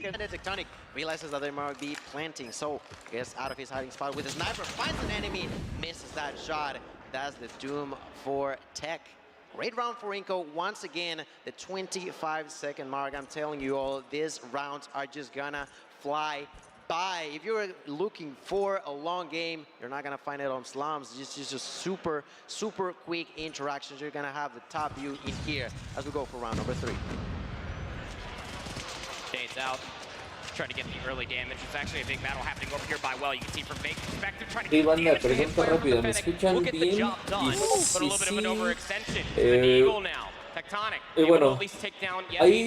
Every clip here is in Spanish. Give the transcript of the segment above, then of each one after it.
Tectonic realizes that there might be planting, so gets out of his hiding spot with a sniper, finds an enemy, misses that shot. That's the doom for Tech. Great round for Inco. Once again, the 25-second mark. I'm telling you all, these rounds are just gonna fly by. If you're looking for a long game, you're not gonna find it on slums. It's just super, super quick interactions. You're gonna have the top view in here as we go for round number 3. Shades out. Trying to get the early damage. It's actually a big battle happening over here by well. You can see from Vake's perspective trying to get banda, pregunta rápida, ¿me escuchan bien? Y bueno, hay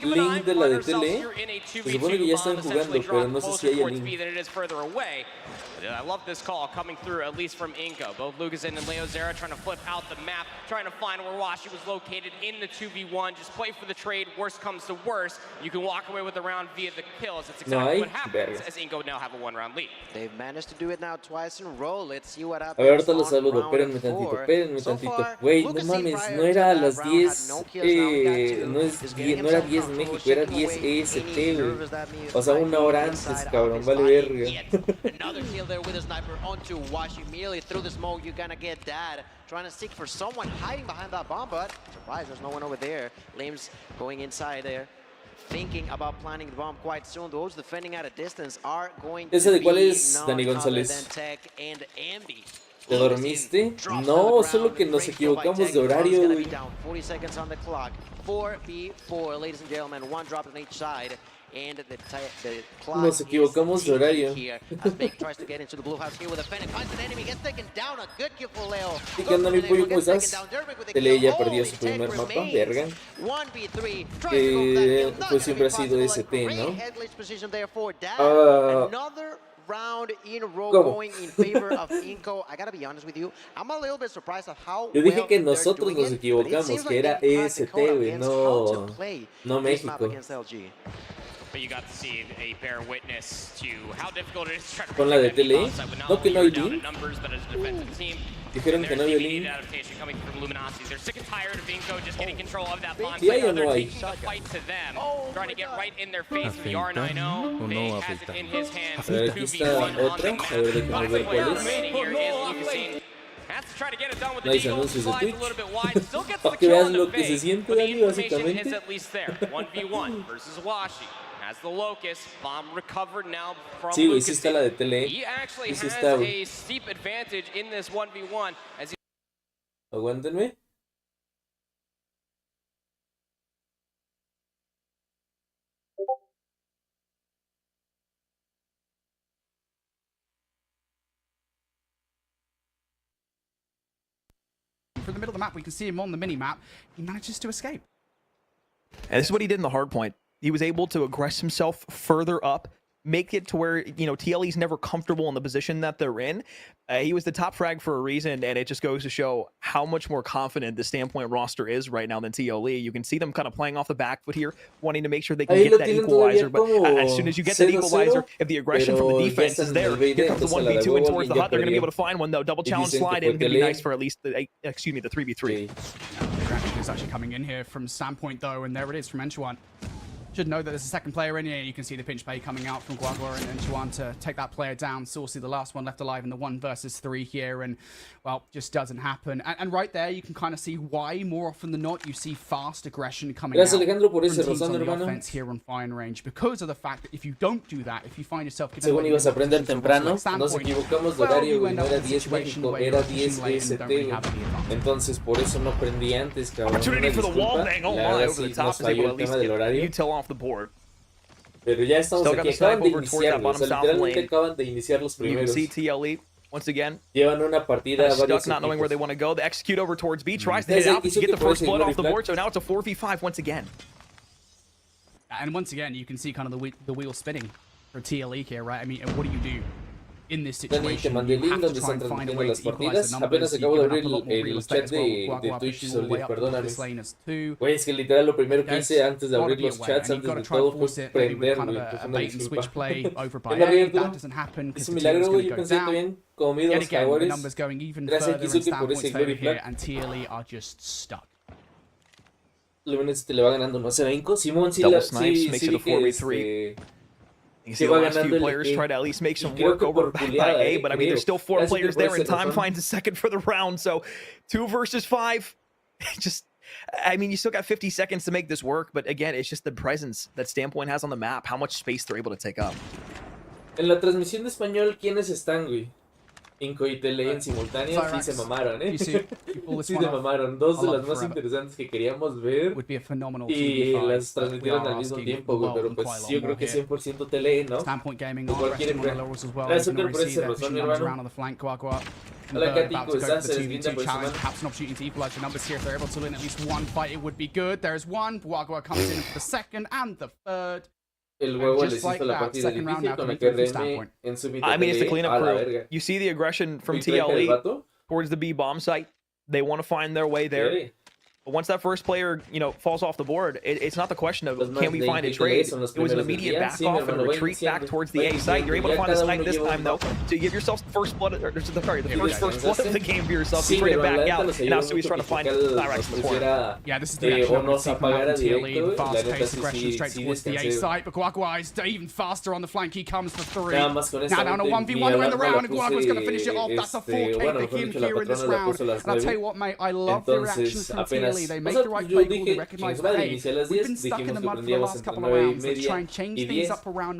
link de la de tele. Se supone que ya están jugando, pero no sé si hay el link. I love this call coming through, at least from Inco. Both Lucas and Leo Zera trying to flip out the map, trying to find where Washi was located in the 2v1. Just play for the trade. Worst comes to worst. You can walk away with the round via the kills. That's exactly what happens as Inco now have a 1-round lead. They've managed to do it now twice in a row. Let's see what happens. A ver, ahorita los saludo. Espérenme tantito. Güey, no mames, no era a las 10. No era 10 México, era 10 EST, güey. O sea, una hora antes, cabrón. Vale verga. There with a sniper onto Washi immediately through the smoke. You're gonna get that. Trying to seek for someone hiding behind that bomb, but surprise, there's no one over there. Limbs going inside there, thinking about planting the bomb quite soon. Those defending at a distance are going to ¿Ese de cuál be es, Dani González? Tech and Ambi. ¿Te dormiste? No, solo que nos equivocamos de horario, güey. 40 seconds on the clock. 4v4, ladies and gentlemen. One drop on each side. And the clock nos equivocamos de horario. Tries to get into the blue house here with a Fennec, finds an enemy, gets taken down. A good kill for Leo. ¿Y qué onda, mi pollo? ¿Cómo estás? Tele ya perdió su primer mapa, verga. Pues siempre ha sido ST, ¿no? Round in a row going in favor of Inco. I gotta be honest with you, I'm a little bit surprised at how Yo dije que nosotros nos equivocamos, que era EST, güey, no México. But you got to see a bear witness to how difficult it is to try to con la de tele, no que no hay link. Dijeron que no había link. Sí hay o no hay. Trying to get right in their face with the R9O. No has it in his hands. A ver, aquí está otra. A ver, déjame ver cuál es. No hay anuncios de Twitch. Para que veas lo que se siente, Dani, básicamente. Sí, güey, sí está la de tele. Sí está, güey. Aguántenme. From the middle of the map, we can see him on the mini-map. He manages to escape. And this is what he did in the hard point. He was able to aggress himself further up, make it to where, you know, TLE's never comfortable in the position that they're in. He was the top frag for a reason, and it just goes to show how much more confident the Standpoint roster is right now than TLE. You can see them kind of playing off the back foot here, wanting to make sure they can get that equalizer. But as soon as you get that equalizer, if the aggression from the defense is there, here comes the 1v2 in towards the hut. They're going to be able to find one, though. Double challenge slide in, going to be nice for at least the, the 3v3. The action is actually coming in here from Standpoint, though, and there it is from Enchuan. Should know that there's a second player in here. You can see the pinch play coming out from Guagua and Enchuan to take that player down. Saucy, the last one left alive in the 1 versus 3 here, and, well, just doesn't happen. And right there, you can kind of see why, more often than not, you see fast aggression coming out from teams on the offense here on Fine Range, because of the fact that if you don't do that, if you find yourself... Según ibas a aprender temprano, nos equivocamos de horario, güey, no era 10 México, era 10 EST, güey. Entonces, por eso no aprendí antes, cabrón. Opportunity for the wall bang, oh my, over the top, is able to at least get util off the board. Pero ya estamos aquí, acaban de iniciar, o sea, literalmente acaban de iniciar los primeros. You can see TLE, once again, llevan una partida stuck, not knowing where they want to go. They execute over towards B, tries to hit out, to get the first blood off the board, so now it's a 4v5 once again. And once again, you can see kind of the wheel spinning for TLE here, right? I mean, what do you do in this situation? Dani, te mandé el link donde están transmitiendo las partidas. Apenas acabo de abrir el chat de Twitch, Solid, perdóname. Güey, es que literal lo primero que hice antes de abrir los chats, antes de todo, fue prenderlo. Pues una disculpa. Es un milagro, güey, yo pensé que bien comido los jaguares. Gracias a Kizuki por ese glory flag. Luminous le va ganando 1-0 a Inco. Simón sí, Double snipes, makes it a vi que 4v3. You see se the va last few ganando players try to at least make some creo work que over por by goleada, A, but I mean, there's still 4 Casi que players por there, and esa Time razón. finds a second for the round. So 2 versus 5. Just, I mean, you still got 50 seconds to make this work, but again, it's just the presence that Standpoint has on the map, how much space they're able to take up. En la transmisión de español, ¿quiénes están, güey? Inco y Tele en simultáneo, sí se mamaron, ¿eh? Sí se mamaron. Dos de las más interesantes que queríamos ver y las transmitieron al mismo tiempo, güey, pero pues yo creo que 100% Tele, ¿no? O cualquier empresa. Gracias por esa razón, mi hermano. Hola, Katy, ¿cómo estás? Eres linda por semana. Perhaps an opportunity to equalize the numbers here. If they're able to win at least one fight, it would be good. There's one. Buagua comes in for the second and the third. El huevo les hizo la partida difícil con el que RM en su mitad. I mean, it's the cleanup crew. Verga. You see the aggression from TLE towards the B bomb site. They want to find their way there. Yeah. But once that first player, falls off the board, it's not the question of can we find a trade. It was an immediate back off and a retreat back towards the A site. You're able to find a snipe this time, though. So you give yourself the first blood, the first blood of the game for yourself. You trade it back out, and now Sui's trying to find Lyrax in the corner. Yeah, this is the action I'm seeing from TLE. The fast-paced aggression straight towards the A site, but Guagua is even faster on the flank. He comes for 3. Now down a 1v1 we're in the round, and Guagua's going to finish it off. That's a 4K for him here in this round. And I'll tell you what, mate, I love the reactions from TLE. They make the right yo dije, inicié a las 10, dijimos que prendíamos entre 9 y media y 10,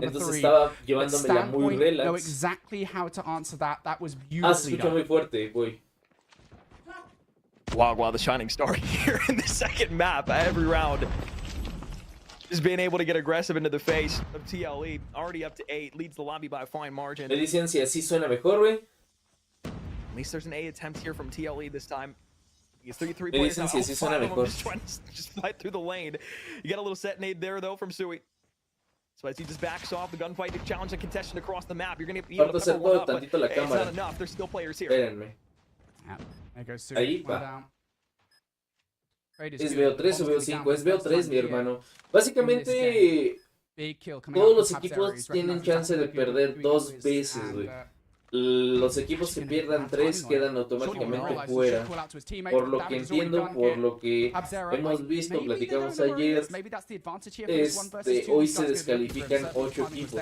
entonces estaba llevándomela muy relax. Exactly how to answer that. That was Se beautifully escucha muy fuerte, voy. Wow, the shining star here in the second map every round. Just being able to get aggressive into the face of TLE, already up to 8, leads the lobby by a fine margin. Me dicen si así suena mejor, güey. At least there's an A attempt here from TLE this time. He's 3-3 Me points dicen si así suena mejor. just trying to just fight through the lane. You got a little set nade there, though, from Sui. So as he just backs off, the gunfight to challenge the contestant across the map. You're going to be able to cover one up, but it's not enough. There's still players here. Espérenme. Yeah, there goes Sui. Ahí Well va. down. Es BO3 o BO5, es BO3, mi hermano. Básicamente, Big kill coming todos out los from equipos Tabs tienen chance de perder 2 veces, güey. Los equipos que pierdan 3 quedan automáticamente fuera. Por lo que entiendo, por lo que hemos visto, platicamos ayer, hoy se descalifican 8 equipos.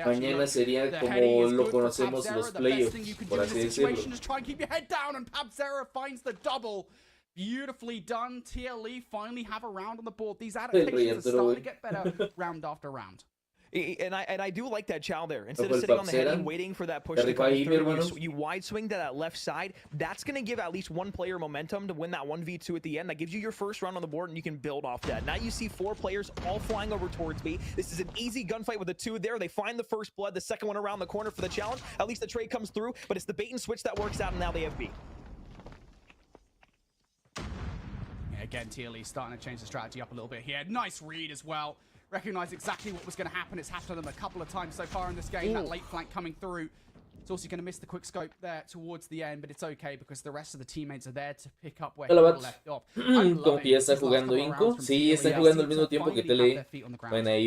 Mañana sería como lo conocemos los playoffs, por así decirlo. Beautifully done. TLE finally have a round on the board. These adaptations are starting to get better round after round. And I do like that chow there. Instead of sitting on the head and waiting for that push to come through, you wide swing to that left side. That's going to give at least one player momentum to win that 1v2 at the end. That gives you your first round on the board, and you can build off that. Now you see 4 players all flying over towards B. This is an easy gunfight with the 2 there. They find the first blood, the second one around the corner for the challenge. At least the trade comes through, but it's the bait and switch that works out, and now they have B. Again, TLE starting to change the strategy up a little bit here. Nice read as well. Recognized exactly what was going to happen. It's happened to them a couple of times so far in this game. That late flank coming through. It's also going to miss the quick scope there towards the end, but it's okay because the rest of the teammates are there to pick up where he left off. Como que ya está jugando Inco. Sí, está jugando al mismo tiempo que TLE.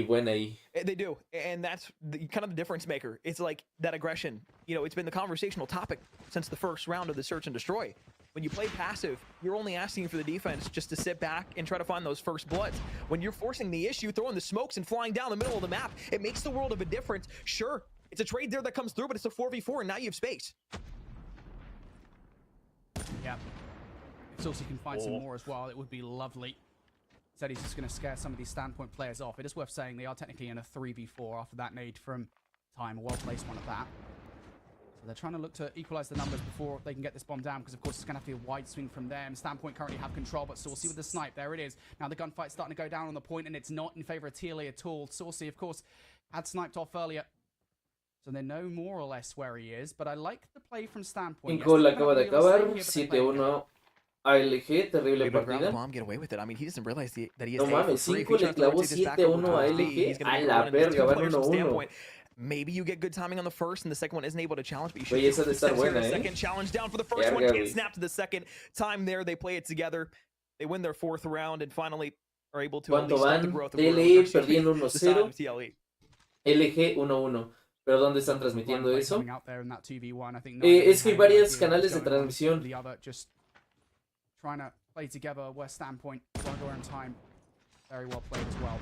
Buena ahí. They do, and that's kind of the difference maker. It's like that aggression. It's been the conversational topic since the first round of the Search and Destroy. When you play passive, you're only asking for the defense just to sit back and try to find those first bloods. When you're forcing the issue, throwing the smokes and flying down the middle of the map, it makes the world of a difference. Sure, it's a trade there that comes through, but it's a 4v4, and now you have space. Yeah. If Saucy can find some more as well, it would be lovely. Said he's just going to scare some of these standpoint players off. It is worth saying they are technically in a 3v4 after that nade from Time. A well-placed one at that. So they're trying to look to equalize the numbers before they can get this bomb down, because of course it's going to have to be a wide swing from them. Standpoint currently have control, but Saucy with the snipe. There it is. Now the gunfight's starting to go down on the point, and it's not in favor of TLE at all. Saucy, of course, had sniped off earlier, so they know more or less where he is, but I like the play from Standpoint. Inco la acaba de acabar, 7-1 ALG, terrible partida. Bomb get away with it. I mean, he doesn't realize that he has no mames, Inco le clavó 7-1 a ALG. A la verga, van 1-1. Maybe you get good timing on the first, and the second one isn't able to challenge, but you should get the second challenge down for the first one. Can't snap to the second time there. They play it together. They win their 4th round, and finally are able to at least start the growth of TLE perdiendo 1-0. LG 1-1. ¿Pero dónde están transmitiendo eso? Es que hay varios canales de transmisión. Trying to play together where Standpoint, Guagua and Time Very well played as well.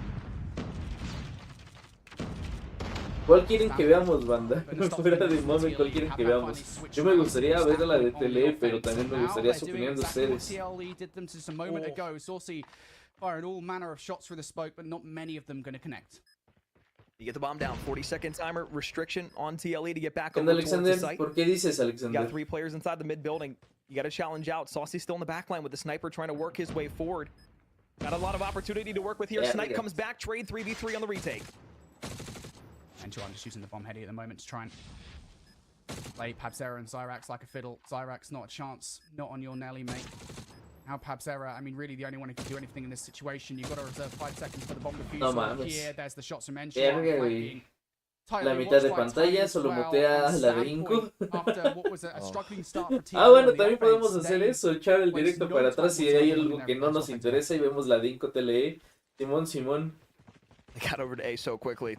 ¿Cuál quieren que veamos, banda? Fuera de mame, ¿cuál quieren que veamos? Yo me gustaría ver la de TLE, pero también me gustaría su opinión de ustedes. TLE did them just a moment ago. Saucy firing all manner of shots through the smoke, but not many of them going to connect. You get the bomb down. 40-second timer restriction on TLE to get back over towards Alexander, the site. ¿por qué dices, You Alexander? got 3 players inside the mid building. You got to challenge out. Saucy's still in the back line with the sniper trying to work his way forward. Got a lot of opportunity to work with here. Snipe comes back. Trade 3v3 on the retake. And Joanne just using the bomb heady at the moment to try and play Pabzera and Zyrax like a fiddle. Zyrax, not a chance. Not on your Nelly, mate. Now Pabzera, I mean, really the only one who can do anything in this situation. You've got to reserve 5 seconds for the bomb defusal. Here, there's the shots from Enchua. La mitad de pantalla solo mutea la de Inco. Ah, bueno, también podemos hacer eso, echar el directo para atrás si hay algo que no nos interesa y vemos la de Inco TLE. Simón. They got over to A so quickly.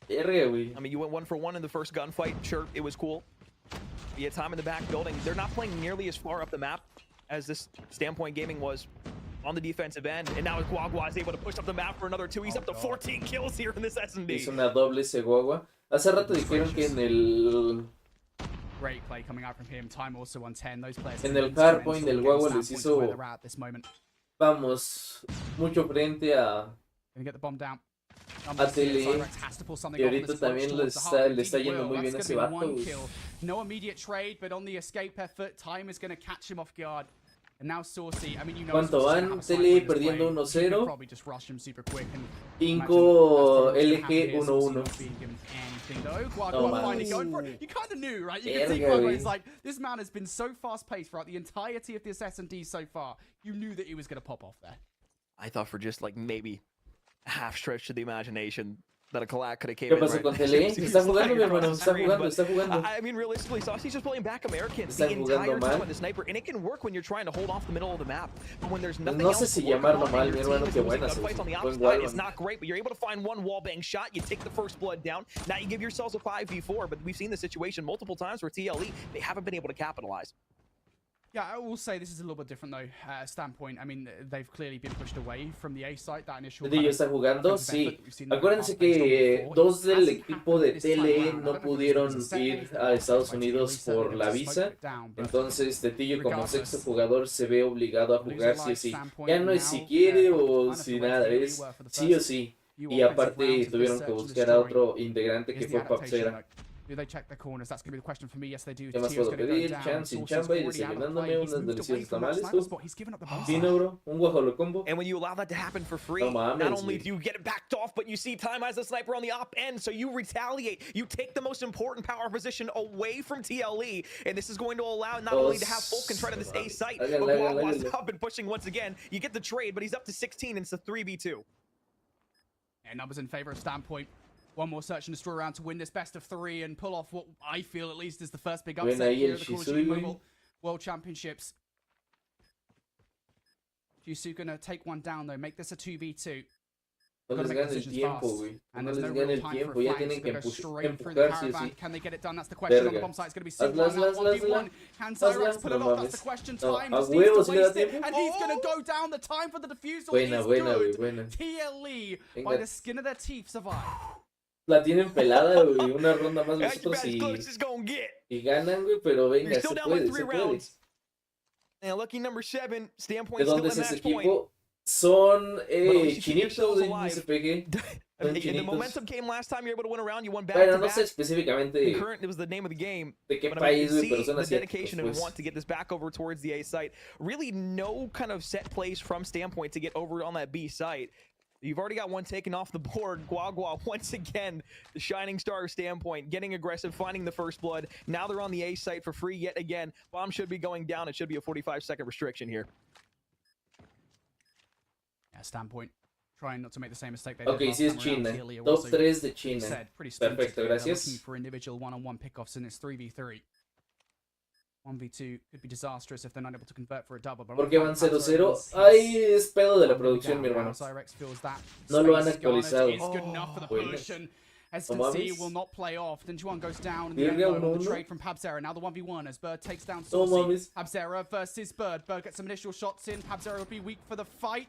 Verga, güey. I mean, you went 1 for 1 in the first gunfight. Sure, it was cool. You had time in the back building. They're not playing nearly as far up the map as this Standpoint Gaming was on the defensive end. And now Guagua is able to push up the map for another 2. He's up to 14 kills here in this S&D. Hizo una doble ese Guagua. Hace rato dijeron que en el... Great play coming out from him. Time also 110. Those players En el hardpoint del Guagua les hizo... Vamos, mucho frente a... Gonna get the bomb down. A TLE. Y ahorita también le está yendo muy bien ese vato, güey. No immediate trade, but on the escape effort, time is going to catch him off guard. And now Saucy, I mean, you know, ¿Cuánto van? TLE perdiendo 1-0. Probably just rush him super quick and Inco LG 1-1. No, you kind of knew, right? You can see Guagua, it's like, this man has been so fast-paced throughout the entirety of this S&D so far. You knew that he was going to pop off there. I thought for just like maybe a half stretch to the imagination that a Kalak could have came ¿Qué in. pasó con TLE? Está jugando, mi hermano. Está jugando. I mean, realistically, Saucy's just playing back Americans Está the entire jugando time mal. with the sniper, and it can work when you're trying to hold off the middle of the map. But when there's nothing No else sé si working llamarlo on mal, and mi your hermano. team Qué is losing buenas. gunfights on the Buen opposite side, it's Guagua. not great, but you're able to find one wallbang shot. You take the first blood down. Now you give yourselves a 5v4, but we've seen the situation multiple times where TLE, they haven't been able to capitalize. Yeah, I will say this is a little bit different though. Standpoint, I mean, they've clearly been pushed away from the A site. That initial. ¿Dillo está jugando? Sí. Acuérdense que 2 del equipo de TLE no pudieron ir a Estados Unidos por la visa. Entonces, Tetillo como sexto jugador se ve obligado a jugar sí o sí. Ya no es si quiere o si nada, es sí o sí. Y aparte tuvieron que buscar a otro integrante que fue Pabzera. Do they check their corners? That's going to be the question for me. Yes, they do. ¿Qué más puedo pedir? Chan sin chamba y desayunándome unos deliciosos tamales, tú. Sí, no, bro. Un guajolo combo. And when you allow that to happen for free, No mames, not only güey. do you get it backed off, but you see Time as a sniper on the op end, so you retaliate. You take the most important power position away from TLE, and this is going to allow not only to have full control of this A site, but Guagua's up and pushing once again. You get the trade, but he's up to 16, and it's a 3v2. Yeah, numbers in favor of Standpoint. One more search and destroy round to win this best of 3 and pull off what I feel at least is the first big Ven upset ahí here el at the Call of Shisui, Duty güey. Mobile World Championships. Jisoo gonna take one down though, make this a 2v2. No les gane el tiempo, güey. No les gane el tiempo. Ya tienen que empujar sí o sí. Can they get it done? That's the question. On the Verga. bomb site, it's going to be Hazla, C1. hazla, 1v1. Can hazla. Zyrax pull it No off? That's the mames. question. No, Time a just needs huevo, to sí le da waste it. tiempo. And he's going to go down. The time for the defusal Buena, is buena, good. güey, buena. TLE, by Venga. the skin of their teeth, survive. La tienen pelada, güey. Una ronda más That's about nosotros as close as it's gonna get. y ganan, güey. Pero venga, You're se still down by puede, 3 se puede. rounds. And lucky number 7, ¿De Standpoint still dónde in es ese match point. equipo? Son But at least you keep chinitos yourselves de alive. SPG. I Son mean, the chinitos. momentum came last time. You're able to win a round. You won back Bueno, to no sé back. específicamente Concurrent, it was the name of the game. de qué But I mean, you país, güey, see pero son the asiáticos, dedication and pues. want to get this back over towards the A site. Really no kind of set plays from Standpoint to get over on that B site. You've already got one taken off the board. Guagua, once again, the shining star of Standpoint, getting aggressive, finding the first blood. Now they're on the A site for free yet again. Bomb should be going down. It should be a 45-second restriction here. Yeah, Standpoint trying not to make the same mistake they did Ok, last sí es time around. China. TLE are Top also 3 de China. said, pretty stingy Perfecto, here. They're gracias. looking for individual one-on-one pickoffs, and it's 3v3. 1v2 could be disastrous if they're not able to convert for a double. But Porque van 0-0. Ay, es pedo de la producción, mi hermano. Zyrax feels that No lo han space garnered actualizado. is good enough for the Bueno. push, and No hesitancy mames. will not play off. Then Juan goes down in the Verga, end zone on the 1-1. trade from Pabzera. Now the 1v1 as Bird takes down No Saucy. mames. Pabzera versus Bird. Bird gets some initial shots in. Pabzera will be weak for the fight.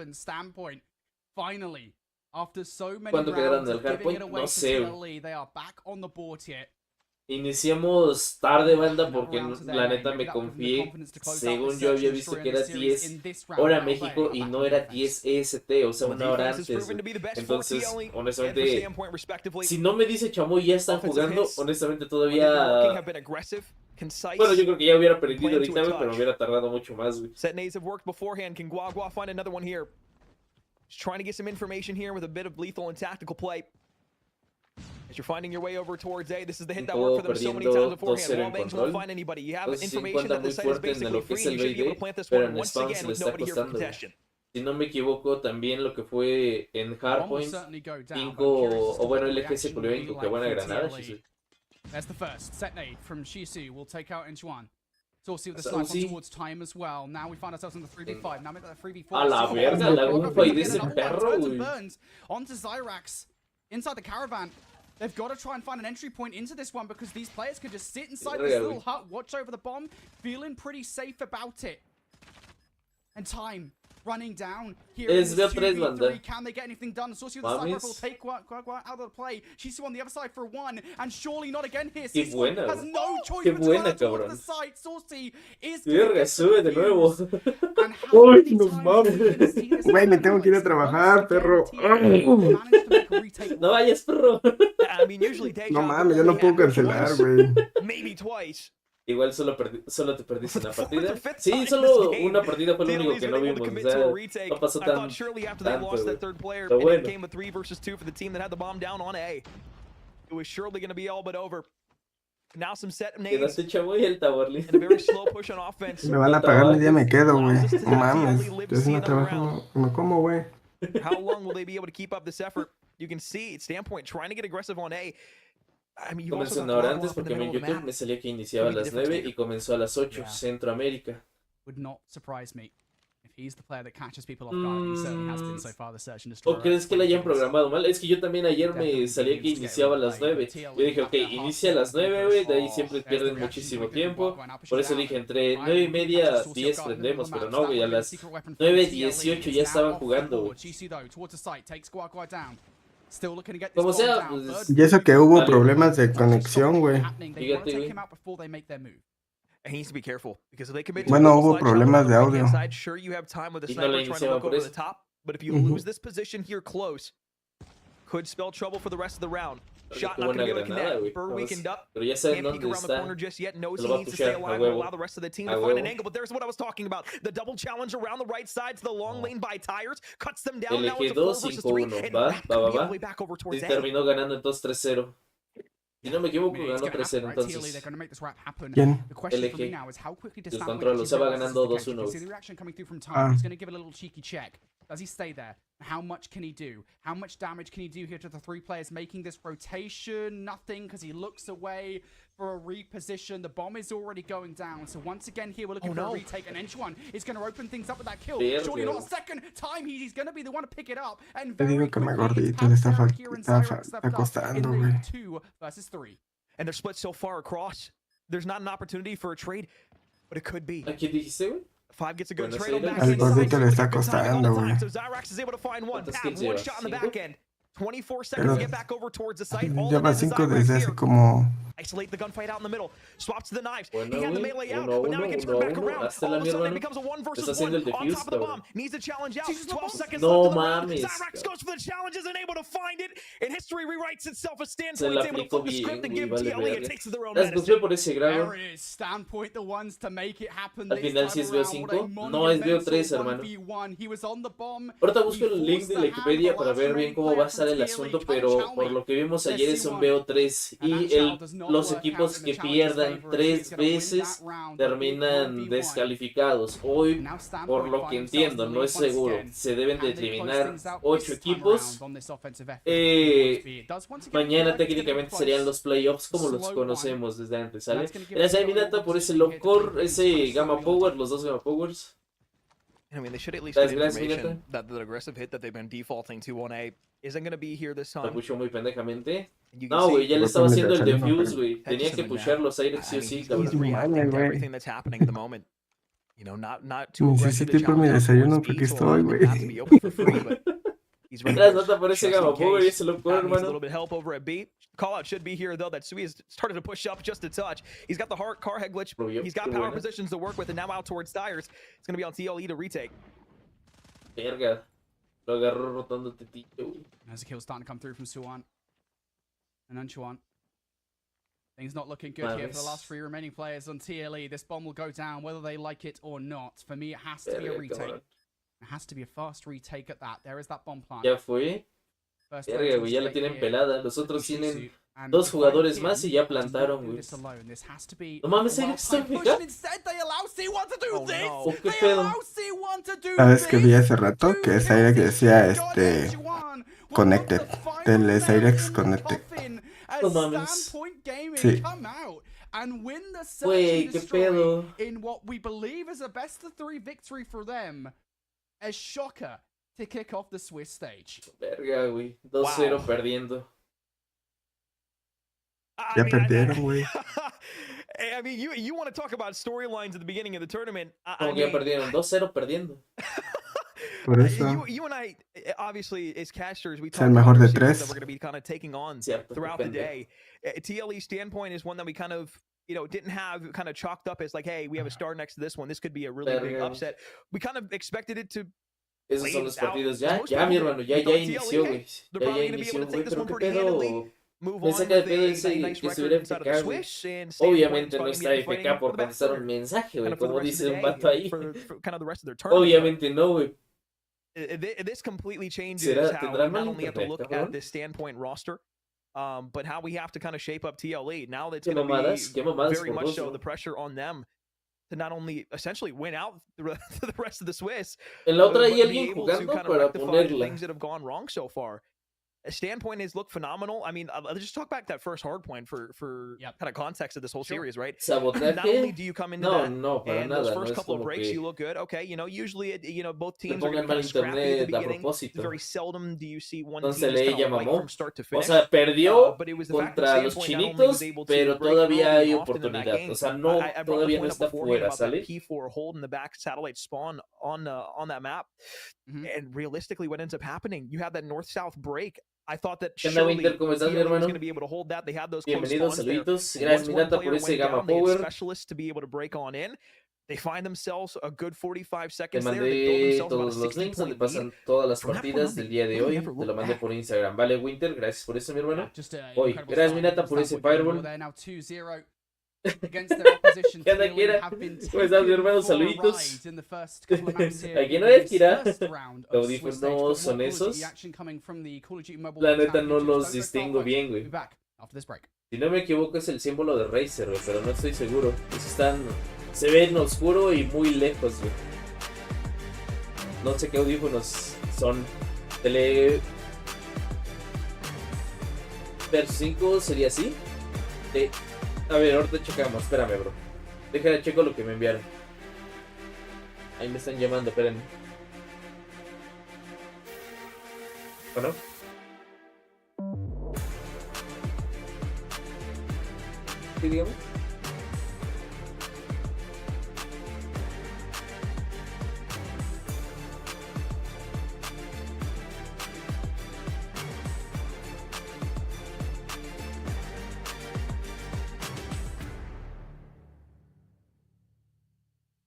happens. Standpoint finally After so many ¿Cuánto quedaron rounds del of giving hardpoint? it away No to sé, güey. TLE, they are back on the board here. Iniciamos tarde, banda, Another porque round to their la name. neta Maybe me that will give them the confié. confidence to close out Según this yo search había and visto destroy que in the era series 10 in this round. hora Now México they y are no back on era the 10 offense. EST, o sea, Well, the una hora defense has antes. proven to be the best for Entonces, TLE and for honestamente, Standpoint, respectively. si no me dice Chamoy ya están Offensive jugando, hits, honestamente when they've been working, todavía... have been aggressive, concise, Bueno, yo creo que ya hubiera and aprendido plan to ahorita, a güey, pero touch. hubiera tardado mucho más, güey. Set nades have worked beforehand. Can Guagua find another one here? Just trying to get some information here with a bit of lethal and tactical play. As you're finding your way over towards A, this is the hit that worked for them so many times beforehand. Wallbangs won't find anybody. You have Entonces, sí information encuentra that the muy site is fuerte en basically lo que free, es and el you should be able BD, to plant this pero one en once spam se again le with está nobody here for costando, güey. contention. Si no me equivoco, también lo que fue en Bomb will Hardpoint, certainly go down, but I'm Inco, curious as to o bueno, what the LG se reaction culió will Inco, be qué like buena for granada, TLE. Shizu. There's the first. Set nade from Shisu will take out Inchuan. Saucy with the So snipe on Uzi. towards time as well. Now we find ourselves in the 3v5. Now make that a 3v4. A la So- verga, la Oh, ufa y de get ese another one. perro, Turns and güey. burns onto Zyrax inside the caravan. They've got to try and find an entry point into this one because these players could just sit inside this Verga, little güey. hut, watch over the bomb, feeling pretty safe about it. And time running down here. Es in this BO3, 2v3. banda. Can they get anything done? Saucy with the Mames. sniper will take Guagua out of the play. Shisu on the other side for one, and surely not again here. Qué Sisu buena, has güey. no choice Qué but to run buena, out towards cabrón. the site. Saucy is Verga, sube de nuevo. And how Uy, many no times mames. are we gonna see this Güey, me happen? tengo que ir a Once trabajar, again, perro. TLE managed to make a retake No run. vayas, perro. I mean, usually Deja No will mames, ya no only puedo happen cancelar, once, güey. maybe twice. Igual solo te perdiste una For the partida. fourth or fifth Sí, time solo this game, una partida fue lo único TLE's que been no able to vimos. O commit to a sea, retake. no pasó I tan thought surely after they tanto, lost that güey. third player, Pero and bueno. it became a 3 versus 2 for the team that had the bomb down on A. It was surely going to be all but over. Now some set nades Quedaste Chamoy y el Taborli. and a very slow push on offense. Me van a pagar, mi día me quedo, güey. No mames. Yo si no trabajo, me como, güey. How long will they be able to keep up this effort? You can see Standpoint trying to get aggressive on A. I mean, you've also Comenzó got una hora Guagua antes up in the porque en middle of the YouTube map. me salía que iniciaba a Could be the las difference 9 maker. y comenzó a las 8, Yeah. Centroamérica. Would not surprise me if he's the player that catches people off guard. He certainly has been so far. The search and destroy. ¿O crees que la hayan programado mal? Es que yo también ayer me salía que iniciaba a las 9. Yo dije, ok, inicia a las 9, güey, de ahí siempre pierden muchísimo tiempo. Por eso dije, entre 9 y media, 10 prendemos, pero no, güey, a las 9:18 ya estaban jugando, güey. Como sea, pues, Y eso que hubo Dale. problemas de conexión, güey. Fíjate, güey. And he needs to be careful because if they commit to Bueno, a double hubo slide shot problemas on de the right-hand audio. side, sure you have time with the Y no la sniper trying to iniciaba look por over the eso. top, but if you Ujú. lose this position here close, could spell trouble for the rest of the round. Oye, Shot qué not going to be buena able to granada, connect. güey. Burr Vamos, weakened up. pero ya saben Can't peek dónde around the está. corner just yet. Knows Se he lo va a needs to stay pushear, a alive and huevo. allow the rest of the team A to find an huevo. angle. But there's what I was talking about. The double challenge around the right side to the long lane by Tires. Cuts them down. Now it's a 4 versus 3. LG2, And 5-1. Va, Rap va, could va, be all va. the way back over Y towards A. terminó ganando entonces 3-0. Si no me equivoco, ganó 3-0 They're entonces. going to make this rap happen. ¿Quién? The question for me LG. now is how quickly does El Standpoint control, o sea, va actually realize ganando this is the case? 2-1. You see the reaction coming through from Time. Ah. He's going to give it a little cheeky check. Does he stay there? How much can he do? How much damage can he do here to the three players making this rotation? Nothing, because he looks away for a reposition. The bomb is already going down. So once again here, we're looking for a retake. And Enchuan is going to open things up with that kill. Verga. Surely not a second time. He's going to be the one to pick it up. And Te very digo que me quickly, it's gordito le está, Tabitha here and Zyrax está left up costando, in the güey. 2 versus 3. And they're split so far across. There's not an opportunity for a trade, but it could be. ¿A quién dijiste, güey? 5 gets a good Bueno, trade on sí, back Al end. gordito le está Good timing all costando, the time. güey. So Zyrax is able to find one. ¿Cuántas Pav, kills one llevas? shot on the ¿Cinco? back end. 24 seconds to Pero get back over towards the site. All lleva it is 5 Zyrax desde here. hace como... Isolate the gunfight out in the middle. Swaps to the knives. Bueno, He had the güey. melee out, 1-1, but now he can turn back 1-1. around. Hasta All la of a sudden, mierda, it ¿no? becomes a 1 versus Está haciendo 1 el on defuse, top of the cabrón. bomb. Needs to challenge out. Jesus, 12 seconds No left in the round. mames, Zyrax cabrón. goes for the challenge, isn't able to find it, and history rewrites itself. A Se Standpoint la able to aplicó flip the bien, script and güey, give vale TLE a verga. taste of their own Las medicine. bufió por ese grado. There it is. Standpoint the ones to make it happen. Al this final time sí es around. What a BO5. No es BO3, hermano. 1v1. He was on the bomb. Ahorita busco el link de He forced the Wikipedia hand para ver bien cómo va a estar el asunto, pero por lo que vimos ayer es un BO3 y los equipos que pierdan 3 veces terminan descalificados. Hoy, por lo que entiendo, no es seguro. Se deben de eliminar 8 equipos. Mañana técnicamente serían los playoffs como los conocemos desde antes, ¿sale? Gracias a Minata por ese low core, ese Gamma Power, los dos Gamma Powers. I mean, they should at least Gracias, get gracias, information that the aggressive hit that they've been defaulting to on A isn't going to be here this La time. pushó muy pendejamente. You can No, see güey, ya le Botón estaba de haciendo el desayuno, defuse, pero- güey. Tenía que pushear los Cyrex sí I o mean, sí, he's cabrón. reacting to güey. everything that's happening at the moment. You know, not too aggressive. Necesito ir por mi desayuno porque estoy, güey. He's ready Gracias, to nota por ese just in Gamma Power y case. ese loco, Needs a hermano. little bit of help over at B. Call out should be here though. That Sui has started to push up just a touch. He's got the car head glitch. He's got power positions to work with, and now out towards Styres. It's going to be on TLE to retake. Verga. Lo agarró rotando tetillo, güey. There's a kill starting to come through from Suwan. And then Chuan. Things not looking good here for the last 3 remaining players on TLE. This bomb will go down whether they like it or not. For me, it has to be a retake. Cabrón. It has to be a fast retake at that. There is that bomb plant. Ya fue. First Verga, güey, ya la tienen pelada. Los otros tienen 2 jugadores más y ya plantaron, güey. No mames, ¿hay que está fija? ¿O qué pedo? ¿Sabes qué vi hace rato? Que es aire que decía, Connected. Del Cyrex Connected. No mames. Sí. Güey, qué pedo. In what we believe is a best of 3 victory for them. A shocker to kick off the Swiss stage. Verga, güey. 2-0 Wow. perdiendo. Ya perdieron, güey. I mean, you want to talk about storylines at the beginning of the tournament. Como que ya perdieron. 2-0 perdiendo. Por eso. You and I, obviously, as casters, we Es el talk mejor about de series 3. that we're going to be kind of taking on Cierto, throughout the depende. day. TLE standpoint is one that we kind of, didn't have kind of chalked up as like, hey, we have a star next to this one. This could be a really big Verga. upset. We kind of expected it to. Esos son los Out. partidos. Ya, Most ya, mi probably. hermano. Ya, We ya thought inició, TLE, güey. they're Ya, probably ya going to be inició, able to güey. take this Pero one qué pretty pedo. handily. Move Me on saca de with pedo a ese nice que record estuviera inside of FK, the güey. Swiss. And Obviamente no probably está gonna be fighting FK por for the contestar un back mensaje, kind güey. of for the Como rest of dice the un day, vato ahí. for kind of the rest of their tournament. Obviamente no, güey. This completely changes ¿Será? how we ¿Tendrán not mal only have to internet, look cabrón? at this standpoint roster, but how we have to kind of shape up TLE. Now that's Qué going to mamadas, be qué mamadas very por much dos, so ¿no? the pressure on them to not only essentially win out the rest of the Swiss, En la otra but hay be alguien able to jugando kind of para rectify ponerla. things that have gone wrong so far. Standpoint has looked phenomenal. I mean, let's just talk back that first hard point for Yep. kind of context of this whole series, right? ¿Sabotaje? Not only do you come into No, that no, para and nada. those No first es couple of como breaks, que you look good. Okay, usually, both te teams are going pongan to be mal kind of scrappy at the internet a beginning. propósito. Very seldom do you see one Entonces team just le kind of llamó. from start to O finish. sea, perdió But it was the fact that contra los Standpoint not only was chinitos, able to pero break todavía early hay and often in that oportunidad. game. O sea, no, I brought the todavía point no up está beforehand fuera, about that ¿sale? P4 hold in the back satellite spawn on that map. And realistically, what ends up happening, you have that north-south break. I thought that ¿Qué onda, surely Winter? ¿Cómo estás, mi TLE was hermano? going to be able to hold that. They had those close Bienvenidos, spawns there. saluditos. And Gracias, once one Minata, por player ese went Gamma down, they had Power. specialists to be able to break on in. They find themselves a good 45 Te seconds there. They build mandé themselves about a todos los links 60-point donde lead. pasan todas las From that point partidas on, del they día de really hoy. never Te lo looked mandé back. por Instagram. Vale, Winter, gracias por eso, mi hermano. Just an Hoy, incredible gracias, start Minata, from por ese Standpoint. Fireball. They're now 2-0 against their opposition. ¿Qué onda, TLE Kira? have been ¿Cómo estás, mi hermano? taken for a Saluditos. ride in the first couple of maps here Aquí no in es, this Kira. first round Los of Swiss audífonos stage. But more son Call of esos. Duty action coming from the Call of Duty Mobile La neta no Championships. los Don't go far distingo away. bien, We'll güey. be back after this break. Si no me equivoco es el símbolo de Razer, güey, pero no estoy seguro. Se ven oscuro y muy lejos, güey. No sé qué audífonos son. Versus 5 sería así. A ver, ahorita checamos. Espérame, bro. Deja checo lo que me enviaron. Ahí me están llamando, espérenme. Bueno. ¿Sí, digamos?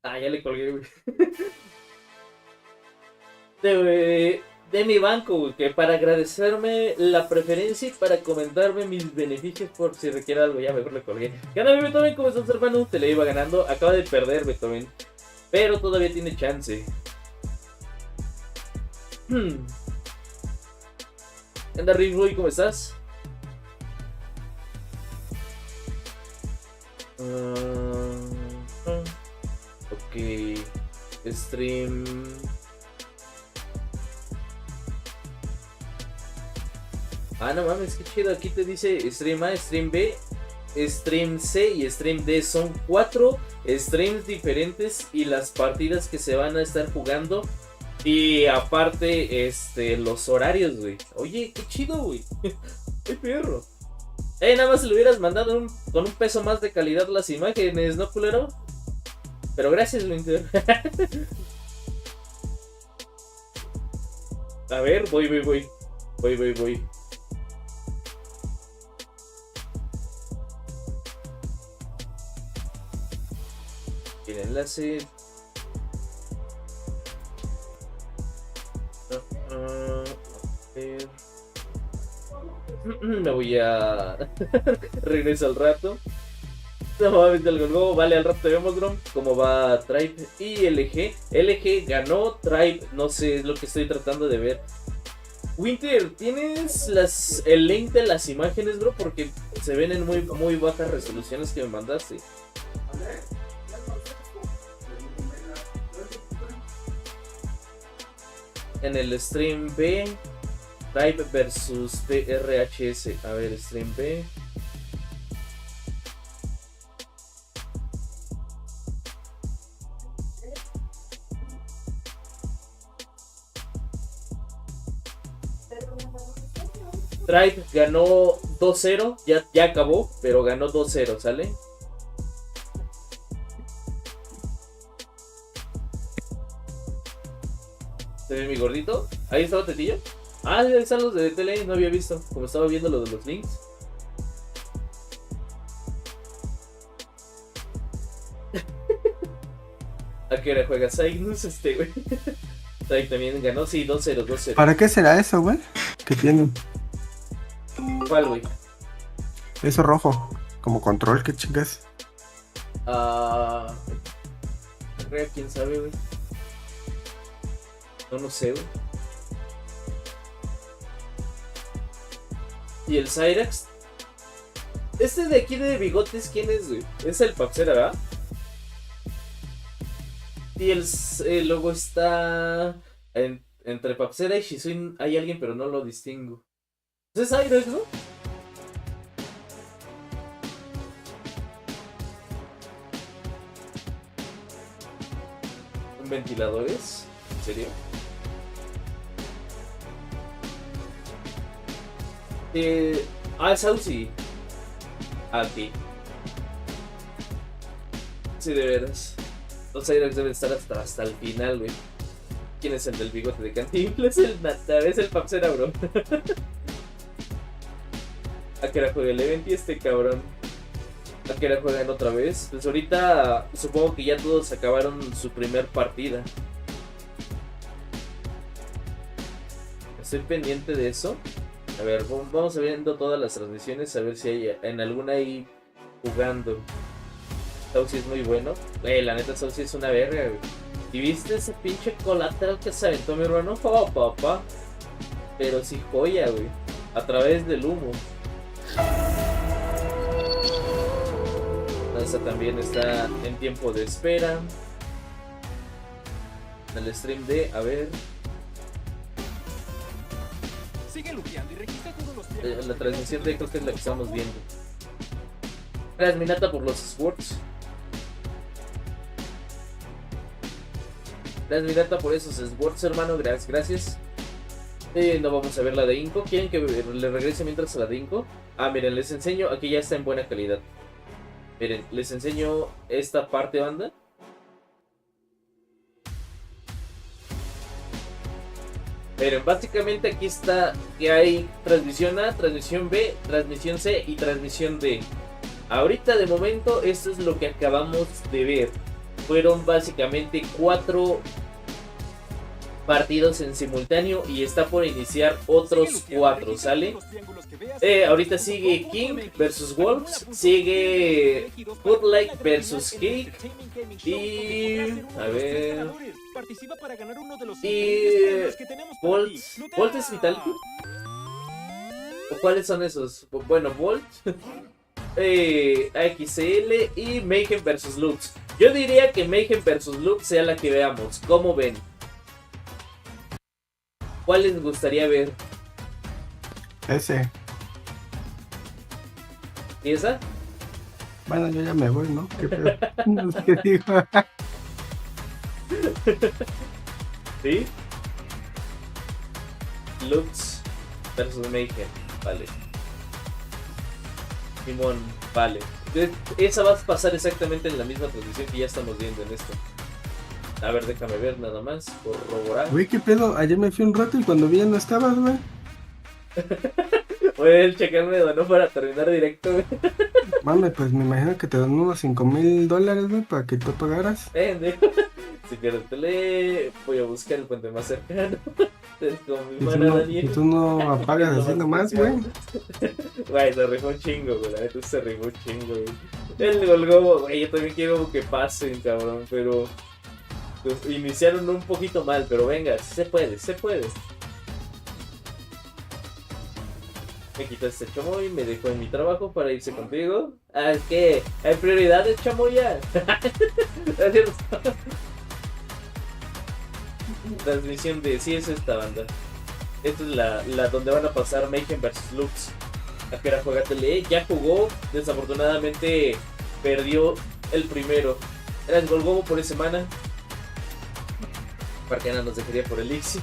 Ah, ya le colgué, güey. De mi banco, güey, que para agradecerme la preferencia y para comentarme mis beneficios por si requiere algo, ya mejor le colgué. ¿Qué onda, Beethoven? ¿Cómo estás, hermano? Te le iba ganando. Acaba de perder, Beethoven. Pero todavía tiene chance. ¿Qué onda, Rick Roy? ¿Cómo estás? Ok. Stream. Ah, no mames, qué chido. Aquí te dice Stream A, Stream B, Stream C y Stream D. Son 4 streams diferentes y las partidas que se van a estar jugando. Y aparte, los horarios, güey. Oye, qué chido, güey. Qué perro. Nada más le hubieras mandado con un peso más de calidad las imágenes, ¿no, culero? Pero gracias, Winter. A ver, voy. El enlace. A ver. Me voy a... Regreso al rato. Nuevamente algo nuevo. Vale, al rato te vemos, bro. Cómo va Tribe y LG. LG ganó, Tribe no sé, es lo que estoy tratando de ver. Winter, ¿tienes el link de las imágenes, bro? Porque se ven en muy bajas resoluciones que me mandaste. En el stream B, Tribe versus TRHS. A ver, stream B. Tribe ganó 2-0, ya acabó, pero ganó 2-0, ¿sale? ¿Se ve mi gordito? Ahí estaba Tetillo. Ah, ahí están los de tele, no había visto, como estaba viendo lo de los links. ¿A qué hora juega Cygnus güey? Cygnus también ganó, sí, 2-0, 2-0. ¿Para qué será eso, güey? ¿Qué tienen? ¿Cuál, güey? Eso rojo. Como control, ¿qué chingas? ¿Quién sabe, güey? No sé, güey. ¿Y el Cyrax? Este de aquí de bigotes, ¿quién es, güey? Es el Papsera, ¿verdad? Y el logo está... entre Papsera y Shizuin hay alguien, pero no lo distingo. ¿Es Cyrax, no? ¿Ventiladores? ¿En serio? Es Saucy. Aquí. Sí, de veras. Los Cyrax deben estar hasta el final, güey. ¿Quién es el del bigote de Cantinflas? Es el Papsera, bro. ¿A qué hora juega el event y este cabrón? ¿A qué hora juegan otra vez? Pues ahorita supongo que ya todos acabaron su primer partida. Estoy pendiente de eso. A ver, vamos viendo todas las transmisiones, a ver si hay en alguna ahí jugando. Saucy es muy bueno. La neta Saucy es una verga, güey. ¿Y viste ese pinche colateral que se aventó mi hermano? Oh, papá. Pero sí joya, güey. A través del humo. Esta también está en tiempo de espera. En el stream de, a ver. La transmisión de creo que es la que estamos viendo. Gracias Minata por los sports. Gracias Minata por esos sports, hermano. Gracias. No vamos a ver la de Inco. ¿Quieren que le regrese mientras a la de Inco? Ah, miren, les enseño. Aquí ya está en buena calidad. Miren, les enseño esta parte, banda. Miren, básicamente aquí está que hay transmisión A, transmisión B, transmisión C y transmisión D. Ahorita de momento esto es lo que acabamos de ver. Fueron básicamente 4 partidos en simultáneo y está por iniciar otros 4, ¿sale? Ahorita sigue King versus Wolves, sigue Footlight versus Cake y... a ver... y... ¿Volt es Vitality? ¿O cuáles son esos? Bueno, Volt, AXL y Mayhem versus Lux. Yo diría que Mayhem versus Lux sea la que veamos. ¿Cómo ven? ¿Cuál les gustaría ver? Ese. ¿Y esa? Bueno, yo ya me voy, ¿no? ¿Qué pedo? No sé qué digo. ¿Sí? Lux versus Mayhem. Vale. Simón, vale. Esa va a pasar exactamente en la misma transmisión que ya estamos viendo en esto. A ver, déjame ver nada más, corroborar. Güey, ¿qué pedo? Ayer me fui un rato y cuando vi ya no estabas, güey. Puedes checarme de no para terminar directo, güey. Mame, pues me imagino que te dan unos $5,000, güey, para que tú pagaras. Pendejo. Si pierdes tele, voy a buscar el puente más cercano. Con mi mana Daniel. Y tú no apagas así nomás, güey. Güey, se rifó un chingo, güey. La neta se rifó un chingo, güey. El Golgobo, güey, yo también quiero que pasen, cabrón, pero pues, iniciaron un poquito mal, pero venga, se puede, se puede. Me quitó este chamoy, me dejó en mi trabajo para irse contigo. Ah, es que hay prioridades, chamoya. Transmisión de sí es esta banda. Esta es la donde van a pasar Mayhem vs Lux. ¿A qué hora juega Tele? Ya jugó, desafortunadamente perdió el primero. Era el Golgobo por esa semana. Parcana nos dejaría por el Ixi.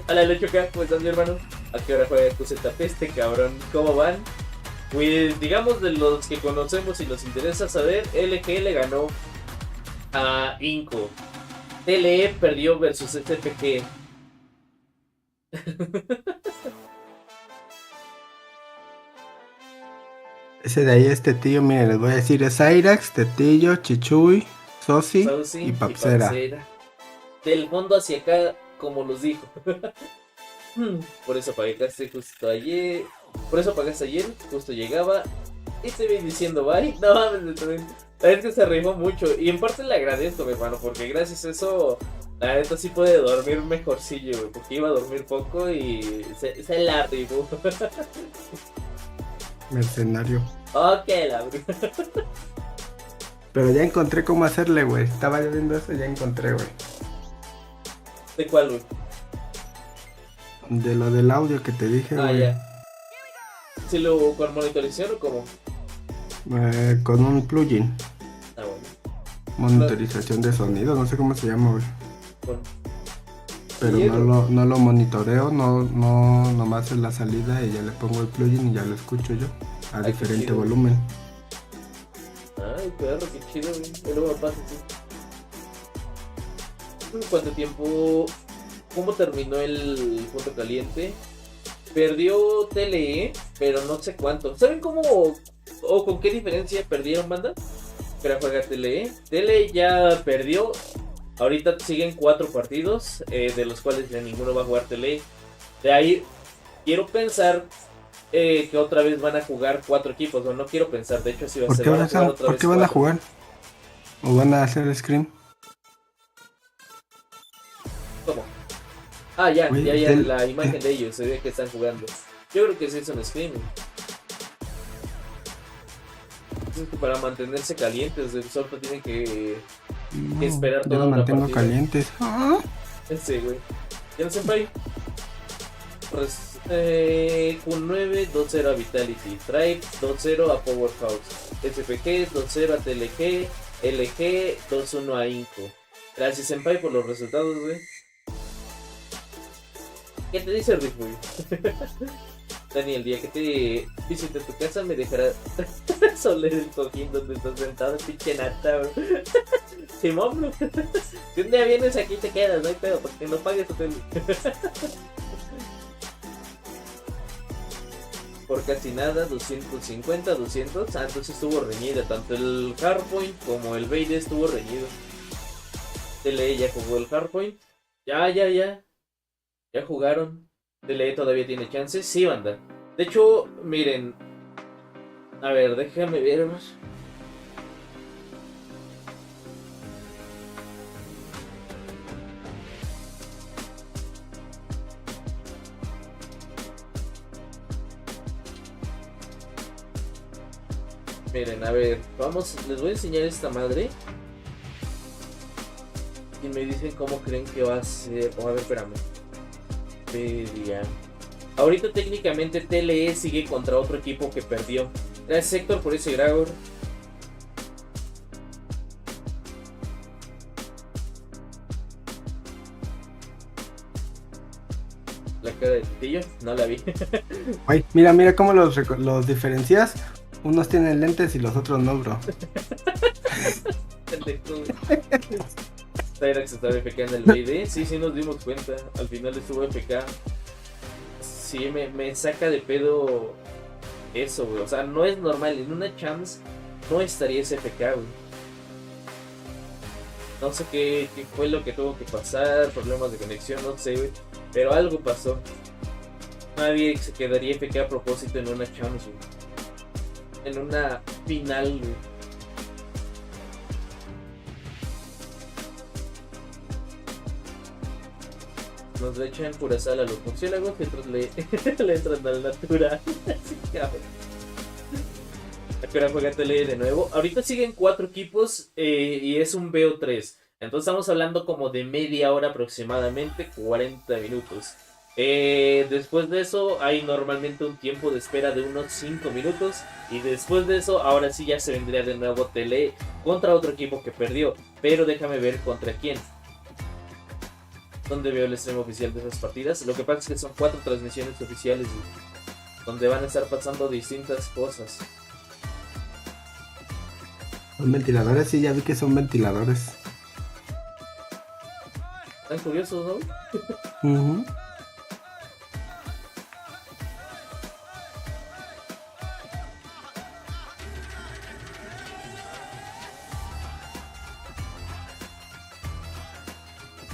A la lecho acá, ¿cómo estás, mi hermano? ¿A qué hora juega QZP este cabrón? ¿Cómo van? Pues digamos de los que conocemos y nos interesa saber, LG le ganó a Inco. TLE perdió versus SPG. Ese de ahí es Tetillo, miren, les voy a decir, es Airax, Tetillo, Chichuy, Sosi y Papsera. Del fondo hacia acá, como los dijo. Por eso apagaste justo ayer. Por eso apagaste ayer, justo llegaba. Y te vi diciendo bye. No mames, la verdad que se rifó mucho. Y en parte le agradezco, mi hermano, porque gracias a eso, la neta sí puede dormir mejorcillo, güey. Porque iba a dormir poco y se la rifó. Mercenario. Ok, la Pero ya encontré cómo hacerle, güey. Estaba yo viendo eso y ya encontré, güey. ¿De cuál, güey? De lo del audio que te dije, güey. Ya. ¿Sí lo con monitorización o cómo? Con un plugin. Bueno. Monitorización de sonido, no sé cómo se llama, güey. Bueno. Pero no lo monitoreo, nomás en la salida y ya le pongo el plugin y ya lo escucho yo a diferente volumen. Ay, perro, qué chido, güey. Y luego pasa, sí. ¿Cuánto tiempo? ¿Cómo terminó el punto caliente? Perdió TLE, pero no sé cuánto. ¿Saben cómo o con qué diferencia perdieron, banda? Pero juega TLE. TLE ya perdió. Ahorita siguen 4 partidos, de los cuales ya ninguno va a jugar TLE. De ahí quiero pensar que otra vez van a jugar 4 equipos. O no quiero pensar, de hecho así va a ser. ¿Por qué van a jugar? ¿O van a hacer scrim? ¿Cómo? Ah, ya, Wey, ya, la imagen de ellos, se ve que están jugando. Yo creo que sí es un screaming. Es que para mantenerse calientes, solo tienen que esperar todo. Yo lo mantengo calientes. Sí, güey. ¿Ya no se fue? Q9, 2-0 a Vitality. Tribe, 2-0 a Powerhouse. SPG, 2-0 a TLG. LG, 2-1 a Inco. Gracias, Senpai, por los resultados, güey. ¿Qué te dice Rick, güey? Dani, el día que te visite tu casa me dejará soler el cojín donde estás sentado, pinche nata, güey. Simón, bro. Si un día vienes aquí te quedas, no hay pedo, porque no pagues tu tele. Por casi nada, 250, 200. Ah, entonces estuvo reñida. Tanto el Hardpoint como el Vader estuvo reñido. TLE ya jugó el Hardpoint. Ya jugaron. TLE todavía tiene chances. Sí, banda. De hecho, miren. A ver, déjame ver. Miren, a ver, vamos, les voy a enseñar esta madre. Y me dicen cómo creen que va a ser. Oh, a ver, espérame. Media. Ahorita técnicamente TLE sigue contra otro equipo que perdió. Gracias, Héctor, por ese Gragor. La cara de Titillo, no la vi. Ay, mira cómo los diferencias. Unos tienen lentes y los otros no, bro. Cyrax estaba FK en el BD. Sí, sí nos dimos cuenta. Al final estuvo FK. Sí, me saca de pedo eso, güey. O sea, no es normal. En una chance no estaría ese FK, güey. No sé qué fue lo que tuvo que pasar. Problemas de conexión, no sé, güey. Pero algo pasó. Nadie se quedaría FK a propósito en una chance, güey. En una final, güey. Nos le echan pura sal a los murciélagos y otros le entran al natural. Así, cabrón. Ahora juega tele de nuevo. Ahorita siguen 4 equipos y es un BO3. Entonces estamos hablando como de media hora aproximadamente, 40 minutos. Después de eso hay normalmente un tiempo de espera de unos 5 minutos. Y después de eso ahora sí ya se vendría de nuevo tele contra otro equipo que perdió. Pero déjame ver contra quién. ¿Dónde veo el stream oficial de esas partidas? Lo que pasa es que son 4 transmisiones oficiales donde van a estar pasando distintas cosas. Son ventiladores, sí, ya vi que son ventiladores. Están curiosos, ¿no?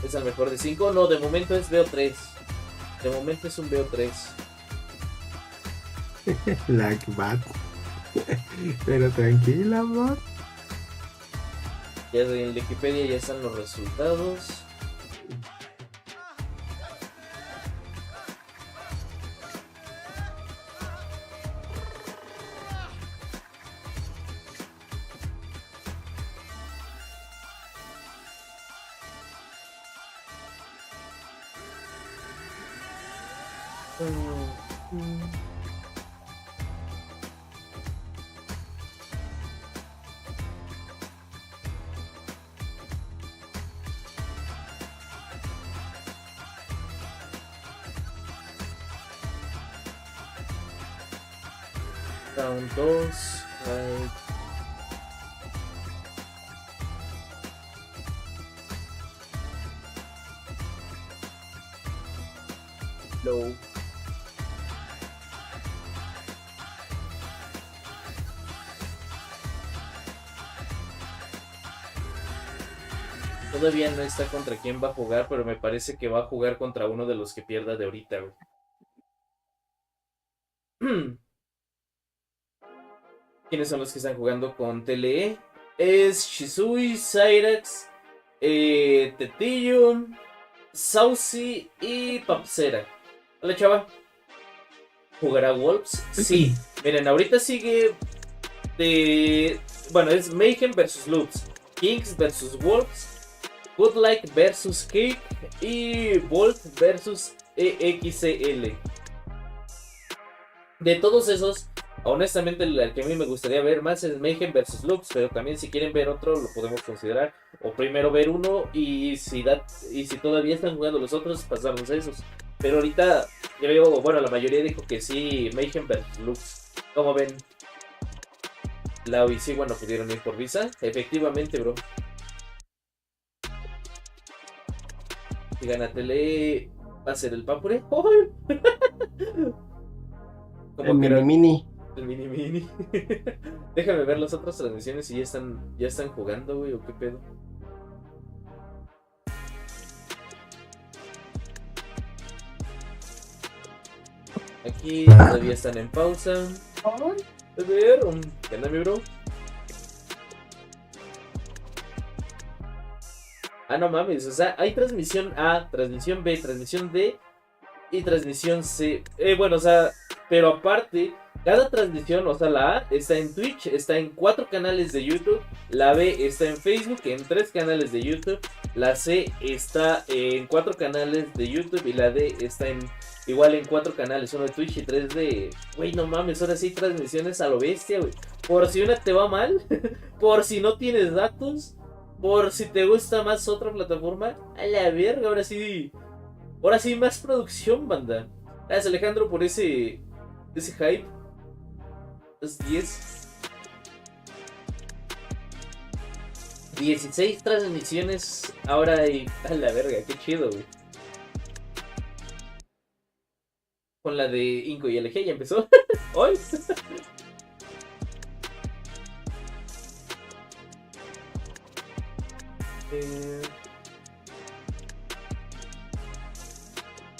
¿Es el mejor de 5? No, de momento es BO3. De momento es un BO3. Like bad. Pero tranquila, bot. Ya en Wikipedia ya están los resultados. Round 2. Low. Todavía no está contra quién va a jugar, pero me parece que va a jugar contra uno de los que pierda de ahorita, güey. ¿Quiénes son los que están jugando con TLE? Es Shisui, Cyrax, Tetillo, Saucy y Papsera. Hola, chava. ¿Jugará Wolves? Sí. Miren, ahorita sigue de... Bueno, es Mayhem vs Loops, Kings vs Wolves, Goodlike vs Cake y Bolt vs EXL. De todos esos, honestamente el que a mí me gustaría ver más es Mayhem vs Loops, pero también si quieren ver otro lo podemos considerar. O primero ver uno y si todavía están jugando los otros, pasarnos a esos. Pero ahorita yo veo, bueno, la mayoría dijo que sí, Mayhem vs Loops. ¿Cómo ven? Lau y Sigua no pudieron ir por visa. Efectivamente, bro. Si gana Tele, va a ser el Papure. ¡Oh! El mini. El mini. Déjame ver las otras transmisiones si ya están jugando, güey, o qué pedo. Aquí todavía están en pausa. A ver, ¿qué onda, mi bro? Ah, no mames, o sea, hay transmisión A, transmisión B, transmisión D y transmisión C. Bueno, o sea, pero aparte, cada transmisión, o sea, la A está en Twitch, está en 4 canales de YouTube, la B está en Facebook, en 3 canales de YouTube, la C está en 4 canales de YouTube y la D está igual en 4 canales, uno de Twitch y 3 de... Güey, no mames, ahora sí transmisiones a lo bestia, güey. Por si una te va mal, por si no tienes datos, por si te gusta más otra plataforma, a la verga, ahora sí más producción, banda. Gracias, Alejandro, por ese hype. Es 10. 16 transmisiones ahora y a la verga, qué chido, güey. Con la de Inco y LG ya empezó. Hoy.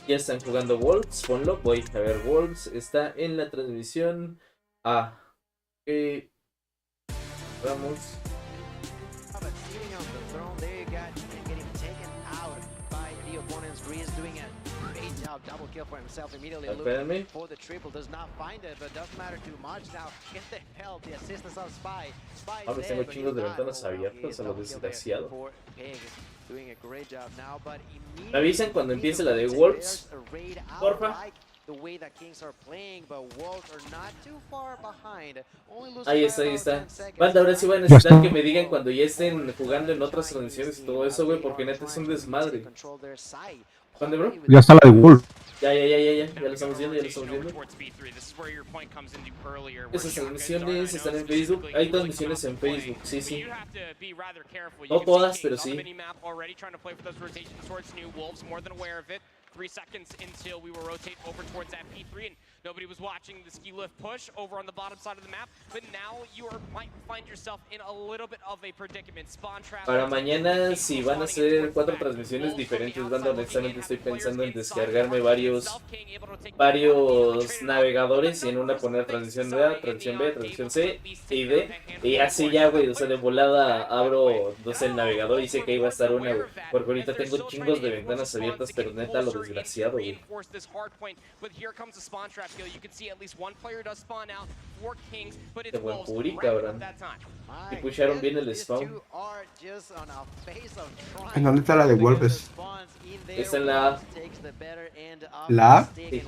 Ya están jugando Wolves, ponlo, voy a ver, Wolves está en la transmisión. Vamos. Espérame. Ahora tengo chingos de ventanas abiertas a lo desgraciado. Me avisan cuando empiece la de Wolves, porfa. Ahí está. Banda, ahora sí voy a necesitar que me digan cuando ya estén jugando en otras transmisiones y todo eso, güey, porque neta es un desmadre. ¿Dónde, bro? Ya está la de Wolf. Ya lo estamos viendo, Esas transmisiones están en Facebook. Hay transmisiones en Facebook, sí. No todas, pero sí. 3 seconds until we will rotate over towards that P3 and nobody was watching the ski lift push over on the bottom side of the map, but now you might find yourself in a little bit of a predicament. Spawn trap. Para mañana, si van a hacer 4 transmisiones diferentes, banda, honestamente estoy pensando en descargarme varios navegadores y en una poner transmisión A, transmisión B, transmisión C y D, y así ya, güey, o sea, de volada abro, no sé, el navegador y sé que ahí va a estar una, güey, porque ahorita tengo chingos de ventanas abiertas, pero neta lo desgraciado, güey. De buen puri, cabrón. Y pusharon bien el spawn. ¿En dónde está la de Wolves? Está en la A. ¿La A? Sí.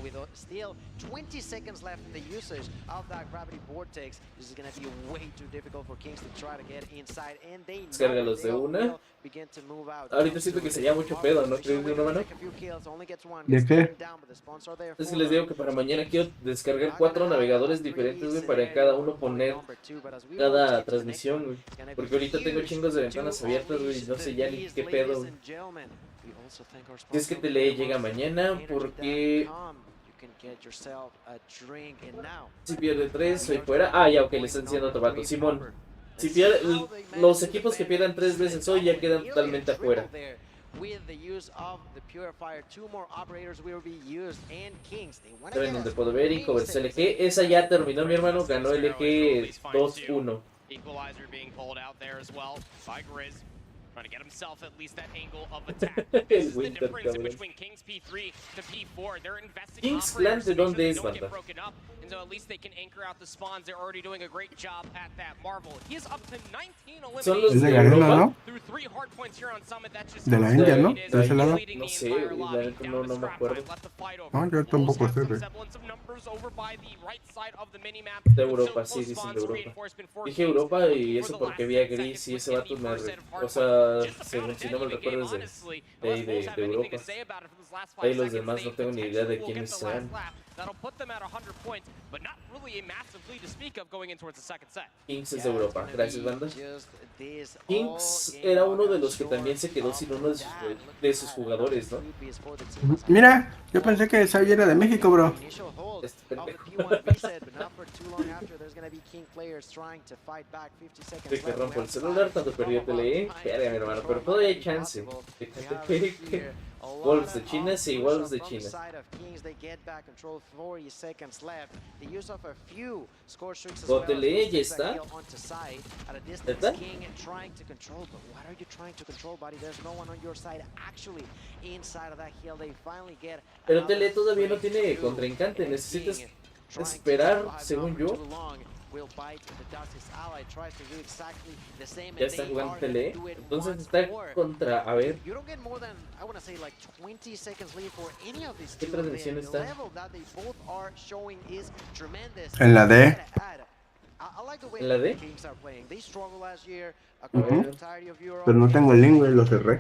Descárgalos de una. Ahorita siento que sería mucho pedo, ¿no crees, de una mano? ¿De qué? Es que les digo que para mañana quiero descargar 4 navegadores diferentes, güey, para cada uno poner cada transmisión, güey. Porque ahorita tengo chingos de ventanas abiertas, güey, no sé ya ni qué pedo, güey. Si es que Tele llega mañana, porque si pierde 3, soy fuera. Ya, ok, le están diciendo otro vato. Simón, si pierde, los equipos que pierdan 3 veces hoy ya quedan totalmente afuera. Saben dónde puedo ver y cover LG. Esa ya terminó, mi hermano. Ganó LG 2-1. Trying to get himself at least that angle of attack. This is the difference in between Kings P3 to P4. They're investing Kings Clan de dónde es, banda. And so at least they can anchor out the spawns. They're already doing a great job at that. Marvel. He is up to 19 Son los eliminations. de Garena, ¿no? Through 3 hard points here on Summit. That's just De la India, ¿no? De ese lado. No sé, la neta no me acuerdo. No, yo tampoco sé, güey. De Europa, sí, dicen de Europa. Dije Europa y eso porque vi a Gris y ese vato o sea, según si no me recuerdo es de Europa. Ahí los demás no tengo ni idea de quiénes sean. Kings es de Europa, gracias, banda. Kings era uno de los que también se quedó sin uno de sus jugadores, ¿no? Mira, yo pensé que Xavi era de México, bro. Este pendejo. De que rompo el celular, tanto perdió Tele. Verga, mi hermano, pero todavía hay chance. Wolves de China, sí, Wolves de China. Tele ya está. ¿Está? Pero Tele todavía no tiene contrincante, necesitas esperar, según yo. Ya está jugando Tele, entonces está contra, a ver. ¿Qué transmisión está? En la D. ¿En la D? Pero no tengo el link, güey, lo cerré.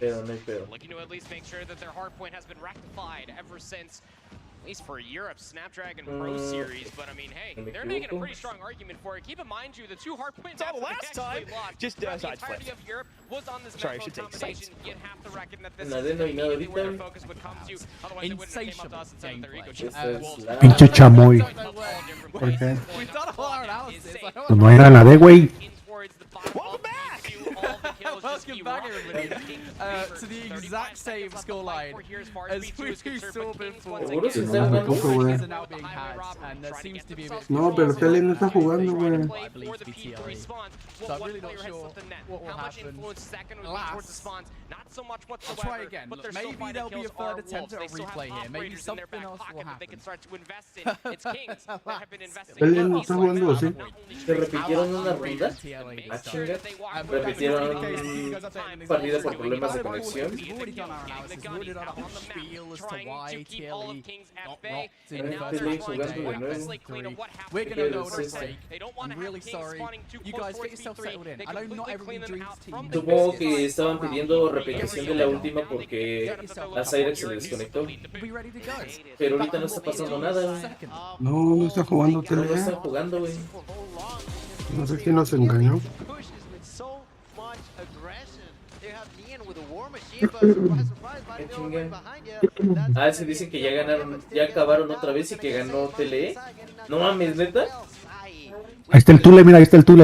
Pero no hay pedo. least for Europe Snapdragon Pro Series, but I mean, hey, they're making a pretty strong argument for it. Keep in mind you, the 2 hardpoint maps last time. Just the sides entirety of Europe was on this Sorry, I map should take combination. You'd have to reckon that this La is de no hay nada immediately where their ahorita. focus would come to. Otherwise, they wouldn't have came up to us and said that their ego chip Esta es Wolves. la- Pinche chamoy. ¿Por qué? We've done a whole analysis. Like, Pues no era la de, güey. Welcome back! Welcome back, everybody, to the exact same scoreline as we saw before. Seguro se No, está jugando. tampoco, güey. Are now being had, and there seems to be a bit No, pero Tele no está jugando, güey. I believe to be TLE. So I'm really not sure what will happen last. I'll try again. Look, maybe there'll be a third attempt at a replay here. Maybe something else will happen. Tele no está jugando, ¿sí? ¿Se repitieron una ronda? Ah, chinga. Repitieron partida por problemas de conexión. We've already done our analysis. We've already done a whole spiel as to why TLE got rocked in the first TLE match jugando de today. nuevo. We're ¿Qué gonna load quieres a decir? break. I'm really sorry. You guys get yourself settled in. I know not everybody dreams team. Supongo que estaban pidiendo repetición de la última porque a Cyrex se le desconectó. We'll be ready to go. Pero ahorita no está pasando nada. Second. No, no está jugando No Tele. lo están jugando, güey. No sé quién nos engañó. Qué chinga. Ah, se dicen que ya ganaron, ya acabaron otra vez y que ganó TLE. No mames, ¿neta? Ahí está el Tule, mira, ahí está el Tule.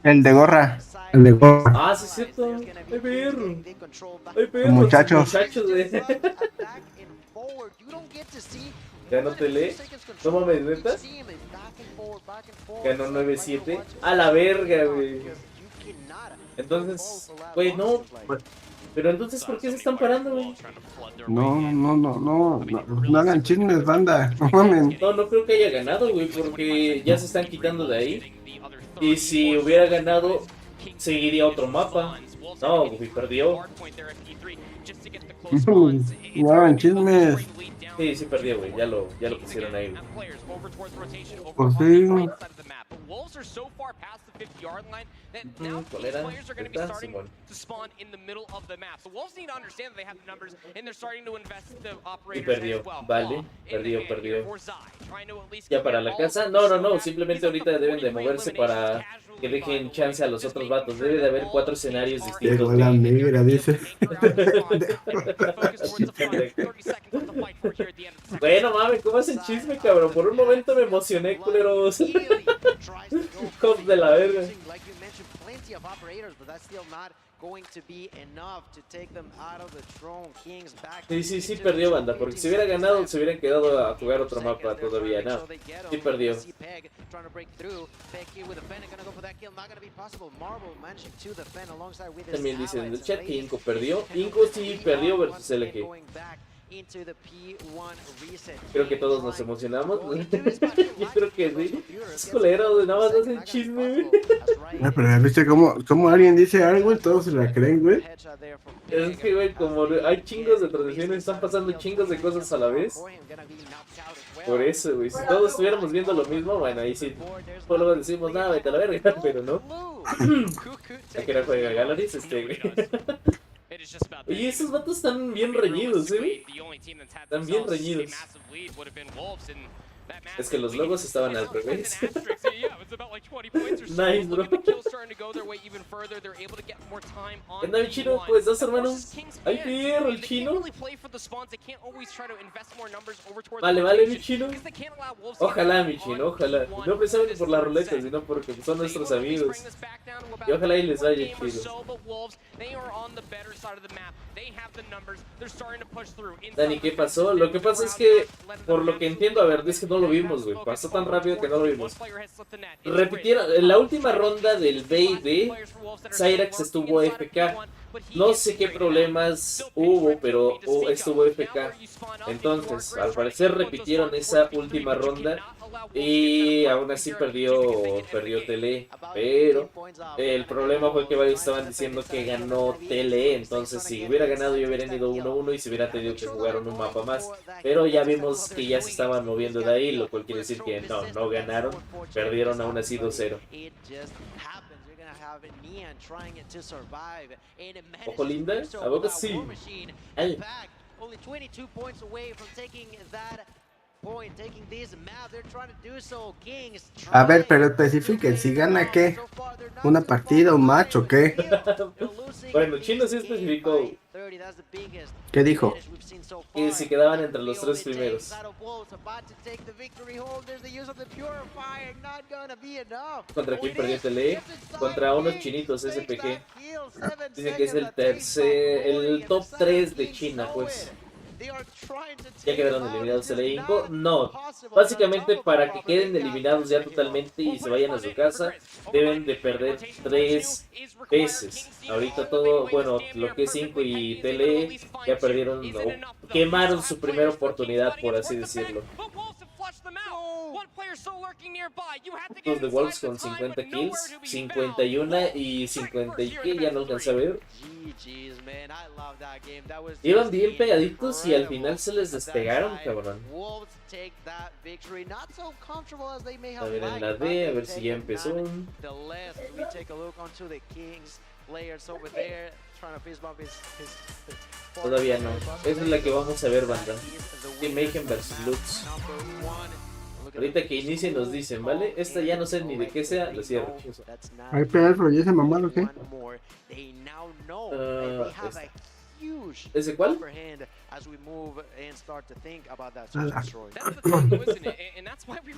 El de gorra. Ah, sí es cierto. Ay, perro. Ay, perro. Muchachos. Güey. Ganó TLE. No mames, ¿neta? Ganó 9-7. A la verga, güey. Entonces, güey, no. Pero entonces, ¿por qué se están parando, güey? No hagan chismes, banda. No mames. No creo que haya ganado, güey, porque ya se están quitando de ahí. Y si hubiera ganado, seguiría otro mapa. No, güey, perdió. No hagan chismes. Sí, perdió, güey. Ya lo pusieron ahí, güey. Pues sí. ¿Cuál era? ¿Esta? Simón. Y perdió. Vale, perdió. ¿Ya para la casa? No. Simplemente ahorita deben de moverse para que dejen chance a los otros vatos. Debe de haber 4 escenarios distintos. Llegó la negra, dice. Bueno, mames, ¿cómo hacen chisme, cabrón? Por un momento me emocioné, culeros. Cop de la verga. Sí, perdió, banda, porque si hubiera ganado se hubieran quedado a jugar otro mapa todavía, no. Sí perdió. También dicen en el chat que Inco perdió. Inco sí perdió versus LG. Creo que todos nos emocionamos. Yo creo que sí. Es culero, nada más hacen chisme. Pero viste cómo alguien dice algo y todos se la creen, güey. Es que, güey, como hay chingos de tradiciones, están pasando chingos de cosas a la vez. Por eso, güey, si todos estuviéramos viendo lo mismo, bueno, ahí sí. Pues luego decimos, nada, vete a la verga, pero no. ¿A qué hora juega Galaris? Güey. Oye, esos vatos están bien reñidos, güey. Están bien reñidos. Es que los logos estaban al revés. Nice, bro. ¿Qué onda, mi chino? ¿Cómo estás, hermano? ¡Ay, perro, el chino! Vale, mi chino. Ojalá, mi chino, ojalá. No precisamente por la ruleta, sino porque son nuestros amigos. Y ojalá y les vaya chido. Dani, ¿qué pasó? Lo que pasa es que, por lo que entiendo, a ver, es que no lo vimos, güey. Pasó tan rápido que no lo vimos. Repitieron, en la última ronda del B&B, Cyrax estuvo FK. No sé qué problemas hubo, pero estuvo FK. Entonces, al parecer repitieron esa última ronda y aún así perdió TLE. Pero el problema fue que varios estaban diciendo que ganó TLE. Entonces, si hubiera ganado, yo hubiera ido 1-1 y se hubiera tenido que jugar un mapa más. Pero ya vimos que ya se estaban moviendo de ahí, lo cual quiere decir que no ganaron. Perdieron aún así 2-0. Ojo linda, a poco sí. Ay. Only 22 points away from taking that point, taking this map. They're trying to do so. Kings. A ver, pero especifiquen, si gana qué, una partida, un match o qué. Bueno, Chino sí especificó. ¿Qué dijo? Y si quedaban entre los 3 primeros. ¿Contra quién perdió Tele? Contra unos chinitos SPG. Dicen que es el top 3 de China, pues. ¿Ya quedaron eliminados Tele Inco? No. Básicamente, para que queden eliminados ya totalmente y se vayan a su casa, deben de perder 3 veces. Ahorita todo, bueno, lo que es Inco y Tele ya perdieron, o quemaron su primera oportunidad, por así decirlo. Los de Wolves con 50 kills, 51 y 50 y que ya no alcancé a ver. Iban bien pegaditos y al final se les despegaron, cabrón. A ver en la D, a ver si ya empezó. Todavía no. Esa es la que vamos a ver, banda. Team Mayhem vs Lutz. Ahorita que inicie nos dicen, ¿vale? Esta ya no sé ni de qué sea, lo cierro. Ay, perro, ¿y ese mamá o qué? ¿Ese cuál?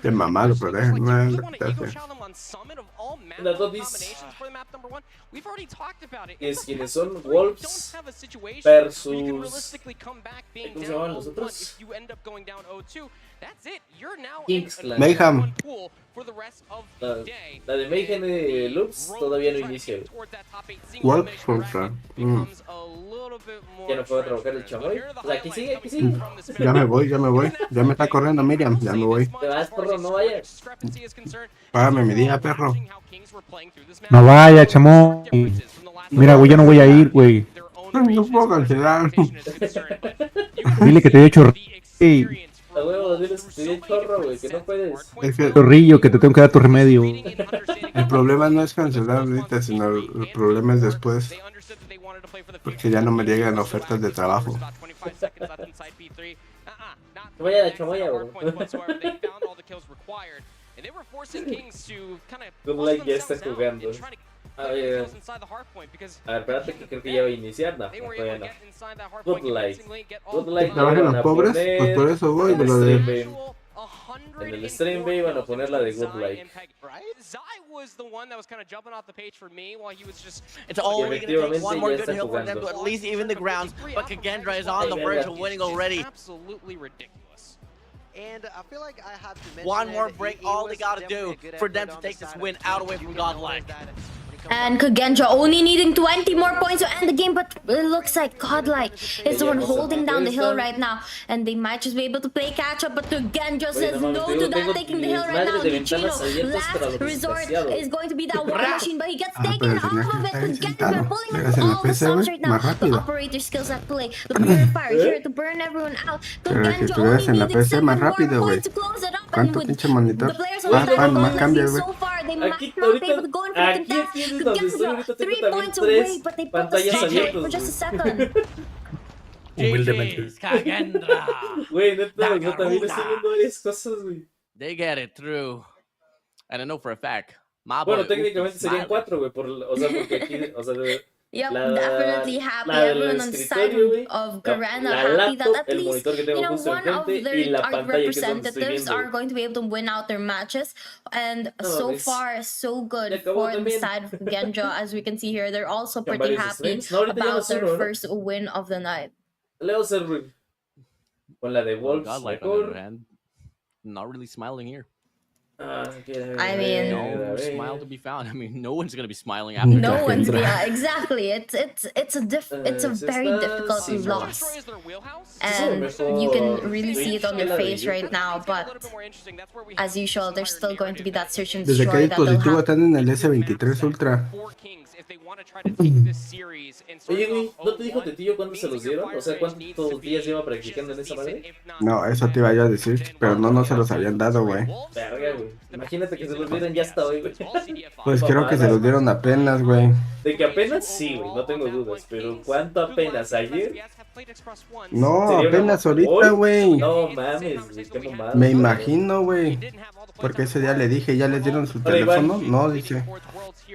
Qué mamado, pero déjenme. La Dodis es quienes son Wolves versus... ¿Cómo se llaman los otros? Kings Clan. Mayhem. La de Mayhem de Loops todavía no inicia. Wolves contra. Ya no puedo trabajar el chamoy. O sea, aquí sigue, aquí sigue. Ya me voy. Ya me está corriendo Miriam, ya me voy. Te vas, perro, no vayas. Págame mi día, perro. No vaya, chamo. Mira, güey, yo no voy a ir, güey. No puedo cancelar. Dile que te he hecho A huevo, diles que te di el chorro, güey, que no puedes. Es que chorrillo, que te tengo que dar tu remedio. el problema no es cancelar ahorita, sino el problema es después. Porque ya no me llegan ofertas de trabajo. Vaya la chamoya, güey. Good Light ya está jugando. A ver, espérate que creo que ya va a iniciar. No, todavía no. Good Light. Good Light. ¿Trabajan los pobres? Pues por eso voy, de lo de... En el stream bay van a poner la de Good Light. It's only going to take one more good hill for them to at least even the grounds, but Kagendra is on the verge of winning already. Absolutely ridiculous. One more break, all they got to do for them to take this win out away from Godlike. And Kagendra only needing 20 more points to end the game, but it looks like Godlike is the one holding down the hill right now. And they might just be able to play catch up, but Kagendra says no to that, taking the hill right now. Chino, last resort is going to be that war machine, but he gets taken off of it. Kagendra pulling in all the stops right now. The operator skills at play. The purifier here to burn everyone out. Kagendra only needing 7 more points to close it up. And with the players on the battlefield so far, they might not be able to go in for the contest. Kagendra 3 points away, but they put the stop right for just a second. Humildemente. Kagendra. Güey, neta, yo también estoy viendo varias cosas, güey. They get it through. And I know for a fact. Bueno, técnicamente serían 4, güey, o sea, porque aquí, o sea, Yep, definitely happy. Everyone on the side of Garena happy that at least, you know, one of their representatives are going to be able to win out their matches. And so far, so good for the side of Kagendra. As we can see here, they're also pretty happy about their first win of the night. Leo Serwin. Con la de Wolves. Not really smiling here. I mean, no smile to be found. I mean, no one's gonna be smiling after. No one's exactly. It's a very difficult loss, and you can really see it on their face right now. But as usual, there's still going to be that search and Desde destroy qué dispositivo están en el S23 Ultra. Oye, güey, ¿no te dijo Tetillo cuándo se los dieron? O sea, ¿cuántos días lleva practicando en esa madre? No, eso te iba yo a decir, pero no se los habían dado, güey. Verga, güey. güey. Imagínate que se los dieran ya hasta hoy, güey. Pues creo que se los dieron apenas, güey. De que apenas sí, güey, no tengo dudas. Pero ¿cuánto apenas? ¿Ayer? No, ¿Sería apenas una- ahorita, ¿Hoy? güey. No mames, güey, qué mamada. Me imagino, güey. Porque ese día le dije, ¿ya les dieron su Hola, Iván. teléfono? No, dice.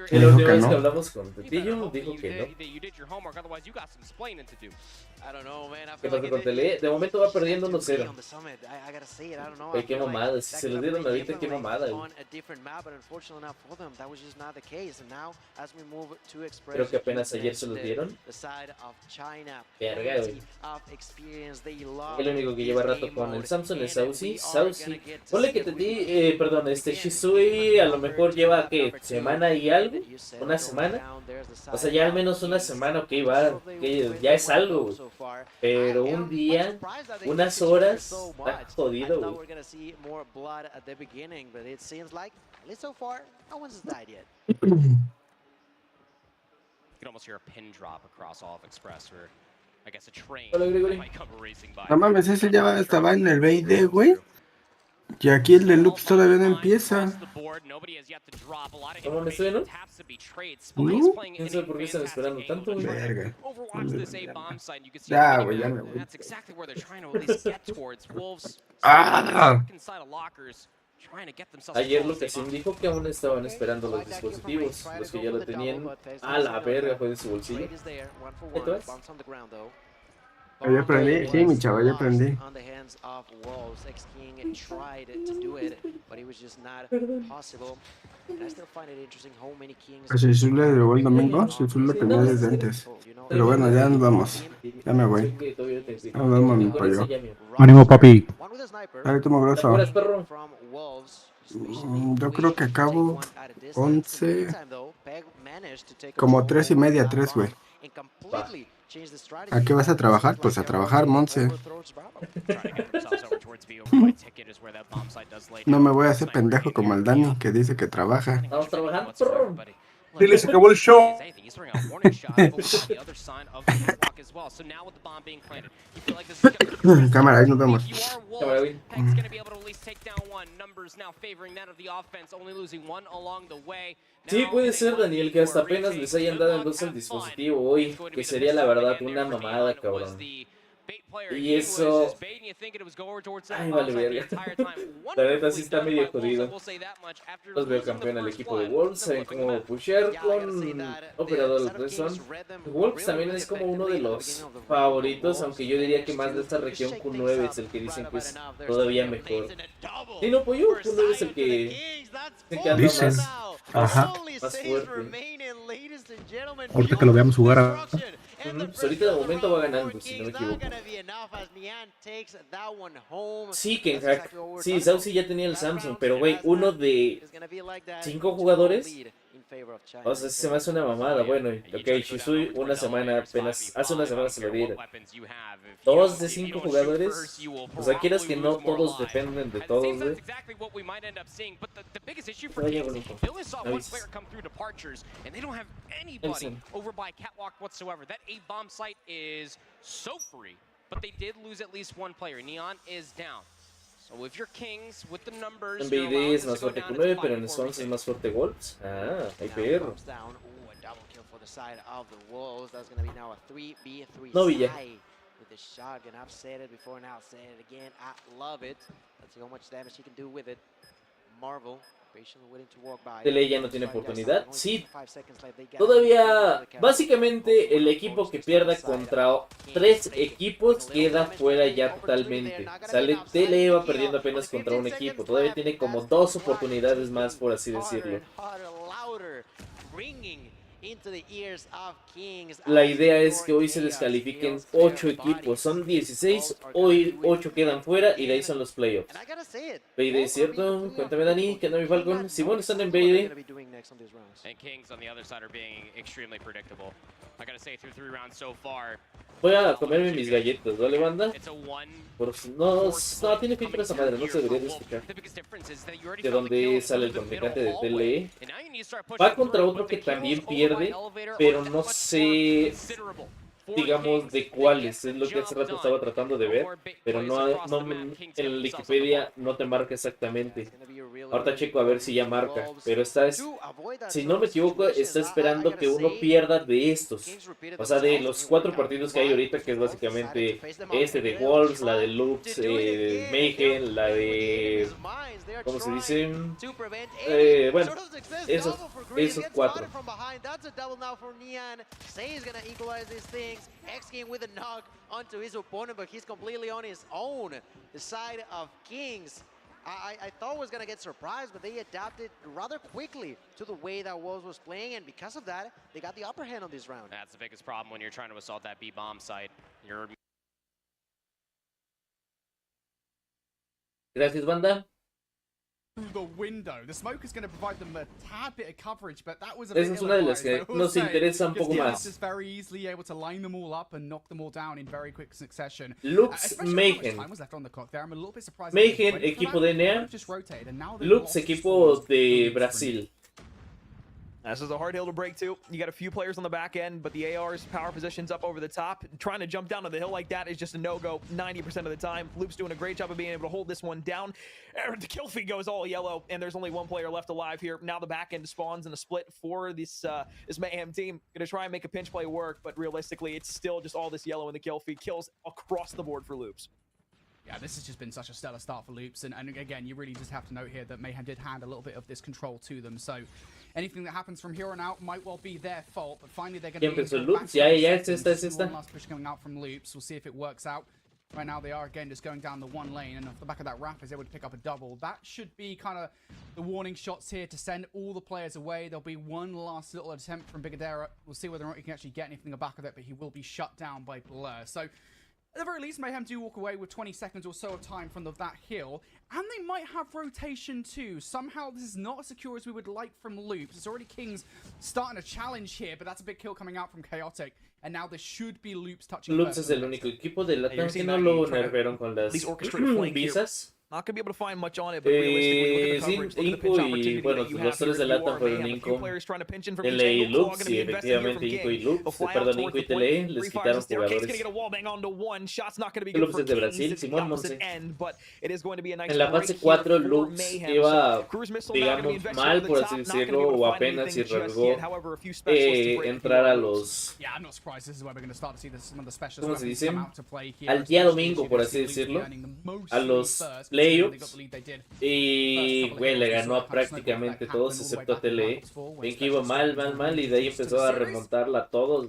Que Me la dijo última que vez que no. hablamos con Tetillo, dijo que no. ¿Qué pasó con Tele? De momento va perdiendo 1-0. Güey, qué mamada. Si se los dieron ahorita, qué mamada, güey. Creo que apenas ayer se los dieron. Verga, güey. El único que lleva rato con el Samsung es Saucy. Saucy. Ponle que perdón, Shisui a lo mejor lleva, ¿qué? ¿Semana y algo? ¿Una semana? O sea, ya al menos una semana, ok, va. Que ya es algo, güey. Pero un día, unas horas, está jodido, güey. Hola, Gregory. No mames, ese ya estaba en el BD, güey. Y aquí el de Loops todavía no empieza. ¿Cómo me suena? ¿No? ¿Quién sabe por qué están esperando tanto, güey? Verga. Ya, güey, ya me voy. ¡Ah! Ayer Lucasín dijo que aún estaban esperando los dispositivos, los que ya lo tenían. A la verga, fue de su bolsillo. ¿Esto es? Ya aprendí, sí, mi chavo, ya aprendí. A Jesús le llegó el domingo, Jesús lo tenía desde antes. Pero bueno, ya nos vamos. Ya me voy. Nos vemos, mi pollo. Ánimo, papi. Dale, tu abrazo. ¿Te acuerdas, perro? Yo creo que acabo 11, como 3:30, 3, güey. ¿A qué vas a trabajar? Pues a trabajar, Monse. No me voy a hacer pendejo como el Dani, que dice que trabaja. Estamos trabajando, perro. Dile, se acabó el show. Cámara, ahí nos vemos. Cámara, güey. Sí, puede ser, Daniel, que hasta apenas les hayan dado el 2 al dispositivo hoy, que sería la verdad una mamada, cabrón. Y eso... Ay, vale, verga. La neta sí está medio jodido. Los veo campeón al equipo de Wolves, saben cómo pushear con operador de Redson. Wolves también es como uno de los favoritos, aunque yo diría que más de esta región Q9 es el que dicen que es todavía mejor. Sí, no, pollo, Q9 es el que anda Dicen. más, Ajá. más fuerte. Ahorita que lo veamos jugar a... Pues ahorita de momento va ganando, si no me equivoco. Sí, Kenhack. Sí, Saucy ya tenía el Samsung, pero güey, uno de 5 jugadores. O sea, se me hace una mamada. Bueno, ok, Shisui una semana apenas, hace una semana se lo dieron. 2 de 5 jugadores. O sea, quieras que no, todos dependen de todos, güey. Vaya, bonito. Avisas. Nelson. En BD es más fuerte que 9, pero en Swans es más fuerte Wolves. Ah, hay perro. No, Villa. Tele ya no tiene oportunidad. Sí, todavía básicamente el equipo que pierda contra 3 equipos queda fuera ya totalmente. Sale Tele va perdiendo apenas contra un equipo. Todavía tiene como 2 oportunidades más, por así decirlo. La idea es que hoy se descalifiquen 8 equipos. Son 16, hoy 8 quedan fuera y de ahí son los playoffs. BD, ¿cierto? Cuéntame, Dani, ¿qué onda, mi Falcon? Si bueno, están en BD. Voy a comerme mis galletas, ¿vale, banda? No, tiene filtro esa madre, no se debería de escuchar. De dónde sale el contrincante de TLE. Va contra otro que también pierde, pero no sé digamos, de cuáles, es lo que hace rato estaba tratando de ver, pero en la Wikipedia no te marca exactamente. Ahorita checo a ver si ya marca, pero si no me equivoco, está esperando que uno pierda de estos. O sea, de los 4 partidos que hay ahorita, que es básicamente este de Wolves, la de Lux, Mayhem, la de... ¿Cómo se dice? Bueno, esos 4. X game with a knock onto his opponent, but he's completely on his own. The side of Kings, I thought was gonna get surprised, but they adapted rather quickly to the way that Wolves was playing, and because of that, they got the upper hand on this round. That's the biggest problem when you're trying to assault that B-bomb site. Gracias, banda. The window. The smoke is going to provide them a tad bit of coverage, but that was a Esa es una de las que nos interesa un poco más. Is very easily able to line them all up and knock them all down in very quick succession. Lux, Mayhem. Mayhem, equipo de NEA. Lux, equipo de Brasil. This is a hard hill to break too. You got a few players on the back end, but the AR's power position's up over the top. Trying to jump down to the hill like that is just a no-go 90% of the time. Loop's doing a great job of being able to hold this one down. The kill feed goes all yellow, and there's only one player left alive here. Now the back end spawns in a split for this Mayhem team. Gonna try and make a pinch play work, but realistically, it's still just all this yellow in the kill feed. Kills across the board for Loops. Yeah, this has just been such a stellar start for Loops, and again, you really just have to note here that Mayhem did hand a little bit of this control to them, so anything that happens from here on out might well be their fault, but finally they're going to be Loops. Es esta. One last push coming out from Loops. We'll see if it works out. Right now they are again just going down the one lane, and off the back of that Raph is able to pick up a double. That should be kind of the warning shots here to send all the players away. There'll be one last little attempt from Bigadera. We'll see whether or not he can actually get anything back of it, but he will be shut down by Blur. So at the very least, Mayhem do walk away with 20 seconds or so of time from that hill, and they might have rotation too. Somehow this is not as secure as we would like from Loops. It's already Kings starting a challenge here, but that's a big kill coming out from Chaotic, and now this should be Loops touching. Loops es el único equipo de LATAM que no lo nerfearon con las visas. Not gonna be able to find much on it, but realistically, look at the coverage, look at the pinch opportunity that you have here. You are Mayhem, a few players trying to pinch in from TLE y Lux, y efectivamente Inco y Lux, perdón, Inco y TLE les quitaron jugadores. Lux es de Brasil, Simón Monse. En la fase 4, Lux iba, digamos, mal, por así decirlo, o apenas si arriesgó entrar a los... ¿Cómo se dice? Al día domingo, por así decirlo, a los playoffs, y güey, le ganó a prácticamente todos excepto a TLE. Ven que iba mal, y de ahí empezó a remontarla a todos.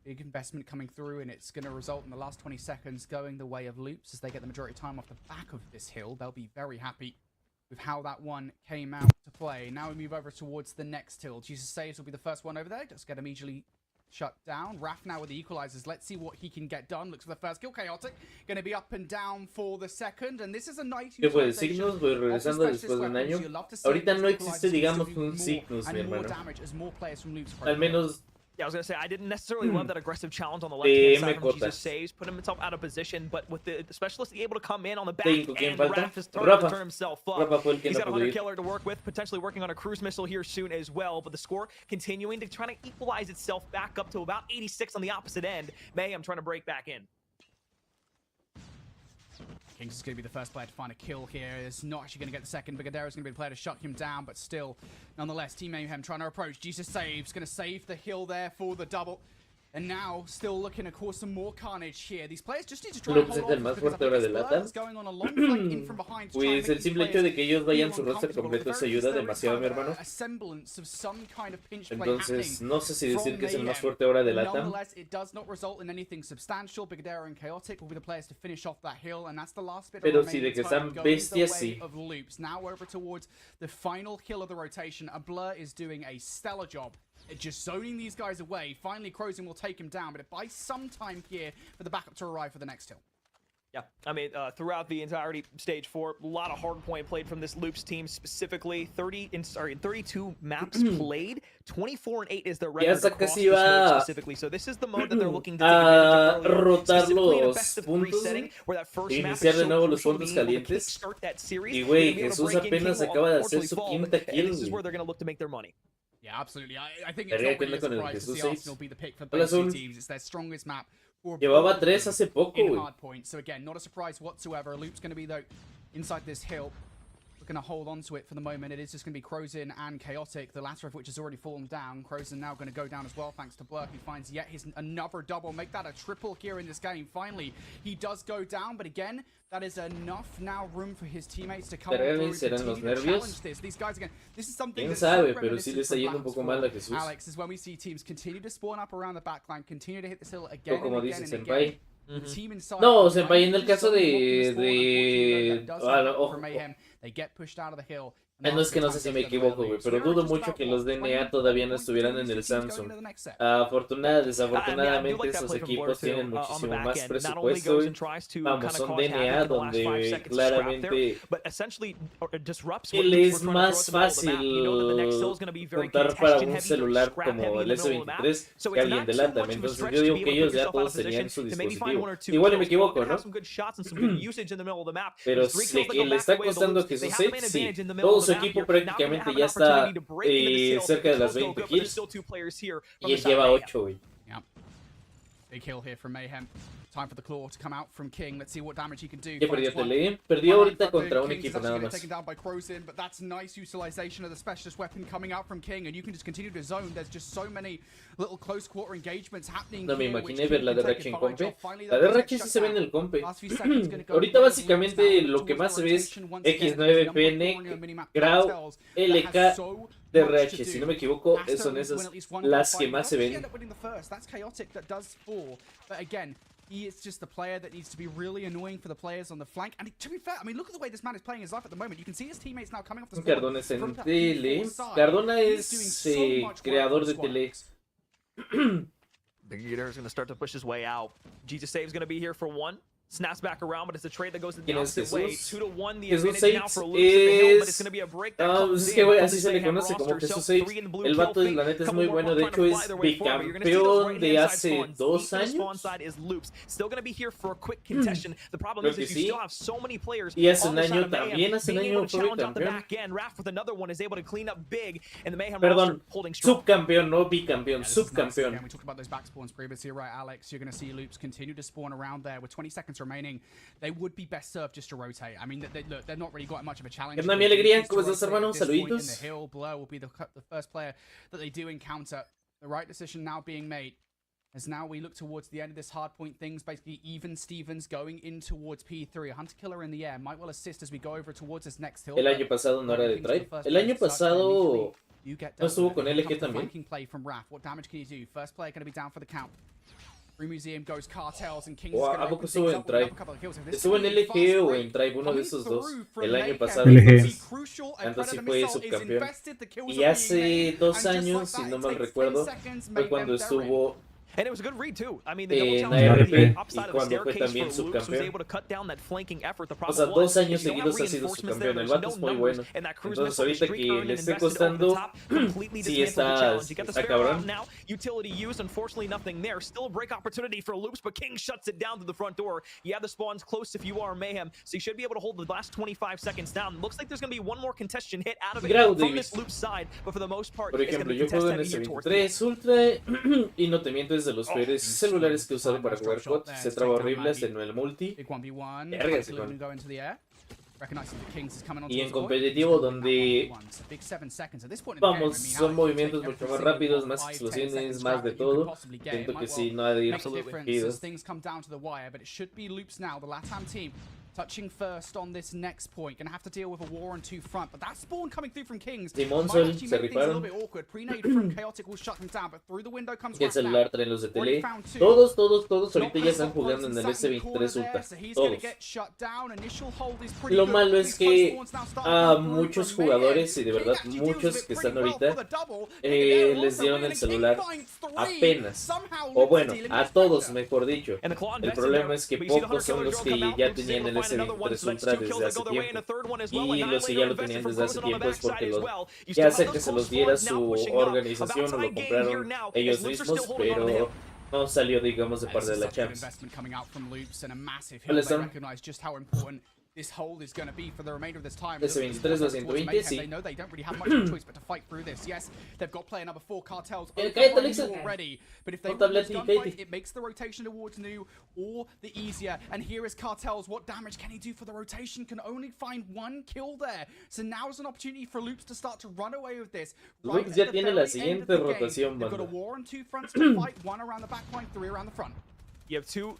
Big investment coming through, and it's going to result in the last 20 seconds going the way of Loops as they get the majority of time off the back of this hill. They'll be very happy with how that one came out to play. Now we move over towards the next hill. Jesus Saves will be the first one over there. Just get immediately shut down. Raph now with the equalizers. Let's see what he can get done. Looks for the first kill. Chaotic going to be up and down for the second, and this is a nice ¿Qué fue? Signos, voy regresando después de un año. Ahorita no existe, digamos, un Signos, mi hermano. Al menos... Yeah, I was gonna say I didn't necessarily love that aggressive challenge on the left-hand side from Jesus Saves, put himself out of position, but with the specialist able to come in on the back end, Raph is starting to turn himself up. He's got a hunter killer to work with, potentially working on a cruise missile here soon as well, but the score continuing to try to equalize itself back up to about 86 on the opposite end. Mayhem trying to break back in. Kings is going to be the first player to find a kill here. It's not actually going to get the second. Bigadera is going to be the player to shut him down, but still, nonetheless, Team Mayhem trying to approach. Jesus Saves, going to save the hill there for the double. And now, still looking to cause some more carnage here. These players just need to try and hold on because going on a long flank in from behind. Pues el simple hecho de que ellos vayan su roster completo se ayuda demasiado, mi hermano. Entonces, no sé si decir que es el más fuerte ahora de LATAM. Nonetheless, it does not result in anything substantial. Bigadera and Chaotic will be the players to finish off that hill, and that's the last bit Pero of sí, de que están bestias, sí. Loops. Now over towards the final kill of the rotation. A Blur is doing a stellar job just zoning these guys away. Finally, Crozing will take him down, but it buys some time here for the backup to arrive for the next hill. Yeah, I mean, throughout the entirety stage 4, a lot of hard point played from this Loops team specifically. 32 maps played. 24-8 is their record across the mode specifically. So this is the mode that they're looking to take rotar los puntos, iniciar de nuevo los puntos calientes. Y güey, Jesús apenas acaba de hacer su quinta kill. This is where they're going to look to make their money. Yeah, absolutely. I think it's Verga, not ¿qué really onda a con el surprise to Jesús see 6? Arsenal be the pick for Hola, both two Azul. teams. It's their strongest map for Llevaba both 3 of them hace poco, in güey. hard points. So again, not a surprise whatsoever. Loop's going to be though inside this hill. We're going to hold on to it for the moment. It is just going to be Crozin and Chaotic, the latter of which has already fallen down. Crozin now going to go down as well, thanks to Blur. He finds yet his another double. Make that a triple here in this game. Finally, he does go down, but again, that is enough now room for his teammates to come through and ¿Serán los continue to nervios? challenge this. These guys, again, this is something ¿Quién that's sabe? so Pero sí le está reminiscent yendo un from poco Lamb's mal a Fall. Jesús. Alex, is when we see teams continue to spawn up around the backline, continue to hit this hill again O como and dice again and Senpai. again. The team inside No, are Senpai, en el trying to caso zone them up in the de... spawn. Unfortunately, that does happen ojo, for Mayhem. They get pushed out of the hill. No es que no sé si me equivoco, güey, pero dudo mucho que los DNA todavía no estuvieran en el Samsung. Desafortunadamente esos equipos tienen muchísimo más presupuesto, güey. Vamos, son DNA donde claramente es más fácil contar para un celular como el S23 que alguien de LATAM. Entonces yo digo que ellos ya todos tenían su dispositivo. Igual me equivoco, ¿no? Pero de que le está costando que suceda, sí. Todo su equipo prácticamente ya está cerca de las 20 kills y él lleva 8, güey. Big kill here from Mayhem. Time for the claw to come out from King. Let's see what damage he can do. Ya perdió Tele. Perdió ahorita contra un equipo nada más. Taken down by Crozin, but that's nice utilization of the specialist weapon coming out from King, and you can just continue to zone. There's just so many little close quarter engagements happening. No me here, imaginé ver la de Rache en compe. Finally, La de Rache sí se ve en el compe. Ahorita básicamente lo que más se ve es X9, PN, Grau, LK, DRH. Si no me equivoco, son esas las que más se ven. He is just the player that needs to be really annoying for the players on the flank. And to be fair, I mean, look at the way this man is playing his life at the moment. You can see his teammates now coming off the spawn. Cardona es en tele. Cardona es creador de tele. The Gator is going to start to push his way out. Jesus Save's going to be here for one. Snaps back around, but it's a trade that goes in the opposite way. 2-1, the advantage now for Lewis in the hill, but it's going to be a break that comes es que güey, así se le conoce como Jesús 6. El vato, la neta, es muy bueno. De hecho, es bicampeón de hace 2 años. Creo que sí. Y hace un año también, hace un año fue bicampeón. Perdón, subcampeón, no bicampeón, subcampeón. We talked about those back spawns previously, right, Alex? You're going to see loops continue to spawn around there with 20 seconds remaining. They would be best served just to rotate. I mean, look, they're not really got much of a challenge. Mi alegría, ¿cómo estás, hermano? Saluditos. In the hill, Blur will be the first player that they do encounter. The right decision now being made. As now we look towards the end of this hard point, things basically even Stevens going in towards P3. A Hunter Killer in the air might well assist as we go over towards this next hill. El año pasado no era de Tribe. El año pasado no estuvo con LG también. Play from Raph. What damage can he do? First player going to be down for the count. Free Museum goes Cartels and Kings. ¿A poco estuvo en Tribe? Estuvo en LG o en Tribe, uno de esos dos. El año pasado. Entonces fue subcampeón. Y hace 2 años, si no mal recuerdo, fue cuando estuvo And it was a good read too. I mean, the double challenge y cuando fue también subcampeón. O sea, 2 años seguidos ha sido subcampeón. El vato es muy bueno. Entonces ahorita que le esté costando, sí está cabrón. Utility used, unfortunately nothing there. Still a break opportunity for Loops, but King shuts it down to the front door. You have the spawns close if you are Mayhem, so you should be able to hold the last 25 seconds down. Looks like there's going to be one more contestation hit out of it from this Loops side, but for the most part, por ejemplo, yo juego en S23 Ultra y no te miento, es de los peores celulares que he usado para jugar COD. Se traba horrible en el multi. Y en competitivo, donde vamos, son movimientos mucho más rápidos, más explosiones, más de todo. Siento que sí, no ha de ir cogido. Touching first on this next point. Gonna have to deal with a war on 2 front. But that spawn coming through from Kings Simón might se make things a little rifaron. bit awkward. Pre-nade from Chaotic will shut them down, but through the window comes Y el Raph celular now. traen los de tele. Todos ahorita ya están jugando en el S23 Ultra. Todos. Lo malo es que a muchos jugadores, y de verdad muchos que están ahorita, les dieron el celular apenas. O bueno, a todos mejor dicho. El problema es que pocos son los que ya tenían el S23 Ultra desde hace tiempo. Y los que ya lo tenían desde hace tiempo es porque ya sea que se los diera su organización o lo compraron ellos mismos, pero no salió, digamos, de parte de la Champs. Hola, Sam. this hold is going to be for the remainder of this time. S23-220, sí. They know they don't really have much of a choice but to fight through this. Yes, they've got player number 4, Cartels, already, but if they win this gunfight, it makes the rotation towards New all the easier. And here is Cartels. What damage can he do for the rotation? Can only find 1 kill there. So now is an opportunity for Loops to start to run away with this. Loops ya tiene la siguiente rotación, they've got a war on 2 fronts to fight, 1 around the back line, 3 around the front. You have two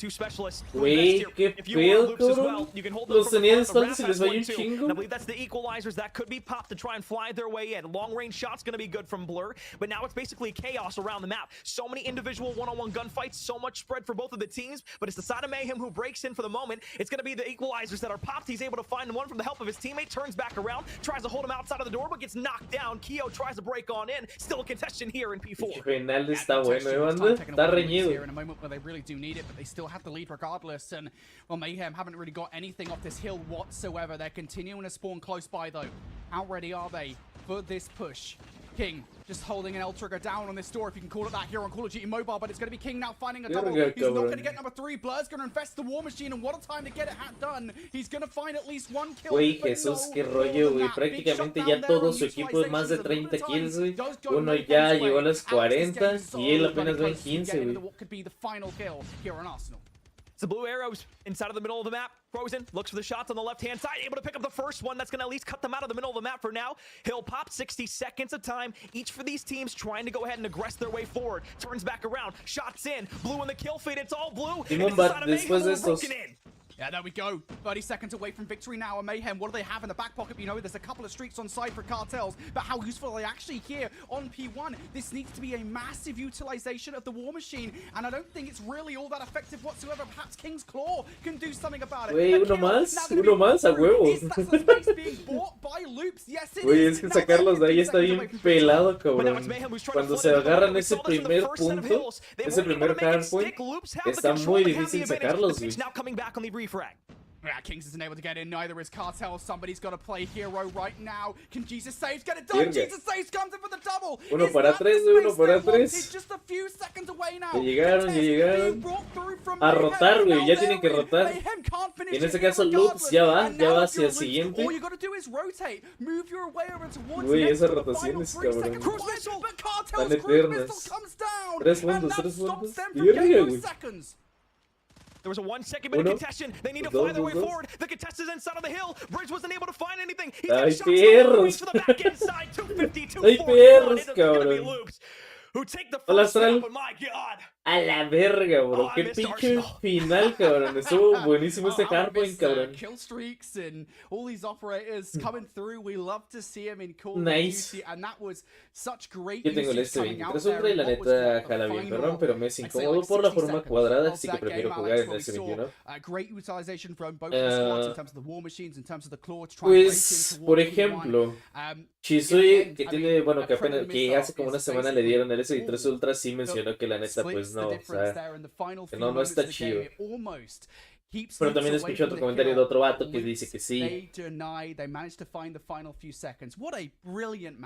specialists. Güey, qué pedo, cabrón. Los tenía de espaldas y les vaya un chingo. I believe that's the equalizers that could be popped to try and fly their way in. Long range shots going to be good from Blur, but now it's basically chaos around the map. So many individual one-on-one gunfights, so much spread for both of the teams, but it's the side of Mayhem who breaks in for the moment. It's going to be the equalizers that are popped. He's able to find one from the help of his teammate, turns back around, tries to hold him outside of the door, but gets knocked down. Keo tries to break on in. Still a contestant here in P4. Final está bueno, banda. Está reñido. They really do need it, but they still have the lead regardless. And well, Mayhem haven't really got anything off this hill whatsoever. They're continuing to spawn close by though. How ready are they for this push? King just holding an L trigger down on this door, if you can call it that, here on Call of Duty Mobile, but it's going to be King now finding a double. He's not going to get number 3. Blur's going to invest the War Machine, and what a time to get it done. He's going to find at least 1 kill. Güey, Jesús, qué rollo, güey. Prácticamente ya todo su equipo es más de 30 kills, güey. Uno ya llegó a las 40 y él apenas va en 15, güey. It's the blue arrows inside of the middle of the map. Frozen looks for the shots on the left-hand side, able to pick up the first one. That's going to at least cut them out of the middle of the map for now. He'll pop 60 seconds of time, each for these teams trying to go ahead and aggress their way forward. Turns back around, shots in, blue in the kill feed, it's all blue. Después de estos... Yeah, there we go. 30 seconds away from victory now. And Mayhem, what do they have in the back pocket? You know, there's a couple of streaks on side for Cartels, but how useful are they actually here on P1? This needs to be a massive utilization of the War Machine, and I don't think it's really all that effective whatsoever. Perhaps King's Claw can do something about it. Güey, uno más, a huevo. Güey, es que sacarlos de ahí está bien pelado, cabrón. Cuando se agarran ese primer punto, ese primer hardpoint, está muy difícil sacarlos, güey. Yeah, Kings isn't able to get in, neither is Cartel. Somebody's got to play hero right now. Can Jesus Saves get it done? Jesus Saves comes in for the double. Uno para tres, uno para tres. It's just a few seconds away now. Ya llegaron. A rotar, güey, ya tienen que rotar. Y en este caso, Loops ya va hacia el siguiente. All you got to do is rotate. Move your way over towards güey, esas rotaciones, cabrón. Tan eternas. 3 puntos. Verga, güey. There was a 1-second bit of contestation. They need to fly their way forward. The contestant's inside of the hill. Bridge wasn't able to find anything. He's got shots for the back inside. 250, 240. Cabrón. Loops, who take the first step, but my God. A la verga, bro. Qué pinche final, cabrón. Estuvo buenísimo este hardpoint, cabrón. Kill streaks and all these operators coming through. We love to see them in Call of Duty, and that was such great. Yo tengo el S23 Ultra y la neta jala bien, perrón, pero me es incómodo por la forma cuadrada, así que prefiero jugar en S21. Pues, por ejemplo, Chisui, que tiene, bueno, que apenas, que hace como una semana le dieron el S23 Ultra, sí mencionó que la neta, pues no, o sea, que no está chido. Pero también escuché otro comentario de otro vato que dice que sí.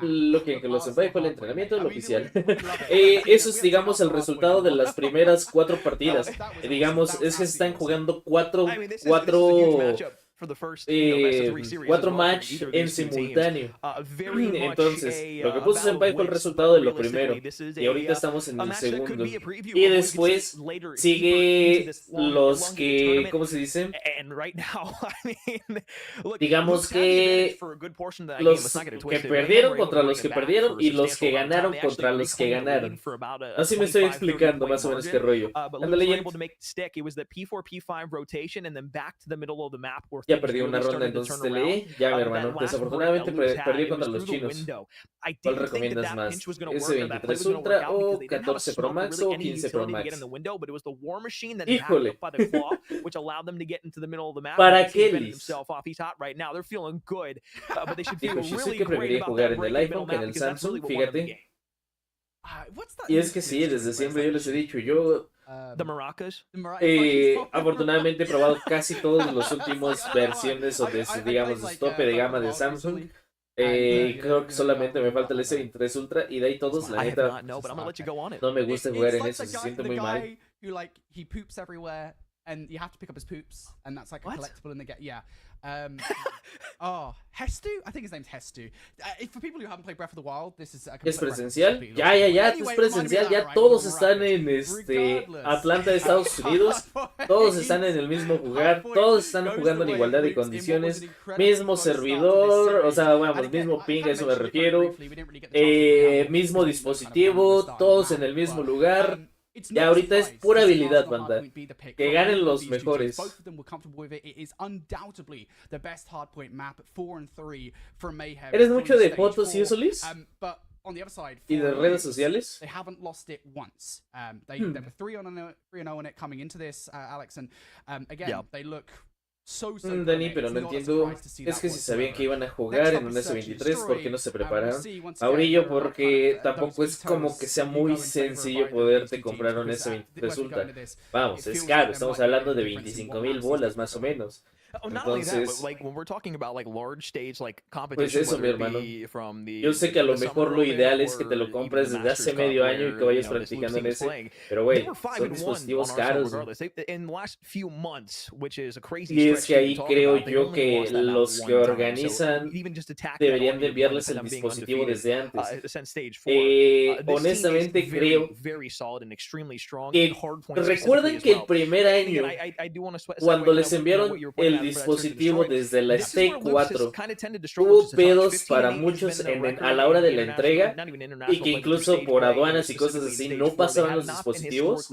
Lo que los senpai fue el entrenamiento del oficial. Eso es, digamos, el resultado de las primeras 4 partidas. Digamos, es que están jugando 4 match en simultáneo. Entonces, lo que puso Senpai fue el resultado de lo primero. Y ahorita estamos en el segundo. Y después sigue los que, ¿cómo se dice? Digamos que los que perdieron contra los que perdieron y los que ganaron contra los que ganaron. Así me estoy explicando más o menos qué rollo. Ya perdí una ronda, entonces te leí. Ya, mi hermano. Desafortunadamente perdí contra los chinos. ¿Cuál recomiendas más? ¿S23 Ultra o 14 Pro Max o 15 Pro Max? Híjole. ¿Para qué, Liz? Dijo Shizu que preferiría jugar en el iPhone que en el Samsung, fíjate. Y es que sí, desde siempre yo les he dicho, yo... afortunadamente he probado casi todas las últimas versiones o de, digamos, de tope de gama de Samsung. Creo que solamente me falta el S23 Ultra y de ahí todos, la neta, no me gusta jugar en eso, se siente muy mal. and you have to pick up his poops, and that's like a collectible in the game. Yeah. Hestu? I think his name's Hestu. For people who haven't played Breath of the Wild, this is a ¿Es presencial? Ya, es presencial. Ya todos están en Atlanta, Estados Unidos. Todos están en el mismo lugar. Todos están jugando en igualdad de condiciones. Mismo servidor, o sea, vamos, mismo ping, a eso me refiero. Mismo dispositivo, todos en el mismo lugar. Ya ahorita es pura habilidad, banda. Que ganen los mejores. ¿Eres mucho de fotos y eso, Liz? ¿Y de redes sociales? They haven't lost it once. They were 3-0 on it coming into this, Alex, and again, they look Dani, pero no entiendo. Es que si sabían que iban a jugar en un S23, ¿por qué no se prepararon? Aurillo, porque tampoco es como que sea muy sencillo poderte comprar un S23 Ultra. Vamos, es caro, estamos hablando de 25,000 bolas más o menos. Entonces, pues eso, mi hermano. Yo sé que a lo mejor lo ideal es que te lo compres desde hace medio año y que vayas practicando en ese, pero güey, son dispositivos caros. Y es que ahí creo yo que los que organizan deberían de enviarles el dispositivo desde antes. Honestamente creo que recuerden que el primer año, cuando les enviaron el dispositivo desde la Stake 4, hubo pedos para muchos a la hora de la entrega y que incluso por aduanas y cosas así no pasaban los dispositivos.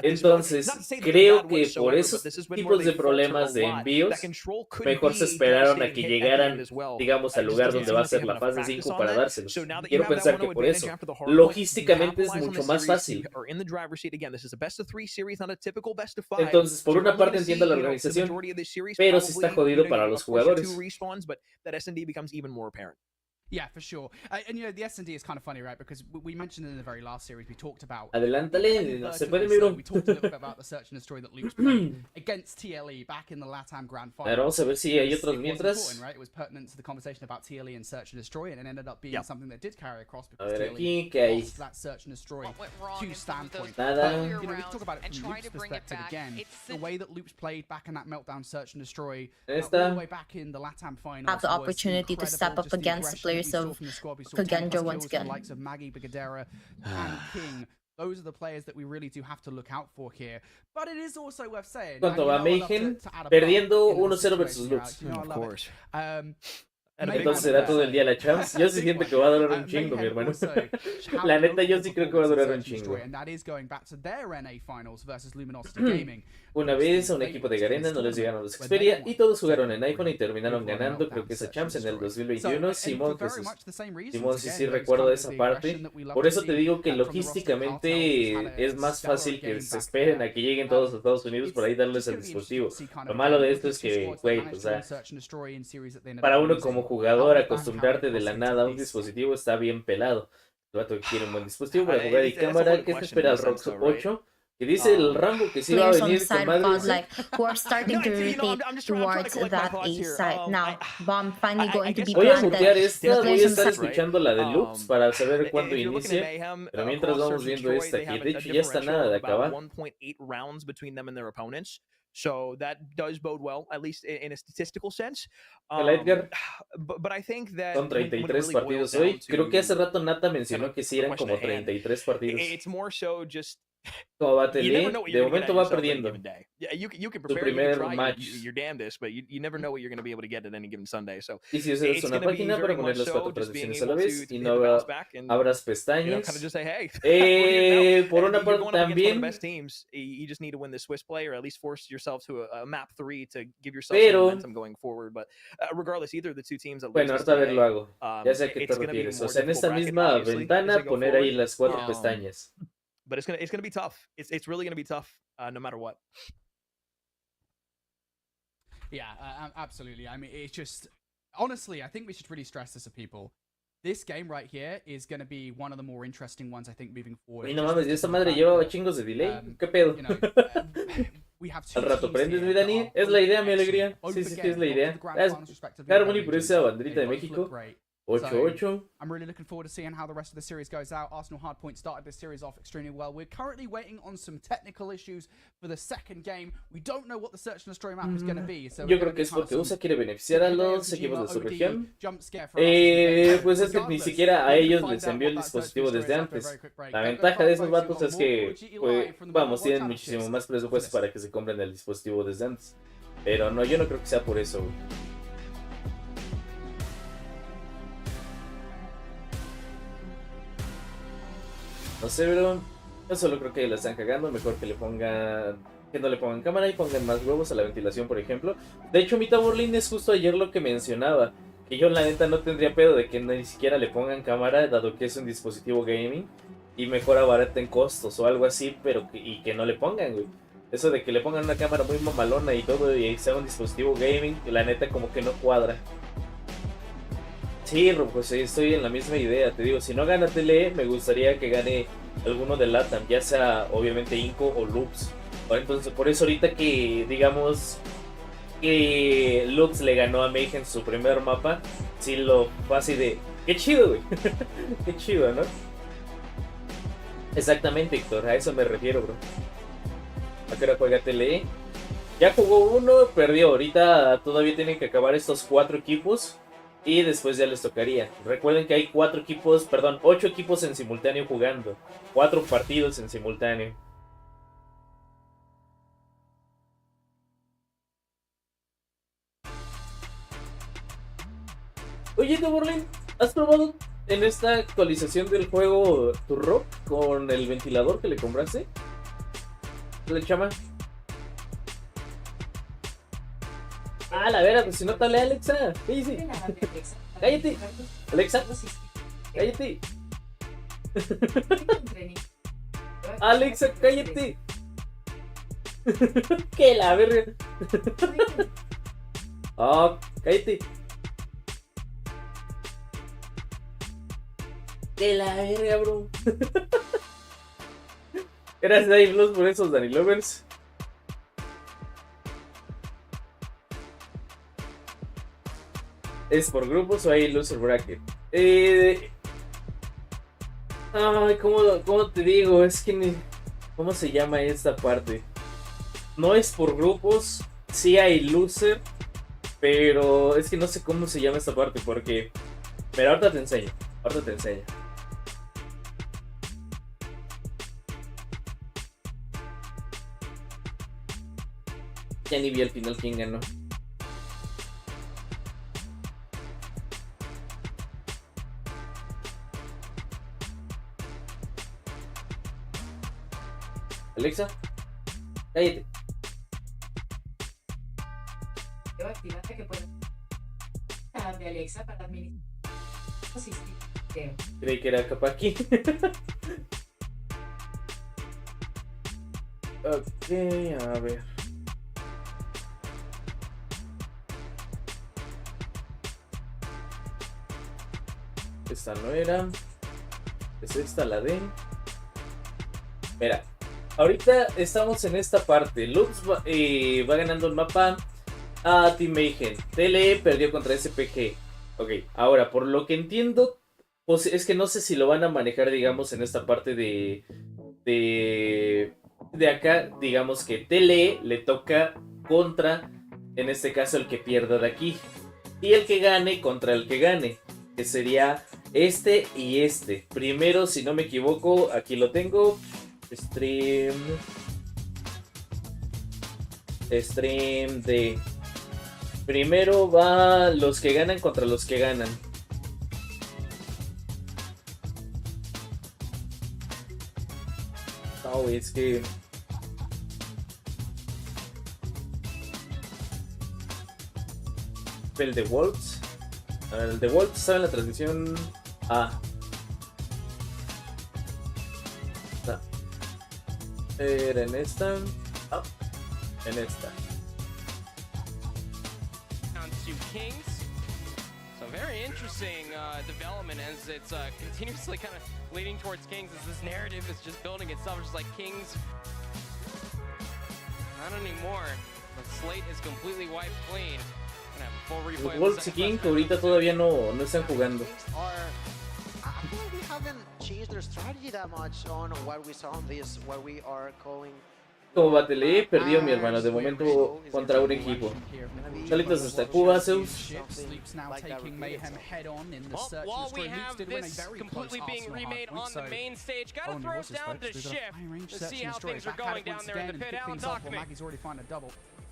Entonces creo que por esos tipos de problemas de envíos, mejor se esperaron a que llegaran, digamos, al lugar donde va a ser la fase 5 para dárselos. Quiero pensar que por eso logísticamente es mucho más fácil. Entonces, por una parte entiendo la organización, pero sí está jodido para los jugadores. Yeah, for sure. And you know, the S&D is kind of funny, right? Because we mentioned in the very last series, we talked about... Adelántale, no se puede, mi bro. We talked a little bit about the search and destroy that Luke's played against TLE back in the LATAM Grand Final. A ver, vamos a ver si hay otros mientras. Right? It was pertinent to the conversation about TLE and search and destroy, and it ended up being something that did carry across because TLE lost that search and destroy to standpoint. Nada. But, you know, we talk about it from Luke's perspective again. The way that Luke's played back in that meltdown search and destroy all the way back in the LATAM Final. Have the opportunity to step up against the players of Kagendra once again. Likes of Maggie, Bigadera, and King. Those are the players that we really do have to look out for here. But it is also worth saying. ¿Cuánto va Mayhem? Perdiendo 1-0 versus Lux. Of course. Entonces será todo el día la Champs. Yo sí siento que va a durar un chingo, mi hermano. La neta, yo sí creo que va a durar un chingo. Una vez a un equipo de Garena no les llegaron los Xperia y todos jugaron en iPhone y terminaron ganando, creo que esa Champs en el 2021. Simón, Simón, sí recuerdo esa parte. Por eso te digo que logísticamente es más fácil que se esperen a que lleguen todos a Estados Unidos por ahí darles el dispositivo. Lo malo de esto es que, güey, o sea, para uno como jugador acostumbrarte de la nada a un dispositivo está bien pelado. El vato que quiere un buen dispositivo para jugar y cámara. ¿Qué te espera el Rox 8? Que dice el Rambo que sí va a venir con madres. Like, who are starting to rotate towards that A side. Now, bomb finally going to be Voy a mutear esta, voy a estar escuchando la de Loops para saber cuándo inicia. Pero mientras vamos viendo esta, que de hecho ya está nada de acabar. So that does bode well, at least in a statistical sense. Edgar. But I think that son 33 partidos hoy. Creo que hace rato Nata mencionó que sí eran como 33 partidos. It's more so just como va Tele, de momento va perdiendo. Su primer match. You're damnedest, but you never know what you're going to be able to get at any given Sunday. So y si usas una página para poner las 4 transmisiones a la vez y no abras pestañas. Por una parte también. You just need to win the Swiss play or at least force yourself to a map 3 to give yourself some momentum going forward. But regardless, either of the two teams. Bueno, ahorita a ver lo hago. Ya sé a qué te refieres. O sea, en esta misma ventana poner ahí las 4 pestañas. But it's gonna be tough. It's really gonna be tough, no matter what. Yeah, absolutely. I mean, it's just honestly, I think we should really stress this to people. This game right here is going to be one of the more interesting ones, I think, moving forward. Y no mames, esta madre llevaba chingos de delay. ¿Qué pedo? Al rato prendes, mi Dani. Es la idea, mi alegría. Sí, es la idea. Harmony por esa banderita de México. 8-8. I'm really looking forward to seeing how the rest of the series goes out. Arsenal Hardpoint started this series off extremely well. We're currently waiting on some technical issues for the second game. We don't know what the search and destroy map is going to be. So yo creo que es porque USA quiere beneficiar a los equipos de su región. Pues es que ni siquiera a ellos les envió el dispositivo desde antes. La ventaja de esos vatos es que, pues, vamos, tienen muchísimo más presupuesto para que se compren el dispositivo desde antes. Pero no, yo no creo que sea por eso, güey. No sé, bro. Yo solo creo que la están cagando. Mejor que le pongan... Que no le pongan cámara y pongan más huevos a la ventilación, por ejemplo. De hecho, Mita Borlin es justo ayer lo que mencionaba. Que yo, la neta, no tendría pedo de que ni siquiera le pongan cámara, dado que es un dispositivo gaming. Y mejor abaraten costos o algo así, pero que no le pongan, güey. Eso de que le pongan una cámara muy mamalona y todo y sea un dispositivo gaming, la neta como que no cuadra. Sí, pues estoy en la misma idea, te digo, si no gana TLE, me gustaría que gane alguno de LATAM, ya sea obviamente Inco o Lux. Entonces, por eso ahorita que digamos que Lux le ganó a Mayhem su primer mapa, sí lo fue así de, qué chido, güey. Qué chido, ¿no? Exactamente, Héctor, a eso me refiero, bro. ¿A qué hora juega TLE? Ya jugó uno, perdió. Ahorita todavía tienen que acabar estos 4 equipos y después ya les tocaría. Recuerden que hay 8 equipos en simultáneo jugando. 4 partidos en simultáneo. Oye, Borlin, ¿has probado en esta actualización del juego tu rock con el ventilador que le compraste? ¿Le chama? Ah, la vera, pues si no te hablé, Alexa. ¿Qué dice? Cállate. Alexa. Cállate. Alexa, cállate. Que la verga. Oh, cállate. Que la verga, bro. Gracias, Dave Blues, por esos Danny Lovers. ¿Es por grupos o hay loser bracket? Ay, ¿cómo te digo? Es que ¿cómo se llama esta parte? No es por grupos, sí hay loser, pero es que no sé cómo se llama esta parte porque... Pero ahorita te enseño. Ya ni vi al final quién ganó. Alexa, cállate. Debo activarte que pueda de Alexa para administrar. Creí que era capaz aquí. Ok, a ver. Esta no era. Es esta la de. Mira, ahorita estamos en esta parte. Lux va ganando el mapa a Team Mayhem. TLE perdió contra SPG. Ok, ahora por lo que entiendo, pues es que no sé si lo van a manejar, digamos, en esta parte de acá. Digamos que TLE le toca contra, en este caso, el que pierda de aquí. Y el que gane contra el que gane, que sería este y este. Primero, si no me equivoco, aquí lo tengo. Stream de... Primero va los que ganan contra los que ganan. No, es que... El de Wolves. El de Wolves estaba en la transmisión... No. Era en esta... en esta. Kings. So very interesting development as it's continuously kind of leading towards Kings as this narrative is just building itself, just like Kings. Not anymore. The slate is completely wiped clean. Los Wolves y King ahorita todavía no están jugando. Como Battle perdió mi hermano, de momento contra un equipo. Salitas hasta Cuba, Zeus. While we have this completely being remade on the main stage, gotta throw it down to Shift to see how things are going down there in the pit. Alan, talk to me.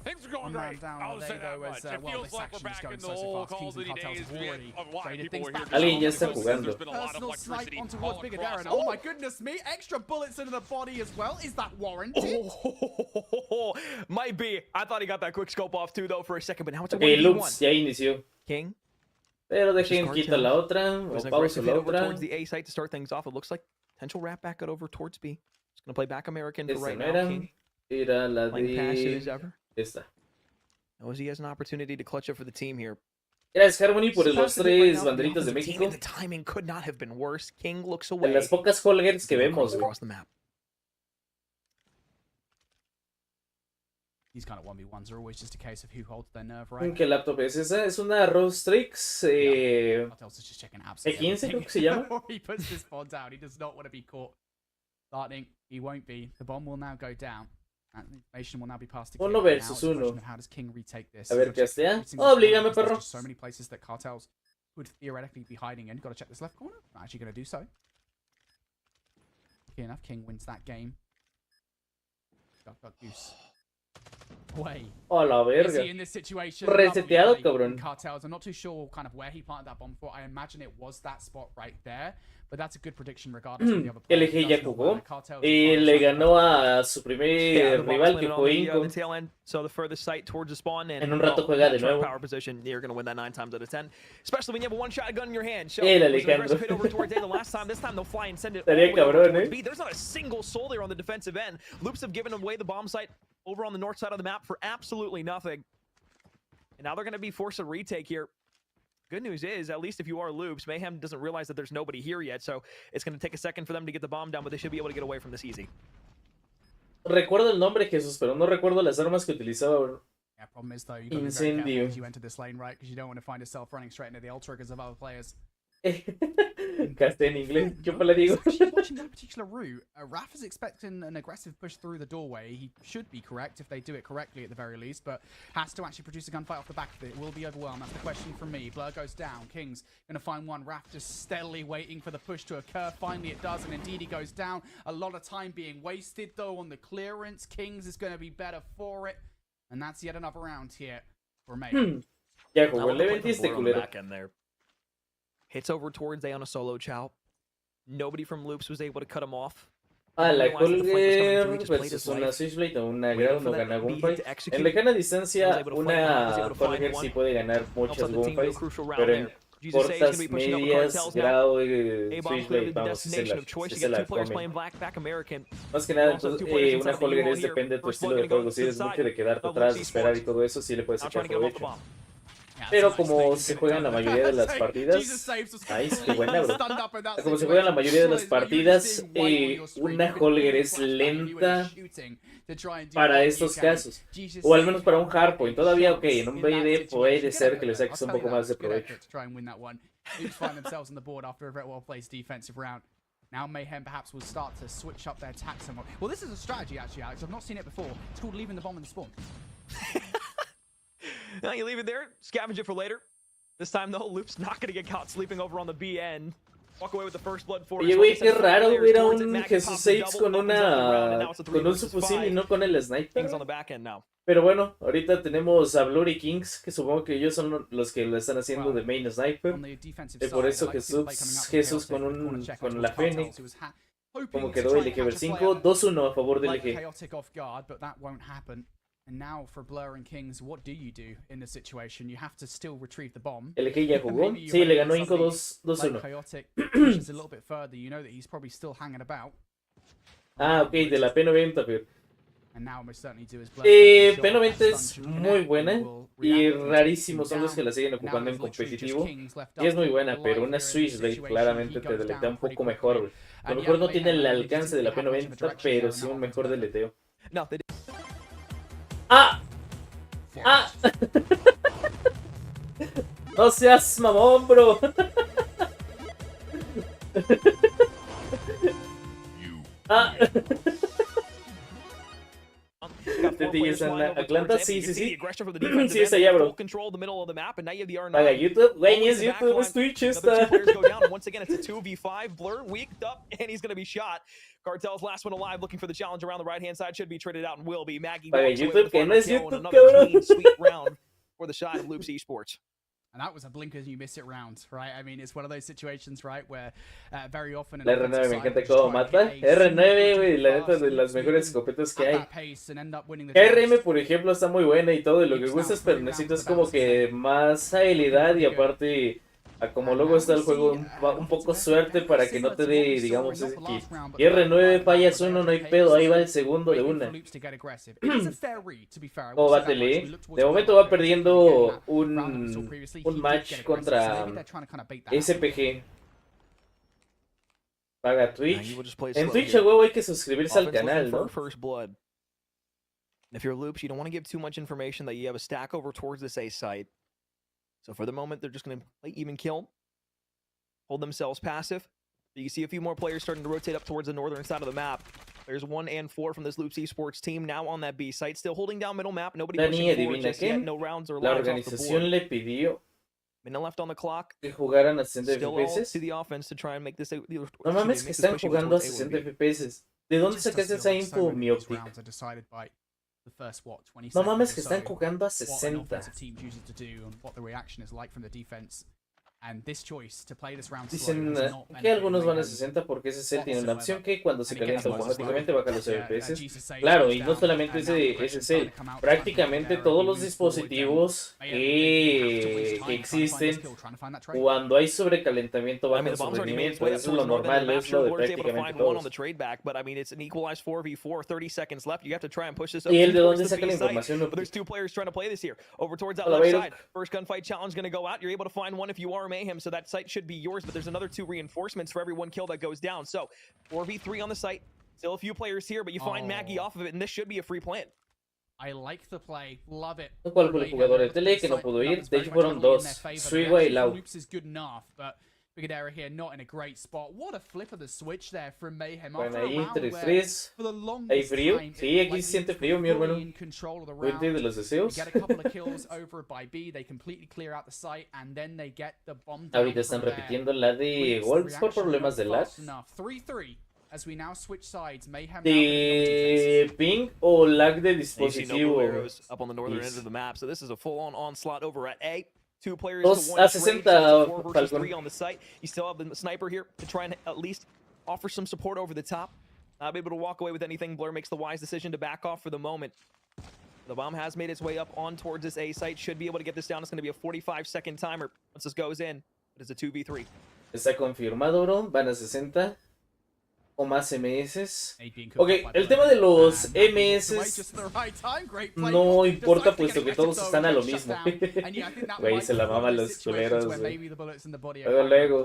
Things are going great. I'll say that much. It feels like we're back in the whole Call of Duty days. We have a lot of people here Alguien ya está jugando. There's been a lot of electricity all across. Oh my goodness me, extra bullets into the body as well. Is that warranted? Oh, might be. I thought he got that quick scope off too, though, for a second, but now it's a Okay, 1v1. Lux ya inició. King. Pero dejen quita la otra, o Was an pausa aggressive la hit over otra. towards the A site to start things off. It looks like potential wrap back it over towards B. Just gonna play back American for Esta right no now. era, King era la playing passive as de ever. esta. Knows he has an opportunity to clutch up for the team here. Gracias Harmony por los Passive right tres now, banderitas de the team México. and the timing could not have been worse. King looks De away. las pocas Holgers que vemos, güey. Across the map. These kind of 1v1s are always just a case of who holds their nerve, right? ¿En qué laptop es esa? Es una Rostrix Cartel's just checking absolutely E15 creo que se llama. before he puts this bomb down. He does not want to be caught. Lightning, he won't be. The bomb will now go down. That information will now be passed to King. Uno Now versus it's a question uno. of how does King retake this? A ver qué Every hacía. single Oblígame, time, there's perro. just so many places that Cartels could theoretically be hiding in. Got to check this left corner. Not actually going to do so. Okay, enough. King wins that game. Duck, duck, goose. Away. A la Is verga. he in this situation? Reseteado, Lovely play cabrón. from Cartels. I'm not too sure kind of where he planted that bomb for. I imagine it was that spot right there. But that's a good prediction regardless of the other player. LG ya Does not jugó matter. Cartels y are le trying to- ganó a su primer Yeah, the bomb's rival landed que on fue the Inco. tail end, so the furthest sight towards the spawn, and En un rato juega de truck nuevo. power position, you're going to win that 9 times out of 10, especially when you have a one-shot gun in your hand. So, El it was an Alejandro. aggressive hit over towards A the last time. This time they'll fly and send it all the Estaría way over cabrón, towards eh. B. There's not a single soul there on the defensive end. Loops have given away the bomb site over on the north side of the map for absolutely nothing. And now they're going to be forced to retake here. Good news is, at least if you are Loops, Mayhem doesn't realize that there's nobody here yet, so it's going to take a second for them to get the bomb down, but they should be able to get away from this easy. Recuerdo el nombre, Jesús, pero no recuerdo las armas que utilizaba, bro. Yeah, problem is though, you got to be very Incendio. careful as you enter this lane, right? Because you don't want to find yourself running straight into the ult triggers of other players. Casté en inglés. ¿Qué le digo? Actually, watching that particular route, Raf is expecting an aggressive push through the doorway. He should be correct if they do it correctly at the very least, but has to actually produce a gunfight off the back of it. It will be overwhelmed. That's the question from me. Blur goes down. King's going to find one. Raf just steadily waiting for the push to occur. Finally it does, and indeed he goes down. A lot of time being wasted though on the clearance. King's is going to be better for it, and that's yet another round here for me. Ya Now jugó el we'll level put the 10 board on the culero. back end there. Hits over towards A on a solo chow. Nobody from Loops was able to cut him off. Ah, la Realized that the flank was coming through, he Colger just played versus his una life. Switchblade o una Waiting Ground for no that gana B hit gunfight. to execute. En lejana Was distancia, able to fight one, was able una to find Colger one. sí puede ganar Helps muchas out the team to a gunfights, crucial round pero there. en Jesus Say is cortas, gonna be pushing up the medias, cartels now. Grau, A-Bomb clearly Switchblade, the vamos, sí se destination la, of choice. sí You se got la two players comen. playing back American. Más que nada, Also, entonces, two players una inside the Holger wall es here. depende de tu First estilo blood de gonna juego. go Si to eres the mucho side de quedarte of atrás, Loops esperar y Esports. todo eso, sí le puedes Now sacar trying to get him off the provecho. bomb. Pero como se juega en la mayoría de las partidas, nice, qué buena, bro. Como se juega en la mayoría de las partidas, una Holger es lenta para estos casos. O al menos para un hardpoint. Todavía, ok, en un BD puede ser que le saques un poco más de provecho. Find themselves on the board after a very well-placed defensive round. Now Mayhem perhaps will start to switch up their attack somewhat. Well, this is a strategy actually, Alex. I've not seen it before. It's called leaving the bomb in the spawn. Now you leave it there, scavenge it for later. This time though, Loop's not going to get caught sleeping over on the B end. Walk away with the first blood for Oye, güey, qué raro ver a un Jesús 6 con un subfusil y no con el sniper. Kings on the back end now. Pero bueno, ahorita tenemos a Blurry Kings, que supongo que ellos son los que lo están haciendo de main sniper. Y por eso Jesús con la Fennec. Como quedó LG ver 5, 2-1 a favor de LG. And now for Blur and Kings, what do you do in this situation? You have to still retrieve the bomb. LG ya jugó. Sí, le ganó Inco 2-1. Chaotic pushes a little bit further. You know that he's probably still hanging about. Ah, ok, de la P90, pero... And now most certainly do his Blur. P90 es muy buena y rarísimos son los que la siguen ocupando en competitivo. Y es muy buena, pero una Switchblade claramente te deletea un poco mejor, güey. A lo mejor no tiene el alcance de la P90, pero sí un mejor deleteo. No, they ¡Ah! ¡Ah! No seas mamón, bro. Ah. Atlanta, sí. Sí, es allá, bro. Paga YouTube, güey, ni es YouTube, es Twitch esta. Once again, it's a 2v5. Blur weaked up, and he's going to be shot. Cartel's last one alive, looking for the challenge around the right-hand side. Should be traded out and will be. Maggie Paga walks away YouTube, with que the no es final kill and YouTube, another cabrón. clean sweep round for the shot of Loops Esports. And that was a blinkers you miss it round, right? I mean, it's one of those situations, right, where very often... La R9 me encanta cómo mata. R9, güey, la neta de las mejores escopetas que hay. KRM, por ejemplo, está muy buena y todo, y lo que gusta es, pero necesitas como que más habilidad y aparte, a como luego está el juego, un poco suerte para que no te dé, digamos, ese hit. Y R9 fallas uno, no hay pedo, ahí va el segundo de una. ¿Cómo va Tele? De momento va perdiendo un match contra SPG. Paga Twitch. En Twitch, a huevo, hay que suscribirse al canal, ¿no? If you're Loops, you don't want to give too much information that you have a stack over towards this A site. So for the moment, they're just going to play even kill, hold themselves passive. You can see a few more players starting to rotate up towards the northern side of the map. There's 1 and 4 from this Loops Esports team now on that B site, still holding down middle map. Nobody pushing forward just yet. No rounds or La lines off the organización board. le pidió Minute left on the clock. que jugaran a 60 Still all FPS. to the offense to try and make this. No mames, que están jugando a 60 FPS. ¿De dónde sacaste esa info, mi optic? No mames, que están jugando a 60. Dicen que algunos van a 60 porque ese set tiene una opción que cuando se calienta automáticamente baja los FPS. Claro, y no solamente ese set, prácticamente todos los dispositivos que existen, cuando hay sobrecalentamiento bajan su rendimiento. Eso es lo normal, es lo de prácticamente todos. ¿Y él de dónde saca la información? First gunfight challenge going to go out. You're able to find one if you are Mayhem, so that site should be yours, but there's another 2 reinforcements for every 1 kill that goes down. So 4v3 on the site. Still a few players here, but you find Maggie off of it, and this should be a free plant. I like the play, love it. ¿Cuál fue el jugador de tele que no pudo ir? De hecho fueron 2, Suiwa y Lau. Bigadera here not in a great spot. What a flip of the switch there from Mayhem. Bueno, ahí 3-3. ¿Hay frío? Sí, aquí se siente frío, mi hermano. Fuente de los deseos. Ahorita están repitiendo la de Wolves por problemas de lag. De ping o lag de dispositivo. Up on the northern end of the map, so this is a full-on onslaught over at A. 2 players Dos to a 1 60 4 versus Falcon. 3 on the site. You still have the sniper here to try and at least offer some support over the top. Not able to walk away with anything. Blur makes the wise decision to back off for the moment. The bomb has made its way up on towards this A site. Should be able to get this down. It's going to be a 45-second timer once this goes in. But it's a 2v3. Está confirmado, bro. Van a 60 o más MS. Ok, el tema de los MS no importa puesto que todos están a lo mismo. Güey, se la maman los culeros. Luego.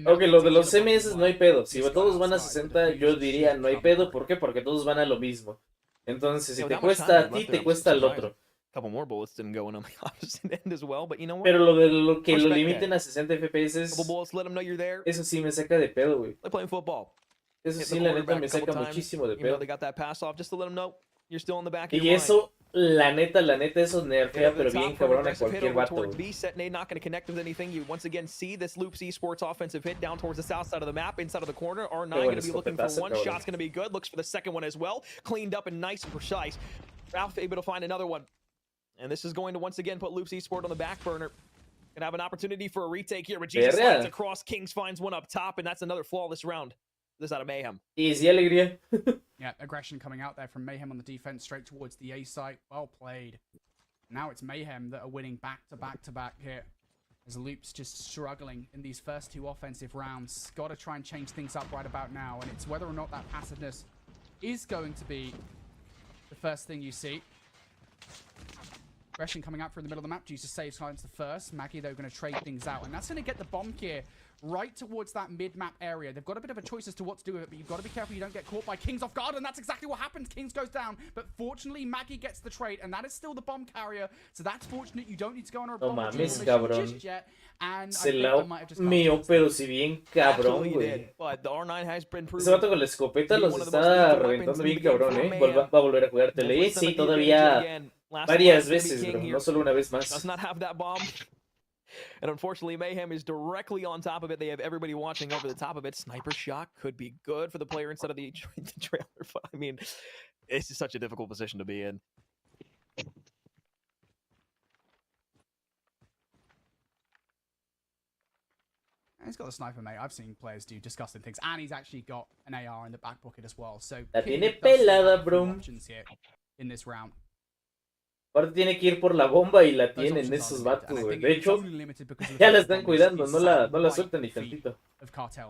Ok, lo de los MS no hay pedo. Si todos van a 60, yo diría no hay pedo. ¿Por qué? Porque todos van a lo mismo. Entonces, si te cuesta a ti, te cuesta al otro. Couple more bullets didn't go in on the opposite end as well, but you know what? Pero lo de lo que lo limiten a 60 FPS, let them know you're there. Eso sí me saca de pedo, güey. They're playing football. Eso sí, la neta, me saca muchísimo de pedo. They got that pass off just to let them know you're still in the back. Y eso, la neta, eso nerfea, pero bien cabrón a cualquier vato, güey. Not going to connect with anything. You once again see this Loops Esports offensive hit down towards the south side of the map, inside of the corner. R9 going to be looking for one. Shot's going to be good. Looks for the second one as well. Cleaned up and nice and precise. Ralph able to find another one. And this is going to once again put Loops Esports on the back burner. Gonna have an opportunity for a retake here, but Jesus slides across. Kings finds one up top, and that's another flawless round. This out of Mayhem. Easy alegría. Yeah, aggression coming out there from Mayhem on the defense, straight towards the A site. Well played. Now it's Mayhem that are winning back to back here. As Loops just struggling in these first 2 offensive rounds. Got to try and change things up right about now, and it's whether or not that passiveness is going to be the first thing you see. Aggression coming out through the middle of the map. Jesus saves silence the first. Maggie, though, going to trade things out. And that's going to get the bomb here right towards that mid-map area. They've got a bit of a choice as to what to do with it, but you've got to be careful you don't get caught by Kings off guard, and that's exactly what happens. Kings goes down, but fortunately, Maggie gets the trade, and that is still the bomb carrier, so that's fortunate. You don't need to go on a bomb mames, cabrón. just yet. And Se la mío, pero si bien cabrón, güey. Ese vato con la escopeta los está reventando bien cabrón, va a volver a jugar tele. Sí, todavía varias veces, bro. No solo una vez más. Does not have that bomb. And unfortunately, Mayhem is directly on top of it. They have everybody watching over the top of it. Sniper shot could be good for the player instead of the trailer. But I mean, it's just such a difficult position to be in. He's got the sniper, mate. I've seen players do disgusting things. And he's actually got an AR in the back pocket as well. So la tiene pelada, bro. In this round. Aparte tiene que ir por la bomba y la tienen esos vatos, güey. De hecho, ya la están cuidando, no la sueltan ni tantito.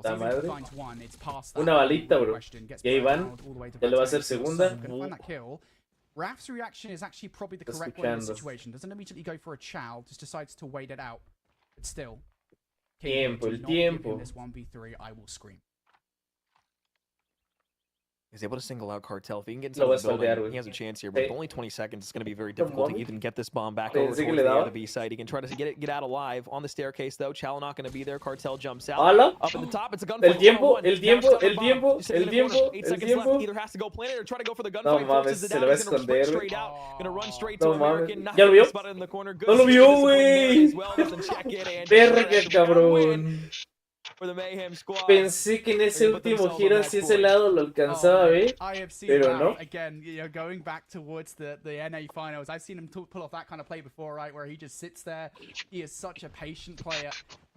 La madre. Una balita, bro. Y ahí van. Ya le va a hacer segunda. Raf's reaction is actually probably the correct way in the situation. Doesn't immediately go for a chow, just decides to wait it out. But still. Tiempo, el tiempo. This 1v3, I will scream. He's able to single out Cartel. If he can get inside the building, he has a chance here. But with only 20 seconds, it's going to be very difficult to even get this bomb back over towards the A to B site. He can try to get out alive. On the staircase, though, Chow not going to be there. Cartel jumps out. Up at the top, it's a gunfight. El tiempo. 8 seconds left. Either has to go planet or try to go for the gunfight. No mames, se lo va a esconder, güey. Gonna run straight to American. ¿Ya lo vio? No lo vio, güey. Verga, cabrón. Pensé que en ese último giro hacia ese lado lo alcanzaba a ver, pero no. Again, you know, going back towards the NA finals, I've seen him pull off that kind of play before, right, where he just sits there. He is such a patient player.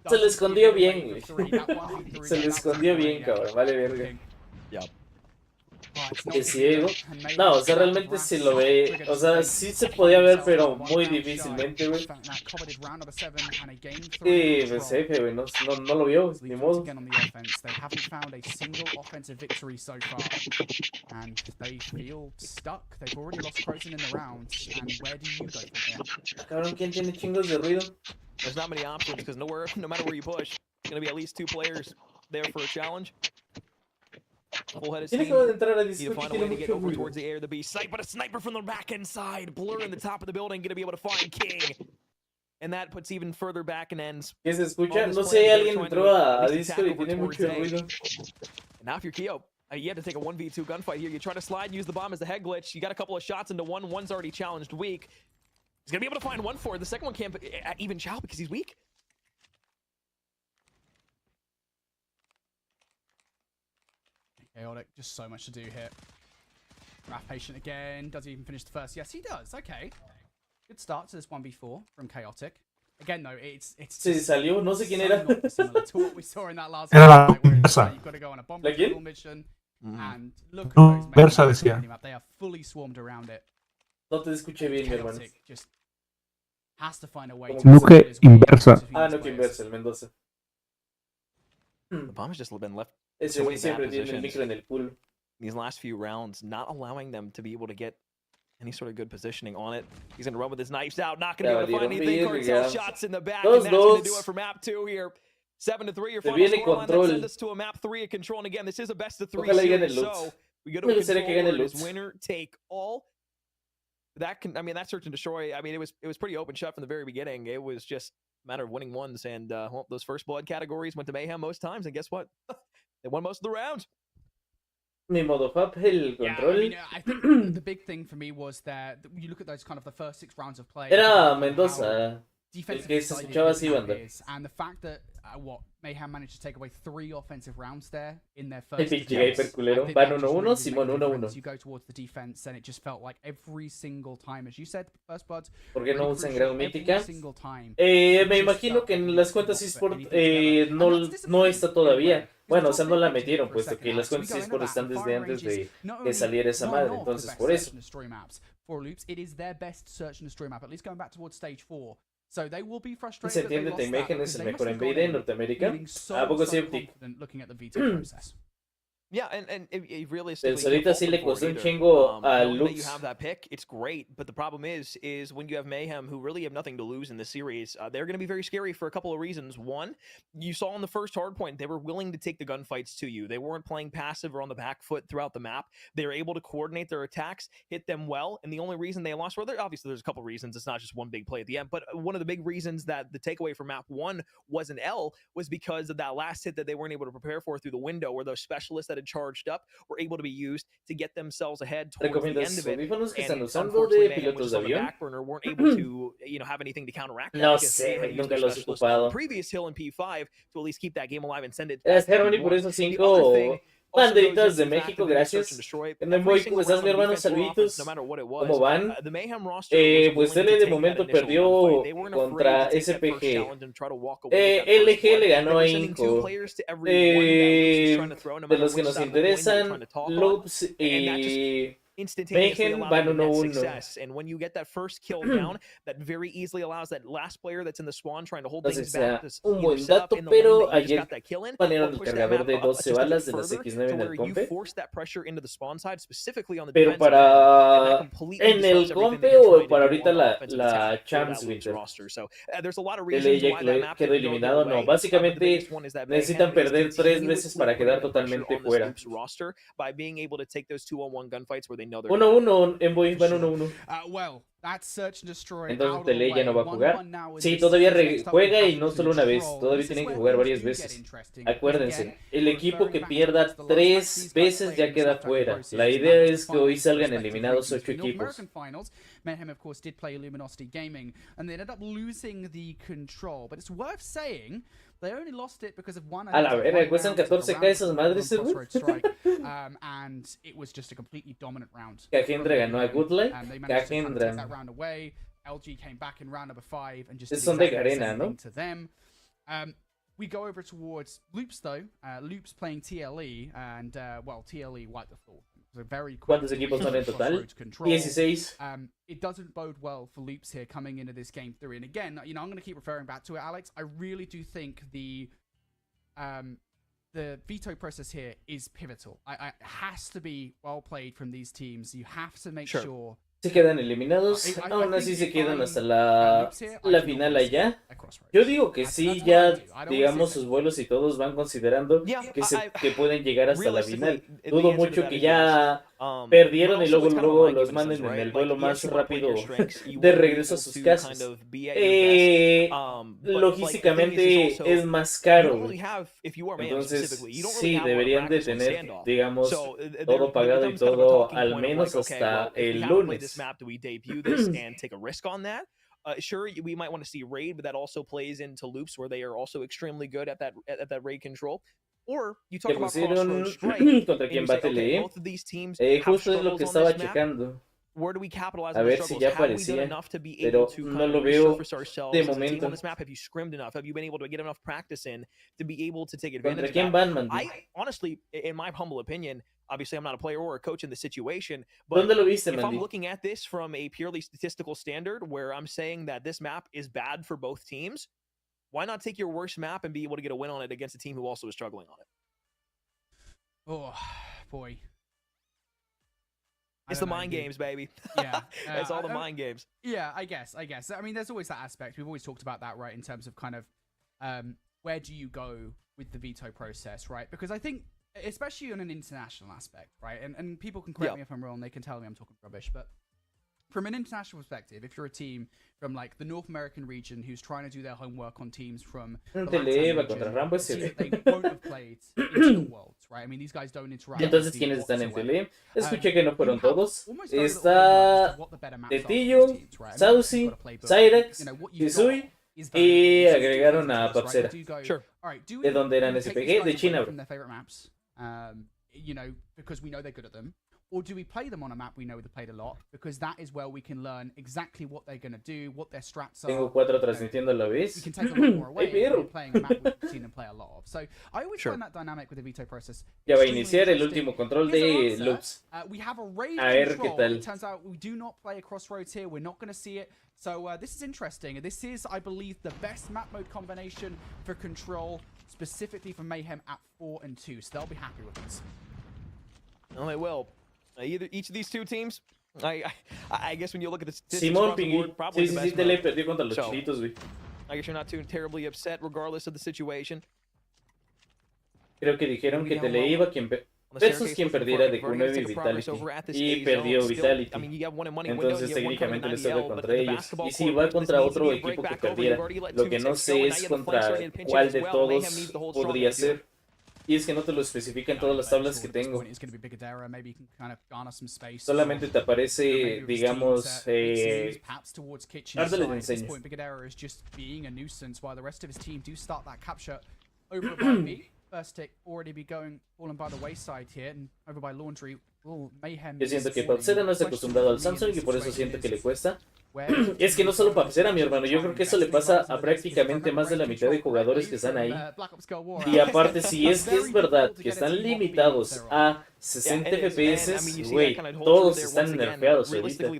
Se lo escondió bien, güey. Se lo escondió bien, cabrón. Vale, verga. Es ciego. No, o sea, realmente si lo ve. O sea, sí se podía ver, pero muy difícilmente, güey. Sí, pues F, güey. No lo vio, ni modo. Cabrón, ¿quién tiene chingos de ruido? There's not many options because no matter where you push, there's going to be at least 2 players there for a challenge. Full-headed steam. Need to find a way to get over towards the A or the B site, but a sniper from the back end side, blurring the top of the building, gonna be able to find King. And that puts even further back and ends. ¿Qué se escucha? No sé, alguien entró a Discord y tiene mucho ruido. And now if you're Keo, you have to take a 1v2 gunfight here. You try to slide and use the bomb as the head glitch. You got a couple of shots into one. One's already challenged weak. He's gonna be able to find one for it. The second one can't even chow because he's weak. Chaotic, just so much to do here. Raph patient again. Does he even finish the first? Yes, he does. Okay. Good start to this 1v4 from Chaotic. Again, though, it's se salió, no sé quién era. Similar to what we saw in that last era la Versa. You've got to go on a bomb mission. And look at those Versa decía. They are fully swarmed around it. No te escuché bien, mi hermano. Just has to find a way to Nuke inversa. Ah, Nuke inversa, el Mendoza. The bomb has just been left. Ese güey siempre tiene el micro en el culo. These last few rounds, not allowing them to be able to get any sort of good positioning on it. He's going to run with his knives out, not going to be able to find anything. Cartel shots in the back, and that's going to do it for map 2 here. 7-3, your final scoreline that sends us to a map 3 of control. And again, this is a best-of-3 series, so we go to control. Winner take all. That can, I mean, that search and destroy. I mean, it was pretty open shut from the very beginning. It was just a matter of winning ones, and well, those first blood categories went to Mayhem most times, and guess what? They won most of the round. Ni modo papel, control. I mean, I think the big thing for me was that you look at those kind of the first 6 rounds of play. Era Mendoza. El que se escuchaba así, banda. And the fact that Mayhem managed to take away 3 offensive rounds there in their first. El pinche hyperculero. Van 1-1, Simón 1-1. You go towards the defense, and it just felt like every single time, as you said, first bloods. ¿Por qué no usan grado mítica? Me imagino que en las cuentas eSport no está todavía. Bueno, o sea, no la metieron, puesto que las cuentas eSport están desde antes de que saliera esa madre, entonces por eso. For loops, it is their best search and destroy map, at least going back towards stage 4. So they will be frustrated. Se entiende, Teimejen es el mejor en BD en Norteamérica. ¿A poco sí, Optic? Looking at the veto process. Yeah, and realistically, Pues ahorita sí le costó un chingo a knowing that you Lux. have that pick, it's great. But the problem is when you have Mayhem, who really have nothing to lose in this series, they're going to be very scary for a couple of reasons. One, you saw in the first hardpoint, they were willing to take the gunfights to you. They weren't playing passive or on the back foot throughout the map. They were able to coordinate their attacks, hit them well, and the only reason they lost, well, obviously there's a couple of reasons. It's not just one big play at the end, but one of the big reasons that the takeaway from map 1 was an L was because of that last hit that they weren't able to prepare for through the window, where those specialists that had charged up were able to be used to get themselves ahead towards the end of it. Audífonos que están And usando de unfortunately, Mayhem, which pilotos is de on the avión? back burner, weren't able to, have anything to counteract that. No because they sé, had used nunca their los he specialists on the ocupado. previous hill in P5 to at least keep that game alive and send it back Gracias, to Harmony, P1. por esos The 5 other thing also goes banderitas into de the fact México, that they search and gracias. destroy En el every Boy, single ¿cómo estás, round mi on hermano? defense or offense, Saluditos. no matter what it was. ¿Cómo van? The Mayhem roster was Pues willing él to de take momento that initial perdió gunfight. They weren't afraid contra to take that first SPG. challenge and try to walk away with that first LG blood. le ganó They a were sending 2 Inco. players to every one that Lux was trying to throw, no De matter los que which nos side of the coin they were trying interesan, to talk on. Loops And that just y instantaneously Mayhem allowed van them net 1-1. success. And when you get that first kill down, that very easily allows that last player that's in the spawn trying to hold Entonces, things back to un either buen set up dato, in the lane pero that you just ayer got that kill in, banearon or el push that cargador map de up 12 just a bit balas de las further X9 to en el where you compe. force that pressure into the spawn side, specifically on the Pero defensive end, and that para completely en el disrupts everything compe that you're o trying to para do ahorita on the la offensive attack for that Champs Lux Winter. roster. So there's a lot of El reasons Eject why that map quedó didn't go their eliminado. No, way, but the básicamente biggest one is that necesitan Mayhem is perder 3 veces continuously para putting quedar the pressure totalmente on this fuera. Loops roster by being able to take those 2-on-1 gunfights where they know they're 1-1 en Boy, van 1-1. Well, that's search and destroy. Entonces Tele ya no va a jugar. Sí, todavía juega y no solo una vez. Todavía tienen que jugar varias veces. Acuérdense, el equipo que pierda 3 veces ya queda fuera. La idea es que hoy salgan eliminados 8 equipos. Mayhem, of course, did play Luminosity Gaming, and they ended up losing the control. But it's worth saying they only lost it because of one. A la verga, cuestan 14k esas madres, and it was just a completely dominant round. Cagendra ganó a Goodlight. They managed to kind of take that Cagendra. round away. LG came back in round number 5 and just Es did son de exactly the Garena, same ¿no? thing to them. We go over towards Loops though. Loops playing TLE, and well, TLE wiped the floor. It was a very quick ¿Cuántos equipos son en total? crossroads control. 16. It doesn't bode well for Loops here coming into this game 3. And again, you know, I'm going to keep referring back to it, Alex. I really do think the veto process here is pivotal. It has to be well played from these teams. You have to make sure. Se quedan eliminados, aún así se quedan hasta la final allá. Yo digo que sí, ya digamos sus vuelos y todos van considerando que pueden llegar hasta la final. Dudo mucho que ya perdieron y luego los manden en el vuelo más rápido de regreso a sus casas. Logísticamente es más caro. Entonces sí, deberían de tener, digamos, todo pagado y todo al menos hasta el lunes. Map, do we debut this and take a risk on that? Sure, we might want to see raid, but that also plays into Loops where they are also extremely good at that raid control. Or you talk about Crossroads Strike, contra quien and you say, bate okay, le. both of these teams have Justo es lo struggles que on estaba this map. checando. Where do we capitalize A on the ver si struggles? ya Have we done aparecía, enough to be pero able to no kind lo of veo resurface ourselves de as a team momento. on this map? Have you scrimmed enough? Have you been able to get enough practice in to be able to take ¿Contra advantage of quién that? van, Mandy? I honestly, in my humble opinion, obviously I'm not a player or a coach in the situation, but ¿Dónde lo viste, if I'm Mandy? looking at this from a purely statistical standard where I'm saying that this map is bad for both teams, why not take your worst map and be able to get a win on it against a team who also is struggling on it? Oh, boy. It's the mind games, baby. Yeah. It's all the mind games. Yeah, I guess. I mean, there's always that aspect. We've always talked about that, right, in terms of kind of where do you go with the veto process, right? Because I think, especially on an international aspect, right, and people can correct me if I'm wrong, they can tell me I'm talking rubbish, but from an international perspective, if you're a team from like the North American region who's trying to do their homework on teams from the Latin region, teams that they won't have played into the Worlds, right? I mean, these guys don't interact. Entonces, ¿quiénes están en tele? Escuché que no fueron todos. Está Tetillo, Saucy, Cyrex, Hisui y agregaron a Papsera. ¿De dónde eran SPG? De China, bro. You know, because we know they're good at them. Or do we play them on a map we know they played a lot? Because that is where we can learn exactly what they're going to do, what their strats are. Tengo 4 transmitiendo a la vez. We can take a lot more away if we're playing a map we've seen them play a lot of. So I always find that dynamic with the veto process. Ya va a iniciar el último control de Loops. We have a raid A ver control. qué tal. It turns out we do not play a Crossroads here. We're not going to see it. So this is interesting. This is, I believe, the best map mode combination for control, specifically for Mayhem at 4 and 2. So they'll be happy with this. Well, they will. Each of these two teams, I guess when you look at the statistics Simón across the Pingui. board, probably Sí, the sí, sí, best Tele mode. perdió contra los So, chilitos, güey. I guess you're not too terribly upset regardless of the situation. Creo que dijeron que Tele iba versus quien perdiera de Q9 y Vitality. Y perdió Vitality. Entonces técnicamente les toca contra ellos. Y si va contra otro equipo que perdiera. Lo que no sé es contra cuál de todos podría ser. Y es que no te lo especifica en todas las tablas que tengo. Solamente te aparece, digamos, ahora les enseño. First tick already be going fallen by the wayside here and over by Laundry. Mayhem. Yo siento que Papsera no está acostumbrado al Samsung y por eso siento que le cuesta. Es que no solo Papsera, mi hermano, yo creo que eso le pasa a prácticamente más de la mitad de jugadores que están ahí. Y aparte, si es que es verdad que están limitados a 60 FPS, güey, todos están nerfeados ahorita.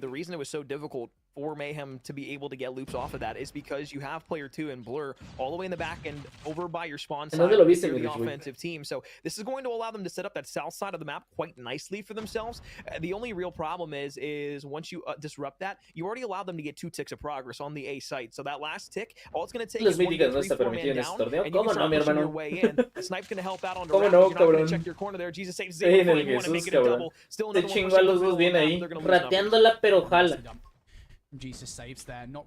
For Mayhem to be able to get loops off of that is because you have player 2 and Blur all the way in the back end over by your spawn side of the offensive team. So this is going to allow them to set up that south side of the map quite nicely for themselves. The only real problem is once you disrupt that, you already allow them to get 2 ticks of progress on the A site. So that last tick, all it's going to take is 1, 2, 3, 4 man down, and you can start pushing your way in. Snipe's going to help out on the round. You're not going to check your corner there. Jesus saves 0 for you want to make it a double. Still another one a los dos bien ahí, rateándola pero jala. Están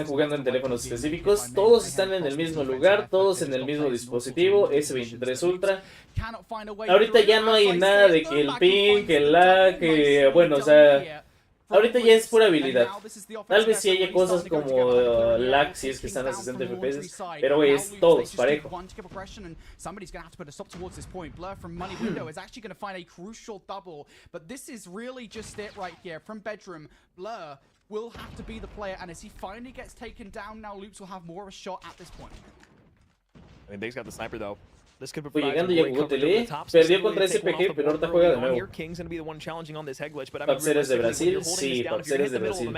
jugando en teléfonos específicos, todos están en el mismo lugar, todos en el mismo dispositivo, S23 Ultra. Ahorita ya no hay nada de que el ping, que el lag, que bueno, o sea, ahorita ya es pura habilidad. Tal vez sí haya cosas como lag si es que están a 60 FPS, pero güey, es todos parejo. Somebody's going to have to put a stop towards this point. Blur from Money Window is actually going to find a crucial double, but this is really just it right here. From Bedroom, Blur will have to be the player, and as he finally gets taken down, now Loops will have more of a shot at this point. I mean, they've got the sniper though. Pues llegando ya jugó Tele, perdió contra SPG, pero ahorita juega de nuevo. Papsera es de Brasil, sí, Papsera es de Brasil.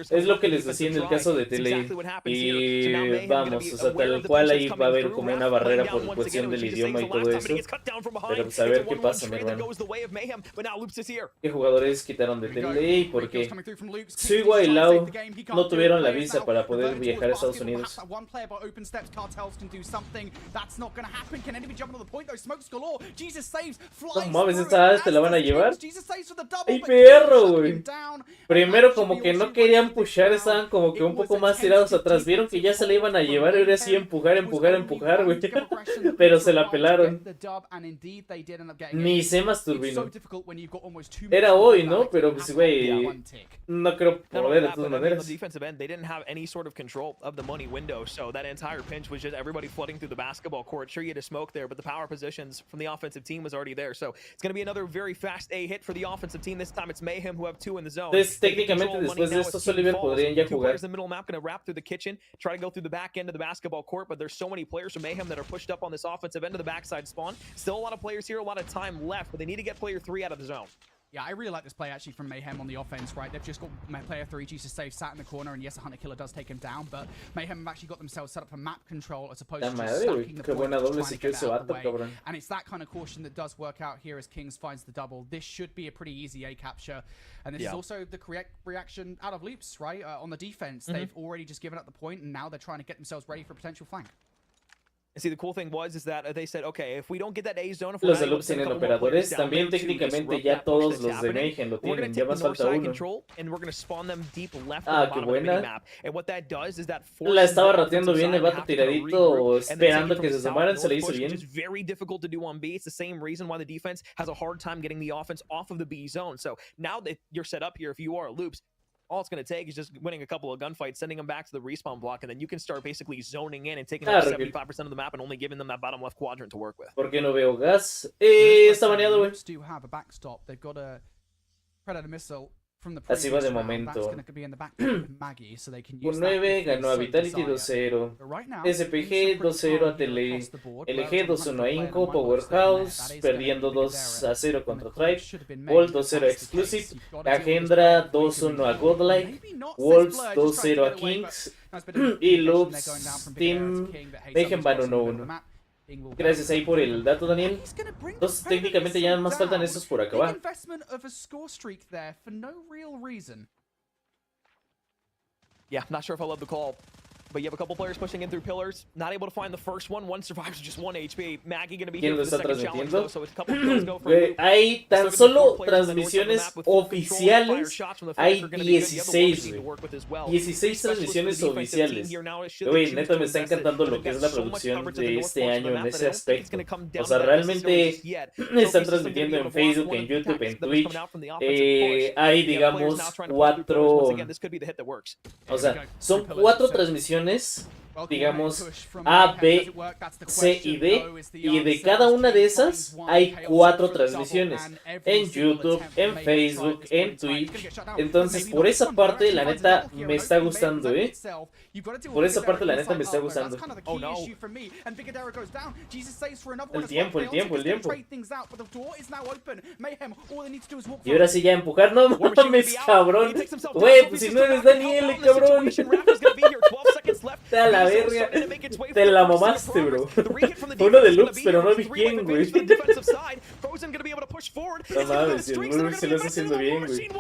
Es lo que les decía en el caso de Tele. Y vamos, o sea, tal cual ahí va a haber como una barrera por cuestión del idioma y todo eso. Pero pues a ver qué pasa, mi hermano. ¿Qué jugadores quitaron de Tele y por qué? Suiwa y Lau no tuvieron la visa para poder viajar a Estados Unidos. Something that's not going to happen. Can anybody jump on the point though? Smokes galore. Jesus saves. No mames, esta vez te la van a llevar. ¡Ay, perro, güey! Primero como que no querían pushar, estaban como que un poco más tirados atrás. Vieron que ya se la iban a llevar y ahora sí empujar, güey. Pero se la pelaron. Ni se masturbino. Era hoy, ¿no? Pero pues, güey, no creo poder de todas maneras. Everybody flooding through the basketball court. Sure, you had a smoke there, but the power positions from the offensive team was already there. So it's going to be another very fast A hit for the offensive team. This time it's Mayhem who have 2 in the zone. Técnicamente después de esto Soliver podrían ya jugar. The middle map going to wrap through the kitchen, try to go through the back end of the basketball court, but there's so many players from Mayhem that are pushed up on this offensive end of the backside spawn. Still a lot of players here, a lot of time left, but they need to get player 3 out of the zone. Yeah, I really like this play actually from Mayhem on the offense, right? They've just got player 3, Jesus Save, sat in the corner, and yes, a Hunter Killer does take him down, but Mayhem have actually got themselves set up for map control as opposed to just stacking the point, trying to get out of the way. And it's that kind of caution that does work out here as Kings finds the double. This should be a pretty easy A capture, and this is also the correct reaction out of Loops, right? On the defense, they've already just given up the point, and now they're trying to get themselves ready for a potential flank. And see, the cool thing is that they said, okay, if we don't get that A zone, if los de Loops tienen operadores, también técnicamente ya todos los de Mayhem lo tienen, ya más falta uno. Ah, qué buena. La estaba rateando bien el vato tiradito, esperando que se asomaran, se le hizo bien. It's very difficult to do on B. It's the same reason why the defense has a hard time getting the offense off of the B zone. So now that you're set up here, if you are Loops, all it's going to take is just winning a couple of gunfights, sending them back to the respawn block, and then you can start basically zoning in and taking up 75% of the map and only giving them that bottom left quadrant to work with. ¿Por qué no veo gas? Está baneado, güey. Do have a backstop. They've got a Predator missile from the Así va de momento. Q9 ganó a Vitality 2-0. SPG 2-0 a Tele. LG 2-1 a Inco. Powerhouse perdiendo 2-0 contra Tribe. Volt 2-0 a Exclusive. Agendra 2-1 a Godlike. Wolves 2-0 a Kings. Y Loops Team Mayhem van 1-1. Gracias ahí por el dato, Daniel. Entonces técnicamente ya más faltan estos por acabar. Yeah, not sure if I love the call. But you have a couple players pushing in through pillars, not able to find the first one. One survivor, just 1 HP. Maggie gonna be here for the second challenge, though, so it's a couple kills go for Luke. Hay tan solo transmisiones oficiales, hay 16, güey. 16 transmisiones oficiales. Güey, neta me está encantando lo que es la producción de este año en ese aspecto. O sea, realmente están transmitiendo en Facebook, en YouTube, en Twitch. Hay, digamos, 4... O sea, son 4 transmisiones, digamos, A, B, C y D, y de cada una de esas hay 4 transmisiones en YouTube, en Facebook, en Twitch. Entonces, por esa parte, la neta, me está gustando, Por esa parte, la neta, me está gustando. Oh, no. El tiempo. Y ahora sí ya empujar, no mames, cabrón. Güey, pues si no eres Daniel, cabrón. Te a la verga. Te la mamaste, bro. Fue uno de Lux, pero no vi quién, güey. No mames, el Lux se lo está haciendo bien, güey.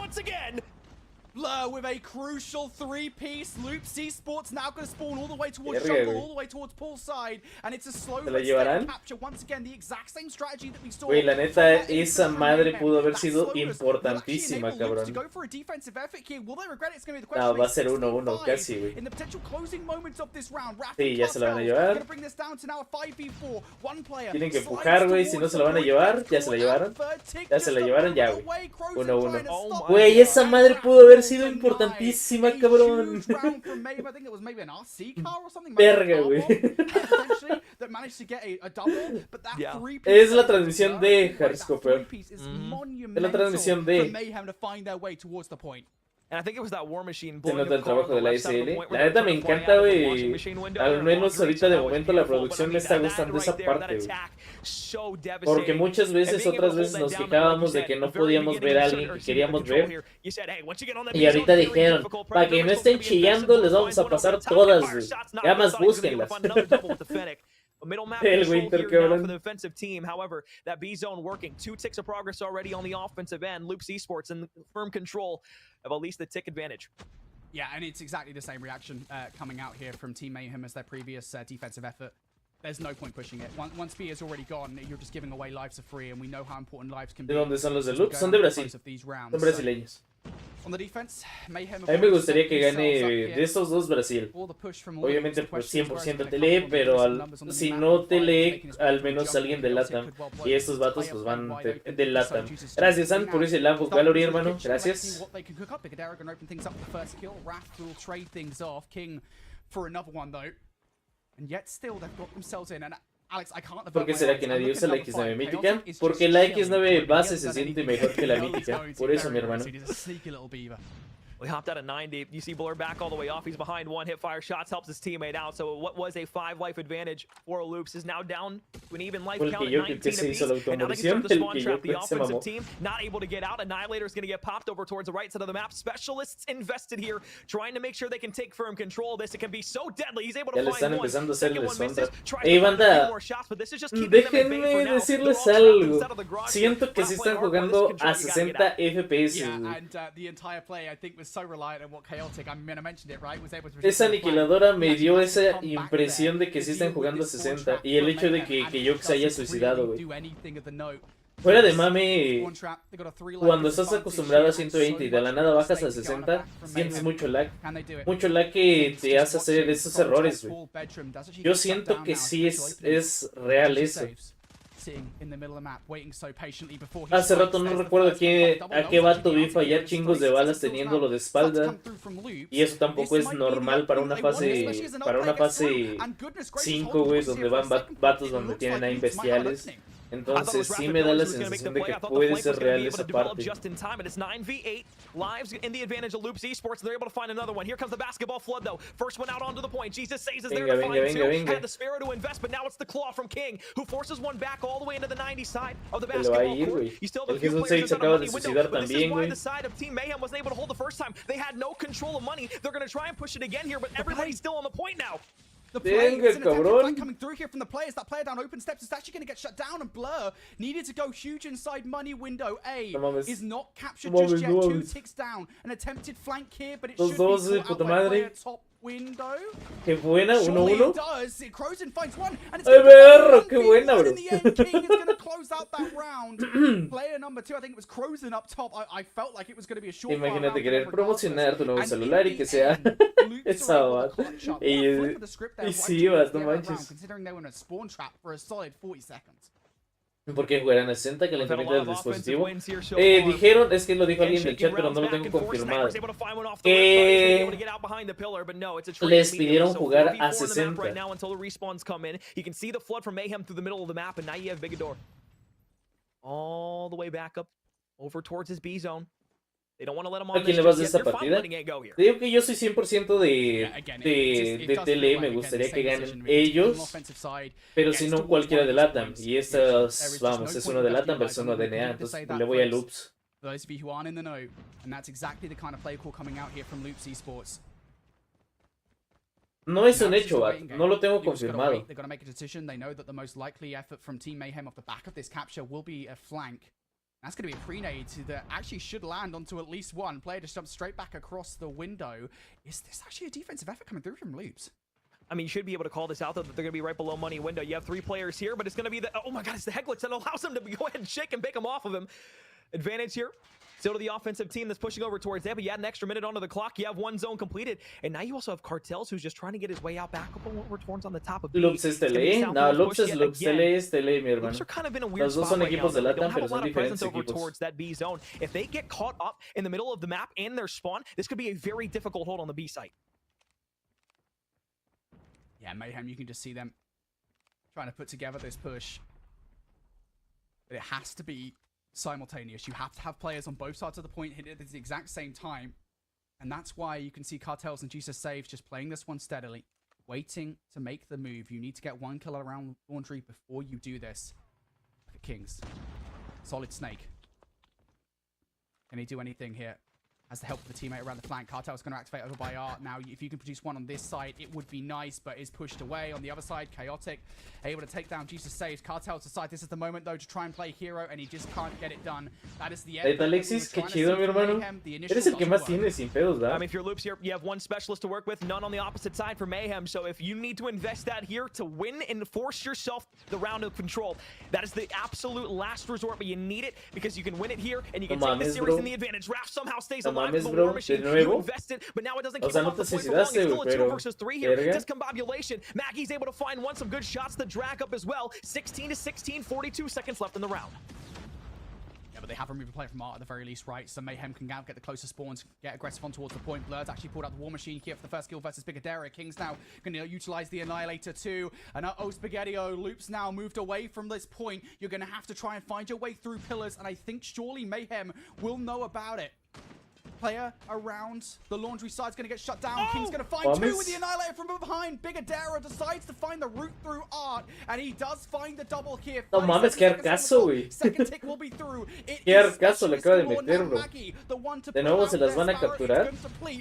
With a crucial 3-piece, Loops Esports now going to spawn all the way towards jungle, all the way towards poolside, and it's a slow capture. Once again, the exact same strategy that we saw. Güey, la neta, esa madre pudo haber sido importantísima, cabrón. No, va a ser 1-1 casi, güey. Sí, ya se la van a llevar. Tienen que empujar, güey, si no se la van a llevar. Ya se la llevaron. Ya se la llevaron, ya, güey. 1-1. Güey, esa madre pudo haber sido importantísima, cabrón. Verga, güey. Es la transmisión de Hardscoper. Es la transmisión de... Se nota el trabajo de la SL. La neta me encanta, güey. Al menos ahorita de momento la producción me está gustando esa parte, güey. Porque muchas veces, otras veces nos quejábamos de que no podíamos ver a alguien que queríamos ver. Y ahorita dijeron, para que no estén chillando, les vamos a pasar todas, güey. Ya más búsquenlas. El Winter, cabrón. For the defensive team, however, that B zone working. 2 ticks of progress already on the offensive end. Loops Esports in firm control of at least the tick advantage. Yeah, and it's exactly the same reaction coming out here from Team Mayhem as their previous defensive effort. There's no point pushing it. Once B is already gone, you're just giving away lives for free, and we know how important lives can be. ¿De dónde son los de Loops? Son de Brasil. Son brasileños. On the defense, Mayhem a mí me gustaría que gane de estos dos Brasil. Obviamente pues 100% Tele, pero si no Tele, al menos alguien de LATAM. Y estos vatos pues van de LATAM. Gracias, San, por ese Lambo Gallery, hermano. Gracias. ¿Por qué será que nadie usa la X9 mítica? Porque la X9 base se siente mejor que la mítica. Por eso, mi hermano. We hopped out at 90. You see Blur back all the way off. He's behind 1. Hipfire shots helps his teammate out. So what was a 5-life advantage for Loops is now down to an even life count at 19 apiece. And now they can start to spawn trap the offensive team. Not able to get out. Annihilator is going to get popped over towards the right side of the map. Specialists invested here, trying to make sure they can take firm control of this. It can be so deadly. He's able to find one. Second one misses. Tries to find 3 more shots, but this is just keeping them at bay for now. Decirles algo. Siento que se están jugando a 60 FPS. The entire play, I think, was so reliant on what Chaotic, I mean, I mentioned it, right, was able to... Esa aniquiladora me dio esa impresión de que sí están jugando a 60. Y el hecho de que Yoke se haya suicidado, güey. Fuera de mame, cuando estás acostumbrado a 120 y de la nada bajas a 60, sientes mucho lag. Mucho lag que te hace hacer esos errores, güey. Yo siento que sí es real eso. Hace rato no recuerdo a qué vato vi fallar chingos de balas teniéndolo de espalda. Y eso tampoco es normal para una fase 5, güey, donde van vatos donde tienen aim bestiales. Entonces sí me da la sensación de que puede ser real esa parte. Just in time, and it's 9v8 lives in the advantage of Loops Esports. They're able to find another one. Here comes the basketball flood, though. First one out onto the point. Jesus says is there to find 2. Had the Sparrow to invest, but now it's the claw from King, who forces one back all the way into the 90 side of the basketball court. You still have a few players on the money window, but this is why the side of Team Mayhem wasn't able to hold the first time. They had no control of money. They're going to try and push it again here, but everybody's still on the point now. The play, Venga, it's an attempted cabrón. flank coming through here from the players. That player down open steps is actually going to get shut down, and Blur needed to go huge inside money window. A No mames. is not captured No just mames, yet. no 2 mames. ticks down. An attempted flank here, but it Los should dos be de caught out puta by player madre. top window. Qué buena, Surely 1-1. it does. Crozen finds one, and it's Ay, gonna be perro, qué 1v1 buena, bro. in the end. King is going to close out that round. Player number 2, I think it was Crozen up top. I felt like it was going to be a short Imagínate querer promocionar tu nuevo celular y que sea esa babada. Y sí, vas, no manches. Considering they were in a spawn trap for a solid 40 seconds. Porque juegan a 60 calentamiento del dispositivo. Dijeron, es que lo dijo alguien del chat, pero no lo tengo confirmado, que les pidieron jugar a 60. All the way back up over towards his B zone. They don't want to let him ¿A on quién this le vas de just yet. esta They're fine partida? letting it go here. Te digo que yo soy 100% de tele, me gustaría que ganen ellos, pero si no cualquiera de LATAM. Y esta, vamos, es uno de LATAM versus uno de NA, entonces le voy a Loops. For those of you who aren't in the know, and that's exactly the kind of play call coming out here from Loops Esports. No es un hecho, no lo tengo confirmado. They're going to make a decision. They know that the most likely effort from Team Mayhem off the back of this capture will be a flank. That's going to be a pre-nade that actually should land onto at least one. Player just jumps straight back across the window. Is this actually a defensive effort coming through from Loops? I mean, you should be able to call this out, though, that they're going to be right below money window. You have 3 players here, but it's going to be the... Oh, my God, it's the Heglitz that allows them to go ahead and shake and bake him off of him. Advantage here. Still to the offensive team that's pushing over towards that, but you add an extra minute onto the clock. You have 1 zone completed, and now you also have Cartels, who's just trying to get his way out back up on Retorns on the top of B. Loops es tele, no, Loops es Loops, tele es tele, mi hermano. Loops are kind of in a weird Los dos spot son right equipos now, de though. They don't LATAM, have pero a son lot of presence diferentes over equipos. towards that B zone. If they get caught up in the middle of the map and their spawn, this could be a very difficult hold on the B site. Yeah, Mayhem, you can just see them trying to put together this push. But it has to be simultaneous. You have to have players on both sides of the point hit at the exact same time. And that's why you can see Cartels and Jesus Saves just playing this one steadily, waiting to make the move. You need to get 1 kill around Laundry before you do this. Look at Kings. Solid Snake. Can he do anything here? Has the help of the teammate around the flank. Cartel's going to activate over by Art. Now, if you can produce one on this side, it would be nice, but is pushed away. On the other side, Chaotic, able to take down Jesus Saves. Cartel's decide this is the moment, though, to try and play hero, and he just can't get it done. That is the end. Alexis, qué chido, mi hermano. Eres el que más tiene sin pedos, ¿verdad? I mean, if you're Loops here, you have 1 specialist to work with, none on the opposite side for Mayhem. So if you need to invest that here to win and force yourself the round of control, that is the absolute last resort, but you need it because you can win it here and you can take the series in the advantage. Raph somehow stays alive with the war machine. You invested, but now it doesn't keep up the point for long. It's still a 2 versus 3 here. Discombobulation. Maggie's able to find some good shots to drag up as well. 16-16, 42 seconds left in the round. Yeah, but they have removed a player from Art at the very least, right? So Mayhem can now get the closer spawns, get aggressive on towards the point. Blur's actually pulled out the War Machine here for the first kill versus Bigadera. King's now going to utilize the Annihilator too. And Spaghetti-O Loops now moved away from this point. You're going to have to try and find your way through pillars, and I think surely Mayhem will know about it. Player around the Laundry side's going to get shut down. King's going to find 2 with the Annihilator from behind. Bigadera decides to find the route through Art, and he does find the double here. No mames, qué arcazo, güey. Second tick will be through. Qué arcazo le acaba de meter, bro. ¿De nuevo se las van a capturar?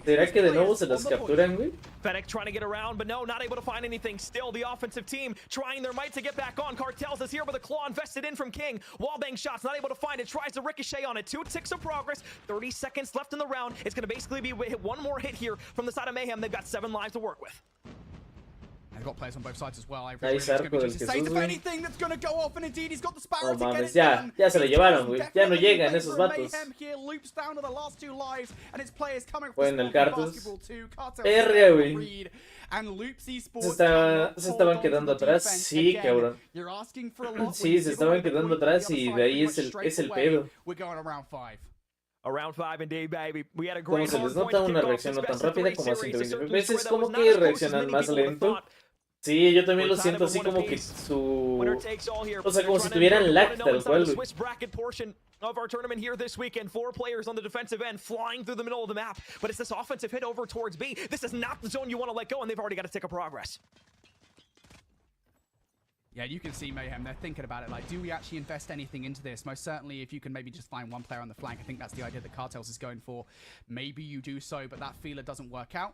¿Será que de nuevo se las capturan, güey? Fennec trying to get around, but no, not able to find anything. Still, the offensive team trying their might to get back on. Cartels is here with a claw invested in from King. Wallbang shots, not able to find it. Tries to ricochet on it. 2 ticks of progress. 30 seconds left in the round. It's going to basically be 1 more hit here from the side of Mayhem. They've got 7 lives to work with. They've got players on both sides as well. Nice arco del Jesús, if anything that's going to go off, and indeed he's got the Sparrow no to get mames, it ya, done. ya se lo llevaron, güey. Ya no llegan esos vatos. Mayhem here loops down to the last 2 lives, and its players coming Bueno, el Cartus. Cartel Perra, güey. and Loops Esports se estaban quedando atrás, sí, cabrón. You're asking for a lot. Sí, se estaban quedando atrás y de ahí es el pedo. We're going around 5. Around 5 indeed, baby. We had a Como great se les nota una reacción no tan rápida como a 120 FPS, como que reaccionan más lento. Sí, yo también lo siento así como que su... O sea, como si tuvieran lag tal cual, güey. Of our tournament here this weekend, 4 players on the defensive end flying through the middle of the map, but it's this offensive hit over towards B. This is not the zone you want to let go, and they've already got a tick of progress. Yeah, you can see Mayhem, they're thinking about it, like, do we actually invest anything into this? Most certainly, if you can maybe just find 1 player on the flank, I think that's the idea that Cartels is going for. Maybe you do so, but that feeler doesn't work out.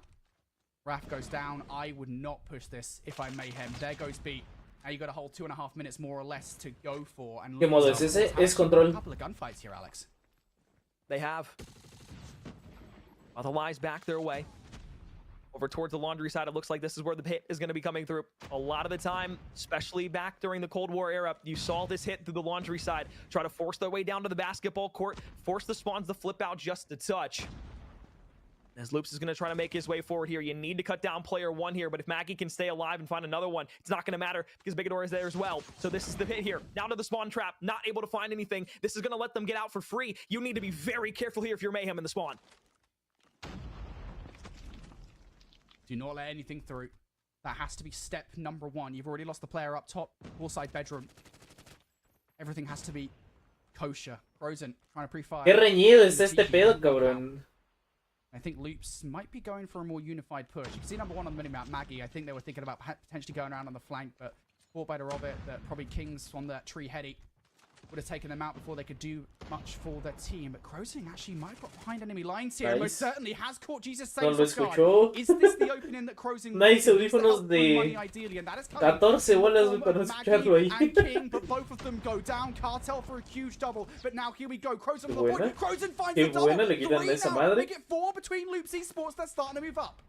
Raph goes down. I would not push this if I'm Mayhem. There goes Beat. Now you got to hold 2.5 minutes more or less to go for. And ¿Qué modo es ese? Es control. A couple of gunfights here, Alex. They have. Well, the lies back their way. Over towards the laundry side, it looks like this is where the hit is going to be coming through. A lot of the time, especially back during the Cold War era, you saw this hit through the laundry side. Try to force their way down to the basketball court. Force the spawns to flip out just a touch. As Loops is going to try to make his way forward here. You need to cut down player one here, but if Maggie can stay alive and find another one, it's not going to matter because Bigador is there as well. So this is the hit here. Down to the spawn trap, not able to find anything. This is going to let them get out for free. You need to be very careful here if you're Mayhem in the spawn. Do not let anything through. That has to be step number one. You've already lost the player up top, poolside bedroom. Everything has to be kosher. Frozen, trying to pre-fire. Qué reñido está este pedo, cabrón. I think Loops might be going for a more unified push. You can see number one on the minimap, Maggie. I think they were thinking about potentially going around on the flank, but thought better of it that probably Kings on that tree heady would have taken them out before they could do much for their team. But Crozing actually might have got behind enemy lines here. Nice. Most certainly has caught Jesus Saints off guard. Is this the opening that Crozing nice audífonos de 14 bolas para no escucharlo ahí. And King, but both of them go down. Cartel for a huge double. But now here we go. Crozing for the point. Crozing finds a double. Le quitan esa madre. We get 4 between Loops Esports. They're starting to move up.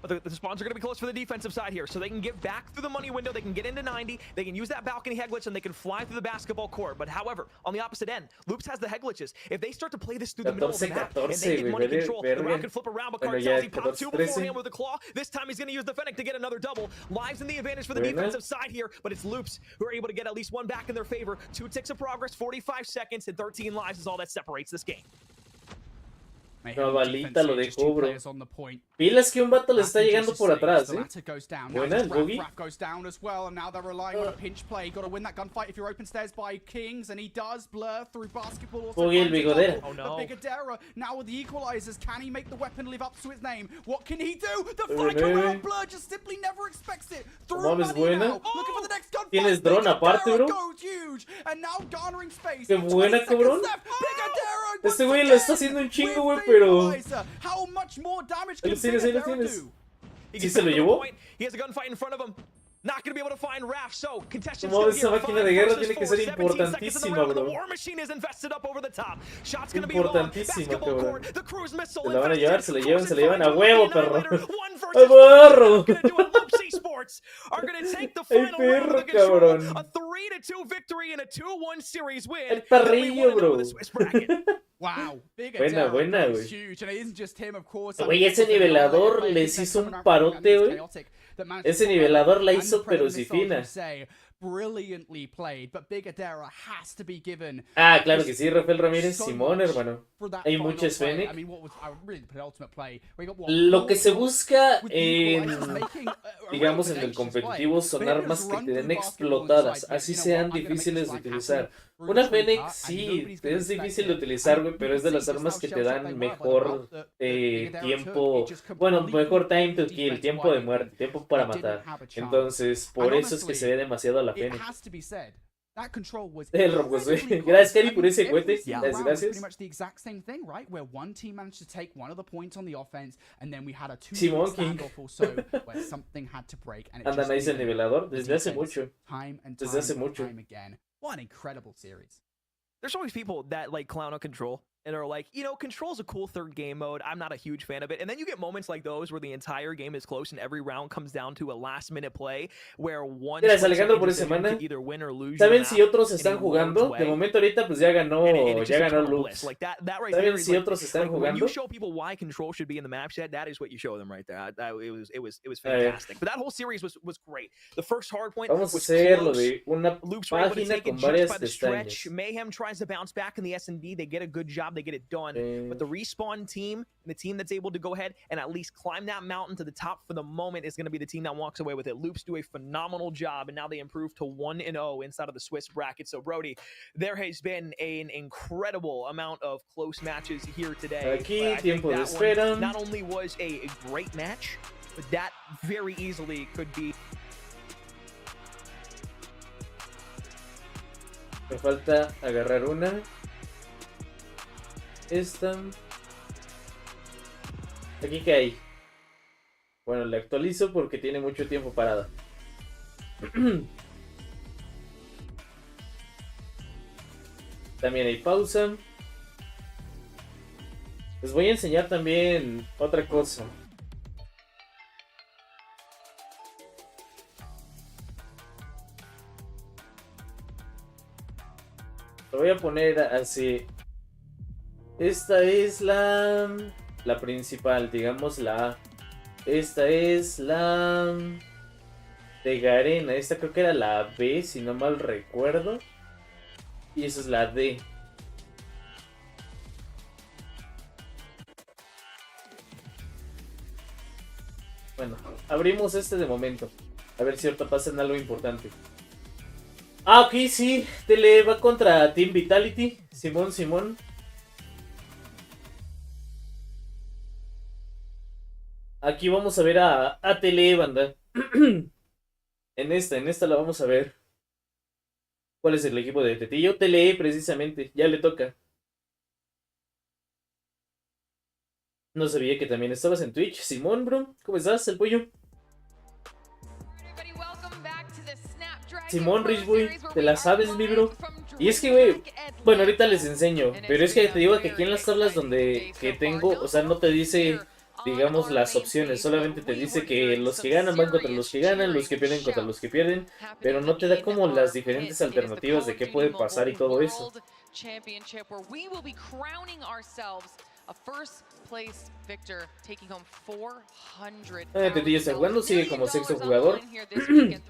But the spawns are going to be close for the defensive side here, so they can get back through the money window, they can get into 90, they can use that balcony head glitch, and they can fly through the basketball court. But however, on the opposite end, Loops has the head glitches. If they start to play this through the middle of the map, and they get money control, the round can flip around, but Cartel, he popped 2 beforehand with a claw. This time he's going to use the Fennec to get another double. Lives in the advantage for the defensive side here, but it's Loops who are able to get at least one back in their favor. 2 ticks of progress, 45 seconds, and 13 lives is all that separates this game. Una balita lo dejó, bro. Pilas que un vato le está llegando por atrás, Buena, el boogie. Goes down as well, and now they're relying on a pinch play. Got to win that gunfight if you're open stairs by Kings, and he does blur through basketball. Boogie el Bigodera. Oh no. Bigodera now with the equalizers. Can he make the weapon live up to its name? What can he do? The flank around Blur just simply never expects it. Through money now. Looking for the next gunfight. Tienes drone aparte, bro. Goes huge, and now garnering space. Qué buena, cabrón. Este güey lo está haciendo un chingo, güey, pero... How much more damage can Bigodera do? ¿Sí se lo llevó? He has a gunfight in front of him. Not going to be able to find Raph, so contestant esa máquina de guerra tiene que ser importantísima, bro. The war machine is invested up over the top. Shots going to be long. Basketball court. The cruise missile. Se la van a llevar, se la llevan a huevo, perro. ¡A perro! Esports are going to take the final round of the control. A 3-2 victory and a 2-1 series win. El perrillo, bro. Wow, buena, güey. Huge, and it isn't just him, of course. Güey, ese nivelador les hizo un parote, güey. Ese nivelador la hizo pero si fina. Brilliantly played, but Bigodera has to be given. Ah, claro que sí, Rafael Ramírez, Simón, hermano. Hay muchas Fennec. Lo que se busca en, digamos, en el competitivo son armas que te den explotadas, así sean difíciles de utilizar. Una Fennec sí, es difícil de utilizar, güey, pero es de las armas que te dan mejor tiempo, bueno, mejor time to kill, tiempo de muerte, tiempo para matar. Entonces, por eso es que se ve demasiado a la Fennec. El Robos, güey. Gracias, Cari, por ese cohete. Gracias. Simón King. Anda nice el nivelador desde hace mucho. Desde hace mucho. What an incredible series. There's always people that like clown on Control and are like, you know, Control's a cool third game mode. I'm not a huge fan of it. And then you get moments like those where the entire game is close and every round comes down to a last minute play where one Alejandro por semana. Either win or lose. ¿Saben si otros están jugando? De momento ahorita pues ya ganó Loops. Like that right ¿Saben si otros están jugando? When you show people why Control should be in the map set, that is what you show them right there. It was fantastic. But that whole series was great. The first hard point Vamos was a hacerlo close. de una página con varias pestañas. Mayhem tries to bounce back in the S&D. They get a good job. They get it done. But the respawn team, the team that's able to go ahead and at least climb that mountain to the top for the moment is going to be the team that walks away with it. Loops do a phenomenal job, and now they improve to 1-0 inside of the Swiss bracket. So, Brody, there has been an incredible amount of close matches here today. Aquí, tiempo de espera. Not only was a great match, but that very easily could be... Me falta agarrar una. Esta. Aquí que hay. Bueno, le actualizo porque tiene mucho tiempo parada. También hay pausa. Les voy a enseñar también otra cosa. Lo voy a poner así. Esta es la principal, digamos la A. Esta es la de Garena. Esta creo que era la B, si no mal recuerdo. Y esa es la D. Bueno, abrimos este de momento. A ver si ahorita pasa en algo importante. Ah, ok, sí. Tele va contra Team Vitality. Simón. Aquí vamos a ver a Tele, banda. En esta la vamos a ver. ¿Cuál es el equipo de Tetillo? Tele, precisamente. Ya le toca. No sabía que también estabas en Twitch. Simón, bro. ¿Cómo estás, el pollo? Simón, Rich Boy. ¿Te la sabes, mi bro? Y es que, güey, bueno, ahorita les enseño. Pero es que te digo que aquí en las tablas que tengo, o sea, no te dice, digamos, las opciones. Solamente te dice que los que ganan van contra los que ganan, los que pierden contra los que pierden. Pero no te da como las diferentes alternativas de qué puede pasar y todo eso. Tetillo está jugando, sigue como sexto jugador.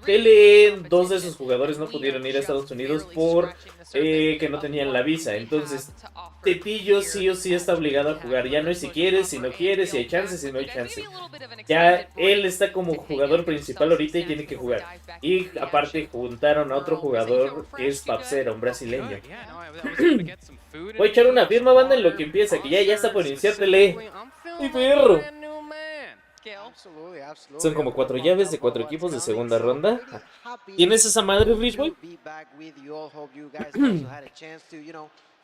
Tele, dos de sus jugadores no pudieron ir a Estados Unidos por que no tenían la visa. Entonces, Tetillo sí o sí está obligado a jugar. Ya no es si quieres, si no quieres, si hay chance, si no hay chance. Ya él está como jugador principal ahorita y tiene que jugar. Y aparte juntaron a otro jugador que es Papsera, un brasileño. Voy a echar una firma, banda, en lo que empieza, que ya está por iniciar Tele. ¡Ay, perro! Son como 4 llaves de 4 equipos de segunda ronda. ¿Tienes esa madre, Rich Boy?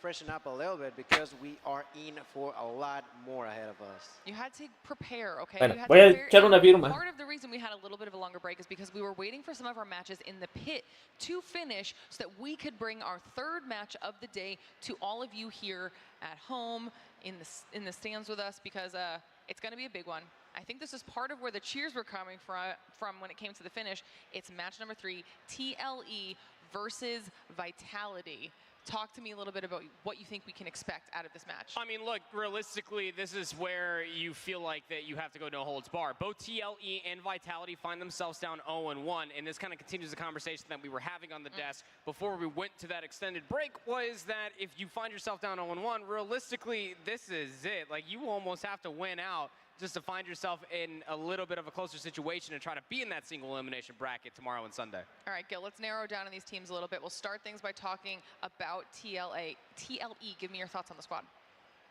Freshen up a little bit because we are in for a lot more ahead of us. You had to prepare, okay? Bueno, voy a echar una firma. Part of the reason we had a little bit of a longer break is because we were waiting for some of our matches in the pit to finish so that we could bring our third match of the day to all of you here at home in the stands with us because it's going to be a big one. I think this is part of where the cheers were coming from when it came to the finish. It's match number 3, TLE versus Vitality. Talk to me a little bit about what you think we can expect out of this match. I mean, look, realistically, this is where you feel like that you have to go no holds barred. Both TLE and Vitality find themselves down 0-1, and this kind of continues the conversation that we were having on the desk before we went to that extended break, was that if you find yourself down 0-1, realistically, this is it. Like, you almost have to win out just to find yourself in a little bit of a closer situation and try to be in that single elimination bracket tomorrow and Sunday. All right, Gil, let's narrow down on these teams a little bit. We'll start things by talking about TLE. Give me your thoughts on the squad.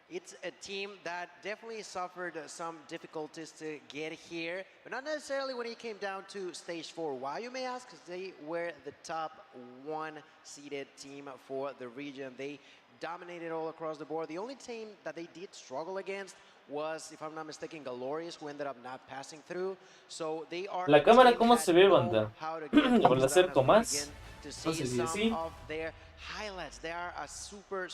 It's a team that definitely suffered some difficulties to get here, but not necessarily when it came down to stage 4. Why, you may ask? Because they were the top 1-seeded team for the region. They dominated all across the board. The only team that they did struggle against was, if I'm not mistaken, Glorious, who ended up not passing through. So they are La cámara, ¿cómo se ve, banda? ¿Lo la acerco más? No sé si así. Of their highlights. They are a super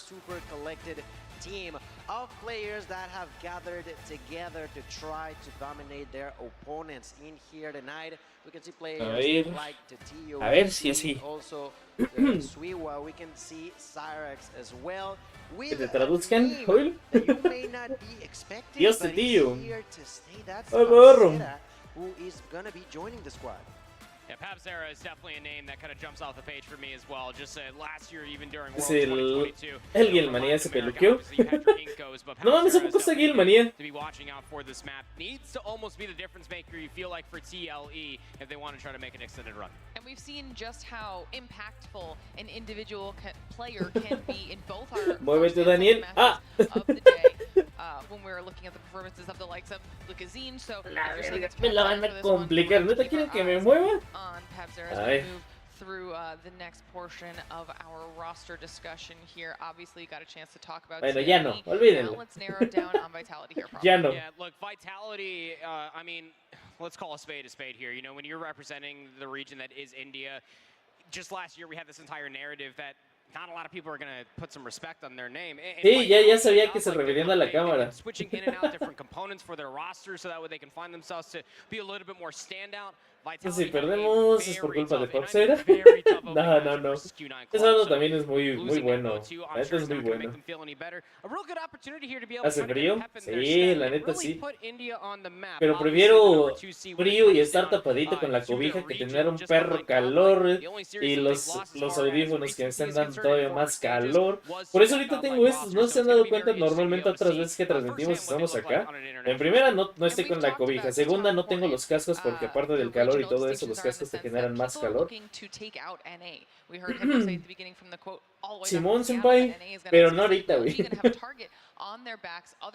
collected team of players that have gathered together to try to dominate their opponents in here tonight. We can see players like Tetillo. A ver si así. Also, Swiwa. We can see Cyrex as well. Que te traduzcan, Joel. Dios, Tetillo. Ay, barro. Who is gonna be joining the squad? Yeah, Pabzera is definitely a name that kind of jumps off the page for me as well. Just last year, even during World 2022. El Gilmanía se peluqueó. No mames, ¿a poco está Gilmanía? To be watching out for this map needs to almost be the difference maker you feel like for TLE if they want to try to make an extended run. And we've seen just how impactful an individual player can be in both our Muévete, Daniel. Ah. Of the day when we're looking at the performances of the likes of Lucazine. So me la van a complicar. ¿No te quieren que me mueva? On Pabzera as we move through the next portion of our roster discussion here. Obviously, you got a chance to talk about bueno, ya no, olvídenlo. Now let's narrow down on Vitality here. Ya no. Yeah, look, Vitality, I mean, let's call a spade here. You know, when you're representing the region that is India, just last year we had this entire narrative that not a lot of people are going to put some respect on their name. Sí, ya sabía que se referían a la cámara. Switching in and out different components for their rosters so that way they can find themselves to be a little bit more standout. Si perdemos es por culpa de Foxera. No. Ese lado también es muy bueno. La neta es muy bueno. ¿Hace frío? Sí, la neta sí. Pero prefiero frío y estar tapadito con la cobija que tener un perro calor y los audífonos que me están dando todavía más calor. Por eso ahorita tengo estos. ¿No se han dado cuenta? Normalmente otras veces que transmitimos estamos acá. En primera no estoy con la cobija. Segunda no tengo los cascos porque aparte del calor y todo eso, los cascos te generan más calor. Simón Senpai, pero no ahorita, güey.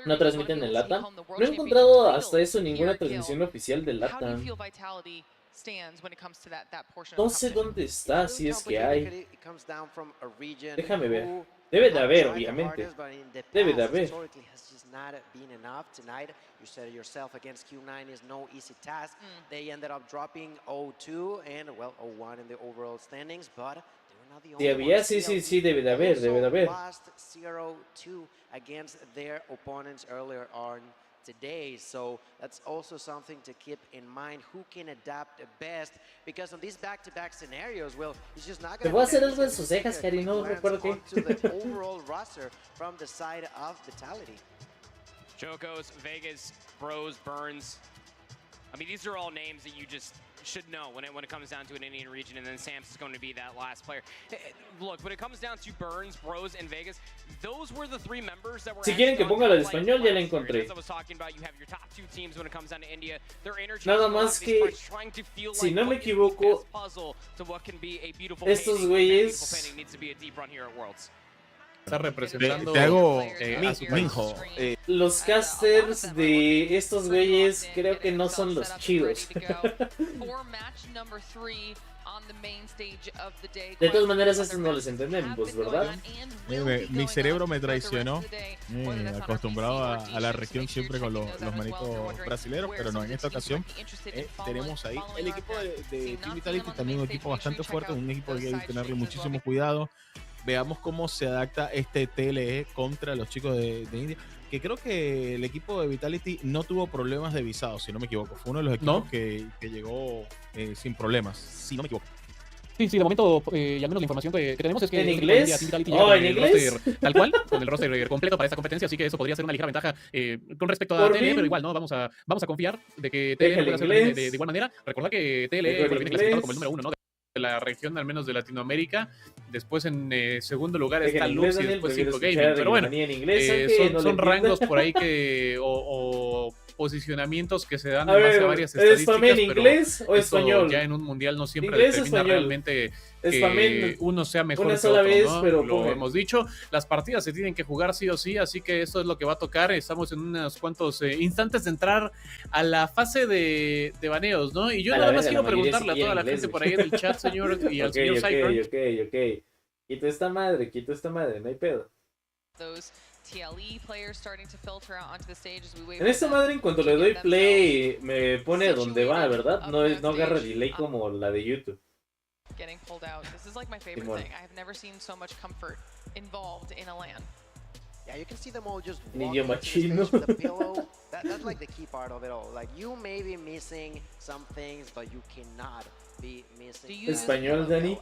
¿No transmiten en LATAM? No he encontrado hasta eso ninguna transmisión oficial de LATAM. No sé dónde está, si es que hay. Déjame ver. Debe de haber, obviamente. Debe de haber. You said it yourself, against Q9 is no easy task. They ended up dropping 0-2 and, well, 0-1 in the overall standings, but they were not the only ones. Sí, debe de haber. Lost 0-2 against their opponents earlier on today, so that's also something to keep in mind. Who can adapt best? Because on these back-to-back scenarios, well, it's just not going to. Te voy a hacer algo en sus cejas, Cari, no recuerdo qué. The overall roster from the side of Vitality. Jokos, Vegas, Bros, Burns. I mean, these are all names that you just should know when it comes down to an Indian region, and then Sam's is going to be that last player. Look, when it comes down to Burns, Bros, and Vegas, those were the three members that were. Si quieren que ponga la de español, ya la encontré. Nada más que, si no me equivoco, estos güeyes. Está representando te hago a su Minjo. Los casters de estos güeyes creo que no son los chidos. De todas maneras, estos no les entendemos, ¿verdad? Mi cerebro me traicionó. Acostumbrado a la región siempre con los manitos brasileños, pero no, en esta ocasión tenemos ahí el equipo de Team Vitality, también un equipo bastante fuerte, un equipo que hay que tenerle muchísimo cuidado. Veamos cómo se adapta este TLE contra los chicos de India, que creo que el equipo de Vitality no tuvo problemas de visado, si no me equivoco. Fue uno de los equipos que llegó sin problemas, si no me equivoco. Sí, de momento, y al menos la información que tenemos es que ¿En inglés? ¿En inglés? Tal cual, con el roster completo para esta competencia, así que eso podría ser una ligera ventaja con respecto a TLE, pero igual, ¿no? Vamos a confiar de que TLE pueda hacer de igual manera. Recordad que TLE viene clasificado como el número 1, ¿no? De la región, al menos de Latinoamérica. Después en segundo lugar está Lux y después 5 Gaming. Pero bueno, son rangos por ahí que o posicionamientos que se dan en base a varias estadísticas. ¿Es también inglés o español? Ya en un mundial no siempre determina realmente que uno sea mejor que otro, ¿no? Pero lo hemos dicho, las partidas se tienen que jugar sí o sí, así que eso es lo que va a tocar. Estamos en unos cuantos instantes de entrar a la fase de baneos, ¿no? Y yo nada más quiero preguntarle a toda la gente por ahí en el chat, señor, y al señor Cypher. Ok. Quito esta madre, no hay pedo. En esta madre, en cuanto le doy play, me pone a donde va, ¿verdad? No agarra delay como la de YouTube. Yeah, you can see them all just en idioma chino. That's like the key part of it all. Like, you may be missing some things, but you cannot be missing. Español, Dani.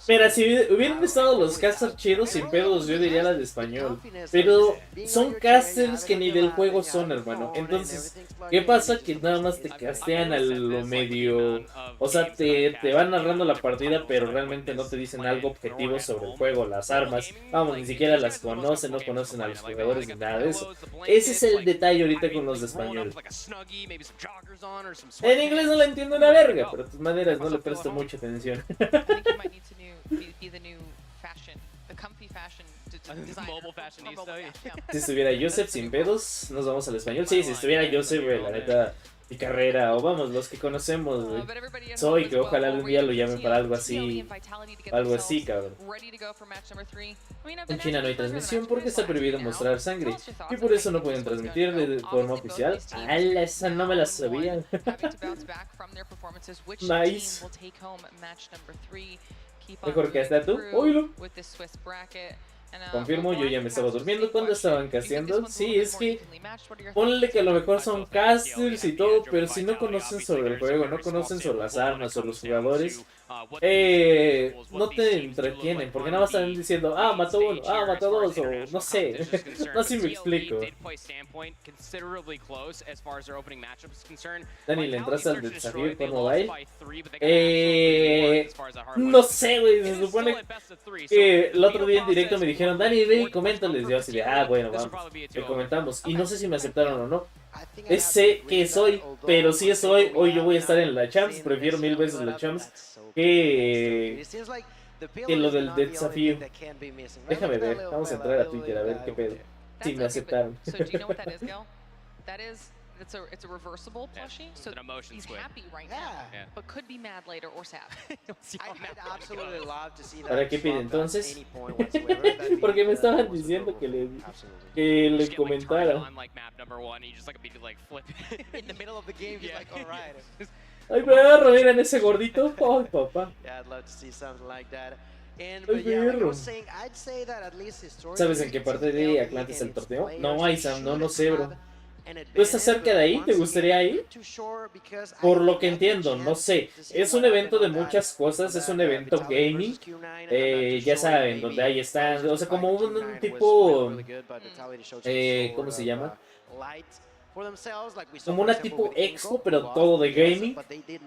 Mira, si hubieran estado los casters chidos sin pedos, yo diría la de español. Pero son casters que ni del juego son, hermano. Entonces, ¿qué pasa? Que nada más te castean a lo medio. O sea, te van narrando la partida, pero realmente no te dicen algo objetivo sobre el juego, las armas. Vamos, ni siquiera las conocen, no conocen a los jugadores ni nada de eso. Ese es el detalle ahorita con los de español. En inglés no la entiendo una verga, pero de todas maneras no le presto mucha atención. Si estuviera Joseph sin pedos, nos vamos al español. Sí, si estuviera Joseph, la neta, Mi carrera, o vamos, los que conocemos, güey. Soy, que ojalá algún día lo llamen para algo así, cabrón. En China no hay transmisión porque está prohibido mostrar sangre, y por eso no pueden transmitir de forma oficial. ¡Hala! Esa no me la sabía. Nice. Mejor que hasta tú, oílo. Confirmo, yo ya me estaba durmiendo cuando estaban casteando. Sí, es que ponle que a lo mejor son casters y todo, pero si no conocen sobre el juego, no conocen sobre las armas o los jugadores, no te entretienen, porque nada más están diciendo, ah, mató uno, ah, mató dos, o no sé, no sé si me explico. Dani, ¿le entraste al desafío por mobile? No sé, güey, se supone que el otro día en directo me dijeron, Dani, ve y coméntales. Yo así de, ah, bueno, vamos, le comentamos. Y no sé si me aceptaron o no. Sé que soy, pero si es hoy yo voy a estar en la Champs. Prefiero 1000 veces la Champs que lo del desafío. Déjame ver, vamos a entrar a Twitter a ver qué pedo. Si me aceptaron. It's a reversible plushie, so he's happy right now, but could be mad later or sad. ¿Para qué pide entonces? Porque me estaban diciendo que le comentara. Ay, perro, miren ese gordito. Ay, papá. Ay, perro. ¿Sabes en qué parte de Atlanta es el torneo? No, Isam, no sé, bro. ¿Tú estás cerca de ahí? ¿Te gustaría ir? Por lo que entiendo, no sé. Es un evento de muchas cosas, es un evento gaming. Ya saben, donde ahí están, o sea, como un tipo... ¿cómo se llama? Como una tipo expo, pero todo de gaming.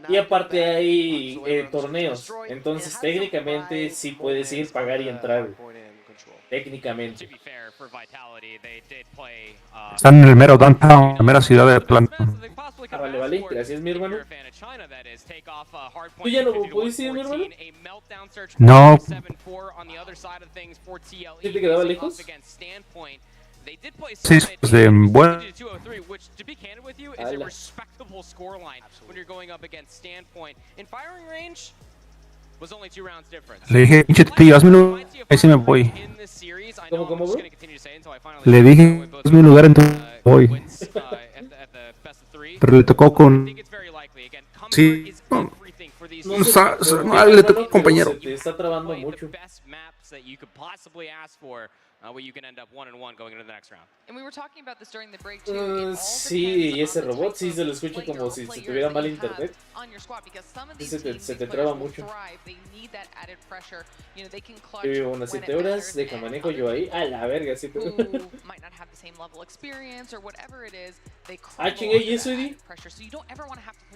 Y aparte hay torneos. Entonces técnicamente sí puedes ir, pagar y entrar. Técnicamente. Están en el mero downtown, la mera ciudad de Atlanta. Ah, vale, gracias, mi hermano. ¿Tú ya no puedes ir, mi hermano? No. ¿Sí te quedaba lejos? Sí, pues de bueno. Le dije, pinche tío, hazme un lugar, ahí sí me voy. ¿Cómo, bro? Le dije, hazme un lugar, entonces voy. Pero le tocó con... Sí. No, le tocó compañero. Se te está trabando mucho. Sí, y ese robot sí se lo escucha como si se tuviera mal internet. Se te traba mucho. Yo vivo unas 7 horas, deja manejo yo ahí. A la verga, 7 horas. Ah, chingue, ¿y eso, Eddie?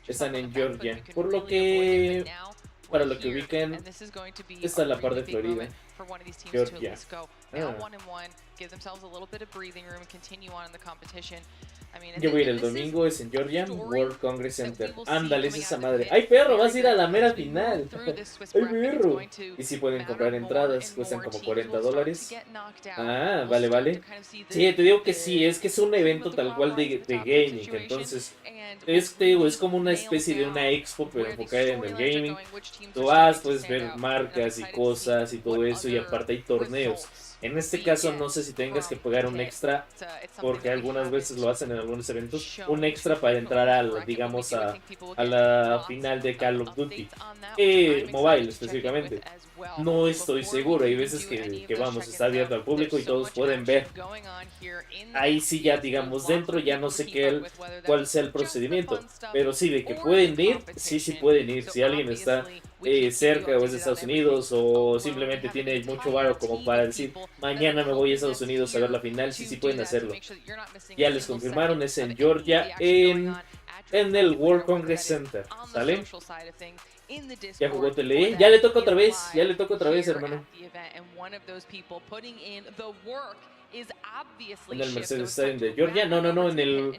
Están en Georgia. Por lo que... Para lo que ubican, esta es la parte de Florida. Georgia. Yo voy a ir el domingo, es en Georgia, World Congress Center. Ándale, es esa madre. ¡Ay, perro! Vas a ir a la mera final. ¡Ay, perro! Y si pueden comprar entradas, cuestan como $40. Ah, vale. Sí, te digo que sí, es que es un evento tal cual de gaming. Entonces, es como una especie de una expo, pero enfocada en el gaming. Tú vas, puedes ver marcas y cosas y todo eso, y aparte hay torneos. En este caso no sé si tengas que pagar un extra, porque algunas veces lo hacen en algunos eventos, un extra para entrar a la final de Call of Duty, mobile específicamente. No estoy seguro, hay veces que vamos, está abierto al público y todos pueden ver. Ahí sí ya digamos dentro, ya no sé cuál sea el procedimiento, pero sí de que pueden ir, sí pueden ir. Si alguien está cerca o es de Estados Unidos o simplemente tiene mucho varo como para decir mañana me voy a Estados Unidos a ver la final, sí pueden hacerlo. Ya les confirmaron, es en Georgia, en el World Congress Center, ¿sale? Ya jugó TLE, ya le toca otra vez, hermano. En el Mercedes Stadium de Georgia. No, en el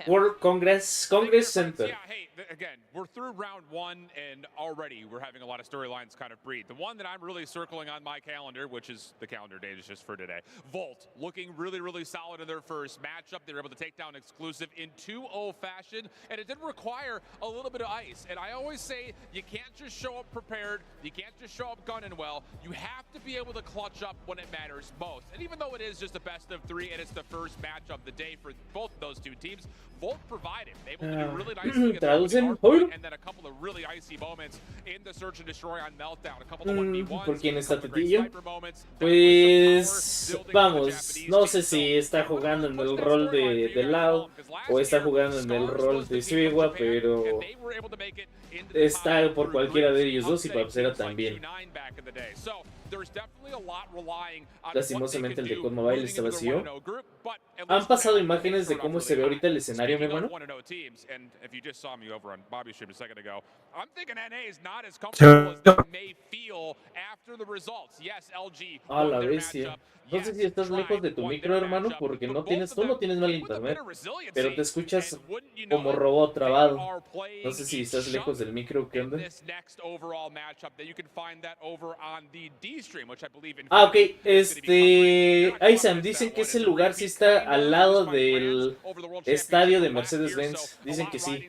World Congress Center. Yeah, hey, again, we're through round one, and already we're having a lot of storylines kind of breed. The one that I'm really circling on my calendar, which is the calendar date is just for today. Volt looking really, really solid in their first matchup. They were able to take down Exclusive in 2-0 fashion, and it did require a little bit of ice. And I always say you can't just show up prepared. You can't just show up gunning well. You have to be able to clutch up when it matters most. And even though it is just a best of three, and it's the first match of the day for both of those two teams, Volt provided. Able to do really nicely against and then a couple of really icy moments in the Search and Destroy on Meltdown. A couple of 1v1s. ¿Por quién está Tetillo? Pues vamos, no sé si está jugando en el rol de Lau o está jugando en el rol de Suigua, pero está por cualquiera de ellos dos y Papsera también. Lastimosamente el de COD Mobile está vacío. ¿Han pasado imágenes de cómo se ve ahorita el escenario, mi hermano? A la bestia. No sé si estás lejos de tu micro, hermano, porque tú no tienes mal internet, pero te escuchas como robot trabado. No sé si estás lejos del micro, ¿qué onda? Ah, ok, Aizam, dicen que ese lugar sí está al lado del estadio de Mercedes-Benz. Dicen que sí.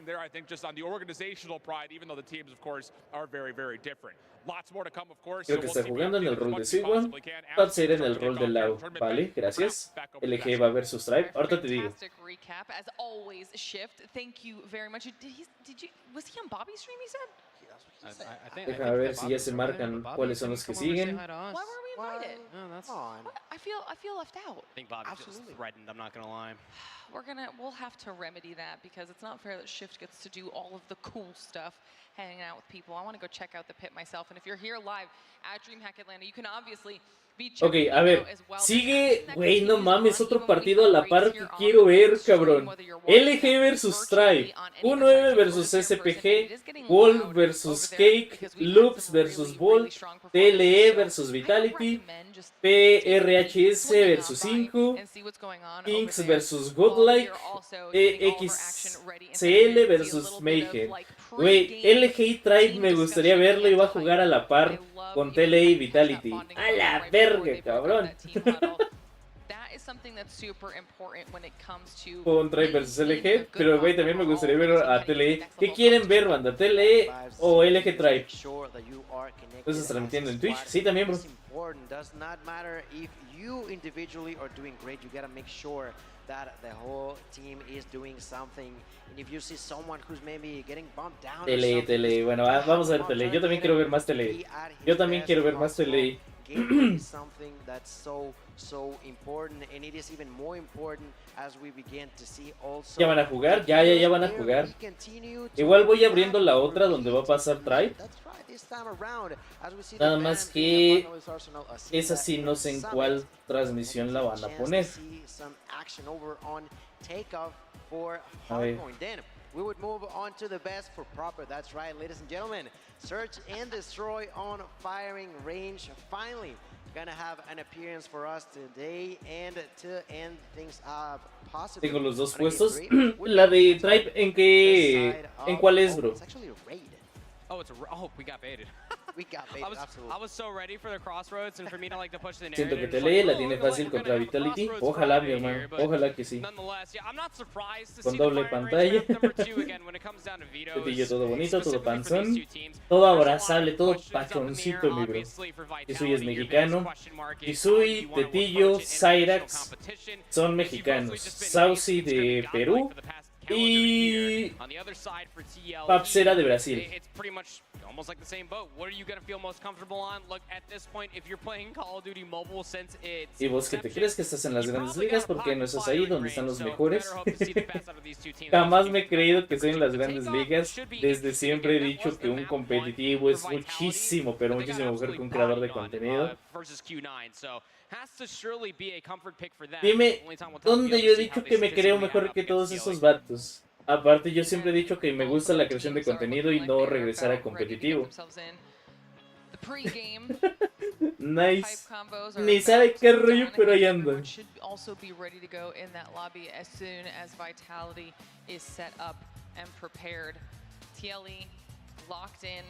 Creo que está jugando en el rol de Suigua. Va a ser en el rol de Lau. Vale, gracias. LG va versus Stripe. Ahorita te digo. Déjame ver si ya se marcan cuáles son los que siguen. I feel left out. I think Bobby's just threatened, I'm not gonna lie. We'll have to remedy that because it's not fair that Shift gets to do all of the cool stuff hanging out with people. I want to go check out the pit myself, and if you're here live at DreamHack Atlanta, you can obviously be Ok, a ver, sigue, güey, no mames, otro partido a la par que quiero ver, cabrón. LG versus Stripe, Q9 versus SPG, Wolf versus Cake, Loops versus Volt, TLE versus Vitality, PRHS versus Incu, Kings versus Godlike, EXCL versus Mayhem. Güey, LG y Tribe me gustaría verlo y va a jugar a la par con TLE y Vitality. A la verga, cabrón. Con Tribe versus LG, pero güey, también me gustaría ver a TLE. ¿Qué quieren ver, banda? ¿TLE o LG Tribe? ¿Estás transmitiendo en Twitch? Sí, también, bro. That the whole team is doing something, and if you see someone who's maybe getting bumped down. Tele, bueno, vamos a ver Tele. Yo también quiero ver más Tele. Yo también quiero ver más Tele. Something that's so important, and it is even more important as we begin to see also. ¿Ya van a jugar? Ya van a jugar. Igual voy abriendo la otra donde va a pasar Tribe. Nada más que esa sí no sé en cuál transmisión la van a poner. A ver. We would move on to the best for proper. That's right, ladies and gentlemen. Search and Destroy on firing range. Finally, gonna have an appearance for us today, and to end things up possibly. Tengo los dos puestos. La de Tribe, ¿en cuál es, bro? We got baited. I was so ready for the crossroads and for me to like to push the Siento que TLE la tiene fácil contra Vitality. Ojalá, mi hermano. Ojalá que sí. Con doble pantalla. Tetillo todo bonito, todo panzón. Todo abrazable, todo pachoncito, mi bro. Isui es mexicano. Isui, Tetillo, Cyrax son mexicanos. Saucy de Perú. Y Papsera de Brasil. ¿Y vos qué te crees que estás en las grandes ligas? ¿Por qué no estás ahí donde están los mejores? Jamás me he creído que estoy en las grandes ligas. Desde siempre he dicho que un competitivo es muchísimo, pero muchísimo mejor que un creador de contenido. Dime, ¿dónde yo he dicho que me creo mejor que todos esos vatos? Aparte, yo siempre he dicho que me gusta la creación de contenido y no regresar a competitivo. Nice. Ni sabe qué rollo, pero ahí anda. Should also be ready to go in that lobby as soon as Vitality is set up and prepared. TLE locked in,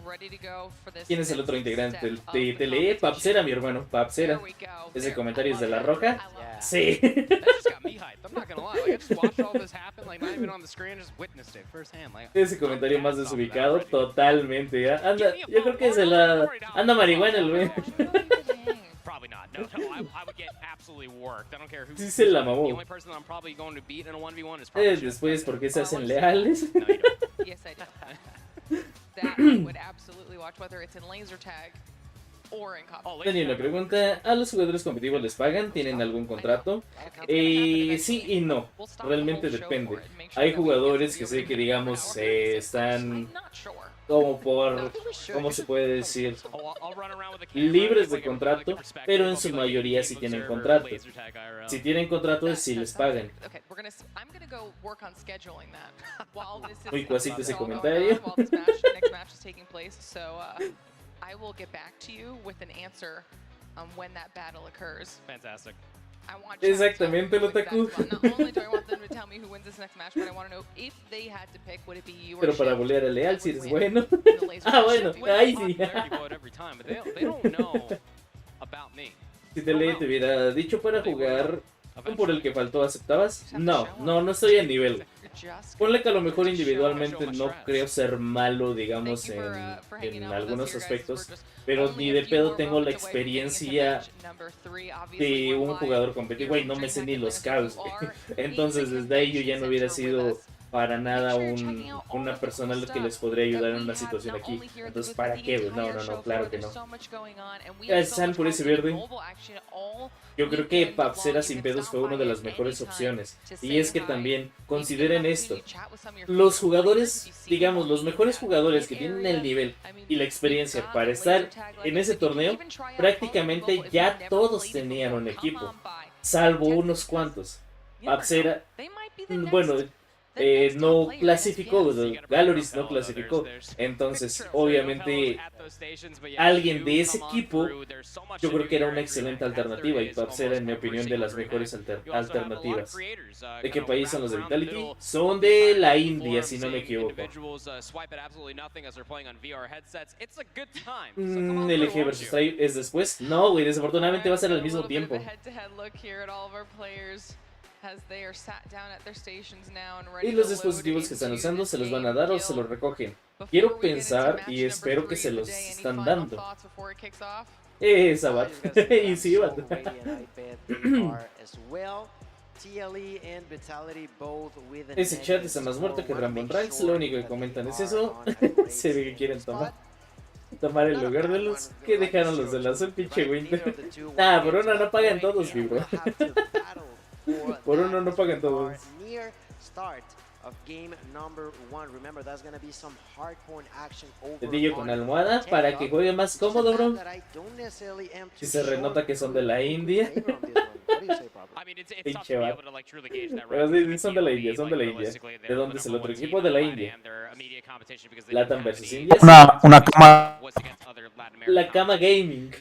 ready to go for this. ¿Quién es el otro integrante de TLE? Papsera, mi hermano, Papsera. Ese comentario es de La Roja. Sí. Ese comentario más desubicado, totalmente. Anda, yo creo que se la anda marihuana el güey. Sí se la mamó. Después, ¿por qué se hacen leales? Daniel me pregunta, ¿a los jugadores competitivos les pagan? ¿Tienen algún contrato? Sí y no, realmente depende. Hay jugadores que sé que digamos están como por, ¿cómo se puede decir? Libres de contrato, pero en su mayoría sí tienen contrato. Si tienen contrato, sí les pagan. Muy cuasito ese comentario. I will get back to you with an answer on when that battle occurs. Fantastic. I want exactamente, el otaku. Not only do I want them to tell me who wins this next match, but I want to know if they had to pick, would it be you or Pero para bolear a Leal si eres bueno. Bueno, ahí sí. Si te hubiera dicho para jugar por el que faltó, ¿aceptabas? No estoy a nivel. Ponle que a lo mejor individualmente no creo ser malo, digamos, en algunos aspectos, pero ni de pedo tengo la experiencia de un jugador competitivo y no me sé ni los caos. Entonces desde ahí yo ya no hubiera sido para nada una persona que les podría ayudar en una situación aquí. Entonces, ¿para qué? No, claro que no. San por ese verde. Yo creo que Papsera sin pedos fue una de las mejores opciones. Y es que también, consideren esto. Los jugadores, digamos, los mejores jugadores que tienen el nivel y la experiencia para estar en ese torneo, prácticamente ya todos tenían un equipo. Salvo unos cuantos. Papsera, bueno, no clasificó, Galoris no clasificó, entonces obviamente alguien de ese equipo yo creo que era una excelente alternativa y Papsera en mi opinión de las mejores alternativas. ¿De qué país son los de Vitality? Son de la India, si no me equivoco. LG vs Stray es después. No, güey, desafortunadamente va a ser al mismo tiempo. Y los dispositivos que están usando, ¿se los van a dar o se los recogen? Quiero pensar y espero que se los están dando. Sabat. Y sí, Bat. Ese chat está más muerto que Ramón Ranks. Lo único que comentan es eso. Se ve que quieren tomar el lugar de los que dejaron los de la azul, pinche Winter. Por uno no pagan todos, bro. Por uno no pagan todos. Dedillo con almohada para que juegue más cómodo, bro. Si se renota que son de la India. Pinche va. Pero sí, son de la India, son de la India. ¿De dónde es el otro equipo? De la India. Latam vs India. Una cama. La cama gaming.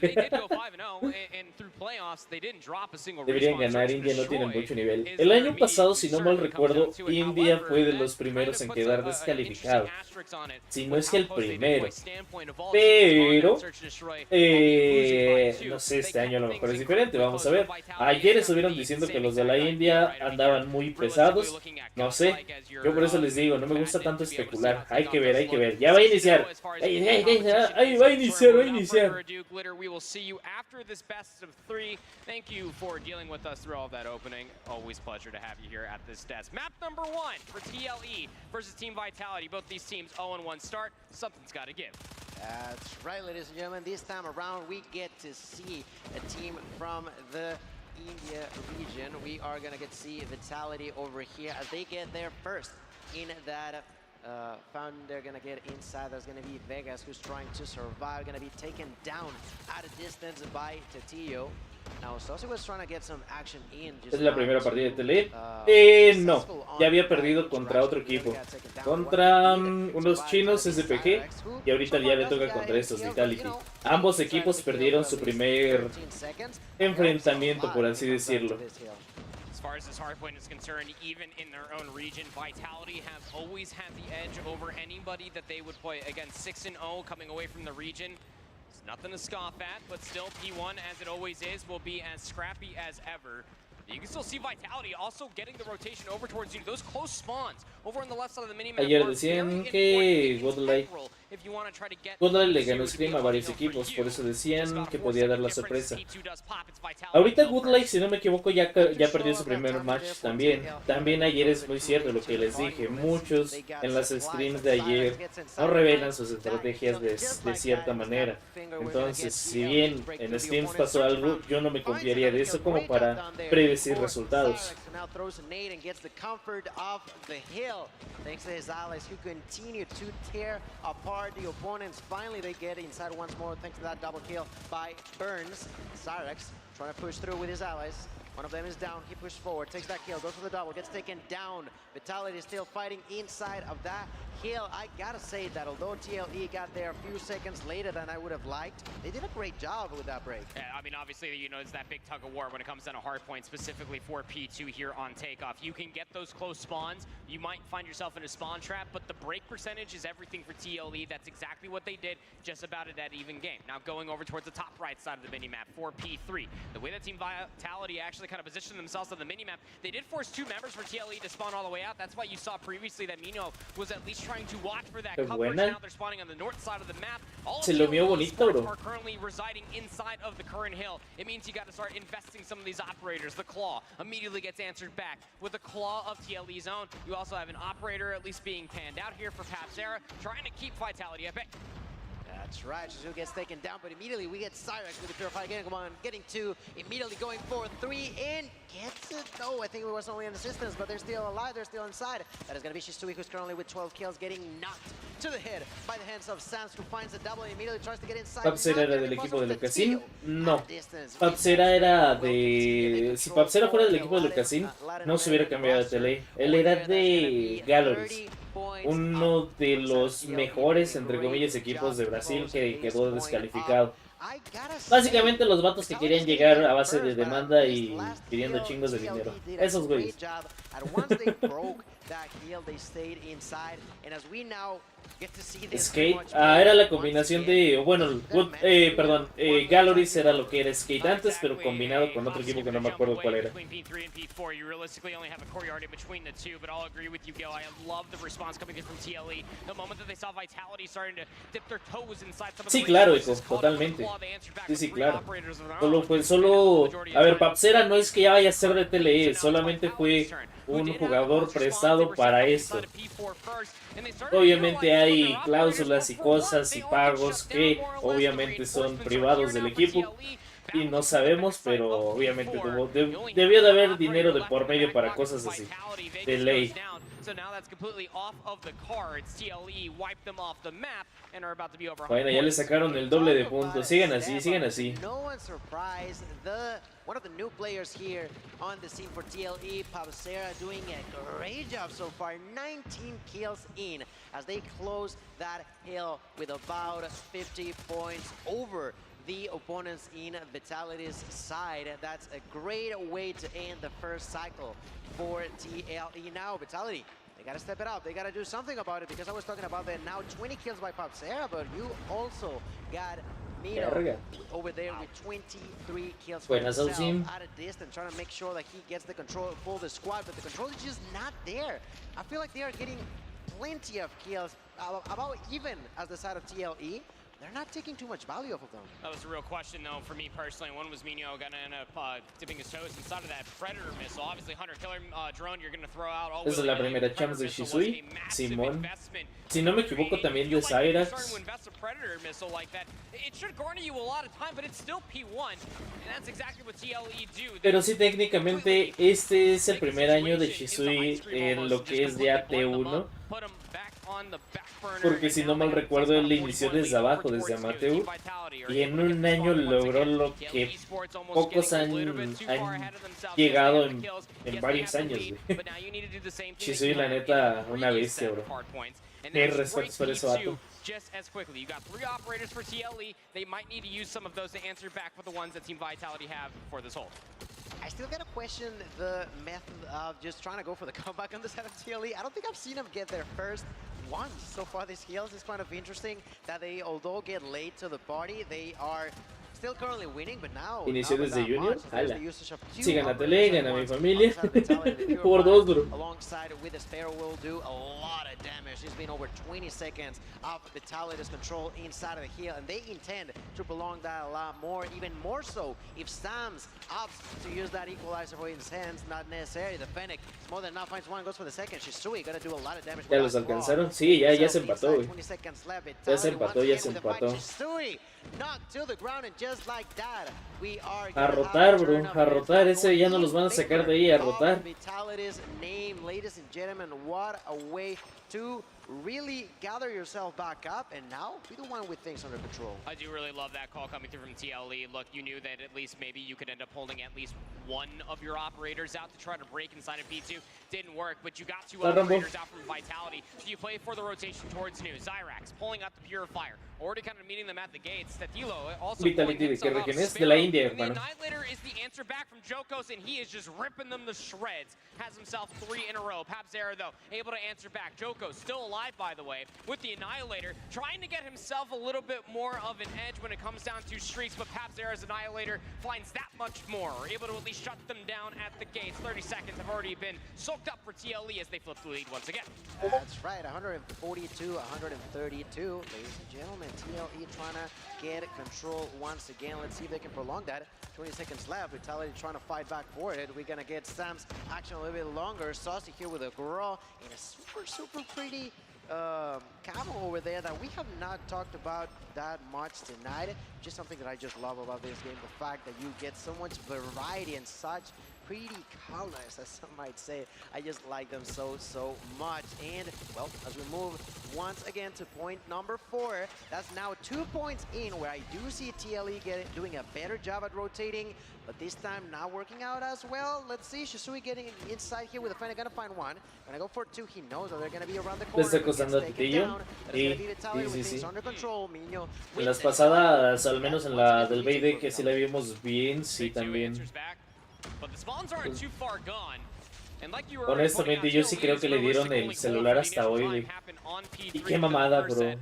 Deberían ganar, India no tiene mucho nivel. El año pasado, si no mal recuerdo, India fue de los primeros en quedar descalificado. Si no es que el primero. Pero, no sé, este año a lo mejor es diferente, vamos a ver. Ayer estuvieron diciendo que los de la India andaban muy pesados. No sé, yo por eso les digo, no me gusta tanto especular. Hay que ver, hay que ver. Ya va a iniciar. Ahí va a iniciar, va a iniciar. Thank you for dealing with us through all that opening. Always pleasure to have you here at this desk. Map number 1 for TLE versus Team Vitality. Both these teams 0-1 start. Something's got to give. That's right, ladies and gentlemen. This time around, we get to see a team from the India region. We are going to get to see Vitality over here as they get there first in that found they're gonna get inside. There's gonna be Vegas, who's trying to survive, gonna be taken down at a distance by Tatillo. Es la primera partida de TLE. No, ya había perdido contra otro equipo. Contra unos chinos SPG. Y ahorita ya le toca contra estos Vitality. Ambos equipos perdieron su primer enfrentamiento, por así decirlo. As far as this hardpoint is concerned, even in their own region, Vitality have always had the edge over anybody that they would play. Again, 6-0 coming away from the region. It's nothing to scoff at, but still P1, as it always is, will be as scrappy as ever. You can still see Vitality also getting the rotation over towards you. Those close spawns over on the left side of the minimap. Ayer decían que Godlike le ganó Scream a varios equipos, por eso decían que podía dar la sorpresa. Ahorita Godlike, si no me equivoco, ya perdió su primer match también. También ayer es muy cierto lo que les dije. Muchos en las streams de ayer no revelan sus estrategias de cierta manera. Entonces, si bien en streams pasó algo, yo no me confiaría de eso como para predecir resultados. Thanks to his allies who continue to tear apart the opponents. Finally, they get inside once more thanks to that double kill by Burns. Cyrex trying to push through with his allies. One of them is down, he pushes forward, takes that kill, goes for the double, gets taken down. Vitality is still fighting inside of that kill. I gotta say that although TLE got there a few seconds later than I would have liked, they did a great job with that break. Yeah, I mean, obviously, you know, it's that big tug of war when it comes down to hardpoint, specifically for P2 here on takeoff. You can get those close spawns, you might find yourself in a spawn trap, but the break percentage is everything for TLE. That's exactly what they did, just about at that even game. Now going over towards the top right side of the minimap for P3. The way that Team Vitality actually kind of positioned themselves on the minimap, they did force two members for TLE to spawn all the way out. That's why you saw previously that Mino was at least trying to watch for that coverage. Now they're spawning on the north side of the map. All of the are currently residing inside of the current hill. It means you got to start investing some of these operators. The Claw immediately gets answered back with the Claw of TLE's own. You also have an operator at least being panned out here for Papsera, trying to keep Vitality at bay. That's right, Shizu gets taken down, but immediately we get Cyrex with the Purify getting two, immediately going for three in, gets it. No, I think it was only an assistance, but they're still alive, they're still inside. That is going to be Shisui, who's currently with 12 kills, getting knocked to the head by the hands of Sans, who finds the double and immediately tries to get inside. ¿Papsera era del equipo de Lucasín? No. Papsera era de... Si Papsera fuera del equipo de Lucasín, no se hubiera cambiado de tele. Él era de Galleries, uno de los mejores, entre comillas, equipos de Brasil que quedó descalificado. Básicamente los vatos que querían llegar a base de demanda y pidiendo chingos de dinero. Esos güeyes. Skate, era la combinación de, bueno, Galleries era lo que era Skate antes, pero combinado con otro equipo que no me acuerdo cuál era. Sí, claro, Eco, totalmente. Sí, claro. A ver, Papsera no es que ya vaya a ser de TLE, solamente fue un jugador prestado para esto. Obviamente hay cláusulas y cosas y pagos que obviamente son privados del equipo y no sabemos, pero obviamente debió de haber dinero de por medio para cosas así, de ley. Bueno, ya le sacaron el doble de puntos. Sigan así, sigan así. One of the new players here on the scene for TLE, Papsera, doing a great job so far. 19 kills in as they close that hill with about 50 points over the opponents in Vitality's side. That's a great way to end the first cycle for TLE. Now, Vitality, they gotta step it up. They gotta do something about it, because I was talking about the now 20 kills by Papsera, but you also got Mino over there with 23 kills for himself at a distance, trying to make sure that he gets the control for the squad, but the control is just not there. I feel like they are getting plenty of kills, about even as the side of TLE. They're not taking too much value off of them. That was a real question, though, for me personally. One was Mino gonna end up dipping his toes inside of that Predator missile. Obviously, Hunter Killer drone you're gonna throw out. Esa es la primera chance de Shisui, Simón. Si no me equivoco, también de Cyrax. Pero sí, técnicamente, este es el primer año de Shisui en lo que es de AT1. Porque si no mal recuerdo, él inició desde abajo, desde amateur, y en un año logró lo que pocos han llegado en varios años, güey. Shisui, la neta, una bestia, bro. Respetos por eso, vato. Just as quickly. You got 3 operators for TLE. They might need to use some of those to answer back for the ones that Team Vitality have for this hold. I still gotta question the method of just trying to go for the comeback on the side of TLE. I don't think I've seen them get there first once so far this heals. It's kind of interesting that they, although get late to the party, they are still currently winning, but now inició desde Junior. Hala. Si gana Tele, gana mi familia. Por 2, bro. Alongside with the Sparrow will do a lot of damage. It's been over 20 seconds of Vitality's control inside of the heal, and they intend to prolong that a lot more, even more so if Sam's opts to use that equalizer for his hands. Not necessary. The Fennec is more than enough. Finds one, goes for the second. Shisui gonna do a lot of damage. Ya los alcanzaron. Sí, ya se empató, güey. Ya se empató. Knocked to the ground, and just like that, we are a rotar, bro, a rotar. Ese ya no los van a sacar de ahí, a rotar. Vitality's name, ladies and gentlemen, what a way to really gather yourself back up, and now be the one with things under control. I do really love that call coming through from TLE. Look, you knew that at least maybe you could end up holding at least one of your operators out to try to break inside of P2. Didn't work, but you got 2 operators out from Vitality. So you play for the rotation towards New. Zyrax pulling out the Purifier, already kind of meeting them at the gates. Tatilo also Vitality, que regiones de la India, hermano. The Annihilator is the answer back from Jokos, and he is just ripping them to shreds. Has himself 3 in a row. Papzera, though, able to answer back. Jokos still alive, by the way, with the Annihilator, trying to get himself a little bit more of an edge when it comes down to streaks, but Papzera's Annihilator finds that much more, or able to at least shut them down at the gates. 30 seconds have already been soaked up for TLE as they flip the lead once again. That's right, 142, 132. Ladies and gentlemen, TLE trying to get control once again. Let's see if they can prolong that. 20 seconds left. Vitality trying to fight back for it. We're gonna get Sam's action a little bit longer. Saucy here with a Grow in a super pretty camo over there that we have not talked about that much tonight. Just something that I just love about this game, the fact that you get so much variety and such pretty colors, as some might say. I just like them so much. And well, as we move once again to point number 4, that's now 2 points in, where I do see TLE doing a better job at rotating, but this time not working out as well. Let's see, Shisui getting inside here with a Fennec, gonna find one. When I go for 2, he knows that they're gonna be around the corner. Le está acosando a Titillo. Sí. En las pasadas, al menos en la del BD, que sí la vimos bien, sí también. Honestamente, yo sí creo que le dieron el celular hasta hoy, güey. Y qué mamada, bro.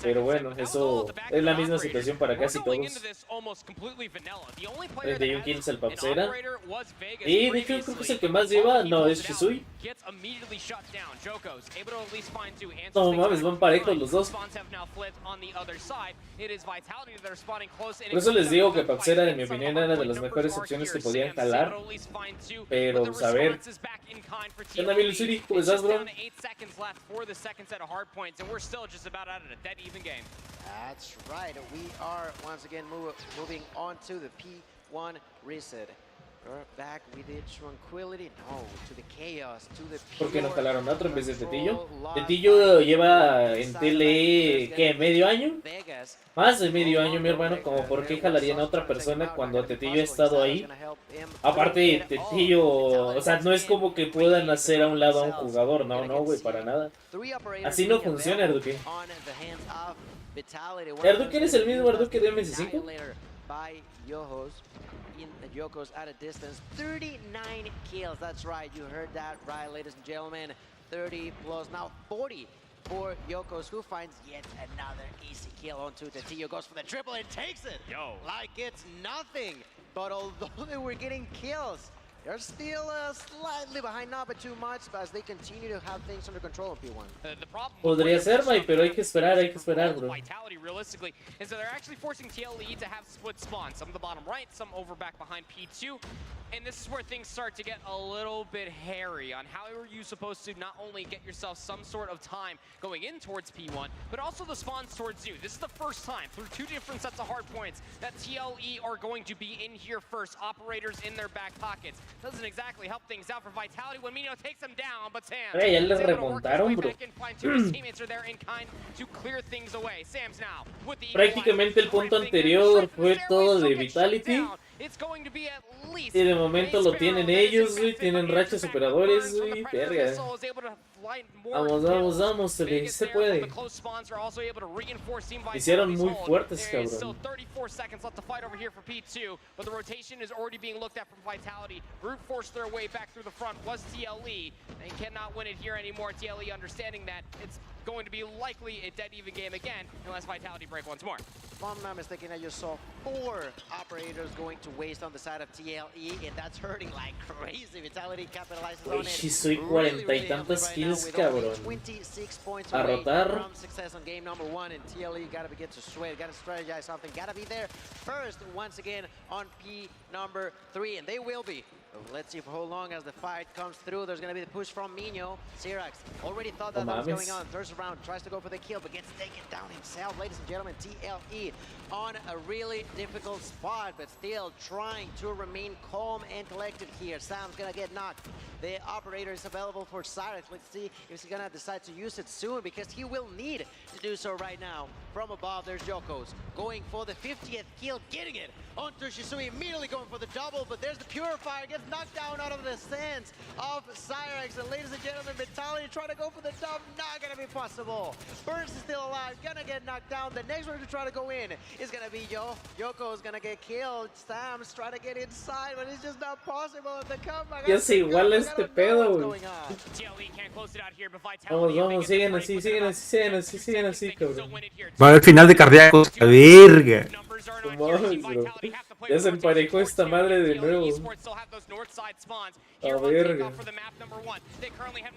Pero bueno, eso es la misma situación para casi todos. El de Yunkin es el Papzera. Y de hecho creo que es el que más lleva. No, es Shisui. No mames, van parejos los dos. Por eso les digo que Papzera, en mi opinión, era de las mejores opciones que podían jalar. Pero, pues, a ver. ¿Qué onda, Milusuri? ¿Cómo estás, bro? About out of a dead even game. That's right. We are once again moving on to the P1 reset. We're back with the tranquility. No, to the chaos, to the pure. ¿Por qué no jalaron a otro en vez de Tetillo? Tetillo lleva en TLE, ¿qué? ¿Medio año? Más de medio año, mi hermano. Como por qué jalarían a otra persona cuando Tetillo ha estado ahí. Aparte, Tetillo, o sea, no es como que puedan hacer a un lado a un jugador. No, güey, para nada. Así no funciona, Erduque. ¿Erduque eres el mismo Erduque de MS5? Yoko's at a distance, 39 kills. That's right, you heard that right, ladies and gentlemen. 30 plus, now 40 for Yoko's, who finds yet another easy kill onto Tetillo. Goes for the triple and takes it like it's nothing. But although they were getting kills, they're still slightly behind, not by too much, but as they continue to have things under control in P1. Podría ser, Mike, pero hay que esperar, bro. Vitality, realistically, is that they're actually forcing TLE to have split spawns. Some of the bottom right, some over back behind P2. And this is where things start to get a little bit hairy on how are you supposed to not only get yourself some sort of time going in towards P1, but also the spawns towards you. This is the first time through 2 different sets of hard points that TLE are going to be in here first. Operators in their back pockets. Doesn't exactly help things out for Vitality when Mino takes them down, but Sam ya le is able to work his remontaron, way bro. back in, find two of his teammates are there in kind to clear things away. Sam's now with the Prácticamente el punto anterior fue todo de Vitality. It's going to be at least Y de momento lo tienen ellos, güey. Tienen rachas superadores, güey. Verga. Vamos, vamos, vamos. Se puede. Hicieron muy fuertes, cabrón. 34 seconds left to fight over here for P2, but the rotation is already being looked at from Vitality. Brute forced their way back through the front was TLE. They cannot win it here anymore. TLE understanding that it's going to be likely a dead even game again unless Vitality break once more. If I'm not mistaken, I just saw 4 operators going to waste on the side of TLE, and that's hurting like crazy. Vitality capitalizes on it. Soy 40 y tantas kills, cabrón. 26 points A away rotar. from success on game number 1, and TLE gotta begin to sweat, gotta strategize something, gotta be there first once again on P number 3, and they will be. Let's see for how long as the fight comes through. There's going to be the push from Mino. Sirax already thought that, that was going on. Third round, tries to go for the kill, but gets taken down himself. Ladies and gentlemen, TLE on a really difficult spot, but still trying to remain calm and collected here. Sam's going to get knocked. The operator is available for Sirax. Let's see if he's going to decide to use it soon, because he will need to do so right now. From above, there's Jokos going for the 50th kill, getting it onto Shisui, immediately going for the double, but there's the Purifier, gets knocked down out of the stands of Cyrex. And ladies and gentlemen, Vitality trying to go for the dub, not gonna be possible. Burst is still alive, gonna get knocked down. The next one to try to go in is gonna be Yoko is gonna get killed. Sam's trying to get inside, but it's just not possible at the comeback. Ya se iguala este pedo, güey. Vamos, vamos, siguen así, siguen así, siguen así, siguen así, cabrón. Va a haber final de cardíacos. A verga. Mames, bro. Ya se emparejó esta madre de nuevo. A verga.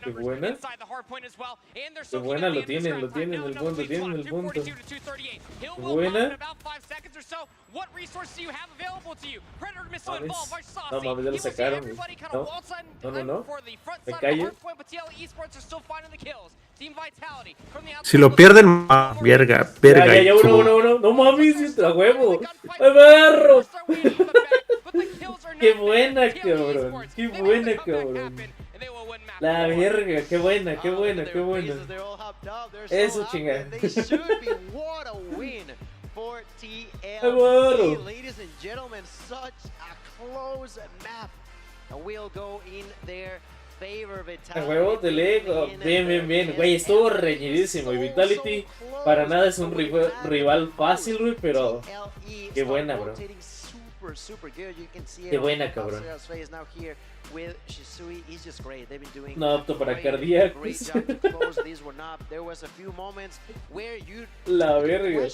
Qué buena. Qué buena, lo tienen el punto, tienen el punto. Qué buena. No mames, ya lo sacaron, güey. No. Me callo. Si lo pierden, verga, verga. Ya, uno. No mames, a huevo. ¡Me barro! ¡Qué buena, cabrón! ¡Qué buena, cabrón! La verga, qué buena. Eso, chingada. ¡Me barro! Ladies and gentlemen, such a close map. And we'll go in there. A huevo de Lego, bien, güey, estuvo reñidísimo. Y Vitality para nada es un rival fácil, güey, pero qué buena, bro. Qué buena, cabrón. No opto para cardíacos. La verga.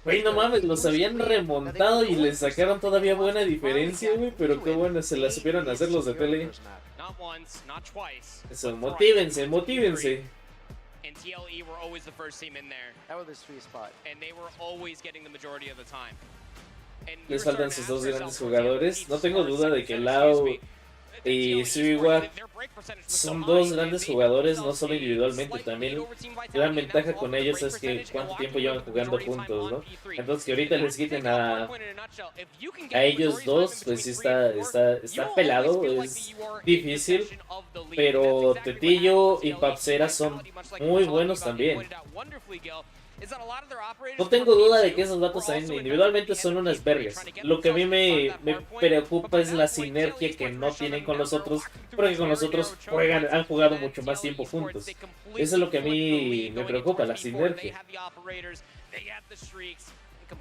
Güey, no mames, los habían remontado y les sacaron todavía buena diferencia, güey, pero qué bueno, se la supieron hacer los de tele. Eso, motívense. And TLE were always the first team in there. That was the sweet spot. And they were always getting the majority of the time. Les faltan sus dos grandes jugadores. No tengo duda de que Lau y Suiwa son dos grandes jugadores, no solo individualmente, también gran ventaja con ellos es que cuánto tiempo llevan jugando juntos, ¿no? Entonces que ahorita les quiten a ellos dos, pues sí está pelado, es difícil, pero Tetillo y Papsera son muy buenos también. No tengo duda de que esos vatos también individualmente son unas vergas. Lo que a mí me preocupa es la sinergia que no tienen con los otros, porque con los otros han jugado mucho más tiempo juntos. Eso es lo que a mí me preocupa, la sinergia.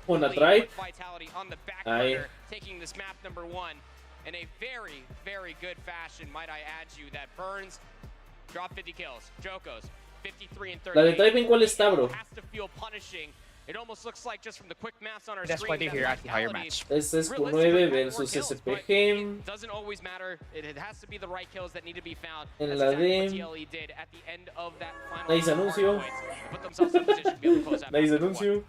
Una tribe. Ahí. In a very, very good fashion, might I add you, that Burns dropped 50 kills. Jokos, 53 and 38. La de Tribe, ¿en cuál está, bro? It almost looks like just from the quick maps on our That's why they're here at the higher match. Este es Q9 versus SPG. Doesn't always matter. It has to be the right kills that need to be found. En la de nice anuncio. Nice anuncio.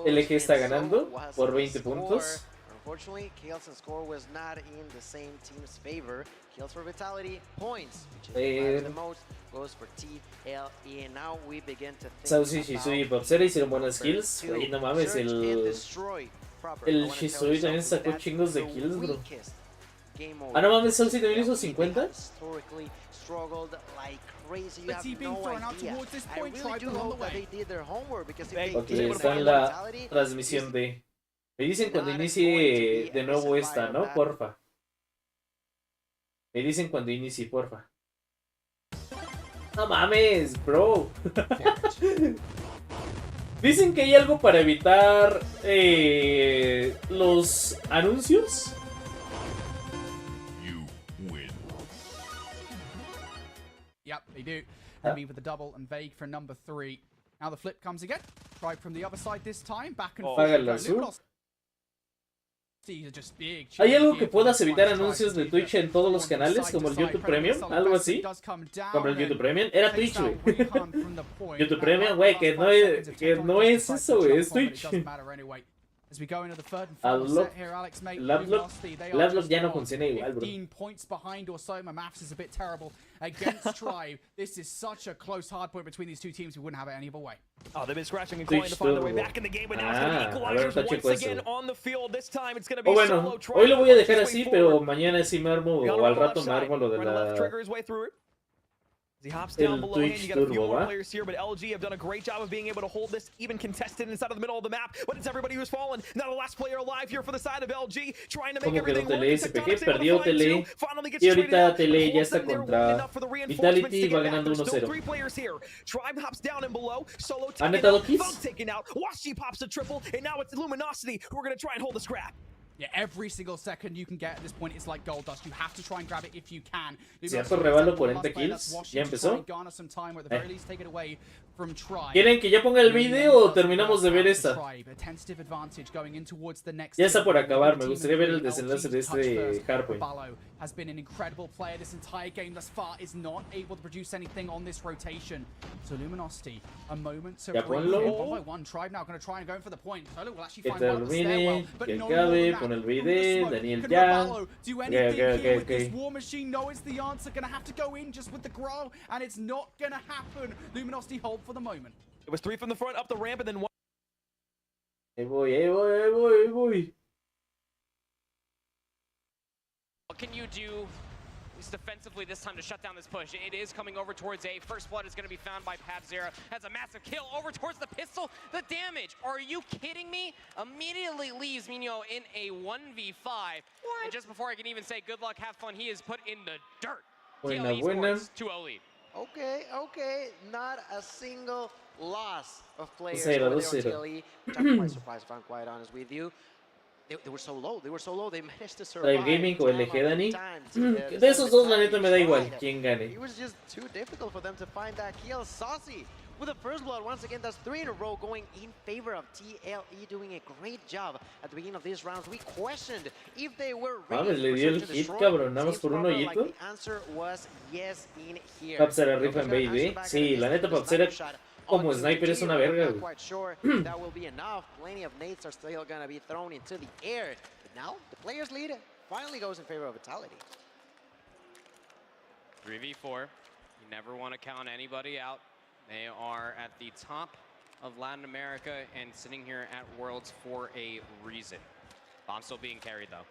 LG está ganando por 20 puntos. Unfortunately, Kale's score was not in the same team's favor. Kills for Vitality, points, which is the most, goes for TLE, and now we begin to think Saucy, Shisui y Papsera hicieron buenas kills. Oye, no mames, el Shisui también sacó chingos de kills, bro. Ah, no mames, son 7.50. Ok, está en la transmisión de... Me dicen cuando inicie de nuevo esta, ¿no? Porfa. Me dicen cuando inicie, porfa. No mames, bro. Dicen que hay algo para evitar los anuncios. Yep, they do. Maybe with the double and vague for number 3. Now the flip comes again. Try from the other side this time. Back and forth. ¿Hay algo que puedas evitar anuncios de Twitch en todos los canales, como el YouTube Premium? ¿Algo así? Como el YouTube Premium. Era Twitch, güey. YouTube Premium, güey, que no es eso, güey, es Twitch. Lablock ya no funciona igual, bro. 15 points behind or so. My maths is a bit terrible against Tribe. This is such a close hard point between these two teams. We wouldn't have it any other way. Oh, they've been scratching and clawing to find their way back in the game, but now it's going to be equalizers once again on the field. This time it's going to be bueno, hoy lo voy a dejar así, pero mañana sí me armo, o al rato me armo lo de la... He hops down below him. You got a few more players here, but LG have done a great job of being able to hold this even contested inside of the middle of the map. But it's everybody who's fallen. Now the last player alive here for the side of LG, trying to make everything work. Perdió Tele, y ahorita Tele ya está contra Vitality y va ganando 1-0. ¿Han netado kills? Washi pops a triple, and now it's Luminosity who are going to try and hold the scrap. Yeah, every single second you can get at this point is like gold dust. You have to try and grab it if you can. Cierto, Revalo 40 kills. ¿Ya empezó? ¿Quieren que ya ponga el video o terminamos de ver esta? Ya está por acabar. Me gustaría ver el desenlace de este hardpoint. Has been an incredible player this entire game thus far, is not able to produce anything on this rotation. So Luminosity, a moment to ya ponlo. One by one. Tribe now going to try and go for the point. Solo will actually find one stairwell, but no more pon el video, Daniel ya. Do anything here with this War Machine? No, it's the answer. Gonna have to go in just with the grow, and it's not gonna happen. Luminosity hold for the moment. It was 3 from the front, up the ramp, and then 1. Ahí voy. What can you do, at least defensively this time, to shut down this push? It is coming over towards A. First blood is going to be found by Pavzera. Has a massive kill over towards the pistol. The damage, are you kidding me? Immediately leaves Mino in a 1v5. What? And just before I can even say good luck, have fun, he is put in the dirt. Buena. 2-0 lead. Okay. Not a single loss of players 0-0. over there on TLE. Which I'm quite surprised, if I'm quite honest with you. They were so low. They managed to survive. Live Gaming o LG Dani. De esos dos, la neta, me da igual quién gane. It was just too difficult for them to find that kill. Saucy with the first blood once again. That's 3 in a row going in favor of TLE, doing a great job at the beginning of these rounds. We questioned if they were ready. Mames, le dio el hit, cabrón, nada más por un hoyito. The answer was yes in here. Pavzera rifa en B&B. Sí, la neta, Pavzera como sniper es una verga, güey. Quite sure that will be enough. Plenty of nades are still going to be thrown into the air. But now the player's lead finally goes in favor of Vitality. 3v4. You never want to count anybody out. They are at the top of Latin America and sitting here at Worlds for a reason. Bomb still being carried though.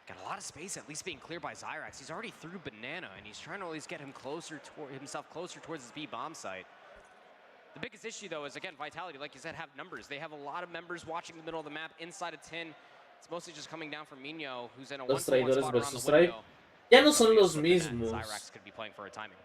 Got a lot of space at least being cleared by Zyrax. He's already through Banana and he's trying to at least get himself closer towards his B bomb site. The biggest issue, though, is, again, Vitality, like you said, have numbers. They have a lot of members watching the middle of the map inside of 10. It's mostly just coming down from Mino, who's in a 1-1 spot around the window. Ya no son los mismos. Zyrax could be playing for a timing.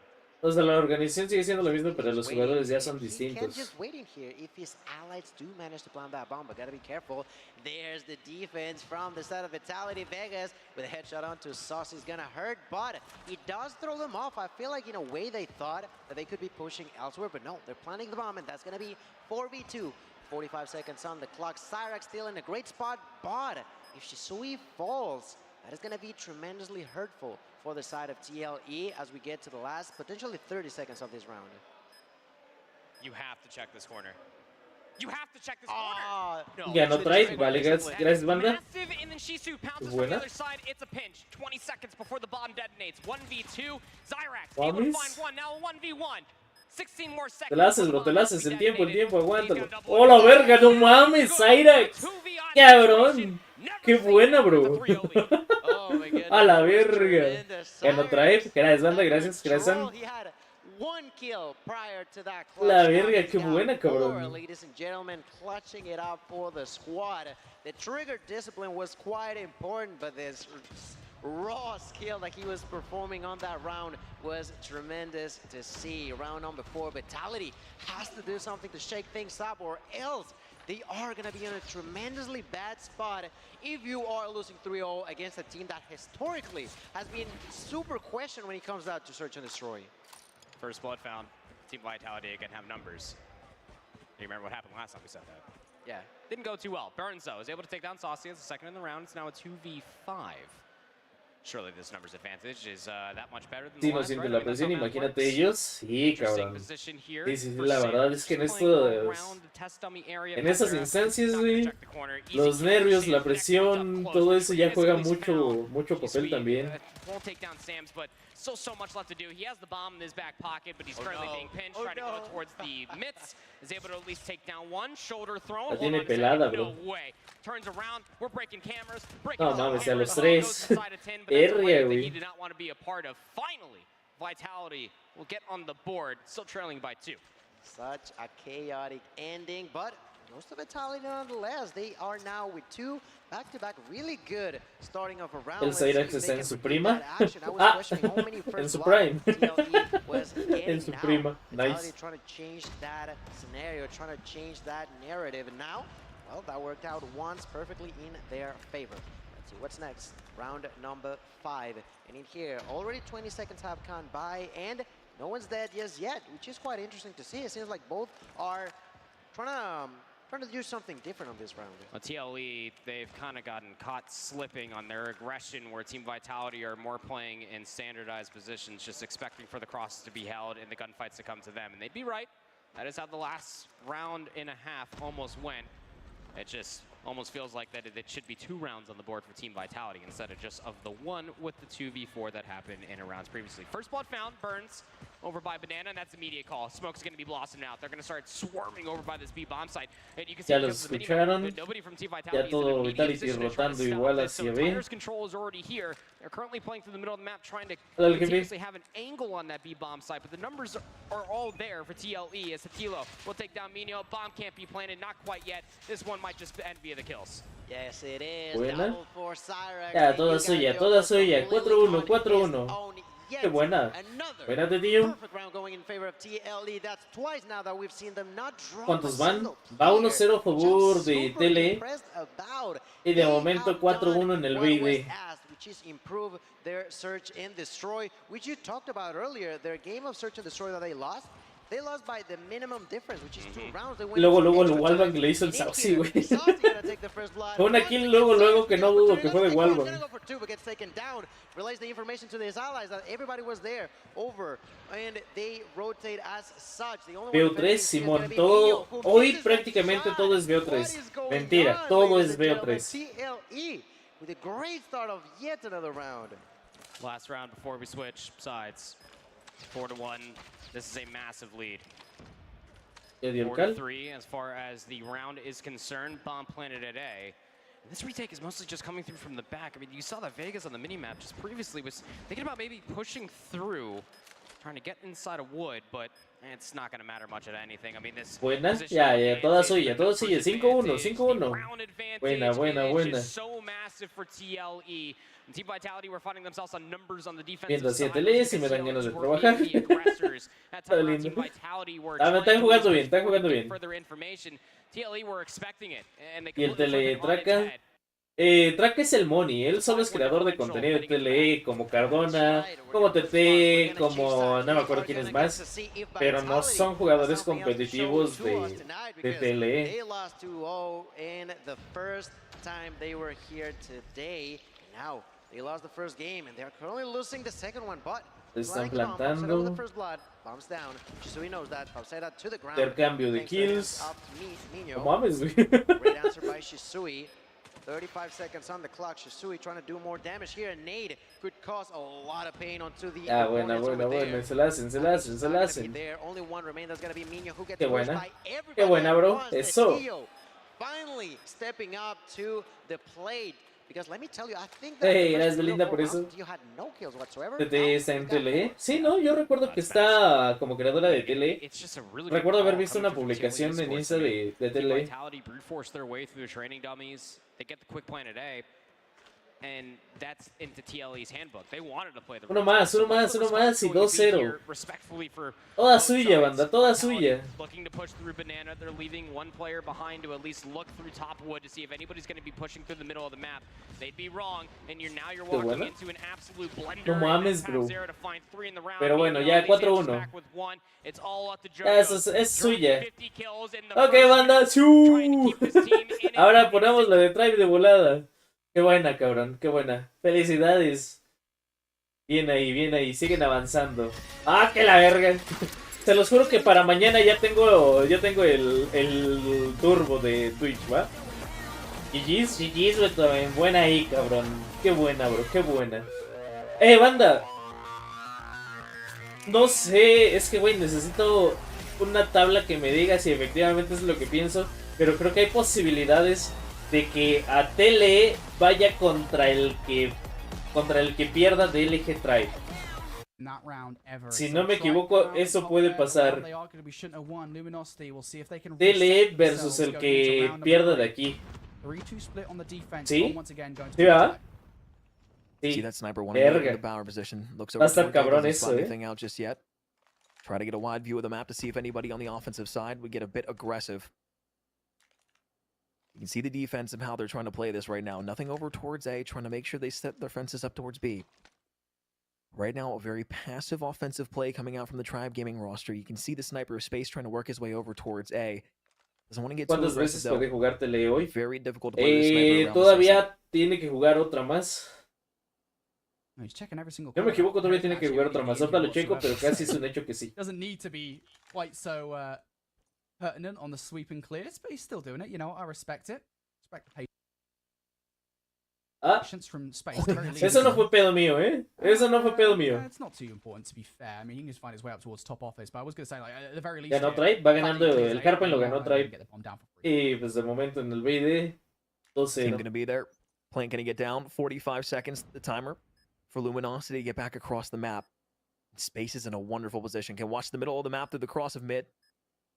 Los de la organización sigue siendo lo mismo, pero los jugadores ya son distintos. Just waiting here if his allies do manage to plant that bomb, but gotta be careful. There's the defense from the side of Vitality. Vegas with a headshot onto Sauce is gonna hurt, but it does throw them off. I feel like in a way they thought that they could be pushing elsewhere, but no, they're planting the bomb, and that's gonna be 4v2. 45 seconds on the clock. Zyrax still in a great spot, but if Shisui falls, that is gonna be tremendously hurtful for the side of TLE as we get to the last, potentially 30 seconds of this round. You have to check this corner. You have to check this corner. No. Ya no trae, vale, gracias banda. Massive, and then Shisu pounces Buena. from the other side. It's a pinch. 20 seconds before the bomb detonates. 1v2. Zyrax able to find one. Now a 1v1. 16 more seconds. Te la haces, bro, te la haces. El tiempo, aguántalo. ¡Oh, la verga! ¡No mames, Zyrax! ¡Cabrón! Qué buena, bro. Oh my goodness. A la that was verga. tremendous. Que no trae, Cyrus que era desbanda, under gracias, control. Grayson. He had one kill prior to that La clutch. Now verga, he's qué got buena, four, cabrón. ladies and gentlemen, clutching it up for the squad. The trigger discipline was quite important, but this raw skill that he was performing on that round was tremendous to see. Round number 4, Vitality has to do something to shake things up, or else they are going to be in a tremendously bad spot if you are losing 3-0 against a team that historically has been super questioned when it comes out to search and destroy. First blood found. Team Vitality again have numbers. You remember what happened last time we said that? Yeah. Didn't go too well. Burns, though, is able to take down Saucy as the second in the round. It's now a 2v5. Surely this numbers advantage is that much better than Si the no last, sienten right? la I mean, that's how presión, math imagínate works. ellos. Sí, cabrón. Position here Sí, sí, for la verdad Sam. es que en Just playing all estos, around the test dummy area en back esas there. instancias, Not gonna güey, check the corner. Easy los kill. nervios, Shane la next one's presión, up close. todo eso ya Is juega at least mucho, found. mucho papel Sweet. también. Won't take down Sam's, but still so much left to do. He has the bomb in his back pocket, but he's currently being pinched, trying to go towards the mitts. Is able to at least take down one. Shoulder thrown. La Hold tiene on a second. pelada, No bro. way. Turns around. We're breaking cameras. Breaking No all the mames, a los cameras. Goes tres. inside a 10, but that's a Verga, wave that he güey. did not want to be a part of. Finally, Vitality will get on the board, still trailing by 2. Such a chaotic ending, but most of Vitality nonetheless. They are now with 2 back-to-back really good starting off a round. El Cyrax está en su prima. En su prime. En su prima. Nice. Trying to change that scenario, trying to change that narrative, and now, well, that worked out once perfectly in their favor. Let's see what's next. Round number 5, and in here, already 20 seconds have gone by, and no one's dead just yet, which is quite interesting to see. It seems like both are trying to do something different on this round. Well, TLE, they've kind of gotten caught slipping on their aggression, where Team Vitality are more playing in standardized positions, just expecting for the crosses to be held and the gunfights to come to them. And they'd be right. That is how the last round and a half almost went. It just almost feels like that it should be 2 rounds on the board for Team Vitality instead of just of the 1 with the 2v4 that happened in rounds previously. First blood found, Burns over by Banana, and that's immediate call. Smoke's going to be blossomed out. They're going to start swarming over by this B-bomb site. And you can see Ya los escucharon. nobody from Team Vitality Ya todo Vitality rotando igual hacia B. Tiger's control is already here. They're currently playing through the middle of the map, trying to Dale, continuously have an angle on that B-bomb site, but the numbers are all there for TLE as Hatilo will take down Mino. Bomb can't be planted, not quite yet. This one might just end via the kills. Yes, it is. Buena. Double for Cyrax. Ya, toda suya, toda suya. 4-1, 4-1. Qué buena. Buena de tío. Perfect round going in favor of TLE. That's twice now that we've seen them not drop ¿Cuántos a van? single Va player. 1-0 a favor Just de super TLE. impressed about. Y de They momento have 4-1 done en el what was BD. asked, which is improve their search and destroy, which you talked about earlier. Their game of search and destroy that they lost by the minimum difference, which is 2 rounds. They went Luego, into luego, el extra Wallbang time. le hizo el In Saucy, here, güey. Saucy gonna take the first blood. Fue una kill luego, luego que no dudo que fue de Gonna Wallbang. go for 2, but gets taken down. Relays the information to his allies that everybody was there, over, and they rotate as such. The only Veo one 3, defending Simón. is gonna be Todo, Mio, who hoy misses that prácticamente shot. todo es Veo What 3. is going Mentira, on, todo ladies es and Veo gentlemen? 3. TLE with a great start of yet another round. Last round before we switch sides. 4-1. This is a massive lead. Ya dio el cal. 4-3 as far as the round is concerned. Bomb planted at A. And this retake is mostly just coming through from the back. I mean, you saw that Vegas on the minimap just previously was thinking about maybe pushing through, trying to get inside a wood, but it's not going to matter much at anything. I mean, this Buena. position Ya, ya, toda advantage, suya, the toda numbers suya. 5-1, advantage, 5-1. the round advantage Buena, buena, is buena. just so massive for TLE. And Team Vitality were finding themselves on numbers on the defensive Viendo side. 7 leyes y me dan ganas de Were being trabajar. the aggressors. That time Está around, lindo. Team Vitality were Ah, me trying están to jugando move bien, están forward, jugando get bien. further information. TLE were expecting it, and they Y el completely flipped it on its Teletraca. head. Track es el Money, él solo es creador de contenido de TLE, como Cardona, como TT, como no me acuerdo quién es más, pero no son jugadores competitivos de TLE. They lost 2-0 in the first time they were here today. Now they lost the first game and they're currently losing the second one, but Están with the plantando. first blood, bombs down. Shisui knows that. Pauseta to the ground. Intercambio de Thanks to the kills. hands of Minho. No mames, güey. Great answer by Shisui. 35 seconds on the clock. Shisui trying to do more damage here. Nade could cause a lot of pain onto the Ah, buena, opponents buena, over buena. there. Se la hacen, se la hacen, se la Not gonna be hacen. there. Only one remains. That's gonna be Minho, who gets Qué pushed buena. by everybody Qué buena, bro. across the Eso. field. finally stepping up to the plate. Because let me tell you, I think Hey, eres Belinda por eso. TT está en TLE. Sí, no, yo recuerdo que está como creadora de TLE. Recuerdo haber visto una publicación en Insta de TLE. Uno más y 2-0. Toda suya, banda, toda suya. No mames, bro. Pero bueno, ya 4-1. Eso es suya. Ok, banda. Ahora ponemos la de Tribe de volada. Qué buena, cabrón, qué buena. Felicidades. Bien ahí, siguen avanzando. ¡Ah, que la verga! Se los juro que para mañana ya tengo el turbo de Twitch, ¿va? GG's, güey, también. Buena ahí, cabrón. Qué buena, bro, qué buena. Banda. No sé, es que, güey, necesito una tabla que me diga si efectivamente es lo que pienso. Pero creo que hay posibilidades de que a TLE vaya contra el que pierda DLG Tribe. Si no me equivoco, eso puede pasar. TLE versus el que pierda de aquí. ¿Sí? ¿Sí va? Sí. Verga. Va a estar cabrón eso, Try to get a wide view of the map to see if anybody on the offensive side would get a bit aggressive. You can see the defense of how they're trying to play this right now. Nothing over towards A, trying to make sure they set their fences up towards B. Right now, a very passive offensive play coming out from the Tribe Gaming roster. You can see the sniper of Space trying to work his way over towards A. Doesn't want to get too ¿Cuántas aggressive, veces puede jugar TLE hoy? Very difficult to play this sniper around the Todavía tiene que jugar otra más. Yo me equivoco, todavía tiene que jugar otra más. Ahorita lo checo, pero casi es un hecho que sí. Doesn't need to be quite so pertinent on the sweep and clears, but he's still doing it. You know, I respect it. Respect the patience from Space. Eso no fue pedo mío, Eso no fue pedo mío. It's not too important, to be fair. I mean, he can just find his way up towards top office, but I was going to say, like, at the very least... Ganó Tribe, va ganando el Carpen, lo ganó Tribe. Y pues de momento en el BD, 2-0. Team going to be there. Plant going to get down. 45 seconds, the timer for Luminosity to get back across the map. Space is in a wonderful position. Can watch the middle of the map through the cross of mid.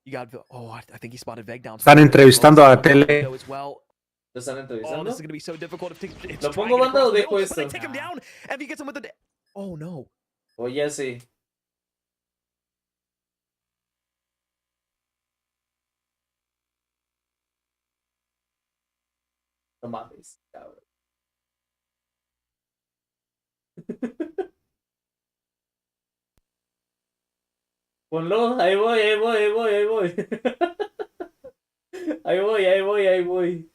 You got... Oh, I think he spotted Veg down. Están entrevistando a TLE. As well. ¿Lo están entrevistando? Oh, this is going to be so difficult. ¿Lo pongo, banda, o dejo esto? Take him down. If he gets him with the... Oh, no. Oh, ya sé. No mames, cabrón. Ponlo, ahí voy. Ahí voy.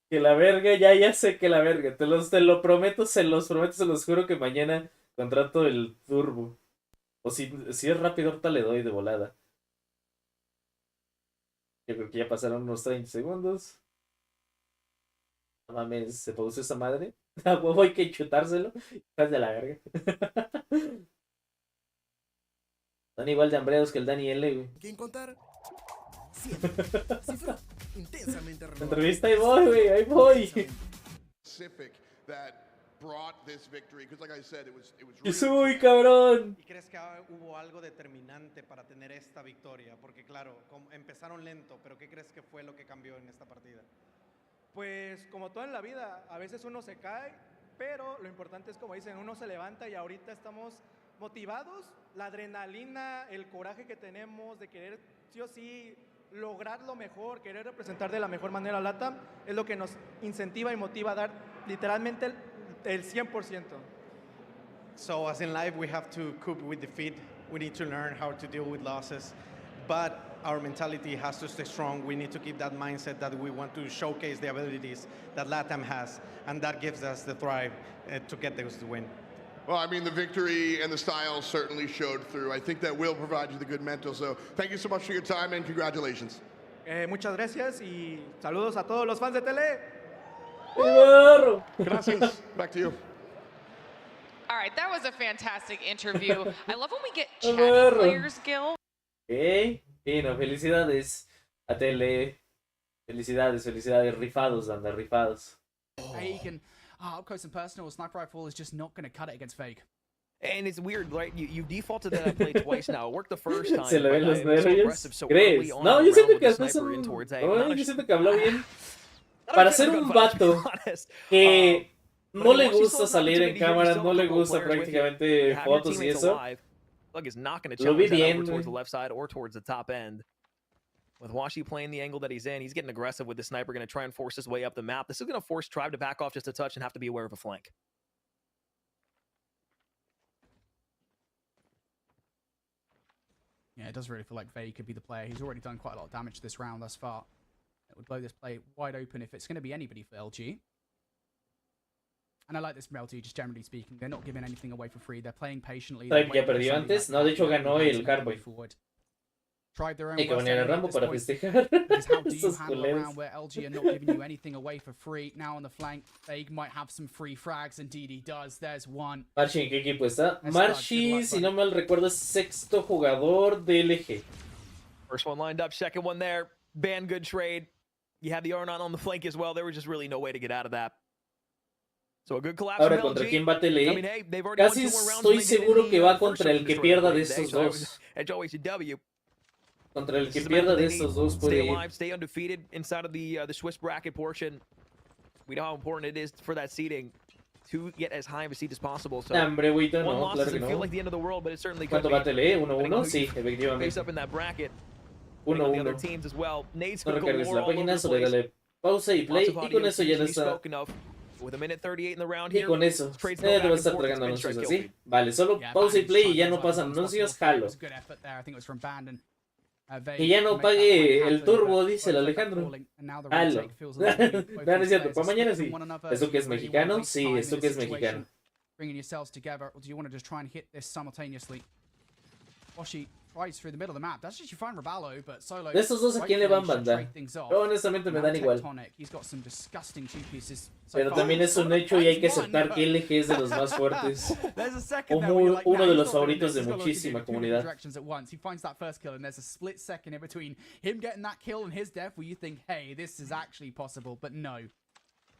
Que la verga, ya sé que la verga. Te lo prometo, se los juro que mañana contrato el turbo. O si es rápido, ahorita le doy de volada. Yo creo que ya pasaron unos 30 segundos. No mames, ¿se pausó esa madre? A huevo hay que chutárselo. Estás de la verga. Están igual de hambreados que el Dani L, güey. ¿Quién contar? Cifra intensamente renovada. Entrevista, ahí voy, güey, ahí voy. ¡Y soy, cabrón! ¿Y crees que hubo algo determinante para tener esta victoria? Porque claro, empezaron lento, pero ¿qué crees que fue lo que cambió en esta partida? Pues como todo en la vida, a veces uno se cae, pero lo importante es, como dicen, uno se levanta y ahorita estamos motivados. La adrenalina, el coraje que tenemos de querer sí o sí lograr lo mejor, querer representar de la mejor manera a LATAM, es lo que nos incentiva y motiva a dar literalmente el 100%. So as in life, we have to cope with defeat. We need to learn how to deal with losses. But our mentality has to stay strong. We need to keep that mindset that we want to showcase the abilities that LATAM has. And that gives us the drive to get this win. Well, I mean, the victory and the style certainly showed through. I think that will provide you the good mental. So thank you so much for your time and congratulations. Muchas gracias y saludos a todos los fans de TLE. Gracias. Back to you. All right, that was a fantastic interview. I love when we get chatty players, Gil. Fino, felicidades a TLE. Felicidades, felicidades, rifados, banda, rifados. Fake and up close and personal, sniper rifle is just not going to cut it against Fake. And it's weird, right? You defaulted to that play twice now. It worked the first time. Se le ven los so nervios. aggressive so ¿Crees? early on No, in yo the siento round que with the hasta sniper in eso. towards A. No, yo siento que habló bien. Not Para a ser good un gunfight, to be vato honest. que But no I le mean, once you gusta still have an salir en opportunity here, you cámara, still no have a le couple gusta players with you. prácticamente You have your fotos y teammates eso. alive. Look, is not going to Lo vi challenge that bien, over towards güey. the left side or towards the top end. With Washi playing the angle that he's in, he's getting aggressive with the sniper, going to try and force his way up the map. This is going to force Tribe to back off just a touch and have to be aware of a flank. Yeah, it does really feel like Vey could be the player. He's already done quite a lot of damage this round thus far. It would blow this play wide open if it's going to be anybody for LG. And I like this from LG, just generally speaking. They're not giving anything away for free. They're playing patiently. Tribe ya perdió antes. No, de hecho ganó el Hardboy. Tried their own Hay que worst venir a enemy at Rambo this para point. festejar. Because how do you Esos handle a culeros. round where LG are not giving you anything away for free? Now on the flank, Vague might have some free frags. Indeed he does. There's one. Marchi, ¿en qué equipo está? Marchi, si no mal recuerdo, es sexto jugador de LG. First one lined up, second one there. Ban good trade. You had the Arnon on the flank as well. There was just really no way to get out of that. So a good collapse Ahora, from ¿contra LG. quién va TLE? I mean, hey, they've already won Casi 2 more rounds estoy than they did in seguro the, que va first contra el one que destroyed pierda de earlier today, estos so dos. Edge always a W. Contra el This que is a match pierda that de they estos need. dos puede Stay ir. alive, stay undefeated inside of the Swiss bracket portion. We know how important it is for that seeding to get as high of a seed as possible. So Hambre, güito, one no, loss claro que doesn't no. feel like the end of the world, but it certainly could ¿Cuánto be. va TLE? Depending on 1-1? who Sí, you face efectivamente. up in that bracket. Depending on the other 1-1. teams as well. Nate's No gonna go recargues more la all over página, the solo place. dale pausa y play. Lots of Y audio con eso ya cues no to be está. spoken of. With a minute 38 in the round Y here. con eso. Trades Debe go back estar and forth. tragando It's been anuncios straight así. kill. Vale, solo pausa y play y ya no pasan anuncios, jalo. Good effort there. I think it was from Bandon. Que ya no pague el turbo, dice el Alejandro. Halo. No, no es cierto, para mañana sí. ¿Esto que es mexicano? Sí, esto que es mexicano. Bringing yourselves together, or do you want to just try and hit this simultaneously? Washi tries through the middle of the map. That's actually fine Raballo, but Solo. De estos dos, ¿a quién le van a mandar? Yo honestamente me dan igual. He's got some disgusting two pieces so Pero far. también es un hecho y hay que aceptar que LG es de los más fuertes. Uno de los favoritos de muchísima comunidad. Directions at once. He finds that first kill, and there's a split second in between him getting that kill and his death where you think, hey, this is actually possible, but no.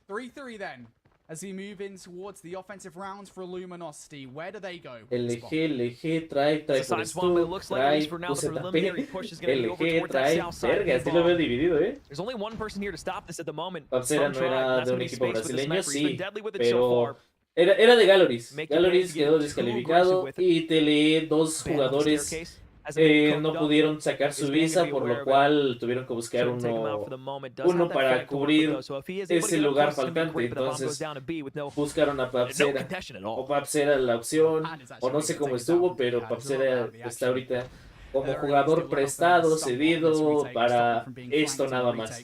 3-3 then. As we move in towards the offensive rounds for Luminosity, where do they go? LG, trae por Stu, trae UZP, LG, trae, verga, así lo veo dividido, There's only one person here to stop this at the moment. Papsera no From Tribe, era that's de when un he's equipo faced with the brasileño, sniper. He's been sí, deadly with it so pero far. era de Galoris. Make it Galoris big, quedó too descalificado aggressive with y TLE, dos Ban on the jugadores staircase. Hasn't been cooked no up. pudieron sacar su Is Ban visa, gonna be por aware lo of it? cual tuvieron que buscar Shouldn't take him out for the moment. Does uno have that para flank going with it, cubrir though, so if he is able to ese get up lugar close, it's gonna be faltante. great, but the bomb goes Entonces down to B with no buscaron a no Papsera. contention at all. O Papsera la opción, o no sé cómo estuvo, pero Papsera está ahorita como jugador prestado, cedido para esto nada más.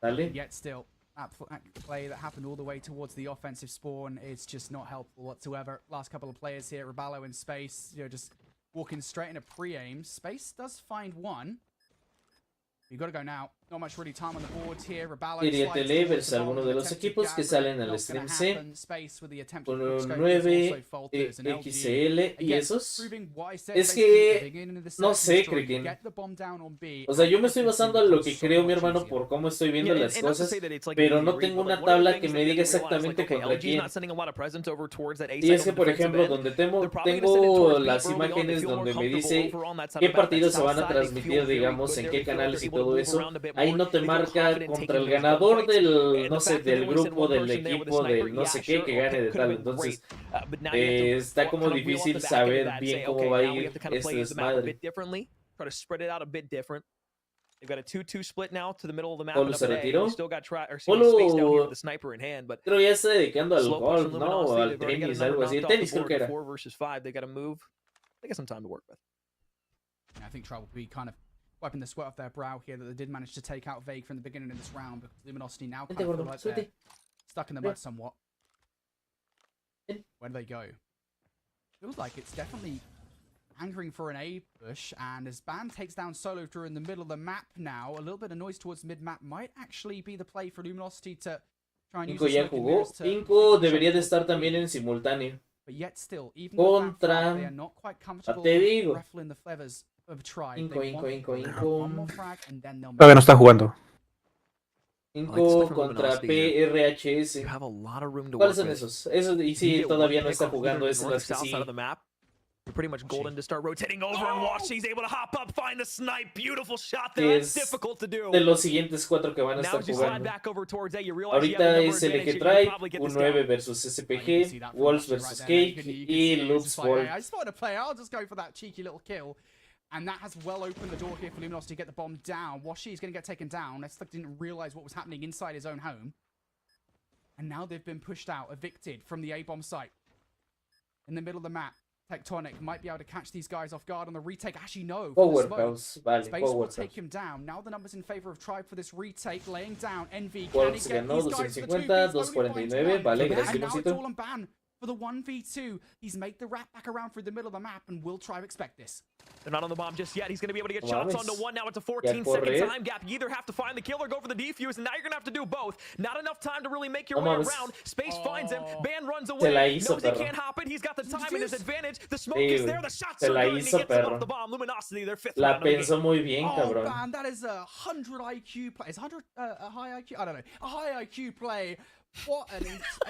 ¿Sale? Yet still, that play that happened all the way towards the offensive spawn is just not helpful whatsoever. Last couple of players here, Raballo in space, just walking straight into pre-aim. Space does find one. You got to go now. Not much really time on the board here. Raballo Iría TLE versus alguno de los equipos que salen al stream C. 9 XL y esos. Es que no sé, Kreken. O sea, yo me estoy basando en lo que creo, mi hermano, por cómo estoy viendo las cosas, pero no tengo una tabla que me diga exactamente contra quién. Y es que, por ejemplo, donde tengo las imágenes donde me dice qué partidos se van a transmitir, digamos, en qué canales y todo eso, ahí no te marca contra el ganador del, no sé, del grupo, del equipo, del no sé qué, que gane de tal. Entonces, está como difícil saber bien cómo va a ir este desmadre. They've got a 2-2 split now to the middle of the map. Polo se retiró. Still got space down here with the sniper in hand, but creo ya está dedicando al slow golf, push from ¿no? O Luminosity. al They've already got tenis, a algo number así. knocked off Tenis the creo que board. era. 4 versus 5. They got to move. They got some time to work with. I think Tribe will be kind of wiping the sweat off their brow here that they did manage to take out Vague from the beginning of this round, because Luminosity now kind of feel like they're stuck in the mud somewhat. Where do they go? Feels like it's definitely hankering for an A push, and as Ban takes down Solo Drew in the middle of the map now, a little bit of noise towards mid-map might actually be the play for Luminosity to try and use Inco ya jugó. Inco debería de estar también en simultáneo. But yet still, even contra, they are not quite comfortable te digo. ruffling the feathers of Tribe. Inco. Todavía no está jugando. Inco contra PRHS. ¿Cuáles son esos? Esos, y sí, todavía no está jugando, es en las que sí. You're pretty much golden to start rotating over, and Washi's able to hop up, find the snipe. Beautiful shot Que there. es That's difficult to do. de los siguientes 4 que van a estar jugando. Ahorita es LG Tribe, U9 versus SPG, Wolves versus Cake y Loops Wolf. I just wanted to play. I'll just go for that cheeky little kill. And that has well opened the door here for Luminosity to get the bomb down. Washi is going to get taken down. Nestlek didn't realize what was happening inside his own home. And now they've been pushed out, evicted from the A-bomb site. In the middle of the map. Tectonic might be able to catch these guys off guard on the retake. Actually, no. Powerhouse, vale, Space will take him down. Now the numbers in favor of Tribe for this retake. Laying down. Envy. Wolves ganó 250, 249. Vale, gracias, and now it's all Limoncito. on ban for the 1v2. He's made the wrap back around through the middle of the map, and will Tribe expect this? They're not on the bomb just yet. He's going to be able to get No shots mames. onto one. Now it's a Ya 14-second corre. time gap. You either have to find the kill or go for the defuse, and now you're going to have to do both. Not enough time to really make your No way mames. around. Space finds him. Ban runs Se away. la hizo, Knows he perro. can't hop it. He's got the time and his advantage. The smoke Sí, is güey. there. The shots Se are la good, and he hizo, gets it off perro. the bomb. Luminosity, their fifth La round of the game. pensó muy bien, cabrón. Man, that is a 100 IQ play. Is 100 a high IQ? I don't know. A high IQ play. What an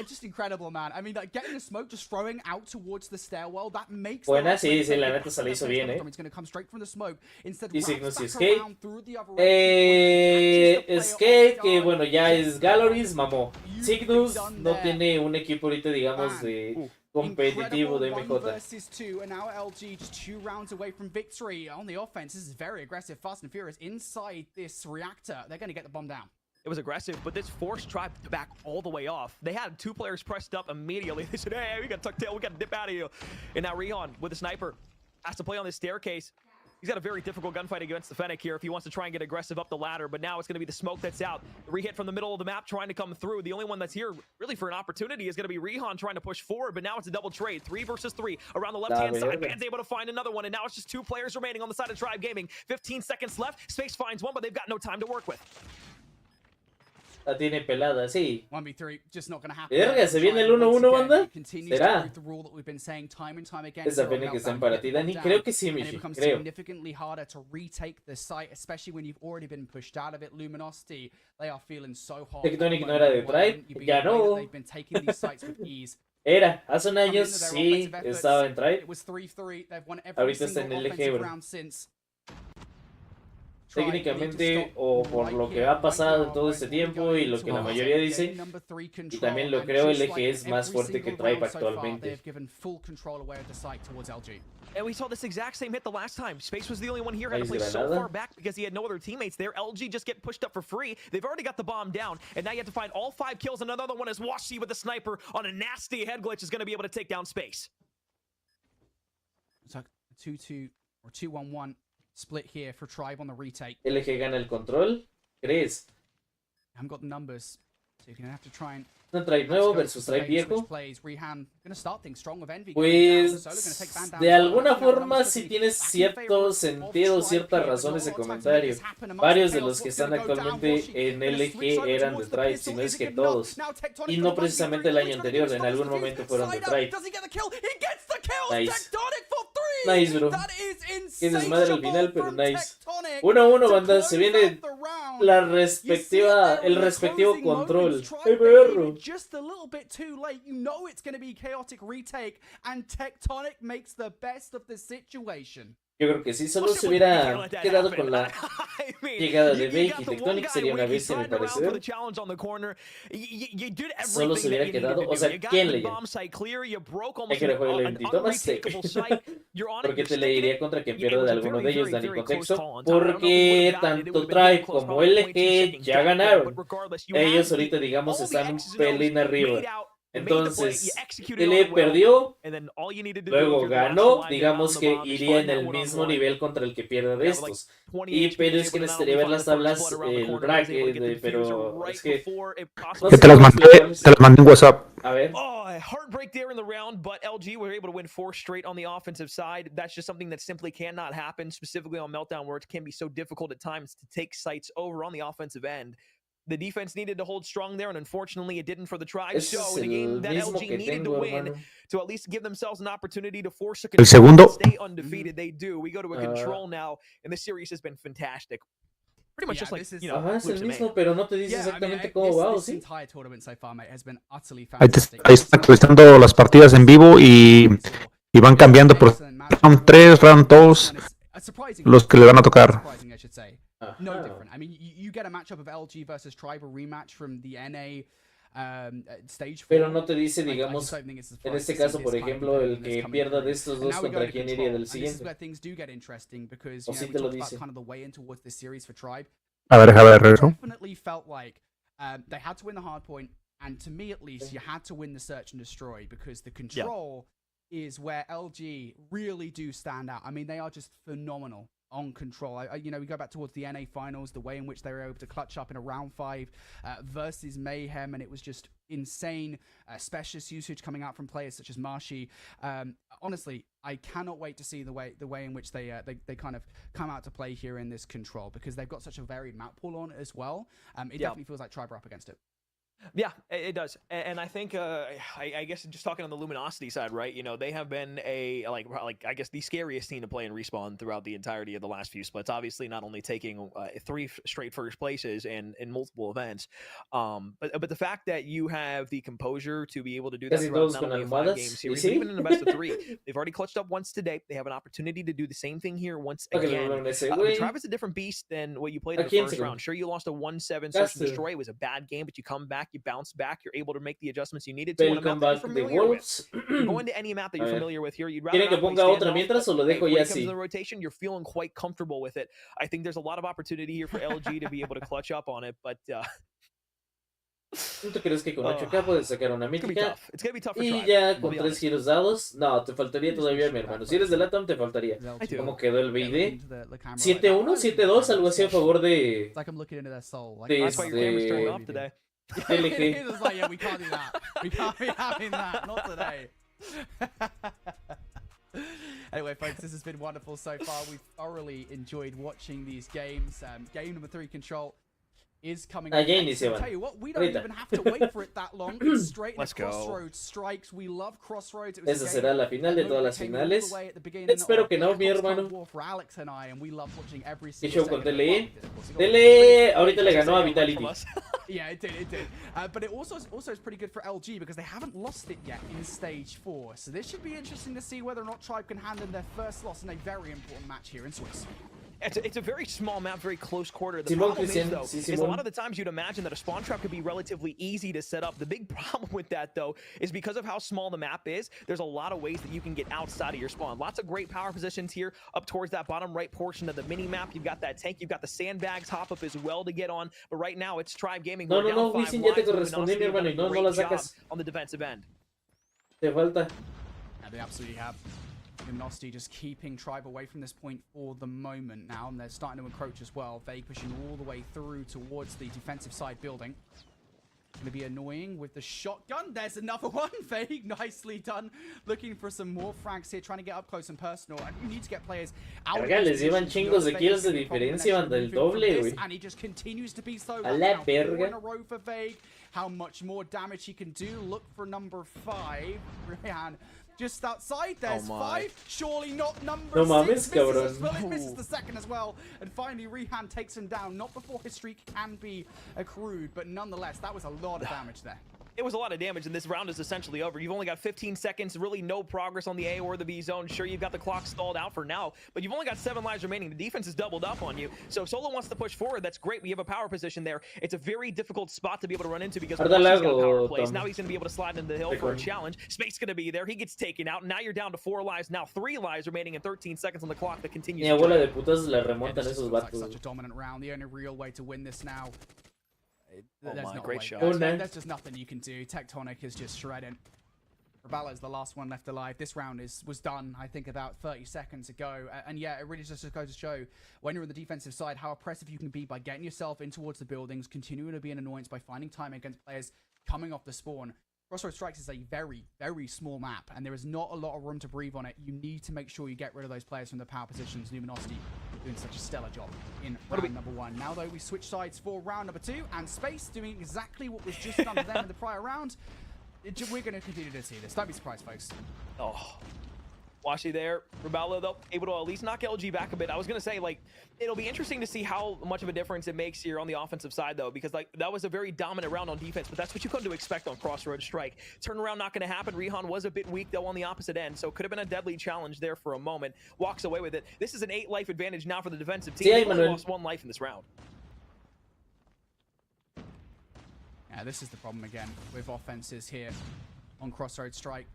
just incredible, man. I mean, like, getting the smoke, just throwing out towards the stairwell, that makes Buena, sí, sí, la neta se la hizo bien, It's going to come straight from the smoke. Instead, Y wraps Cygnus y back Skate. around through the other way. Skate, que bueno, ya es Galleries, mamó. Cygnus no tiene un equipo ahorita, digamos, de competitivo de Incredible 1 MJ. versus 2, and now LG just 2 rounds away from victory. On the offense, this is very aggressive, fast and furious. Inside this reactor, they're going to get the bomb down. It was aggressive, but this forced Tribe to back all the way off. They had 2 players pressed up immediately. They said, hey, we got tuck tail, we got to dip out of here. And now Rihan with a sniper has to play on this staircase. He's got a very difficult gunfight against the Fennec here if he wants to try and get aggressive up the ladder, but now it's going to be the smoke that's out. The re-hit from the middle of the map trying to come through. The only one that's here really for an opportunity is going to be Rihan trying to push forward, but now it's a double trade. 3 versus 3 around the left-hand side. Band's able to find another one, and now it's just 2 players remaining on the side of Tribe Gaming. 15 seconds left. Space finds one, but they've got no time to work with. La tiene pelada, sí. 1v3, just not going to happen. Verga, ¿se viene el 1-1, banda? ¿Será? Esa pena que están para ti, Dani. Creo que sí, Michi. Creo. Significantly harder to retake the site, especially when you've already been pushed out of it. Luminosity, they are feeling so hot. Tectonic no era de Tribe, ya no. They've been taking these sites with ease. Era, hace un año sí estaba en Tribe. It was 3-3. They've won every Ahorita está en single LG, offensive bro. round since. Técnicamente, o por lo que ha pasado en todo este tiempo y lo que la mayoría dice, y también lo creo, LG es más fuerte que Tribe actualmente. And we saw this exact same hit the last time. Space was the only one here, had to play so far back because he had no other teammates there. LG just get pushed up for free. They've already got the bomb down, and now you have to find all 5 kills. And another one is Washi with the sniper on a nasty head glitch is going to be able to take down Space. It's like 2-2 or 2-1-1 split here for Tribe on the retake. LG gana el control, ¿crees? I haven't got the numbers, so you're going to have to try and... Un Tribe nuevo versus Tribe viejo. Pues de alguna forma sí tiene cierto sentido, cierta razón ese comentario. Varios de los que están actualmente en LG eran de Tribe, si no es que todos. Y no precisamente el año anterior, en algún momento fueron de Tribe. Nice. Nice, bro. Qué desmadre al final, pero nice. 1-1, banda. Se viene el respectivo control. ¡Ay, perro! Just a little bit too late. You know it's going to be chaotic retake, and Tectonic makes the best of the situation. Yo creo que sí, solo se hubiera quedado con la llegada de Bake y Tectonic sería una bestia, me parece. Solo se hubiera quedado, o sea, ¿quién le llama? Hay que rejugar el lentito más ¿Por qué te le diría contra quien pierda de alguno de ellos, Dani? Contexto, porque tanto Tribe como LG ya ganaron. Ellos ahorita, digamos, están un pelín arriba. Entonces, TLE perdió, luego ganó, digamos que iría en el mismo nivel contra el que pierda de estos. Pero es que necesitaría ver las tablas, el bracket, pero es que... No te las mandé en WhatsApp. A ver. Oh, a heartbreak there in the round, but LG were able to win 4 straight on the offensive side. That's just something that simply cannot happen, specifically on Meltdown, where it can be so difficult at times to take sites over on the offensive end. The defense needed to hold strong there, and unfortunately it didn't for the Tribe. So in a game that LG needed to win to at least give themselves an opportunity to force a control and stay undefeated. They do. We go to a control now, and this series has been fantastic. pretty much just like, you know, Ajá, es el Luke's the mismo, man. pero no te dice exactamente cómo va, ¿o sí? Ahí te está actualizando las partidas en vivo y van cambiando por round 3, round 2, los que le van a tocar. No different. I mean, you get a matchup of LG versus Tribe, a rematch from the NA stage 4. Pero no te dice, digamos, en este caso, por ejemplo, el que pierda de estos dos contra quién iría del siguiente. O sí te lo dice. A ver, regreso. Definitely felt like they had to win the hard point, and to me at least, you had to win the search and destroy because the control is where LG really do stand out. I mean, they are just phenomenal on control. You know, we go back towards the NA finals, the way in which they were able to clutch up in a round 5 versus Mayhem, and it was just insane specialist usage coming out from players such as Marshy. Honestly, I cannot wait to see the way in which they kind of come out to play here in this control, because they've got such a varied map pool on as well. It definitely feels like Tribe are up against it. Yeah, it does, and I think I guess just talking on the Luminosity side, right? You know, they have been a like I guess the scariest team to play in Respawn throughout the entirety of the last few splits. Obviously, not only taking 3 straight first places in multiple events, but the fact that you have the composure to be able to do that throughout not only a 5-game series, but even in a best of 3. They've already clutched up once today. They have an opportunity to do the same thing here once again. Travis is a different beast than what you played in the first round. Sure, you lost a 1-7 search and destroy. It was a bad game, but you come back, you bounce back, you're able to make the adjustments you needed to on a map that you're familiar with. You go into any map that you're familiar with here, you'd rather ¿Quieren que ponga otra mientras o lo dejo ya así? The rotation, you're feeling quite comfortable with it. I think there's a lot of opportunity here for LG to be able to clutch up on it, but ¿Tú crees que con 8K puedes sacar una mítica? Y try, ya con 3 giros dados, no, te faltaría todavía, mi hermano. Si eres de LATAM, te faltaría. ¿Cómo quedó el BD? 7-1, 7-2, algo así a favor de... He was like, yeah, we can't do that. We can't be having that. Not today. Anyway, folks, this has been wonderful so far. We've thoroughly enjoyed watching these games. Game number 3, Control, is coming up. Inicia, I'll tell you what, we don't even have to wait for it that long. It's straight into Crossroads Strikes. We love Crossroads. Esa será la final de todas las finales. Espero que no, mi hermano. ¿Qué show con TLE? TLE ahorita le ganó a Vitality. Yeah, it did. But it also is pretty good for LG because they haven't lost it yet in stage 4. So this should be interesting to see whether or not Tribe can hand in their first loss in a very important match here in Swiss. It's a very small map, very close quarter. The problem is, though, is a lot of the times you'd imagine that a spawn trap could be relatively easy to set up. The big problem with that, though, is because of how small the map is, there's a lot of ways that you can get outside of your spawn. Lots of great power positions here up towards that bottom right portion of the mini-map. You've got that tank, you've got the sandbags hop up as well to get on. But right now, it's Tribe Gaming. No, Wisin, ya te correspondí, mi hermano, y no la sacas. On the defensive end. Te falta. Yeah, they absolutely have. Luminosity just keeping Tribe away from this point for the moment now, and they're starting to encroach as well. Vague pushing all the way through towards the defensive side building. Going to be annoying with the shotgun. There's another one. Vague, nicely done. Looking for some more frags here, trying to get up close and personal. And you need to get players out. Carga, les llevan chingos de kills de diferencia, banda, el doble, güey. And he just continues to be so a la verga. In a row for Vague. How much more damage he can do. Look for number 5. Rihan. Just outside, there's 5. Surely not number 6. Mames, cabrón. Misses the second as well. And finally, Rihan takes him down. Not before his streak can be accrued, but nonetheless, that was a lot of damage there. It was a lot of damage, and this round is essentially over. You've only got 15 seconds, really no progress on the A or the B zone. Sure, you've got the clock stalled out for now, but you've only got 7 lives remaining. The defense is doubled up on you. So if Solo wants to push forward, that's great. We have a power position there. It's a very difficult spot to be able to run into because he's got power plays. Now he's going to be able to slide into the hill for a challenge. Space going to be there. He gets taken out. Now you're down to 4 lives. Now 3 lives remaining and 13 seconds on the clock that continues. Mi abuela de putas la remontan esos vatos. Such a dominant round. The only real way to win this now. Great shot. There's just nothing you can do. Tectonic is just shredding. Rabala is the last one left alive. This round was done, I think, about 30 seconds ago. And yeah, it really just goes to show when you're on the defensive side how oppressive you can be by getting yourself in towards the buildings, continuing to be an annoyance by finding time against players coming off the spawn. Crossroads Strikes is a very, very small map, and there is not a lot of room to breathe on it. You need to make sure you get rid of those players from the power positions. Luminosity doing such a stellar job in round number 1. Now, though, we switch sides for round number 2, and Space doing exactly what was just done to them in the prior round. We're going to continue to see this. Don't be surprised, folks. Oh. Washi there. Rebalo, though, able to at least knock LG back a bit. I was going to say, like, it'll be interesting to see how much of a difference it makes here on the offensive side, though, because, like, that was a very dominant round on defense, but that's what you come to expect on Crossroads Strike. Turnaround not going to happen. Rihan was a bit weak, though, on the opposite end, so it could have been a deadly challenge there for a moment. Walks away with it. This is an 8-life advantage now for the defensive team. They only lost 1 life in this round. Yeah, this is the problem again with offenses here on Crossroads Strike.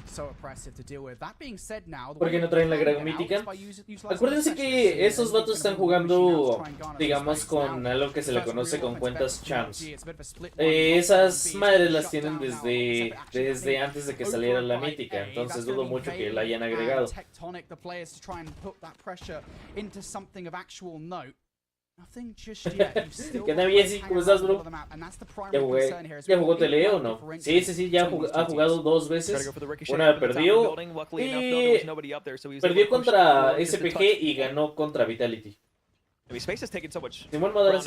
So oppressive to deal with. That being said now, ¿Por qué no traen la gran mítica? Acuérdense que esos vatos están jugando, digamos, con algo que se le conoce con cuentas champs. Esas madres las tienen desde antes de que saliera la mítica, entonces dudo mucho que la hayan agregado. ¿Qué onda, Jesse? ¿Cómo estás, bro? ¿Ya jugó Tele o no? Sí, ya ha jugado 2 veces. Una perdió y perdió contra SPG y ganó contra Vitality. Simón Madara,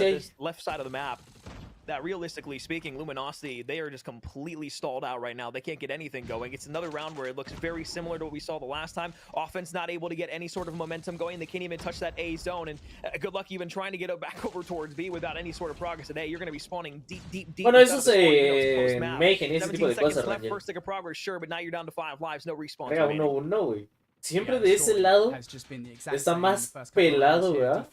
that realistically speaking, Luminosity, they are just completely stalled out right now. They can't get anything going. It's another round where it looks very similar to what we saw the last time. Offense not able to get any sort of momentum going. They can't even touch that A zone. And good luck even trying to get it back over towards B without any sort of progress. Today, you're going to be spawning deep. Bueno, eso se making ese tipo de cosas, left, first stick of progress, sure, but now you're down to 5 lives, no respawn. No, güey. Siempre de ese lado está más pelado, ¿verdad?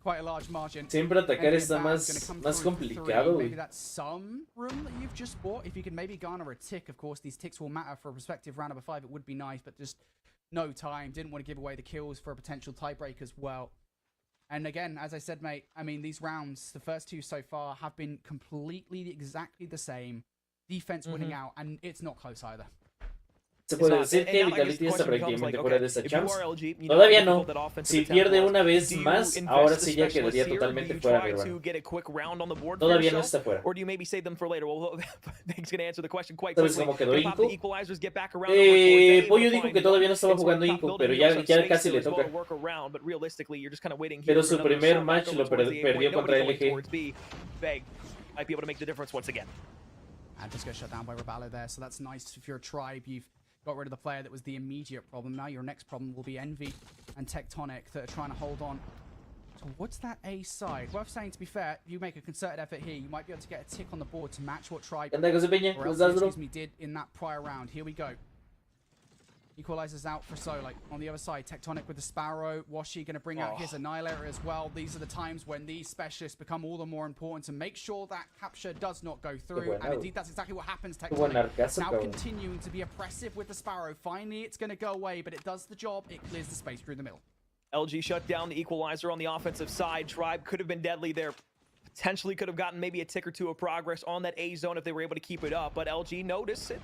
Quite a large margin. Siempre atacar está más complicado. Maybe that's some room that you've just bought. If you can maybe garner a tick, of course, these ticks will matter for a prospective round number 5. It would be nice, but just no time. Didn't want to give away the kills for a potential tiebreak as well. And again, as I said, mate, I mean, these rounds, the first 2 so far, have been completely exactly the same. Defense winning out, and it's not close either. Se puede decir que Vitality está prácticamente fuera de esa chance. Todavía no. Si pierde una vez más, ahora sí ya quedaría totalmente fuera de run. Todavía no está fuera. ¿Sabes cómo quedó Inco? Pollo dijo que todavía no estaba jugando Inco, pero ya casi le toca. Pero su primer match lo perdió contra LG. Might be able to make the difference once again. And just got shut down by Rebalo there, so that's nice. If you're a tribe, you've got rid of the player that was the immediate problem. Now your next problem will be Envy and Tectonic that are trying to hold on towards that A side. Worth saying, to be fair, if you make a concerted effort here, you might be able to get a tick on the board to match what Tribe did in that prior round. Here we go. Equalizers out for Solak. On the other side, Tectonic with the Sparrow. Washi going to bring out his Annihilator as well. These are the times when these specialists become all the more important to make sure that capture does not go through. And indeed, that's exactly what happens. Tectonic now continuing to be oppressive with the Sparrow. Finally, it's going to go away, but it does the job. It clears the space through the middle. LG shut down the Equalizer on the offensive side. Tribe could have been deadly there. Potentially could have gotten maybe a tick or 2 of progress on that A zone if they were able to keep it up. But LG noticed it.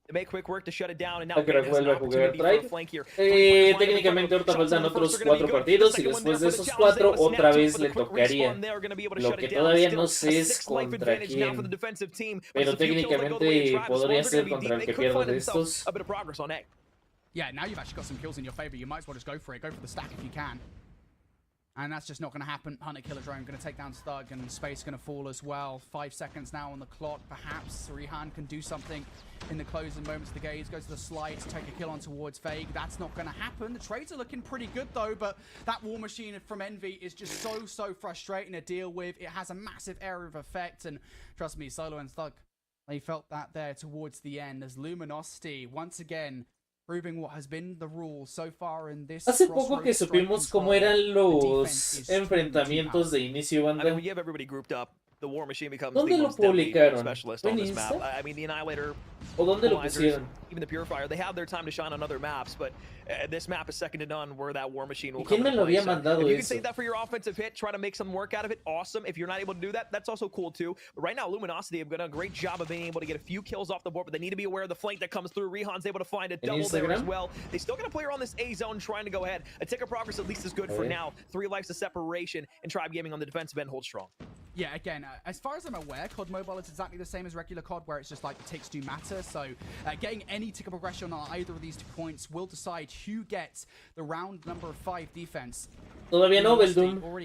They make quick work to shut it down, and now técnicamente ahorita faltan otros 4 partidos y después de esos 4 otra vez le tocaría. Lo que todavía no sé es contra quién, pero técnicamente podría ser contra el que pierda de estos. Yeah, now you've actually got some kills in your favor. You might as well just go for it. Go for the stack if you can. And that's just not going to happen. Hunter Killer Drone going to take down Stug, and Space going to fall as well. 5 seconds now on the clock. Perhaps Rihan can do something in the closing moments of the gaze. Go to the slides, take a kill on towards Vague. That's not going to happen. The trades are looking pretty good though, but that War Machine from Envy is just so frustrating to deal with. It has a massive area of effect, and trust me, Solo and Stug, they felt that there towards the end as Luminosity once again proving what has been the rule so far in this. Hace poco que supimos cómo eran los enfrentamientos de inicio, banda. I mean, we have everybody grouped up. The War Machine becomes the most deadly publicaron? specialist on this map. I mean, the Annihilator, ¿O dónde lo pusieron? even the Purifier, they have their time to shine on other maps, but this map is second to none where that War Machine will come ¿Quién me lo había mandado if you can eso? save that for your offensive hit, try to make some work out of it, awesome. If you're not able to do that, that's also cool too. But right now, Luminosity have done a great job of being able to get a few kills off the board, but they need to be aware of the flank that comes through. Rihan's able to find a double there as well. They still got a player on this A zone trying to go ahead. A tick of progress at least is good for now. 3 lives of separation, and Tribe Gaming on the defensive end holds strong. Yeah, again, as far as I'm aware, COD Mobile is exactly the same as regular COD, where it's just like the ticks do matter. So getting any tick of progression on either of these 2 points will decide who gets the round number 5 defense. Todavía no, Beldum. Por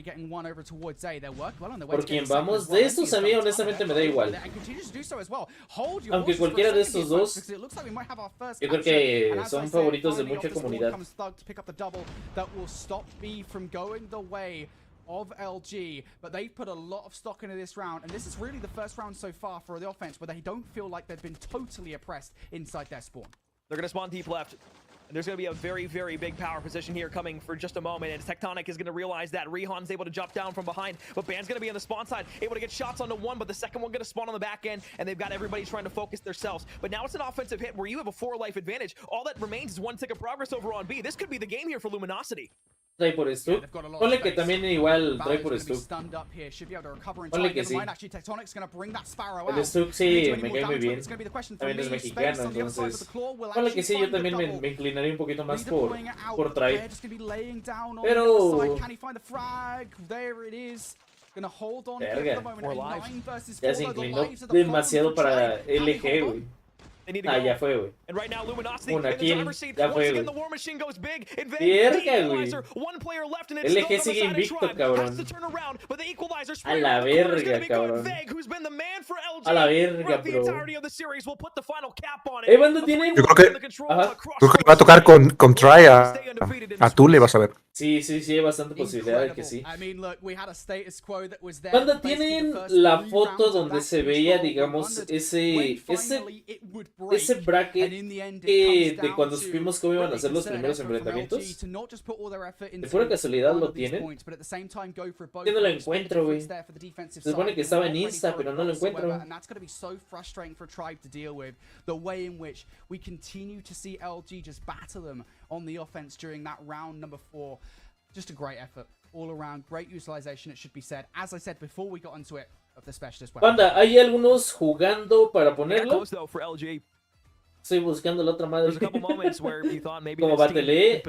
quien vamos, de estos a mí honestamente me da igual. Aunque cualquiera de estos dos, yo creo que son favoritos de mucha comunidad. Of LG, but they've put a lot of stock into this round, and this is really the first round so far for the offense where they don't feel like they've been totally oppressed inside their spawn. They're going to spawn deep left. And there's going to be a very, very big power position here coming for just a moment. And Tectonic is going to realize that. Rihan's able to jump down from behind. But Ban's going to be on the spawn side, able to get shots onto one. But the second one going to spawn on the back end. And they've got everybody trying to focus themselves. But now it's an offensive hit where you have a 4-life advantage. All that remains is 1 tick of progress over on B. This could be the game here for Luminosity. Trae por Stuck. Ponle que también igual trae por Stuck. Ponle que sí. El Stuck sí me cae muy bien. También es mexicano, entonces. Ponle que sí, yo también me inclinaría un poquito más por Trae. Pero. Verga. Ya se inclinó demasiado para LG, güey. Ah, ya fue, güey. Una kill, ya fue, güey. Verga, güey. LG sigue invicto, cabrón. A la verga, cabrón. A la verga, bro. ¿Banda tiene? Yo creo que va a tocar con Try a Tule, vas a ver. Sí, hay bastante posibilidad de que sí. Banda, ¿tienen la foto donde se veía, digamos, ese bracket de cuando supimos cómo iban a ser los primeros enfrentamientos? De pura casualidad lo tienen. Yo no lo encuentro, güey. Se supone que estaba en Insta, pero no lo encuentro. On the offense during that round number 4. Just a great effort all around, great utilization, it should be said. As I said before we got into it, of the specialist weapon. Banda, ¿hay algunos jugando para ponerlo? Estoy buscando la otra madre. Como Battle.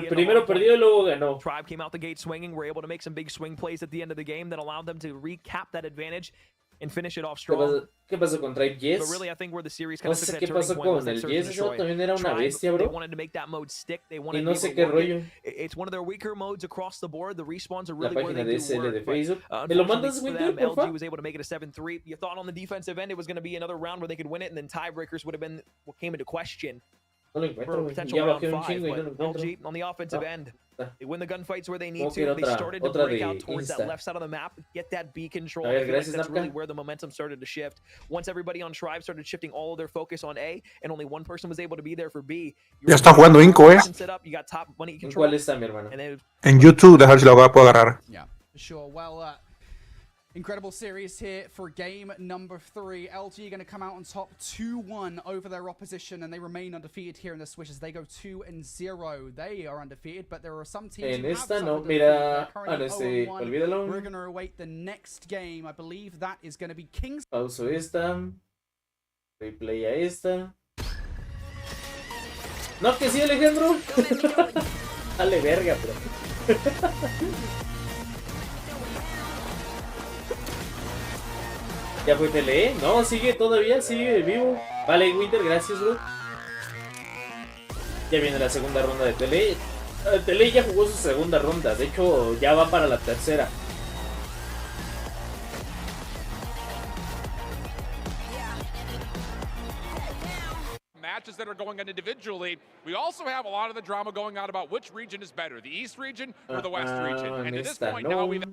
Primero perdió y luego ganó. Tribe came out the gate swinging, were able to make some big swing plays at the end of the game that allowed them to recap that advantage and finish it off strong. ¿Qué pasó con Tribe Yes? But really, I think where the series No sé qué pasó con el Yes, eso también era una bestia, bro. Y no sé qué rollo. It's one of their weaker modes across the board. The respawns are really la página de SL de Facebook. ¿Me lo mandas, Winter, por favor? LG was able to make it a 7-3. You thought on the defensive end it was going to be another round where they could win it, and then tiebreakers would have been what came into question. No lo encuentro, güey. Ya bajé un chingo y no lo encuentro. LG on the offensive end. They win the gunfights where they need to. They started to break out towards that left side of the map, get that B control. That's really where the momentum started to shift. Once everybody on Tribe started shifting all of their focus on A, and only one person was able to be there for B. Ya está jugando Inco, You got top money control. ¿Cuál está, mi hermano? En YouTube, déjame ver si lo puedo agarrar. Yeah, for sure. Well, incredible series here for game number 3. LG going to come out on top 2-1 over their opposition, and they remain undefeated here in the Swish as they go 2-0. They are undefeated, but there are some teams who have suffered defeat. Olvídalo. We're going to await the next game. I believe that is going to be Kings. Pauso esta. Replay a esta. No, que sí, Alejandro. Dale verga, bro. ¿Ya fue Tele? No, sigue todavía, sigue vivo. Vale, Winter, gracias, bro. Ya viene la segunda ronda de Tele. Tele ya jugó su segunda ronda. De hecho, ya va para la tercera. Matches that are going on individually, we also have a lot of the drama going on about which region is better, the East region or the West region. And at this point now we've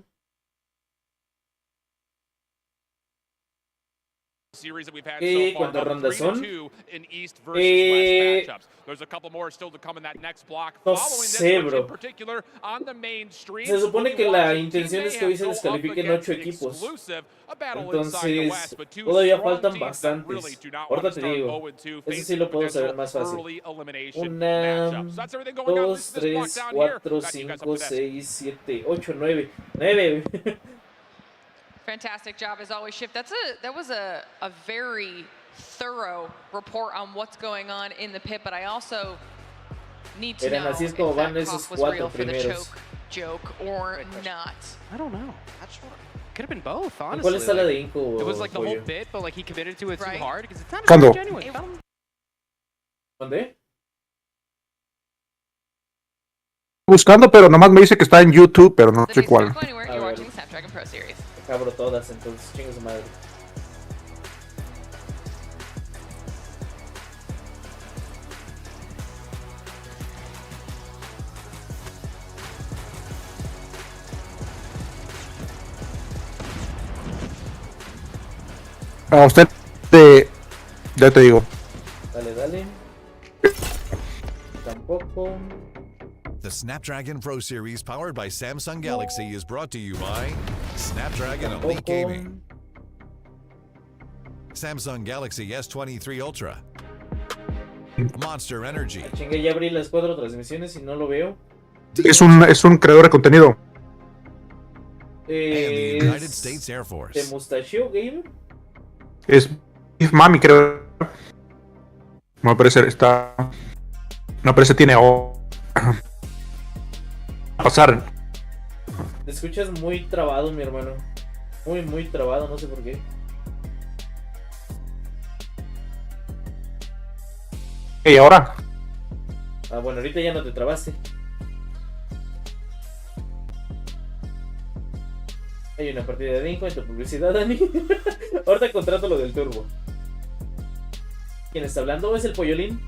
series that we've had so far, 3-2 in East versus West matchups. There's a couple more still to come in that next block. Following this one in particular on the main stream. Se supone que la intención es que hoy se descalifiquen 8 equipos. Entonces, todavía faltan bastantes. Ahorita te digo, eso sí lo puedo saber más fácil. 1, 2, 3, 4, 5, 6, 7, 8, 9. 9. Fantastic job as always, Shift. That was a very thorough report on what's going on in the pit, but I also need to know if that cough was real for the joke or not. I don't know. Could have been both, honestly. ¿Cuál es la de Inco? It was like the whole bit, but like he committed to it too hard because it's not very genuine. ¿Dónde? buscando, pero nomás me dice que está en YouTube, pero no sé cuál. Cabro todas, entonces, chingue su madre. A usted, ya te digo. Dale. Tampoco. The Snapdragon Pro Series powered by Samsung Galaxy is brought to you by Snapdragon Elite Gaming, Samsung Galaxy S23 Ultra, Monster Energy. Chingue, ya abrí las 4 transmisiones y no lo veo. Es un creador de contenido. And the United States Air Force. ¿De Mustachio Gamer? Es Mami, creo. No parece, está. No parece, tiene pasar. Te escuchas muy trabado, mi hermano. Muy trabado, no sé por qué. ¿Y ahora? Ah, bueno, ahorita ya no te trabaste. Hay una partida de Dinko en tu publicidad, Dani. Ahorita contrato lo del turbo. ¿Quién está hablando? ¿Es el Pollolín?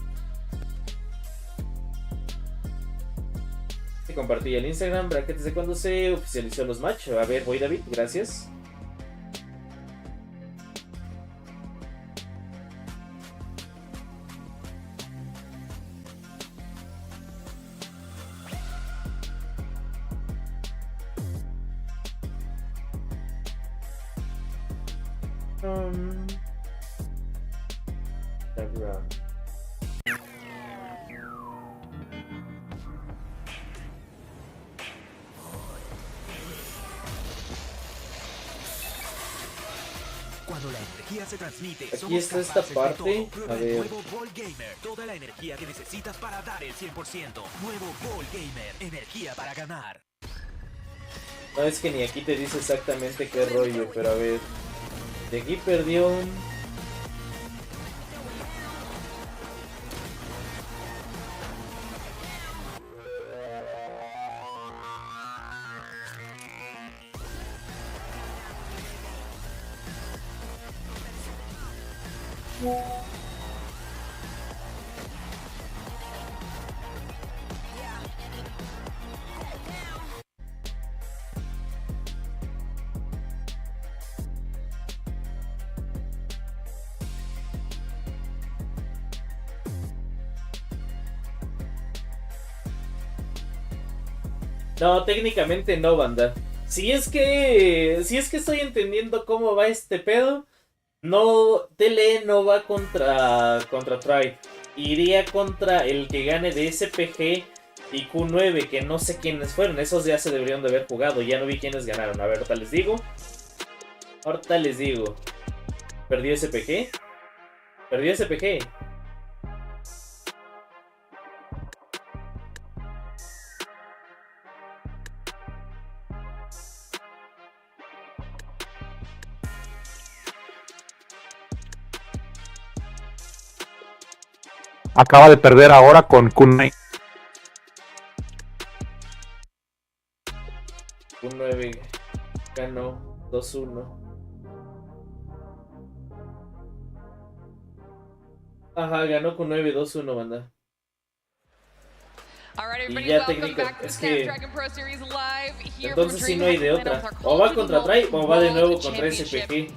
Te compartí el Instagram, brackets de cuando se oficializó los match. A ver, voy David, gracias. Cuando la energía se transmite, Aquí somos está esta capaces de parte. todo. Prueba A el ver. nuevo Ball Gamer. Toda la energía que necesitas para dar el 100%. Nuevo Ball Gamer. Energía para ganar. No, es que ni aquí te dice exactamente qué rollo, pero a ver. De aquí perdió. No, técnicamente no, banda. Si es que estoy entendiendo cómo va este pedo, no, TLE no va contra Try. Iría contra el que gane de SPG y Q9, que no sé quiénes fueron. Esos ya se deberían de haber jugado. Ya no vi quiénes ganaron. A ver, ahorita les digo. ¿Perdió SPG? ¿Perdió SPG? Acaba de perder ahora con Kunai. Q9 ganó 2-1. Ajá, ganó Q9 2-1, banda. Y ya técnico, es que entonces sí no hay de otra. O va contra Try o va de nuevo contra SPG.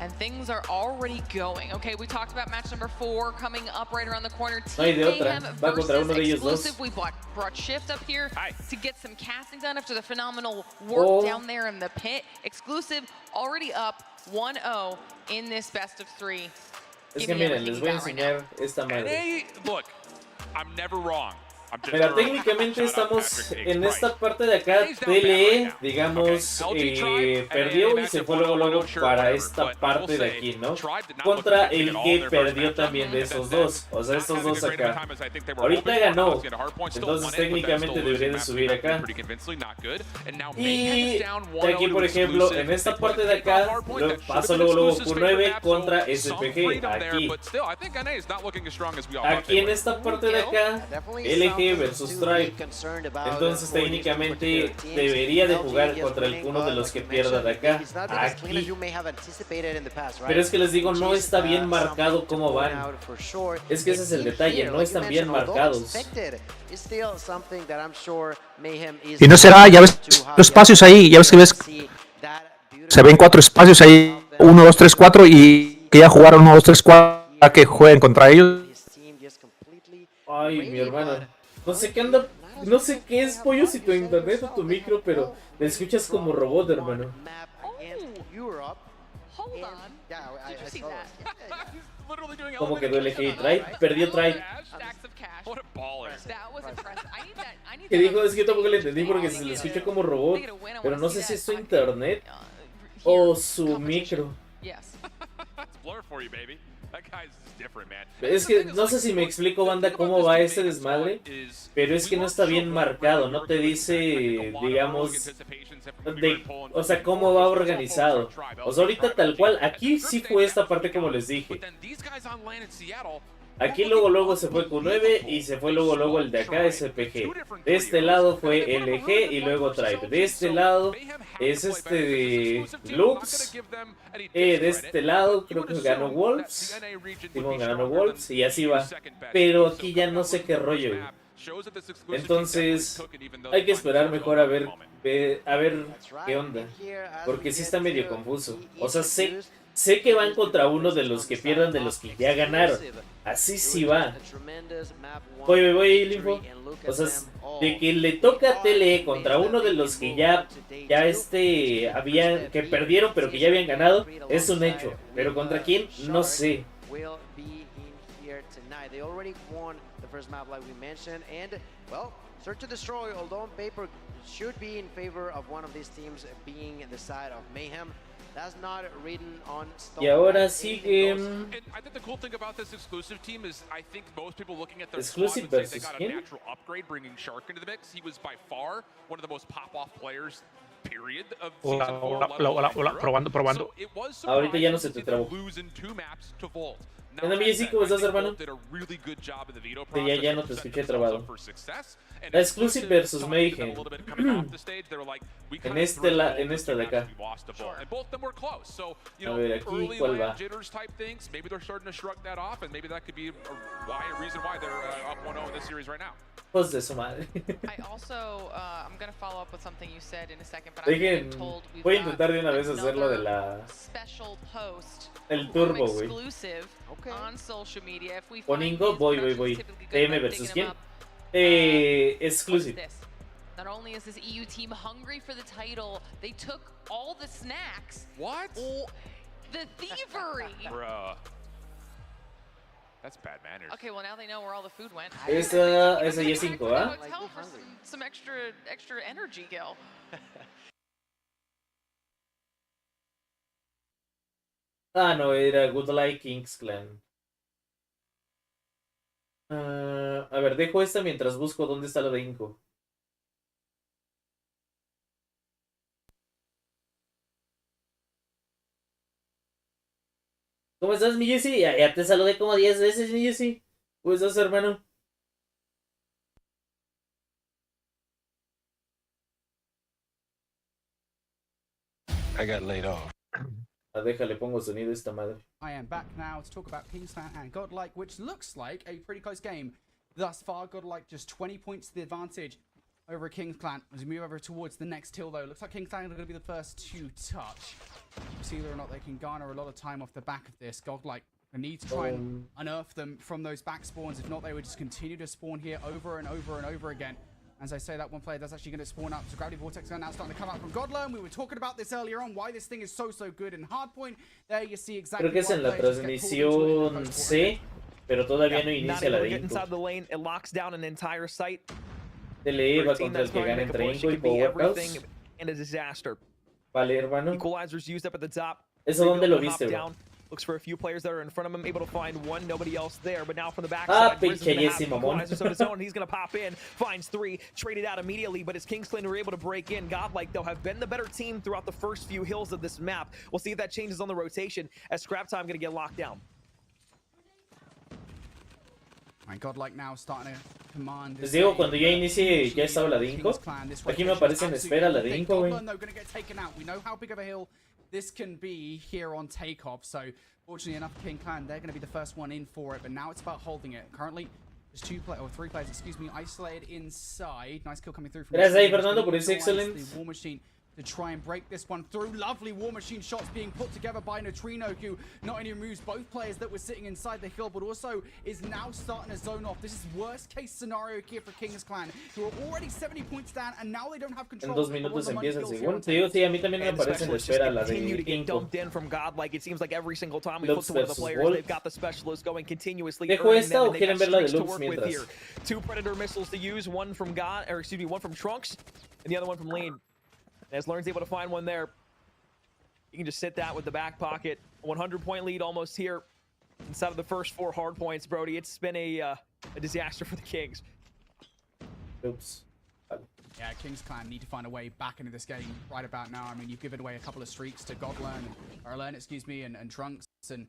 And things are already going. Okay, we talked about match number 4 coming up right around the corner. No hay de otra. Va contra uno de ellos dos. We brought Shift up here to get some casting done after the phenomenal work down there in the pit. Exclusive already up 1-0 in this best of 3. Es que miren, les voy a enseñar esta madre. Look, I'm never wrong. Mira, técnicamente estamos en esta parte de acá. TLE, digamos, perdió y se fue luego para esta parte de aquí, ¿no? Contra el que perdió también de esos dos. O sea, estos dos acá. Ahorita ganó. Entonces técnicamente debería de subir acá. Y aquí, por ejemplo, en esta parte de acá, pasó luego Q9 contra SPG. Aquí. Aquí en esta parte de acá, LG LG versus Tribe. Entonces técnicamente debería de jugar contra uno de los que pierda de acá. Aquí. Pero es que les digo, no está bien marcado cómo van. Es que ese es el detalle, no están bien marcados. Y no será, ya ves los espacios ahí, ya ves que se ven 4 espacios ahí, 1, 2, 3, 4 y que ya jugaron 1, 2, 3, 4 a que jueguen contra ellos. Ay, mi hermano. No sé qué anda, no sé qué es, pollo, si tu internet o tu micro, pero me escuchas como robot, hermano. ¿Cómo quedó LG y Tribe? Perdió Tribe. Que dijo, es que yo tampoco le entendí porque se le escucha como robot, pero no sé si es su internet o su micro. Es que no sé si me explico, banda, cómo va este desmadre, pero es que no está bien marcado, no te dice, digamos, o sea, cómo va organizado. O sea, ahorita tal cual, aquí sí fue esta parte como les dije. Aquí luego se fue Q9 y se fue luego el de acá, SPG. De este lado fue LG y luego Tribe. De este lado es de Lux. De este lado creo que ganó Wolves. Simón ganó Wolves y así va. Pero aquí ya no sé qué rollo. Entonces hay que esperar mejor a ver qué onda. Porque sí está medio confuso. O sea, sé que van contra uno de los que pierdan de los que ya ganaron. Así sí va. Voy, Limpo. O sea, de que le toca a TLE contra uno de los que ya habían, que perdieron pero que ya habían ganado, es un hecho. Pero contra quién, no sé. Search to destroy, although on paper should be in favor of one of these teams being the side of Mayhem. That's not written on stone. Y ahora sigue. I think the cool thing about this exclusive team is I think most people looking at their squad would say they got a natural upgrade bringing Shark into the mix. He was by far one of the most pop-off players. Period of season 4. Probando. Ahorita ya no se te trabó. ¿Cómo estás, hermano? Ya no te escuché trabado. Exclusive versus Mayhem. en esta de acá. A ver, aquí, ¿cuál va? Pues de su madre. Dejen, voy a intentar de una vez hacerlo de el turbo, güey. Poningo, voy. TM versus quién? Exclusive. Not only is this EU team hungry for the title, they took all the snacks. What? Oh, the thievery. Bruh. That's bad manners. Okay, well now they know where all the food went. Esa ya 5, ¿ah? Some extra energy, Gil. Ah, no, era Good Like Kings Clan. A ver, dejo esta mientras busco dónde está la de Inco. ¿Cómo estás, mi Jesse? Ya te saludé como 10 veces, mi Jesse. ¿Cómo estás, hermano? I got laid off. Déjale, pongo sonido a esta madre. I am back now to talk about Kingsland and Godlike, which looks like a pretty close game. Thus far, Godlike just 20 points to the advantage over Kingsland. As we move over towards the next hill, though, looks like Kingsland are going to be the first to touch. See whether or not they can garner a lot of time off the back of this. Godlike need to try and unearth them from those back spawns. If not, they would just continue to spawn here over and over and over again. As I say, that one player that's actually going to spawn up. So Gravity Vortex are now starting to come out from Godlone. We were talking about this earlier on, why this thing is so good in Hardpoint. There you see exactly. Creo que es en la transmisión C, pero todavía no inicia la de Inco. It locks down an entire site. TLE va contra el que gana entre Inco y Powerhouse. And a disaster. Vale, hermano. Equalizers used up at the top. ¿Eso dónde lo viste, bro? Looks for a few players that are in front of him, able to find one, nobody else there, but now from the back side, pinche Jesse, mamón. He's going to pop in, finds 3, traded out immediately, but it's Kingsland who are able to break in. Godlike, though, have been the better team throughout the first few hills of this map. We'll see if that changes on the rotation, as Scrap Time going to get locked down. Right, Godlike now starting to Les digo, cuando ya inicie ya estaba la de Inco. Aquí me aparece en espera la de Inco, güey. This can be here on takeoff, so fortunately enough, King Clan, they're going to be the first one in for it, but now it's about holding it. Currently, there's three players, excuse me, isolated inside. Nice kill coming through from Gracias ahí, Fernando, por ese excelente. War Machine to try and break this one through. Lovely War Machine shots being put together by Neutrino, who not only removes both players that were sitting inside the hill, but also is now starting to zone off. This is worst case scenario here for King's Clan, who are already 70 points down, and now they don't have control. En 2 minutos empieza el segundo. Te digo, sí, a mí también me aparece en espera la de Inco. Lux versus Volt. ¿Dejo esta o quieren ver la de Lux mientras? 2 Predator missiles to use, one from God, or excuse me, one from Trunks, and the other one from Lean. As Learn's able to find one there, you can just sit that with the back pocket. 100-point lead almost here inside of the first 4 hard points, Brody. It's been a disaster for the Kings. Oops. Yeah, Kings Clan need to find a way back into this game right about now. I mean, you've given away a couple of streaks to Learn, excuse me, and Trunks, and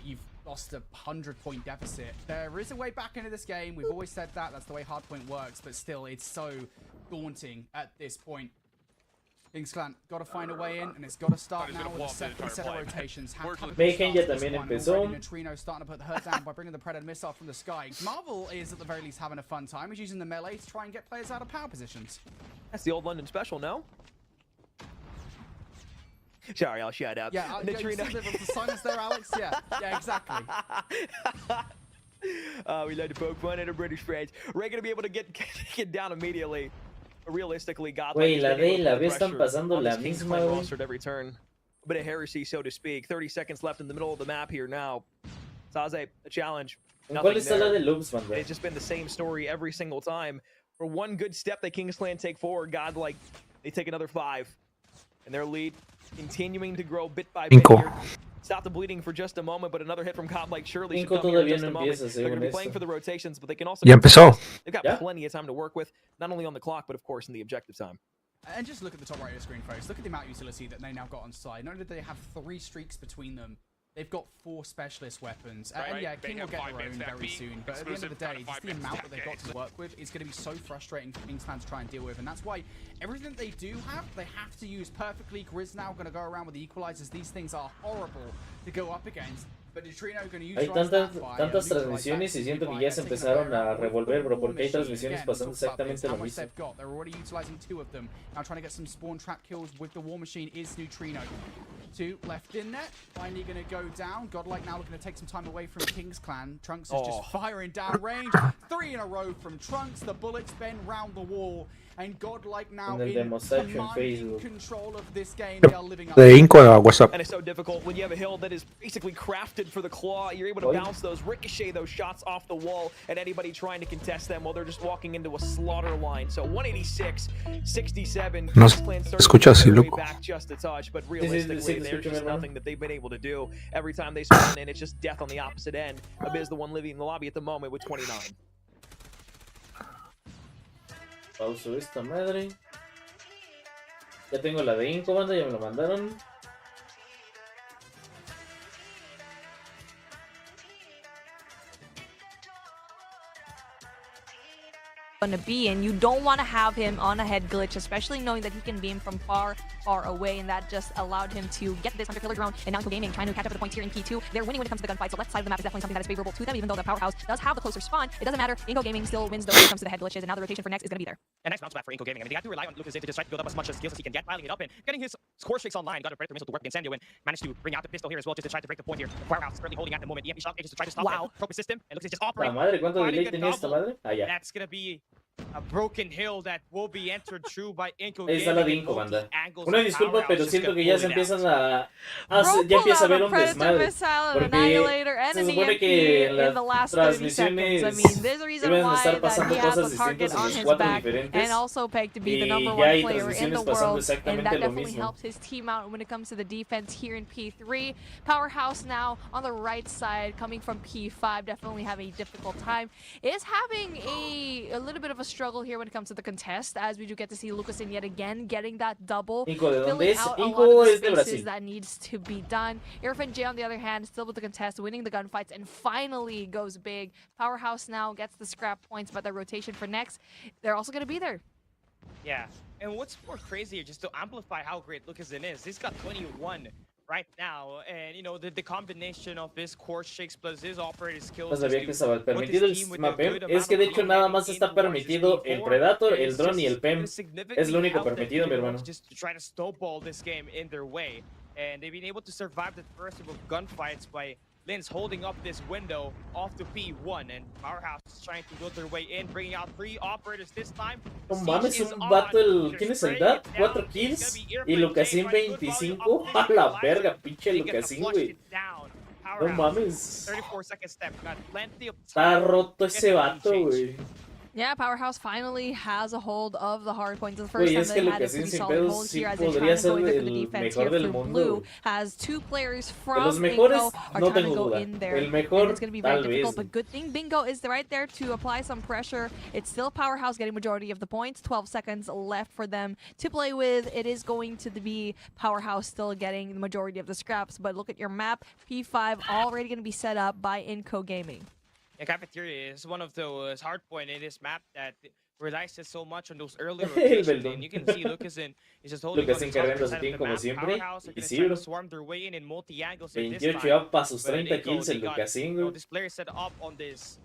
you've lost a 100-point deficit. There is a way back into this game. We've always said that. That's the way Hardpoint works, but still, it's so daunting at this point. Kings Clan got to find a way in, and it's got to start now with a set of rotations. Mayhem ya también empezó. Neutrino starting to put her down by bringing the Predator missile from the sky. Marvel is at the very least having a fun time. He's using the melee to try and get players out of power positions. That's the old London special, no? Sorry, I'll shout out. Yeah, Neutrino. The silence there, Alex. Yeah, exactly. We like to poke fun at a British friends. We're going to be able to get down immediately. Realistically, God. Güey, la D y la B están pasando la misma, güey. Every turn. A bit of heresy, so to speak. 30 seconds left in the middle of the map here now. Saze, a challenge. ¿Cuál está la de Lux, banda? It's just been the same story every single time. For one good step that Kings Clan take forward, God, like, they take another 5. And their lead continuing to grow bit by bit here. Stop the bleeding for just a moment, but another hit from Godlike surely should come here in just a moment. They're going to be playing for the rotations, but they can also... Ya empezó. They've got plenty of time to work with, not only on the clock, but of course in the objective time. And just look at the top right of the screen, folks. Look at the amount of utility that they now got on side. Not only do they have 3 streaks between them, they've got 4 specialist weapons. And yeah, King will get their own very soon. But at the end of the day, just the amount that they've got to work with is going to be so frustrating for Kings Clan to try and deal with. And that's why everything they do have, they have to use perfectly. Grizz now going to go around with the equalizers. These things are horrible to go up against. But Neutrino going to use tantas transmisiones y siento que ya se empezaron a revolver, bro, porque hay transmisiones pasando exactamente lo mismo. They're already utilizing 2 of them. Now trying to get some spawn trap kills with the War Machine is Neutrino. 2 left in there. Finally going to go down. Godlike now looking to take some time away from King's Clan. Trunks is just firing down range. 3 in a row from Trunks. The bullets bend round the wall. And Godlike now in commanding control of this game. They are living up. The Inco, what's up? And it's so difficult when you have a hill that is basically crafted for the claw. You're able to bounce those, ricochet those shots off the wall at anybody trying to contest them while they're just walking into a slaughter line. So 186, 67. No escucha así, loco. Back just a touch, but realistically, there's just nothing that they've been able to do. Every time they spawn in, it's just death on the opposite end. Abiz, the one living in the lobby at the moment with 29. Pauso esta madre. Ya tengo la de Inco, banda, ya me lo mandaron. Gonna be, and you don't want to have him on a head glitch, especially knowing that he can beam from far away, and that just allowed him to get this 100 kilogram. And now Inco Gaming trying to catch up with the points here in P2. They're winning when it comes to the gunfight, so left side of the map is definitely something that is favorable to them, even though the Powerhouse does have the closer spawn. It doesn't matter. Inco Gaming still wins though when it comes to the head glitches, and now the rotation for next is gonna be there. A nice bounce back for Inco Gaming. I mean, they have to rely on Lucas to just try to build up as much skills as he can get, piling it up and getting his score streaks online. Got a Predator missile to work against Sandio and managed to bring out the pistol here as well just to try to break the point here. The Powerhouse is currently holding at the moment. EMP shock just to try to stop the focus system. And Lucas is just operating. La madre, ¿cuánto delay tenía esta madre? Ah, ya. That's gonna be a broken hill that will be entered through by Inco. Ahí está la de Inco, banda. Una disculpa, pero siento que ya se empiezan a ya empieza a ver un desmadre. Porque se supone que en las transmisiones deben estar pasando cosas distintas en los 4 diferentes. Y ya hay transmisiones pasando exactamente lo mismo. Helps his team out when it comes to the defense here in P3. Powerhouse now on the right side, coming from P5, definitely having a difficult time. Is having a little bit of a struggle here when it comes to the contest, as we do get to see Lucasin yet again getting that double, Inco, ¿de dónde filling es? out a lot Inco of the es de spaces Brasil. that needs to be done. Irfan J, on the other hand, still with the contest, winning the gunfights, and finally goes big. Powerhouse now gets the scrap points, but the rotation for next, they're also going to be there. Yeah, and what's more crazy, just to amplify how great Lucasin is, he's got 21 right now, and you know, the combination of his core shakes plus his operator skills. No sabía que estaba permitido el sistema PEM. Es que de hecho nada más está permitido el Predator, el Drone y el PEM. Es lo único permitido, mi hermano. Just to try to snowball this game in their way, and they've been able to survive the first of gunfights by Lin's holding up this window off to P1, and Powerhouse is trying to build their way in, bringing out 3 operators this time. No mames, un battle. ¿Quién es el DAT? 4 kills. Y Lucasin 25. A la verga, pinche Lucasin, güey. No mames. 34 second step. Got plenty of Está time. roto ese vato, güey. Yeah, Powerhouse finally has a hold of the hard points. The first Güey, time es que they had a Lucasin pretty sin solid pedos hold sí here as they try podría to go ser in there for the el defense mejor here del through mundo. Blue. Has 2 players De from los mejores, Bingo are no trying to tengo go duda. in there. El mejor, And it's going to be very tal difficult, vez. but good thing Bingo is right there to apply some pressure. It's still Powerhouse getting majority of the points. 12 seconds left for them to play with. It is going to be Powerhouse still getting the majority of the scraps, but look at your map. P5 already going to be set up by Inco Gaming. Yeah, Cafeteria is one of those hard point in this map that relies so much on those early El rotations, Beldón. and you can see Lucasin is just holding on Lucasin to cargando 100% su of team the como map. siempre. Powerhouse are Y gonna sí, try to bro. swarm their way in multi-angles here this 28 time. ya para sus But 30 Inco, kills they el got, Lucasin, you know, güey. this player set up on this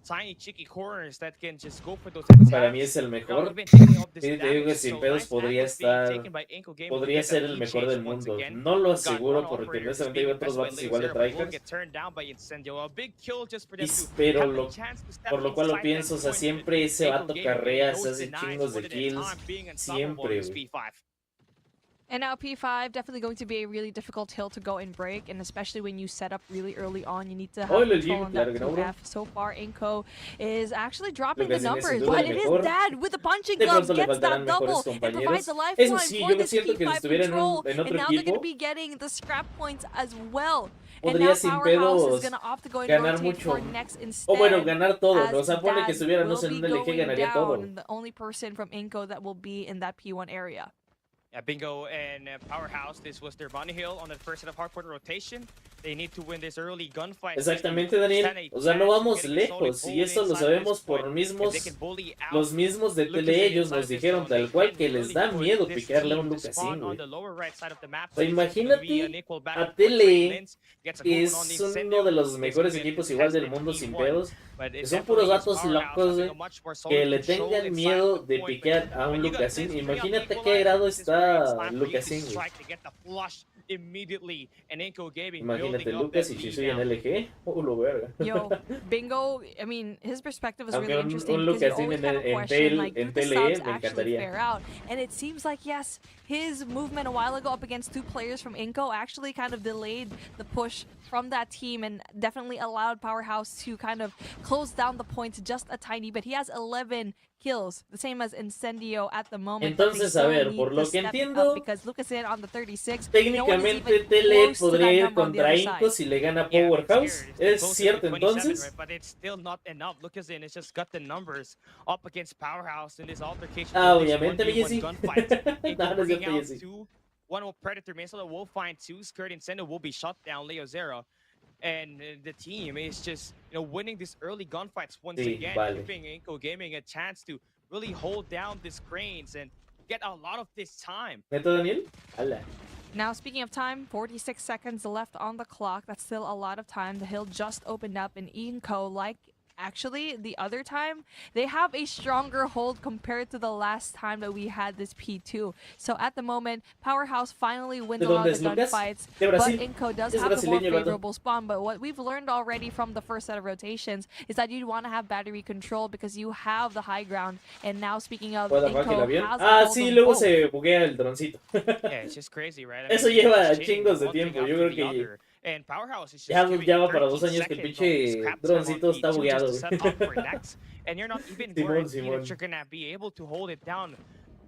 tiny cheeky corners that can just go for those Para mí es el mejor. Even taking up this Sí, te digo que damage, sin so pedos nice podría angles being estar, taken by Inco Gaming to podría get ser that el lead mejor chase del once mundo. again. No lo We've got aseguro one porque operator honestamente hay being otros pressed by vatos igual de Leo Zero, but will tryhards. get turned down by Incendio. A big kill just for them to Pero have the lo, chance to step por lo cual lo inside pienso, o that sea, point. siempre ese Inco vato Gaming carrea, knows se hace the nines chingos de one at a kills. time, being unstoppable Siempre, in this güey. P5. And now P5 definitely going to be a really difficult hill to go and break, and especially when you set up really early on, you need to have Oh, el control Jim, on that claro que no, bro. 2F. So far, Inco is actually dropping Lo que the sí, sin numbers, duda but el it is mejor. Dad with the punching De gloves pronto le gets faltarán that double. mejores It provides compañeros. a lifeline Eso sí, for yo no this siento que si P5 estuviera control, en and otro now they're going to equipo, be getting the scrap points as well. And podría now sin Powerhouse is pedos going to opt to go and ganar rotate mucho. for next instead. O bueno, ganar todo. as O sea, pone que Dad estuviera, no will sé, en be un LG going ganaría todo. down, the only person from Inco that will be in that P1 area. Yeah, Bingo and Powerhouse, this was their bunny hill on the first set of hardpoint rotation. They need to win this early gunfight. Exactamente, Daniel. O sea, no vamos lejos. Y eso lo sabemos por los mismos de TLE. Ellos nos dijeron tal cual que les da miedo picarle a un Lucasin, güey. O sea, imagínate a TLE, que es uno de los mejores equipos igual del mundo sin pedos. Que son puros datos locos, güey. Que le tengan miedo de picar a un Lucasin. Imagínate a qué grado está Lucasin, güey. Imagínate Lucas y Chisui en LG. Lo verga. Yo, Bingo, I mean, his perspective is Aunque really un interesting because you Lucasin always en, kind of en, question, like, do the TLE subs me actually encantaría. fare out? And it seems like, yes, his movement a while ago up against 2 players from Inco actually kind of delayed the push from that team and definitely allowed Powerhouse to kind of close down the points just a tiny bit. He has 11 kills, the same as Incendio at the moment. Entonces, a ver, por lo que entiendo, because Lucasin on the 36, técnicamente TLE podría ir contra Inco si le gana Powerhouse. ¿Es cierto entonces? But it's still not enough. Lucasin has just got the numbers up against Powerhouse in this altercation. Ah, obviamente, Jesse. No, no es cierto, Jesse. One will Predator Missile will find 2. Skirt Incendio will be shut down. Leo Zero. And the team is just, you know, winning these early gunfights once again, giving Inco Gaming a chance to really hold down these cranes and get a lot of this time. ¿Neto, Daniel? Hala. Now, speaking of time, 46 seconds left on the clock. That's still a lot of time. The hill just opened up, and Inco, like actually the other time, they have a stronger hold compared to the last time that we had this P2. So at the moment, Powerhouse finally wins a lot of the gunfights, but Inco does have the more favorable spawn. But what we've learned already from the first set of rotations is that you want to have battery control because you have the high ground. And now, speaking of, Inco has ah, sí, luego se buguea el droncito. Yeah, it's just crazy, right? I mean, Eso lleva chingos de tiempo. Yo creo que and Powerhouse is ya va para 2 años que el pinche droncito está bugueado. And you're not even Simón, worried Simón. that you're gonna be able to hold it down.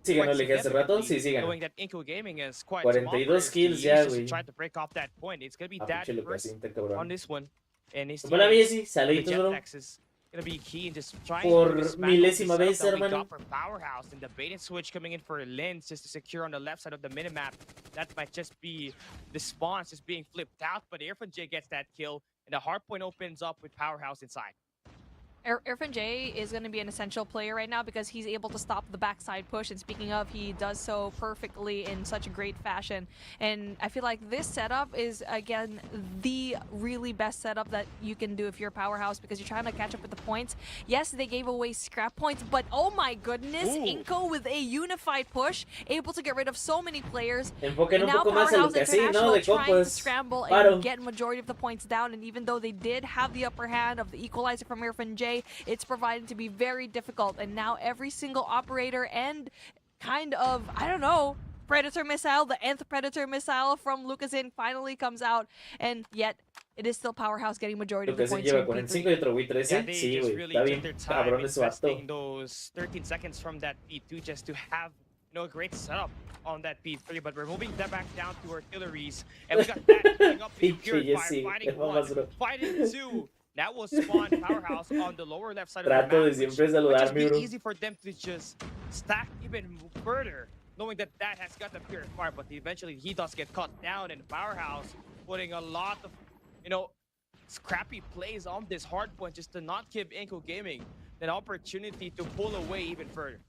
Sí ganó el hace rato, sí, sí ganó. Knowing that Inco Gaming is quite 42 kills ya, güey. try to break off that point. It's gonna be that pinche first Lucasin, está cabrón. on this one. And his Hola, team, Jesse, the saluditos, bro. Jetpacks is gonna be key in just trying por to dismantle the milésima setup vez, that we hermano. got for Powerhouse, and the bait and switch coming in for Lens just to secure on the left side of the minimap. That might just be the spawns just being flipped out, but Irfan J gets that kill, and the hardpoint opens up with Powerhouse inside. Irfan J is going to be an essential player right now because he's able to stop the backside push. And speaking of, he does so perfectly in such a great fashion. And I feel like this setup is, again, the really best setup that you can do if you're a Powerhouse because you're trying to catch up with the points. Yes, they gave away scrap points, but oh my goodness, Inco with a unified push, able to get rid of so many players. Enfoquen And un now poco más a lo Powerhouse que sí, International ¿no? De trying to compas. scramble Paro. and get majority of the points down. And even though they did have the upper hand of the equalizer from Irfan J, it's providing to be very difficult. And now every single operator and kind of, I don't know, Predator missile, the nth Predator missile from Lucasin finally comes out. And yet, it is still Powerhouse getting majority of the points. Lleva 45 y otro Wii 13. Yeah, they Sí, just güey. really Está took bien their time cabrón ese vato. investing those 13 seconds from that P2 just to have, you know, a great setup on that P3, but we're moving that back down to artilleries, and we got that coming up in Purifier, fighting one, fighting two. That will spawn Powerhouse on the lower left side of the map, which just be easy for them to just stack even further, knowing that that has got the Purifier, but eventually he does get cut down, and Powerhouse putting a lot of, you know, scrappy plays on this hard point just to not give Inco Gaming an opportunity to pull away even further.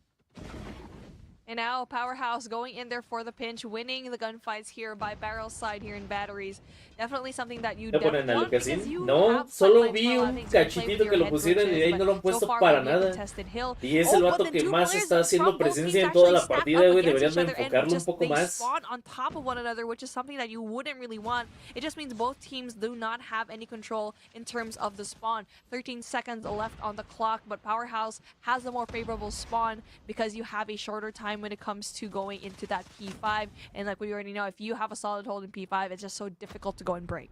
And now Powerhouse going in there for the pinch, winning the gunfights here by Barrel's side here in Batteries. Definitely something that you ponen definitely a want because Lucasin? you No, have solo sightlines vi for a lot of un things. You can play with cachitito your que lo head pusieron y de ahí glitches, no lo han but puesto so far para we have nada. contested Hill. Y es el but vato the que two más players está haciendo from both presencia teams en toda actually la stack partida, up güey. against Deberían each de other and enfocarlo un just poco they más. spawn on top of one another, which is something that you wouldn't really want. It just means both teams do not have any control in terms of the spawn. 13 seconds left on the clock, but Powerhouse has a more favorable spawn because you have a shorter time when it comes to going into that P5. And like we already know, if you have a solid hold in P5, it's just so difficult to go and break.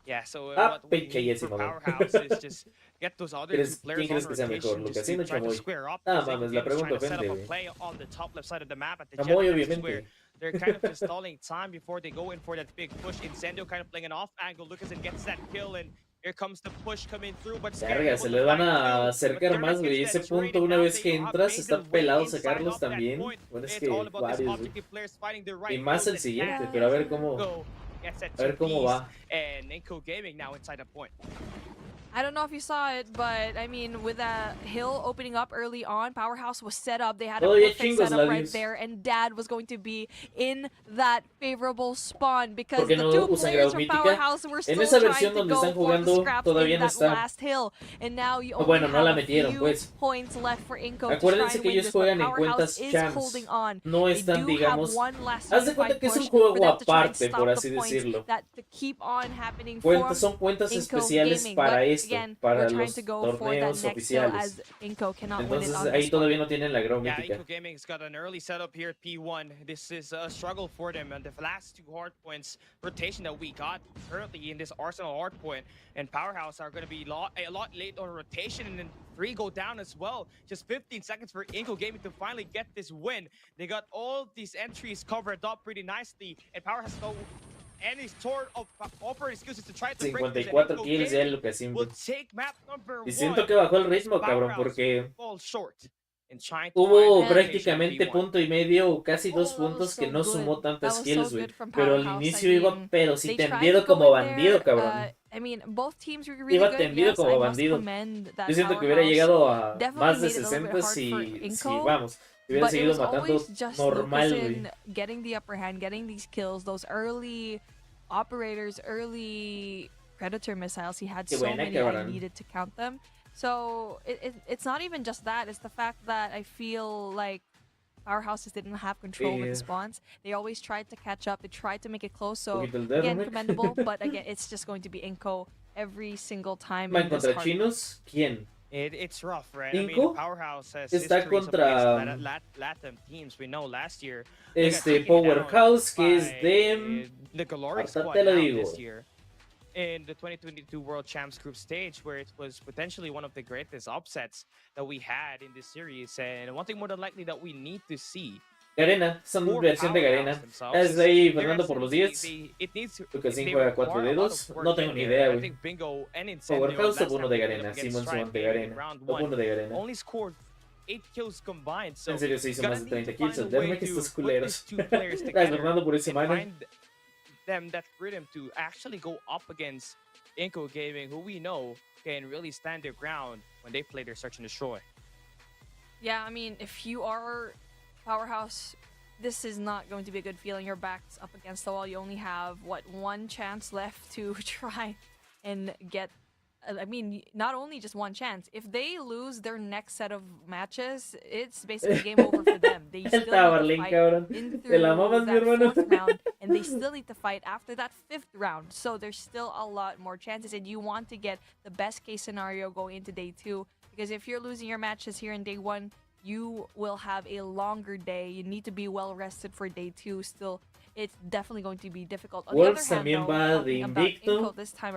Yeah, so what we need for Powerhouse is just get those other two players on rotation just to try to square up. Nada Trying mames, la pregunta to set up ofende, a güey. play on the top left side of the map at the Chamoy, jet where obviamente. they're kind of just stalling time before they go in for that big push. Incendio kind of playing an off angle. Lucasin gets that kill, and here comes the push coming through. But Verga, se les van a acercar más, güey. Ese punto, una vez que entras, está pelado sacarlos también. Bueno, es que varios, güey. Y más el siguiente, pero a ver cómo... A ver cómo va. And Inco Gaming now inside a point. I don't know if you saw it, but I mean, with that hill opening up early on, Powerhouse was set up. They had a perfect setup right there, and Dad was going to be in that favorable spawn because the two players from Powerhouse were still trying to go for the scraps in that last hill. And now you only have a few points left for Inco to try and win this, but Powerhouse is holding on. No They están, do have digamos... one last Haz de cuenta que es un juego aparte, por así decirlo. that to keep on happening Son cuentas especiales para esto, para los torneos oficiales. Entonces ahí todavía no tienen la grau Yeah, mítica. Inco Gaming's got an early setup here at P1. This is a struggle for them, and the last two hard points rotation that we got currently in this Arsenal hard point, and Powerhouse are going to be a lot late on rotation, and then 3 go down as well. Just 15 seconds for Inco Gaming to finally get this win. They got all these entries covered up pretty nicely, and Powerhouse has no any sort of operating skills to try to break this. 54 kills ya lo que siempre. Y siento que bajó el ritmo, cabrón, porque hubo prácticamente punto y medio, casi 2 puntos que no sumó tantas kills, güey. Pero al inicio iba, pero sí tendido como bandido, cabrón. I mean, both teams were really Iba good. tendido Yes, como I must bandido. commend that Yo siento que hubiera llegado a más de 60 si vamos, hubiera seguido matando normal, güey. Getting the upper hand, getting these kills, those early operators, early Predator missiles. He had so many I needed to count them. So it's not even just that. It's the fact that I feel like Powerhouses didn't have control with the spawns. They always tried to catch up. They tried to make it close. So again, commendable. But again, it's just going to be Inco every single time. Contra chinos, ¿quién? It's rough, right? Inco? I mean, Powerhouse has está contra Latin teams. We know last year. Powerhouse, que es de... The Glory Squad te lo digo. This year. In the 2022 World Champs Group stage, where it was potentially one of the greatest upsets that we had in this series. And one thing more than likely that we need to see Garena, son versión de Garena. Es de ahí Fernando por los 10. Lucasín juega 4 dedos. No tengo ni idea, güey. Powerhouse o uno de Garena. Simon Swan de Garena. O uno de Garena. En serio se hizo más de 30 kills. Déjame que estos culeros. Gracias Fernando por ese mana. Them that rhythm to actually go up against Inco Gaming, who we know can really stand their ground when they play their search and destroy. Yeah, I mean, if you are Powerhouse, this is not going to be a good feeling. Your back's up against the wall. You only have, what, one chance left to try and get... I mean, not only just one chance. If they lose their next set of matches, it's basically game over for them. They still need to fight in through that 4th round, and they still need to fight after that 5th round. So there's still a lot more chances, and you want to get the best case scenario going into day 2. Because if you're losing your matches here in day 1, you will have a longer day. You need to be well rested for day 2 still. It's definitely going to be difficult. On Wolves the other hand, también va de invicto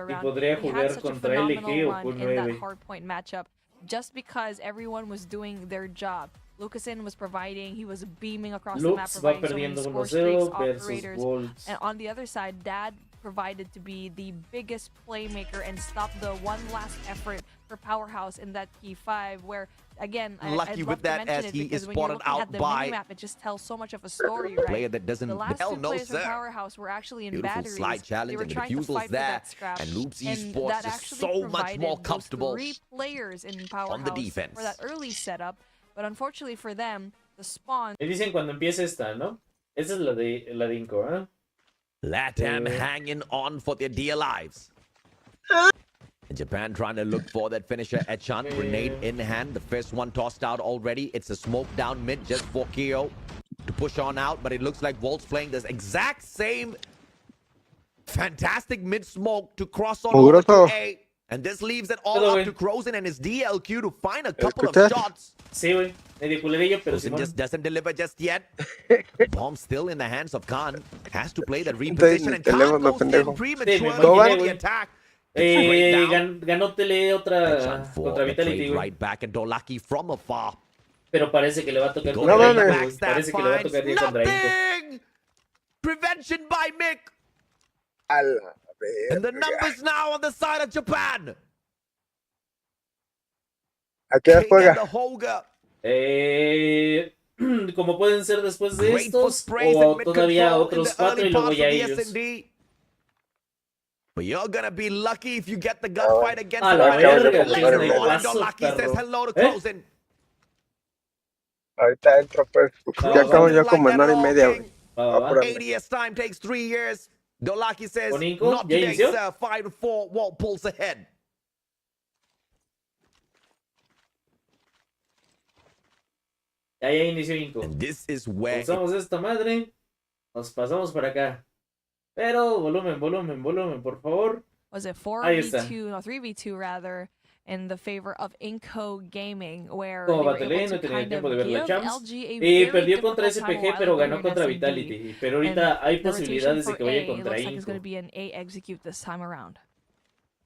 y podría jugar contra LG o con 9. That hard point matchup, just because everyone was doing their job. Lucasen was providing, he was beaming across the map, providing so many score streaks, operators. And on the other side, Dad provided to be the biggest playmaker and stop the one last effort for Powerhouse in that P5, where again, lucky with that as he is spotted out by minimap, it just tells so much of a story, right? Player that doesn't the last hell 2 no players sir. in Powerhouse were actually in Beautiful batteries. slide challenge They were and the trying to refusals fight for there, that scrap, and Loops and Esports that is actually so much more provided comfortable those 3 players in Powerhouse on the defense. for that early setup, but unfortunately for them, the spawn. Me dicen cuando empiece esta, ¿no? Esa es la de Inco, ¿eh? Latam hanging on for their dear lives. And Japan trying to look for that finisher. Echan, grenade in hand. The first one tossed out already. It's a smoke down mid just for Kyo to push on out. But it looks like Volt's playing this exact same fantastic mid smoke to cross on over to A. And this leaves it all up to Crozen and his DLQ to find a couple of shots. Sí, güey. Medio culerillo, pero Crozen just doesn't deliver just yet. Bomb still in the hands of Khan. Has to play that reposition. And Khan goes in prematurely in the attack. Ganó Tele otra contra Vitality, güey. Right back and Dolaki from afar. Pero parece que le va a tocar contra Inco. Parece que le va a tocar contra Inco. Prevention by Mick. And the numbers now on the side of Japan. ¿A qué juega? Como pueden ser después de estos, o todavía otros 4 y luego ya ellos. But you're gonna be lucky if you get the gunfight against the Lucky says hello to Crozen. Ahorita entro, pues. Ya acabo yo como en hora y media, güey. 80th time takes 3 years. Dolaki says, not today, sir. 5-4, Walt pulls ahead. Ya inició Inco. And this is where usamos esta madre. Nos pasamos para acá. Pero volumen, por favor. Was it 4v2, no, 3v2 rather, in the favor of Inco Gaming, where Como they were Batelé, able no to tenía kind tiempo de of ver la give champs. LG a very Perdió contra difficult time SPG, while pero ganó going contra against SMD. Vitality. Pero ahorita hay The rotation posibilidades de for que vaya A contra looks like it's going to Inco. be an A execute this time around.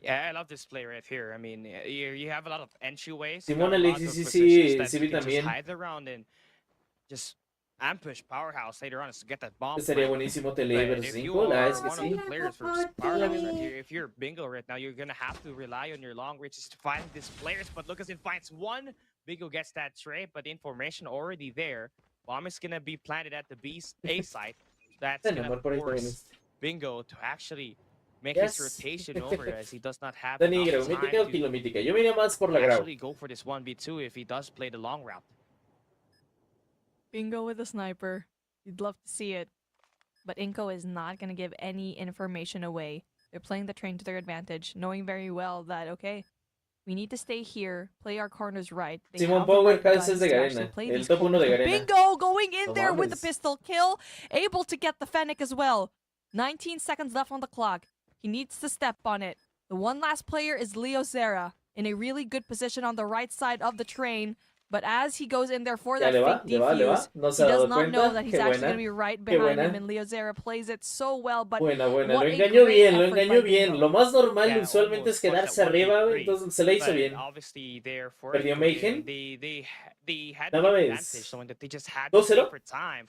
Yeah, I love this play right here. I mean, you have a lot of entryways. Simón you got a lot Alexis, of sí, positions that sí you vi can just también. hide around and just ambush Powerhouse later on to get that bomb. Sería plant. buenísimo Tele But versus if you Inco, la are es que one of sí. the players versus Powerhouse right here, if you're Bingo right now, you're gonna have to rely on your long reaches to find these players. But Lucasen finds one. Bingo gets that trade, but the information already there. Bomb is gonna be planted at the A site. That's gonna force Bingo to actually make his rotation over as he does not have Dani, enough Grau, time mítica o to kilomítica. Yo me iría más por la Grau. actually go for this 1v2 if he does play the long route. Bingo with a sniper. You'd love to see it. But Inco is not going to give any information away. They're playing the train to their advantage, knowing very well that, okay, we need to stay here, play our corners right. They Simón have the Power right House guns es de to actually Garena. play El these top 1 de corners. Garena. Bingo going in No there with the mames. pistol kill, able to get the Fennec as well. 19 seconds left on the clock. He needs to step on it. The one last player is Leo Zera in a really good position on the right side of the train. But as he goes in there for that fake defuse, No he se ha does dado not know cuenta. that he's Qué actually buena. going to be right Qué behind buena. him, and Leo Zera plays it so well. But Buena. what Lo a engañó great bien, lo effort by engañó bien. Bingo. Lo más normal Yeah, usualmente es almost got quedarse that arriba, 1v3, entonces se la hizo but bien. obviously there for Perdió Inco Mayhem. Gaming, they had No the mames. advantage, showing that they just had to 2-0. wait for time.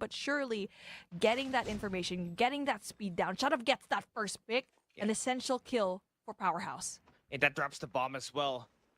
but surely getting that information, getting that speed down. Shadov gets that first pick, an essential kill for Powerhouse. And that drops the bomb as well.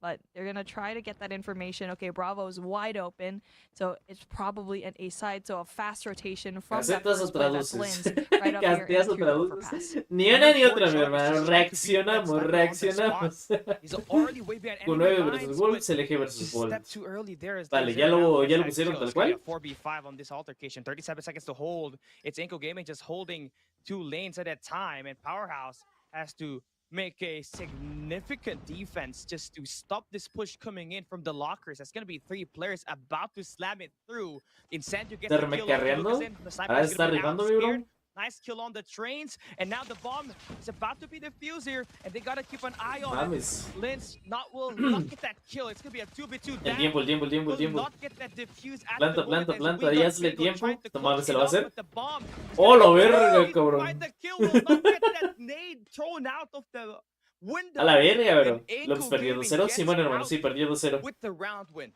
but they're gonna try to get that information. Okay, Bravo's wide open, so it's probably an A side, so a fast rotation from that ¿Aceptas o first play. That's traduces? Lins right up here ¿Casteas o and through the overpass. traduces? Ni una ni otra, mi hermano. Reaccionamos, reaccionamos. Q9 versus Wolves, LG versus Wolves. Vale, ya lo pusieron tal cual. 4v5 on this altercation. 37 seconds to hold. It's Inco Gaming just holding 2 lanes at a time, and Powerhouse has to make a significant defense just to stop this push coming in from the lockers. That's going to be 3 players about to slam it through. Incendio gets the kill. Ahora está rifando, mi bro. Nice kill on the trains, and now the bomb is about to be defused here, and they gotta keep an eye on it. Lynch will not get that kill. It's gonna be a 2v2 down. El tiempo. Not get that defuse at Planta, the moment, planta, ahí hazle tiempo. Tomás, ¿se lo va a hacer? bomb. ¡Oh, la verga, cabrón! The kill will not get that nade thrown out of the window. A la verga, bro. And Lux perdió 2-0. Simón, hermano, sí, perdió 2-0. With the round win.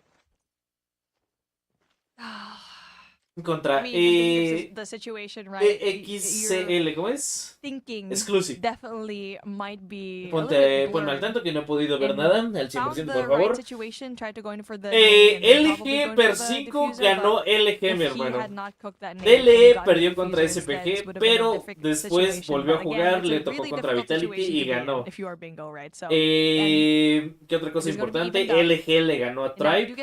Contra I mean, the situation, right? XCL, ¿cómo es? Thinking Exclusive. definitely might be Ponme al tanto que no he podido ver nada al 100%, por favor. LG Persico ganó LG, mi hermano. DLE perdió contra SPG, pero después volvió a jugar, le tocó contra Vitality y ganó. ¿Qué otra cosa importante? LG le ganó a Tribe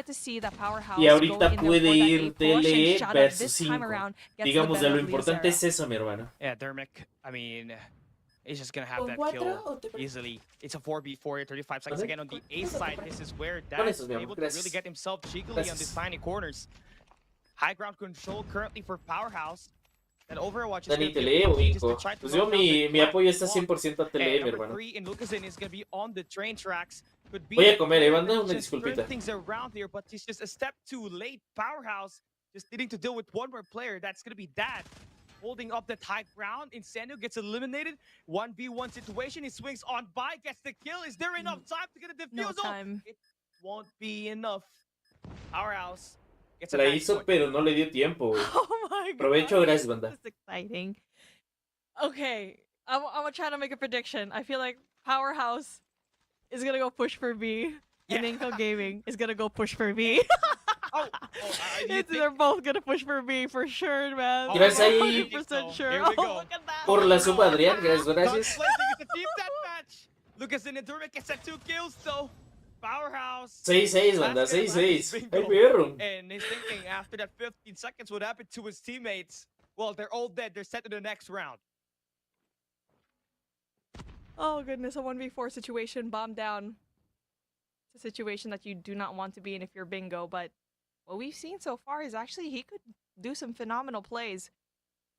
y ahorita puede ir DLE versus 5. Digamos, de lo importante es eso, mi hermano. Yeah, Dermic, I mean, he's just gonna have that kill easily. It's a 4v4, 35 seconds again on the A side. This is where Dad's able to really get himself jiggly on these tiny corners. High ground control currently for Powerhouse. And Overwatch is Dani, Tele o Inco. Pues yo mi apoyo está 100% a Tele, mi hermano. Voy a comer, banda, una disculpita. Things around here, but he's just a step too late. Powerhouse just needing to deal with one more player. That's gonna be Dad. Holding up that high ground. Incendio gets eliminated. 1v1 situation. He swings on by, gets the kill. Is there enough time to get a defusal? No time. It won't be enough. Powerhouse gets Se la hizo, pero no le dio tiempo, güey. Oh my god. Provecho, gracias, banda. This is exciting. Okay, I'm gonna try to make a prediction. I feel like Powerhouse is gonna go push for B, and Inco Gaming is gonna go push for B. They're both gonna push for B for sure, man. Gracias ahí 100% sure. Here we go. Look at that. por la sub, Adrián. Gracias. Lucas and Endurance gets that 2 kills, though. Powerhouse. 6-6, banda, 6-6. Ay, perro. And he's thinking after that 15 seconds what happened to his teammates. Well, they're all dead. They're set to the next round. Oh goodness, a 1v4 situation, bomb down. It's a situation that you do not want to be in if you're Bingo, but what we've seen so far is actually he could do some phenomenal plays.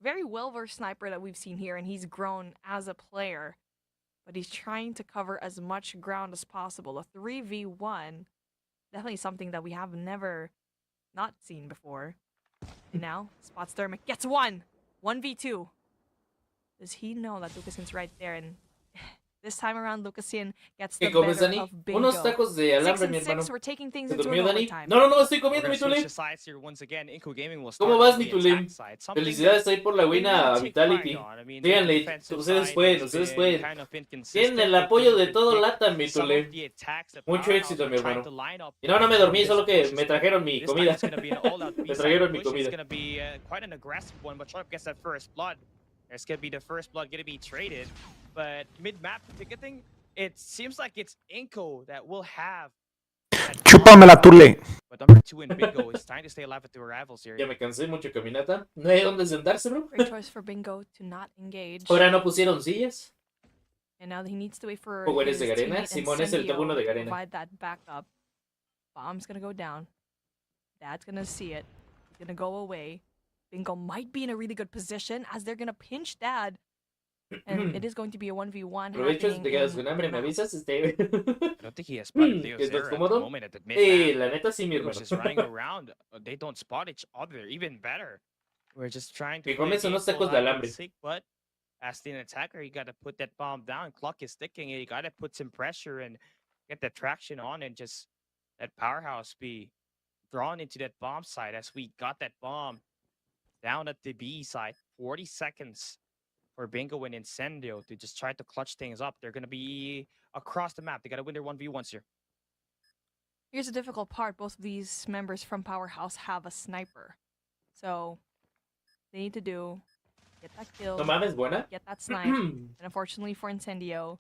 Very well-versed sniper that we've seen here, and he's grown as a player. But he's trying to cover as much ground as possible. A 3v1, definitely something that we have never not seen before. And now, spots Thermic, gets one! 1v2. Does he know that Lucasin's right there? And this time around, Lucasin gets the ¿Qué comes, better Dani? of Bingo. Unos tacos de alambre, 6 mi and hermano. 6, we're taking things ¿Se into durmió, Dani? overtime. No, estoy comiendo, mi Tulem. ¿Cómo vas, mi Tulem? Felicidades ahí por la wina a Vitality. Díganle, ustedes pueden. Tienen el apoyo de todo Latam, mi Tulem. Mucho éxito, mi hermano. Y no me dormí, solo que me trajeron mi comida. Me trajeron mi comida. It's going to be quite an aggressive one, but Sharp gets that first blood. There's going to be the first blood going to be traded. But mid-map ticketing, it seems like it's Inco that will have. Chúpame la Tule. But number 2 in Bingo is trying to stay alive with the rivals here. Ya me cansé mucho caminata. No hay dónde sentarse, bro. Great choice for Bingo to not engage. Ahora no pusieron sillas. And now he needs to wait for ¿Cómo eres his de Garena? teammate Simón es el top 1 de Incendio to Garena. provide that backup. Bomb's gonna go down. Dad's gonna see it. He's gonna go away. Bingo might be in a really good position as they're gonna pinch Dad. And it is going to be a 1v1 Aprovecho si te quedas con happening hambre, me avisas, I don't think he has spotted Leo ¿Estás Zero at the cómodo? moment at the mid-map. La neta sí, mi hermano. Just running around. They don't spot each other. Even better. We're just trying to Que comes unos tacos de alambre. But as an attacker, you got to put that bomb down. Clock is ticking. You got to put some pressure and get the traction on and just let Powerhouse be drawn into that bomb side as we got that bomb down at the B side. 40 seconds for Bingo and Incendio to just try to clutch things up. They're going to be across the map. They got to win their 1v1s here. Here's the difficult part. Both of these members from Powerhouse have a sniper. So they need to get that kill, No mames, buena. get that snipe. And unfortunately for Incendio,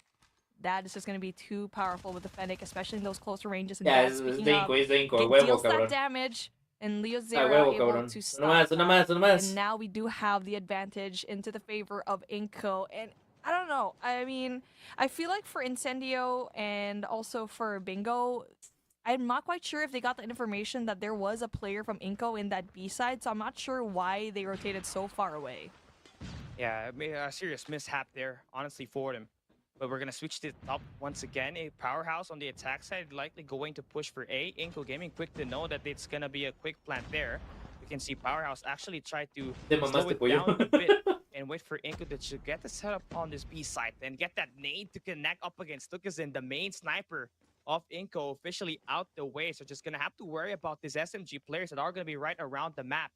that is just going to be too powerful with the Fennec, especially in those closer ranges. And Ya, that, es speaking de of, Inco, es de Inco. it Huevo, deals that cabrón. damage. And Leo A Zera huevo, able cabrón. to stop Uno más, uno más, uno más. And now we do have the advantage into the favor of Inco. And I don't know. I mean, I feel like for Incendio and also for Bingo, I'm not quite sure if they got the information that there was a player from Inco in that B side, so I'm not sure why they rotated so far away. Yeah, I mean, a serious mishap there, honestly, for them. But we're going to switch it up once again. A Powerhouse on the attack side likely going to push for A. Inco Gaming quick to know that it's going to be a quick plant there. You can see Powerhouse actually try to slow it down a bit and wait for Inco to get the setup on this B side and get that nade to connect up against Lucazin, the main sniper of Inco, officially out the way. So just going to have to worry about these SMG players that are going to be right around the map.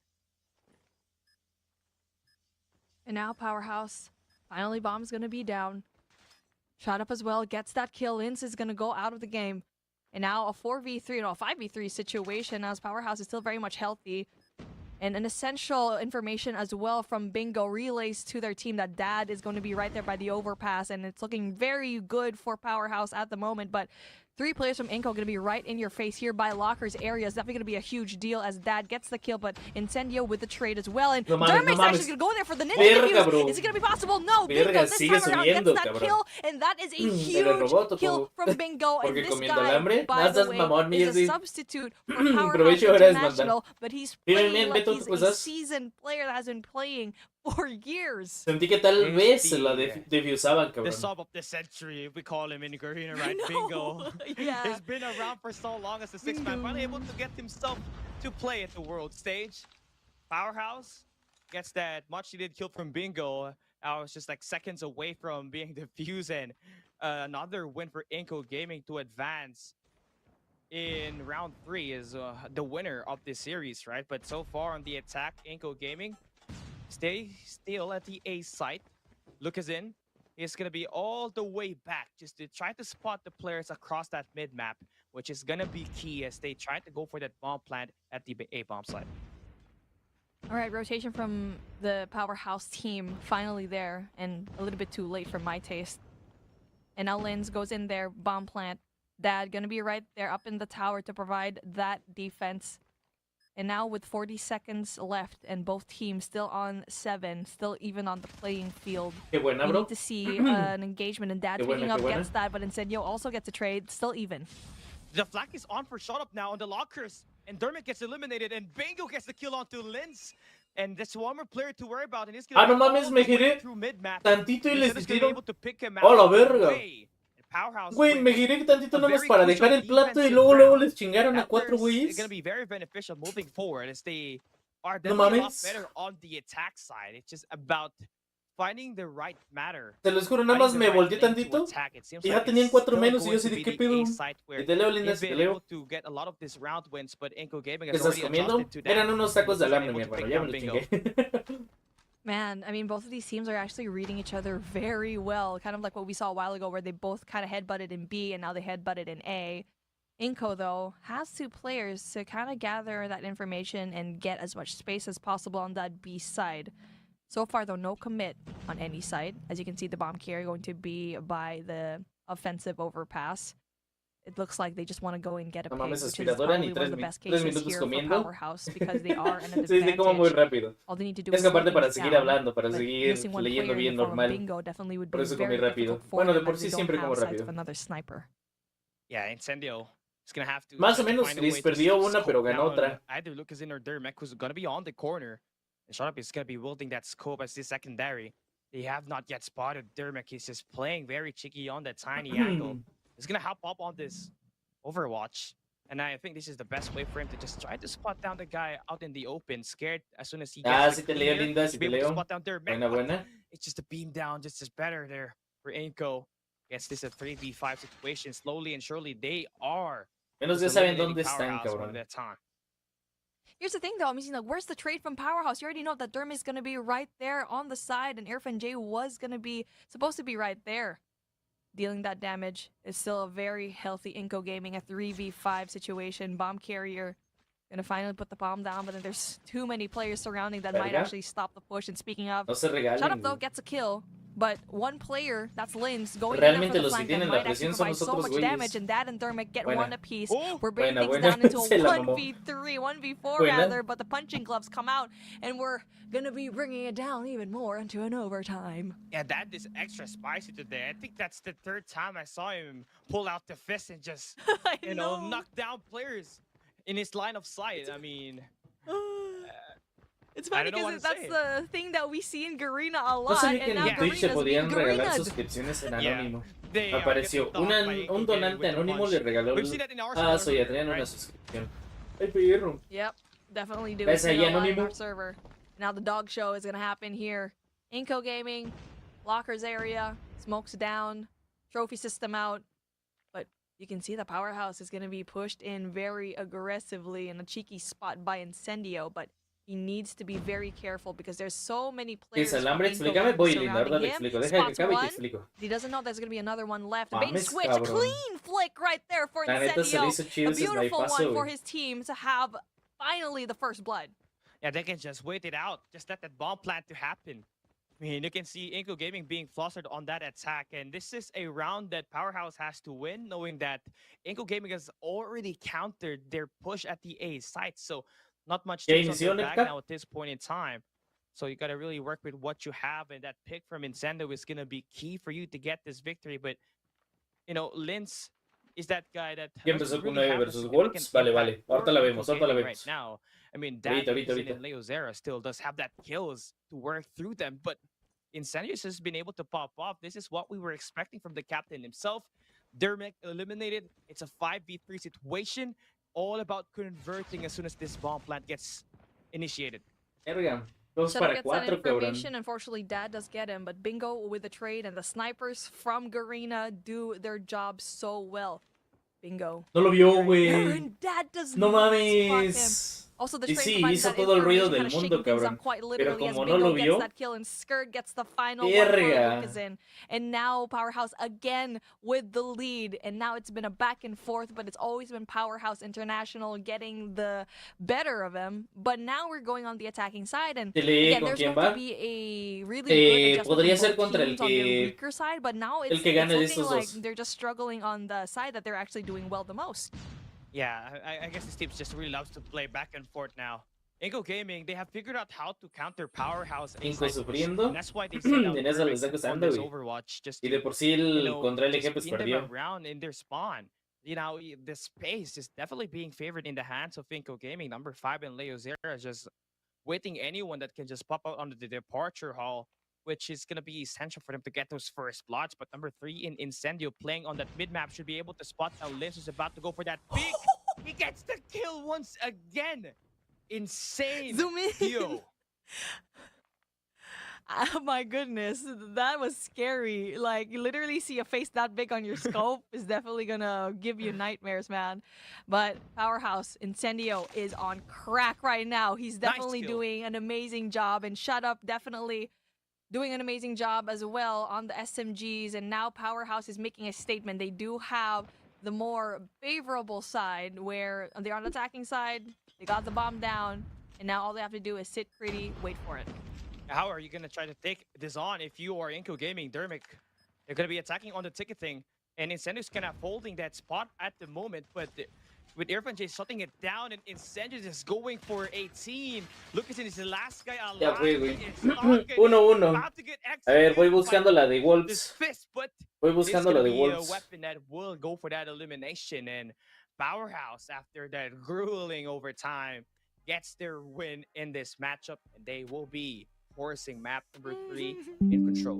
And now Powerhouse, finally bomb's going to be down. Shot up as well, gets that kill. Linz is going to go out of the game. And now a 4v3, no, a 5v3 situation as Powerhouse is still very much healthy. And an essential information as well from Bingo relays to their team that Dad is going to be right there by the overpass. And it's looking very good for Powerhouse at the moment. But 3 players from Inco going to be right in your face here by Lockers area. It's definitely going to be a huge deal as Dad gets the kill, but Incendio with the trade as well. And Dermix actually going to go there for the ninja defuse. Is it going to be possible? No. Bingo this time around gets that kill, and that is a huge kill from Bingo. And this guy, by the way, is a substitute for Powerhouse International, but he's playing like he's a seasoned player that has been playing for years. Sentí que tal vez la defusaban, cabrón. The sub of the century, we call him in Garena, right? Bingo. Yeah. He's been around for so long as a 6-man, finally able to get himself to play at the world stage. Powerhouse gets that much needed kill from Bingo. I was just like seconds away from being defused, and another win for Inco Gaming to advance in round 3 is the winner of this series, right? But so far on the attack, Inco Gaming stay still at the A site. Lucazin is going to be all the way back just to try to spot the players across that mid-map, which is going to be key as they try to go for that bomb plant at the A bomb site. All right, rotation from the Powerhouse team finally there, and a little bit too late for my taste. And now Linz goes in there, bomb plant. Dad going to be right there up in the tower to provide that defense. And now with 40 seconds left and both teams still on 7, still even on the playing field. Qué buena, we bro. need to see an engagement, and Dad picking up buena. gets that, but Incendio also gets a trade, still even. The flag is on for shot up now on the Lockers, and Dermot gets eliminated, and Bingo gets the kill onto Linz. And there's one more player to worry about, and he's going to no mames, me giré tantito y les tiro. ¡Oh, la verga! Güey, me giré tantito nomás para dejar el plato y luego les chingaron a 4 güeyes. It's going to be very beneficial moving forward as they are No definitely a lot mames. better on the attack side. It's just about finding the right matter. Te los juro, nada más me volteé tantito y ya tenían 4 menos y yo así de qué pedo. Y te leo, lindas, te leo. ¿Qué estás comiendo? Eran unos tacos de alambre, mi hermano, ya me los chingué. Man, I mean, both of these teams are actually reading each other very well. Kind of like what we saw a while ago where they both kind of headbutted in B and now they headbutted in A. Inco, though, has 2 players to kind of gather that information and get as much space as possible on that B side. So far, though, no commit on any side. As you can see, the bomb carrier going to be by the offensive overpass. It looks like they just want to go and get a pick, which is probably one of the best cases here for Powerhouse because they are in an Sí, como muy rápido. All they need to do Es is que aparte slow para things seguir down, hablando, para but seguir missing one leyendo player bien in the form of normal. Bingo definitely would Por be eso comí very rápido. difficult for Bueno, de them por as they sí don't siempre como have sights rápido. of another sniper. Yeah, Incendio is going to have to Más o try to menos, find a way Chris to perdió scope una, pero ganó down otra. either Lucazin or Dermek, who's going to be on the corner. And Sharp is going to be wielding that scope as the secondary. They have not yet spotted Dermek. He's just playing very cheeky on that tiny angle. He's going to hop up on this Overwatch. And I think this is the best way for him to just try to spot down the guy out in the open, scared as soon as he gets Sí te leo, linda, sí to be te able to leo. spot down Dermek. Buena, buena. It's just a beam down, just as better there for Inco. Gets this a 3v5 situation. Slowly and surely, they are. Menos ya saben dónde están, cabrón. Here's the thing, though. I mean, like, where's the trade from Powerhouse? You already know that Derm is going to be right there on the side, and Irfan J was going to be supposed to be right there. dealing that damage. It's still a very healthy Inco Gaming, a 3v5 situation. Bomb carrier gonna finally put the bomb down, but then there's too many players surrounding that might actually stop the push. And speaking of, No se regalen, Shut Up though güey. gets a kill, but one player, that's Lins, going in there Realmente for the los que flank that tienen la might actually presión son provide so nosotros, much güeyes. damage, and Dad and Thermic get Buena. one apiece. We're bringing Buena, things buena. down into a Se la mamó. 1v3, 1v4 Buena. rather, but the punching gloves come out, and we're gonna be bringing it down even more into an overtime. Yeah, that is extra spicy today. I think that's the third time I saw him pull out the fist and just, knock down players in his line of sight. I mean, It's I funny don't know because what to that's say. the thing that we see in Garena a No lot, sabía que and now en Twitch se Garena's being podían regalar Garena'd. suscripciones en anónimo. They are Apareció getting thought by un Inco donante with the anónimo punch. le regaló. We've seen that in our Ah, server, ya tenían una right? suscripción. Ay, perro. Yep, definitely do. Ves It's been ahí a lot in anónimo. our server. Now the dog show is gonna happen here. Inco Gaming, lockers area, smokes down, trophy system out, but you can see the powerhouse is gonna be pushed in very aggressively in a cheeky spot by Incendio, but he needs to be very careful because there's so many players. Dice, from Alambre, Inco explícame, voy, surrounding Linda, ahorita te him. explico. Deja que Spots acabe y one. te explico. He doesn't know there's gonna be another one left. A bait Mames, switch, a cabrón. clean flick right there for La neta se le hizo Incendio. chido A ese beautiful snipazo, one for güey. his team to have finally the first blood. Yeah, they can just wait it out. Just let that bomb plant to happen. I mean, you can see Inco Gaming being flustered on that attack, and this is a round that Powerhouse has to win, knowing that Inco Gaming has already countered their push at the A site, so not much ¿Ya takes on inició, their back Netka? now at this point in time. So you gotta really work with what you have, and that pick from Incendo is gonna be key for you to get this victory. But Linz is that guy that ¿Quién doesn't empezó con really 9 have a versus significant Wolves? Vale, vale. impact Ahorita for la Inco vemos, ahorita la Gaming vemos. right now. I mean, Ahorita, Dan ahorita, ahorita. and Leo Zera still does have that kills to work through them, but Incendious has been able to pop off. This is what we were expecting from the captain himself. Dermot eliminated. It's a 5v3 situation, all about converting as soon as this bomb plant gets initiated. Verga. Dos Shadow para gets that cuatro, cabrón. information. Unfortunately, Dad does get him, but Bingo with the trade and the snipers from Garena do their job so well. Bingo. No lo vio, There, güey. and Dad does No not spot him. mames. Also, the Y trade sí, provides hizo that todo el ruido information, del kinda shaking mundo, things cabrón. up quite Pero literally as como no Bingo lo gets vio, that kill and Skirt gets the final one Verga. for Lucas in. And now Powerhouse again with the lead. And now it's been a back and forth, but it's always been Powerhouse International getting the better of him. But now we're going on the attacking side, and Dile, again, ¿con there's quién going to va? be a really good adjustment podría from ser both contra el teams on their que- weaker side, but now el it's que gane de looking estos like dos. they're just struggling on the side that they're actually doing well the most. Yeah, I guess this team just really loves to play back and forth now. Inco Gaming, they have figured out how to counter Powerhouse. Inco inside push, sufriendo. and that's why they send out En esa le está Dermot costando, on this güey. Overwatch just Y to, de por sí el contra LG just pues spin them perdió. around in their spawn. The space is definitely being favored in the hands of Inco Gaming. Number 5 and Leo Zera is just waiting anyone that can just pop out onto the departure hall, which is going to be essential for them to get those first bloods. But number 3 in Incendio playing on that mid-map should be able to spot how Liz is about to go for that peek. He gets the kill once again. Insane. Zoom in. Yo. Oh my goodness, that was scary. Like, you literally see a face that big on your scope is definitely gonna give you nightmares, man. But Powerhouse Incendio is on crack right now. He's definitely kill. doing an amazing job, and Shut Up definitely doing an amazing job as well on the SMGs. And now Powerhouse is making a statement. They do have the more favorable side, where they're on the attacking side, they got the bomb down, and now all they have to do is sit pretty, wait for it. How are you going to try to take this on if you are Inco Gaming? Dermic, they're going to be attacking on the ticketing, and Incendious kind of holding that spot at the moment, but with Irfan J shutting it down, and Incendious is going for 18. Lucas is the last guy alive. Ya fue, güey. It's not good. 1-1. About to get A ver, voy executed buscando by la de this Wolves. fist, but Voy this is buscando gonna la de be Wolves. a weapon that will go for that elimination, and Powerhouse, after that grueling overtime, gets their win in this matchup, and they will be forcing map number 3 in control.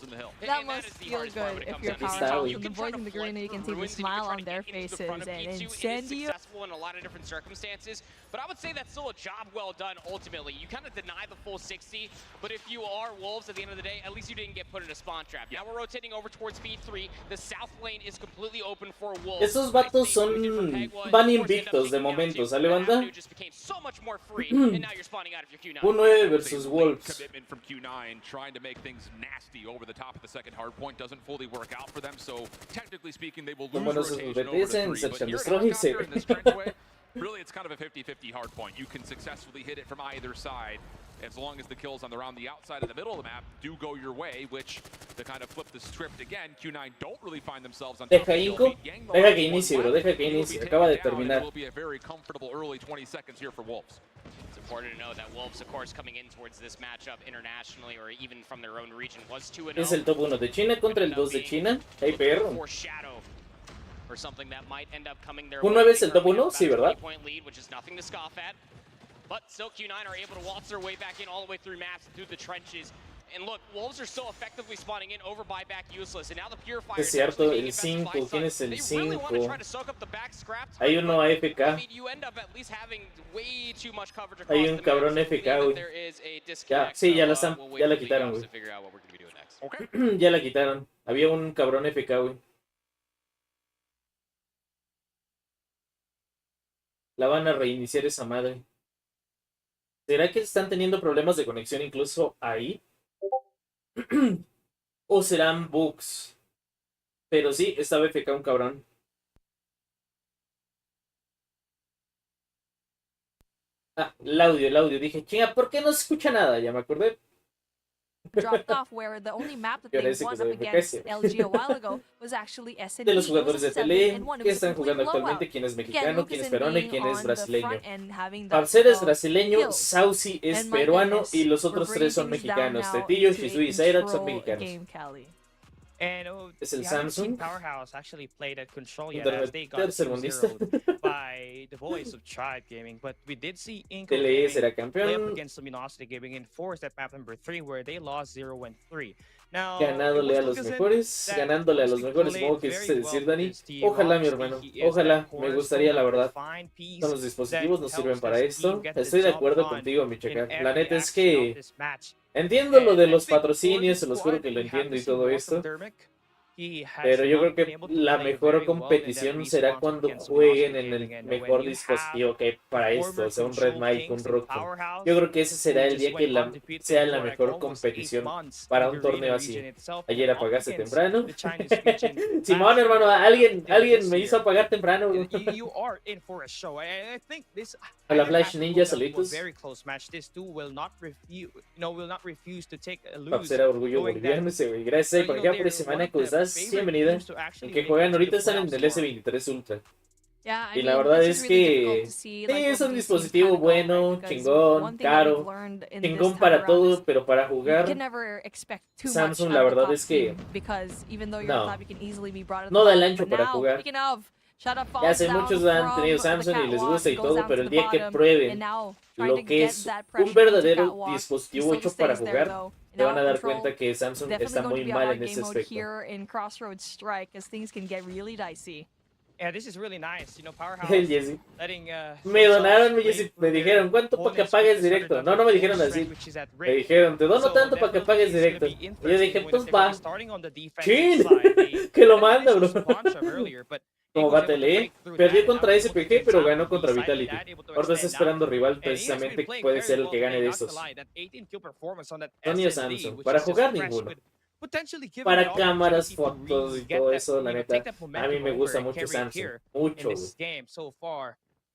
In the hill. That must feel good if you're Powerhouse. And the boys in the green, you can see the smile on their faces. And Is Incendio. successful in a lot of different circumstances, But I would say that's still a job well done ultimately. You kind of deny the full 60, but if you are Wolves at the end of the day, at least you didn't get put in a spawn trap. Now we're rotating over towards B3. The south lane is completely open for Wolves. Estos vatos van invictos de momento, ¿sale, banda? Un 9 versus Wolves. Commitment from Q9, trying to make things nasty over the top of the second hard point doesn't fully work out for them. So technically speaking, they will lose rotation over the 3. But here in this trenchway, really, it's kind of a 50-50 hard point. You can successfully hit it from either side as long as the kills around the outside of the middle of the map do go your way, which, to kind of flip the script again, Q9 don't really find themselves on top. Deja Inco, deja que inicie, bro, deja que inicie. Acaba de terminar. It will be a very comfortable early 20 seconds here for Wolves. It's important to know that Wolves, of course, coming in towards this matchup internationally or even from their own region was 2-0. Es el top 1 de China contra el 2 de China. Hey, perro. Or something that might end up coming their ¿Un 9 es el top 1? Sí, ¿verdad? Lead, which is nothing to scoff at. But still, Q9 are able to waltz their way back in all the way through maps and through the trenches. And look, Wolves are still effectively spawning in over buyback useless. And now the Purifier es cierto, el 5. ¿Quién es el 5? Hay uno AFK. Hay un cabrón AFK, güey. Ya, sí, ya la quitaron, güey. Ya la quitaron. Había un cabrón AFK, güey. La van a reiniciar esa madre. ¿Será que están teniendo problemas de conexión incluso ahí? ¿O serán bugs? Pero sí, estaba FK un cabrón. Ah, el audio. Dije, chinga, ¿por qué no se escucha nada? Ya me acordé. Dropped off where the only map that they won up against LG a while ago was actually SND. De los jugadores de tele que están jugando actualmente, quién es mexicano, quién es peruano y quién es brasileño. Parcer es brasileño, Saucy es peruano y los otros 3 son mexicanos. Tetillo, Shizui y Zayrak son mexicanos. Es el Samsung. Powerhouse actually played at control yet as they got by the voice of Tribe Gaming, but we did see Inco TLE será play up campeón. against Luminosity Gaming in Forest at map number 3 where they lost 0-3. Now, Ganándole a los mejores, ganándole a los mejores, supongo que es decir, Dani. Ojalá, mi hermano, ojalá, me gustaría, la verdad. Son los dispositivos, nos sirven para esto. Estoy de acuerdo contigo, mi checa. La neta es que entiendo lo de los patrocinios, se los juro que lo entiendo y todo esto. Pero yo creo que la mejor competición será cuando jueguen en el mejor dispositivo que hay para esto, o sea, un Red Mic, un Roku. Yo creo que ese será el día que sea la mejor competición para un torneo así. Ayer apagaste temprano. Simón, hermano, alguien me hizo apagar temprano. A la Flash Ninja, saluditos. Paps era orgullo boliviano ese güey. Gracias por acá por semana que estás. Bienvenida. En que juegan ahorita están en el S23 Ultra. Y la verdad es que sí, es un dispositivo bueno, chingón, caro, chingón para todo, pero para jugar Samsung la verdad es que no da el ancho para jugar. Ya sé, muchos han tenido Samsung y les gusta y todo, pero el día que prueben lo que es un verdadero dispositivo hecho para jugar, te van a dar cuenta que Samsung está muy mal en ese aspecto. Yeah, this is really nice. You know, Powerhouse El Jesse. letting Me donaron, mi Jesse, me dijeron, ¿cuánto para que pagues directo? No, no me dijeron así. Me dijeron, te dono tanto para que pagues directo. Y yo dije, pues va. ¡Chin! Que lo manda, bro. Como Battle, perdió contra SPG, pero ganó contra Vitality. Ahora está esperando rival precisamente que puede ser el que gane de esos. Sony o Samsung. Para jugar ninguno. Para cámaras, fotos y todo eso, la neta, a mí me gusta mucho Samsung. Mucho.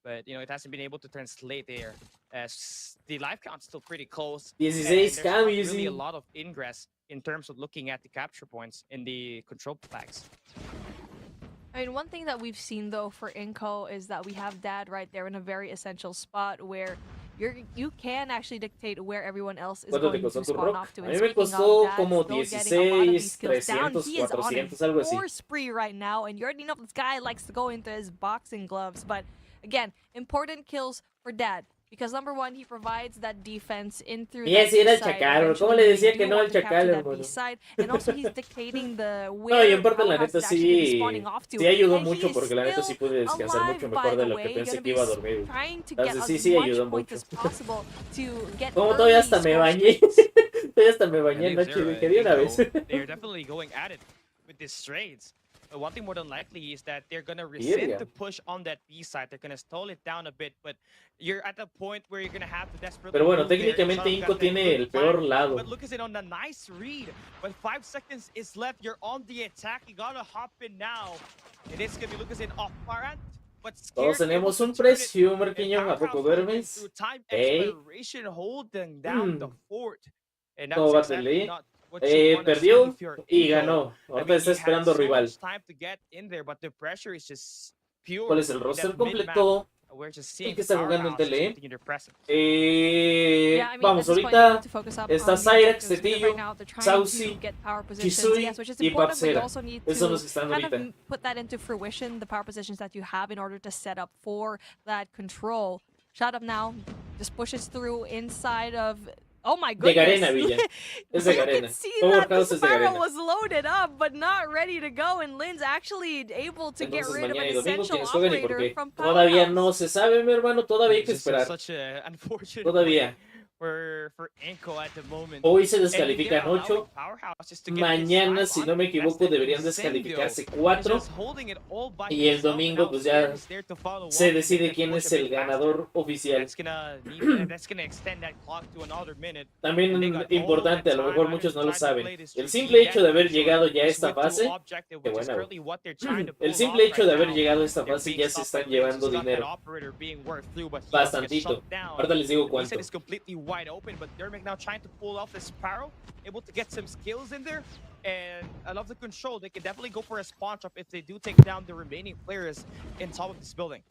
But you know, it hasn't been able to translate there as the live count's still pretty close. 16 there's really a lot of ingress in terms of looking at the capture points in the control flags. I mean, one thing that we've seen though for Inco is that we have Dad right there in a very essential spot where you can actually dictate where everyone else is going to spawn off to. A mí me costó como 16, 300, 400, algo así. Force spree right now, and you already know this guy likes to go into his boxing gloves. But again, important kills for Dad. Because number one, he provides that defense in through Y that ese era el B-side. chacal, bro. ¿Cómo Eventually, le they decía do que no want al to capture chacal, that hermano? B-side, and also he's dictating the No, y where en parte la Powerhouse neta is actually gonna be sí, spawning off to. sí ayudó And he mucho is porque la neta sí still pude descansar alive, mucho by mejor de the lo que way, pensé gonna que be iba a dormir. trying to get Entonces as sí, sí much ayudó points mucho. as possible to get Como todavía early hasta me score bañé. streaks. Todavía hasta me And bañé Live anoche, Zero güey. Que and de una vez. Inko, they're definitely going at it with these trades. But one thing more than likely is that they're gonna rescind Verga. the push on that B side. They're gonna stall it down a bit, but you're at the point where you're gonna have to desperately Pero bueno, move there. técnicamente Sean Inco got that tiene good el peor plan, lado. but Lucas in on a nice read. But 5 seconds is left. You're on the attack. You gotta hop in now. And it's gonna be Lucas in off Parent. Todos tenemos un precio, Marquiño. ¿A poco duermes? Ey. Holding down the fort. And ¿Cómo va Tele? Perdió y ganó. Ahorita está esperando rival. ¿Cuál es el roster completo? El que está jugando en Tele. Vamos, ahorita está Cyrex, Tetillo, Saucy, Chisui y Papsera. Esos son los que están ahorita. Put that into fruition, the power positions that you have in order to set up for that control. Shot up now, just pushes through inside of... Oh my goodness. De Garena, Villa. Es de Garena. You can see that the Spiral was loaded up, but not ready to go, and Lynn's actually able to get rid of an essential operator from Todavía no se sabe, mi hermano. Todavía hay que esperar. Todavía. For Inko at the moment. Hoy se descalifican 8. Mañana, si no me equivoco, deberían descalificarse 4. Y el domingo, pues ya se decide quién es el ganador oficial. También importante, a lo mejor muchos no lo saben. El simple hecho de haber llegado ya a esta fase, qué buena. El simple hecho de haber llegado a esta fase ya se están llevando dinero. Bastantito. Ahorita les digo cuánto. Wide open, but Dermot now trying to pull off the Spiral, able to get some skills in there, and I love the control. They can definitely go for a spawn trap if they do take down the remaining players in top of this building.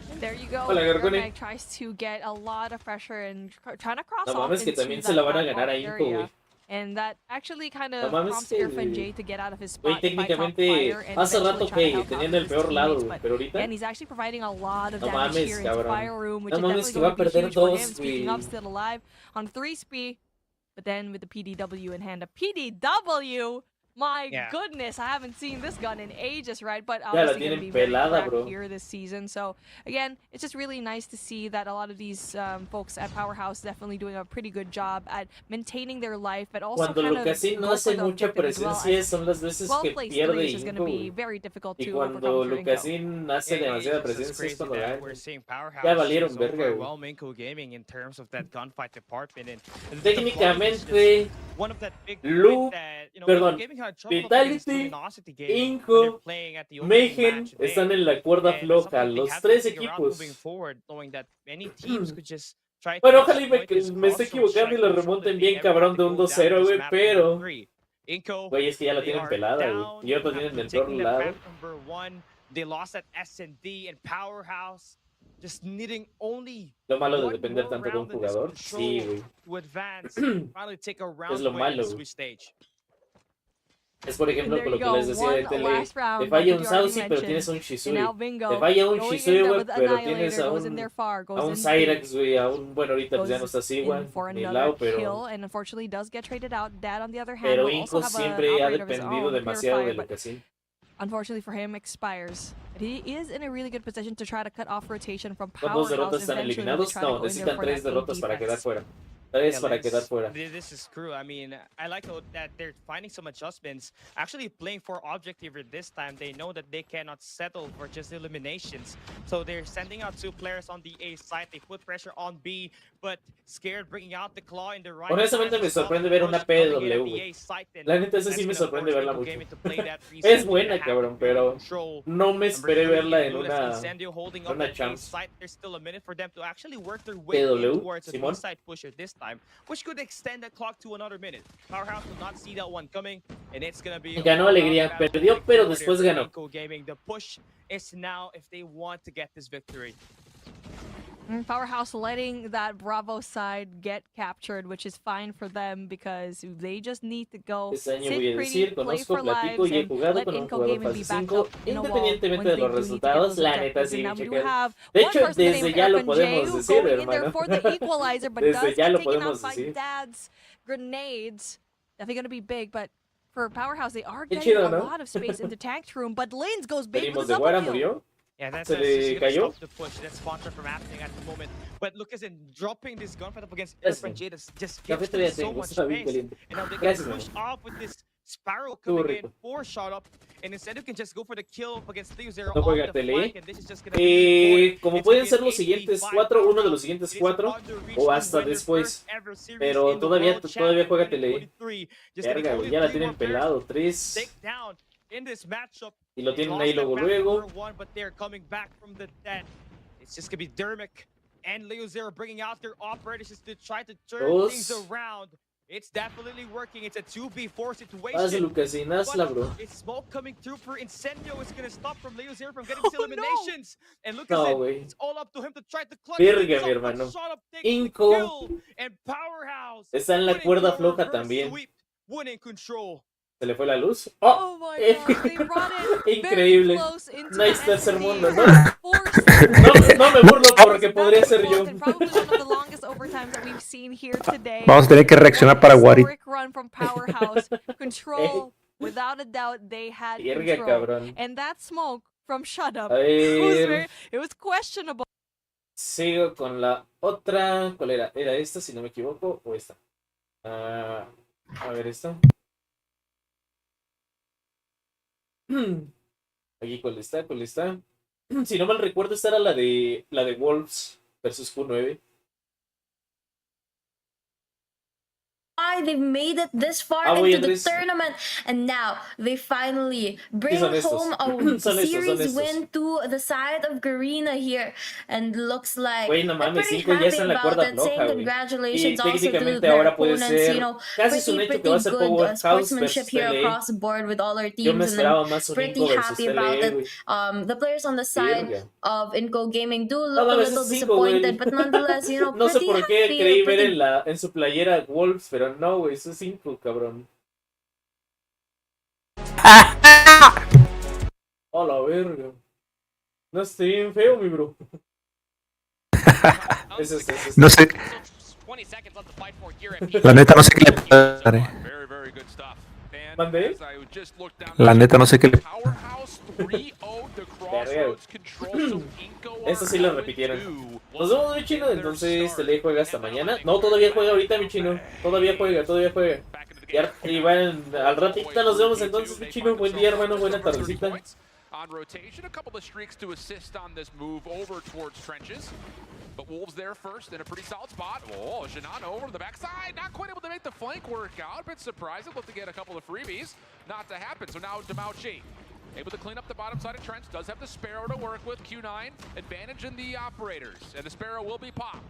And there you go. Dermot tries to get a lot of pressure and trying to cross off into that area. And that actually kind of prompts Irfan J to get out of his spot by top fire and hace rato que tenían el peor lado, pero ahorita and he's actually providing a lot of damage here in the fire room, which is definitely que va a going to be perder huge for him. dos, Speaking of, still alive on 3 spree, but then with the PDW in hand, a PDW. My goodness, I haven't seen this gun in ages, right? But obviously going to be very cracked here this season. So again, it's just really nice to see that a lot of these folks at Powerhouse definitely doing a pretty good job at maintaining their life, but also cuando kind Lucasín no hace mucha presencia son las veces que pierde Inco. Y cuando Lucasín hace demasiada presencia es cuando gana. Ya valieron verga. Técnicamente, Vitality, Inco, Mayhem están en la cuerda floja, los 3 equipos. Bueno, ojalá me esté equivocando y lo remonten bien cabrón de un 2-0, güey, pero... Güey, es que ya la tienen pelada, güey. Y otros tienen el peor lado. Lo malo de depender tanto de un jugador, sí, güey. Es lo malo, güey. Es por ejemplo con lo que les decía de Tele, te falla un Saucy pero tienes un Shisui, te falla un Shisui, güey, pero tienes a un Cyrex, güey, a un, bueno, ahorita pues ya no está así, güey, ni Lau, pero Inco siempre ha dependido demasiado de Lucasín. Unfortunately for him, expires. But he is in a really good position to try to cut off rotation from ¿Con 2 derrotas Powerhouse. están eliminados? No, necesitan 3 derrotas para quedar fuera. 3 para quedar fuera. This is true. I mean, I like that they're finding some adjustments. Actually playing for objective this time. They know that they cannot settle for just eliminations. So they're sending out 2 players on the A side. They put pressure on B, but scared bringing out the claw in the right. Honestamente me sorprende ver una PW. La neta esa sí me sorprende verla mucho. Es buena, cabrón, pero no me esperé verla en una chance. PW, Simón. Time, which could extend the clock to another minute. Powerhouse will not see that one coming, and it's gonna be. Ganó Alegría, perdió, pero después ganó. Gaming. The push is now if they want to get this victory. Powerhouse letting that Bravo side get captured, which is fine for them because they just need to go Este año sit voy a pretty, decir, play conozco, for platico lives, y he and jugado let con un Inco jugador Gaming be fase backed 5, up in a wall independientemente when de they los do need to get resultados, those la objectives. neta And sí, now we do chequen. have De one hecho, person desde named ya lo Erkan J podemos who decir, going in there hermano. for the equalizer, but Desde does ya get lo taken out podemos by decir. Dad's grenades. Definitely going to be big, but for Powerhouse, they are Qué getting chido, a ¿no? lot of space in the tank room, but Lanes goes big Venimos with de a Guara, double kill. murió. Yeah, that's Se le gonna cayó. stop the push. That sponsor from happening at the moment. But Lucas in dropping this gunfight up against Gracias. Irfan Jade just Café gives todavía them so tengo, much está bien space. caliente. And now they Gracias, can push hermano. off with this Sparrow Estuvo coming in rico. for shot up. And instead you can just go for the kill up against Leo Zero No off juega the tele. flank. And this is just gonna be Como it's pueden gonna ser be los an siguientes 8v5 cuatro, uno de los powerhouse. siguientes It is cuatro, on the reach o to hasta win their después. first ever series Pero in the todavía World juega Champion tele. 2023. Just getting Verga, only ya la 3 more tienen players pelado. to 3. take down in this matchup. Y lo They tienen lost ahí their luego, map luego. number 1, but they're coming back from the dead. It's just gonna be Dermic and Leo Zero bringing out their operators just to try to turn Dos. things around. It's definitely working. It's a 2v4 Hazle, situation. Lucasín, hazla, bro. It's smoke coming through for Incendio. It's gonna stop from Leo Zero from getting these eliminations. And look No, at güey. it's all up to him to try to clutch Verga, things mi up, but hermano. shot up takes Inco the kill. And Powerhouse está en la winning cuerda the floja reverse también. sweep, winning control. Se le fue la luz. Oh my god, they brought it Increíble. very close into Nice the tercer SMD. mundo, ¿no? No me burlo porque podría ser yo. Probably one of the longest overtimes that we've seen here today. Vamos a tener que reaccionar para Wari. Historic run from Powerhouse. Control, without a doubt, they had Verga, control. cabrón. And that smoke from Shut Up, A ver. it was questionable. Sigo con la otra. ¿Cuál era? ¿Era esta, si no me equivoco? ¿O esta? A ver, esta. Aquí, ¿cuál está? ¿Cuál está? Si no mal recuerdo, esta era la de Wolves versus Q9. They've made it this far voy, into the Andrés. tournament, and now they finally bring son estos. home a Son estos, series son estos. win to the side of Garena here, and looks like Güey, no they're mames, pretty 5 ya happy está en la about cuerda it, saying floja, güey. Y congratulations also to técnicamente their ahora puede opponents, ser you know, casi es un pretty hecho que va a ser good Powerhouse sportsmanship versus here TLE. across the board with all our Yo me teams, and esperaba I'm más un pretty Inco versus happy about TLE, it. güey. The players on the side Verga. of Inco Gaming do No look a mames, little es 5, güey. disappointed, but nonetheless, you know, No sé pretty por qué happy, creí ver pretty en su playera Wolves, pero no, güey, eso es 5, cabrón. A la verga. No estoy bien feo, mi bro. Es este. No sé. La neta no sé qué le pasa. Very, very good stuff. And ¿Mandé? as I just looked down La neta no sé qué le Powerhouse 3-0 the Crossroads control, so Inco Eso sí lo repitieron. Nos vemos, mi chino. Entonces, TLE juega hasta mañana. No, todavía juega ahorita, mi chino. Todavía juega. Y bueno, al ratito nos vemos entonces, mi chino. Buen día, hermano. Buena tardecita. on rotation. A couple of streaks to assist on this move over towards trenches. But Wolves there first in a pretty solid spot. Oh, Shinano over to the backside. Not quite able to make the flank work out. A bit surprising. Look to get a couple of freebies. Not to happen. So now Demauchi able to clean up the bottom side of trench. Does have the Sparrow to work with. Q9 advantage in the operators. And the Sparrow will be popped.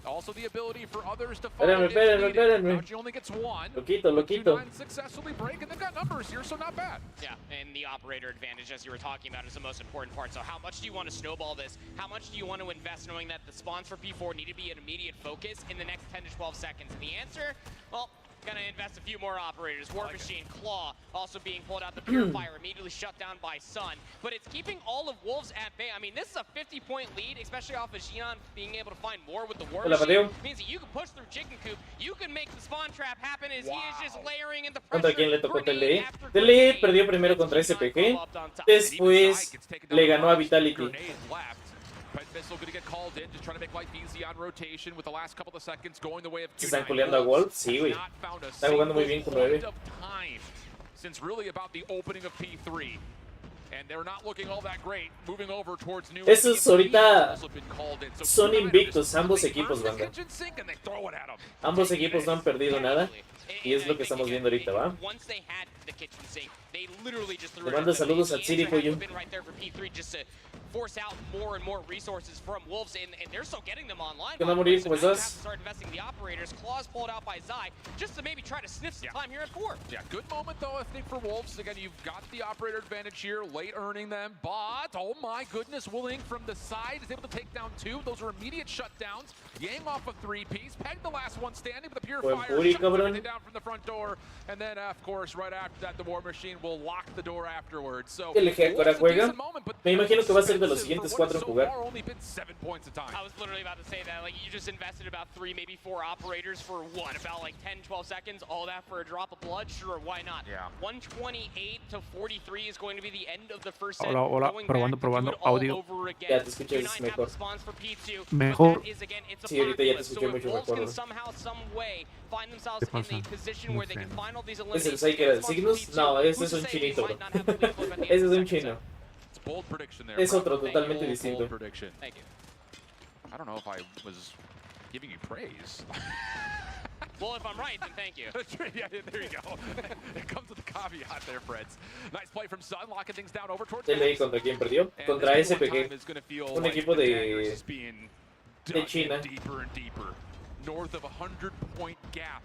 Also the ability for others to follow. Espérame. She only gets one. Loquito. Q9 successfully break, and they've got numbers here, so not bad. Yeah, and the operator advantage, as you were talking about, is the most important part. So how much do you want to snowball this? How much do you want to invest knowing that the spawns for P4 need to be an immediate focus in the next 10 to 12 seconds? And the answer, well, gonna invest a few more operators. War Machine, Claw, also being pulled out. The Purifier immediately shut down by Sun. But it's keeping all of Wolves at bay. I mean, this is a 50-point lead, especially off of Xion being able to find more with the War Machine. Means that you can push through Chicken Coop. You can make the spawn trap happen as he is just layering in the pressure. ¿Contra quién le tocó TLE? TLE perdió primero contra SPG. Después le ganó a Vitality. Missile going to get called in, just trying to make life easy on rotation with the last couple of seconds going the way of ¿Se están culeando a Wolf? Sí, güey. Está jugando muy bien con 9. Since really about the opening of P3. And they're not looking all that great. Moving over towards new. Esos ahorita son invictos, ambos equipos, banda. Ambos equipos no han perdido nada. Y es lo que estamos viendo ahorita, ¿va? They literally just threw Te mando saludos a Siri, pollo. been right there for P3 just to force out more and more resources from Wolves, and they're still getting them online. ¿Qué onda, Morir? ¿Cómo So now you have estás? to start investing the operators. Claws pulled out by Zai, just to maybe try to sniff some time here at 4. Yeah, good moment though, I think, for Wolves. Again, you've got the operator advantage here, late earning them, but oh my goodness, Willing from the side is able to take down 2. Those are immediate shutdowns. Yang off a 3-piece, Peg the last one standing, but the Purifier shuts everything down from the front door, and then of course right after that the War Machine will lock the door afterwards. So ¿El que ahora juega? Me imagino que va a ser de los siguientes 4 en jugar. I was literally about to say that, like, you just invested about 3, maybe 4 operators for what, about like 10, 12 seconds, all that for a drop of blood? Sure, why not? Yeah. 128 to 43 is going to be the end of the first set. Hola, hola, probando audio. Ya te escuchas mejor. Mejor. Sí, ahorita ya te escuché mucho mejor. ¿Qué pasa? No sé. ¿Es el Sai que era de Cygnus? No, ese es un chinito, bro. Ese es un chino. Es otro totalmente distinto. I don't know if I was giving you praise. Well, if I'm right, then thank you. Yeah, there you go. It comes with a caveat there, friends. Nice play from Sun, locking things down over towards ¿LA contra quién perdió? Contra SPG. Un equipo de China. Deeper and deeper. North of 100-point gap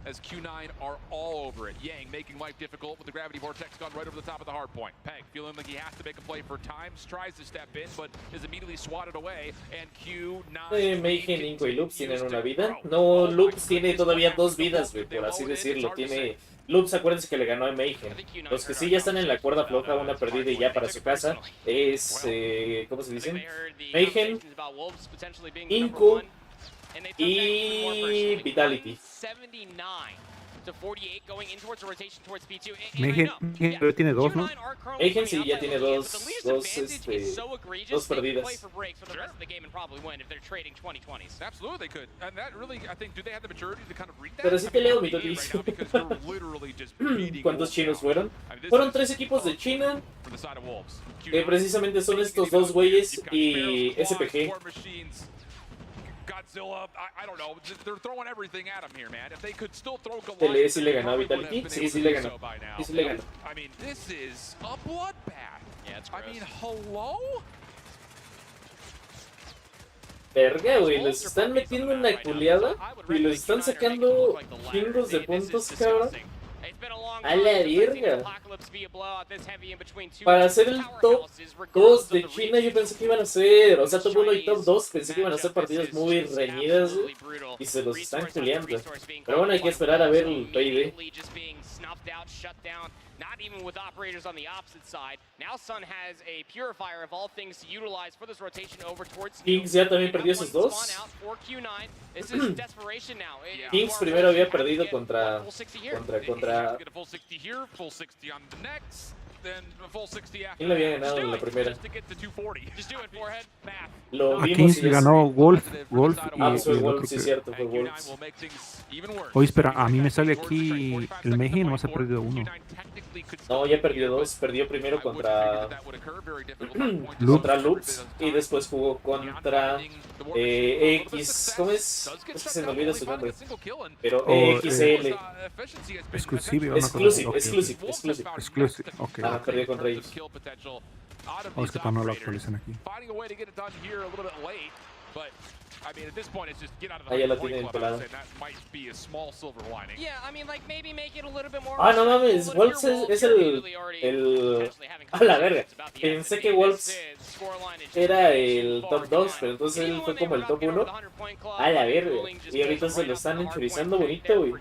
as Q9 are all over it. Yang making life difficult with the gravity vortex gun right over the top of the hard point. Peg feeling like he has to make a play for times, tries to step in, but is immediately swatted away. And Q9. Mayhem, Inco y Loops tienen una vida. No, Loops tiene todavía 2 vidas, güey, por así decirlo. Tiene Loops, acuérdense que le ganó a Mayhem. Los que sí ya están en la cuerda floja, una perdida y ya para su casa, es, ¿cómo se dicen? Mayhem, Inco y Vitality. Mayhem tiene 2, ¿no? Mayhem sí ya tiene dos perdidas. Pero sí te leo, mi Totis. ¿Cuántos chinos fueron? Fueron 3 equipos de China, que precisamente son estos 2 güeyes y SPG. Godzilla, I don't know. They're throwing everything at him here, man. If they could still throw ¿TLE sí le ganó a Vitality? Sí, sí le ganó. Sí, sí le ganó. I mean, this is a bloodbath. Yeah, it's gross. I mean, hello? Verga, güey, les están metiendo una culiada y les están sacando chingos de puntos, cabrón. A la verga. Para hacer el top 2 de China yo pensé que iban a ser, o sea, top 1 y top 2 pensé que iban a ser partidas muy reñidas, güey, y se los están culiando. Pero bueno, hay que esperar a ver el PID. Not even with operators on the opposite side. Now Sun has a purifier of all things to utilize for this rotation over towards Kings ya también perdió esos 2. Kings primero había perdido contra ¿quién le había ganado en la primera? Lo A vimos Kings y le es... ganó Wolf y fue el Wolf, otro sí, que... cierto, fue Wolf. Oye, espera, a mí me sale aquí el Mayhem, no se ha perdido 1. No, ya perdió 2. Perdió primero contra Loops y después jugó contra X. ¿Cómo es? Es que se me olvida su nombre. Pero XL. Exclusive, ok. Ah, perdió contra ellos. Oh, es que para no lo actualicen aquí. Ah, ya la tienen pelada. Yeah, I mean, like, maybe make it a little bit more. Ah, no mames, Wolves es el... A la verga. Pensé que Wolves era el top 2, pero entonces él fue como el top 1. A la verga. Y ahorita se lo están enchorizando bonito, güey.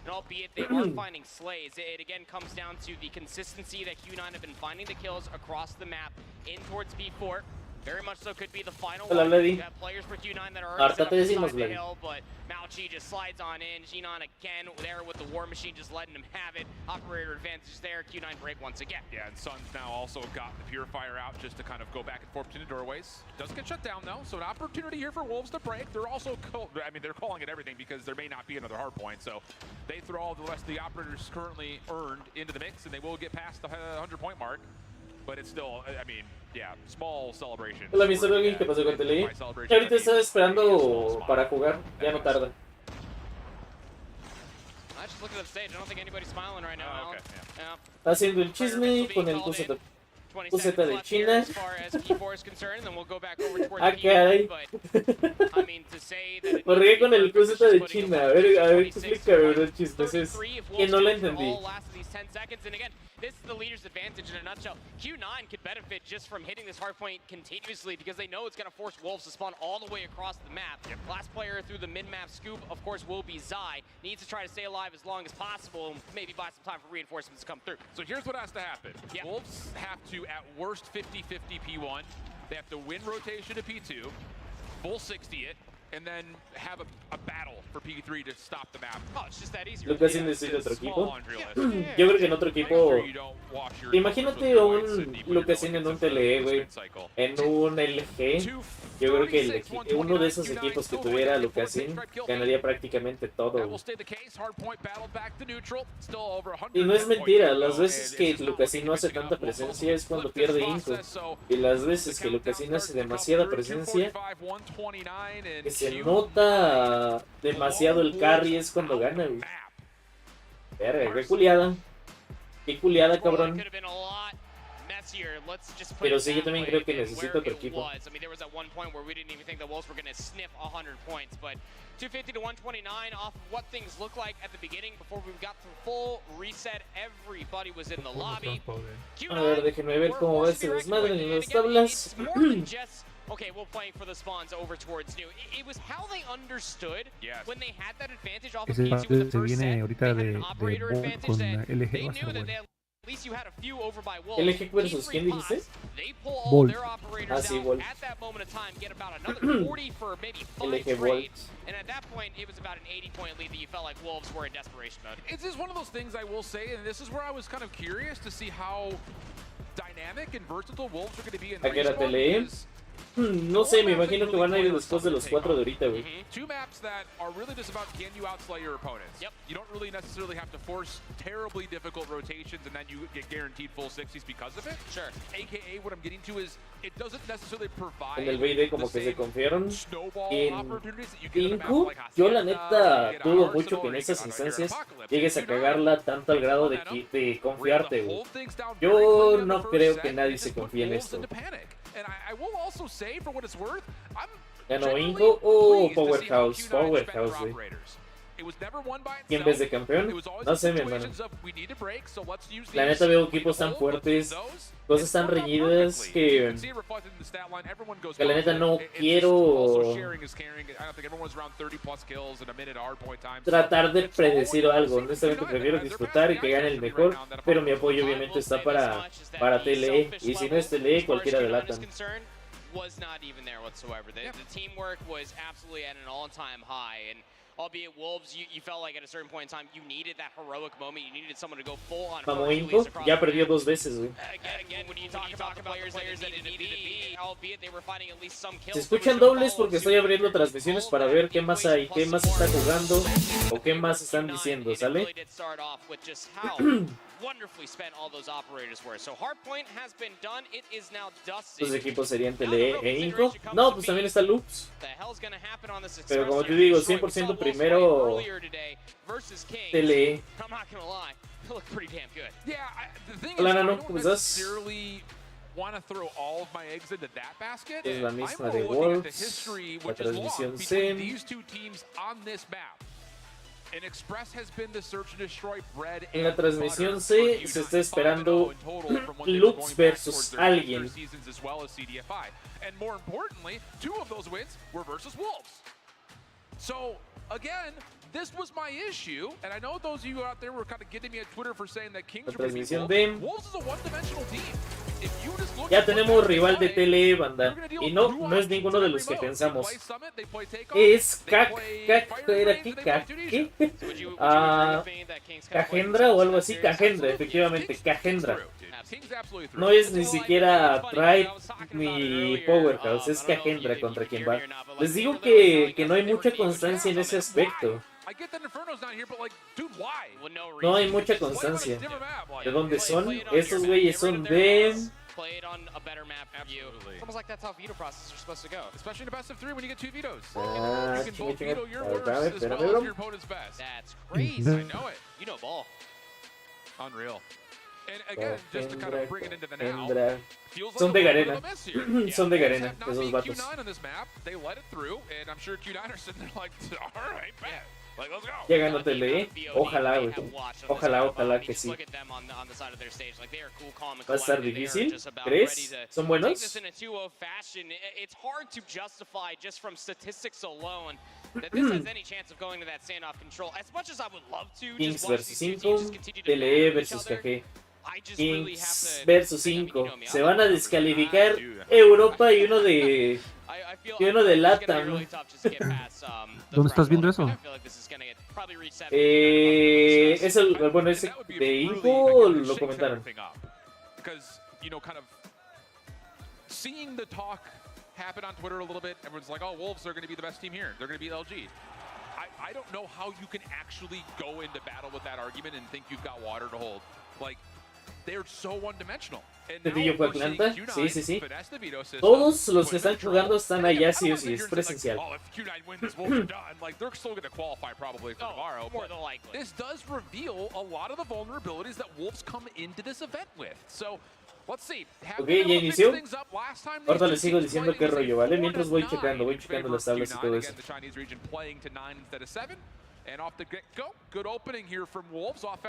And albeit they are finding slays, it again comes down to the consistency that Q9 have been finding the kills across the map in towards B4. Very much so could be the final Hola, one. Lady. You have players for Q9 that are Ahorita te already set decimos, up beside the Lady. hill, but Malchi just slides on in. Xenon again there with the War Machine just letting him have it. Operator advantage there. Q9 break once again. Yeah, and Sun's now also got the Purifier out just to kind of go back and forth between the doorways. Doesn't get shut down though, so an opportunity here for Wolves to break. They're also, they're calling it everything because there may not be another hard point, so they throw all the rest of the operators currently earned into the mix, and they will get past the 100-point mark. But it's still, I mean, yeah, small celebration. Hola, Mr. Logan, ¿qué pasó con TLE? Ahorita estaba esperando para jugar, ya no tarda. I just look at the stage. I don't think anybody's smiling right now. Okay, Está haciendo el chisme con el Tuzo. Cuseta de China. as far as P4 is concerned, and then we'll go back over towards Ah, caray. But I mean, to say that it Me reí con el needs to cruceta be de putting China. a A ver, 26 explícame, bro, chistes. Es que no lo entendí. all last of these 10 seconds, and again, this is the leader's advantage in a nutshell. Q9 could benefit just from hitting this hard point continuously because they know it's going to force Wolves to spawn all the way across the map. Last player through the mid-map scoop, of course, will be Zai. Needs to try to stay alive as long as possible and maybe buy some time for reinforcements to come through. So here's what has to happen. Wolves have to, at worst, 50-50 P1. They have to win rotation to P2, full 60 it, and then have a battle for P3 to stop the map. Oh, it's just that easy. Lucas necesita otro equipo. Yo creo que en otro equipo. Imagínate un Lucasín en un TLE, güey. En un LG. Yo creo que uno de esos equipos que tuviera Lucasín ganaría prácticamente todo, güey. Y no es mentira, las veces que Lucasín no hace tanta presencia es cuando pierde Inco. Y las veces que Lucasín hace demasiada presencia, que se nota demasiado el carry, es cuando gana, güey. Verga, qué culiada. Qué culiada, cabrón. Pero sí, yo también creo que necesito otro equipo. 250 to 129 off of what things looked like at the beginning before we got to full reset. Everybody was in the lobby. A ver, déjenme ver cómo va este desmadre en las tablas. Okay, we're playing for the spawns over towards new. It was how they understood when they had that advantage off of Ese P2 with the se first viene set. ahorita They had de an operator Bolt advantage con that LG, they va a ser knew that bueno. they at least you had a few over by Wolves. LG versus quién dijiste? They pull all Bolt. their operators Ah, sí, out Bolt. at that moment of time, get about another 40 for maybe 5 LG Bolt. trades. And at that point, it was about an 80-point lead that you felt like Wolves were in desperation mode. It's just one of those things I will say, and this is where I was kind of curious to see how dynamic and versatile Wolves are going to be in ¿A qué hora te respawn, leí? because No sé, me imagino que van a ir después de los 4 de ahorita, güey. two maps that are really just about can you outslay your opponents. Yep. You don't really necessarily have to force terribly difficult rotations and then you get guaranteed full 60s because of it. Sure. AKA what I'm getting to is it doesn't necessarily provide En el BD como the que se same confiaron. snowball En opportunities that you get in a map Incu, like yo la Hacienda, neta you get dudo Arsenal, mucho que en you esas get instancias Apocalypse. llegues a cagarla tanto al grado de confiarte, güey. Hold things down very Yo quickly on no the first creo set que and nadie just se put confíe en Wolves esto. into panic. And I will also say, for what it's worth, I'm Ganó genuinely Inco o pleased to see how Powerhouse. Q9 spent Powerhouse, their güey. operators. It was never won by ¿Quién itself. ves de campeón? It was always No in sé, mi hermano. situations of, we need to break, so let's use La these. neta veo We equipos tan hold, fuertes, those, cosas tan and it worked out reñidas perfectly. que You can see it reflected in the stat line. Everyone goes la neta no It's just quiero also sharing is caring. I don't think everyone was around 30 plus kills in a minute hard point time. tratar de predecir algo. Honestamente prefiero disfrutar y que gane el mejor, pero mi apoyo obviamente está para TLE. Y si no es TLE, cualquiera de LATAM. Was not even there whatsoever. The teamwork was absolutely at an all-time high, and albeit Wolves, you felt like at a certain point in time you needed that heroic moment. You needed someone to go full on. Mamó Inco, ya perdió 2 veces, güey. Again, when you talk about the players that it needed to be, albeit they were finding at least some kills. Si escuchan dobles porque estoy abriendo transmisiones para ver qué más hay, qué más está jugando o qué más están diciendo, ¿sale? Wonderfully spent all those operators were. So Hardpoint has been done. It is now dusted. Los equipos serían TLE e Inco. No, pues también está Loops. Pero como te digo, 100% primero TLE. I'm not gonna lie, it looked pretty damn good. Yeah, the thing Hola, is, Nano, I don't ¿cómo estás? necessarily want to throw all of my eggs into that basket. Es la I'm misma more de looking at the Wolves, history, la which is long, transmisión between Zen. these two teams on this map. And Express has been the search and destroy bread En la and transmisión butter C for se Q9, está esperando 5-0 in total from when they've been Lux going back versus towards their alguien. seasons as well as CDFI. And more importantly, 2 of those wins were versus Wolves. So again, this was my issue, and I know those of you out there were kind of getting me at Twitter for saying that Kings La are going to be transmisión Wolves. de- Wolves is a one-dimensional team. If you just look Ya at what tenemos they rival de play, TLE, banda. Y no es ninguno de los que pensamos. Es Cagendra o algo así. Cagendra, efectivamente, Cagendra. No es ni siquiera Pride ni Powerhouse, es Cagendra contra quien va. Les digo que no hay mucha constancia en ese aspecto. No hay mucha constancia. ¿De dónde son? Estos güeyes son de... Played on a better map view. It's almost like that's how veto processes are supposed to go. Especially in a best of 3 when you get 2 vetoes. Ah, You can both chinga, veto your chinga. worst Espérame, as well espérame, as bro. your opponent's best. That's crazy. I know it. You know ball. Unreal. Cagendra. Son de Garena. Son de Garena, esos vatos. Ya ganó TLE. Ojalá, güey. Ojalá que sí. Va a estar difícil. ¿Crees? ¿Son buenos? Kings versus 5. TLE versus KG. Kings versus 5. Se van a descalificar Europa y uno de LATAM. ¿Dónde estás viendo eso? Es bueno, ese de Info lo comentaron. Seeing the talk happen on Twitter a little bit, everyone's like, oh, Wolves are going to be the best team here. They're going to beat LG. I don't know how you can actually go into battle with that argument and think you've got water to hold. Like, they're so one-dimensional. ¿Sencillo fue Atlanta? Sí. Todos los que están jugando están allá, sí o sí, es presencial. This does reveal a lot of the vulnerabilities that Wolves come into this event with. So, let's see. Ok, ya inició. Ahorita les sigo diciendo qué rollo, ¿vale? Mientras voy checando las tablas y todo eso.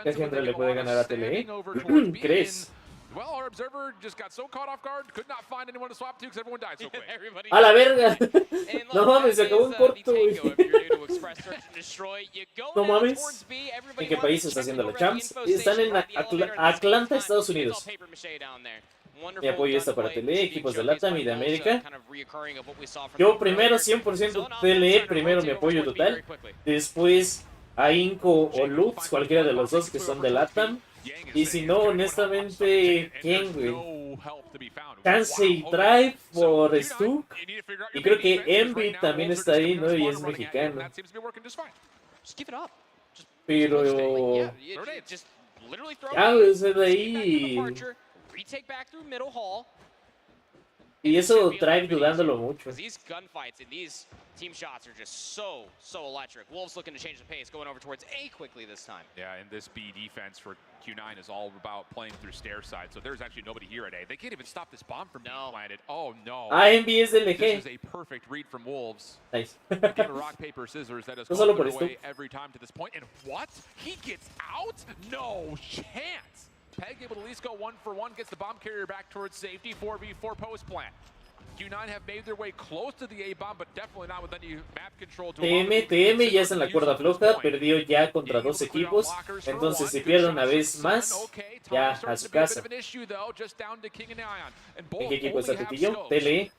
Cagendra le puede ganar a TLE. ¿Crees? Well, our observer just got so caught off guard, could not find anyone to swap to because everyone died so quick. ¡A la verga! No mames, se acabó un corto, güey. No mames. ¿En qué país está haciendo la Champs? Están en Atlanta, Estados Unidos. Mi apoyo está para TLE, equipos de LATAM y de América. Yo primero 100% TLE, primero mi apoyo total. Después a Inco o Lux, cualquiera de los dos que son de LATAM. Y si no, honestamente, ¿quién, güey? Chance y Tribe por Stu. Y creo que Envy también está ahí, ¿no? Y es mexicano. Pero... ya, güey, es de ahí. Y eso Tribe dudándolo mucho. Team shots are just so electric. Wolves looking to change the pace, going over towards A quickly this time. Yeah, and this B defense for Q9 is all about playing through stair side, so there's actually nobody here at A. They can't even stop this bomb from being planted. Oh no. Envy es del EG. This is a perfect read from Wolves. Nice. Give a rock, paper, scissors. That has gone their way every time to this point. And what? He gets out? No chance. Peg able to at least go 1-for-1, gets the bomb carrier back towards safety. 4v4 post plant. Q9 have made their way close to the A bomb, but definitely not with any map control. TM ya es en la cuerda floja, perdió ya contra dos equipos, entonces si pierde una vez más, ya a su casa. ¿En qué equipo está Tetillo? TLE.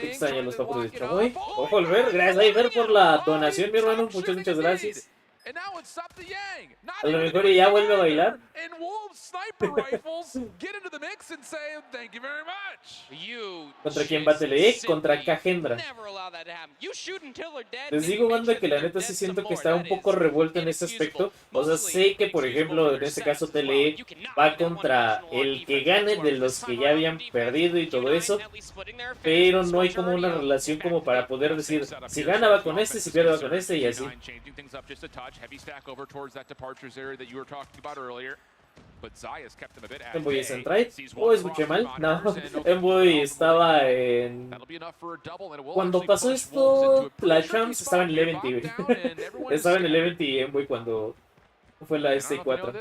Extraño los papos de Chamoy. Ojo al ver, gracias a ver por la donación, mi hermano, muchas gracias. A lo mejor ya vuelve a bailar. ¿Contra quién va TLE? Contra Cagendra. Les digo, banda, que la neta sí siento que está un poco revuelto en ese aspecto. O sea, sé que, por ejemplo, en este caso TLE va contra el que gane de los que ya habían perdido y todo eso. Pero no hay como una relación como para poder decir, si gana va con este, si pierde va con este y así. Envoy es en trade. ¿O escuché mal? No, Envoy estaba en... Cuando pasó esto, la Champs estaba en el event, estaba en el event y Envoy cuando fue la ST4.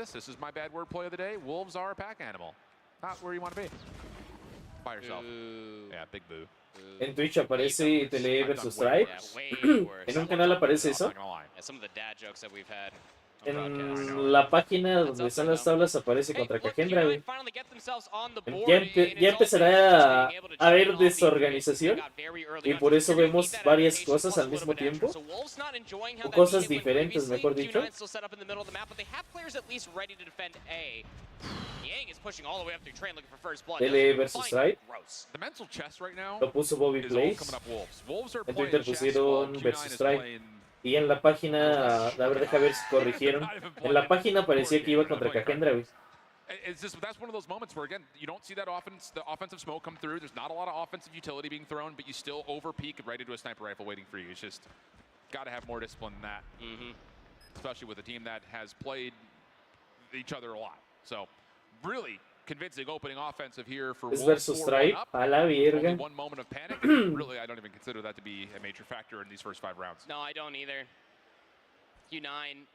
En Twitch aparece TLE versus Tribe. En un canal aparece eso. En la página donde están las tablas aparece contra Cagendra, güey. Ya empezará a haber desorganización y por eso vemos varias cosas al mismo tiempo, o cosas diferentes, mejor dicho. TLE versus Tribe. Lo puso Bobby Plays. En Twitter pusieron versus Tribe. Y en la página, a ver, deja ver si corrigieron. En la página parecía que iba contra Cagendra, güey. It's just, that's one of those moments where, again, you don't see that the offensive smoke come through. There's not a lot of offensive utility being thrown, but you still over peak right into a sniper rifle waiting for you. It's just, gotta have more discipline than that. especially with a team that has played each other a lot. So really convincing opening offensive here for Es Wolves. versus 4-1 Tribe, up. a la Only verga. one moment of panic. Really, I don't even consider that to be a major factor in these first 5 rounds. No, I don't either. Q9,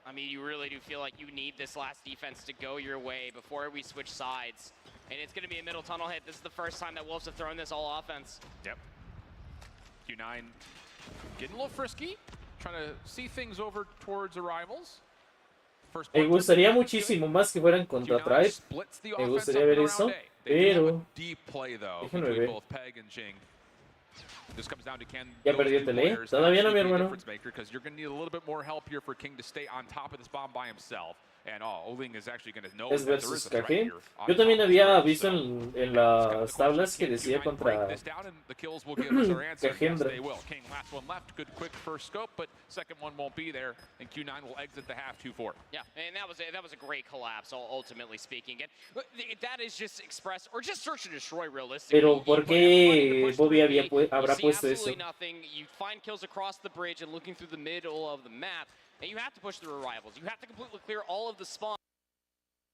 I mean, you really do feel like you need this last defense to go your way before we switch sides. And it's going to be a middle tunnel hit. This is the first time that Wolves have thrown this all offense. Yep. Q9 getting a little frisky, trying to see things over towards arrivals. Me gustaría muchísimo más que fueran contra Tribe. Me gustaría ver eso, pero déjenme ver. This comes down to can Ya perdió el tele. Todavía no, mi hermano. Because you're going to need a little bit more help here for King to stay on top of this bomb by himself. And Oling is actually going to know Es that there versus is a threat KG. here. Yo también había visto en las tablas que decía contra The kills will give us our answer. Yes, Cagendra. they will. King, last one left. Good, quick first scope, but second one won't be there. And Q9 will exit the half 2-4. Yeah, and that was a great collapse, ultimately speaking. And that is just express or just search and destroy realistically. Pero ¿por qué Bobby habrá puesto eso? Nothing. You find kills across the bridge and looking through the middle of the map, and you have to push through arrivals. You have to completely clear all of the spawn.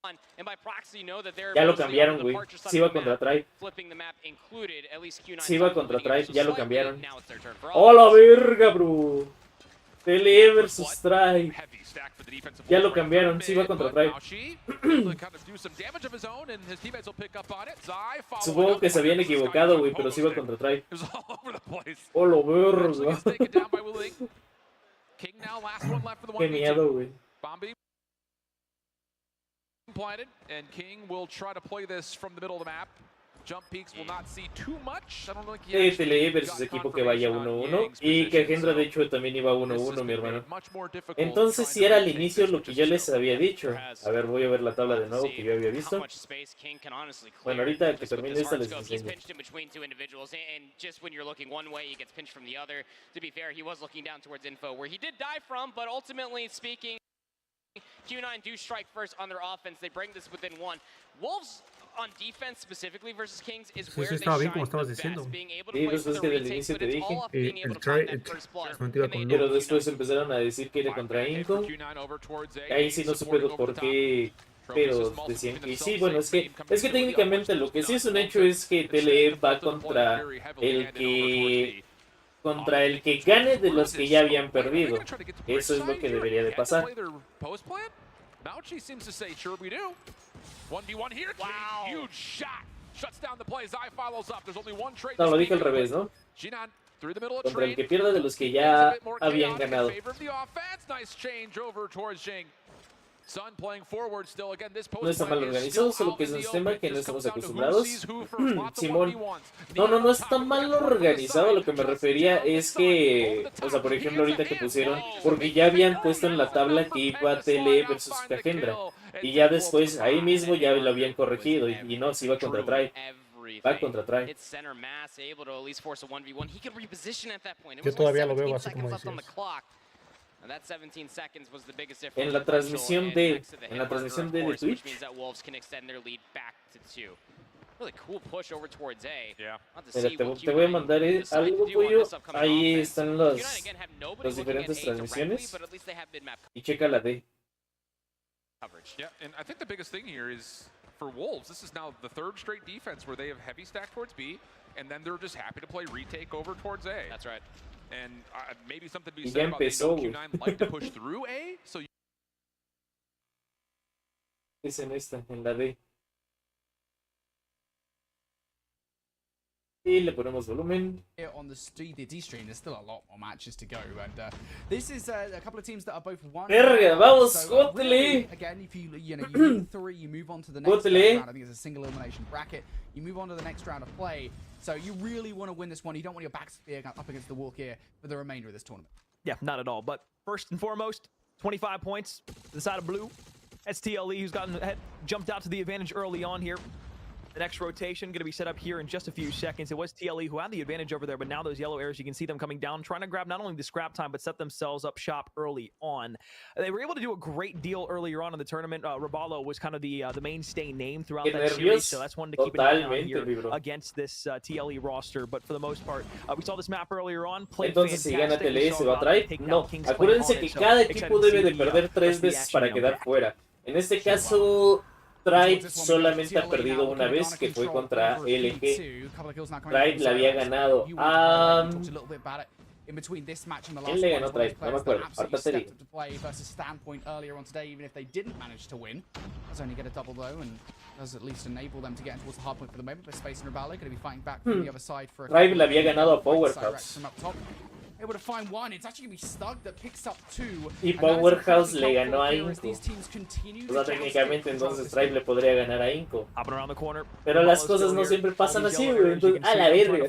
And by proxy, know that they're Ya lo cambiaron, güey. Sí va contra Tribe. Flipping the map included, at least Q9. Sí va contra Tribe, ya lo cambiaron. Now it's their turn for ¡Oh, la verga, bro! Tele versus Tribe. Ya lo cambiaron, sí va contra Tribe. Supongo que se habían equivocado, güey, pero sí va contra Tribe. ¡Oh, la verga! ¡Qué miedo, güey! Planted, and King will try to play this from the middle of the map. Jump peaks will not see too much. I don't think he Tele versus equipo que vaya 1-1 y que Cagendra de hecho también iba 1-1, mi hermano. Entonces si era al inicio lo que yo les había dicho. A ver, voy a ver la tabla de nuevo que yo había visto. Bueno, ahorita que termine esta les enseño. And just when you're looking one way, he gets pinched from the other. To be fair, he was looking down towards info where he did die from, but ultimately speaking, Q9 do strike first on their offense. They bring this within 1. Wolves on defense specifically versus Kings is where they shine the best, being able to play for the retakes, but it's all off being able to find that first blood. Pero después empezaron a decir que era contra Inco. Ahí sí no supe por qué, pero decían que sí. Bueno, es que técnicamente lo que sí es un hecho es que Tele va contra el que gane de los que ya habían perdido. Eso es lo que debería de pasar. Mauchi seems to say, sure we do. 1v1 here. Wow. Huge shot. Shuts down the play. Zai follows up. There's only one trade. No, lo dije al revés, ¿no? Contra el que pierda de los que ya habían ganado. Nice change over towards Jing. Sun playing forward still. Again, this No está mal organizado, solo que es un sistema que no estamos acostumbrados. Simón. No está mal organizado. Lo que me refería es que, o sea, por ejemplo, ahorita que pusieron, porque ya habían puesto en la tabla que iba Tele versus Cagendra. Y ya después, ahí mismo ya lo habían corregido. Y no, sí iba contra Tribe. Va contra Tribe. Yo todavía lo veo así como dices. En la transmisión de Twitch. Mira, te voy a mandar algo tuyo. Ahí están las diferentes transmisiones. Y checa la de. Yeah, and I think the biggest thing here is for Wolves, this is now the 3rd straight defense where they have heavy stack towards B, and then they're just happy to play retake over towards A. That's right. And maybe something to be said about Q9 like to push through A, so Es en esta, en la D. Y le ponemos volumen. On the D stream, there's still a lot more matches to go, and this is a couple of teams that are both one. Verga, vamos, so, really, again, if you win 3, you move on to the next round. I think it's a single elimination bracket. You move on to the next round of play. So you really want to win this one. You don't want your back to be up against the wall here for the remainder of this tournament. Yeah, not at all. But first and foremost, 25 points to the side of blue. That's TLE, who's gotten ahead, jumped out to the advantage early on here. The next rotation going to be set up here in just a few seconds. It was TLE who had the advantage over there, but now those yellow arrows, you can see them coming down, trying to grab not only the scrap time, but set themselves up shop early on. They were able to do a great deal earlier on in the tournament. Rabalo was kind of the mainstay name throughout that series, so that's one to keep an eye on here against this TLE roster. But for the most part, we saw this map earlier on. Entonces, si gana TLE, ¿se va a Tribe? No. Acuérdense que cada equipo debe de perder 3 veces para quedar fuera. En este caso, Tribe solamente ha perdido una vez, que fue contra LG. Tribe la había ganado a... ¿Quién le ganó Tribe? No me acuerdo. Ahorita te digo. Tribe le había ganado a Powerhouse. Able to find one. It's actually going to be Stug that picks up 2. Y Powerhouse le ganó a Inco. O sea, técnicamente entonces Tribe le podría ganar a Inco. Pero las cosas no siempre pasan así, güey. Entonces, a la verga.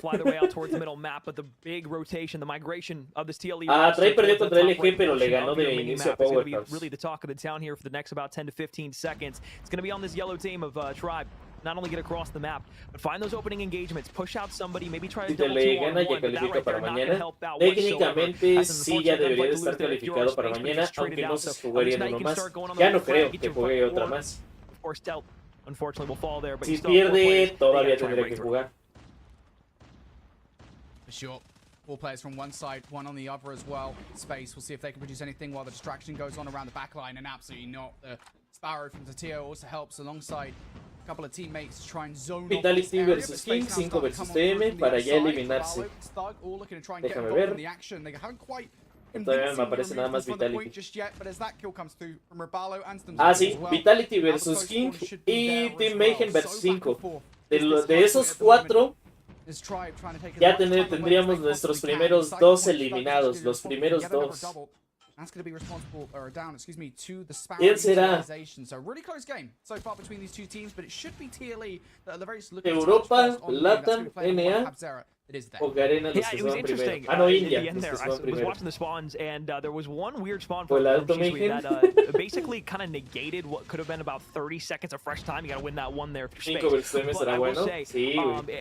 Tribe perdió contra LG, pero le ganó de inicio a Powerhouse. Really the talk of the town here for the next about 10 to 15 seconds. It's going to be on this yellow team of Tribe. Not only get across the map, but find those opening engagements, push out somebody, maybe try to double two on one, but that right there not going to help out whatsoever. Técnicamente sí ya debería de estar calificado para mañana, aunque no se jugaría en uno más. Ya no creo que juegue otra más. Si pierde, todavía tendría que jugar. For sure. 4 players from one side, 1 on the other as well. Space, we'll see if they can produce anything while the distraction goes on around the back line, and absolutely not. The Sparrow from Tatio also helps alongside a couple of teammates to try and zone Vitality versus King, 5 versus TM para ya eliminarse. Déjame ver. Todavía me aparece nada más Vitality. Ah, sí, Vitality versus King y Team Mayhem versus 5. De esos 4, ya tendríamos nuestros primeros 2 eliminados, los primeros 2. That's going to be responsible, or down, excuse me, to the Sparrow utilization. So really close game so far between these two teams, but it should be TLE that are the very looking Europa, LATAM, NA. Yeah, it was interesting in the end there. I was watching the spawns, and there was one weird spawn from Shisui that basically kind of negated what could have been about 30 seconds of fresh time. You got to win that one there for space. But I will say,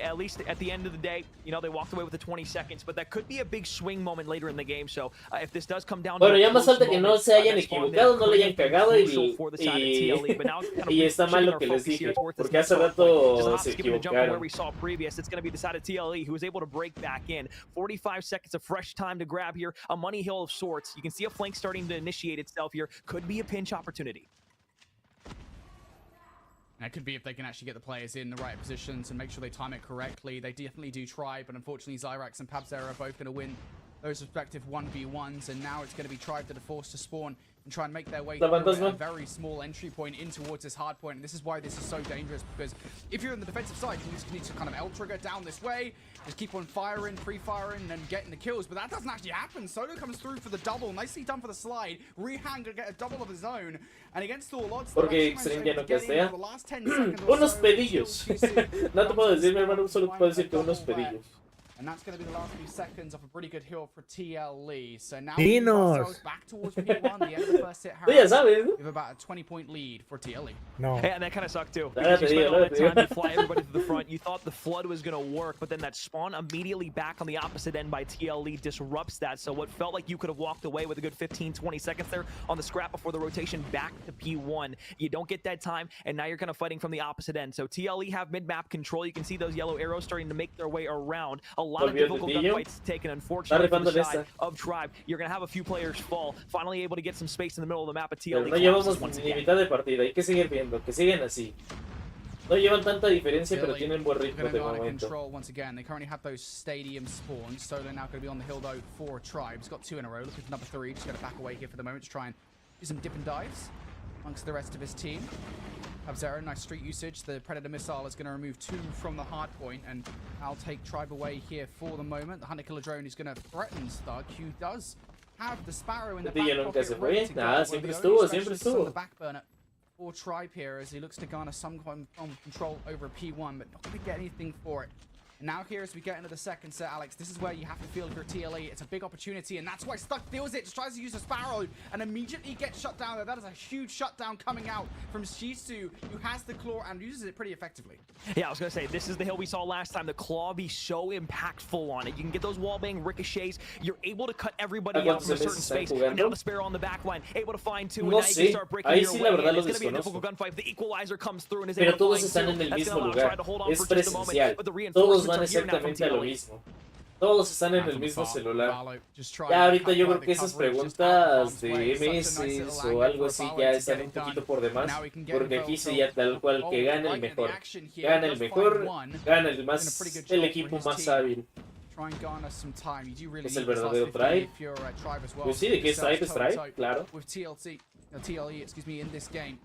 at least at the end of the day, you know, they walked away with the 20 seconds, but that could be a big swing moment later in the game. So if this does come down to ya más falta que no se hayan equivocado, no le hayan cagado y está mal lo que les dije, porque hace rato se equivocaron. It's going to be the side of TLE who was able to break back in. 45 seconds of fresh time to grab here. A money hill of sorts. You can see a flank starting to initiate itself here. Could be a pinch opportunity. That could be if they can actually get the players in the right positions and make sure they time it correctly. They definitely do try, but unfortunately Zyrax and Pabzera are both going to win those respective 1v1s, and now it's going to be Tribe that are forced to spawn and try and make their way through a very small entry point in towards this hard point. And this is why this is so dangerous, because if you're on the defensive side, you just need to kind of L-trigger down this way, just keep on firing, pre-firing, and getting the kills. But that doesn't actually happen. Solo comes through for the double. Nicely done for the slide. Rehan to get a double of his own. And against all odds, porque Extreme ya no castea. Unos pedillos. No te puedo decir, mi hermano, solo te puedo decir que unos pedillos. And that's going to be the last few seconds of a pretty good hill for TLE. So now we move ourselves back towards P1, the end of the first hit. We have about a 20-point lead for TLE. No. And that kind of sucked too. Because you spent all that time to fly everybody to the front. You thought the flood was going to work, but then that spawn immediately back on the opposite end by TLE disrupts that. So what felt like you could have walked away with a good 15-20 seconds there on the scrap before the rotation back to P1. You don't get that time, and now you're kind of fighting from the opposite end. So TLE have mid-map control. You can see those yellow arrows starting to make their way around. A lot of difficult gunfights taken, unfortunately, from the side of Tribe. You're going to have a few players fall, finally able to get some space in the middle of the map. At TLE no llevamos ni mitad de partida, hay que seguir viendo, que siguen así. No llevan tanta diferencia, pero tienen buen ritmo de momento. Once again, they currently have those stadium spawns. Solo now going to be on the hill though for Tribe. He's got 2 in a row. Looking for number 3. Just going to back away here for the moment to try and do some dip and dives amongst the rest of his team. Pabzera, nice street usage. The Predator missile is going to remove 2 from the hard point, and I'll take Tribe away here for the moment. The Hunter Killer Drone is going to threaten Stug, who does have the Sparrow in the back pocket ready to go. Siempre estuvo. On the back burner for Tribe here as he looks to garner some control over P1, but not going to get anything for it. Now here, as we get into the second set, Alex, this is where you have to feel if you're TLE. It's a big opportunity, and that's why Stuck feels it. Just tries to use a Sparrow and immediately gets shut down there. That is a huge shutdown coming out from Shisu, who has the claw and uses it pretty effectively. Yeah, I was going to say, this is the hill we saw last time. The claw be so impactful on it. You can get those wallbang ricochets. You're able to cut everybody out from a certain space. And now the Sparrow on the back line, able to find two, and now you can start breaking your way. It's going to be a difficult gunfight. The equalizer comes through and is able to find two. That's going to allow Tribe to hold on for just a moment. But the reinforcements are here now from TLE. Todos están en el mismo celular. Ya ahorita yo creo que esas preguntas de MS o algo así ya están un poquito por demás, porque aquí sí ya tal cual que gana el mejor. Gana el mejor, gana el equipo más hábil. Es el verdadero Tribe. Pues sí, de que es Tribe, es Tribe, claro. TLE, excuse me, in this game.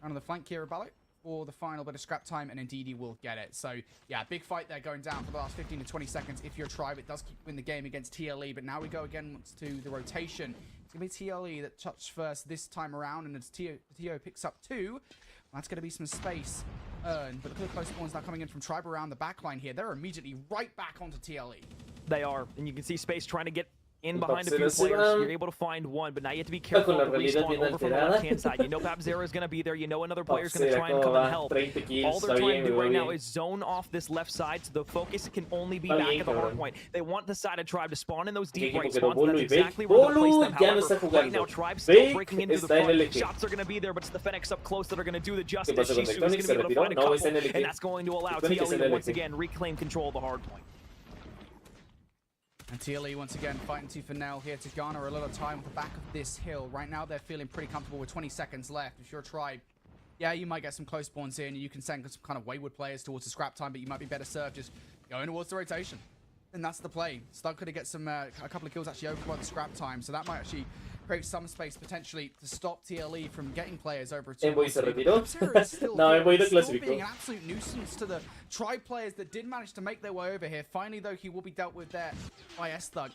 On the flank here, Ballo, for the final bit of scrap time, and indeed he will get it. So, yeah, big fight there going down for the last 15 to 20 seconds. If you're Tribe, it does keep you in the game against TLE, but now we go again to the rotation. It's going to be TLE that touched first this time around, and as TO picks up 2, that's going to be some space earned. But look at the close spawns now coming in from Tribe around the backline here. They're immediately right back onto TLE. They are, and you can see Space trying to get in behind a few players. You're able to find one, but now you have to be careful of the respawn over from the left-hand side. You know Pabzera is going to be there. You know another player is going to try and come and help. All they're trying to do right now is zone off this left side, so the focus can only be back at the hard point. They want the side of Tribe to spawn in those deep right spawns. That's exactly where they'll place them. However, right now Tribe's still breaking into the front. Shots are going to be there, but it's the Fenix up close that are going to do the justice. Shisu is going to be able to find a couple, and that's going to allow TLE to once again reclaim control of the hard point. And TLE once again fighting tooth and nail here to garner a little time at the back of this hill. Right now they're feeling pretty comfortable with 20 seconds left. If you're a Tribe, yeah, you might get some close spawns here and you can send some kind of wayward players towards the scrap time, but you might be better served just going towards the rotation. And that's the play. Stug could get some a couple of kills actually over by the scrap time, so that might actually create some space potentially to stop TLE from getting players over to Envoy se retiró. No, Envoy no clasificó. Being an absolute nuisance to the Tribe players that did manage to make their way over here. Finally, though, he will be dealt with there by S-Thug.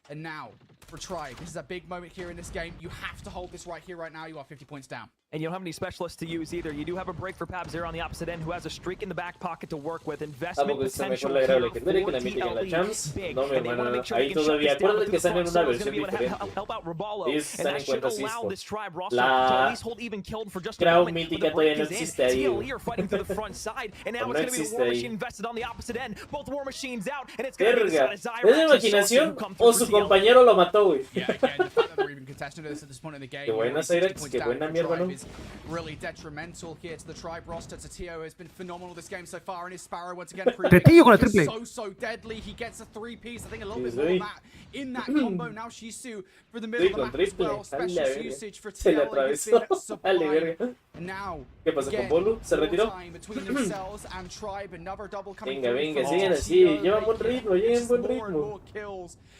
And now, for Tribe, this is a big moment here in this game. You have to hold this right here, right now. You are 50 points down. And you don't have any specialists to use either. You do have a break for Pabzera on the opposite end, who has a streak in the back pocket to work with. Investment potential here for TLE big. And they want to make sure they can shut this down through the front. So it's going to be able to help out Raballo. And that should allow this Tribe roster to at least hold even killed for just a moment. When the break is in, TLE are fighting to the front side. And now it's going to be the War Machine invested on the opposite end. Both War Machines out. And it's going to be the side of Zyrax. ¿Es de imaginación o su compañero lo mató, güey? Yeah, again, the fact that they're even contesting this at this point in the game. Qué buena Zyrax, qué buena mi hermano. Really detrimental here to the Tribe roster. Tio has been phenomenal this game so far, and his Sparrow once again proving so deadly. He gets a 3-piece, I think a little bit more than that in that combo. Now Shisu for the middle of the map as well. Special usage for TLE has been sublime. And now, ¿qué pasó con Bolu? ¿Se retiró? Between themselves and Tribe, another double coming venga, sigan así, llevan buen ritmo, lleven buen ritmo.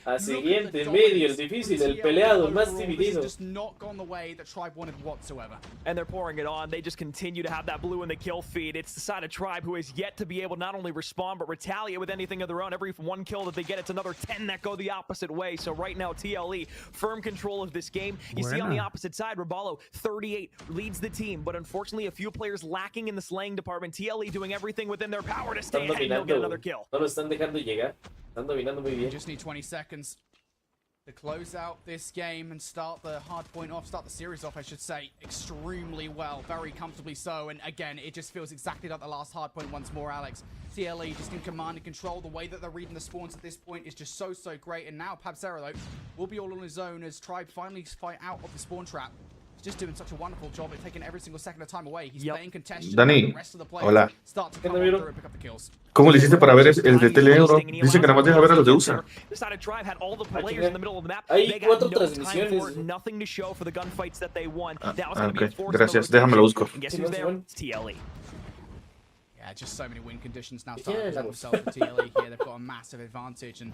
A siguiente, el medio, el difícil, el peleado, el más dividido. Just not gone the way that Tribe wanted whatsoever. And they're pouring it on. They just continue to have that blue in the kill feed. It's the side of Tribe who has yet to be able to not only respond, but retaliate with anything of their own. Every one kill that they get, it's another 10 that go the opposite way. So right now, TLE, firm control of this game. You see on the opposite side, Raballo, 38, leads the team, but unfortunately, a few players lacking in the slaying department. TLE doing everything within their power to stay ahead and they'll get another kill. No lo están dejando llegar. Están dominando muy bien. Just need 20 seconds to close out this game and start the hard point off, start the series off, I should say, extremely well, very comfortably so. And again, it just feels exactly like the last hard point once more, Alex. TLE just in command and control. The way that they're reading the spawns at this point is just so great. And now Pabzera, though, will be all on his own as Tribe finally fight out of the spawn trap. He's just doing such a wonderful job at taking every single second of time away. He's playing contested. Dani, the rest of the players hola. Start to come through and pick up the kills. ¿Cómo le hiciste para ver el de tele, bro? Dice que nada más deja ver a los de USA. Hay 4 transmisiones. Ok, gracias. Déjame lo busco. Yeah, just so many win conditions now starting to themselves for TLE here. They've got a massive advantage, and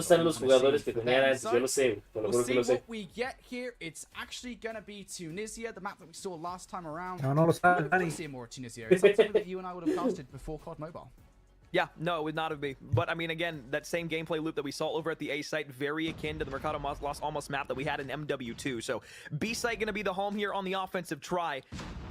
están los jugadores que tenían antes, yo lo sé, te lo We'll juro que see lo sé. what we get here. It's actually going to be Tunisia, the map that we saw last time around. No, no lo sabe, I would love Dani. to see more of Tunisia. Is that something that you and I would have casted before COD Mobile? Yeah, no, it would not have been. But I mean, again, that same gameplay loop that we saw over at the A site, very akin to the Mercado Los Alamos map that we had in MW2. So B site going to be the home here on the offensive try.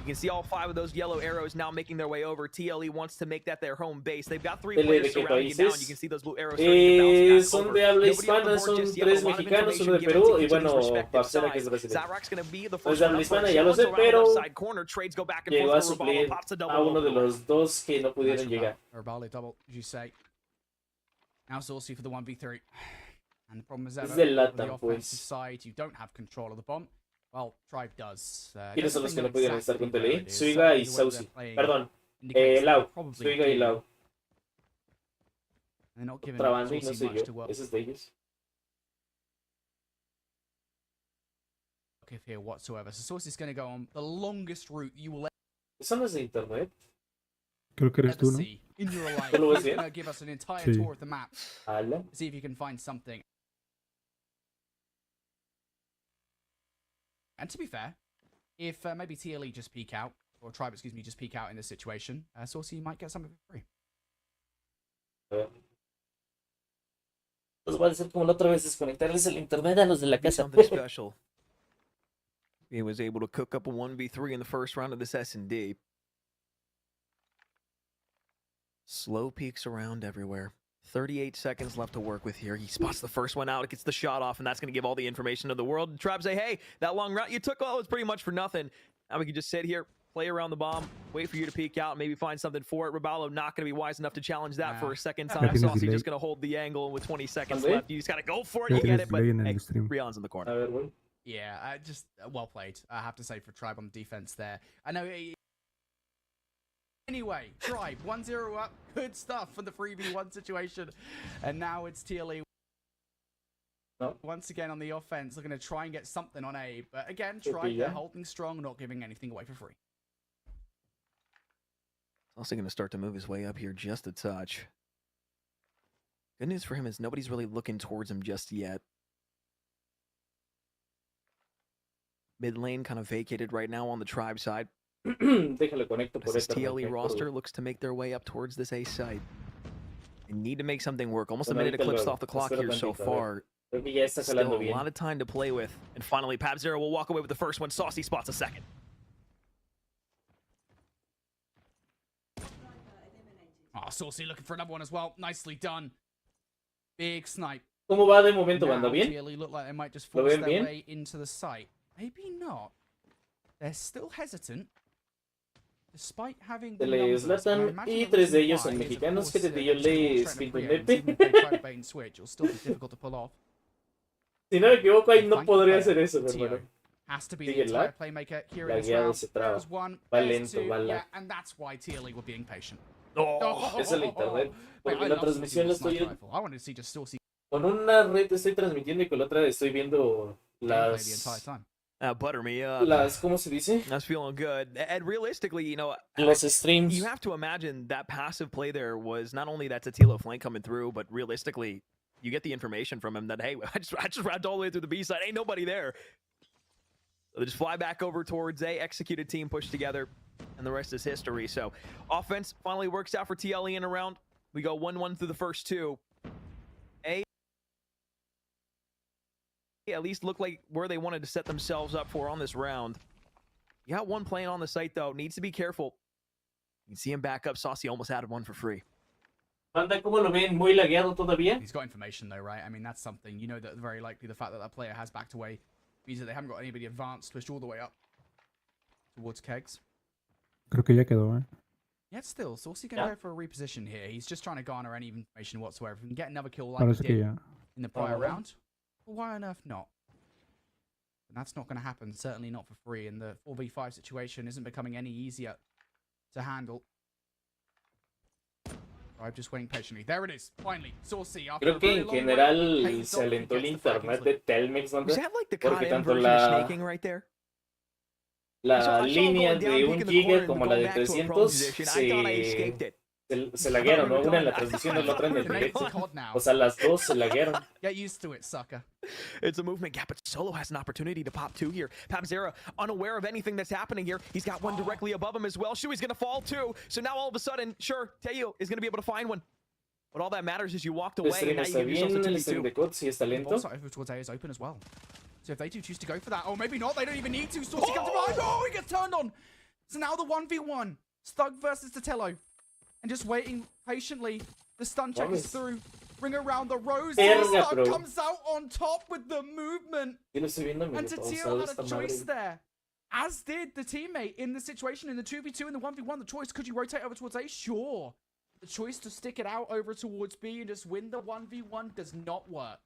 You can see all 5 of those yellow arrows now making their way over. TLE wants to make that their home base. They've got 3 ¿De players qué surrounding it now, and you can see those blue arrows starting to bounce back Son over. de habla Nobody on the hispana, board son just yet, 3 but a lot of mexicanos, information uno de given Perú to y each of bueno, these respective Parcera que es sides. brasileño. Zabrak's going to be the No first es de one habla up for hispana, ya lo Challenge sé, around the pero left side corner. Trades go back and llegó a forth. Rabalo suplir pops a a double uno de overlord. los dos que no pudieron llegar. Rabalo double, as you say. Now Saucy for the 1v3. And the problem is Es ever, del on the LATAM, offensive pues. side, you don't have control of the bomb. Well, Tribe does. ¿Quiénes son los que no pudieron estar con TLE? TLE? Suiga y Saucy. Perdón, Lau. Suiga y Lau. Otra banda y no sé yo. Ese es de ellos. Here whatsoever. So Saucy's going to go on the longest route you will Eso no es de internet. Creo que eres ever tú, ¿no? see in your life. ¿Tú lo ves He's bien? going to give us an entire Sí. tour of the map. ¿Ala? See if you can find something. And to be fair, if maybe TLE just peek out, or Tribe, excuse me, just peek out in this situation, Saucy might get something for free. Pues va a ser como la otra vez desconectarles el internet a los de la casa. Something special. He was able to cook up a 1v3 in the first round of this S&D. Slow peeks around everywhere. 38 seconds left to work with here. He spots the first one out, gets the shot off, and that's going to give all the information to the world. Tribe say, hey, that long route you took, oh, it's pretty much for nothing. Now we can just sit here, play around the bomb, wait for you to peek out, maybe find something for it. Rabalo not going to be wise enough to challenge that for a second time. Saucy just going to hold the angle with 20 seconds left. You just got to go for it. You get it, but hey, Rion's in the corner. Yeah, just well played, I have to say, for Tribe on the defense there. I know. Anyway, Tribe 1-0 up. Good stuff for the 3v1 situation. And now it's TLE. Once again on the offense, looking to try and get something on A. But again, Tribe, they're holding strong, not giving anything away for free. Also going to start to move his way up here just a touch. Good news for him is nobody's really looking towards him just yet. Mid lane kind of vacated right now on the Tribe side. Déjalo conecto por This esta TLE roster looks to make their way up towards this A site. They need to make something work. Almost a minute eclipsed off the clock here so far. Creo que ya está Still jalando a bien. lot of time to play with. And finally, Pab0 will walk away with the first one. Saucy spots a second. Oh, Saucy looking for another one as well. Nicely done. Big snipe. ¿Cómo va de momento, banda? Now, ¿Bien? TLE look like they might just ¿Lo force ven their bien? way into the site. Maybe not. They're still hesitant. Despite having the Se les numbers, and I latan imagine y the 3 de reason ellos why son is, of mexicanos. course, Fíjate, the yo le trend speed of un players, nepe. even if they try to bait and switch, it'll still be difficult to pull off. Si no me equivoco, ahí no Flank podría player, hacer eso, Tio, hermano. has to be Sigue the el entire lag. playmaker here in this Lagueado round. se traba. There's one, Va there's lento, two, va lag. yeah, and that's why TLE were being patient. Es el internet. Wait, Porque I la love transmisión la Saucy with estoy... sniper rifle. I wanted to see just Saucy Con una red estoy transmitiendo y con la otra estoy viendo gameplay the entire las... time. Butter me up. Las... ¿Cómo se dice? That's feeling good. And realistically, you know, Los streams. you have to imagine that passive play there was not only that Tatilo flank coming through, but realistically, you get the information from him that, hey, I just wrapped all the way through the B side. Ain't nobody there. So they just fly back over towards A, execute a team push together, and the rest is history. So offense finally works out for TLE in a round. We go 1-1 through the first two. A at least looked like where they wanted to set themselves up for on this round. You got one playing on the site, though. Needs to be careful. You can see him back up. Saucy almost added one for free. Banda, ¿cómo lo ven? ¿Muy lagueado todavía? He's got information though, right? I mean, that's something. You know that very likely the fact that that player has backed away means that they haven't got anybody advanced pushed all the way up towards Kegs. Creo que ya quedó, ¿eh? Yet still, Saucy going to go for a reposition here. He's just trying to garner any information whatsoever. If we can get another kill like Parece he que did ya. in the prior round, well, why on earth not? And that's not going to happen, certainly not for free. And the 4v5 situation isn't becoming any easier to handle. I'm just waiting patiently. There it is, finally. Saucy. Creo que en general se alentó el internet de Telmex, banda. Porque tanto la línea de 1 giga como la de 300 se laguearon, ¿no? Una en la transmisión y la otra en el directo. O sea, las dos se laguearon. Get used to it, sucker. It's a movement gap, but Solo has an opportunity to pop 2 here. Pab0 unaware of anything that's happening here. He's got one directly above him as well. Shui's going to fall too. So now all of a sudden, sure, Teo is going to be able to find one. But all that matters is you walked away. El stream está bien, el stream de COD sí está lento. Also over towards A is open as well. So if they do choose to go for that, or maybe not, they don't even need to. Saucy comes to behind. Oh, he gets turned on. So now the 1v1. Stug versus Tatello. And just waiting patiently. The stun check is through. Bring around the rose. Stug comes out on top with the movement. And Tatello had a choice there. As did the teammate in the situation in the 2v2 and the 1v1. The choice, could you rotate over towards A? Sure. The choice to stick it out over towards B and just win the 1v1 does not work.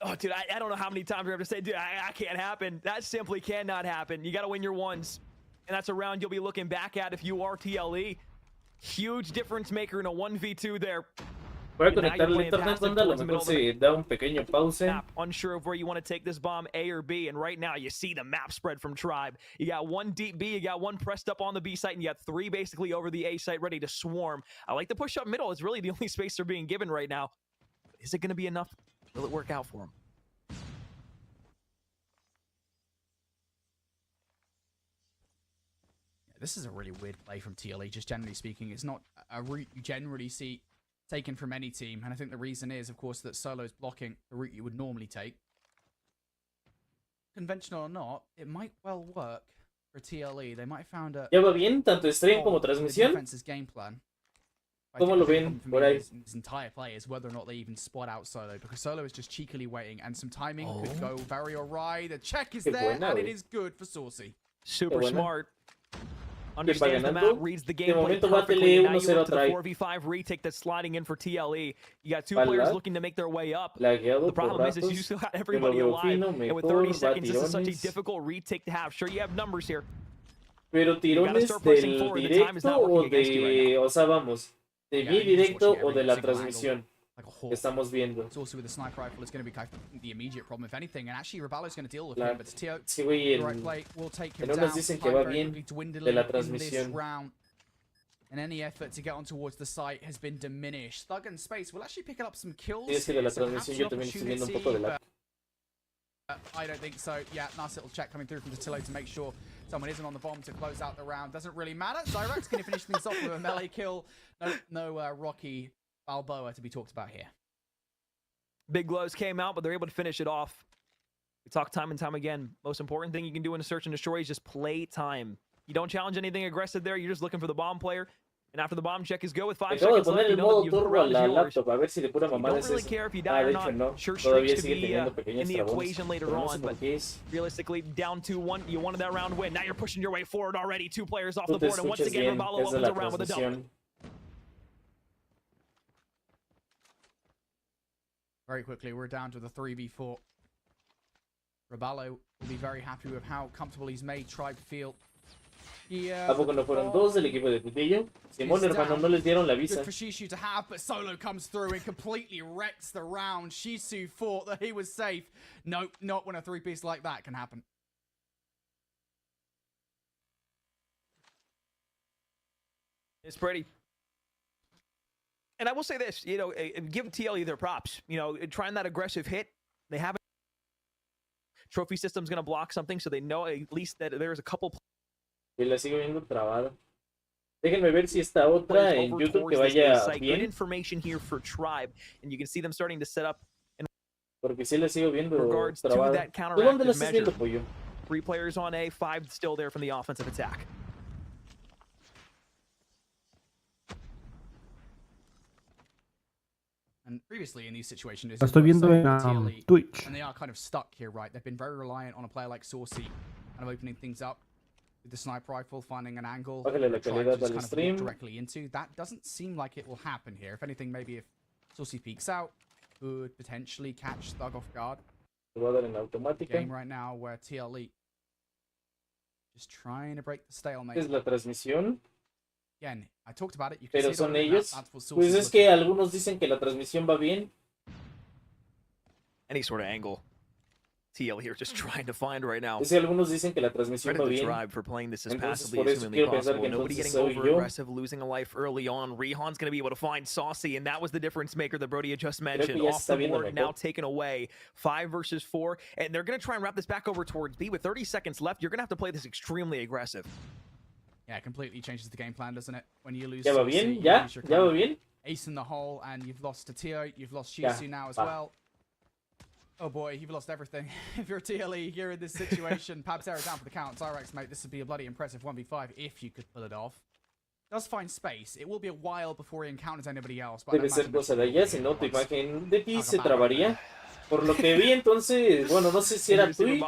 Oh, dude, I don't know how many times we have to say, dude, that can't happen. That simply cannot happen. You got to win your ones. And that's a round you'll be looking back at if you are TLE. Huge difference maker in a 1v2 there. Voy a conectar el internet cuando a lo mejor se da un pequeño pause. Unsure of where you want to take this bomb, A or B, and right now you see the map spread from Tribe. You got one deep B, you got one pressed up on the B site, and you got three basically over the A site ready to swarm. I like the push up middle. It's really the only space they're being given right now. Is it going to be enough? Will it work out for them? This is a really weird play from TLE, just generally speaking. It's not a route you generally see taken from any team, and I think the reason is, of course, that Solo is blocking the route you would normally take. Conventional or not, it might well work for TLE. They might have found a... ¿Ya va bien tanto stream como transmisión? Defense's game plan. ¿Cómo lo ven por ahí? This entire play is whether or not they even spot out Solo, because Solo is just cheekily waiting, and some timing could go very awry. The check is there, and it is good for Saucy. Super smart. Understands the map, reads the gameplay perfectly, and now you look to the 4v5 retake that's sliding in for TLE. You got two players looking to make their way up. The problem is you still got everybody alive, and with 30 seconds, this is such a difficult retake to have. Sure, you have numbers here. Pero tirones del directo o de... O sea, vamos, de mi directo o de la transmisión que estamos viendo. It's also with the sniper rifle, it's going to be kind of the immediate problem, if anything. And actually, Rebalo's going to deal with him, but Tio, the right play will take him down. Time dicen que va bien de la in this transmisión. round. And any effort to get on towards the site has been diminished. Thug and Space will actually pick up some kills. Sí, es que de la transmisión yo también estoy viendo un poco de la... I don't think so. Yeah, nice little check coming through from Datillo to make sure someone isn't on the bomb to close out the round. Doesn't really matter. Zyrax going to finish things off with a melee kill. No Rocky Balboa to be talked about here. Big glows came out, but they're able to finish it off. We talk time and time again. Most important thing you can do in a search and destroy is just play time. You don't challenge anything aggressive there. You're just looking for the bomb player. And after the bomb check is go with 5 seconds left, you know that you've round yours. You don't really care if you die or not. Sure, streaks to be in the equation later on, but realistically, down 2-1, you wanted that round win. Now you're pushing your way forward already. 2 players off the board, and once again, Rebalo opens a round with a double. Very quickly, we're down to the 3v4. Rebalo will be very happy with how comfortable he's made Tribe feel. Tampoco no fueron dos del equipo de Tutillo. Simón, hermano, no les dieron la visa. Good for Shishu to have, but Solo comes through and completely wrecks the round. Shishu thought that he was safe. Nope, not when a 3-piece like that can happen. It's pretty. And I will say this, you know, give TLE their props. You know, trying that aggressive hit, they haven't. Trophy system's going to block something, so they know at least that there's a couple. Y la sigo viendo trabada. Déjenme ver si esta otra en YouTube que vaya bien. Good information here for Tribe, and you can see them starting to set up. Porque sí la sigo viendo trabada. ¿Tú dónde la estás viendo, Pollo? 3 players on A, 5 still there from the offensive attack. And previously in these situations, La estoy viendo en Twitch. And they are kind of stuck here, right? They've been very reliant on a player like Saucy, kind of opening things up with the sniper rifle, finding an angle, Bájale la calidad just al kind of stream. walk directly into. That doesn't seem like it will happen here. If anything, maybe if Saucy peeks out, could potentially catch Thug off guard. Lo voy a dar en automática. Game right now where TLE just trying to break the stalemate. Es la transmisión. Again, I talked about it. You can Pero see son it ellos. Pues es que algunos dicen que la transmisión va bien. Any sort of angle. TL here just trying to find right now. Es que algunos dicen que la transmisión va bien. Tribe for playing this as Entonces, passively por as eso humanly quiero pensar possible. que Nobody entonces getting soy over yo. aggressive, losing a life early on. Rehan's going to be able to find Saucy, and that was the difference maker that Brody had just mentioned. Off the board, now taken away. 5 versus 4, and they're going to try and wrap this back over towards B. With 30 seconds left, you're going to have to play this extremely aggressive. Yeah, it completely changes the game plan, doesn't it? When you lose, ¿Ya va bien? ¿Ya? ¿Ya va bien? Ace in the hole, and you've lost to Tio, you've lost Shisu now as well. Oh boy, you've lost everything. If you're a TLE, you're in this situation. Pabzera down for the count. Zyrax, mate, this would be a bloody impressive 1v5 if you could pull it off. Does find space. It will be a while before he encounters anybody else. But Debe ser cosa de ella, si no tu imagen de ti se trabaría. Por lo que vi entonces, bueno, no sé si era Twitch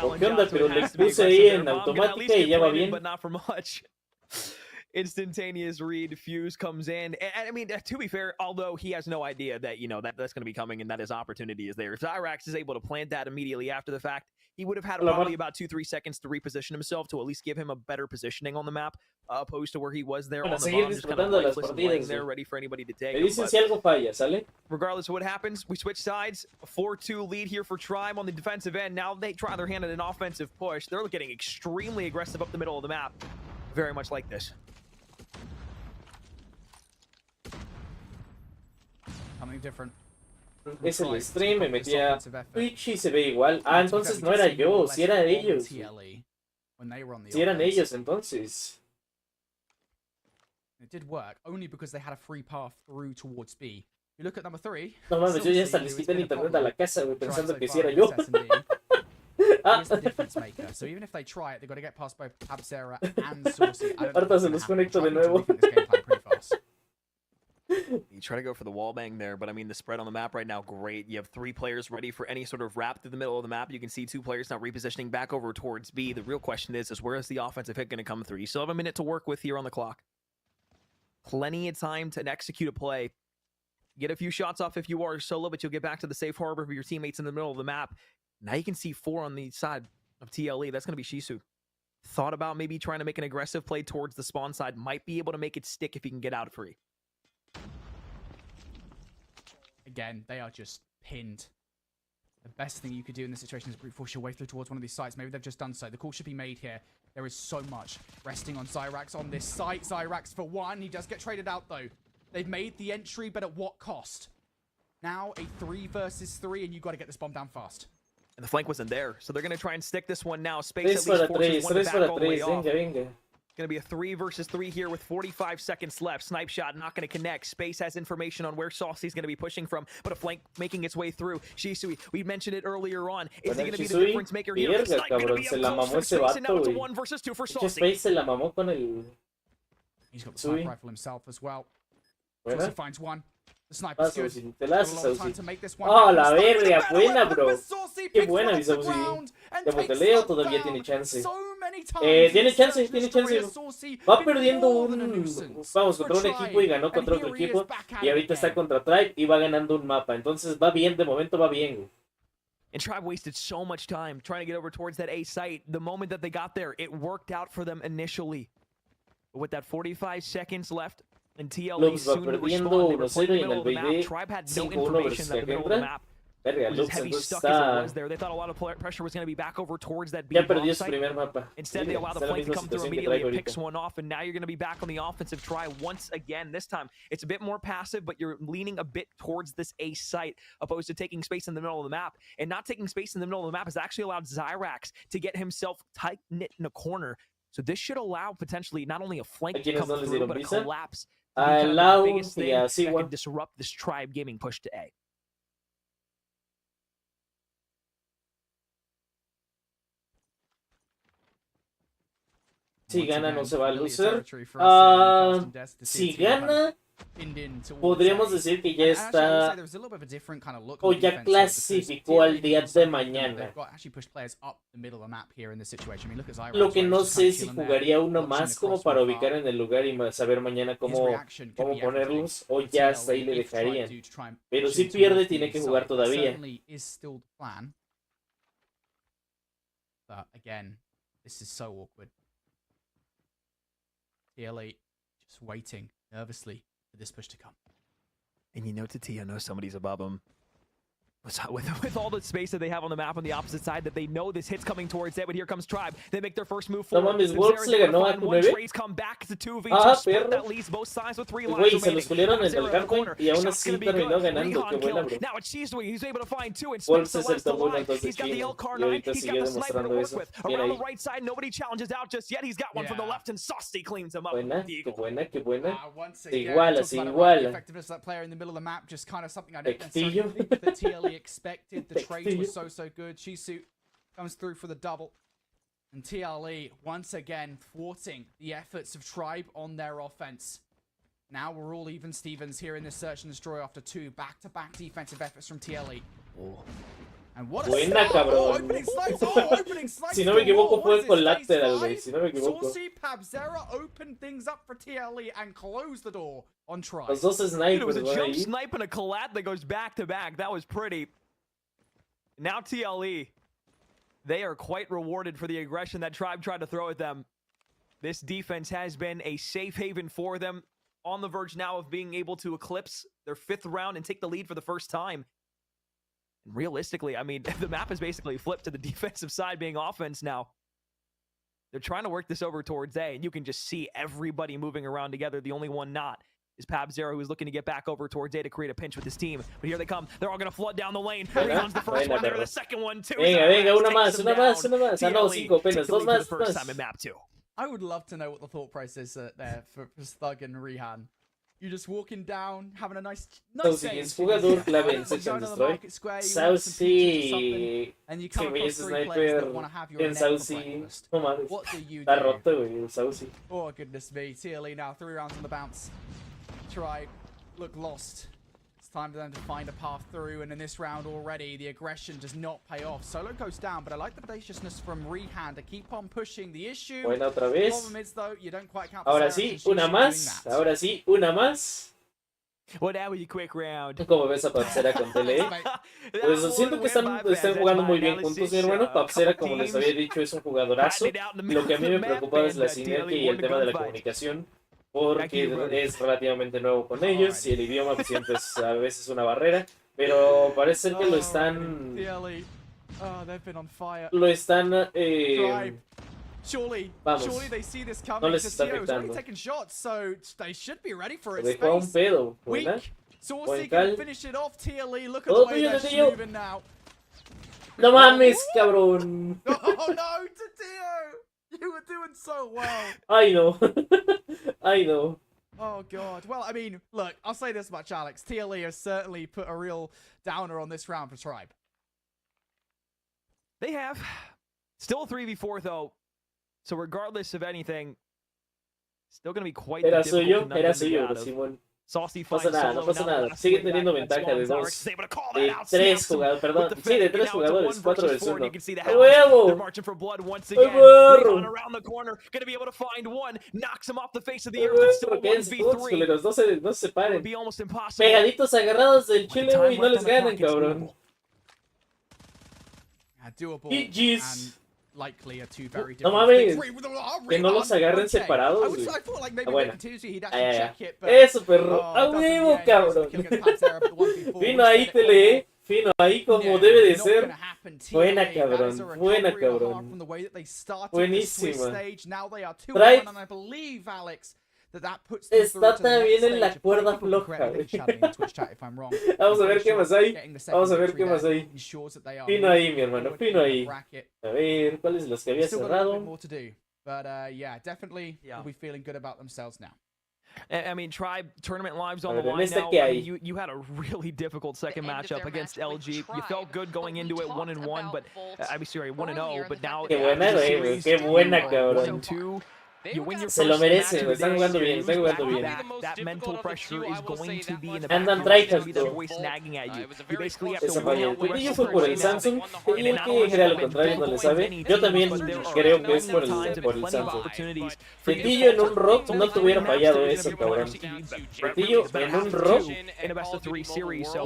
o qué onda, pero le puse ahí en automática y ya va bien. But not for much. Instantaneous read, Fuse comes in. And I mean, to be fair, although he has no idea that, you know, that's going to be coming and that his opportunity is there. If Zyrax is able to plant that immediately after the fact, he would have had probably about 2-3 seconds to reposition himself to at least give him a better positioning on the map, opposed to where he was there on the bomb, just kind of lifeless and laying there, ready for anybody to take. Regardless of what happens, we switch sides. A 4-2 lead here for Tribe on the defensive end. Now they try their hand at an offensive push. They're getting extremely aggressive up the middle of the map. Very much like this. Something different. Es el stream, me metí a Twitch y se ve igual. Ah, entonces no era yo, si era ellos. Si eran ellos entonces. It did work, only because they had a free path through towards B. You look at number 3. No mames, yo ya hasta les quité el internet a la casa, güey, pensando que si era yo. He's the difference maker. So even if they try it, they've got to get past both Pabzera and Saucy. Ahorita se los conecto de nuevo. You try to go for the wall bang there, but I mean, the spread on the map right now, great. You have 3 players ready for any sort of wrap through the middle of the map. You can see 2 players now repositioning back over towards B. The real question is where is the offensive hit going to come through? You still have a minute to work with here on the clock. Plenty of time to execute a play. Get a few shots off if you are solo, but you'll get back to the safe harbor for your teammates in the middle of the map. Now you can see 4 on the side of TLE. That's going to be Shisu. Thought about maybe trying to make an aggressive play towards the spawn side. Might be able to make it stick if he can get out free. Again, they are just pinned. The best thing you could do in this situation is brute force your way through towards one of these sites. Maybe they've just done so. The call should be made here. There is so much resting on Zyrax on this site. Zyrax for 1. He does get traded out, though. They've made the entry, but at what cost? Now a 3 versus 3, and you've got to get this bomb down fast. And the flank wasn't there, so they're going to try and stick this one now. Space at least forces one to back all the way off. Going to be a 3 versus 3 here with 45 seconds left. Snipe shot not going to connect. Space has information on where Saucy's going to be pushing from, but a flank making its way through. Shisui, we mentioned it earlier on. Is he going to be the difference maker here? Snipe going to be up close for Space, and now it's a 1 versus 2 for Saucy. He's got the sniper rifle himself as well. Saucy finds 1. The sniper's good. Te la haces, Saucy. Oh, la verga, buena, bro. Qué buena, mi Saucy. De boteleo todavía tiene chance. Tiene chance. Va perdiendo vamos, contra un equipo y ganó contra otro equipo. Y ahorita está contra Tribe y va ganando un mapa. Entonces va bien, de momento va bien. And Tribe wasted so much time trying to get over towards that A site. The moment that they got there, it worked out for them initially. But with that 45 seconds left, and TLE soon to respond, they were playing the middle of the map. Tribe had no information that the middle of the map was as heavy stuck as it was there. They thought a lot of pressure was going to be back over towards that B bomb site. Instead, they allow the flank to come through immediately and picks one off, and now you're going to be back on the offensive try once again. This time, it's a bit more passive, but you're leaning a bit towards this A site, opposed to taking space in the middle of the map. And not taking space in the middle of the map has actually allowed Zyrax to get himself tight-knit in a corner. So this should allow potentially not only a flank to come through, but a collapse. The biggest thing that can disrupt this Tribe gaming push to A. Si gana no se va a lucer. Si gana, podríamos decir que ya está o ya clasificó al día de mañana. Lo que no sé si jugaría uno más como para ubicar en el lugar y saber mañana cómo ponerlos o ya hasta ahí le dejarían. Pero si pierde tiene que jugar todavía. TLE just waiting nervously for this push to come. And you know Tatio knows somebody's above him. With all the space that they have on the map on the opposite side, that they know this hit's coming towards it, but here comes Tribe. They make their first move forward. Trades come back to 2v2. Split that leads both sides with 3 lives remaining. Now it's Shisui. He's able to find 2 and Spence the last alive. He's got the LCAR-9. He's got the sniper to work with. Around the right side, nobody challenges out just yet. He's got one from the left, and Saucy cleans him up. Qué buena. Igual. Effectiveness of that player in the middle of the map, just kind of something I don't necessarily think that TLE be expected. The trade was so good. Shisu comes through for the double. And TLE, once again, thwarting the efforts of Tribe on their offense. Now we're all even Stevens here in this search and destroy after 2 back-to-back defensive efforts from TLE. And what a Buena, cabrón. opening slice. Si no me equivoco fue el collateral, güey. Si no me equivoco. Saucy Pabzera opened things up for TLE and closed the door on Tribe. Los dos snipers, It was a jump güey. snipe and a collat that goes back to back. That was pretty. Now TLE, they are quite rewarded for the aggression that Tribe tried to throw at them. This defense has been a safe haven for them, on the verge now of being able to eclipse their 5th round and take the lead for the first time. And realistically, I mean, the map is basically flipped to the defensive side being offense now. They're trying to work this over towards A, and you can just see everybody moving around together. The only one not is Pabzera, who is looking to get back over towards A to create a pinch with his team. But here they come. They're all going to flood down the lane. Rion's the first one there, the second one too. Venga, una más. Ah, no, 5 apenas. 2 más. First time in map 2. I would love to know what the thought process is there for Thug and Rihan. You're just walking down, having a nice Saucy es jugador clave en Search and Destroy. Saucy, que güey, ese sniper en Saucy. No mames. Está roto, güey, el Saucy. Oh, goodness me. TLE now, 3 rounds on the bounce. Tribe look lost. It's time for them to find a path through, and in this round already, the aggression does not pay off. Solo goes down, but I like the audaciousness from Rihan to keep on pushing the issue. Buena otra vez. Problem is, though, you don't quite count Ahora sí, una más. Ahora sí, una más. Well, that was a quick round. ¿Cómo ves a Pabzera con TLE? Pues siento que están jugando muy bien juntos, mi hermano. Pabzera, como les había dicho, es un jugadorazo. Lo que a mí me preocupaba es la sinergia y el tema de la comunicación, porque es relativamente nuevo con ellos y el idioma pues, siempre es a veces una barrera, pero parece ser que lo están vamos, no les está afectando. Se dejó un pedo. Buena. Buen cal. Todo tuyo, Tío. No mames, cabrón. Oh no, Tio! You were doing so well. I know. I know. Oh god. Well, I mean, look, I'll say this much, Alex. TLE has certainly put a real downer on this round for Tribe. They have. Still a 3v4 though. So regardless of anything, still going to be quite Era difficult suyo, to era suyo, Simón. No pasa nada, no pasa nada. Siguen teniendo ventaja de 2. De 3 jugadores, perdón. Sí, de 3 jugadores, 4 versus 1. ¡A huevo! Culeros, no se separen. Pegaditos agarrados del chile, güey, y no les ganan, cabrón. GG's. No mames, que no los agarren separados, güey. Bueno, eso, perro. A huevo, cabrón. Fino ahí, TLE. Fino ahí como debe de ser. Buena, cabrón. Buena, cabrón. Buenísima. Tribe está también en la cuerda floja, güey. Vamos a ver qué más hay. Vamos a ver qué más hay. Fino ahí, mi hermano. Fino ahí. A ver, ¿cuáles los que había cerrado? But yeah, definitely will be feeling good about themselves now. I mean, Tribe tournament lives on the line now. I mean, you had a really difficult second matchup against LG. You felt good going into it 1-1, but I'm sorry, 1-0. But now qué buena, güey. Qué buena, cabrón. Se lo merecen, están jugando bien, están jugando bien. Andan tryhard. Esa falla. Yo fue por el Samsung. Y el que era lo contrario, no le sabe. Yo también creo que es por el Samsung. Tetillo en un rock no te hubiera fallado eso, cabrón. Tetillo en un rock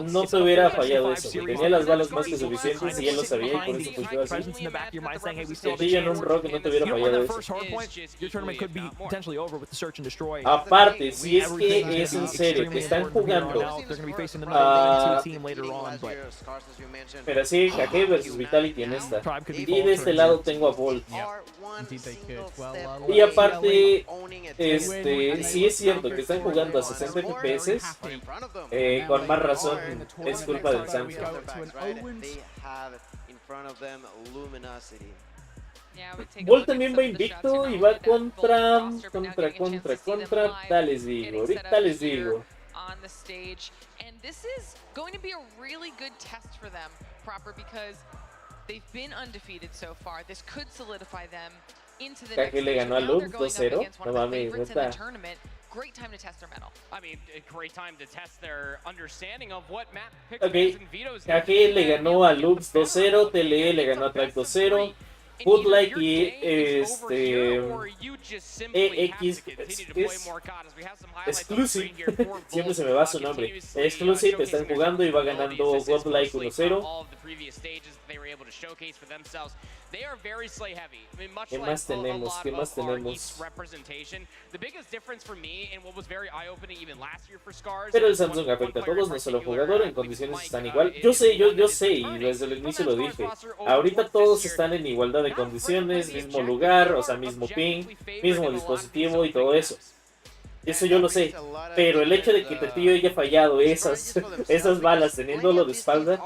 no te hubiera fallado eso. Tenía las balas más que suficientes y él lo sabía y por eso puso así. Tetillo en un rock no te hubiera fallado eso. Aparte, si es que es en serio que están jugando pero sí, Hake versus Vitality en esta. Y de este lado tengo a Volt. Y aparte, si es cierto que están jugando a 60 FPS, con más razón es culpa del Samsung. Volt también va invicto y va contra. Ahorita les digo. on the stage. And this is going to be a really good test for them, Proper, because they've been undefeated so far. This could solidify them into the next Kage le stage. ganó a Now Lux they're going up 2-0. against one No of the mames, favorites in the neta. tournament. Great time to test their mettle. I mean, a great time to test their understanding of what map picks Ok, and vetoes. Kage le ganó a Lux 2-0, TLE le ganó a Track 2-0, Foodlike y EX Exclusive, siempre se me va su nombre. Exclusive están jugando y va ganando Foodlike 1-0. ¿Qué más tenemos? ¿Qué más tenemos? Pero el Samsung afecta a todos, no solo al jugador, en condiciones están igual. Yo sé, y desde el inicio lo dije. Ahorita todos están en igualdad de condiciones, mismo lugar, o sea, mismo ping, mismo dispositivo y todo eso. Eso yo lo sé, pero el hecho de que Tetillo haya fallado esas balas teniéndolo de espalda,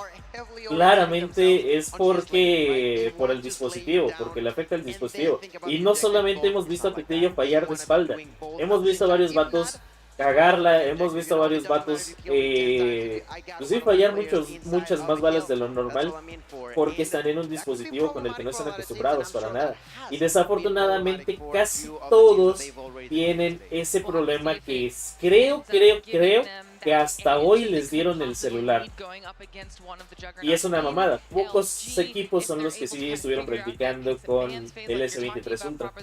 claramente es por el dispositivo, porque le afecta el dispositivo. Y no solamente hemos visto a Tetillo fallar de espalda, hemos visto a varios vatos cagarla, hemos visto a varios vatos pues sí, fallar muchas más balas de lo normal porque están en un dispositivo con el que no están acostumbrados para nada. Y desafortunadamente casi todos tienen ese problema que es, creo que hasta hoy les dieron el celular. Y es una mamada. Pocos equipos son los que sí estuvieron practicando con el S23 Ultra.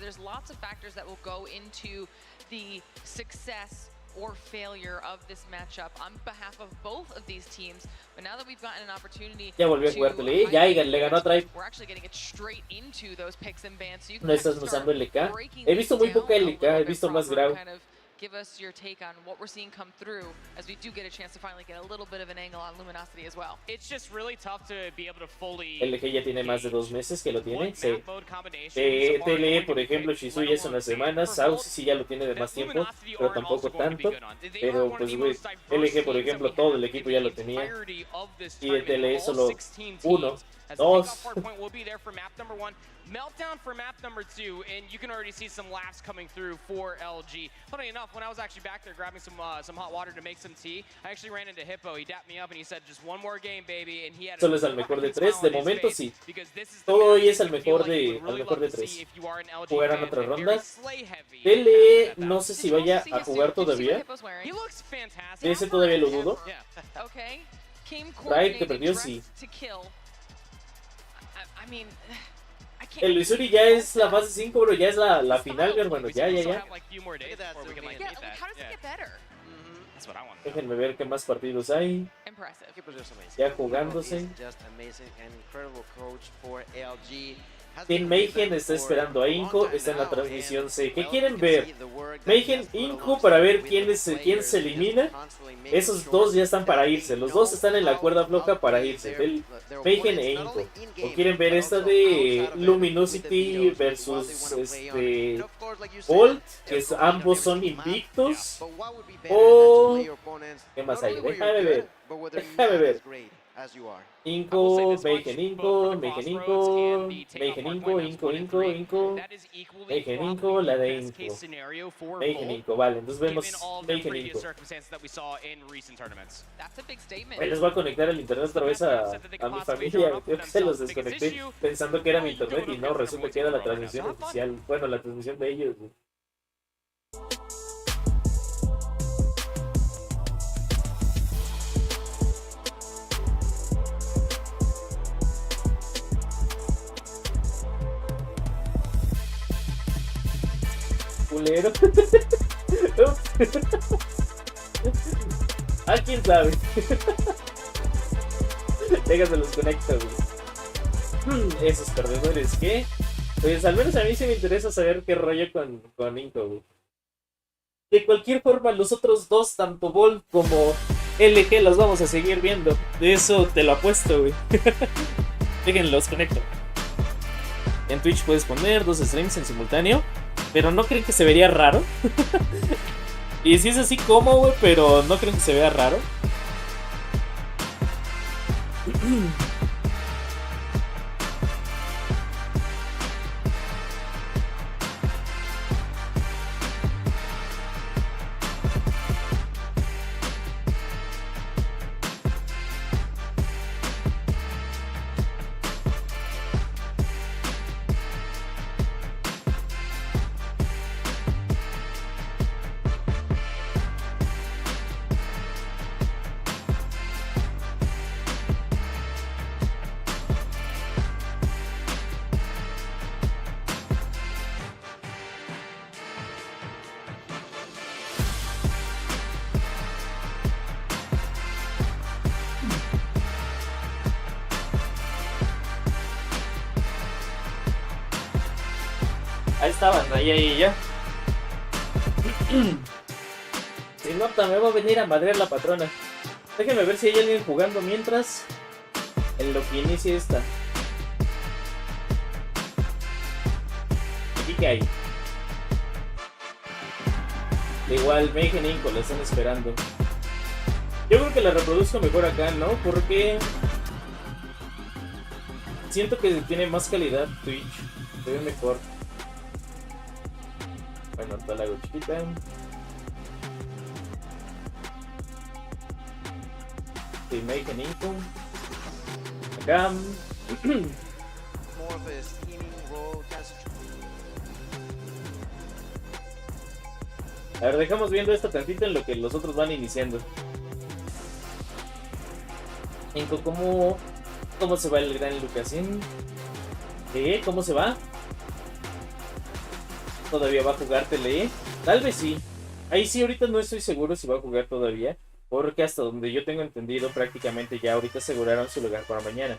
Or failure of this matchup on behalf of both of these teams. But now that we've gotten an opportunity ya volvió a jugar TLE, ya le ganó a Tribe. we're actually getting it straight into those picks and bans. So you can No estás usando LK. He visto muy poca LK, he visto más Grau. Give us your take on what we're seeing come through as we do get a chance to finally get a little bit of an angle on Luminosity as well. It's just really tough to be able to fully LG ya tiene más de 2 meses que lo tiene. Sí. TLE, por ejemplo, Shizuya es una semana. Sauce sí ya lo tiene de más tiempo, pero tampoco tanto. Pero pues, güey, LG, por ejemplo, todo el equipo ya lo tenía. Y de TLE solo 1, 2. Meltdown for map number 2, and you can already see some laughs coming through for LG. Funny enough, when I was actually back there grabbing some hot water to make some tea, I actually ran into Hippo. He dapped me up and he said, "Just one more game, baby." And he had Solo es al mejor de 3, de momento sí. Todo hoy es al mejor de 3. Jugarán otra ronda. TLE no sé si vaya a jugar todavía. Ese todavía lo dudo. Pride que perdió sí. El Luisuri ya es la fase 5, bro, ya es la final, mi hermano, ya. Déjenme ver qué más partidos hay. Ya jugándose. Team Mayhem está esperando a Inco, está en la transmisión C. ¿Qué quieren ver? Mayhem, Inco para ver quién se elimina. Esos dos ya están para irse. Los dos están en la cuerda floja para irse. Mayhem e Inco. ¿O quieren ver esta de Luminosity versus Bolt? Que ambos son invictos. O... ¿qué más hay? Déjame ver. Inco, Mayhem Inco, Mayhem Inco, la de Inco. Mayhem Inco, vale, entonces vemos Mayhem Inco. Les voy a conectar el internet otra vez a mi familia. Creo que se los desconecté pensando que era mi internet y no, resulta que era la transmisión oficial. Bueno, la transmisión de ellos. Culero. Ah, quién sabe. Déjate los conecto, güey. Esos perdedores, ¿qué? Pues al menos a mí sí me interesa saber qué rollo con Inco, güey. De cualquier forma, los otros dos, tanto Bolt como LG, los vamos a seguir viendo. De eso te lo apuesto, güey. Déjenlos conecto. En Twitch puedes poner 2 streams en simultáneo. Pero no creen que se vería raro. Y si es así como, güey, pero no creen que se vea raro. Ahí estaban, ahí ya. Si nota, me va a venir a madrear la patrona. Déjenme ver si hay alguien jugando mientras. En lo que inicie esta. Aquí que hay. Igual, Mayhem Inco, la están esperando. Yo creo que la reproduzco mejor acá, ¿no? Porque siento que tiene más calidad Twitch. Se ve mejor. Bueno, ahorita la hago chiquita. Sí, Mayhem Inco. Acá. A ver, dejamos viendo esta tantita en lo que los otros van iniciando. Inco, ¿cómo se va el gran Lucasín? ¿Qué? ¿Cómo se va? ¿Todavía va a jugar Tele? Tal vez sí. Ahí sí, ahorita no estoy seguro si va a jugar todavía. Porque hasta donde yo tengo entendido, prácticamente ya ahorita aseguraron su lugar para mañana.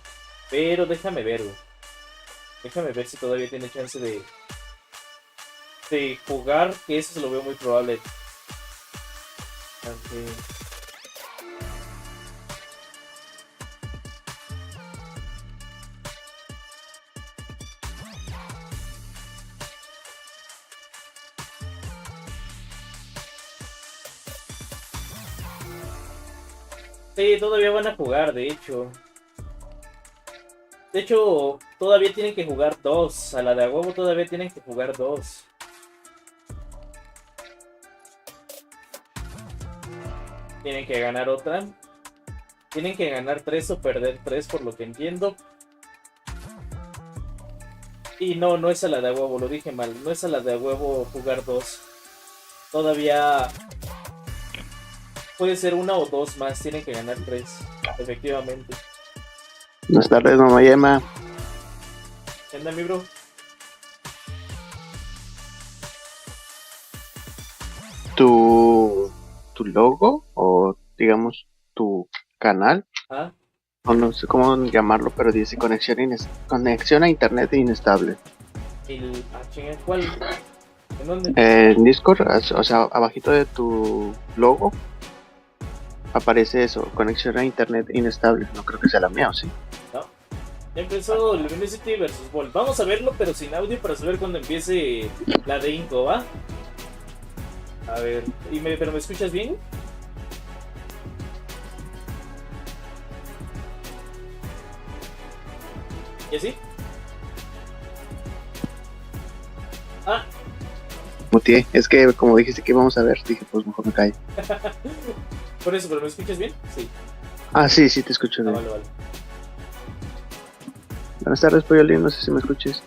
Pero déjame ver, güey. Déjame ver si todavía tiene chance de jugar, que eso se lo veo muy probable. Okay. Sí, todavía van a jugar, de hecho. De hecho, todavía tienen que jugar 2. A la de a huevo todavía tienen que jugar 2. Tienen que ganar otra. Tienen que ganar 3 o perder 3, por lo que entiendo. Y no es a la de a huevo, lo dije mal. No es a la de a huevo jugar 2. Todavía puede ser 1 o 2 más. Tienen que ganar 3, efectivamente. Buenas tardes, mamá Yema. ¿Qué onda, mi bro? ¿Tu logo o digamos tu canal? ¿Ah? O no sé cómo llamarlo, pero dice conexión a internet inestable. ¿Cuál? ¿En dónde? En Discord, o sea, abajito de tu logo aparece eso, conexión a internet inestable. No creo que sea la mía, ¿o sí? No. Ya empezó el Inicia versus Volt. Vamos a verlo, pero sin audio para saber cuando empiece la de Inco, ¿va? A ver, ¿pero me escuchas bien? ¿Y así? Ah. Mutié, es que como dijiste que íbamos a ver, dije pues mejor me callo. Por eso, ¿pero me escuchas bien? Sí. Ah, sí, te escucho bien. Vale. Buenas tardes, Poyolín, no sé si me escuches.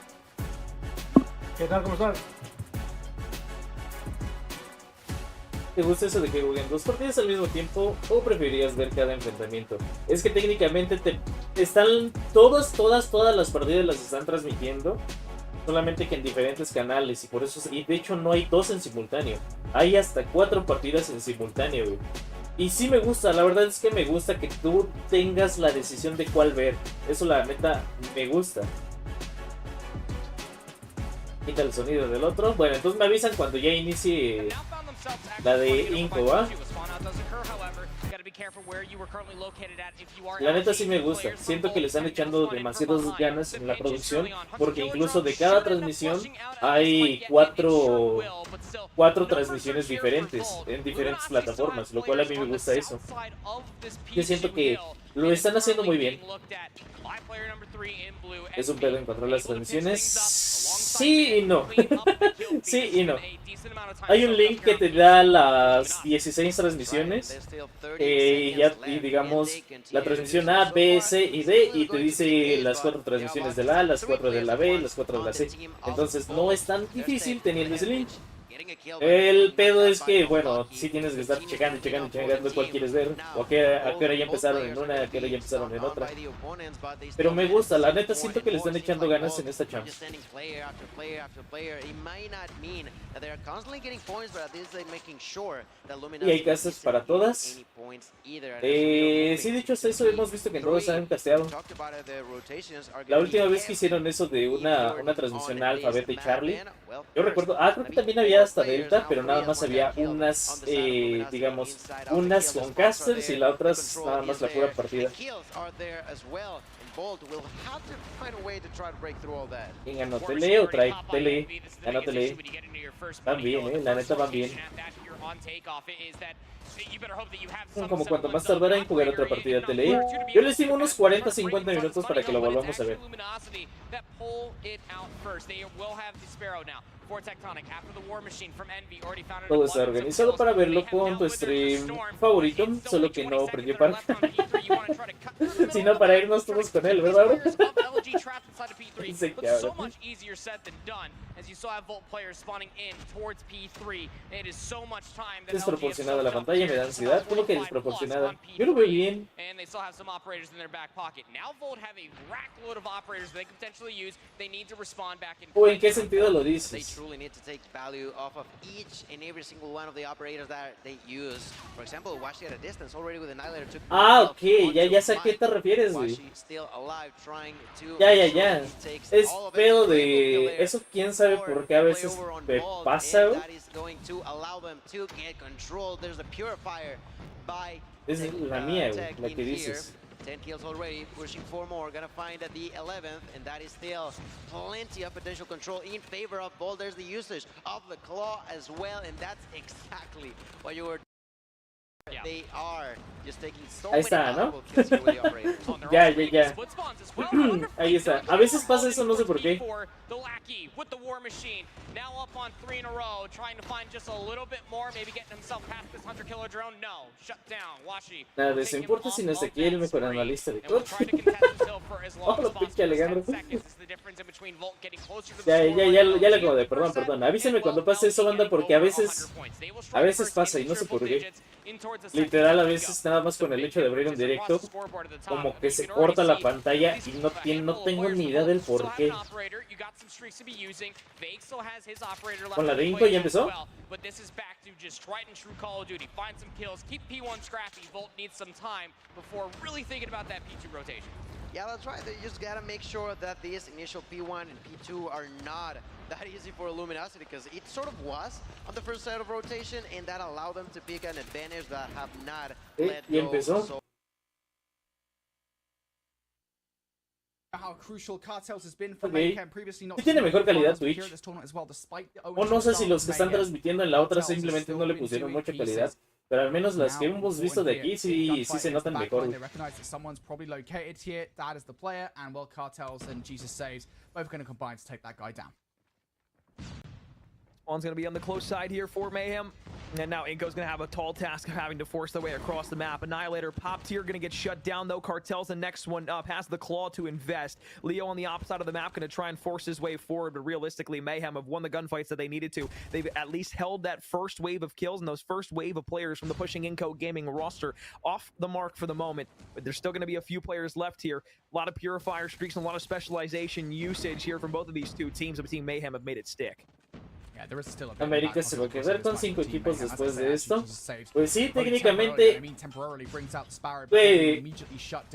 ¿Qué tal? ¿Cómo estás? ¿Te gusta eso de que jueguen 2 partidas al mismo tiempo o preferirías ver cada enfrentamiento? Es que técnicamente están todas las partidas las están transmitiendo, solamente que en diferentes canales, y por eso, y de hecho no hay 2 en simultáneo, hay hasta 4 partidas en simultáneo, güey. Y sí me gusta, la verdad es que me gusta que tú tengas la decisión de cuál ver. Eso la neta me gusta. Quita el sonido del otro. Bueno, entonces me avisan cuando ya inicie la de Inco, ¿va? La neta sí me gusta. Siento que le están echando demasiadas ganas en la producción, porque incluso de cada transmisión hay 4 transmisiones diferentes en diferentes plataformas, lo cual a mí me gusta eso. Yo siento que lo están haciendo muy bien. Es un pedo encontrar las transmisiones. Sí y no. Sí y no. Hay un link que te da las 16 transmisiones y digamos la transmisión A, B, C y D, y te dice las 4 transmisiones de la A, las 4 de la B, las 4 de la C. Entonces no es tan difícil teniendo ese link. El pedo es que, bueno, sí tienes que estar checando cuál quieres ver, o a qué hora ya empezaron en una, a qué hora ya empezaron en otra. Pero me gusta, la neta siento que le están echando ganas en esta chamba. Y hay casas para todas. points either. Sí, de hecho hasta eso hemos visto que en todos han casteado. La última vez que hicieron eso de una transmisión alfa, beta y Charlie, yo recuerdo, creo que también había hasta delta, pero nada más había unas, digamos, unas con casters y las otras nada más la pura partida. ¿Quién ganó? ¿Tele o trae? Tele. Ganó Tele. Van bien, la neta van bien. Como cuanto más tardará en jugar otra partida de Tele. Yo les digo unos 40-50 minutos para que lo volvamos a ver. Todo está organizado para verlo con tu stream favorito, solo que no prendió para sino para irnos todos con él, ¿verdad? Desproporcionada la pantalla, me da ansiedad. ¿Cómo que desproporcionada? Yo lo veo bien. ¿O en qué sentido lo dices? Truly need to take value off of each and every single one of the operators that they use. For example, Washi at a distance already with Annihilator took ok, ya sé a qué te refieres, güey. Ya. Es pedo de... Eso quién sabe por qué a veces me pasa, güey. Es la mía, güey, la que dices. 10 kills already, pushing 4 more, gonna find at the 11th, and that is still plenty of potential control in favor of Bolt. There's the usage of the claw as well, and that's exactly what you were. They are just taking so Ahí está, ¿no? Ya. Ahí está. A veces pasa eso, no sé por qué. Nada de eso importa si no es aquí el mejor analista de todo. Oh, lo pinche Alejandro. Ya le acomodé, perdón. Avísenme cuando pase eso, banda, porque a veces pasa y no sé por qué. Literal, a veces nada más con el hecho de abrir un directo, como que se corta la pantalla y no tengo ni idea del por qué. ¿Con la de Inco ya empezó? Yeah, that's right. You just gotta make sure that these initial P1 and P2 are not that easy for Luminosity, because it sort of was on the first side of rotation, and that allowed them to pick an advantage that have not let ¿Y empezó? go. How crucial Cartels has been for Mayhem previously. Sí tiene mejor calidad Twitch. O no sé si los que están transmitiendo en la otra simplemente no le pusieron mucha calidad. Pero al menos las que hemos visto de aquí sí se notan mejor. They recognize that someone's probably located here. That is the player, and well, Cartels and Jesus Saves both going to combine to take that guy down. One's going to be on the close side here for Mayhem. And now Inco's going to have a tall task of having to force their way across the map. Annihilator popped here, going to get shut down though. Cartel's the next one up, has the claw to invest. Leo on the opposite side of the map going to try and force his way forward, but realistically Mayhem have won the gunfights that they needed to. They've at least held that first wave of kills and those first wave of players from the pushing Inco Gaming roster off the mark for the moment. But there's still going to be a few players left here. A lot of Purifier streaks and a lot of specialization usage here from both of these two teams, but Team Mayhem have made it stick. América se va a quedar con 5 equipos después de esto. Pues sí, técnicamente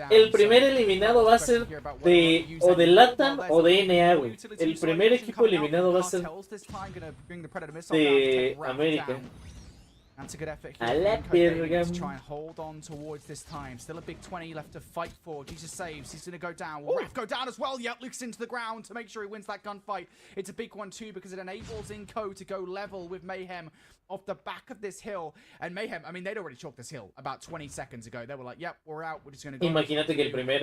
el primer eliminado va a ser de LATAM o de NA, güey. El primer equipo eliminado va a ser de América. That's a good effort A here la from Inco Gaming verga. to try and hold on towards this time. Still a big 20 left to fight for. Jesus Saves. He's going to go down. Will Ref go down as well? Yep, Luke's into the ground to make sure he wins that gunfight. It's a big one too because it enables Inco to go level with Mayhem off the back of this hill. And Mayhem, I mean, they'd already chalked this hill about 20 seconds ago. They were like, yep, we're out. We're just going to go. Imagínate que el primer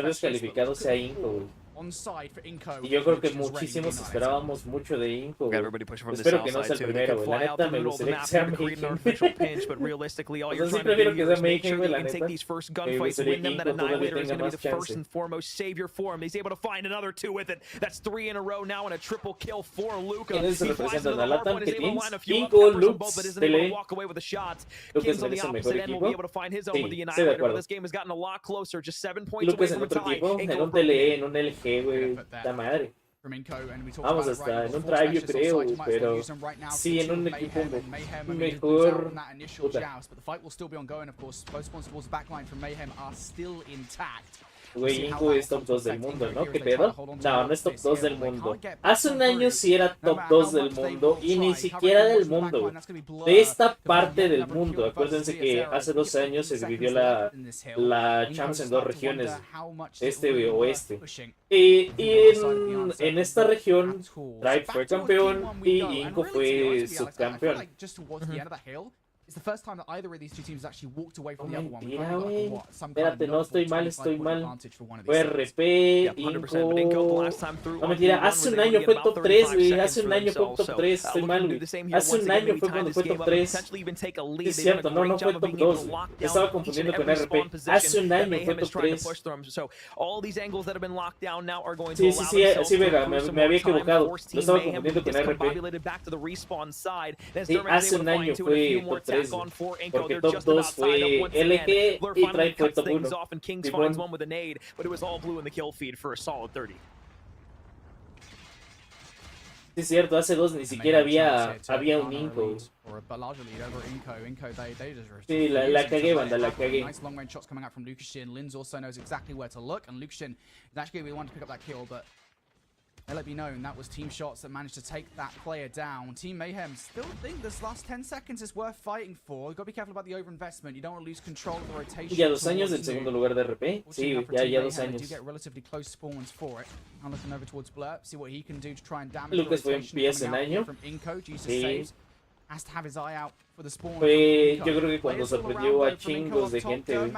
descalificado sea Inco, güey. Y yo creo que muchísimos esperábamos mucho de Inco. Espero que no sea el primero, güey. La neta me gustaría que sea Mayhem. O sea, sí prefiero que sea Mayhem, güey, la neta. Me gustaría que Inco todavía tenga más chance. He's able to find another two with it. That's 3 in a row now and a triple kill for Luca. ¿Quiénes representan a LATAM? ¿Qué teams? Inco, Lux, Tele. Luke es el mejor equipo. Sí, estoy de acuerdo. Luke es en otro equipo, en un Tele, en un LG, güey. La madre. Vamos hasta en un try, yo creo, pero sí, en un equipo mejor. Puta. Güey, Inco es top 2 del mundo, ¿no? ¿Qué pedo? No, no es top 2 del mundo. Hace un año sí era top 2 del mundo y ni siquiera del mundo, güey. De esta parte del mundo. Acuérdense que hace 2 años se dividió la Champs en 2 regiones, este y oeste. Y en esta región, Tribe fue campeón y Inco fue subcampeón. It's the first time that either of these two teams actually walked away from the other one. Mentira, güey. Espérate, no, estoy mal. Fue RP, Inco. No, mentira, hace un año fue top 3, güey. Hace un año fue top 3, estoy mal, güey. Hace un año fue cuando fue top 3. Es cierto, no fue top 2. Me estaba confundiendo con RP. Hace un año fue top 3. Sí, Vega, me había equivocado. Lo estaba confundiendo con RP. Sí, hace un año fue top 3. Porque top 2 fue LG y Tribe fue top 1. Sí, es cierto, hace 2 ni siquiera había un Inco. Sí, la cagué, banda, la cagué. Nice long range shots coming out from Lucashin. Linz also knows exactly where to look, and Lucashin is actually going to be the one to pick up that kill, but let it be known that was team shots that managed to take that player down. Team Mayhem still think this last 10 seconds is worth fighting for. You've got to be careful about the overinvestment. You don't want to lose control of the rotation. Ya 2 años del segundo lugar de RP. Sí, ya 2 años. Do get relatively close spawns for it. I'm looking over towards Blurp, see what he can do to try and damage Lucas the fue rotation. en pies en año. From Inco, Jesus saves. Has to have his eye out for the spawn. Fue, yo creo que cuando sorprendió a chingos de gente, güey.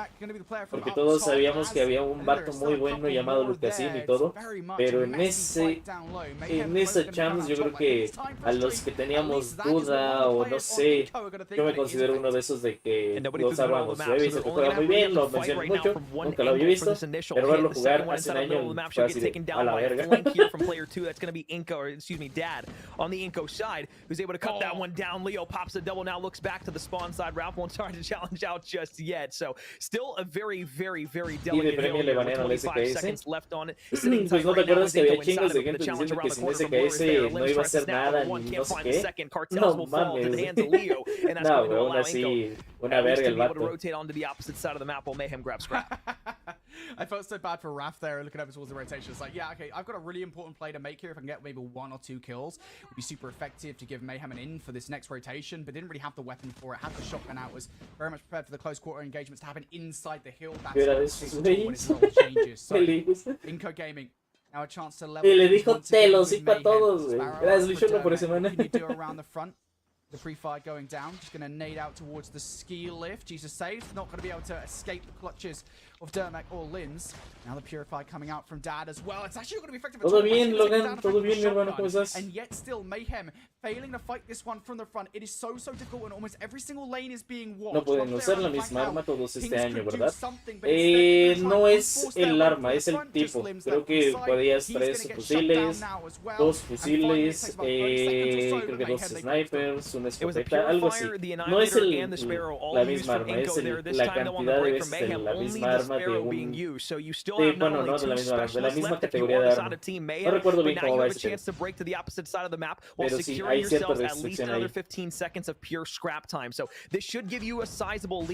Porque todos sabíamos que había un vato muy bueno llamado Lucasin y todo. Pero en esa chance yo creo que a los que teníamos duda o no sé, yo me considero uno de esos de que lo sabíamos. Yo he visto que juega muy bien, lo menciono mucho, nunca lo había visto, pero verlo jugar hace un año fue así de a la verga. Leo pops a double now, looks back to the spawn side. Ralph won't start to challenge out just yet. So still a very delicate hill here with 25 seconds left on it. Pues no te acuerdas que había chingos de gente diciendo que sin SKS no iba a hacer nada ni no sé qué. No mames. No, güey, aún así, una verga el vato. Rotate onto the opposite side of the map while Mayhem grabs scrap. I felt so bad for Raph there, looking over towards the rotation. It's like, yeah, okay, I've got a really important play to make here. If I can get maybe 1 or 2 kills, it would be super effective to give Mayhem an in for this next rotation, but didn't really have the weapon for it. Had the shotgun out, was very much prepared for the close quarter engagements to happen inside the hill. That's when it all changes. So, Inco Gaming, now a chance to level. Y le dijo te los hizo a todos, güey. Gracias, Lucholo, por semana. What can you do around the front? The pre-fire going down, just going to nade out towards the ski lift. Jesus saves, not going to be able to escape the clutches of Dermak or Linz. Now the Purify coming out from Dad as well. It's actually going to be effective. Todo bien, Logan. Todo bien, mi hermano. ¿Cómo estás? And yet still, Mayhem failing to fight this one from the front. It is so difficult when almost every single lane is being watched. No pueden usar la misma arma todos este año, ¿verdad? No es el arma, es el tipo. Creo que podías 3 fusiles, 2 fusiles, creo que 2 snipers, una escopeta, algo así. No es la misma arma, es la cantidad de veces de la misma arma de un... bueno, no de la misma arma, de la misma categoría de arma. No recuerdo bien cómo va ese tema. Pero sí, hay cierta restricción ahí.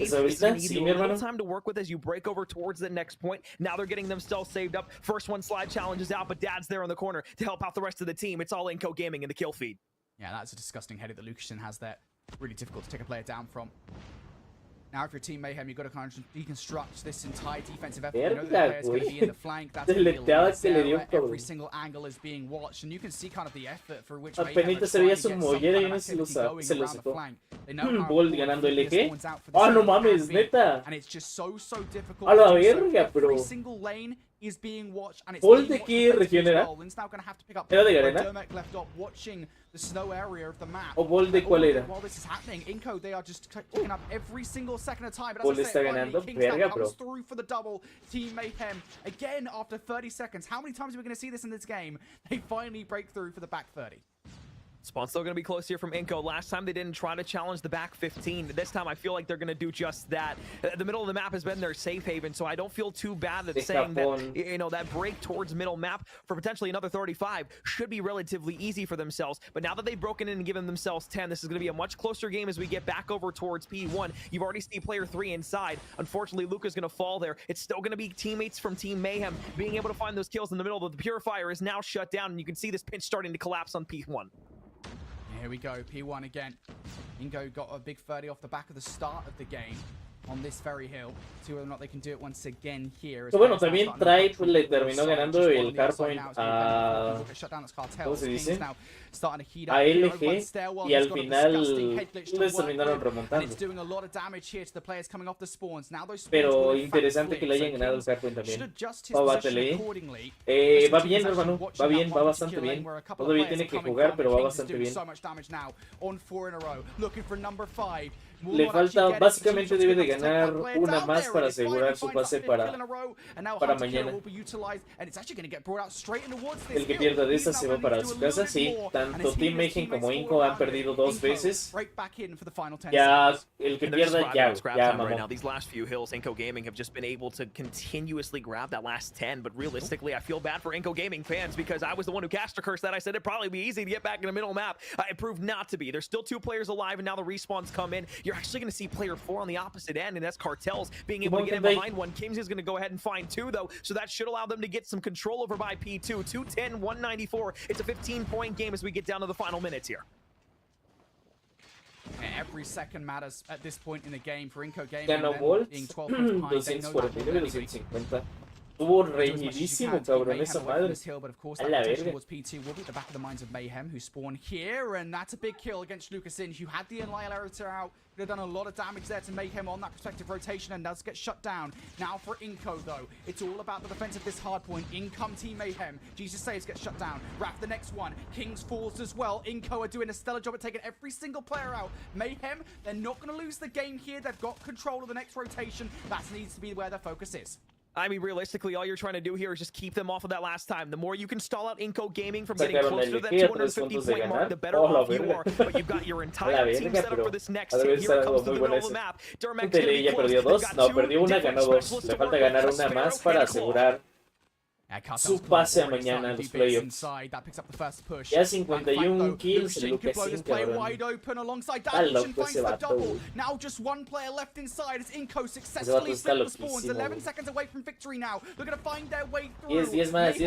¿Esa vista? Sí, mi hermano. Time to work with as you break over towards the next point. Now they're getting themselves saved up. First one slide challenges out, but Dad's there in the corner to help out the rest of the team. It's all Inco Gaming in the kill feed. Yeah, that's a disgusting headache that Lucashin has there. Really difficult to take a player down from. Now, if you're Team Mayhem, you've got to kind of deconstruct this entire defensive effort. You know that the player's going to be in the flank. That's going to be a every single angle is being watched, and you can see kind of the effort for which Apenita se veía su mollera y no se lo sacó. Bolt ganando LG. Ah, no mames, neta. And it's just so difficult. A la verga, pero. Every single lane is being watched, and it's Bolt de qué región era? Era de Garena. The snow area of the map. O Bolt de cuál era? While this is happening, Inco, they are just picking up every single second of time. But Bolt está ganando, verga, bro. Comes through for the double. Team Mayhem again after 30 seconds. How many times are we going to see this in this game? They finally break through for the back 30. Spawn's still going to be close here from Inco. Last time they didn't try to challenge the back 15. This time I feel like they're going to do just that. The middle of the map has been their safe haven, so I don't feel too bad at saying that, you know, that break towards middle map for potentially another 35 should be relatively easy for themselves. But now that they've broken in and given themselves 10, this is going to be a much closer game as we get back over towards P1. You've already seen player 3 inside. Unfortunately, Luca's going to fall there. It's still going to be teammates from Team Mayhem being able to find those kills in the middle, but the Purifier is now shut down, and you can see this pinch starting to collapse on P1. Here we go, P1 again. Ingo got a big 30 off the back of the start of the game on this very hill. See whether or not they can do it once again here. So bueno, también Tribe le terminó ganando el hardpoint a... ¿Cómo se dice? A LG, y al final les terminaron remontando. Pero interesante que le hayan ganado el hardpoint también. Va bien, hermano. Va bien, va bastante bien. Todavía tiene que jugar, pero va bastante bien. Le falta, básicamente debe de ganar una más para asegurar su pase para mañana. El que pierda de esa se va para su casa. Sí, tanto Team Mayhem como Inco han perdido 2 veces. Ya, el que pierda ya right now. These last few hills, Inco Gaming have just been able to continuously grab that last 10, but realistically, I feel bad for Inco Gaming fans because I was the one who cast a curse that I said it'd probably be easy to get back in the middle map. It proved not to be. There's still 2 players alive, and now the respawns come in. You're actually going to see player 4 on the opposite end, and that's Cartels being able to get in behind one. Kings is going to go ahead and find 2, though, so that should allow them to get some control over by P2. 210, 194. It's a 15-point game as we get down to the final minutes here. Every second matters at this point in the game for Inco Gaming. Ganó Volt, 249-250. Estuvo reñidísimo, cabrón, esa madre. A la verga. P2 will be at the back of the minds of Mayhem, who spawn here, and that's a big kill against Lucas Inge, who had the Annihilator out. Could have done a lot of damage there to Mayhem on that prospective rotation, and does get shut down. Now for Inco, though, it's all about the defense of this hard point. In come Team Mayhem. Jesus Saves gets shut down. Raph the next one. Kings falls as well. Inco are doing a stellar job at taking every single player out. Mayhem, they're not going to lose the game here. They've got control of the next rotation. That needs to be where their focus is. I mean, realistically, all you're trying to do here is just keep them off of that last time. The more you can stall out Inco Gaming from getting closer to that 250-point mark, the better off you are. But you've got your entire team set up for this next hit. Here it comes to the middle of the map. Dermek's going to be close. Perdió 2. No, perdió una, ganó 2. Le falta ganar una más para asegurar su pase a mañana en los playoffs. Ya 51 kills, el Lucas Inge, cabrón. Está loco ese vato. Now just 1 player left inside as Inco successfully flipped the spawns. 11 seconds away from victory now. They're going to find their way through. 10 más.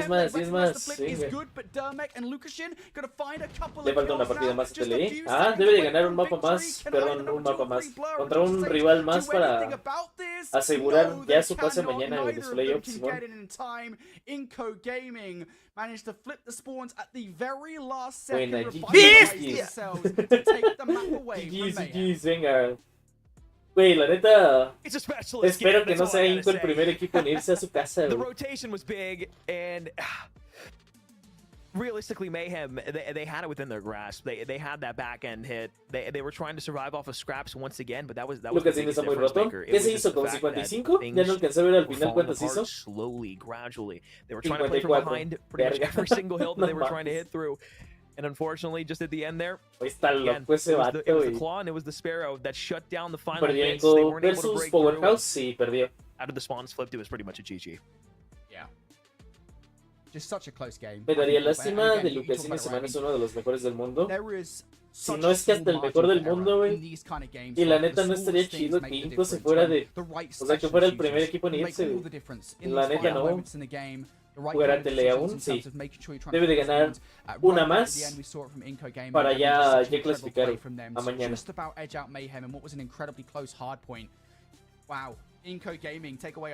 Is good, but Dermek and Lukashin going to find a couple of Le falta una partida más a TLE. Ah, debe de ganar un mapa más. Perdón, un mapa más. Contra un rival más para asegurar ya su pase mañana en los playoffs. Inco Gaming managed to flip the spawns at the very last second. GG's, venga. Güey, la neta, espero que no sea Inco el primer equipo en irse a su casa. The rotation was big, and realistically, Mayhem, they had it within their grasp. They had that back end hit. They were trying to survive off of scraps once again, but that was Lucas Inge está muy roto. ¿Qué se hizo con 55? Ya no alcancé a ver al final cuántas hizo. Slowly, gradually. They were trying to play from behind pretty much every single hill that they were trying to hit through. And unfortunately, just at the end there, again, it was the Claw and it was the Sparrow that shut down the final hits. They weren't able to break Powerhouse, sí, perdió. Out of the spawns flipped, it was pretty much a GG. Yeah. Just such a close game. Me daría lástima de Lucas Inge, semana es uno de los mejores del mundo. Si no es que hasta el mejor del mundo, güey. Y la neta no estaría chido que Inco se fuera de... O sea, que fuera el primer equipo en irse, güey. La neta no. Jugar TLE aún, sí. Debe de ganar una más para ya clasificar a mañana.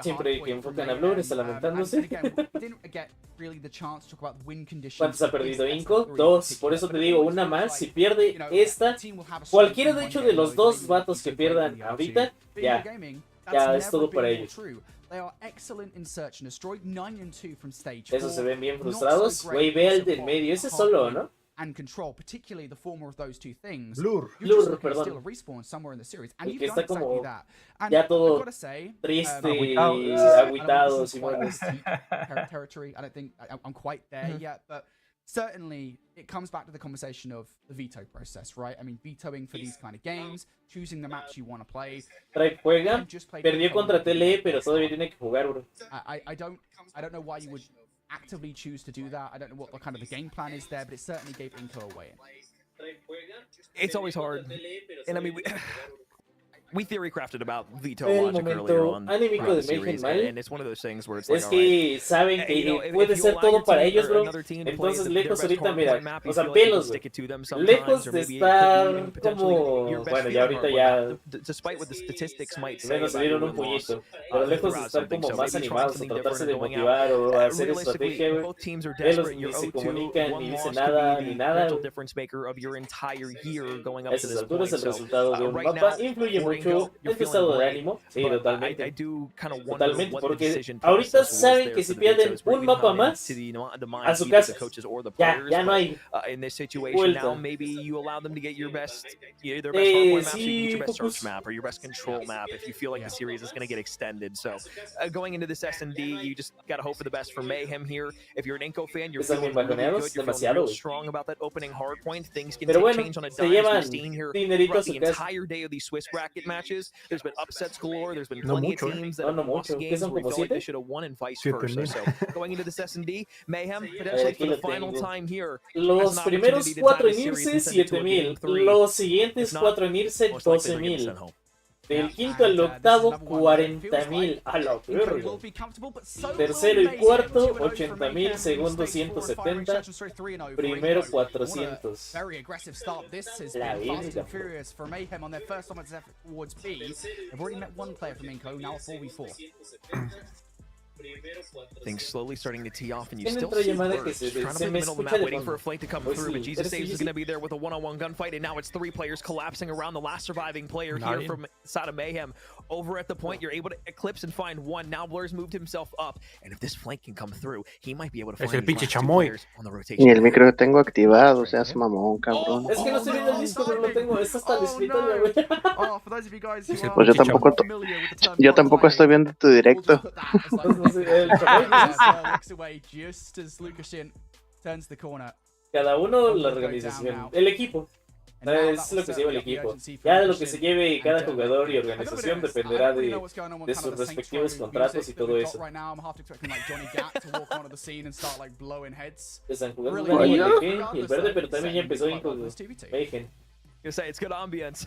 Siempre que enfocan a Blur está lamentándose. ¿Cuántos ha perdido Inco? 2. Por eso te digo, una más. Si pierde esta, cualquiera de hecho de los 2 vatos que pierdan ahorita, ya es todo para ellos. Eso se ven bien frustrados. Güey, ve al del medio, ese solo, ¿no? And control, particularly the former of those 2 things. Blur, perdón. El que está como ya todo triste, agüitado, territory. I don't think I'm quite there yet, but certainly it comes back to the conversation of the veto process, right? I mean, vetoing for these kind of games, choosing the maps you want to play. Tribe juega, perdió contra TLE, pero todavía tiene que jugar, bro. I don't know why you would actively choose to do that. I don't know what the kind of the game plan is there, but it certainly gave Inco away. It's always hard, and I mean, we theory crafted about veto logic earlier on throughout the series, and it's one of those things where it's like, es que saben que puede ser todo para ellos, bro. Entonces, lejos ahorita, mira, o sea, pelos, lejos de estar como, bueno, ya ahorita ya menos se dieron un puñito, pero lejos de estar como más animados o tratarse de motivar o hacer estrategia, güey, pelos ni se comunican ni dicen nada ni nada. A esas alturas el resultado de un mapa influye mucho en tu estado de ánimo. Sí, totalmente. Totalmente, porque ahorita saben que si pierden un mapa más a su casa, ya no hay vuelta. Sí, map or your best control map if you feel like the series is going to get extended. So going into this S&D, you just got to hope for the best for Mayhem here. If you're an Inco fan, you're feeling really good, you're feeling real strong about that opening hard point. Things can change on a dime. We've seen here throughout the entire day of these Swiss bracket matches. There's been upsets galore. There's been plenty of teams that have lost games where we feel like they should have won and vice versa. So going into this S&D, Mayhem potentially for the final time here. Los primeros 4 en irse, 7,000. Los siguientes 4 en irse, 12,000. Del quinto al octavo, 40,000. A la verga. Tercero y cuarto, 80,000. Segundo, 170. Primero, 400. La verga. Things slowly starting to tee off, and you still see Blurs trying to be in the middle of the map, waiting for a flank to come through, but Jesus Saves is going to be there with a one-on-one gunfight, and now it's 3 players collapsing around the last surviving player here from side of Mayhem. Over at the point, you're able to eclipse and find one. Now Blurs moved himself up, and if this flank can come through, he might be able to find these last 2 players on the rotation. Ni el micro lo tengo activado, seas mamón, cabrón. Es que no estoy viendo el disco, pero lo tengo. Esto está escrito, güey. Pues yo tampoco estoy viendo tu directo. Cada uno la organización, el equipo. Es lo que se lleva el equipo. Ya de lo que se lleve cada jugador y organización dependerá de sus respectivos contratos y todo eso. Están jugando una y el verde, pero también ya empezó con Mayhem. You say it's good ambience.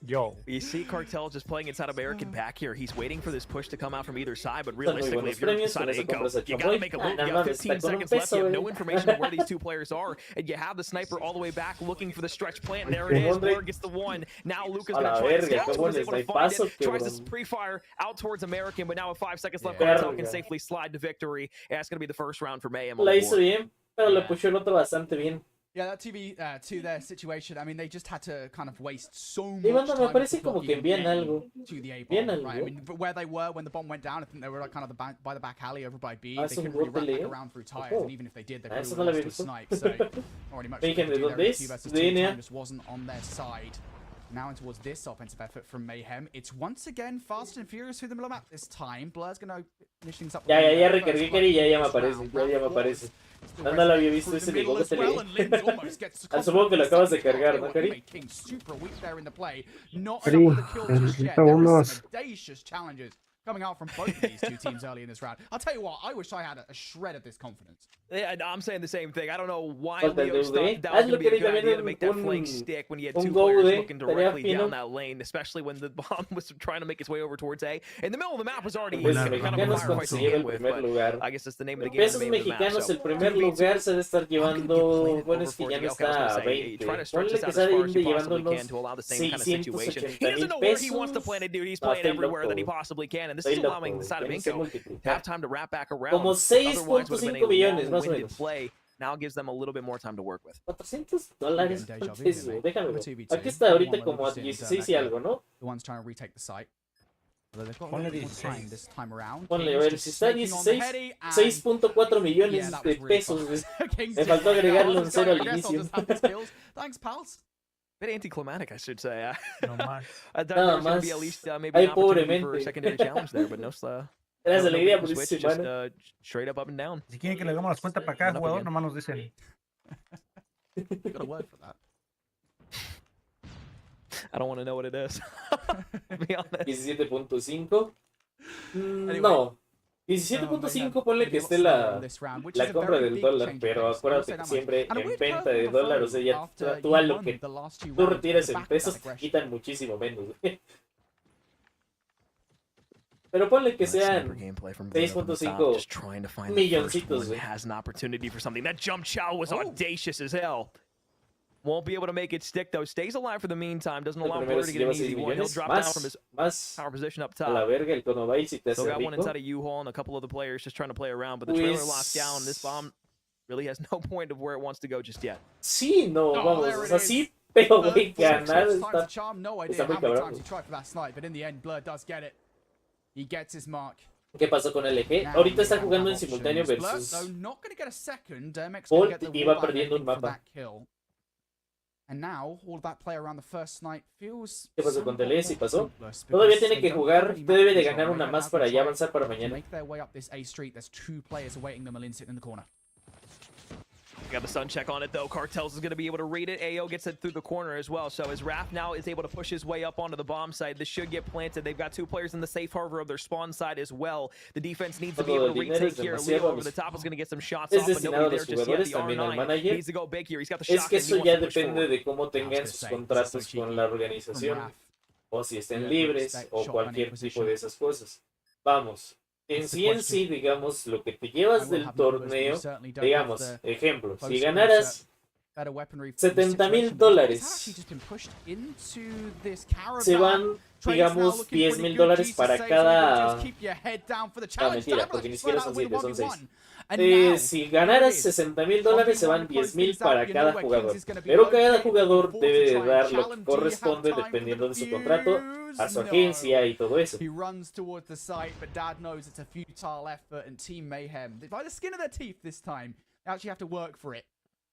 Yo. You see Cartel just playing inside American back here. He's waiting for this push to come out from either side, but realistically, if you're inside of Inco, you gotta make a look. You have 15 seconds left. You have no information on where these 2 players are, and you have the sniper all the way back looking for the stretch plant. And there it is. Blur gets the one. Now Luca's gonna try to scout. Was able to find it. Tries to pre-fire out towards American, but now with 5 seconds left, Cartel can safely slide to victory. And that's gonna be the first round for Mayhem. La hizo bien, pero le pushó el otro bastante bien. Yeah, that 2v2 their situation, I mean, they just had to kind of waste so much time me parece como que envían algo. To the A bomb, right? I mean, but where they were when the bomb went down, I think they were like kind of by the back alley over by B. They couldn't really wrap back around through tires, and even if they did, they probably would have lost to snipe. So, not really much they could do there. 2 versus 2 time just wasn't on their side. Now in towards this offensive effort from Mayhem. It's once again Fast and Furious through the middle map this time. Blur's gonna finish things up. Ya recargué, Kerry, ya me aparece. Ya me aparece. No lo había visto ese llegó que te leí. Supongo que lo acabas de cargar, ¿no, Kerry? Necesito unos. Coming out from both of these 2 teams early in this round. I'll tell you what, I wish I had a shred of this confidence. Yeah, I'm saying the same thing. I don't know why Leo thought that was going to be a good idea to make that flank stick when you had 2 players looking directly down that lane, especially when the bomb was trying to make its way over towards A. In the middle of the map was already kind of a firefight to begin with, but I guess that's the name of the game. Pesos mexicanos, el primer lugar se debe estar llevando, bueno, es que ya no está a 20. Ponle que está llevando unos 680,000 He doesn't know where he wants to plant it, dude. He's playing everywhere that he possibly can. And this is allowing the side of Inco to have time to wrap back around. Como 6.5 millones, más o menos. Play now gives them a little bit more time to work with. $400. Déjame ver. Aquí está ahorita como a 16 y algo, ¿no? The one's trying to retake the site. Ponle this time around. Ponle, a ver, si está 16, 6.4 millones de pesos. Me faltó agregarle un 0 al inicio. Thanks, pals. Bit anticlimactic, I should say. Nada más. Be at least maybe an opportunity for a secondary challenge there, but no Era No alegría bait por and esta switch, just semana. straight up and down. Si quieren que le hagamos las cuentas para cada Up jugador, again. nomás nos dicen. Got a word for that. I don't want to know what it is. To be honest. 17.5. Anyway. No. 17.5 ponle que esté la compra del dólar, pero acuérdate que siempre en venta de dólar, o sea, ya tú a lo que tú retires en pesos te quitan muchísimo menos. Pero ponle que sean 6.5 milloncitos, güey. Has an opportunity for something. That jump chow was audacious as hell. Won't be able to make it stick though. Stays alive for the meantime. Doesn't allow Blur to get an easy one. He'll drop down from his power position up top. A la verga, el cono va y si te hace Still got one rico. inside a U-Haul and a couple of the players just trying to play around, but the trailer locks down. This bomb really has no point of where it wants to go just yet. Sí, no, vamos, o sea, sí, pero güey, ganar está No está idea muy how many cabrón. times he tried for that snipe, but in the end, Blur does get it. He gets his mark. ¿Qué pasó con el eje? Ahorita está jugando en simultáneo versus Bolt y va perdiendo un mapa. And now, all that play around the first snipe feels ¿Qué pasó con Tele? ¿Sí pasó? Todavía tiene que jugar, debe de ganar una más para ya avanzar para mañana. Make their way up this A street. There's two players awaiting them. Malin sitting in the corner. Got the sun check on it though. Cartels is going to be able to read it. AO gets it through the corner as well. So as Raph now is able to push his way up onto the bomb side, this should get planted. They've got two players in the safe harbor of their spawn side as well. The defense needs to be able to retake here. Leo over the top is going to get some shots off, but nobody there just yet. The R9 needs to go big here. He's got the shotgun. Es que eso ya depende de cómo tengan sus contratos con la organización, o si estén libres, o cualquier tipo de esas cosas. Vamos. En sí, digamos, lo que te llevas del torneo, digamos, ejemplo, si ganaras $70,000, se van, digamos, $10,000 para cada... No, mentira, porque ni siquiera son 7, son 6. Si ganaras $60,000, se van 10,000 para cada jugador. Pero cada jugador debe de dar lo que corresponde dependiendo de su contrato, a su agencia y todo eso. He runs towards the site, but Dad knows it's a futile effort, and Team Mayhem, by the skin of their teeth this time, they actually have to work for it.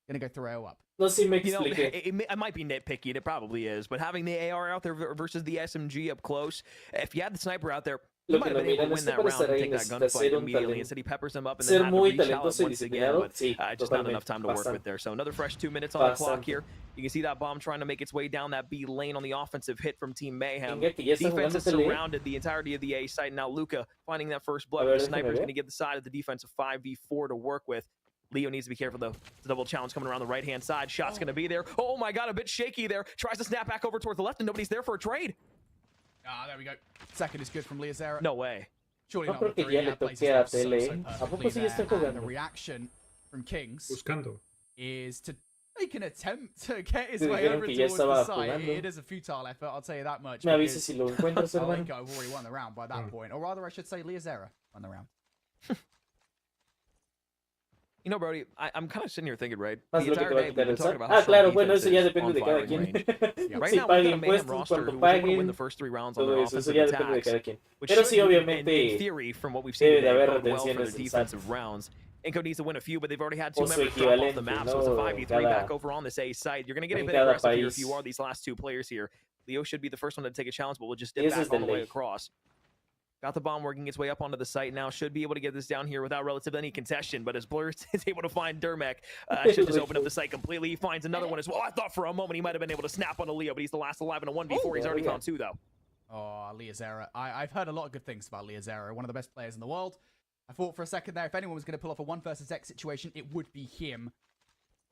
Gonna go throw up. No sé si me You know, expliqué. it might be nitpicky, and it probably is, but having the AR out there versus the SMG up close, if you had the sniper out there, you Lo might que have no been able miran to es win que that para round estar and ahí take that necesitas gunfight ser un immediately. talento. Instead, he peppers them up and Ser then had to muy reach out talentoso y once again, disciplinado, but sí, just not totalmente. enough time to work with there. So another fresh 2 minutes on the clock here. You can see that bomb trying to make its way down that B lane on the offensive hit from Team Mayhem. Venga, que ya está Defense has jugando Tele. surrounded the entirety of the A site. Now Luca finding that first blood. A ver, The sniper déjame is ver. going to get the side of the defensive 5v4 to work with. Leo needs to be careful though. The double challenge coming around the right-hand side. Shot's going to be there. Oh my god, a bit shaky there. Tries to snap back over towards the left and nobody's there for a trade. Ah, there we go. Second is good from Leozera. No way. Surely No not creo que with ya three le places toque a left so Tele. ¿A perfectly poco sí ya está there. And the jugando? reaction from Kings Buscando. is to make an attempt to get his Te way dijeron over que ya towards the estaba site. jugando. It is a futile effort, I'll tell you that much. Me avisas because- si lo encuentras, I hermano. think I've already won the round by that point. Or rather, I should say Leozera won the round. You know, Brody, I'm kind of sitting here thinking, right? Más The lo que entire te va a day we've quitar been el talking SAT. about Ah, how strong claro, bueno, defense eso ya is depende on de cada firing quien. range. Right Si now, we've got a paguen Mayhem impuestos, roster cuánto who was able to win paguen, the first 3 rounds on todo their eso, eso offensive ya depende de attacks. cada quien. Which Pero should, sí, obviamente, in theory, from what we've seen debe de today, haber bode well for retenciones their del SAT. defensive rounds. Inco needs to win a few, but they've already had 2 O su members drop off the equivalente, map, so it's a ¿no? 5v3 Cada- back over on this A site. You're going to get a en bit cada aggressive here if país. you are these last 2 players here. Leo should be the first one to take a challenge, but we'll just Y dip eso es back all de the way ley. across. Got the bomb working its way up onto the site now. Should be able to get this down here without relative any contention. But as Blur is able to find Dermek, should just open up the site completely. He finds another one as well. I thought for a moment he might have been able to snap onto Leo, but he's the last alive in a 1v4. He's already found 2 though. Oh, Leozera. I've heard a lot of good things about Leozera. One of the best players in the world. I thought for a second there, if anyone was going to pull off a 1 versus X situation, it would be him.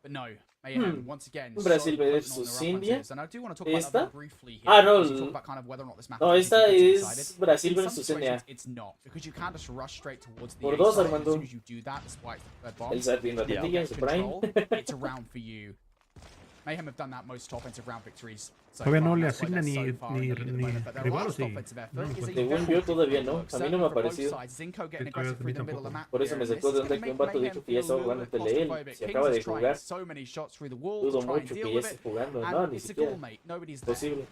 But no, Mayhem, once again, Brasil so potent on versus their India. offensives. And I do want to talk about that ¿Esta? very briefly here. Ah, no. To talk about kind of whether or not this map No, is esta defensive es decided. Brasil In some versus situations, India. it's not, because you can't just rush straight towards the Por A dos, side. Armando. As soon as you do that, despite the third bomb, El SAT viendo a you Tetilla en get su control, prime. it's a round for you. Mayhem have done that most offensive round victories. So Todavía far, no and le that's why asigna they're ni, so far in ni, the lead at the ni moment. But their rival o last sí. offensive effort No, is a pues, Según very yo, good todavía no. look, A mí no me certainly ha for both parecido. sides. Zinco getting Sí, todavía aggressive through the a mí middle of the tampoco. map Por eso here, me and this sacó is de gonna onda que make un vato Mayhem dijo que ya feel a estaba little jugando bit Tele él. claustrophobic. Si Kings acaba de is trying jugar. so many shots through the wall Dudo to try and mucho que deal ya with esté it, jugando. and No, ni it's a siquiera. goal, mate. Nobody's there. Posible.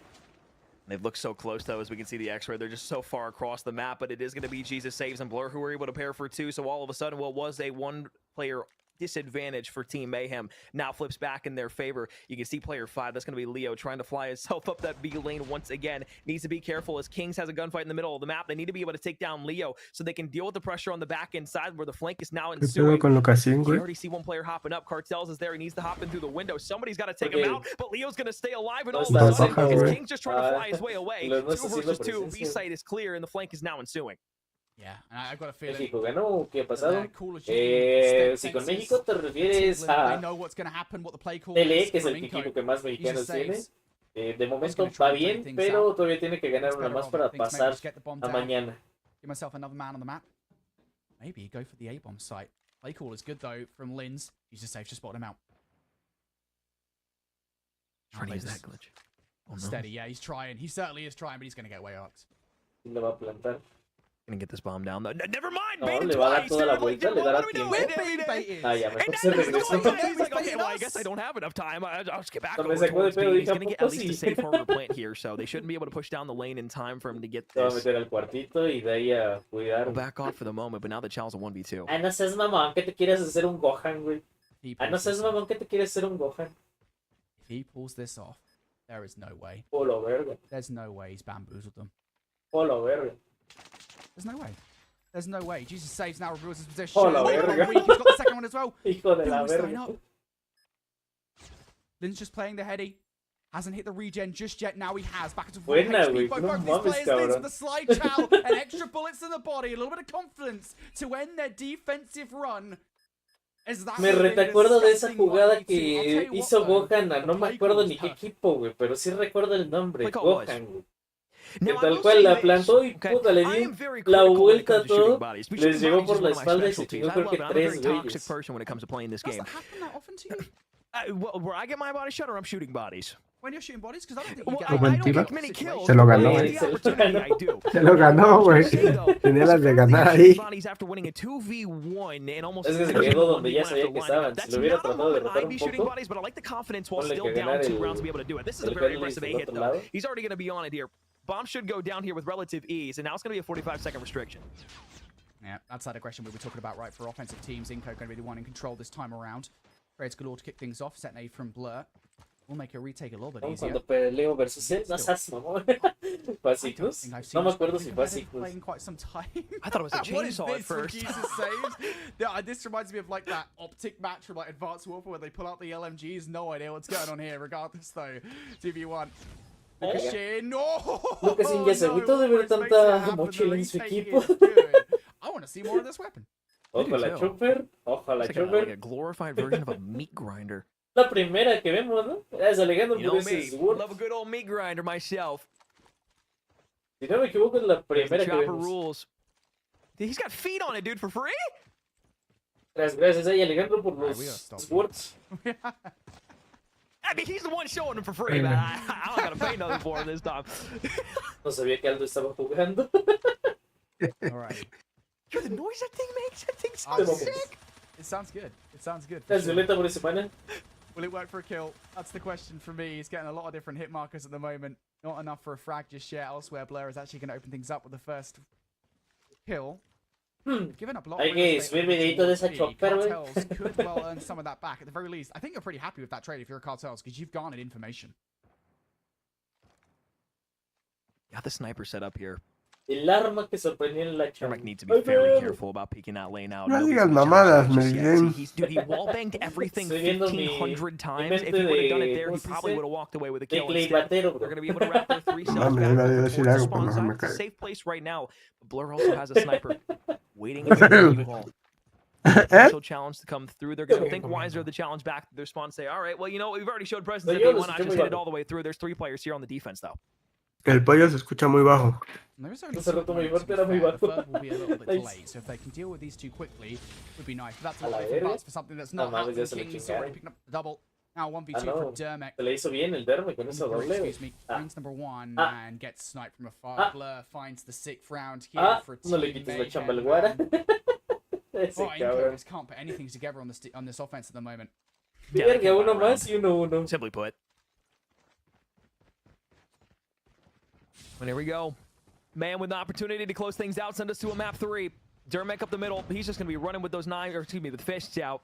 They've looked so close, though, as we can see the X-ray. They're just so far across the map, but it is going to be Jesus Saves and Blur who were able to pair for 2. So all of a sudden, what was a 1-player disadvantage for Team Mayhem now flips back in their favor. You can see player 5, that's going to be Leo, trying to fly himself up that B lane once again. Needs to be careful as Kings has a gunfight in the middle of the map. They need to be able to take down Leo so they can deal with the pressure on the back end side where the flank is now ¿Qué pedo ensuing. con locación, You güey? already see one player hopping up. Cartels is there. He needs to hop in through the window. Somebody's got to take him out, but Leo's going to stay alive, and all of está a sudden, baja, his güey. King's just trying to fly his way away. Lo hemos 2 haciendo versus 2. presencia. B site is clear, and the flank is now ensuing. Yeah, and I've got a feeling. México ganó, ¿qué ha pasado? Call of Duty Si con step México te refieres they a know what's going to happen, what the play call TLE, is que es from el Inco. equipo que más He mexicanos just tiene, saves. de momento va bien, pero todavía tiene que ganar una más para pasar a mañana. Give myself another man on the map. Maybe go for the A-bomb site. Play call is good though from Linz. He's just safe, just spotted him out. Trying to use that glitch. Oh, no. Steady, yeah, he's trying. He certainly is trying, but he's going to get way up. Le va a plantar. Gonna get this bomb down though. Never mind, No, bait le va a dar twice. toda la vuelta, le dará What are tiempo. we doing? Ah, ya, mejor And se that is regresó. the way. He's like, okay, well, I guess I don't have enough time. I'll just get back Me over sacó de towards pedo, B. He's dije, gonna get ¿a at poco least a sí? safe harbor plant here, so they shouldn't be able to push down the lane in time for him to get Se va a this. meter al cuartito y de ahí a cuidar. We'll back off for the moment, but now the challenge is a 1v2. Ah, no seas mamón, que te quieres hacer un Gohan, güey. Ah, no seas mamón, que te quieres hacer un Gohan. If he pulls this off, there is no way. Polo verga. There's no way he's bamboozled them. Polo verga. There's no way. There's no way. Jesus saves now, reveals his position. Oh, la verga. He's got the second one as well. Hijo de la Who was going verga. up? Lynn's just playing the heady. Hasn't hit the regen just yet. Now he has. Back into full Buena, HP. güey. Both No of these mames, players, Lynn's cabrón. with the slide chow and extra bullets in the body. A little bit of confidence to end their defensive run. As that Me would have been a recuerdo de esa disgusting jugada 1v2. I'll que tell you what, hizo though, Gohan, the no me play acuerdo call ni was qué tough. equipo, güey, pero sí recuerdo el nombre, Play call was. Gohan, güey. Now, Que I tal will cual say la this, plantó y okay? puta, le I di am very la critical when it vuelta a comes to shooting todo, bodies. les Shooting llegó bodies por is la one of my espalda y se specialties. chingó I creo love que it. I'm a tres very toxic güeyes. person when it comes to playing this Does game. that happen that often to you? Where I get my body shot or I'm shooting bodies? When you're shooting bodies? Because I don't think Well, you I get don't get many kills. Se lo but ganó, when I eh. get the opportunity, I do. Se lo ganó, güey. Tenía las de ganar ahí. Bodies after winning a 2v1 and almost Es que se finishing quedó a donde ya 1v1 sabía after que lining estaban. up. Si That's lo hubiera not a tratado de moment derrotar I'd un be shooting poco, bodies, but I like the confidence while ponle still que down ganar 2 el- rounds to be able to do it. This is a el very Bentley aggressive del A hit otro though. lado. He's already going to be on it here. Bomb should go down here with relative ease, and now it's going to be a 45-second restriction. Yeah, that's that aggression we were talking about, right? For offensive teams, Inco going to be the one in control this time around. Trades galore to kick things off. Set A from Blur. We'll make a retake a little bit easier. Cuando peleo versus él, no seas mamón. ¿Fue a Cygnus? No me acuerdo si fue a Cygnus. Playing quite some time. I thought it was a What is chainsaw at this first. from Jesus Saves? Yeah, this reminds me of like that optic match from like Advanced Warfare where they pull out the LMGs. No idea what's going on here, regardless though. 2v1. Lucas Shin. No! Lucas Shin ya se agüitó de ver tanta mochila en su equipo. I want to see more of this weapon. Ojalá Chopper, ojalá It's like Chopper. a glorified version of a meat grinder. La primera que vemos, ¿no? Es alegando You por know me, ese Sword. love a good old meat grinder myself. Si no me equivoco, es la There's the primera que chopper vemos. rules. Dude, he's got feet on it, dude, for free? Gracias ahí Alejandro por Alright, we gotta los stop. Swords. I mean, he's the one showing them for free, man. I don't gotta pay nothing for him this time. No sabía que Aldo estaba jugando. Alright. Yo, the noise that thing makes, that thing's Oh, so it's- sick. It sounds good. It sounds good. La for sure. Violeta por semana. Will it work for a kill? That's the question for me. He's getting a lot of different hit markers at the moment. Not enough for a frag just yet. Elsewhere, Blur is actually going to open things up with the first kill. They've given up a lot Hay of que real estate subir videito de esa on chopper, güey. Cartels could well earn some of that back. At the very least, I think you're pretty happy with that trade if you're a Cartels because you've garnered information. Got the sniper set up here. El arma que sorprendió en la chamba. Shermack needs to be very careful about peeking that lane out. No Nobody's digas gonna mamadas, challenge just yet. Mary See, dude, he wallbanged everything Estoy viendo mi- 1,500 times. mi If he mente would have done it de- there, he ¿cómo se probably dice? would have walked away with a De kill instead. Claybatero, They're bro. going to be able to wrap their 3 cells Mames, back iba a up decir towards the algo, spawn pero no me side. It's a cae. safe place right now. But Blur also has a sniper waiting in the wall. Potential challenge to come through. They're going to think wiser of the challenge back to their spawn and say, all right, well, you know, we've already showed presence Pero at yo B1. los I escuché just muy hit it bajo. all the way through. There's 3 players here on the defense, though. Que el pollo se escucha muy bajo. There is only Hace rato mi voz era muy the bajo. third will be a little bit Nice. delayed, so if they can deal with these two quickly, would be nice. But that's a A lot la of different verga. parts for something that's No not mames, ya happening. se lo Kings chingaron. already picking up the double. Now 1v2 Ah, no. from Dermek. Se le hizo bien el Derme con esa doble. Excuse me. Ah. Finds number 1 Ah. and gets sniped from afar. Ah. Blur finds the 6th round here Ah, for no le Team quites la chamba al Mayhem, Guara. and- Ese Oh, Inco cabrón. just can't put anything together on this offense at the moment. Verga, uno más y uno. Simply put. And here we go. Man with an opportunity to close things out, send us to a map 3. Dermek up the middle. He's just going to be running with those 9, or excuse me, with fists out.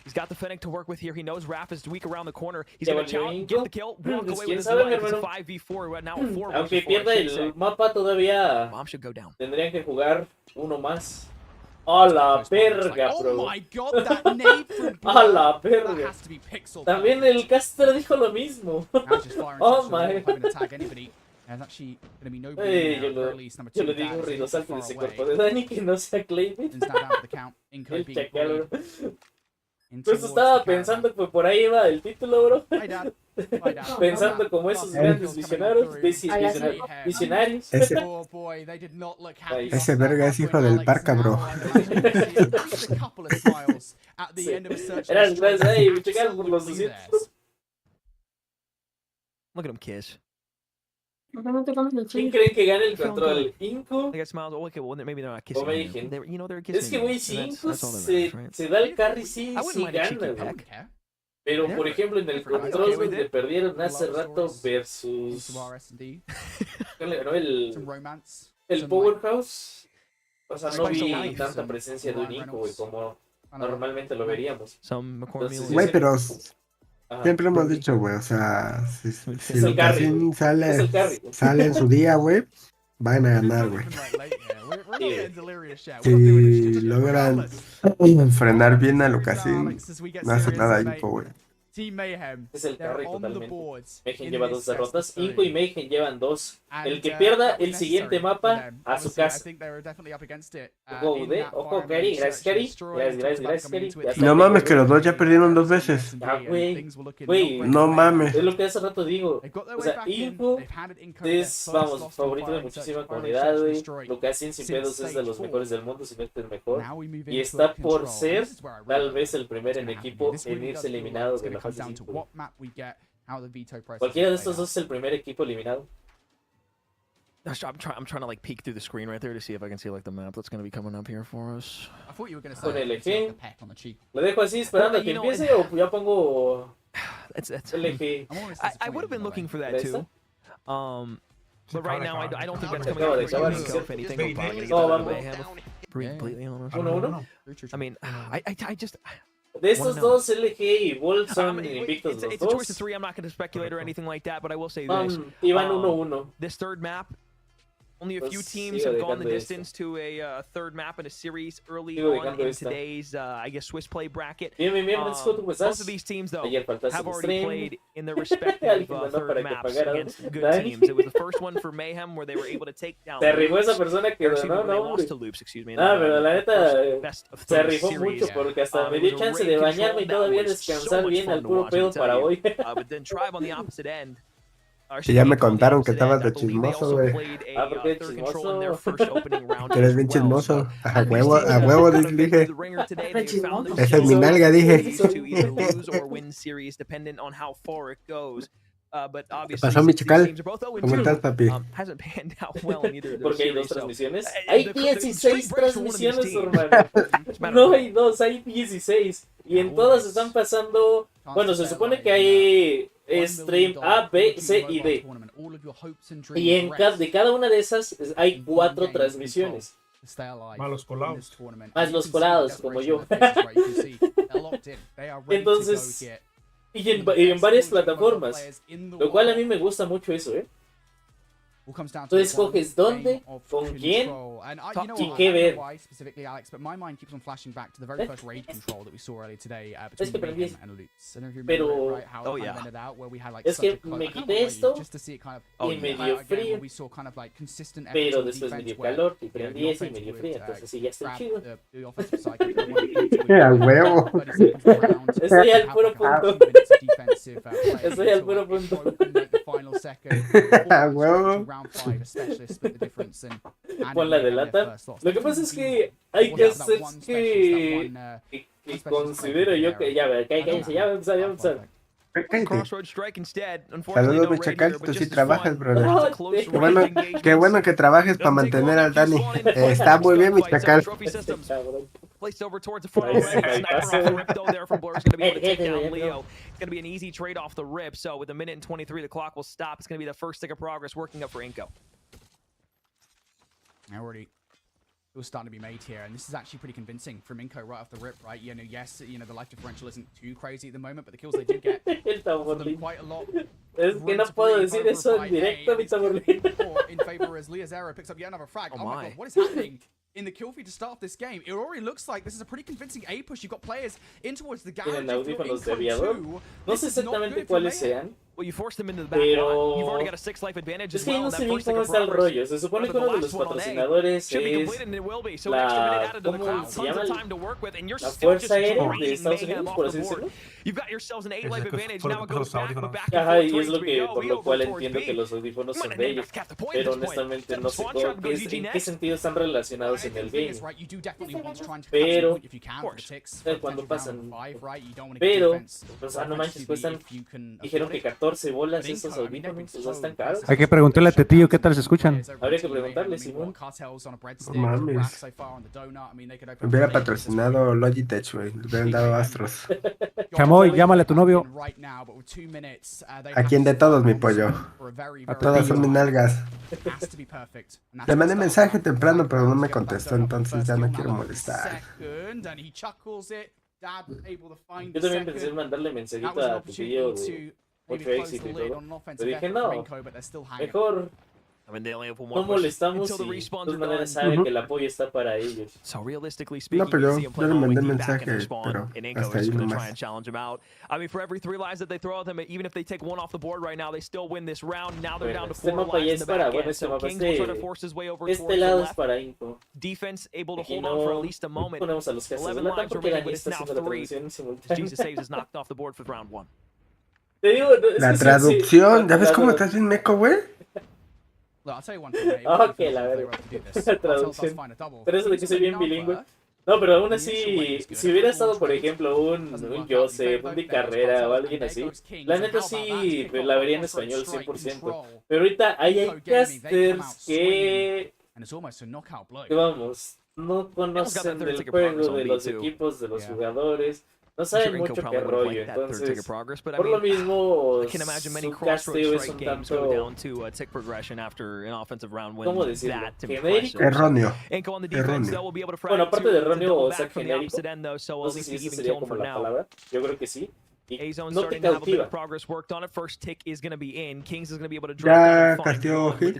He's got the Fennec to work with here. He knows Raph is weak around the corner. He's Ya going to volvió challenge, Inko. get the kill, walk Pues away quién with his sabe, life. It's a hermano. 5v4, now 4 Aunque versus 4, pierda I should say. el mapa, todavía Bomb should go down. tendrían que jugar uno más. A la perga, bro. Oh my god, that nade from A la Blur. That perga. has to be pixel También el caster dijo lo mismo. Oh my. There's actually going to be no Hey, bleeding yo there, lo, at least number yo 2. le digo Dad is ruido salte de far ese away. cuerpo de Dani que no sea Claymit. Is that down for the count? Inco El being chacal, bullied bro. in Pues towards estaba the caravan. pensando que por ahí iba el título, bro. Hi, Dad. Hi, Dad. Pensando como esos grandes visionarios. Visionarios. Oh boy, they did not look Ahí. happy. Ese verga es hijo del Parca, bro. Just a couple of smiles at the end of a search. Eran gracias ahí, chacal, por los 200. Look at him kiss. ¿Quién creen que gane el control? ¿Inco? They got smiles. Oh, okay, well, maybe they're not O kissing. Mayhem. They're, you know, they're kissing. Es que, güey, si That's- Inco that's all that matters, right? se da el carry, sí, I wouldn't sí mind a cheeky gana, güey. peck. Pero, Yeah. por ejemplo, en el Okay control, with donde it. perdieron hace rato versus... ¿Quién le ganó? El Powerhouse. O sea, no Spice vi of life. tanta presencia de un Inco, güey, como normalmente lo veríamos. Some McCormick. Entonces, Güey, pero Ajá. siempre hemos dicho, güey, o sea, si el Lucasín carry, sale, es el carry. sale en su día, güey, van a ganar, güey. Si logran frenar bien a Lucasín, no hace nada Inco, güey. Team Mayhem. Es el They're carry on the totalmente. boards Mayhem in lleva this 2 best of derrotas. 3. Inco y Mayhem llevan 2. El que And, pierda that was el siguiente necessary for mapa them. a su Honestly, I casa. think they were definitely up against it. Ojo, In de, that ojo, fire Cari. range, Gracias, search and Cari. destroy, Gracias, talked gracias, about gracias, coming Cari. into it. Ya está No bien, mames, güey. que los dos ya perdieron 2 veces. Ah, güey. Things were looking Güey, not No great. mames. es lo que hace rato digo. They got their O way sea, back in. Inco They've handed Inco their es, first vamos, loss favorito to de fire and search, muchísima fire and comunidad, search and güey. destroy. Lucasín sin Since pedos es de stage los 4. mejores del mundo, si no es el mejor. Now we move Y into está a por control. ser This is where I tal really vez el primer en think it's equipo gonna happen. This en really irse does feel like eliminado it's de gonna la come fase down to 5. what map we get, how the veto process Cualquiera de will play estos dos es el primer equipo eliminado. I'm trying to like peek through the screen right there to see if I can see like the map that's going to be coming up here for us. I thought you were going to Con say LG. the peck on the cheek. ¿Lo dejo así esperando a que empiece o ya pongo It's LG? I would have been looking for that too. But right now I don't think that's Se coming acaba out de for acabar, Inco, if anything. I'm probably going to get No, that vamos. Mayhem completely honest. 1-1. I mean, I just... De estos Wanna know. dos, LG y Volt son invictos los It's a choice dos. of 3. I'm not going to speculate or anything like that, but I will say this. Y van 1-1. This third map, only a Pues few teams sigo have gone the dejando esto. distance to a third map in a series early Sigo on dejando in esta. today's, I guess, Swiss play bracket. Bien, Francisco, ¿tú cómo estás? Both of these teams, though, Ayer faltaste have el already stream. played in their respective Alguien mandó third para que maps pagara. against good Dani. teams. It was the first one for Mayhem, where they were able to take down Se arribó Loops. esa persona que Or, excuse me, no, where they no, lost to hombre. Loops, excuse me. in Ah, the- pero la the neta first best of se 3 arribó series. mucho porque hasta me It dio was a chance raid de control bañarme y that todavía was descansar so much bien fun al to puro watch, let me pedo tell para you. hoy. But then Tribe on the opposite end. Que ya me contaron que estabas de chismoso, güey. Ah, ¿por qué chismoso? Que eres bien chismoso. A huevo, dije. Esa es mi nalga, dije. ¿Qué pasó, mi chacal? ¿Cómo estás, papi? Porque hay dos transmisiones. Hay 16 transmisiones, hermano. No hay dos, hay 16. Y en todas están pasando. Bueno, se supone que hay stream A, B, C y D. Y de cada una de esas hay 4 transmisiones. Más los colados. Más los colados, como yo. Entonces, y en varias plataformas. Lo cual a mí me gusta mucho eso, ¿eh? Tú escoges dónde, con quién y qué ver. Es que prendí esto. Pero es que me quité esto y me dio frío. Pero después me dio calor y prendí eso y me dio frío. Entonces sí, ya estoy chido. A huevo. Estoy al puro punto. Estoy al puro punto. A huevo. Pon la de lata. Lo que pasa es que hay cassettes que considero yo que ya cállense, ya va a empezar. Saludos, mi chacal, tú sí trabajas, brother. Qué bueno que trabajes para mantener al Dani. Está muy bien, mi chacal. Placed over towards the front. Sniper off the rip, though, there from Blur is going to be able to take down Leo. It's going to be an easy trade off the rip. So with 1:23, the clock will stop. It's going to be the first stick of progress working up for Inco. Already was starting to be made here, and this is actually pretty convincing from Inco right off the rip, right? Yes, the life differential isn't too crazy at the moment, but the kills they do get quite a lot. Es que no puedo decir eso en directo, mi Tamborlina. In favor as Leah Zera picks up yet another frag. Oh my god, what is happening in the kill feed to start off this game? It already looks like this is a pretty convincing A push. You've got players in towards the garage. Tienen audífonos de aviador. No sé exactamente cuáles sean. Well, you forced them into the back Pero... You've already got a 6 life advantage Es as que well. no sé bien cómo está el rollo. Se supone que uno de los patrocinadores es la... ¿Cómo se llama? La Fuerza Aérea de Estados Unidos, por así decirlo. You've got yourselves an 8 life advantage. Now it goes back Ajá, y es lo que, por lo cual entiendo que los audífonos son de ellos. Pero honestamente no sé en qué sentido están relacionados en el game. Pero cuando pasan. Pero, pues, no manches, cuestan. Dijeron que 14 bolas esos audífonos, pues están caros. Hay que preguntarle a Tetillo qué tal se escuchan. Habría que preguntarle, Simón. No mames. Me hubiera patrocinado Logitech, güey. Le hubieran dado astros. Chamoy, llámale a tu novio. ¿A quién de todos, mi pollo? A todas son mis nalgas. Le mandé mensaje temprano, pero no me contestó, entonces ya no quiero molestar. Yo también pensé en mandarle mensajito a tu tío de mucho éxito y todo. Pero dije, no, mejor no molestamos y de todas maneras saben que el apoyo está para ellos. No, pero yo le mandé mensaje, pero hasta ahí nomás. I mean, for every 3 lives that they throw at them, even if they take 1 off the board right now, they still win this round. Now they're down to 4 mapa ya lives es in the para, back bueno, end. este So mapa Kings will try to force his way over towards este the lado es left. para Inco. Defense able to Aquí hold no on for at least a moment. Ponemos a los que 11 hacen lives porque remaining, Dani but it's está now haciendo la 3. traducción simultánea. Jesus Saves is knocked off the board for round 1. Te digo, La traducción, ¿ya ves cómo estás bien meco, güey? Ok, la verdad. La traducción. Pero eso de que soy bien bilingüe. No, pero aún así, si hubiera estado, por ejemplo, un Joseph, un de carrera o alguien así, la neta sí la vería en español 100%. Pero ahorita hay casters que vamos, no conocen del juego, de los equipos, de los jugadores. No saben mucho qué rollo, entonces, por lo mismo, su casteo es un tanto, ¿cómo decirlo? Genérico. Erróneo. Bueno, aparte de erróneo, o sea, genérico, no sé si esa sería como la palabra, yo creo que sí. Y no te cautiva. Ya casteó Hit.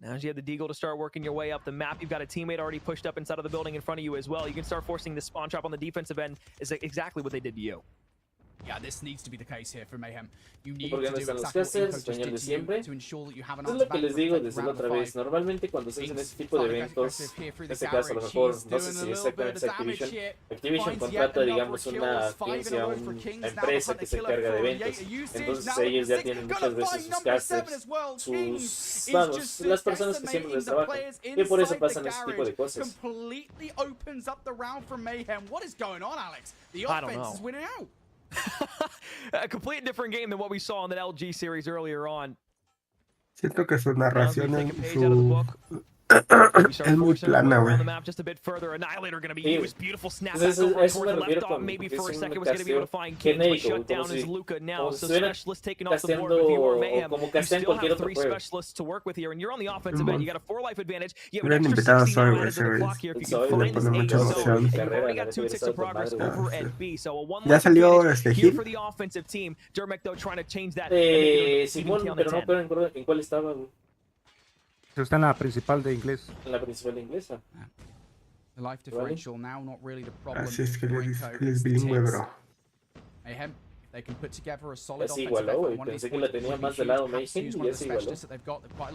Now as you have the Deagle to start working your way up the map, you've got a teammate already pushed up inside of the building in front of you as well. You can start forcing the spawn trap on the defensive end. Is exactly what they did to you. Yeah, this needs to be the case here for Mayhem. You need Porque to no do están los exactly what casters, Inco just español de did siempre. to ensure that you have an Eso es lo que answer les back digo for desde la round otra vez. 5. Normalmente cuando se hacen este tipo de eventos, en este caso a lo mejor, no sé si exactamente es Activision contrata, digamos, una agencia, una empresa que se encarga de eventos. Entonces ellos ya tienen muchas veces sus casters, vamos, las personas que siempre les trabajan. Y por eso pasan ese tipo de cosas. Completely opens up the round for Mayhem. What is going on, Alex? The I don't offense know. is winning out. A complete different game than what we saw in that LG series earlier on. Siento que su narración es muy plana, güey. Just a bit further, Annihilator gonna be Sí. used. Beautiful snap Entonces, back over eso towards me the refiero left off. con Maybe que for a es second un was gonna be able to casteo find Kings, but genérico, shut down como is si, Luca now. como So si estuvieran specialists taking off the board casteando with you or o Mayhem. como You castean still cualquier have otro 3 juego. specialists to work with here, and you're on the offensive end. You got a 4 life advantage. You have an Hubieran extra invitado a 60 Soy, now güey, added to the ese clock here. If you Soy can le find this pone A mucha zone, emoción. and you've Carrera, already la got neta 2 hubiera ticks estado of con progress madre. over at B. So a 1 ¿Ya life salió advantage este here Hit? for the offensive team. Dermot though trying to change that. and make it even Simón, down to pero no 10. me acuerdo en cuál estaba, güey. Está en la principal de inglés. En la principal inglesa. The life differential now not really the problem. Así es que for él Inco, es it's the bilingüe, ticks. bro. Mayhem, if they can put together a solid Ya se offensive igualó, effort güey. on one of these Pensé que la points, it tenía would be más del huge. lado Perhaps Mayhem use y one ya of the se igualó. specialists that they've got quite a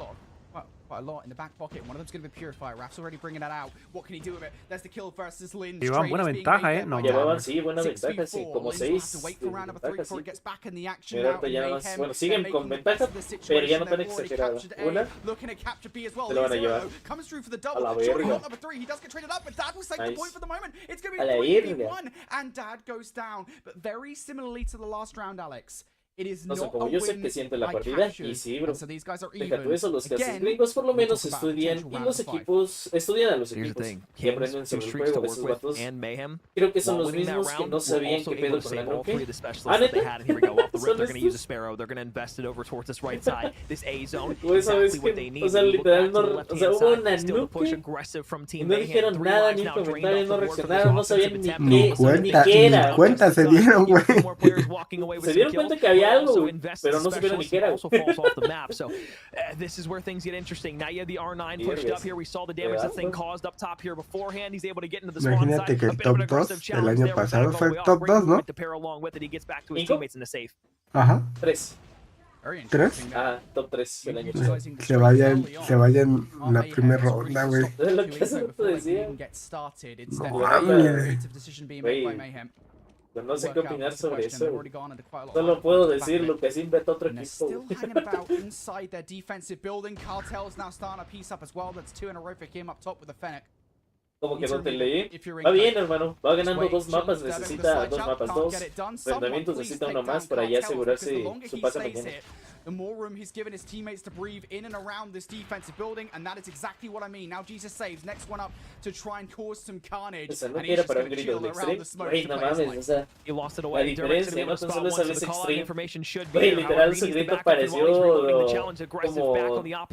lot in the back pocket. One of them's going to be Purifier. Raf's already bringing that out. What can he do with it? There's the kill versus Lynn. Llevaban buena ventaja, No Llevaban, mames. sí, buena ventaja, sí, como 6 ventaja, sí. Pero ahorita ya más, bueno, siguen con ventaja, pero ya no tan exagerada. Una, se lo van a llevar. A la verga. A la verga. And Dad goes down. But very similarly to the last round, Alex. No sé cómo yo sé que siente la partida y sí, bro. Deja tú eso, los casos gringos por lo menos estudian y los equipos estudian a los equipos y aprenden sobre el juego. Esos vatos creo que son los mismos que no sabían qué pedo con la nuke. ¿Ah, neta? ¿Son estos? Pues sabes que, o sea, literal, no, o sea, hubo una nuke y no dijeron nada, ni un comentario, no reaccionaron, no sabían ni qué era. Ni cuenta se dieron, güey. Se dieron cuenta que había algo, güey, pero no supieron ni qué era. This is where things get interesting. Now you have the R9 pushed up here. We saw the damage this thing caused up top here beforehand. He's able to get into the spawn Imagínate side. que A el bit of top an 2 aggressive del challenge año there. pasado That fue way el off top 2, ¿no? to pair along with it. He gets back to his ¿Cinco? teammates in the safe. Ajá. 3. 3. Ah, top 3 del año pasado. Se vayan en la primera ronda, güey. Es lo que hace rato decía. No mames. Güey, yo no sé qué opinar sobre eso, güey. Solo puedo decir lo que sí vetó otro equipo. Still hanging about inside their defensive building. Cartel's now starting a piece up as well. That's 2 in a row for him up top with the Fennec. Como que no te leí. Va bien, hermano. Va ganando 2 mapas. Necesita 2 mapas. 2 enfrentamientos. Necesita uno más para ya asegurarse su pase mañana. The more room he's given his teammates to breathe in and around this defensive building, and that is exactly what I mean. Now Jesus saves, next one up to try and cause some carnage. O sea, no quiere para un grito de extreme. Güey, no mames, o sea, la diferencia no tan solo es a veces extreme. Güey, literal su grito pareció como, o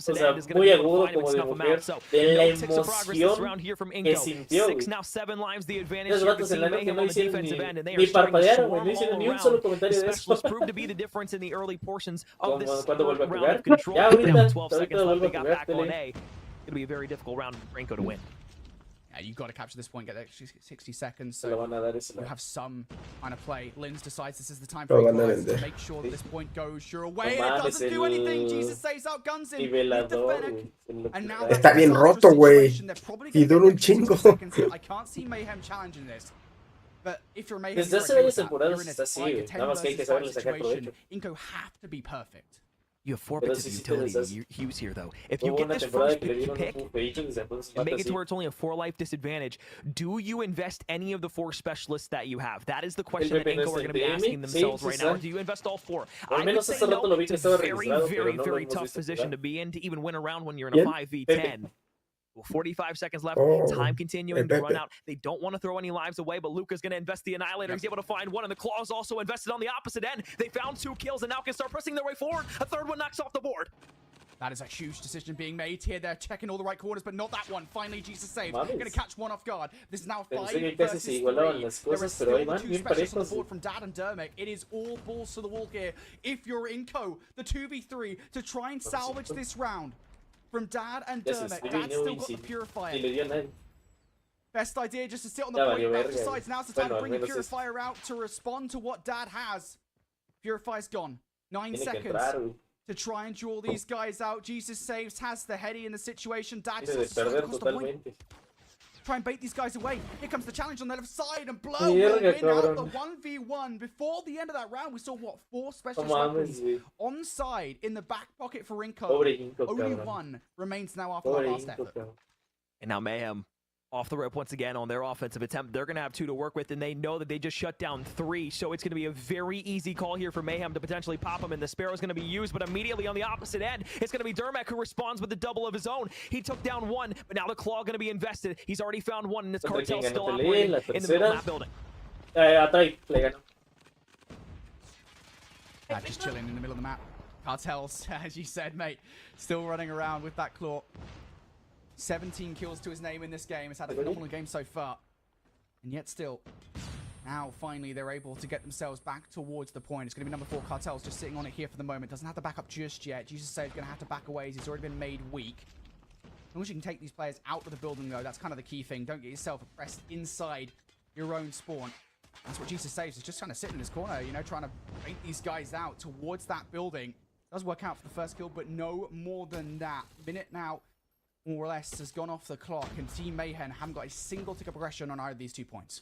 sea, muy agudo como de mujer, de la emoción que sintió, güey. Los vatos en la noche no hicieron ni parpadearon, güey, no hicieron ni un solo comentario de eso. Cuando vuelva a jugar, ya ahorita vuelve a jugar, tele. It'll be a very difficult round for Rinko to win. Yeah, you've got to capture this point, get that 60 seconds, so you have some kind of play. Linz decides this is the time for Equalizer to make sure that this point goes your way, and it doesn't do anything. Jesus saves out, guns in with the Fennec. And now está bien roto, güey. Y dura un chingo. I can't see Mayhem challenging this. But if you're Mayhem, Desde hace varias temporadas está así, güey. Nada más que hay que saberle sacar provecho. Inco have to be perfect. You have 4 bits of utility use here, though. If you get this first pick and make it to where it's only a 4-life disadvantage, do you invest any of the 4 specialists that you have? That is the question that Inco are going to be asking themselves right now. Do you invest all 4? I would say no. It's a very, very tough position to be in to even win a round when you're in a 5v10. 45 seconds left. Time continuing to run out. They don't want to throw any lives away, but Luca's going to invest the Annihilator. He's able to find one, and the Claws also invested on the opposite end. They found 2 kills and now can start pressing their way forward. A third one knocks off the board. That is a huge decision being made here. They're checking all the right corners, but not that one. Finally, Jesus saves. Going to catch one off guard. This is now 5 versus 3. There are still the 2 specials on the board from Dad and Dermot. It is all balls to the wall here. If you're Inco, the 2v3 to try and salvage this round. From Dad and Dermot. Dad's still got the Purifier. Best idea just to sit on the point. Dad decides now's the time to bring the Purifier out to respond to what Dad has. Purifier's gone. 9 seconds to try and draw these guys out. Jesus saves, has the heady in the situation. Dad just across the point. Try and bait these guys away. Here comes the challenge on the left side, and Blur will win out the 1v1. Before the end of that round, we saw, what, 4 special weapons on side in the back pocket for Rinko. Only 1 remains now after that last effort. And now Mayhem off the rope once again on their offensive attempt. They're going to have 2 to work with, and they know that they just shut down 3, so it's going to be a very easy call here for Mayhem to potentially pop him, and the Sparrow's going to be used, but immediately on the opposite end, it's going to be Dermek who responds with the double of his own. He took down 1, but now the Claw going to be invested. He's already found 1, and this Cartel's still operating in the middle of that building. Just chilling in the middle of the map. Cartels, as you said, mate, still running around with that Claw. 17 kills to his name in this game. He's had a phenomenal game so far. And yet still, now finally they're able to get themselves back towards the point. It's going to be number 4, Cartels, just sitting on it here for the moment. Doesn't have to back up just yet. Jesus says he's going to have to back away as he's already been made weak. As long as you can take these players out of the building, though, that's kind of the key thing. Don't get yourself oppressed inside your own spawn. That's what Jesus saves. He's just kind of sitting in his corner, you know, trying to bait these guys out towards that building. Does work out for the first kill, but no more than that. Minute now, more or less, has gone off the clock, and Team Mayhem haven't got a single tick of progression on either of these 2 points.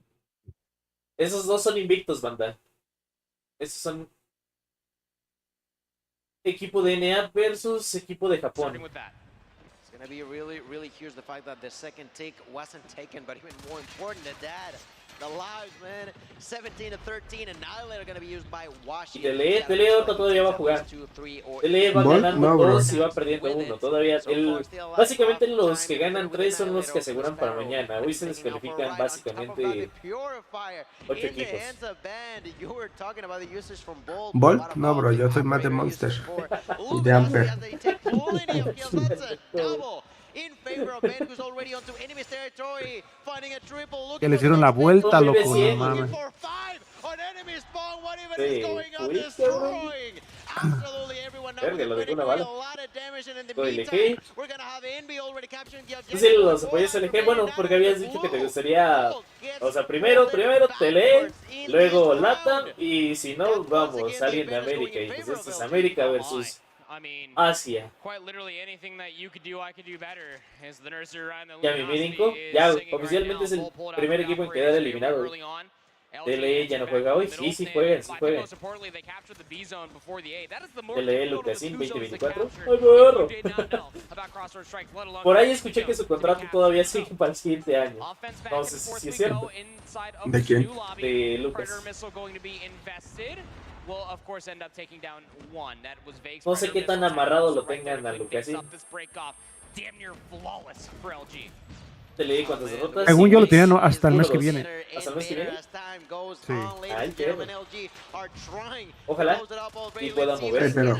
Esos dos son invictos, banda. Esos son Equipo de NA versus equipo de Japón. It's going to be really huge the fact that the second take wasn't taken, but even more important than that, the lives, man, 17-13, Annihilator going to be used by Washington. Tele todavía va a jugar. Tele va ganando 2 y va perdiendo 1. Todavía, básicamente los que ganan 3 son los que aseguran para mañana. Hoy se descalifican básicamente 8 equipos. ¿Volt? No, bro, yo soy más de Monster. Y de Amper. Que le hicieron la vuelta, loco, no mames. Sí, verga, lo dejó una bala. LG. Sí, los apoyos LG, bueno, porque habías dicho que te gustaría, o sea, primero Tele, luego Latam, y si no, vamos, alguien de América, y pues esto es América versus Asia. Ya mi Mirinko, ya oficialmente es el primer equipo en quedar eliminado. LE ya no juega hoy, sí juegan. LE Lucasin 2024. ¡Ay, perro! Por ahí escuché que su contrato todavía sigue para el siguiente año. No sé si es cierto. ¿De quién? De Lucas. No sé qué tan amarrado lo tengan a Lucasin. Te leí cuántas derrotas. Según yo lo tenían hasta el mes que viene. ¿Hasta el mes que viene? Sí. Ay, qué ojalá y pueda mover. Pero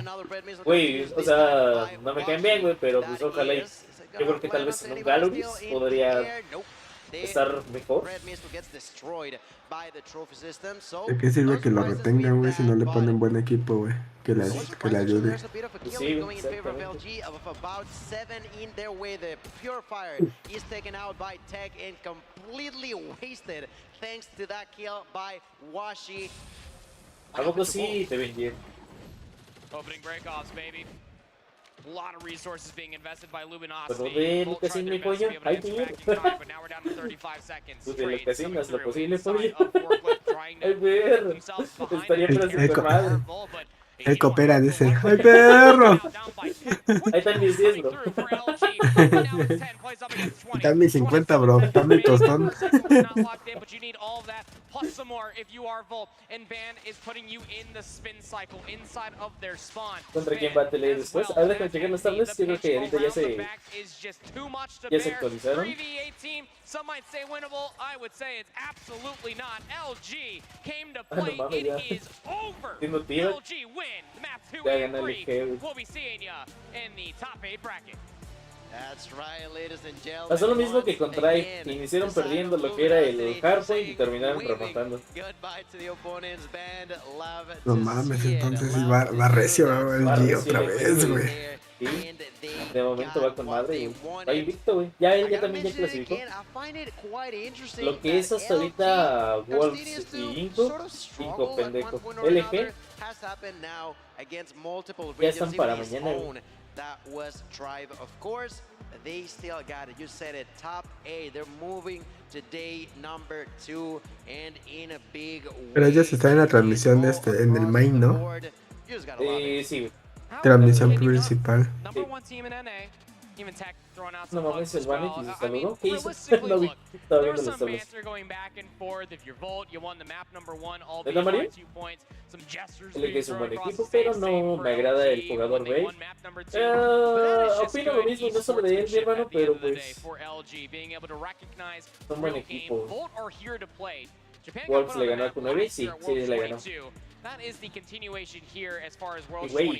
güey, o sea, no me caen bien, güey, pero pues ojalá. Yo creo que tal vez en un Galoris podría estar mejor. ¿de qué sirve que lo retengan, güey, si no le ponen buen equipo, güey? Que le ayude. Pues sí, exactamente. ¿A poco sí te ven bien? Pero de Lucasin, mi pollo, ahí te viene. Tú de Lucasin, haz lo posible, pollo. Ay, perro. Estaría para super madre. Él coopera, dice. ¡Ay, perro! Ahí están mis 10, bro. Está mi 50, bro. Está mi tostón. ¿Contra quién va a Tele después? Habla con checar las tablas. Yo creo que ahorita ya se actualizaron. Some might say winnable. I would say it's absolutely not. LG came to Ah, no play. mames, It ya. is over. Tengo tiro. LG win. Map 2 Ya and gana 3. LG. We'll be seeing ya in the top 8 bracket. That's right, ladies and gentlemen. Pasó lo mismo que contra E. Iniciaron perdiendo lo que era el hardpoint y terminaron remontando. No mames, entonces sí va recio, el G otra vez, güey. Sí, de momento va con madre y va invicto, güey. Ya también ya clasificó. Lo que es hasta ahorita Wolves y Inco pendejo. LG ya están para mañana, güey. That was Tribe, of course. They still got it. You said it. Top 8. They're moving today, number 2, and in a big way. Pero ellos están en la transmisión en el main, ¿no? Sí. Transmisión principal. No mames, el Vanity se saludó. ¿Qué hizo? No vi. Estaba viendo los tablos. ¿Es la Mario? El que es un buen equipo, pero no me agrada el jugador B. Opino lo mismo, no solo de él, mi hermano, pero pues es un buen equipo. Wolves le ganó a Q9, sí le ganó. Y güey,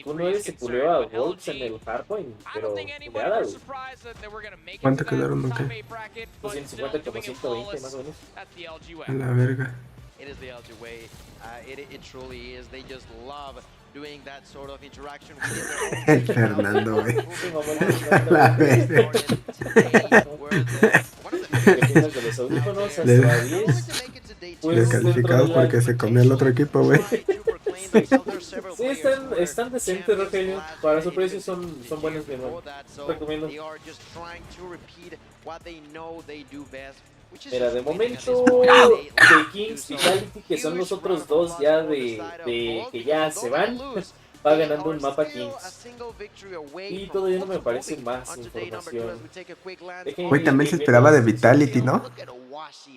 Q9 se puleó a Wolves en el hardpoint, pero cuidado, güey. ¿Cuánto quedaron, o qué? 250 como 120 más o menos. A la verga. It is the LG way. It truly is. They just love doing that sort of interaction with El Fernando, güey. A la verga. Descalificados porque se comió el otro equipo, güey. Sí, están decentes, Rogelio. Para su precio son buenos, mi hermano. Recomiendo. Mira, de momento, de Kings Vitality, que son los otros dos ya de que ya se van. Va ganando un mapa Kings. Y todavía no me aparece más información. Güey, también se esperaba de Vitality, ¿no?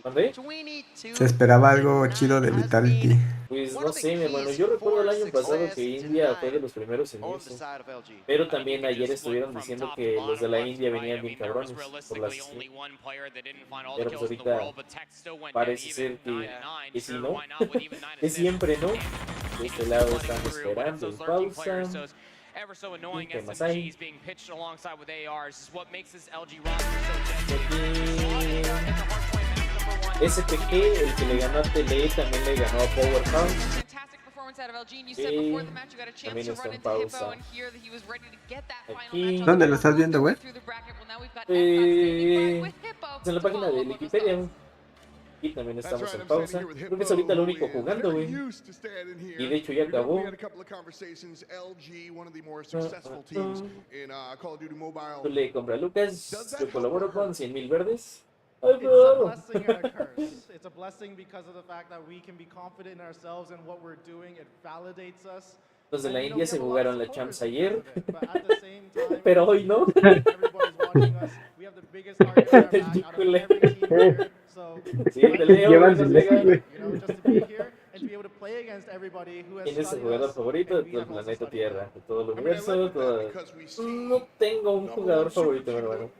¿Dónde? Se esperaba algo chido de Vitality. Pues no sé, mi hermano. Yo recuerdo el año pasado que India fue de los primeros en eso. Pero también ayer estuvieron diciendo que los de la India venían bien cabrones por las skins. Pero pues ahorita parece ser que si no, que siempre no. De este lado están esperando en pausa. ¿Qué más hay? SPG, el que le ganó a Tele, también le ganó a Powerhouse. También está en pausa. Aquí. ¿Dónde lo estás viendo, güey? En la página de Wikipedia. Aquí también estamos en pausa. Creo que es ahorita lo único jugando, güey. Y de hecho ya acabó. Tú le compras a Lucas. Yo colaboro con 100,000 verdes. Ay, pero... It's a blessing because of the fact that we can be confident in ourselves and what we're doing. It validates us. Los de la India se jugaron la Champs ayer, pero hoy no. Sí, te leo. ¿Quién es el jugador favorito del planeta Tierra? De todo el universo. No tengo un jugador favorito, mi hermano.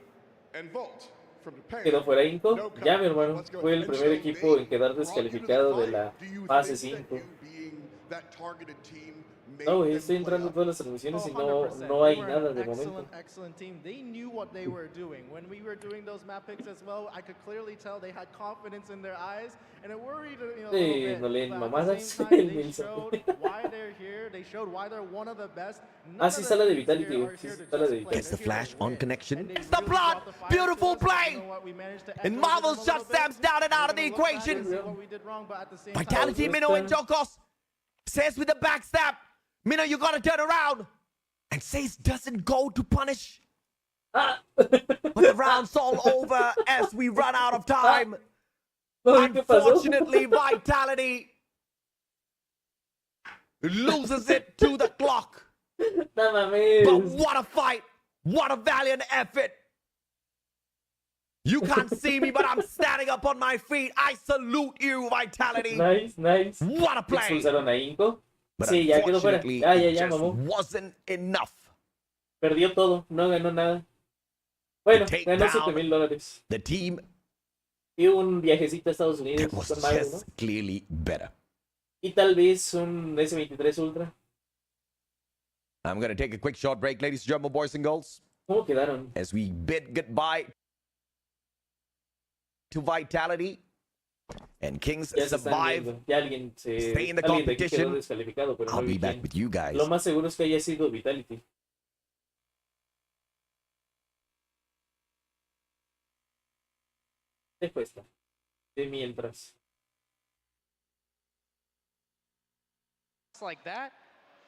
Quedó fuera Inco. Ya, mi hermano. Fue el primer equipo en quedar descalificado de la fase 5. No, güey, estoy entrando en todas las transmisiones y no hay nada de momento. Excellent team. They knew what they were doing. When we were doing those map picks as well, I could clearly tell they had confidence in their eyes and it worried, you know, a little bit. No leen But mamadas. at the same time, they showed why they're here. They showed why they're one of the best. Ah, sí está la de Vitality, güey. Sí está la de Gets Vitality. the flash on connection. It's the blood! Beautiful play! And Marvel shuts Sam's down and out of the equation. Vitality, Minnow, and Jokos says with the backstab, Minnow, you gotta turn around. And Says doesn't go to punish. But the round's all over as we run out of time. Unfortunately, Vitality loses it to the clock. No mames. But what a fight! What a valiant effort! You can't see me, but I'm standing up on my feet. I salute you, Vitality. Nice, nice. What a play! Expulsaron a Inco. But Sí, ya quedó fuera. unfortunately, Ya, it just mamó. wasn't enough. Perdió todo, no ganó nada. Bueno, Take ganó down $7,000. The team Y un viajecito a Estados Unidos was con Mario, ¿no? just clearly better. Y tal vez un S23 Ultra. I'm going to take a quick short break, ladies and gentlemen, boys and girls. ¿Cómo quedaron? As we bid goodbye to Vitality. And Kings Ya se están survive. viendo. Ya alguien Stay in the alguien de aquí quedó competition. descalificado, pero I'll no be vi back quién. with you guys. Lo más seguro es que haya sido Vitality. ¿Qué cuesta? De mientras. Like that.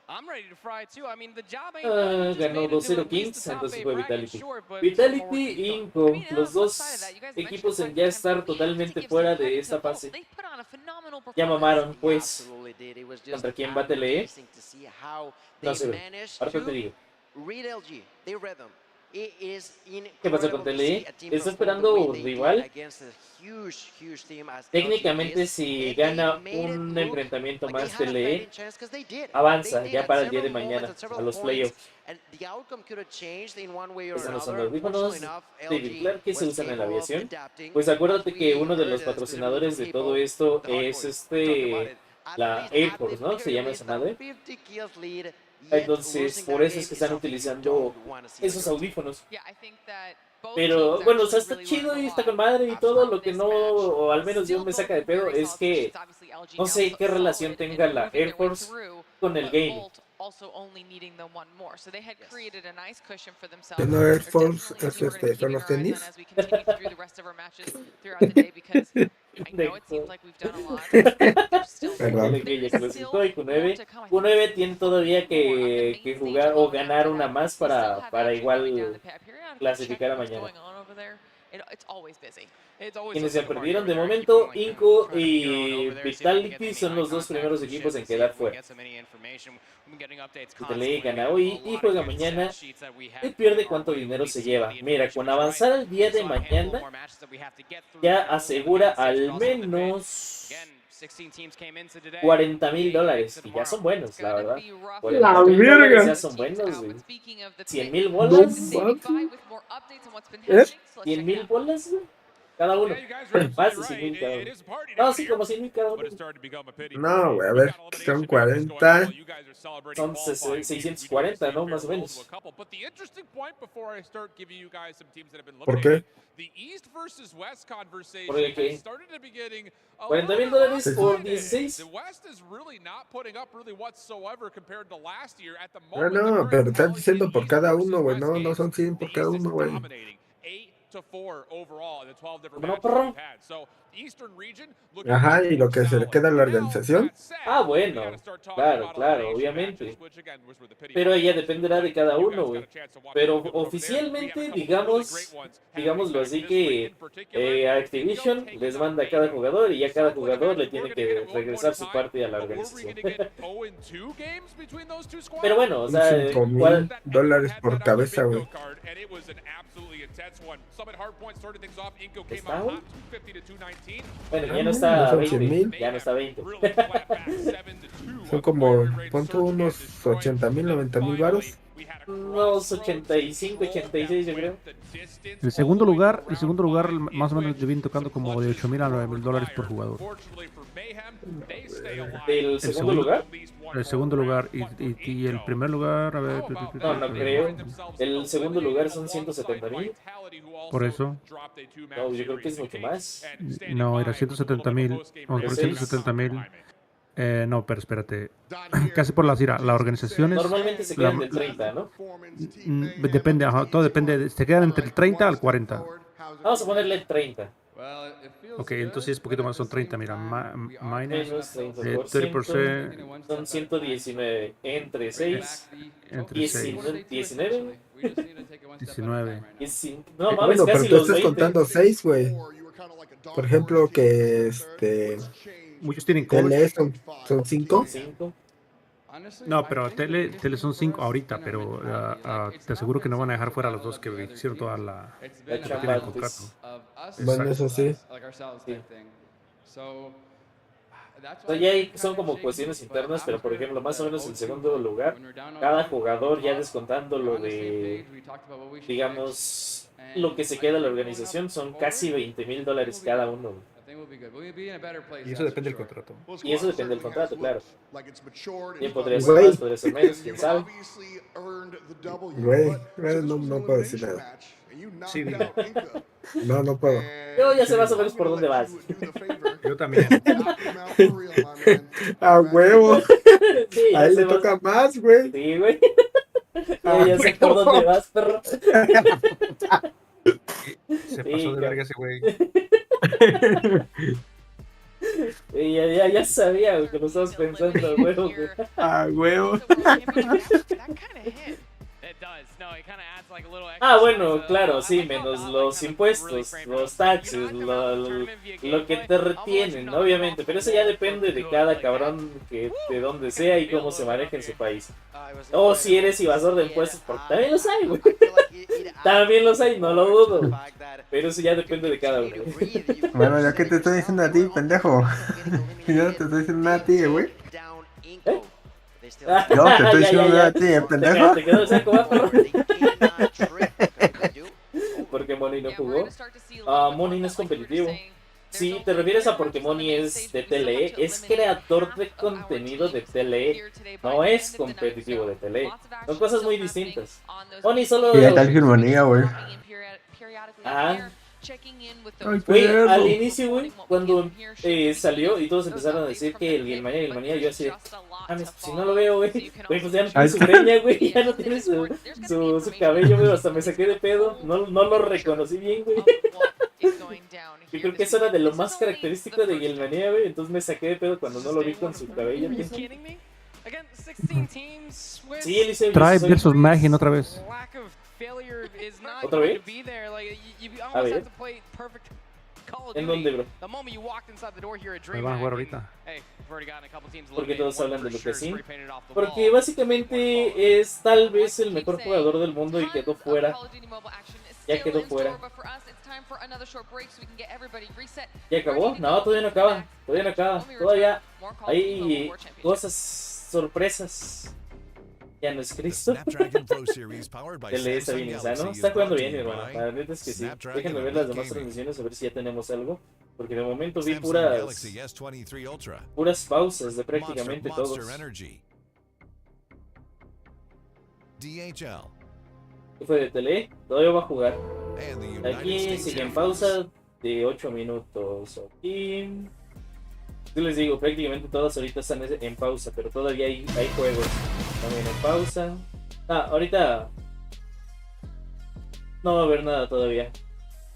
I'm ready to fry too. I mean, the job ain't Ah, ganó 2-0 Kings, entonces fue Vitality. Vitality y Inco, los dos equipos en ya estar totalmente fuera de esta fase. Ya mamaron, pues. ¿Contra quién va Tele? No sé, ahorita te digo. ¿Qué pasa con Tele? Está esperando rival. Técnicamente, si gana un enfrentamiento más Tele, avanza ya para el día de mañana a los playoffs. Estos no son los audífonos David Clark que se usan en la aviación. Pues acuérdate que uno de los patrocinadores de todo esto es la Air Force, ¿no? Se llama esa madre. Entonces, por eso es que están utilizando esos audífonos. Pero bueno, o sea, está chido y está con madre y todo. Lo que no, o al menos yo me saca de pedo, es que no sé qué relación tenga la Air Force con el gaming. ¿No Air Force es son los tenis? Perdón. Q9 tiene todavía que jugar o ganar una más para igual clasificar a mañana. it's always busy. Quienes se perdieron de momento, Inco y Vitality son los dos primeros equipos en quedar fuera. Vitality gana hoy y juega mañana y pierde cuánto dinero se lleva. Mira, con avanzar al día de mañana ya asegura al menos $40,000 y ya son buenos, la verdad. $40,000 ya son buenos, güey. 100,000 bolas. ¿100,000 bolas, güey? Cada uno. Más de 100,000 cada uno. No, sí, como 100,000 cada uno. No, güey, a ver, son 40. Son 640, ¿no? Más o menos. ¿Por qué? Porque ¿qué? $40,000 por 16. No, pero estás diciendo por cada uno, güey. No, no son 100 por cada uno, güey. ¿No, perro? Ajá, y lo que se le queda a la organización. Ah, bueno, claro, obviamente. Pero ella dependerá de cada uno, güey. Pero oficialmente, digámoslo así que Activision les manda a cada jugador y ya cada jugador le tiene que regresar su parte a la organización. Pero bueno, o sea, $5,000 por cabeza, güey. ¿Está, güey? Bueno, ya no está son 20, 100,000. ya no está 20. Son como, ¿cuánto? Unos 80,000, 90,000 varos. Unos 85, 86, yo creo. El segundo lugar más o menos le viene tocando como de $8,000 a $9,000 por jugador. ¿Del segundo lugar? El segundo lugar y el primer lugar, a ver. No creo. El segundo lugar son 170,000. Por eso. No, yo creo que es mucho más. No, era 170,000. Vamos por 170,000. No, pero espérate. Casi por la organización es... Normalmente se quedan del 30, ¿no? Depende, ajá, todo depende. Se quedan entre el 30 al 40. Vamos a ponerle el 30. Ok, entonces es poquito más, son 30, mira. Menos 30%. Son 119. Entre 6. Entre 6. 19. 19. No, mames, Bueno, pero casi tú los estás 20. contando 6, güey. Por ejemplo, que Muchos tienen tele son 5. No, pero tele son 5 ahorita, pero te aseguro que no van a dejar fuera a los dos que hicieron toda la que tienen el contrato. Bueno, eso sí. O sea, ya son como cuestiones internas, pero por ejemplo, más o menos en segundo lugar, cada jugador ya descontando lo de, digamos, lo que se queda a la organización son casi $20,000 cada uno. Y eso depende del contrato. Y eso depende del contrato, claro. Bien, podría ser más, podría ser menos, quién sabe. Güey, no puedo decir nada. Sí, dime. No puedo. Yo ya sé más o menos por dónde vas. Yo también. A huevo. Sí, a él le toca más, güey. Sí, güey. Ya sé por dónde vas, perro. Se pasó de verga ese güey. Ya sabía que lo estabas pensando, huevo. A huevo. Ah, bueno, claro, sí, menos los impuestos, los taxes, lo que te retienen, obviamente, pero eso ya depende de cada cabrón de donde sea y cómo se maneja en su país. O si eres evasor de impuestos, porque también los hay, güey. También los hay, no lo dudo. Pero eso ya depende de cada uno. Bueno, ya que te estoy diciendo a ti, pendejo. Yo te estoy diciendo a ti, güey. ¿Eh? Yo te estoy diciendo a ti, pendejo. Te quedó el saco, ¿va, perro? Porque Moni no jugó. Moni no es competitivo. Si te refieres a porque Moni es de TLE, es creador de contenido de TLE, no es competitivo de TLE. Son cosas muy distintas. Moni solo... Y tal armonía, güey. Ah. Güey, al inicio, güey, cuando salió y todos empezaron a decir que el Manía, yo así de, si no lo veo, güey, pues ya no tiene su greña, güey, ya no tiene su cabello, güey, hasta me saqué de pedo, no lo reconocí bien, güey. Yo creo que eso era de lo más característico de Gilmanía, güey, entonces me saqué de pedo cuando no lo vi con su cabello. Sí, Eliseo. Tribe versus Magin otra vez. failure is not ¿Otra going vez? to be there. Like you A almost ver. have to play perfect Call of ¿En Duty. dónde, bro? The moment you walked inside the door here at Ahí van a jugar DreamHack, ahorita. hey, we've already gotten a couple teams Porque eliminated. todos One hablan de for sure Lucasín. spray painted off the Porque wall. básicamente es tal vez el mejor jugador del mundo y quedó fuera. Ya quedó fuera. ¿Ya acabó? No, todavía no acaba. Todavía no acaba. Todavía hay cosas, sorpresas. Ya no es Cristo. Él está bien insano. Está jugando bien, mi hermano. La neta es que sí. Déjenme ver las demás transmisiones a ver si ya tenemos algo. Porque de momento vi puras pausas de prácticamente todos. ¿Qué fue de tele? Todavía va a jugar. Aquí sigue en pausa de 8 minutos. Aquí. Yo les digo, prácticamente todas ahorita están en pausa, pero todavía hay juegos también en pausa. Ahorita no va a haber nada todavía.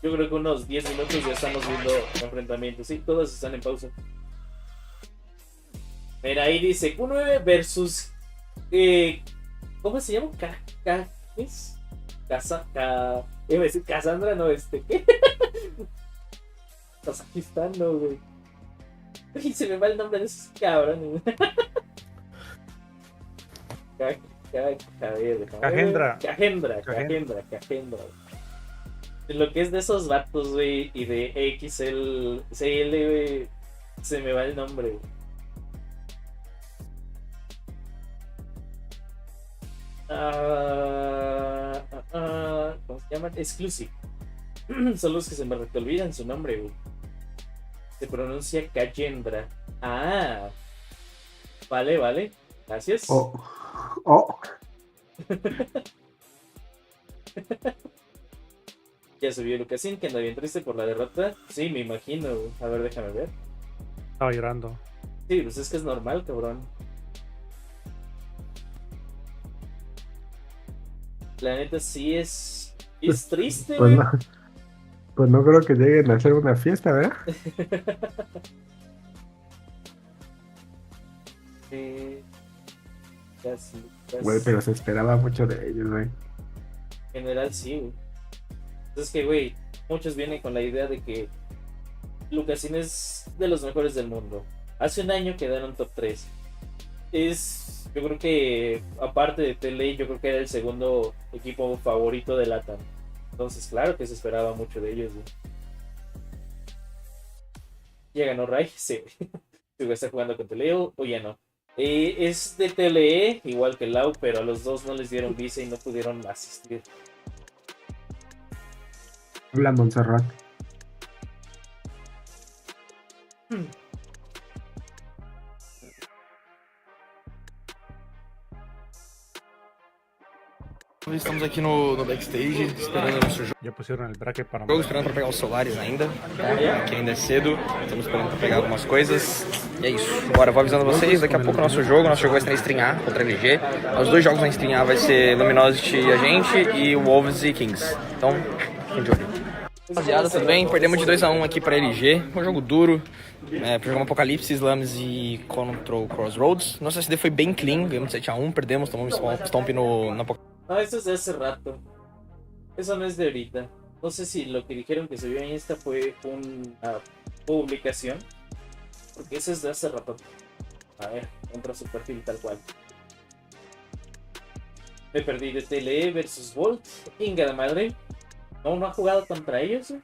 Yo creo que unos 10 minutos ya estamos viendo enfrentamientos. Sí, todas están en pausa. Mira, ahí dice Q9 versus... ¿cómo se llama? ¿Qué es? Iba a decir Cassandra, no, ¿qué? Kazajistán, no, güey. Uy, se me va el nombre de esos cabrones. Cagendra. Lo que es de esos vatos, güey, y de CL, güey, se me va el nombre. ¿Cómo se llaman? Exclusive. Son los que se me olvidan su nombre, güey. Se pronuncia Cagendra. Vale. Gracias. Ya subió Lucasín, que anda bien triste por la derrota. Sí, me imagino. A ver, déjame ver. Estaba llorando. Sí, pues es que es normal, cabrón. La neta sí es triste, güey. Pues no creo que lleguen a hacer una fiesta, ¿verdad? Casi. Güey, pero se esperaba mucho de ellos, güey. En general sí, güey. Es que, güey, muchos vienen con la idea de que Lucasín es de los mejores del mundo. Hace un año quedaron top 3. Yo creo que, aparte de Tele, yo creo que era el segundo equipo favorito de LATAM. Entonces, claro que se esperaba mucho de ellos, güey. ¿Ya ganó Rai? Sí. ¿Está jugando con Tele o ya no? Es de TLE, igual que Lau, pero a los dos no les dieron visa y no pudieron asistir. Hola, Montserrat. Estamos aqui no backstage, esperando o nosso jogo. Já pusieron el bracket para... Esperando para pegar os celulares ainda, que ainda é cedo. Estamos esperando para pegar algumas coisas. E é isso. Bora, vou avisando vocês, daqui a pouco o nosso jogo vai ser na Stream A contra a LG. Os dois jogos na Stream A vai ser Luminosity e a gente, e Wolves e Kings. Então, fiquem de olho. Rapaziada, tudo bem? Perdemos de 2-1 aqui para a LG. Um jogo duro. Jogamos Apocalipse, Slams e Control Crossroads. Nossa SD foi bem clean, ganhamos 7-1, perdemos, tomamos stomp na Apocalipse. No, eso es de hace rato. Eso no es de ahorita. No sé si lo que dijeron que se vio en Insta fue una publicación. Porque eso es de hace rato. A ver, entra su perfil tal cual. Me perdí de TLE versus Volt. Inga de madre. No ha jugado contra ellos, ¿eh?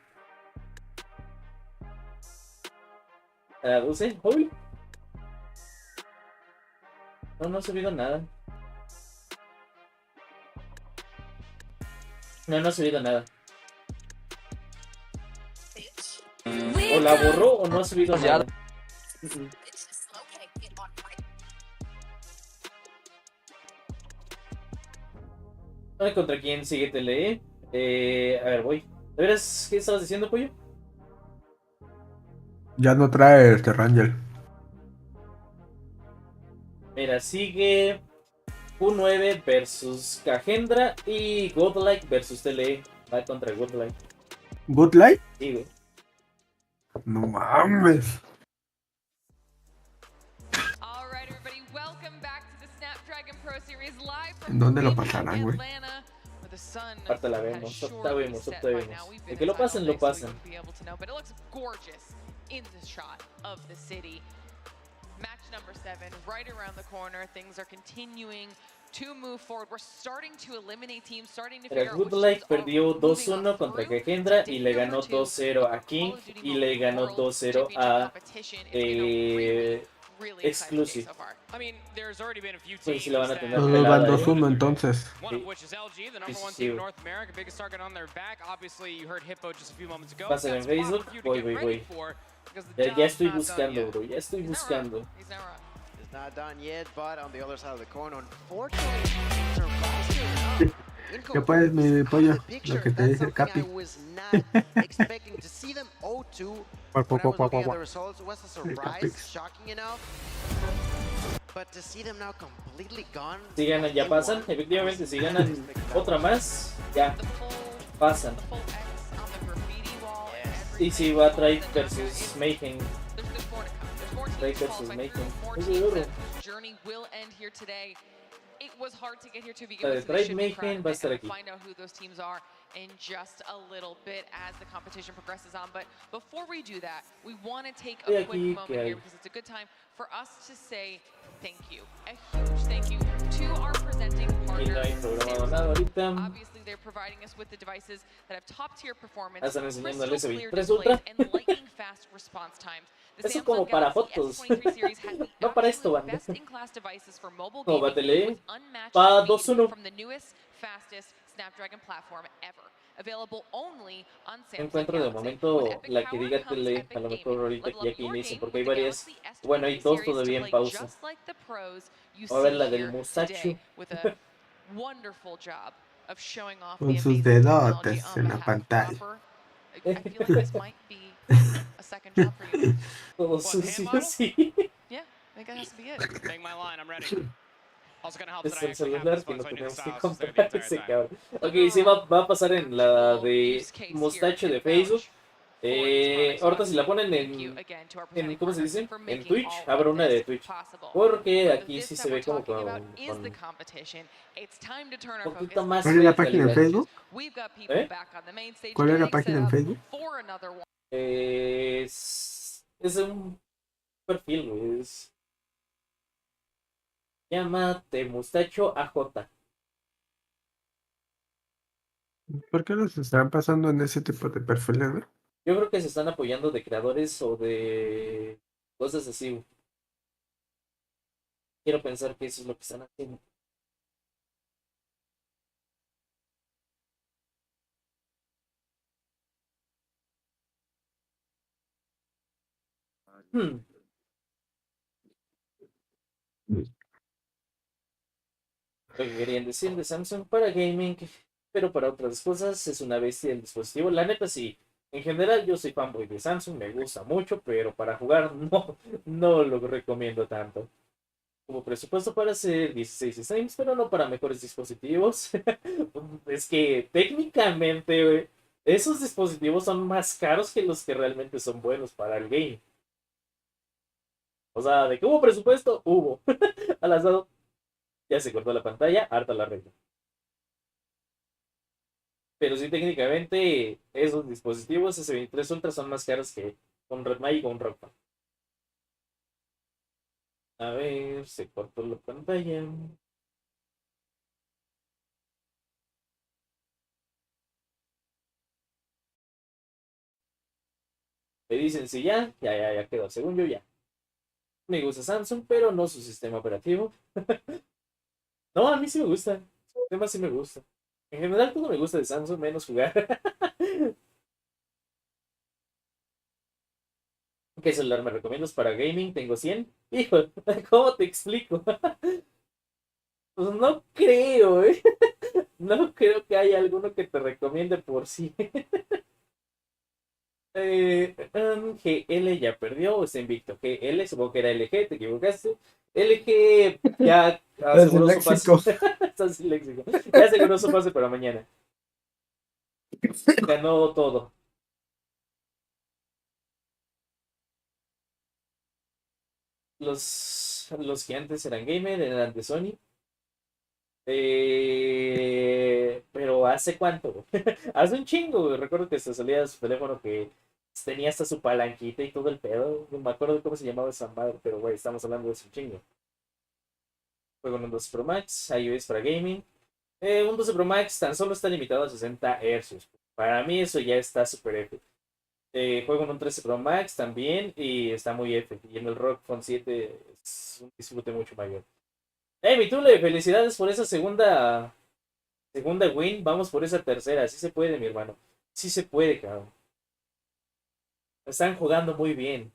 ¿Traduce? ¿Hoy? No ha subido nada. No ha subido nada. O la borró o no ha subido nada. ¿Contra quién sigue TLE? A ver, voy. ¿De veras qué estabas diciendo, pollo? Ya no trae este Rangel. Mira, sigue Q9 versus Cagendra y Godlike versus TLE. Va contra Godlike. ¿Godlike? Sí, güey. No mames. ¿En dónde lo pasarán, güey? The sun Aparte la has vemos, surely opta set by vemos. now. We've De been que lo inside all pasen, day, lo so we pasan. wouldn't be able to know, but it looks gorgeous in the shot of the city. Match number 7, right around the corner. Things are continuing to move forward. We're starting to eliminate teams, starting to figure Era out Good which Life teams are perdió moving on 2-1 contra through Kekendra to y day le number ganó 2 2-0 a of the King Call of Duty y Mobile le ganó World 2-0 Championship a competition. It's been a really exciting day Exclusive. so far. I mean, there's already been a few Pues teams sí la van a tener Los dos van pelada, 2-1 entonces. one of which is LG, the number one team in North America, biggest target on their back. Obviously, you heard Hippo just a few moments ago. Va a ser en Got spot Facebook. review to Voy, get voy, ready voy. for, because the Ya job's estoy not done buscando, yet. bro. Ya estoy buscando. He's not wrong. It's not done yet, but on the other side of the coin, unfortunately, surprisingly enough, ¿Qué puedes, mi pollo? Lo que te that's dice el something I Capi. was not expecting to see them 0-2. When I was looking at the results, it was a surprise, shocking enough. But to see them now completely gone. Si ganan, ya pasan. Efectivamente, si ganan otra más, ya pasan. Y si va Trade versus Mayhem. Trade versus Mayhem. Es duro. Journey will end here today. It was hard to get here to begin La de with, so they Trade should be proud Mayhem of va a it, estar and aquí. we'll find out who those teams are in just a little bit as the competition progresses on. But before we do that, we want to take a quick moment here because it's a good time for us to say thank you. A huge thank you to our presenting Y no hay partners. programado nada ahorita. Obviously, they're providing us with the devices that have top-tier performance, Están enseñando el crystal clear S23 displays, Ultra. and lightning-fast response times. The Eso Samsung como para Galaxy fotos. S23 series has the No para esto, absolute banda. best-in-class devices for mobile No, gaming bátele. with unmatched Pa speed 2-1. from the newest, fastest Snapdragon platform ever. Available only on No Samsung encuentro de Galaxy. momento With Epic la que Power diga comes tele, Epic a lo Gaming. mejor ahorita Level aquí up aquí your inicia, game porque with hay the varias. Galaxy Bueno, hay S23 dos series to todavía en play pausa. just like the pros you A ver see la del here muchacho. today with a wonderful job of showing off the Con sus amazing technology dedotes on en la behalf of pantalla. Proper. I feel like this might be a second job for you. Todo sucio, sí. Yeah, I think that has to be it. Bang my line, I'm ready. Also gonna help Es that I el actually have celular this que phone, lo so I knew the tenemos que styles was there the comprar entire ese time. cabrón. Ok, sí va a pasar en la de Mustache de Facebook. Ahorita si la ponen en ¿cómo se dice? En Twitch, habrá una de Twitch. Porque aquí sí se ve como con un poquito más ¿Cuál es la página en calidad. Facebook? ¿Eh? ¿Cuál es la página en Facebook? Es un perfil, güey. Llámate Mustacho AJ. ¿Por qué los están pasando en ese tipo de perfiles, güey? Yo creo que se están apoyando de creadores o de cosas así, güey. Quiero pensar que eso es lo que están haciendo. Lo que querían decir de Samsung para gaming, pero para otras cosas es una bestia el dispositivo. La neta sí, en general yo soy fanboy de Samsung, me gusta mucho, pero para jugar no lo recomiendo tanto. Como presupuesto para hacer 16 streams, pero no para mejores dispositivos. Es que técnicamente, güey, esos dispositivos son más caros que los que realmente son buenos para el game. O sea, de que hubo presupuesto, hubo. Al asado, ya se cortó la pantalla, harta la regla. Pero sí, técnicamente, esos dispositivos S23 Ultra son más caros que con Redmi y con Rock. A ver, se cortó la pantalla. Me dicen si ya quedó. Según yo ya. Me gusta Samsung, pero no su sistema operativo. No, a mí sí me gusta. El sistema sí me gusta. En general todo me gusta de Samsung, menos jugar. ¿Qué celular me recomiendas para gaming? Tengo 100. Hijo, ¿cómo te explico? Pues no creo, ¿eh? No creo que haya alguno que te recomiende por sí. GL ya perdió, está invicto. GL, supongo que era LG, te equivocaste. LG ya aseguró su pase. Estás disléxico. Ya aseguró su pase para mañana. Ganó todo. Los que antes eran gamer eran de Sony. Pero ¿hace cuánto? Hace un chingo, güey. Recuerdo que se salía de su teléfono que tenía hasta su palanquita y todo el pedo. No me acuerdo cómo se llamaba esa madre, pero güey, estamos hablando de ese chingo. Juego en un 12 Pro Max, iOS para gaming. Un 12 Pro Max tan solo está limitado a 60 Hz. Para mí eso ya está súper F. Juego en un 13 Pro Max también y está muy F. Y en el ROG Phone 7 es un disfrute mucho mayor. Mi Tule, felicidades por esa segunda win. Vamos por esa tercera. Sí se puede, mi hermano. Sí se puede, cabrón. Están jugando muy bien.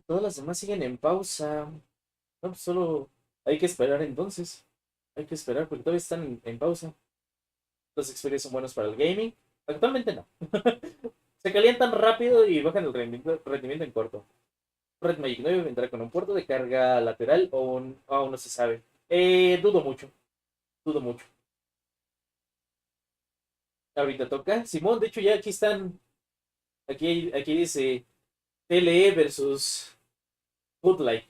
Todas las demás siguen en pausa. No, pues solo hay que esperar entonces. Hay que esperar porque todavía están en pausa. Los experiencias son buenos para el gaming. Actualmente no. Se calientan rápido y bajan el rendimiento en corto. Red Magic 9 vendrá con un puerto de carga lateral o aún no se sabe. Dudo mucho. Dudo mucho. Ahorita toca. Simón, de hecho ya aquí están. Aquí dice TLE versus Footlight.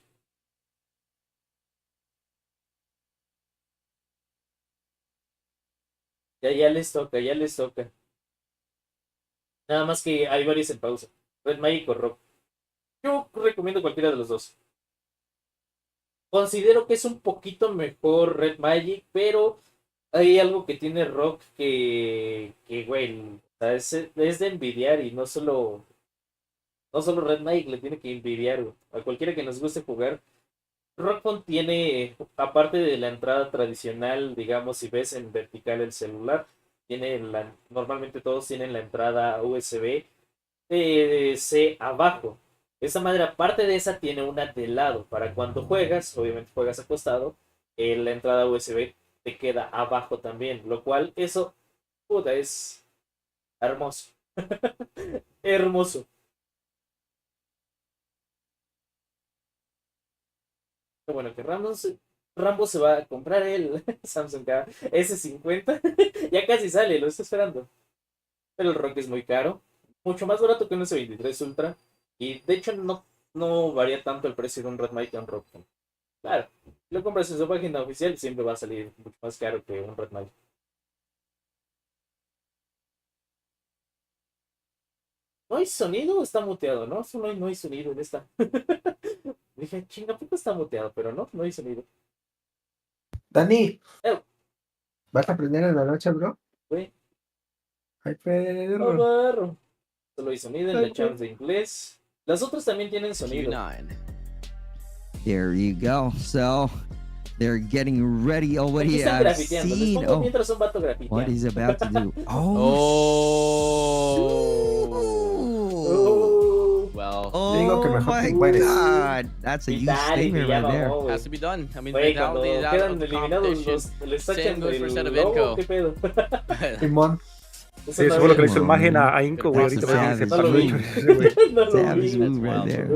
Ya les toca, ya les toca. Nada más que hay varios en pausa. Red Magic o Rock. Yo recomiendo cualquiera de los dos. Considero que es un poquito mejor Red Magic, pero hay algo que tiene Rock que güey, o sea, es de envidiar y no solo Red Magic le tiene que envidiar, güey. A cualquiera que nos guste jugar. Rockphone tiene, aparte de la entrada tradicional, digamos, si ves en vertical el celular, normalmente todos tienen la entrada USB-C abajo. Esa madre, aparte de esa, tiene una de lado. Para cuando juegas, obviamente juegas acostado, la entrada USB te queda abajo también. Lo cual, eso, puta, es hermoso. Hermoso. Bueno, que Rambo se va a comprar el Samsung S50. Ya casi sale, lo estoy esperando. Pero el ROG es muy caro. Mucho más barato que un S23 Ultra. Y de hecho no varía tanto el precio de un Red Magic a un ROG. Claro, si lo compras en su página oficial siempre va a salir mucho más caro que un Red Magic. ¿No hay sonido o está muteado? No, no hay sonido en esta. Dije, chinga, ¿por qué está muteado? Pero no hay sonido. Dani, ¿vas a aprender en la noche, bro? Sí. Ay, perro. Barro. Solo hay sonido en la chat de inglés. Las otras también tienen sonido. There you go. So they're getting ready already. Están I've grafiteando. Les seen. pongo mientras un vato grafiteando. What he's about to do. Well, Oh my God, that's a huge statement right there. Has to be done. I mean, Güey, they now cuando lead out quedan of the eliminados, competition. les Same tachan goes for set el of logo, Inco. ¿qué pedo? Simón. Sí, eso fue lo que le hizo imagen a Inco, güey. Ahorita va a decir que se pasó mucho ese, güey. Savage move right there.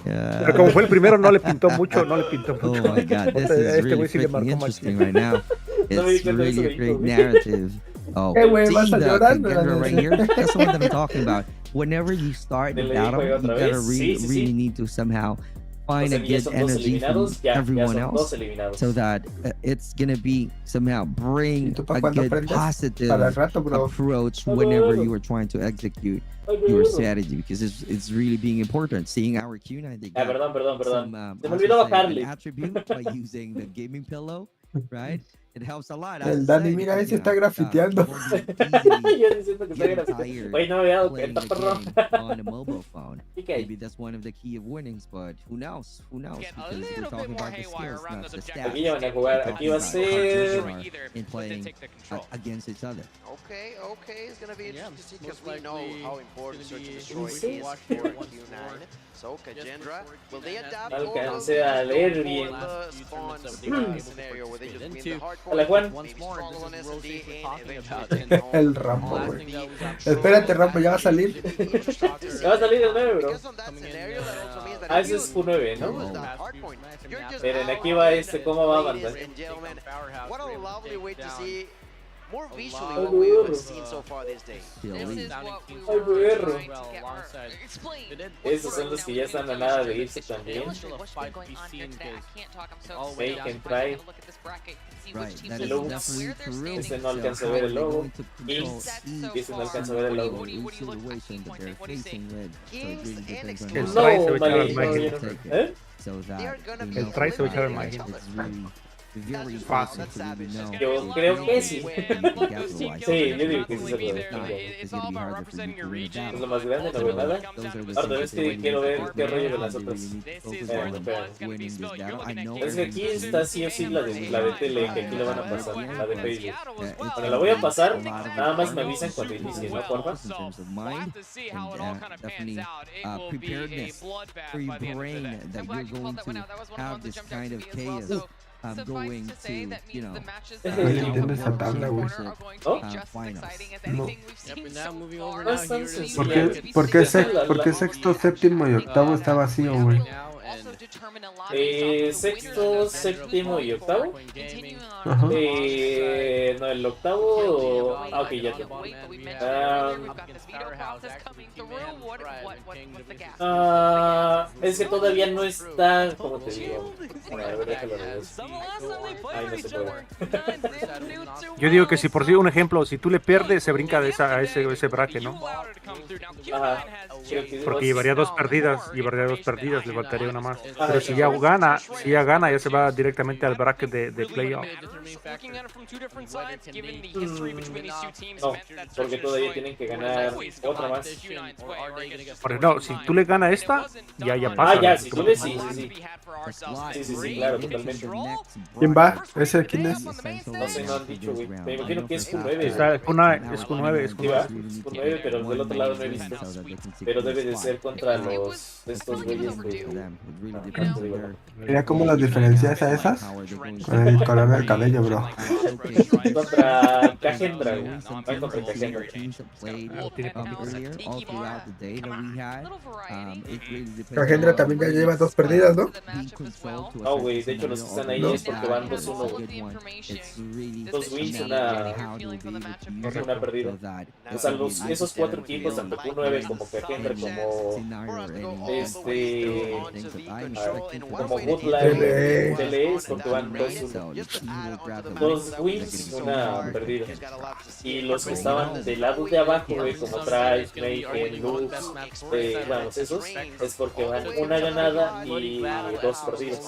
Yeah. Pero como fue el primero, no le pintó mucho, Oh my God, this is Este really güey sí le freaking marcó interesting machín. right now. It's really a great narrative. Oh, güey, see vas a the llorar, contender ¿no? right here? That's the one that I'm talking about. Whenever you start the Dele, battle, juega you otra gotta vez. Sí, sí, really sí. need to somehow O find sea, a ya good son dos energy from eliminados, ya everyone son dos else, eliminados. so that it's gonna be somehow bring tú pa' a cuándo good aprendes? positive Para el rato, bro. approach whenever you are trying to execute your strategy, because it's really being important. Seeing our Q9, they got Perdón. some, Se me I was olvidó gonna say, bajarle. an attribute by using the gaming pillow, right? It helps a lot. El Dani, mira, ese está grafiteando. Yo diciendo que está grafiteando. Güey, no me había dado playing cuenta, the perro. game on a mobile phone. Okay. Maybe that's one of the key of winnings, but who knows? Who knows? Because we're talking about the skills, not the stats. Aquí ya van a jugar, aquí va a ser in playing against each other. Okay, it's gonna be interesting to see because we know likely how important Search and gonna Destroy be is watch for for Q9. So, Kajendra, will they adapt Alcancé a leer bien. the spawn scenario where they just win the hard Hola, Juan. Once more, and on this is Rose SD we're and talking eventually about. El Rambo, Last güey. thing that was, I'm sure, Espérate, Rambo, ya va a salir. Ya va a salir el 9, bro. Because on that scenario, that also means that Ah, if ese you es Q9, ¿no? lose that hard point, you're just Miren, out aquí va in este, ¿cómo va, ladies banda? and gentlemen. What a lovely way to see more visually what we've seen so far this day. Esos son los que ya están a nada de irse también. Fake and try. Looks. Ese no alcanza a ver el logo. Kings. Ese no alcanza a ver el logo. No, vale. ¿Eh? El try se va a echar al margen. Fácil. Yo creo que sí. Sí, yo digo que sí se puede. Es lo más grande, no veo nada. Ahora es que quiero ver qué rollo de las otras. Es que aquí está sí o sí la de tele, que aquí le van a pasar, la de Facebook. Bueno, la voy a pasar, nada más me avisan cuando inicie, ¿no, porfa? Preparedness for your brain that you're going to have this kind of chaos. I'm going to, you know, entiendo esa tabla, güey. ¿Por qué sexto, séptimo y octavo está vacío, güey? Sexto, séptimo y octavo. Ajá. No, el octavo. Ah, ok, ya te. Es que todavía no está. ¿Cómo te digo? A ver, déjalo regresar. Ay, no se puede. Yo digo que si por sí, un ejemplo, si tú le pierdes, se brinca de a ese bracket, ¿no? Ajá. Porque llevaría dos perdidas, le faltaría una más. Pero si ya gana, ya se va directamente al bracket de playoff. No, porque todavía tienen que ganar otra más. Pero no, si tú le ganas esta, ya pasa. Ah, ya, si tú le sí, sí, claro, totalmente. ¿Quién va? ¿Ese quién es? No sé, no han dicho, güey. Me imagino que es Q9. Es Q9. Es Q9, pero del otro lado no he visto. Pero debe de ser contra estos güeyes de... Mira cómo las diferencias a esas con el color del cabello, bro. Contra Cagendra, güey. Van contra Cagendra. Cagendra también ya lleva dos perdidas, ¿no? No, güey, de hecho los que están ahí es porque van 2-1, güey. 2 wins, una perdida. O sea, esos 4 equipos, tanto Q9 como Cagendra, como como Goodline, TLE, es porque van 2-1. 2 wins, una perdida. Y los que estaban del lado de abajo, güey, como Tribe, Mayhem, Lux, bueno, esos, es porque van una ganada y 2 perdidas.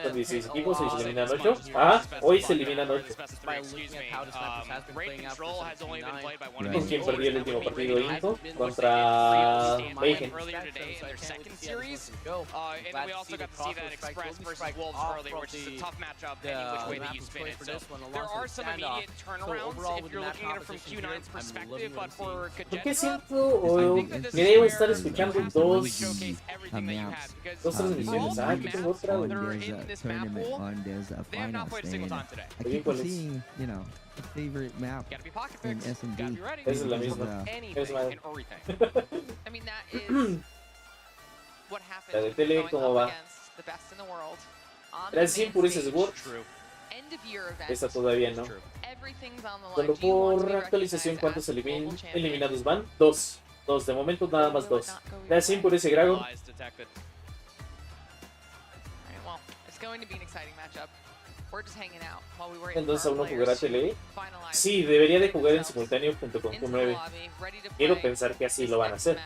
Son 16 equipos y se eliminan 8. Ah, hoy se eliminan 8. ¿Con quién perdió el último partido? Inco contra Mayhem. ¿Por qué siento o creo estar escuchando dos transmisiones? Ah, aquí tengo otra. Favorite map in S&D. Es la misma. Es la La de tele, ¿cómo va? Gracias por ese seguro. Esta todavía no. Solo por actualización, ¿cuántos eliminados van? 2. De momento nada más 2. Gracias por ese Grago. Entonces aún no jugará tele. Sí, debería de jugar en simultáneo junto con Q9. Quiero pensar que así lo van a hacer.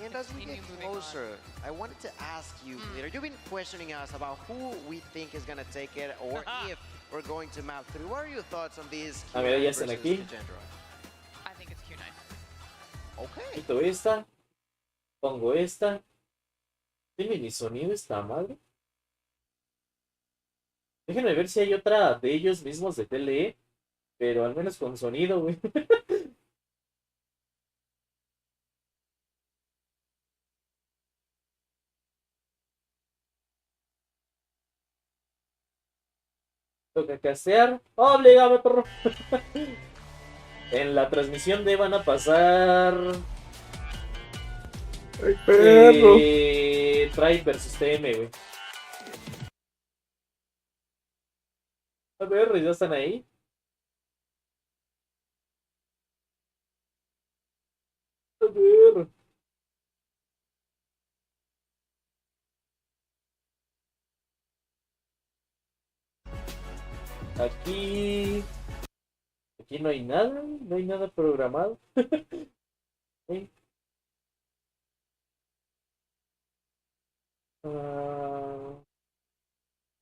And as we get closer, I wanted to ask you, Peter, you've been questioning us about who we think is going to take it or if we're going to map through. What are your thoughts on these? A ver, ya están aquí. I think it's Q9. Okay. Quito esta. Pongo esta. ¿Qué mini sonido esta madre? Déjenme ver si hay otra de ellos mismos de TLE, pero al menos con sonido, güey. Toca castear. ¡Oblígame, perro! En la transmisión de van a pasar... ¡Ay, perro! Tribe versus TM, güey. A ver, ¿ya están ahí? A ver. Aquí no hay nada programado. ¿Sí?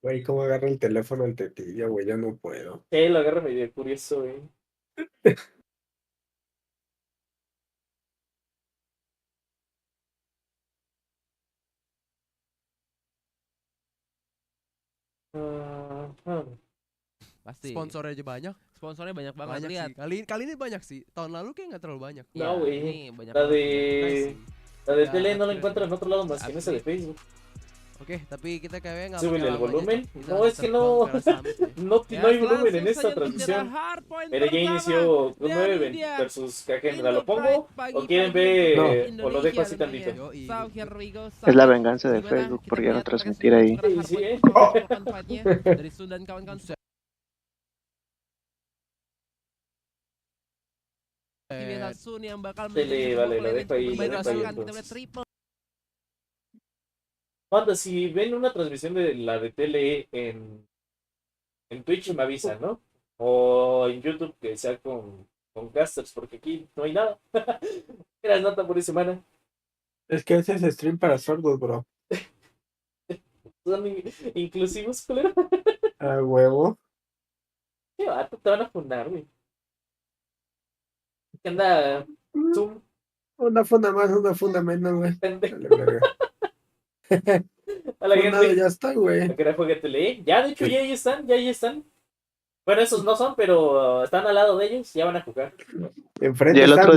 Güey, ¿cómo agarra el teléfono el tetilla, güey? Ya no puedo. Lo agarra medio curioso, güey. Sponsornya aja banyak. Sponsornya banyak banget. Banyak Lihat. sih. Kali ini banyak sih. Tahun lalu kayak nggak terlalu banyak. No, güey. Ini banyak La banget. de tele no la encuentro en otro lado más que en esa de Facebook. Oke, tapi kita kayaknya nggak Súbele pakai el lama aja, volumen. Cok. Kita No, harus es que terbang no. ke arah summit, ya. No hay volumen en langsung esta saja transmisión. menjadi hardpoint Pero ya pertama inició dari 9 dia. versus Kakendra. In ¿Lo the pongo? fight, ¿O quieren pagi-pagi ver? ¿O lo dejo así Indonesia tantito? tentunya. So, here we go. Es la Sampai venganza de gimana Facebook kita por ya no melihat mereka transmitir semua ahí. masuk ke arah Sí, hardpoint. sí, Mau melakukan fight-nya dari Sun dan kawan-kawan. Biasa Sun yang bakal Tele, vale, lo dejo ahí, lo dejo ahí kita entonces. lihat triple. Banda, si ven una transmisión de la de tele en Twitch me avisan, ¿no? O en YouTube que sea con casters, porque aquí no hay nada. Era nota por semana. Es que ese es stream para sordos, bro. Son inclusivos, culero. A huevo. Qué vato, te van a fundar, güey. ¿Qué anda? Zoom. Una funda más, una funda menos, güey. Pendejo. Dale, verga. A la Fundado gente. ya está, güey. ¿A qué hora juega tele? Ya, de hecho, ya ahí están, ya ahí están. Bueno, esos no son, pero están al lado de ellos, ya van a jugar. Enfrente Y el están, otro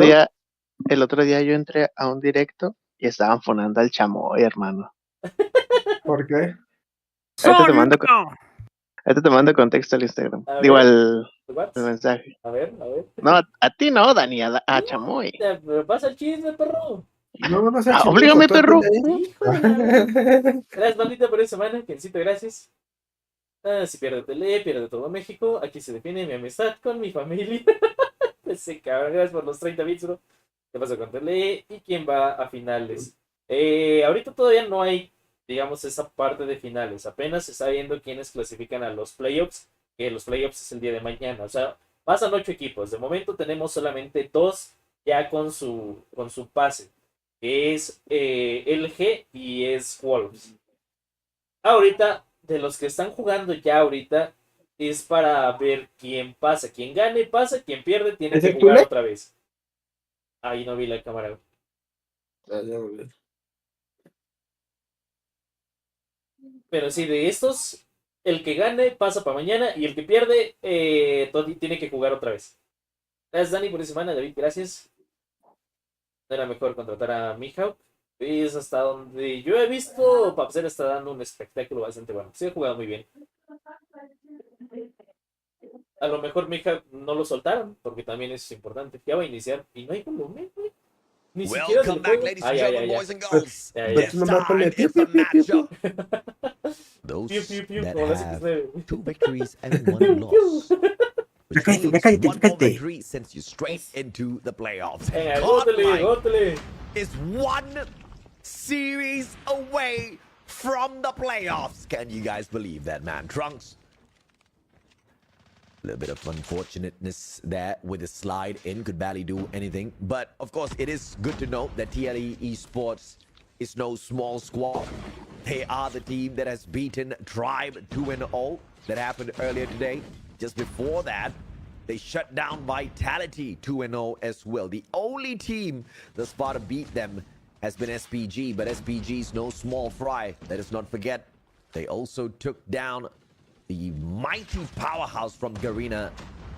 ¿no? día yo entré a un directo y estaban fonando al chamoy, hermano. ¿Por qué? Ahorita te mando contexto al Instagram. A Digo, ver, el WhatsApp. mensaje. A ver. No, a ti no, Dani, a chamoy. Pero pasa el chisme, perro. No, no seas Oblígame, chismoso, perro. tú atiende ahí. Hijo de Gracias, bandita, por esa semana. Quiencito, gracias. Si pierde tele, pierde todo México. Aquí se define mi amistad con mi familia. Ese cabrón, gracias por los 30 bits, bro. ¿Qué pasa con tele? ¿Y quién va a finales? Ahorita todavía no hay, digamos, esa parte de finales. Apenas se está viendo quiénes clasifican a los playoffs. Que los playoffs es el día de mañana. O sea, pasan 8 equipos. De momento tenemos solamente 2 ya con su pase. Que es LG y es Wolves. Ahorita, de los que están jugando ya ahorita, es para ver quién pasa. Quien gane pasa, quien pierde tiene que jugar otra vez. Ahí no vi la cámara. Pero sí, de estos, el que gane pasa para mañana y el que pierde tiene que jugar otra vez. Gracias, Dani, por esa semana. David, gracias. No era mejor contratar a Mihawk. Es hasta donde yo he visto, Papser está dando un espectáculo bastante bueno. Sí, ha jugado muy bien. A lo mejor Mihawk no lo soltaron, porque también es importante. Ya va a iniciar y no hay volumen, güey. Ni siquiera del juego. This time it's a matchup. Those that have 2 victories and 1 loss. Which means 1 more victory sends you straight into the playoffs. Godlike is 1 series away from the playoffs. Can you guys believe that, man? Trunks. A little bit of unfortunateness there with the slide in. Could barely do anything. But, of course, it is good to note that TLE Esports is no small squad. They are the team that has beaten Tribe 2-0. That happened earlier today. Just before that, they shut down Vitality 2-0 as well. The only team thus far to beat them has been SPG. But SPG is no small fry. Let us not forget, they also took down the mighty powerhouse from Garena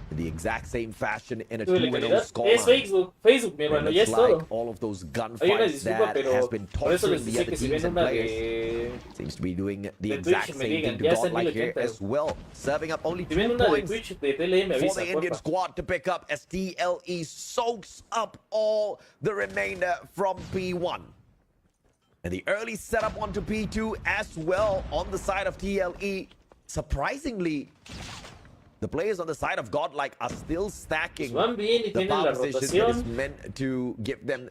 in the exact same fashion in a 2-0 scoreline. Es Facebook, mi hermano, ya es todo. All of those Hay una gunfights disculpa, that has been pero por eso les torturing the decía other que si teams ven and una players. Seems to be doing the de exact Twitch, me same thing digan, to ya está en Godlike here 1080. as well. Serving up only Si 2 ven una de points Twitch de tele, me for avisa, the Indian porfa. squad to pick up as TLE soaks up all the remainder from P1. And the early setup onto P2 as well on the side of TLE. Surprisingly, The players on the side of Godlike are still stacking Van bien y the tienen la power positions that is rotación. meant to give them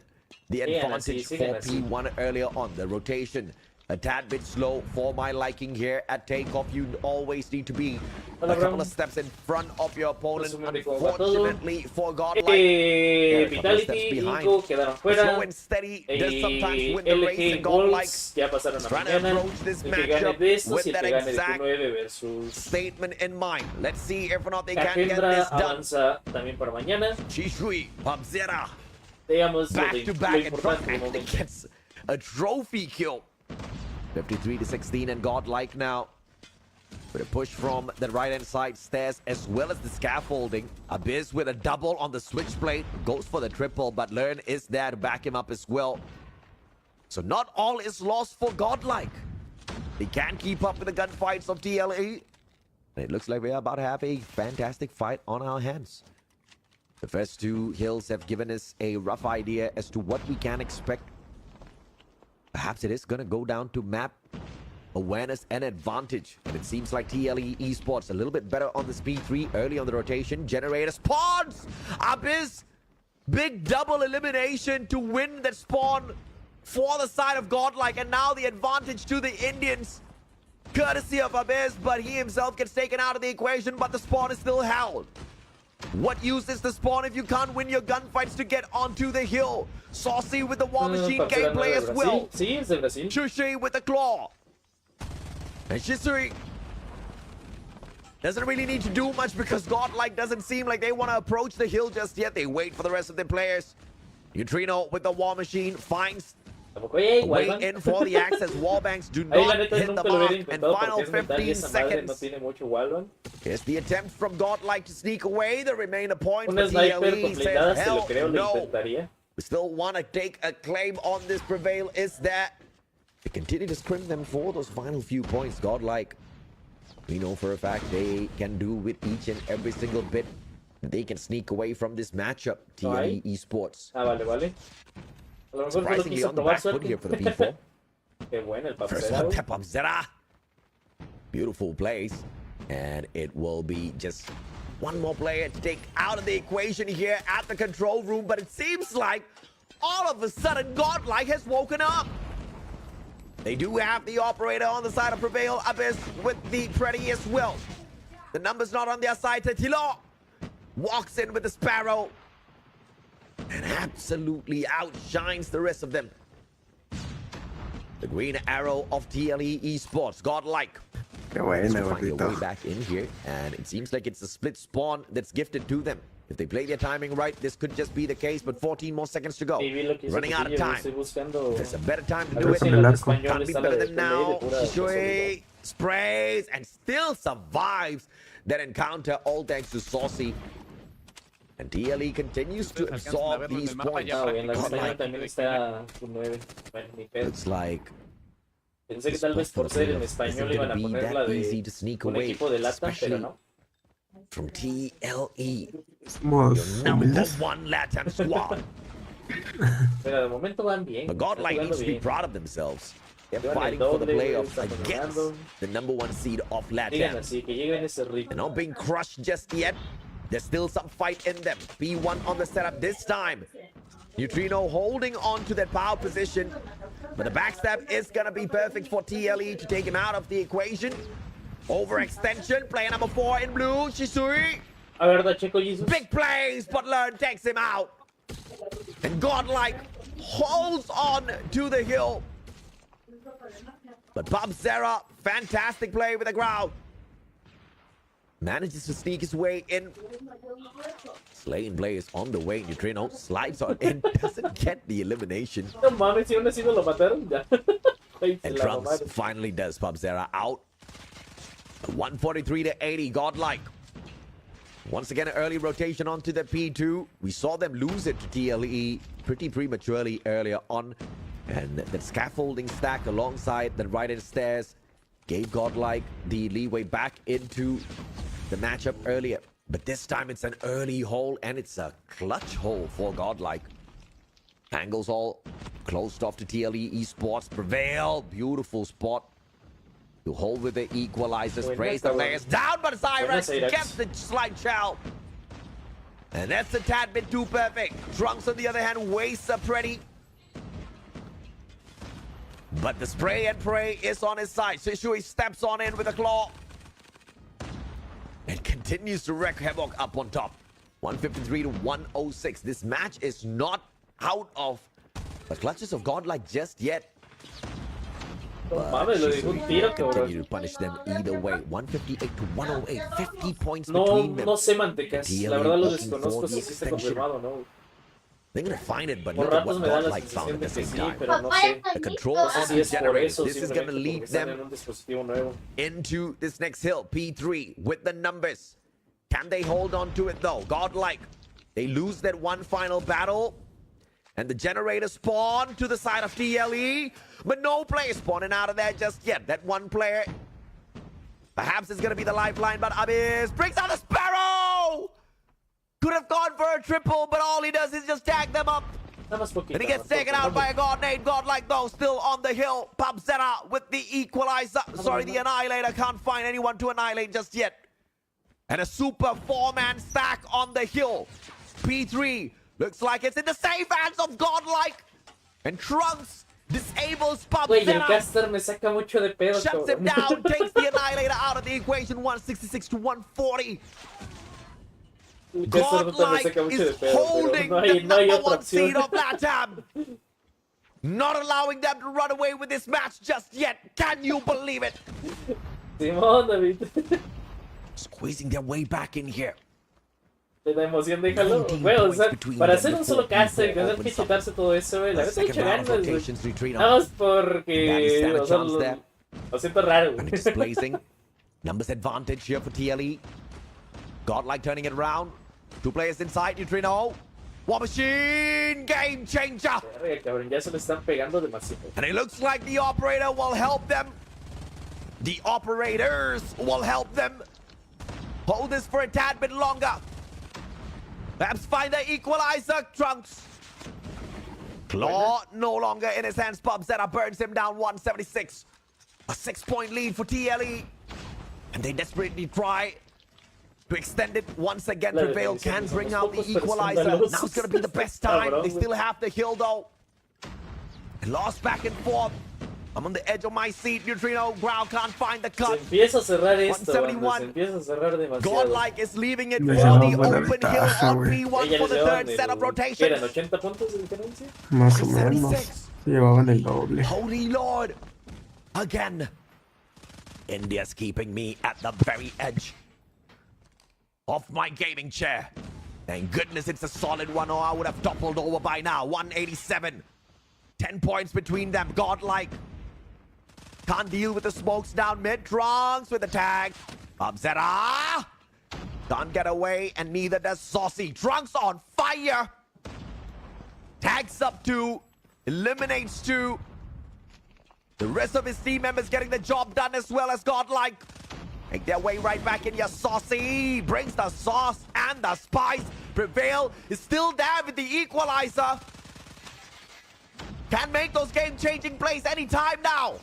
the Siguen advantage así, for siguen así. P1 earlier on. The rotation a tad bit slow for my liking here at takeoff. You always need to be a couple of steps in front of your opponent. Unfortunately for Godlike, they're a couple of steps Vitality, behind. Nico quedaron fuera. Slow and steady does sometimes win the race, LG and Godlike Wolves ya pasaron a trying to mañana. approach this El que gane matchup de estos with y el that que gane de exact Q9 versus statement in mind. Let's see if or not they can get Cajendra this done. avanza también para mañana. Chishui, Pabzera, Digamos back lo to back and importante de actually momento. gets a trophy kill. 53-16 and Godlike now. With a push from the right-hand side stairs as well as the scaffolding. Abyss with a double on the switchblade. Goes for the triple, but Learn is there to back him up as well. So not all is lost for Godlike. They can keep up with the gunfights of TLE. And it looks like we are about to have a fantastic fight on our hands. The first two hills have given us a rough idea as to what we can expect. Perhaps it is going to go down to map awareness and advantage. And it seems like TLE Esports a little bit better on the speed 3 early on the rotation. Generator spawns! Abyss! Big double elimination to win that spawn for the side of Godlike. And now the advantage to the Indians. Courtesy of Abyss, but he himself gets taken out of the equation, but the spawn is still held. What use is the spawn if you can't win your gunfights to get onto the hill? Saucy with the War Machine gameplay as well. Sí, es de Brasil. Chushi with the claw. And Shisui doesn't really need to do much because Godlike doesn't seem like they want to approach the hill just yet. They wait for the rest of the players. Neutrino with the War Machine finds a way in for the access. Wallbangs do not hit the mark. And final 15 seconds. Here's the attempt from Godlike to sneak away the remainder point. Una But sniper TLE con says, blindadas, te lo hell creo, lo no. intentaría. We still want to take a claim on this prevail. Is that they continue to scrim them for those final few points. Godlike, we know for a fact they can do with each and every single bit. They can sneak away from this matchup. TLE Esports. Vale. A lo mejor solo Surprisingly quiso on the probar back foot suerte. here for the P4. Qué bueno el First Papsera, one, güey. tap up Zera. Beautiful plays. And it will be just one more player to take out of the equation here at the control room. But it seems like all of a sudden Godlike has woken up. They do have the operator on the side of Prevail. Abyss with the Pretty as well. The number's not on their side. Tetilo walks in with the Sparrow and absolutely outshines the rest of them. The green arrow of TLE Esports, Godlike. Qué buena, Find their gordito. way back in here, and it seems like it's a split spawn that's gifted to them. If they play their timing right, this could just be the case, but 14 more seconds to go. Running out of time. There's a better time to do it. Can't be better than now. Shishui sprays and still survives that encounter, all thanks to Saucy. And TLE continues to absorb these points. En la español también está Q9. Bueno, ni pedo. It's like Pensé que tal vez por ser en español iban a poner la de un equipo de LATAM, pero no. from TLE, Somos your number humildes. one Latin squad. Pero de momento van bien. But Godlike needs to be proud of themselves. They're fighting for the playoffs against the number one seed of Sigan Latin. así, que lleguen ese ritmo. They're not being crushed just yet. There's still some fight in them. P1 on the setup this time. Neutrino holding on to that power position. But the backstab is going to be perfect for TLE to take him out of the equation. Overextension, player number 4 in blue, Shisui. A ver, Checo Jesus. Big plays, but Learn takes him out. And Godlike holds on to the hill. But Bob Zera, fantastic play with the ground. Manages to sneak his way in. Slaying players on the way. Neutrino slides on in, doesn't get the elimination. No mames, si aún así no lo mataron, ya. Ay, se And la Trunks mamaron. finally does Bob Zera out. 143 to 80, Godlike. Once again, an early rotation onto the P2. We saw them lose it to TLE pretty prematurely earlier on. And that scaffolding stack alongside the right-hand stairs gave Godlike the leeway back into the matchup earlier. But this time it's an early hole, and it's a clutch hole for Godlike. Angles all closed off to TLE Esports. Prevail. Beautiful spot. to hold with the equalizer. Sprays the players down, but Cyrus gets the slide shell. And that's a tad bit too perfect. Trunks, on the other hand, wastes a pretty. But the spray and pray is on his side. Shishui steps on in with a claw. And continues to wreak havoc up on top. 153 to 106. This match is not out of the clutches of Godlike just yet. Continue to punish them either way. 158 to 108. 50 points between them. No sé, Mantecas. La verdad lo desconozco si está confirmado o no. They're gonna find it, but look at what Godlike found at the same time. The controls on the generators. This is gonna lead them into this next hill. P3 with the numbers. Can they hold on to it though? Godlike. They lose that one final battle. And the generator spawn to the side of TLE. But no player spawning out of there just yet. That one player. Perhaps it's gonna be the lifeline, but Abyss brings out a Sparrow! Could have gone for a triple, but all he does is just tag them up. And he gets taken out by a God-Nade. Godlike though, still on the hill. Pubzera with the equalizer. Sorry, the Annihilator. Can't find anyone to annihilate just yet. And a super 4-man stack on the hill. P3 looks like it's in the safe hands of Godlike. And Trunks disables Pubzera. Shuts him down, takes the Annihilator out of the equation. 166 to 140. Godlike is holding the number one seed of LATAM. Not allowing them to run away with this match just yet. Can you believe it? Simón, David. Squeezing their way back in here. La emoción, déjalo. Güey, o sea, para hacer un solo caster y tener que quitarse todo eso, güey, la verdad he hecho ganas, güey. Nada más porque, o sea, lo siento raro, güey. Numbers advantage here for TLE. Godlike turning it around. 2 players inside, Neutrino. War Machine, game changer. Ya se le están pegando demasiado. And it looks like the operator will help them. The operators will help them hold this for a tad bit longer. Perhaps find the equalizer. Trunks. Claw no longer in his hands. Pubzera burns him down. 176. A 6-point lead for TLE. And they desperately try to extend it once again. Prevail can bring out the equalizer. Now it's going to be the best time. They still have the hill though. And lost back and forth. I'm on the edge of my seat. Neutrino Growl can't find the cut. 171. Godlike is leaving it for the open hill on P1 for the third set of rotation. Más o menos. Llevaban el doble. Holy Lord. Again. India's keeping me at the very edge of my gaming chair. Thank goodness it's a solid one, or I would have toppled over by now. 187. 10 points between them. Godlike can't deal with the smokes down mid. Trunks with the tag. Pubzera can't get away, and neither does Saucy. Trunks on fire. Tags up 2. Eliminates 2. The rest of his team members getting the job done as well as Godlike. Make their way right back in here. Saucy brings the sauce and the spice. Prevail is still there with the equalizer. Can make those game-changing plays anytime now.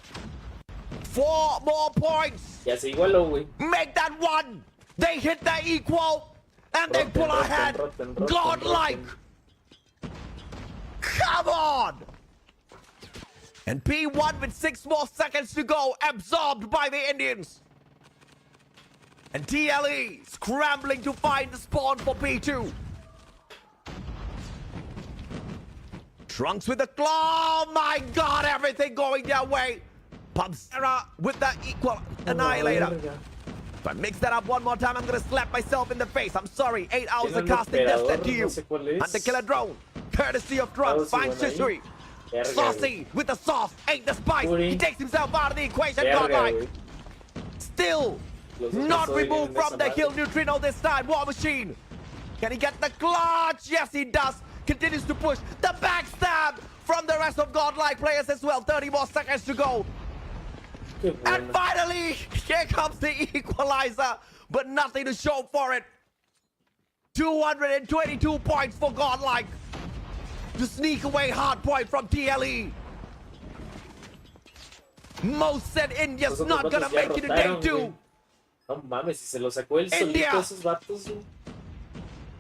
4 more points. Make that 1. They hit the equal. And they pull ahead. Godlike. Come on. And P1 with 6 more seconds to go. Absorbed by the Indians. And TLE scrambling to find the spawn for P2. Trunks with the claw. My God, everything going their way. Pubzera with the equal annihilator. If I mix that up one more time, I'm going to slap myself in the face. I'm sorry. 8 hours of casting death dead to you. Hunter killer drone. Courtesy of Trunks. Finds Shishui. Saucy with the sauce. Ain't the spice. He takes himself out of the equation. Godlike. Still not removed from the hill. Neutrino this time. War Machine. Can he get the clutch? Yes, he does. Continues to push. The backstab from the rest of Godlike players as well. 30 more seconds to go. And finally, here comes the equalizer. But nothing to show for it. 222 points for Godlike. To sneak away hard point from TLE. Most said India's Esos not vatos gonna ya make it to day rotaron, 2. güey. No mames, si se lo sacó él India. solito a esos vatos, güey.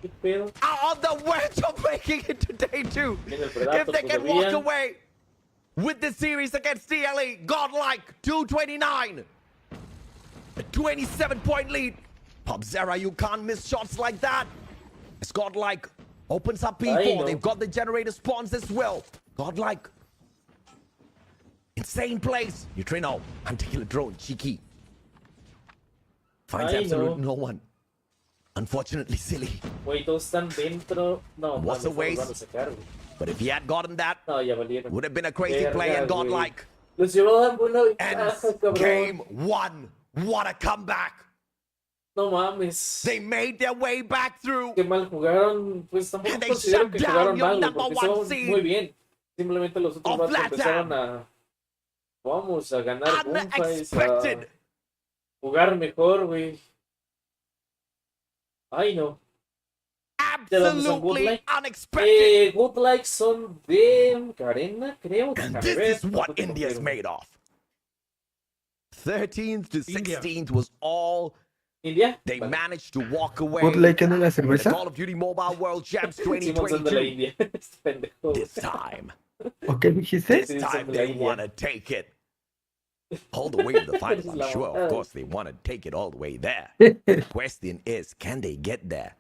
¿Qué pedo? Are on the verge of making it to day 2. Viene el Predator If they can walk todavía. away with the series against TLE, godlike 229. A 27-point lead. Pubzera, you can't miss shots like that. It's godlike. Opens up P4. Ay, no. They've got the generator spawns as well. Godlike. Insane plays. Neutrino. Anti-killer drone. Cheeky. Finds Ay, absolute no. no one. Unfortunately, silly. Güey, todos están dentro. No, What's mames, a los waste? van a sacar, güey. But if he had gotten that, No, ya valieron. would have been a crazy Verga, play and güey. godlike. Los llevaban buena And ventaja, cabrón. game 1. What a comeback. No mames. They made their way back through. Qué mal jugaron. Pues tampoco And they considero shut que down jugaron your mal, güey, number porque one estaban seed. muy bien. Simplemente los otros Of vatos Latam. empezaron a... Vamos a ganar boomfights, a Unexpected. jugar mejor, güey. Ay, no. ¿De dónde son Absolutely Godlike? unexpected. Godlike son de Garena, creo. And Déjame this ver, is what tampoco te India's confirmo. made of. 13th to 16th was all India. they managed to walk away. Godlike en la The cerveza. Call of Duty Mobile World Champs Simón son de la 2022. India. Este pendejo. This time, ¿O qué dijiste? this time they want to take it all the way to the final. I'm sure, of course, they want to take it all the way there. The question is, can they get there?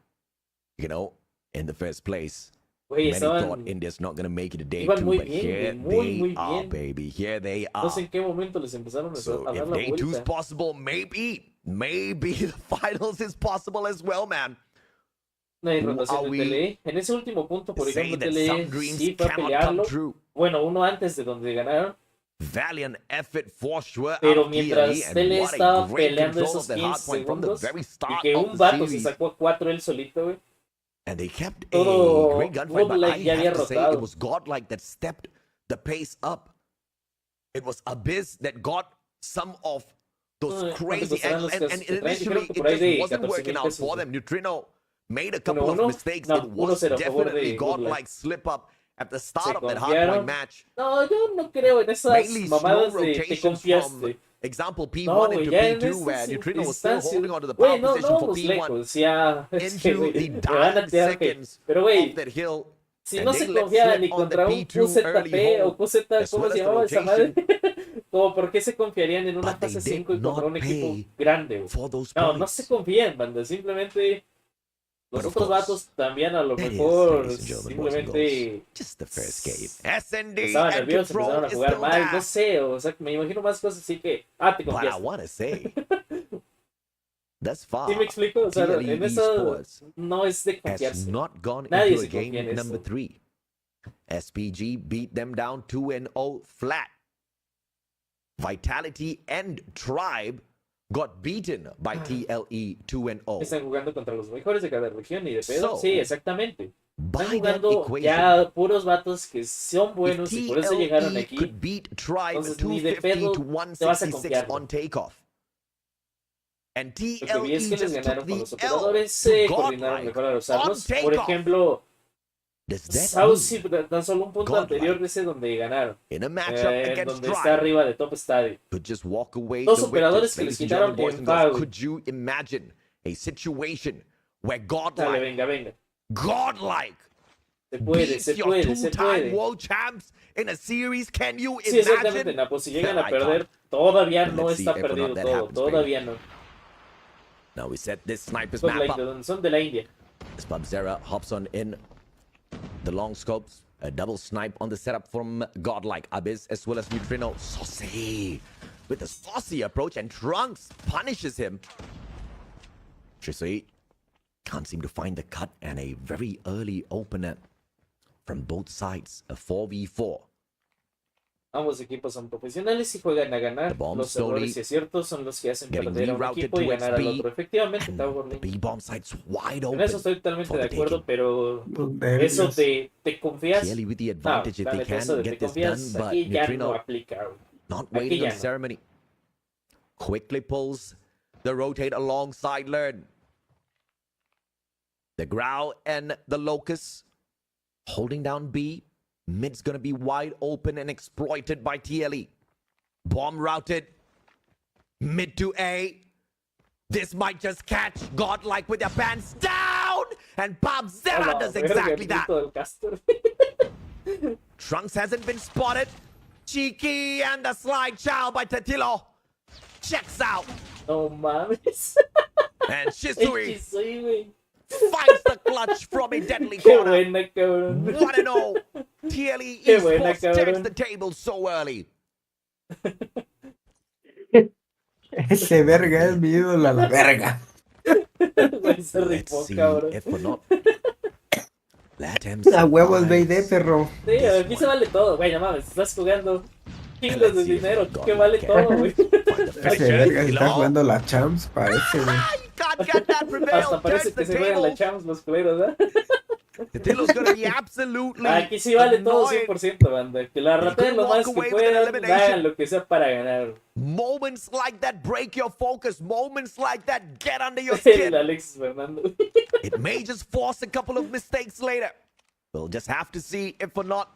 You know, in the first place, Güey, many estaban... thought India's not going to make it to day Iban 2, muy but bien, here güey, muy, they muy are, bien. baby. Here they No are. sé en qué momento les empezaron So a dar if la day 2's vuelta. possible, maybe the finals is possible as well, man. No hay Who rotación are de we TLE. En ese último punto, por say ejemplo, that some TLE dreams sí fue a cannot pelearlo. come true? Bueno, uno antes de donde ganaron. Valiant effort for sure. Pero out of mientras TLE, and TLE what a estaba great peleando control esos of the 15 hardpoint from the segundos very y start que of un the vato se series. sacó a 4 él solito, güey. And they kept a Todo great gunfight, but I Godlike ya había have to say rotado. it was godlike that stepped the pace up. It was Abyss that got some of those No, crazy ¿cuánto costarán angles, los and casos que traen? initially Creo que it por ahí just de wasn't 14,000 working out pesos, for güey. them. Neutrino made a couple of 1-1. mistakes. No, It was 1-0 a favor de definitely Godlike. godlike slip up at the start Se of that confiaron. hardpoint match. No, yo no creo en esas Mainly slow mamadas de te rotations from confiaste. example P1 No, güey, into ya en P2, where estas Neutrino was still instancias. holding onto the power Güey, no, position no for vamos P1 lejos. Ya, es que, into güey, the me van a dying tirar hate. seconds Pero, güey, of that hill. si And no they se let confiara slip ni on the contra un P2 early QZP hold, o QZ, as ¿cómo well se as the llamaba esa madre? rotation. Como, ¿por qué se confiarían en una But they fase did 5 y contra not un equipo pay grande, güey? for those No, no points. se confían, banda. Simplemente los But of otros course, vatos también a lo that is, mejor ladies and gentlemen, boys and simplemente girls, just the first game. SND estaban and nerviosos, Control empezaron a is jugar still mal, there. no sé, o sea, me imagino más cosas así que, te But I confiaste. want to say, thus far, ¿Sí me explico? O sea, TLE en eso Esports no es de has confiarse. not gone Nadie into a se confía en game number eso. 3. SPG beat them down 2-0 flat. Vitality and Tribe got beaten by TLE 2-0. Están jugando contra los mejores de cada región y de pedo. So, Sí, exactamente. Están by that jugando equation, ya puros vatos que son buenos if y por eso llegaron TLE aquí. could beat Tribe Entonces, ni de 250 pedo to te vas a 166 confiar. on takeoff. And Lo que vi TLE es que les just ganaron took con los the operadores, L se to coordinaron godlike mejor a on usarlos. Por takeoff. ejemplo, Does that Saucy, mean tan solo un punto godlike anterior de ese donde ganaron. in a matchup against Donde está Tribe arriba de Top Stadium. could just walk away Dos the operadores victors? que les Ladies and quitaron gentlemen, boys en and girls, foul. could you imagine a situation where Dale, godlike, venga, venga. godlike Se puede, beats se your puede, se two-time puede. world champs in a series? Can you Sí, exactamente, imagine? Napo. Si llegan a I perder, can't. todavía But no let's see está if or perdido not that todo. happens, Todavía no. Now we set this sniper's Son, map up. son de la India. As Pubzera hops on in the long scopes, a double snipe on the setup from godlike Abyss as well as Neutrino. Saucy with the saucy approach, and Trunks punishes him. Shisui can't seem to find the cut, and a very early opener from both sides, a 4v4. Ambos equipos son profesionales y juegan a ganar. Los errores y aciertos son los que hacen perder a un equipo y ganar al otro. Efectivamente, está The B-bomb site's wide en open. eso estoy totalmente for de the acuerdo, taking. pero nervios. eso te confías. TLE with the No, advantage if la they neta, eso can de get te this confías, done, but aquí ya no Neutrino aplica. güey. not Aquí waiting ya on no. ceremony. Quickly pulls the rotate alongside Learn. The Growl and the Locust holding down B. Mid's gonna be wide open and exploited by TLE. Bomb routed. Mid to A. This might just catch Godlike with their pants down. And Pabzera does exactly that. Trunks hasn't been spotted. Cheeky and the slide child by Tetilo. Checks out. No mames. And Shisui Shisui, finds the clutch from a deadly Qué corner. buena, cabrón. 1-0. TLE Qué buena, Esports takes cabrón. the table so early. Ese verga es mi ídolo a la verga. Güey, se Let's rifó, see cabrón. if or not. Let him A huevos survive. BD, perro. Sí, aquí se vale todo, güey, no mames, estás jugando kilos de dinero, que vale todo, güey. Ese verga está jugando la Champs, parece, güey. Can't get that prevail. Hasta parece Turns que the se juegan la table. Champs los culeros, ¿eh? Tetilo's gonna be absolutely Aquí sí vale todo annoyed. 100%, banda. Que la rateen lo más que puedan, hagan lo que sea para ganar. Moments like that break your focus. Moments like that get under your El skin. Alexis Fernando. It may just force a couple of mistakes later. We'll just have to see if or not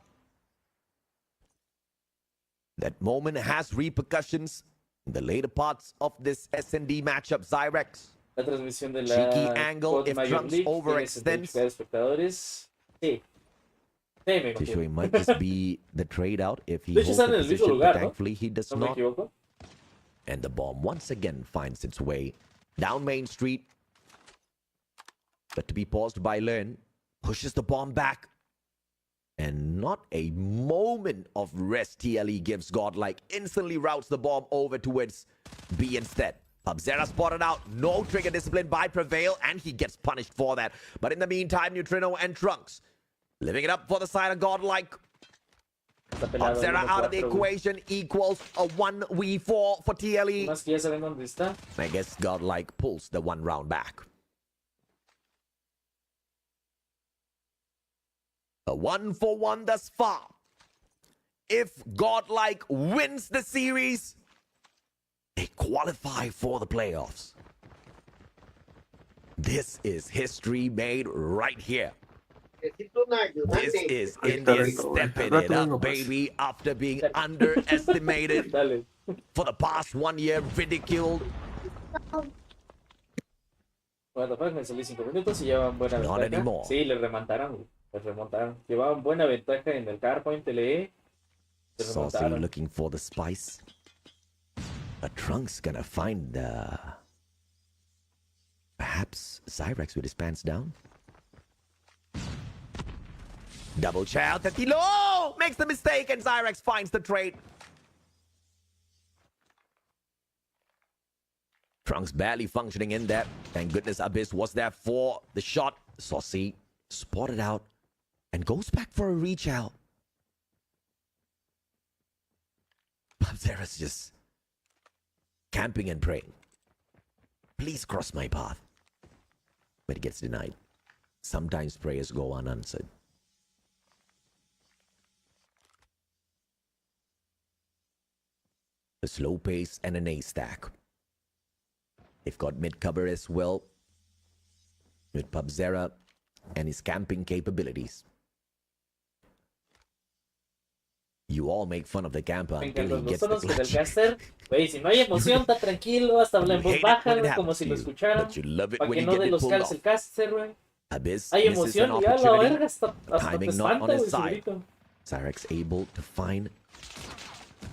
that moment has repercussions in the later parts of this S&D matchup. Zyrex. La transmisión de la Cheeky angle COD if Major Trunks League tiene overextends. 75 espectadores. Sí. Sí, me Shishui imagino. might just be the trade out if he De hecho, holds están the en el mismo position, lugar, but ¿no? thankfully he does No me not. equivoco. And the bomb once again finds its way down Main Street. But to be paused by Lern, pushes the bomb back. And not a moment of rest TLE gives Godlike. Instantly routes the bomb over towards B instead. Pabzera spotted out. No trigger discipline by Prevail, and he gets punished for that. But in the meantime, Neutrino and Trunks living it up for the side of Godlike. Pabzera out of the equation equals a 1v4 for TLE. Más que ya saben dónde está. I guess Godlike pulls the one round back. A 1-for-1 thus far. If Godlike wins the series, they qualify for the playoffs. This is history made right here. This is India stepping it up, baby, after being underestimated for the past 1 year, ridiculed. What the fuck, me salí 5 minutos y llevaban buena Not ventaja. anymore. Sí, les remontaron, güey. Les remontaron. Llevaban buena ventaja en el Carpoint LE. Les Saucy remontaron. looking for the spice. A Trunk's gonna find perhaps Zyrex with his pants down. Double child, Tetilo makes the mistake and Zyrex finds the trade. Trunks barely functioning in there. Thank goodness Abyss was there for the shot. Saucy spotted out and goes back for a reach out. Pabzera's just camping and praying. Please cross my path. But it gets denied. Sometimes prayers go unanswered. A slow pace and an A stack. They've got mid cover as well. With Pabzera and his camping capabilities. You all make fun of the camper Me until he encantan los gets the tonos del clutch. caster. Güey, si no hay emoción, está tranquilo, hasta habla en voz hate it baja, when it güey, como happens si to lo you, escucharan. but you love it Para when que you no get de it los pulled calce off. el caster, güey. Abyss Hay misses emoción an y ya la opportunity. verga, hasta te Timing not on espanta, his güey, side. solito. Zyrex able to find a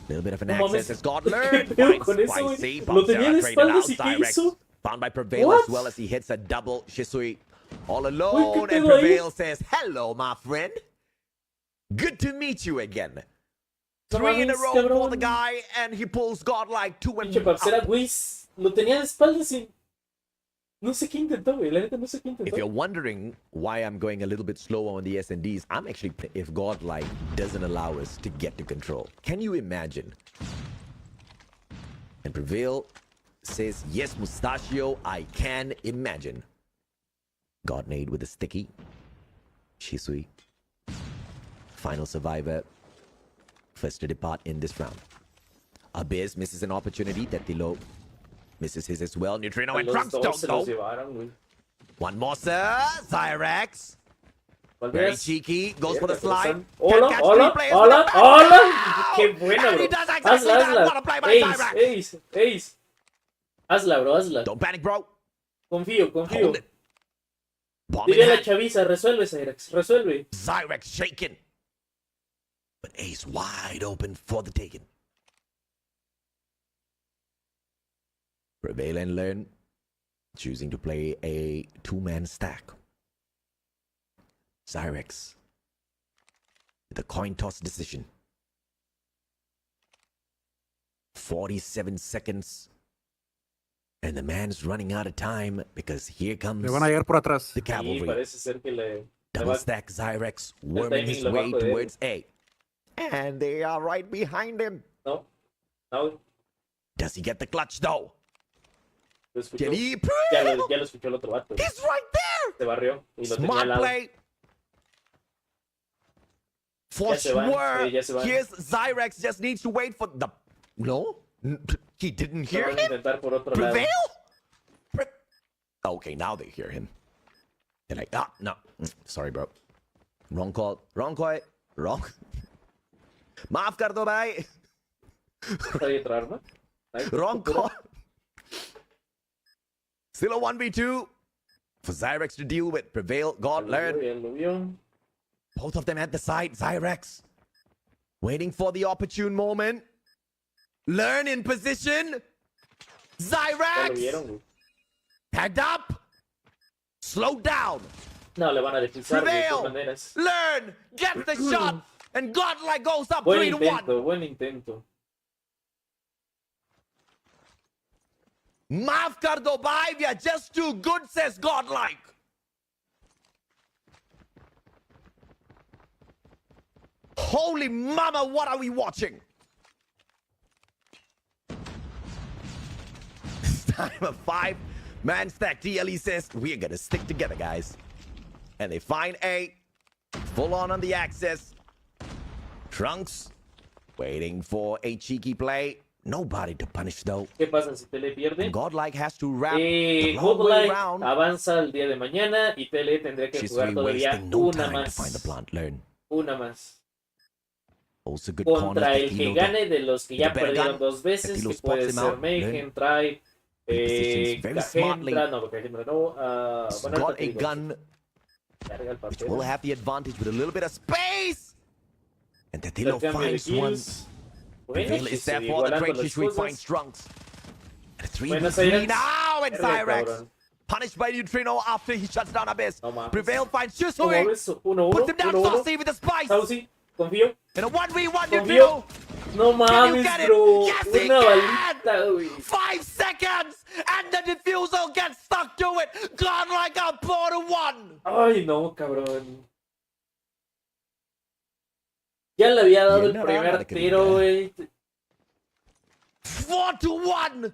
little bit of an No mames. access as God ¿Qué learned. pedo Finds con eso, güey? Spicy. Lo tenía Pabzera de traded out. espaldas y ¿qué Zyrex hizo? found by Prevail What? as well as he hits a double. Shisui all ¿qué alone. And pedo ahí? Prevail says, hello, my friend. Good to meet you again. No 3 in a mames, row for cabrón. the guy, and he pulls Godlike 2 and Pinche Pabzera, güey, lo tenía de espaldas y... No sé qué intentó, güey, la neta no sé qué If you're intentó. wondering why I'm going a little bit slower on the S&Ds, I'm actually if Godlike doesn't allow us to get to control. Can you imagine? And Prevail says, yes, Mustachio, I can imagine. Godnade with a sticky. Shisui. Final survivor. First to depart in this round. Abyss misses an opportunity. Tetilo misses his as well. Neutrino and Los Trunks dos don't se los go. llevaron, güey. One more, sir. Zyrex. Very Valdeas. cheeky, goes for the Pero slide. están- Hola, Can catch hola, three players hola, with the hola. back. Qué buena, And bro. he does exactly Hazla, that. What a hazla. play by Ace, Zyrax. ace, ace. Hazla, bro, hazla. Don't panic, bro. Confío, confío. Hold it. Bomb in Dile a la hand. chaviza, resuelve, Zyrax, resuelve. Zyrax shaking. But Ace wide open for the taking. Prevail and learn. Choosing to play a two-man stack. Zyrax. The coin toss decision. 47 seconds. And the man's running out of time because here comes Le van a llegar por atrás. the Sí, cavalry. parece ser que le Double va- stack Zyrax worming his timing le va a way joder. towards A. And they are right behind him. No, no. Does he get the clutch though? Lo escuchó. Can he? Ya lo escuchó el otro vato. He's right there. Se barrió y lo tenía al Smart lado. play. For Ya se van, sure. ya se van. Here's Zyrax just needs to wait for the. No? He didn't Lo hear van a him? intentar por otro lado. Prevail? Okay, now they hear him. They're like, no. Sorry, bro. Wrong call. Wrong call. Wrong. Maaf kar do bhai. ¿Hay otra arma? ¿Hay otra Wrong cultura? call. Still a 1v2 for Zyrax to deal with. Prevail, God, learn. Ya lo vio. Both of them at the side. Zyrax waiting for the opportune moment. Learn in position. Ya lo Zyrax vieron, güey. tagged up. Slow down. No, le van a deslizar de Prevail. todas maneras. Learn. Get the shot. And Godlike goes up Buen 3-1. intento, buen intento. Maaf kar do bhai, we are just too good, says Godlike. Holy mama, what are we watching? This time a 5-man stack. TLE says, we're gonna stick together, guys. And they find A. Full on the access. Trunks waiting for a cheeky play. Nobody to punish though. ¿Qué pasa si Tele pierde? Godlike has to wrap the long way Godlike around. avanza el día de mañana y Tele tendría que She's jugar todavía wasting no una time to find the más. plant. Learn. Una más. Also good Contra el que gane de los que ya The better perdieron gun. dos veces, Tilo que puede spots him ser out. Mayhem, Tribe, Positions very smartly. Cagendra, no, porque Cagendra no. Bueno, Got ahorita te a digo. gun Carga el which papel. will have the advantage with a little bit of space. And Tetilo Intercambio de finds one. kills. Bueno, Prevail sí, is there se for the igualando trade. las She finds cosas. Trunks. And a Bueno, 3v3 Zyrax. now, and Verga, Zyrax cabrón. punished by Neutrino after he shuts down Abyss. No mames. Prevail finds ¿Cómo Chusui. ves? 1-1, Puts him down 1-1. saucy with the spice. Saucy, confío. In a 1v1 Confío. Neutrino. No mames, get it? bro. Yes, he Una can. balita, güey. 5 seconds, and the diffusal gets stuck to it. Gone like a 4-1. Ay, no, cabrón. Ya le había dado You're el not primer automatically tiro, there. güey. 4-1.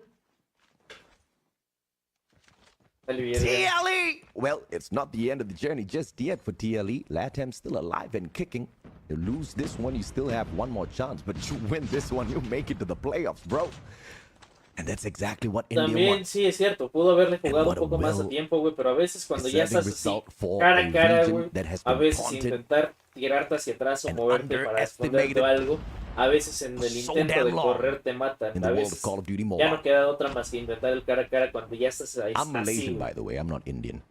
TLE! Well, it's not the end of the journey just yet for TLE. Latam's still alive and kicking. You lose this one, you still have one more chance, but you win this one, you make it to the playoffs, bro. And that's exactly what India También wants. sí es cierto, pudo haberle jugado un what a poco más a well tiempo, güey, pero a veces cuando ya deserving estás así, result for cara a a cara, region güey, that has a been veces taunted intentar tirarte hacia atrás o and moverte para underestimated esconderte o algo, a veces en el so intento damn de long correr te matan, in the a world of veces Call of Duty ya Mobile. no queda otra más que intentar el cara a cara cuando ya estás ahí I'm así, Malaysian, güey. by the way, I'm not Indian.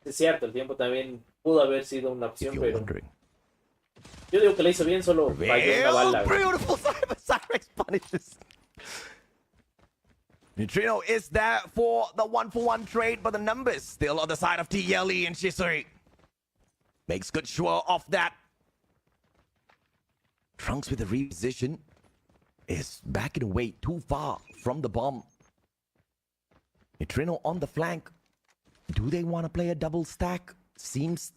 Es cierto, el tiempo también pudo haber sido una If opción, you're pero wondering. yo digo que le hizo bien, solo falló una bala, güey. Beautiful Zyrax punishes. Neutrino is there for the 1-for-1 trade, but the numbers still on the side of TLE and Shisui. Makes good sure of that. Trunks with the reposition is backing away too far from the bomb. Neutrino on the flank. Do they want to play a double stack? Seems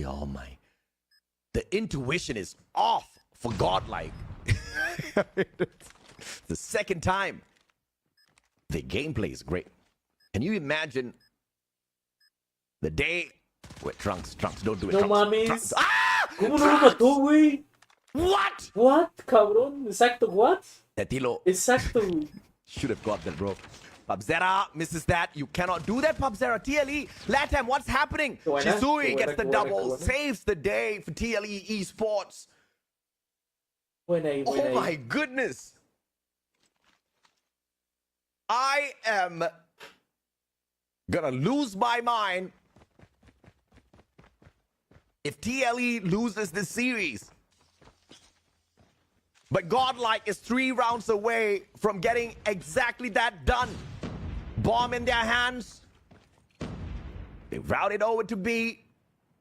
oh my. The intuition is off for Godlike. The second time. The gameplay is great. Can you imagine the day where Trunks, don't do it. No Trunks, mames. Trunks. Ah! ¿Cómo no lo mató, güey? What? What, cabrón? Exacto, what? Tetilo Exacto, güey. should have got that, bro. Pabzera misses that. You cannot do that, Pabzera. TLE, Latam, what's happening? Shisui gets the double, saves the day for TLE Esports. Oh my goodness. I am gonna lose my mind if TLE loses this series. But Godlike is 3 rounds away from getting exactly that done. Bomb in their hands. They route it over to B.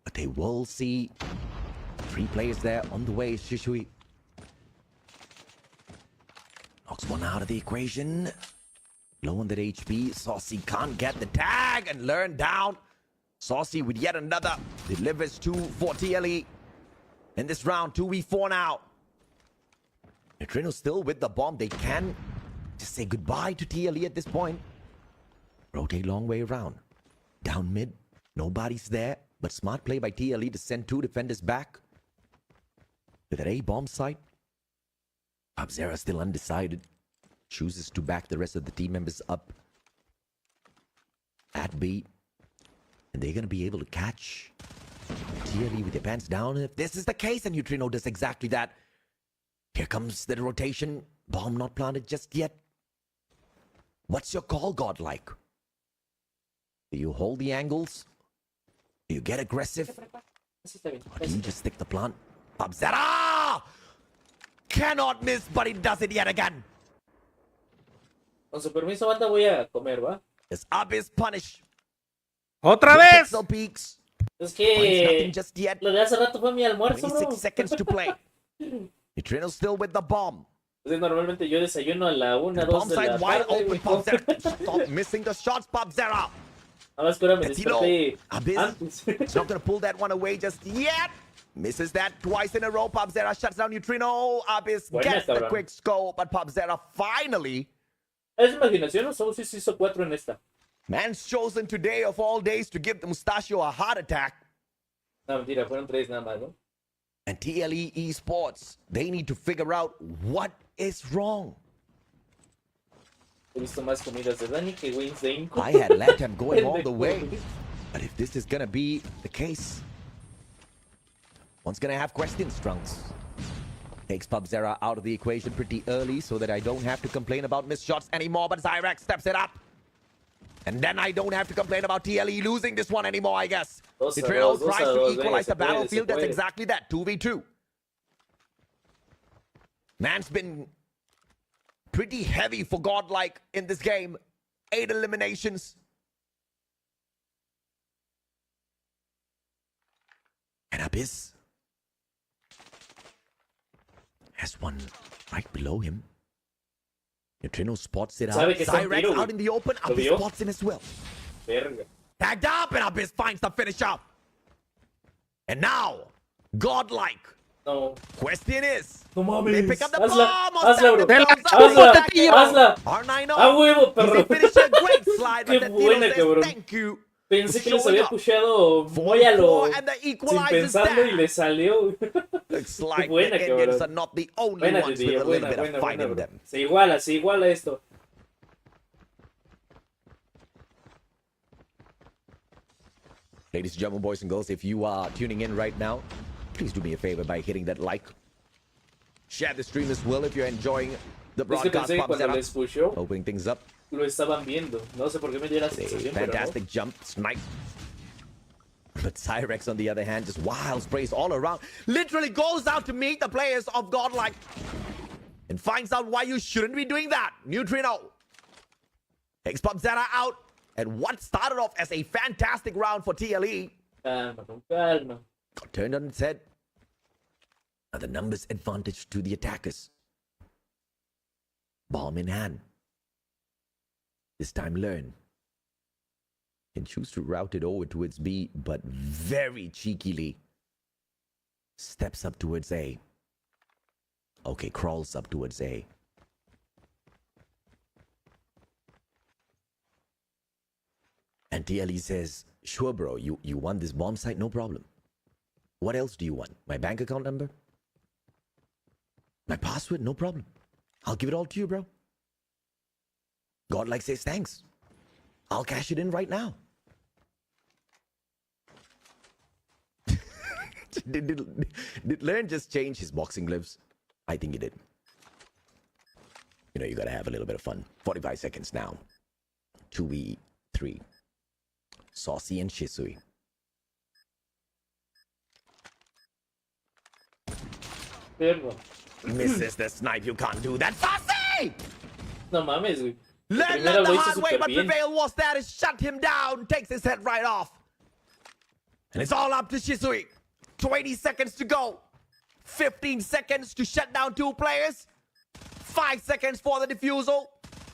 But they will see 3 players there on the way. Shishui knocks one out of the equation. Low on that HP. Saucy can't get the tag and learn down. Saucy with yet another. Delivers 2 for TLE. In this round, 2v4 now. Neutrino still with the bomb. They can just say goodbye to TLE at this point. Rotate long way around. Down mid. Nobody's there. But smart play by TLE to send 2 defenders back. With an A bomb site. Pabzera still undecided. Chooses to back the rest of the team members up. At B. And they're going to be able to catch TLE with their pants down. If this is the case, and Neutrino does exactly that. Here comes the rotation. Bomb not planted just yet. What's your call, Godlike? Do you hold the angles? Do you get aggressive? Or do you just stick the plant? Pabzera! Cannot miss, but he does it yet again. Con su permiso, banda, voy a comer, ¿va? This Abyss punish. ¡Otra vez! Pixel peaks. Es que just yet. lo de hace rato fue mi almuerzo, 26 bro. seconds to play. Neutrino still with the bomb. Entonces, normalmente yo desayuno a la 1, 2 Bomb de la side wide tarde. open. Pabzera. Stop missing the shots, Pabzera. Nada más que ahora me desperté Abyss. antes. It's not going to pull that one away just yet. Misses that twice in a row. Pabzera shuts down Neutrino. Abyss gets the quick scope, but Pabzera finally. Es imaginación, o solo si se hizo 4 en esta. Man's chosen today of all days to give the Mustachio a heart attack. No, mentira, fueron 3 nada más, ¿no? And TLE Esports, they need to figure out what is wrong. He visto más comidas de Dani que wins de Inco. I had Latam going all the way. But if this is going to be the case, one's going to have questions, Trunks. Takes Pabzera out of the equation pretty early so that I don't have to complain about missed shots anymore, but Zyrex steps it up. And then I don't have to complain about TLE losing this one anymore, I guess. Neutrino tries to equalize the battlefield. That's exactly that. 2v2. Man's been pretty heavy for Godlike in this game. 8 eliminations. And Abyss has one right below him. Neutrino spots it out. Zyrex out in the open. Abyss spots him as well. Verga. Tagged up, and Abyss finds the finisher. And now, Godlike. No. Question is, no mames. They pick up the Hazla, bomb. hazla, bro. Hazla. R9 A huevo, perro. finisher, great slide. Qué buena, cabrón. Thank you. Pensé que les había pusheado muy a lo sin pensarlo y le salió. Looks like buena, the Indians cabrón. are not the only Buena, ones Titi, with a little buena, bit of fight in bro. them. Se iguala esto. Ladies and gentlemen, boys and girls, if you are tuning in right now, please do me a favor by hitting that like. Share the stream as well if you're enjoying the broadcast. Opening things up. Lo estaban viendo. No sé por qué me dio la sensación, pero no. Fantastic jump, snipe. But Zyrex, on the other hand, just wild sprays all around. Literally goes out to meet the players of Godlike. And finds out why you shouldn't be doing that. Neutrino takes Pabzera out. And what started off as a fantastic round for TLE calma. got turned on its head. Now the numbers advantage to the attackers. Bomb in hand. This time learn. Can choose to route it over towards B, but very cheekily steps up towards A. Okay, crawls up towards A. And TLE says, sure, bro, you want this bomb site? No problem. What else do you want? My bank account number? My password? No problem. I'll give it all to you, bro. Godlike says thanks. I'll cash it in right now. did Learn just change his boxing gloves? I think he did. You know, you gotta have a little bit of fun. 45 seconds now. 2v3. Saucy and Shisui. Misses the snipe. You can't do that. Saucy! No mames, güey. Learn the hard way, but Prevail was there to shut him down. Takes his head right off. And it's all up to Shisui. 20 seconds to go. 15 seconds to shut down 2 players. 5 seconds for the defusal.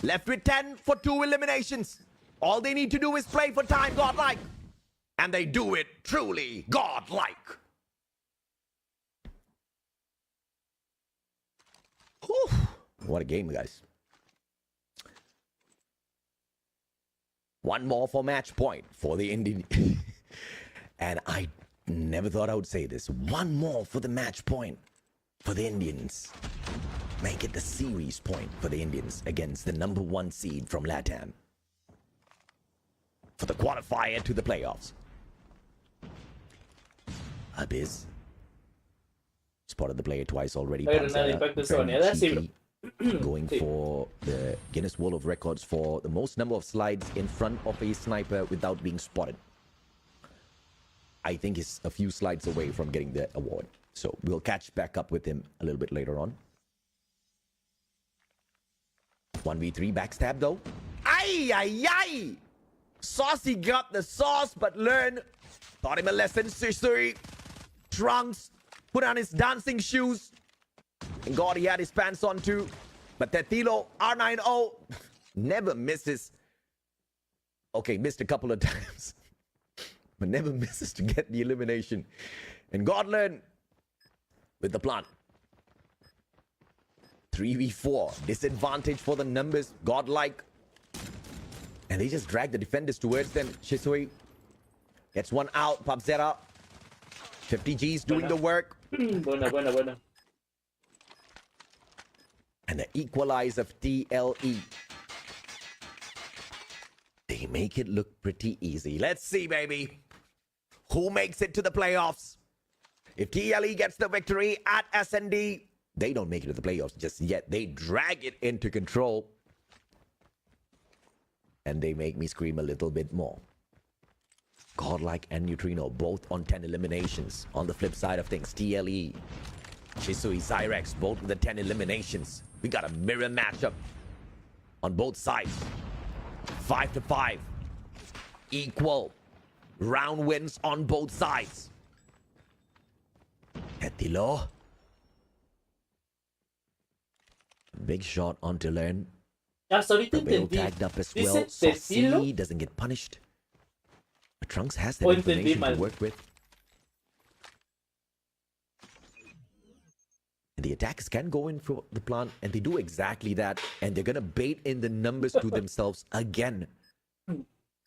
Left with 10 for 2 eliminations. All they need to do is play for time, Godlike. And they do it truly Godlike. Whew. What a game, guys. One more for match point for the Indian. And I never thought I would say this. One more for the match point for the Indians. Make it the series point for the Indians against the #1 seed from LATAM. For the qualifier to the playoffs. Abyss. Spotted the player twice already. Going for the Guinness World of Records for the most number of slides in front of a sniper without being spotted. I think he's a few slides away from getting the award. So we'll catch back up with him a little bit later on. 1v3 backstab though. Ay, ay, ay! Saucy got the sauce, but Learn taught him a lesson. Shisui. Trunks put on his dancing shoes. And God, he had his pants on too. But Tetilo, R90, never misses. Okay, missed a couple of times. But never misses to get the elimination. And God Learn with the plant. 3v4. Disadvantage for the numbers. Godlike. And they just drag the defenders towards them. Shisui gets one out. Pabzera. 50 G's doing the work. Buena. And the equalize of TLE. They make it look pretty easy. Let's see, baby. Who makes it to the playoffs? If TLE gets the victory at SND, they don't make it to the playoffs just yet. They drag it into control. And they make me scream a little bit more. Godlike and Neutrino both on 10 eliminations. On the flip side of things, TLE, Shisui, Cyrex, both with the 10 eliminations. We got a mirror matchup on both sides. 5-5. Equal. Round wins on both sides. Etilo. Big shot onto Learn. Hasta ahorita entendí. Tagged up as well. Dice Saucy doesn't get punished. But Trunks has that information to work with. And the attackers can go in for the plant, and they do exactly that. And they're going to bait in the numbers to themselves again.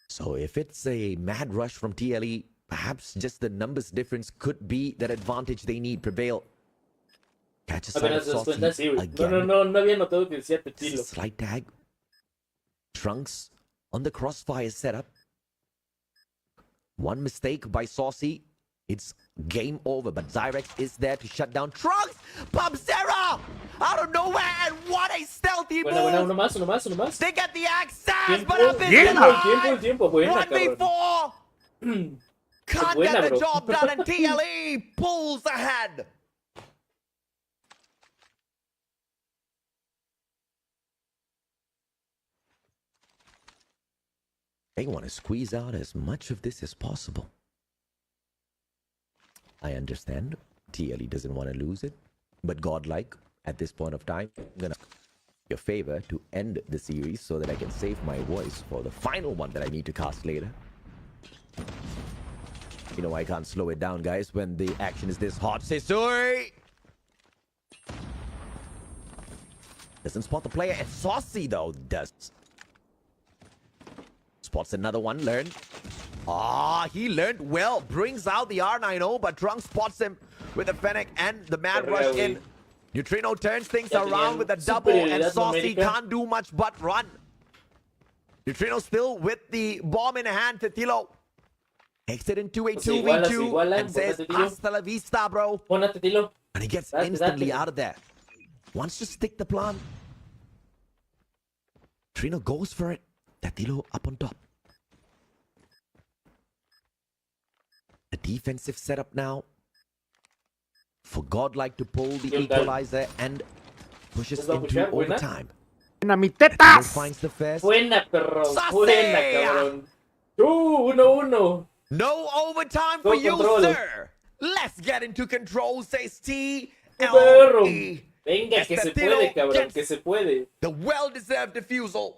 So if it's a mad rush from TLE, perhaps just the numbers difference could be that advantage they need. Prevail. Catch a side of Saucy again. No había notado que decía Tetilo. Slight tag. Trunks on the crossfire setup. One mistake by Saucy. It's game over, but Zyrex is there to shut down Trunks. Pubzera out of nowhere, and what a stealthy move. Uno más. They get the access, but up in Tiempo. Buena, 1v4. Can't Buena, get the bro. job done, and TLE pulls ahead. They want to squeeze out as much of this as possible. I understand. TLE doesn't want to lose it. But Godlike, at this point of time, I'm going to ask your favor to end the series so that I can save my voice for the final one that I need to cast later. You know, I can't slow it down, guys, when the action is this hot. Shisui! Doesn't spot the player. And Saucy, though, does. Spots another one. Learn. He learned well. Brings out the R90, but Trunks spots him with the Fennec and the Mad Rush in. Neutrino turns things around with a double, and Saucy can't do much but run. Neutrino still with the bomb in hand. Tetilo takes it into a Se igualan, and says, hasta la vista, bro. Pon a Tetilo. And he gets Date, instantly date. out of there. Wants to stick the plan. Trino goes for it. Tetilo up on top. The defensive setup now for Godlike to pull the equalizer and pushes into overtime. ¡Buena, Finds the first. Buena, perro. Fase. Buena, cabrón. 1-1. No overtime No for you, control. sir. Let's get into control, says Perro. TLE. Venga, que se puede, cabrón, que se puede. The well-deserved defusal.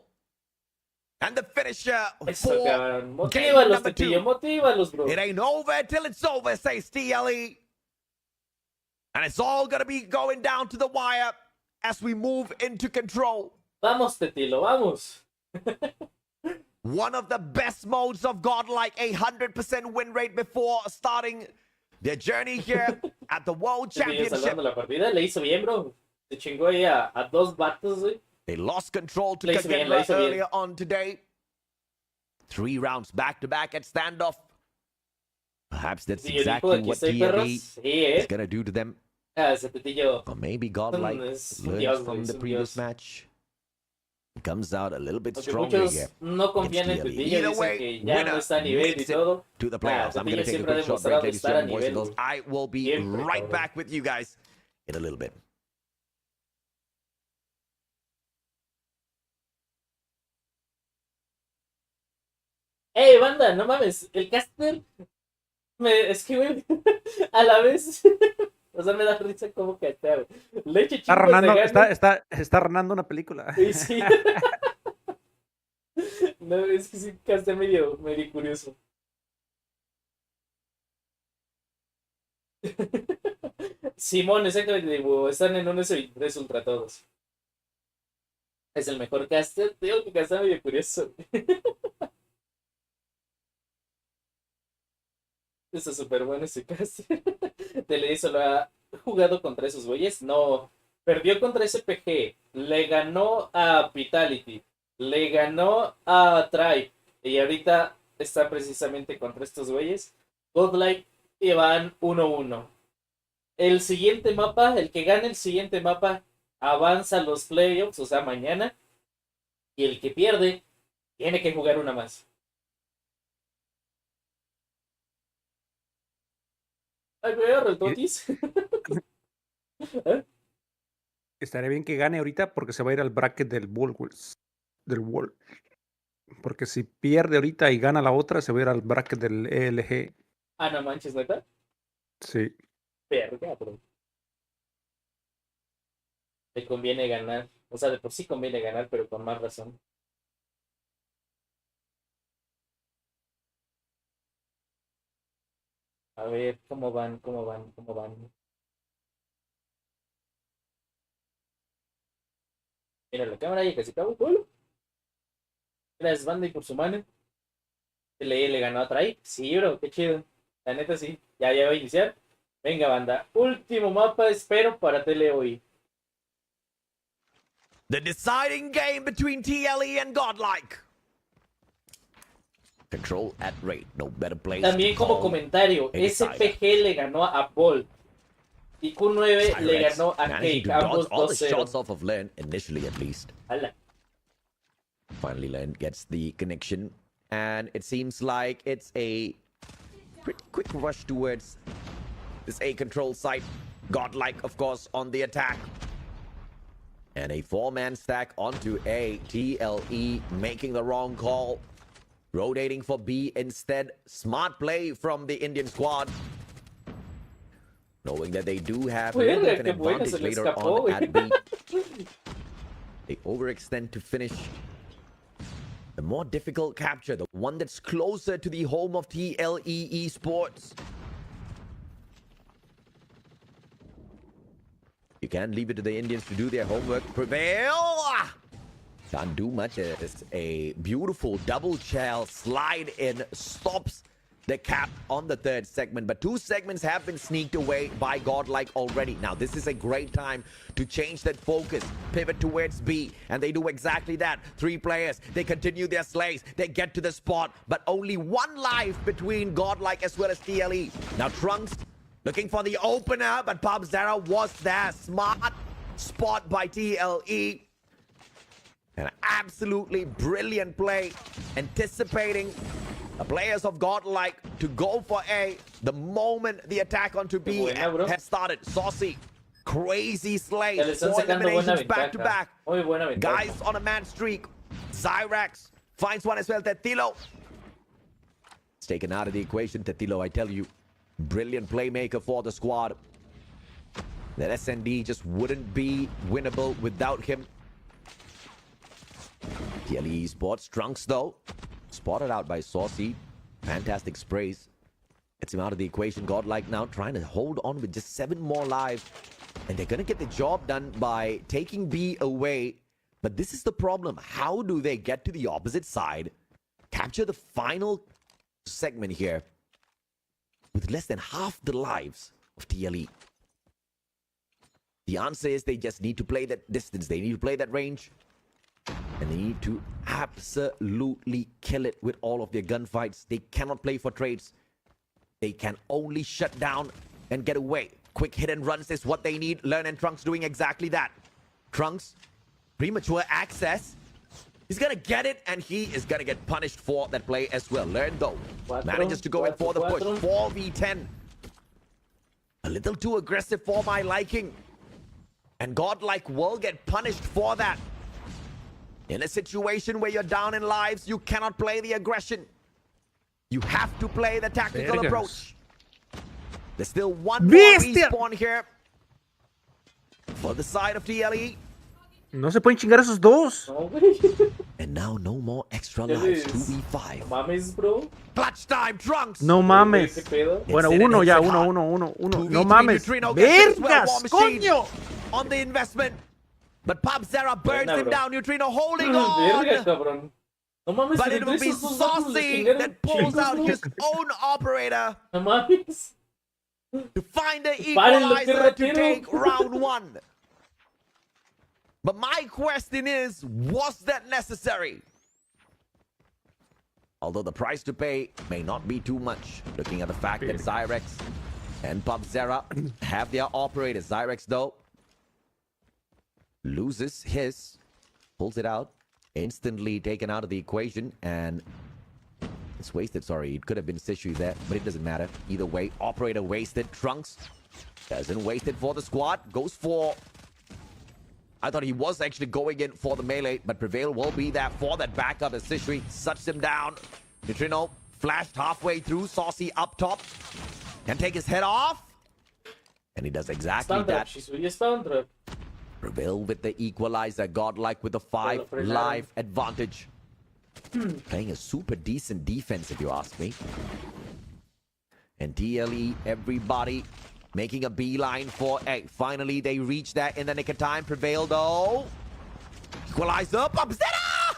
And the finisher Eso, for cabrón. game Motívalos, number 2. Tetillo, motívalos, bro. It ain't over till it's over, says TLE. And it's all gonna be going down to the wire as we move into control. Vamos, Tetilo, vamos. One of the best modes of Godlike, 100% win rate before starting their journey here at the World Tetillo Championship. salvando la partida, le hizo bien, bro. Se chingó ahí a dos vatos, güey. They lost control to La hizo bien, la Kagendra hizo bien. earlier on today. 3 rounds back-to-back at standoff. Perhaps that's Sí, yo digo, exactly aquí what estoy, TLE perros. Sí, is gonna do to them. Ese Tetillo. Or maybe Godlike Es un learns dios, from güey, the es un previous dios. match. Comes out a little bit Aunque stronger muchos here. no confían en TLE. Tetillo, Either dicen way, que ya winner no está a nivel y makes it todo. to the Nah, playoffs. I'm going Tetillo to take a siempre ha quick short break, demostrado ladies estar a and boys and nivel, girls. I will be Siempre, right cabrón. back with you guys in a little bit. ¡Ey, banda! No mames, el caster es que, güey, a la vez, o sea, me da risa como castea, güey. Le eche Está chingos de ranando, ganas. está ranando una película. Y sí. No, es que sí, castea medio curioso. Simón, exactamente, digo, están en un S23 Ultra todos. Es el mejor caster, digo que castea medio curioso. Está súper bueno ese caster. TLE solo ha jugado contra esos güeyes. No, perdió contra SPG. Le ganó a Vitality. Le ganó a Tribe. Y ahorita está precisamente contra estos güeyes. Godlike y van 1-1. El siguiente mapa, el que gane el siguiente mapa, avanza a los playoffs, o sea, mañana. Y el que pierde, tiene que jugar una más. Ay, me agarro el totis. Estaría bien que gane ahorita porque se va a ir al bracket del Wall. Porque si pierde ahorita y gana la otra, se va a ir al bracket del ELG. Ah, no manches, ¿neta? Sí. Verga, bro. Le conviene ganar. O sea, de por sí conviene ganar, pero con más razón. A ver, ¿cómo van? Mira la cámara y casi acabó. Gracias, banda, y por su mano. Le ganó a Trai. Sí, bro, qué chido. La neta, sí. Ya va a iniciar. Venga, banda. Último mapa, espero, para TLE hoy. The deciding game between TLE and Godlike. Control at rate, no better place. También to como call comentario, a decider. SPG le ganó a Bolt. Y Q9 le Cyrex ganó a managing Cake. to Ambos dodge all the 2-0. shots off of Len, initially at least. Ala. Finally, Len gets the connection. And it seems like it's a pretty quick rush towards this A control site. Godlike, of course, on the attack. And a 4-man stack onto A. TLE making the wrong call. Rotating for B instead. Smart play from the Indian squad. Knowing that they do have a little bit of an advantage later on at B. They overextend to finish the more difficult capture, the one that's closer to the home of TLE esports. You can't leave it to the Indians to do their homework. Prevail! Can't do much. It's a beautiful double shell slide in. Stops the cap on the third segment, but 2 segments have been sneaked away by Godlike already. Now, this is a great time to change that focus, pivot towards B, and they do exactly that. 3 players, they continue their slays, they get to the spot, but only 1 life between Godlike as well as TLE. Now, Trunks looking for the opener, but Pubzera was there. Smart spot by TLE. An absolutely brilliant play, anticipating the players of Godlike to go for A the moment the attack onto B has started. Saucy, crazy slay, 4 eliminations back to back. Guys on a mad streak. Zyrax finds one as well. Tetilo. It's taken out of the equation. Tetilo, I tell you, brilliant playmaker for the squad. That SND just wouldn't be winnable without him. TLE Esports, Trunks though, spotted out by Saucy. Fantastic sprays. Gets him out of the equation. Godlike now trying to hold on with just 7 more lives. And they're going to get the job done by taking B away. But this is the problem. How do they get to the opposite side? Capture the final segment here with less than half the lives of TLE. The answer is they just need to play that distance. They need to play that range. And they need to absolutely kill it with all of their gunfights. They cannot play for trades. They can only shut down and get away. Quick hit and runs is what they need. Learn and Trunks doing exactly that. Trunks, premature access. He's going to get it, and he is going to get punished for that play as well. Learn, though, manages to go in for the push. 4v10. A little too aggressive for my liking. And Godlike will get punished for that. In a situation where you're down in lives, you cannot play the aggression. You have to play the tactical approach. There's still 1 more respawn here for the side of TLE. No se pueden chingar esos dos. And now no more extra lives. 2v5. Mames, bro. Clutch time, Trunks. No mames. Bueno, uno ya, uno. No mames. Vergas, coño. On the investment. But Pubzera burns him down. Neutrino holding on. Verga, cabrón. No mames, but it will be Saucy that pulls out his own operator. No mames. To find the equalizer to take round 1. But my question is, was that necessary? Although the price to pay may not be too much, looking at the fact that Zyrax and Pubzera have their operators. Zyrax, though, loses his, pulls it out, instantly taken out of the equation, and it's wasted. Sorry, it could have been Sishu there, but it doesn't matter. Either way, operator wasted. Trunks doesn't waste it for the squad. Goes for... I thought he was actually going in for the melee, but Prevail will be there for that backup as Sishu sucks him down. Neutrino flashed halfway through. Saucy up top. Can take his head off. And he does exactly that. Prevail with the equalizer. Godlike with the 5 life advantage. Playing a super decent defense, if you ask me. And TLE, everybody making a beeline for A. Finally, they reach that in the nick of time. Prevail, though. Equalizer. Pubzera!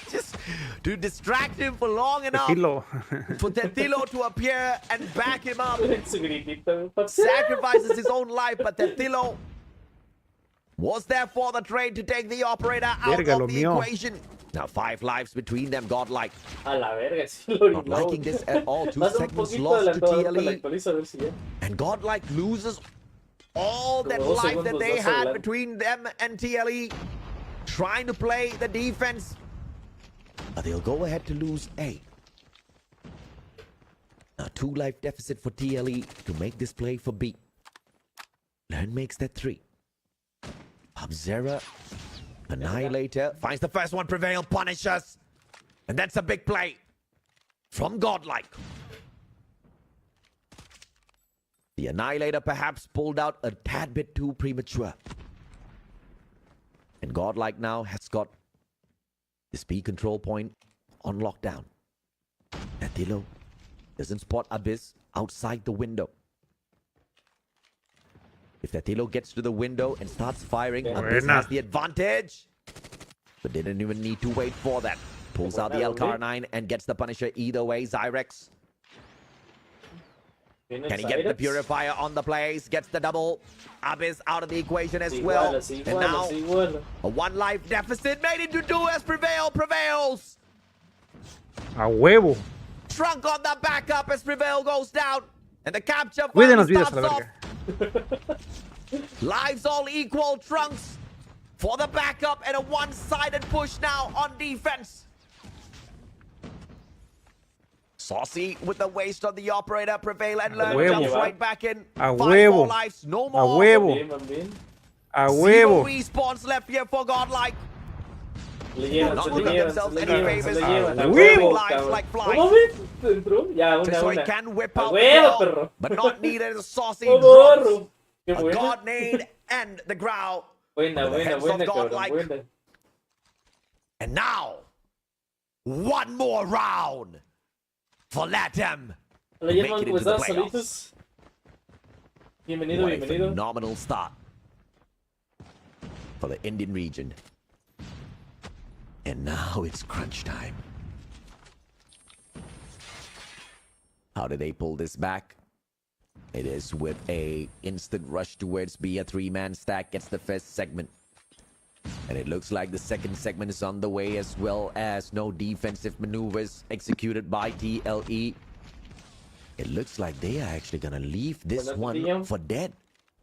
Just to distract him for long enough. For Tetilo to appear and back him up. Sacrifices his own life, but Tetilo was there for the trade to take the operator out of the equation. Now 5 lives between them. Godlike. Not liking this at all. 2 segments lost to TLE. And Godlike loses all that life that they had between them and TLE. Trying to play the defense. But they'll go ahead to lose A. Now 2 life deficit for TLE to make this play for B. Learn makes that 3. Pubzera, Annihilator, finds the first one. Prevail, punishes. And that's a big play from Godlike. The Annihilator perhaps pulled out a tad bit too premature. And Godlike now has got the speed control point on lockdown. Tetilo doesn't spot Abyss outside the window. If Tetilo gets to the window and starts firing, Abyss has the advantage. But they didn't even need to wait for that. Pulls out the LCAR9 and gets the Punisher either way. Zyrex. Can he get the Purifier on the place? Gets the double. Abyss out of the equation as well. And now, a 1 life deficit made into 2 as Prevail prevails. A huevo. Trunk on the backup as Prevail goes down. And the capture Cuídenos finally vidas a starts la off. verga. Lives all equal. Trunks for the backup and a one-sided push now on defense. Saucy with the waste of the operator. Prevail and learn. Jumps right back in. A 5 huevo. more lives. No more. A huevo. A huevo. 0 respawns left here for Godlike. Le llevan, Not se doing le llevan, themselves se any le llevan, favors. se le llevan. A Whipping huevo, lives cabrón. like flies. ¿Cómo ves? Entró. Ya, Just so he una. can whip A out the huevo, ball, perro. but not needed. Saucy ¡Oh, drops. borro! ¡Qué A buena! God nade and the growl. Buena, With the buena, hands buena, of cabrón, Godlike. buena. And now, 1 more round for Latam. Le Make llaman it into pues the da playoffs. solitos. Bienvenido, What a bienvenido. phenomenal start for the Indian region. And now it's crunch time. How do they pull this back? It is with a instant rush towards B. A 3-man stack gets the first segment. And it looks like the second segment is on the way, as well as no defensive maneuvers executed by TLE. It looks like they are actually gonna leave this one for dead.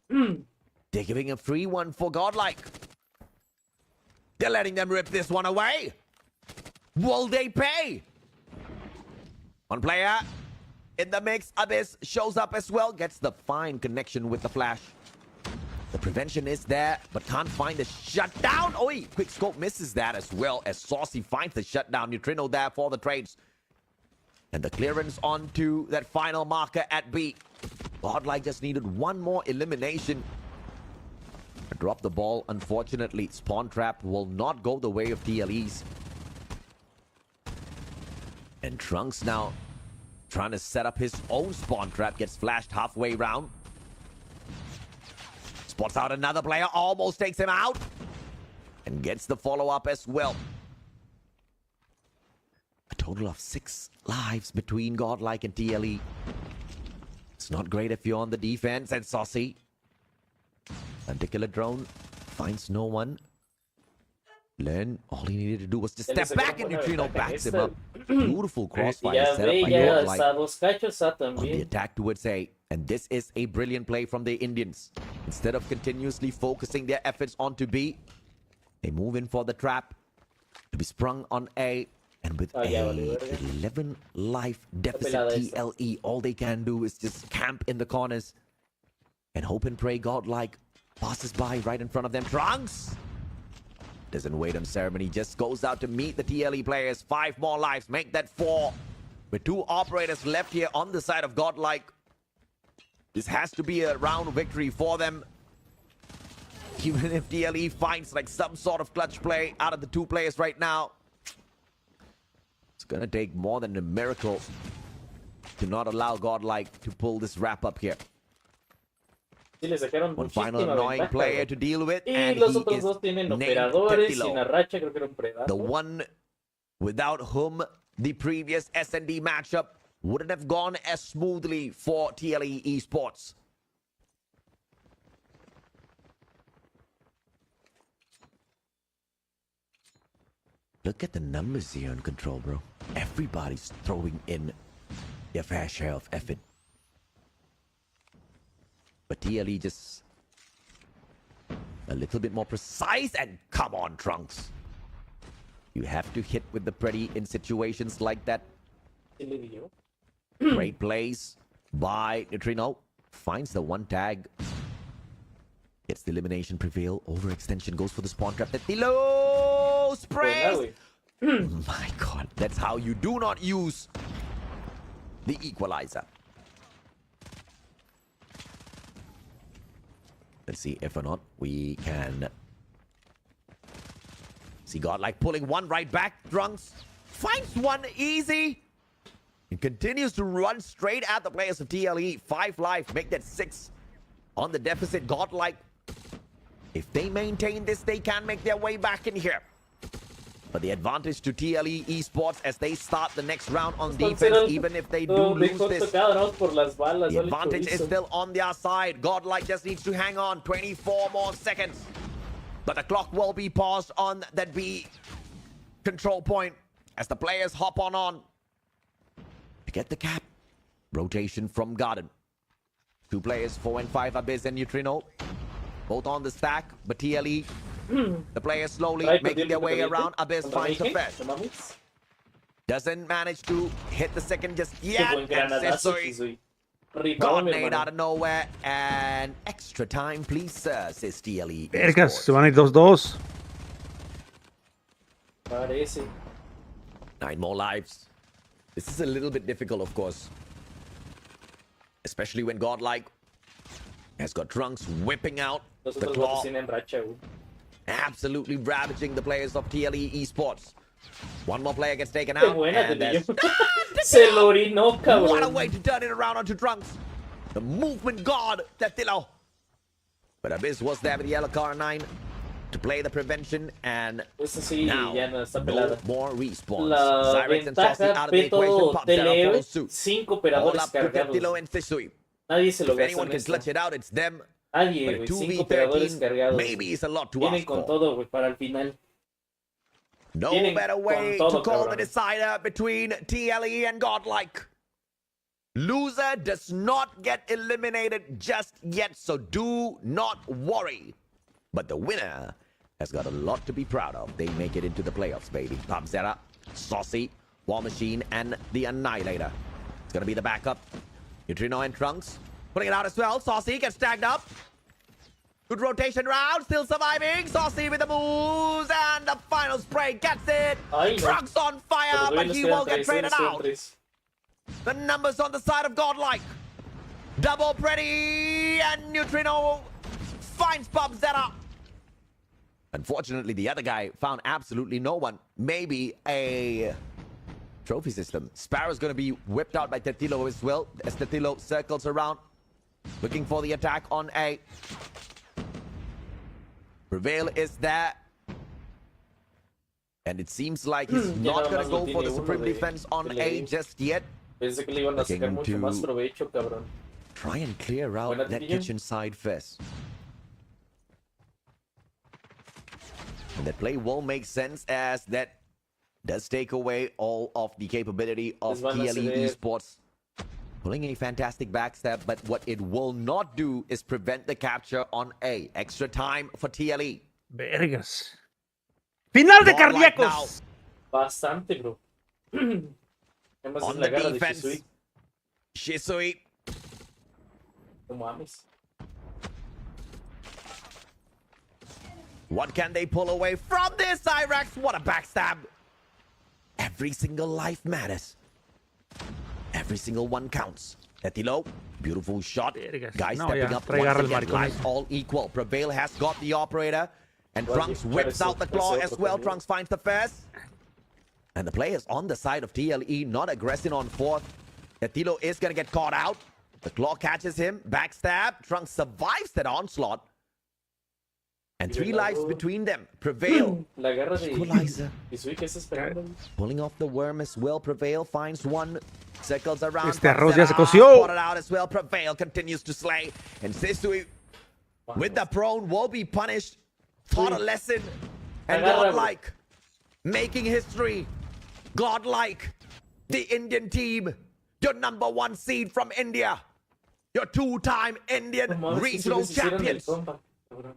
They're giving a free one for Godlike. They're letting them rip this one away. Will they pay? One player in the mix. Abyss shows up as well. Gets the fine connection with the flash. The prevention is there, but can't find the shutdown. Oi, quick scope misses that as well as Saucy finds the shutdown. Neutrino there for the trades. And the clearance onto that final marker at B. Godlike just needed 1 more elimination. Drop the ball, unfortunately. Spawn trap will not go the way of TLEs. And Trunks now trying to set up his own spawn trap. Gets flashed halfway round. Spots out another player. Almost takes him out. And gets the follow-up as well. A total of 6 lives between Godlike and TLE. It's not great if you're on the defense. And Saucy. Particular drone finds no one. Learn. All he needed to do was just step back and Neutrino backs him up. Beautiful crossfire set up by Godlike on the attack towards A. And this is a brilliant play from the Indians. Instead of continuously focusing their efforts onto B, they move in for the trap to be sprung on A. And with a 11 life deficit TLE, all they can do is just camp in the corners and hope and pray Godlike passes by right in front of them. Trunks doesn't wait on ceremony, just goes out to meet the TLE players. 5 more lives, make that 4. With 2 operators left here on the side of Godlike. This has to be a round victory for them. Even if TLE finds like some sort of clutch play out of the 2 players right now. It's gonna take more than a miracle to not allow Godlike to pull this wrap up here. One final annoying player to deal with, and he is named Teptilo. The one without whom the previous S&D matchup wouldn't have gone as smoothly for TLE Esports. Look at the numbers here on Control, bro. Everybody's throwing in their fair share of effort. But TLE just a little bit more precise, and come on, Trunks. You have to hit with the pretty in situations like that. Great plays by Neutrino. Finds the 1 tag. Gets the elimination. Prevail. Overextension goes for the spawn trap. Teptilo sprays. My God, that's how you do not use the equalizer. Let's see if or not we can see Godlike pulling 1 right back. Trunks finds 1 easy and continues to run straight at the players of TLE. 5 life, make that 6 on the deficit. Godlike, if they maintain this, they can make their way back in here. But the advantage to TLE Esports as they start the next round on Entonces, defense, even if they do lose this. por las balas, The advantage is still on their side. Godlike just needs to hang on. 24 more seconds. But the clock will be paused on that B control point as the players hop on to get the cap. Rotation from Garden. 2 players, 4 and 5, Abyss and Neutrino. Both on the stack, but TLE, the players slowly making their way around. Abyss finds the fest. Doesn't manage to hit the second just yet. And Sisui grenade out of nowhere. And extra time, please, sir, says TLE. Vergas, se van a ir 2-2. Parece. 9 more lives. This is a little bit difficult, of course. Especially when Godlike has got Trunks whipping out the claw. Absolutely ravaging the players of TLE Esports. One more player gets taken out. And Se lo orinó, cabrón. What a way to turn it around onto Trunks. The movement god, Tetilo. But Abyss was there with the yellow car 9 to play the prevention, and now no more respawns. La Zyrex and Saucy out of the equation. Pop Zera follows suit. 5 All operadores up to Tetilo cargados. and Sisui. Nadie se lo If gasta anyone en can esto. clutch it out, it's them. Nadie, But güey. a 5 operadores 2v13 cargados. maybe is a lot to Vienen ask con for. todo, güey, para el final. No Vienen better way con todo, to call the cabrones. decider between TLE and Godlike. Loser does not get eliminated just yet, so do not worry. But the winner has got a lot to be proud of. They make it into the playoffs, baby. Pop Zera, Saucy, War Machine, and the Annihilator. It's gonna be the backup. Neutrino and Trunks putting it out as well. Saucy gets tagged up. Good rotation round, still surviving. Saucy with the moves, and the final spray gets it. Ay, no. Trunks on fire, Pero but todavía he nos will quedan get tres, traded nos quedan out. tres. The numbers on the side of Godlike. Double pretty, and Neutrino finds Pop Zera. Unfortunately, the other guy found absolutely no one. Maybe a trophy system. Sparrow's going to be whipped out by Tetilo as well, as Tetilo circles around, looking for the attack on A. Prevail is there. And it seems like he's not going to go for the supreme defense on A just yet. Pensé que le iban a sacar mucho más provecho, cabrón. Try and clear out Buena that tilla. kitchen side first. And that play will make sense, as that does take away all of the capability of Les van a TLE ceder. Esports. Pulling a fantastic backstab, but what it will not do is prevent the capture on A. Extra time for TLE. Vergas. Final de Godlike now cardíacos. Bastante, bro. Además es on la the garra de defense. Shisui. Shisui. No mames. What can they pull away from this, Zyrex? What a backstab. Every single life matters. Every single one counts. Etilo, beautiful shot. Guy No, stepping ya, up trae once garra el again. maricón Lives ese. all equal. Prevail has got the operator. And Well, Trunks you whips parece- out the claw parece as otro well. también. Trunks finds the first. And the players on the side of TLE not aggressing on fourth. Etilo is going to get caught out. The claw catches him. Backstab. Trunks survives that onslaught. And 3 lives between them. Prevail. La garra de Equalizer. Shisui, ¿qué está esperando? Pulling off the worm as well. Prevail finds one. Circles around. Este arroz ya se Pop coció. Put it out as well. Prevail continues to slay. And Sisui with the prone will be punished. Taught a lesson. And Agarra, bro. Godlike making history. Godlike, the Indian team. Your #1 seed from India. Your 2-time Indian No mames, sí regional les hicieron el champions. compa, cabrón.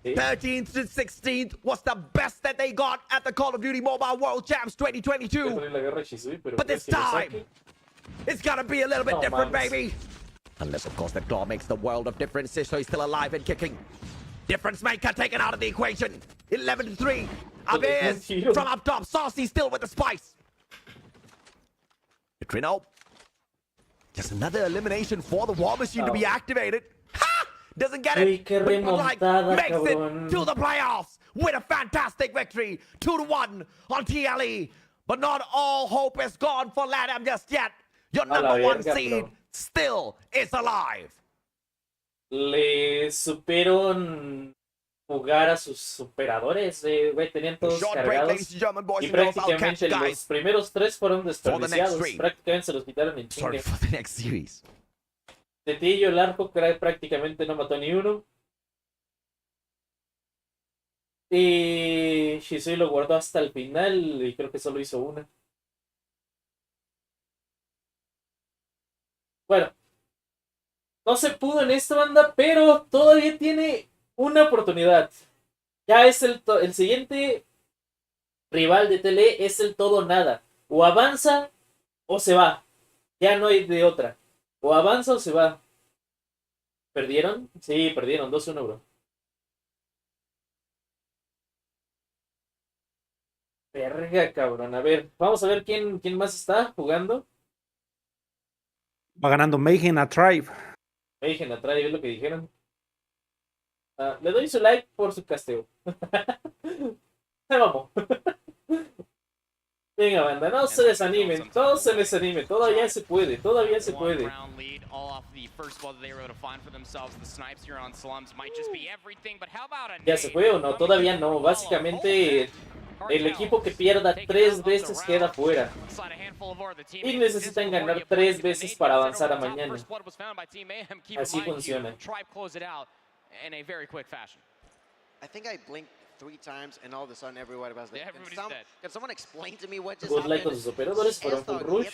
¿Sí? 13th to 16th was the best that they got at the Call of Duty Mobile World Champs 2022. Trae la garra de Shisui, pero But this ¿quieres que lo time, saque? it's gonna be a little bit No different, mames. baby. Unless, of course, the claw makes the world of difference. So he's still alive and kicking. Difference maker taken out of the equation. 11 to 3. Abyss tiro. from up top. Saucy still with the spice. Neutrino. Just another elimination for the War Machine to be activated. Ha! Doesn't get Uy, it. qué But Godlike remontada, makes cabrón. it to the playoffs with a fantastic victory. 2-1 on TLE. But not all hope is gone for LATAM just yet. Your A la #1 verga, seed bro. still is alive. Le supieron jugar a sus operadores, güey, tenían todos cargados y prácticamente los primeros 3 fueron desperdiciados, prácticamente se los quitaron en chinga. Tetillo, el arco, prácticamente no mató ni uno. Y Shisui lo guardó hasta el final y creo que solo hizo una. Bueno, no se pudo en esta banda, pero todavía tiene una oportunidad. Ya es el siguiente rival de Tele, es el todo o nada. O avanza o se va. Ya no hay de otra. O avanza o se va. ¿Perdieron? Sí, perdieron. 2-1, bro. Verga, cabrón. A ver, vamos a ver quién más está jugando. Va ganando Mayhem a Tribe. Mayhem a Tribe, es lo que dijeron. Le doy su like por su casteo. Ahí vamos. Venga, banda, no se desanimen, no se desanimen, todavía se puede, todavía se puede. ¿Ya se fue o no? Todavía no, básicamente el equipo que pierda 3 veces queda fuera. Y necesitan ganar 3 veces para avanzar a mañana. Así funciona. I think I blinked 3 times and all of a sudden everybody was like, can someone explain to me what just Good like con happened? sus operadores fueron full rush.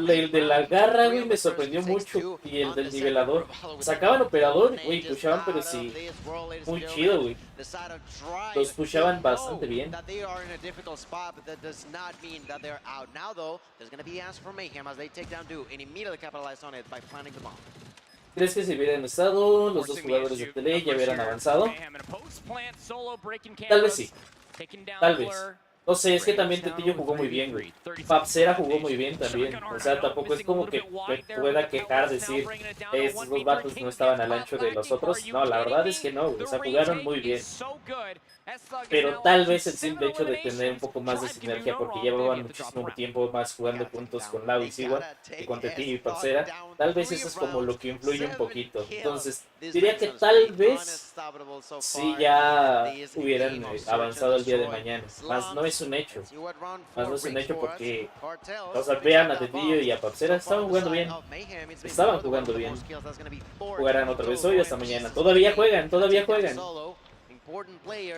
El de la garra, güey, me sorprendió mucho. Y el del nivelador. Sacaban operador, güey, pushaban, pero sí. Muy chido, güey. Los pushaban bastante bien. ¿Crees que si hubieran estado los dos jugadores de Tele ya hubieran avanzado? Tal vez sí. Tal vez. No sé, es que también Tetillo jugó muy bien, güey. Papsera jugó muy bien también. O sea, tampoco es como que me pueda quejar, decir, estos dos vatos no estaban al ancho de los otros. No, la verdad es que no, güey. O sea, jugaron muy bien. Pero tal vez el simple hecho de tener un poco más de sinergia, porque llevaban muchísimo tiempo más jugando juntos con Lau y Siwa y con Tetillo y Papsera, tal vez eso es como lo que influye un poquito. Entonces, diría que tal vez sí ya hubieran avanzado el día de mañana. Más no es un hecho. Más no es un hecho porque, o sea, vean a Tetillo y a Papsera, estaban jugando bien. Estaban jugando bien. Jugarán otra vez hoy hasta mañana. Todavía juegan, todavía juegan.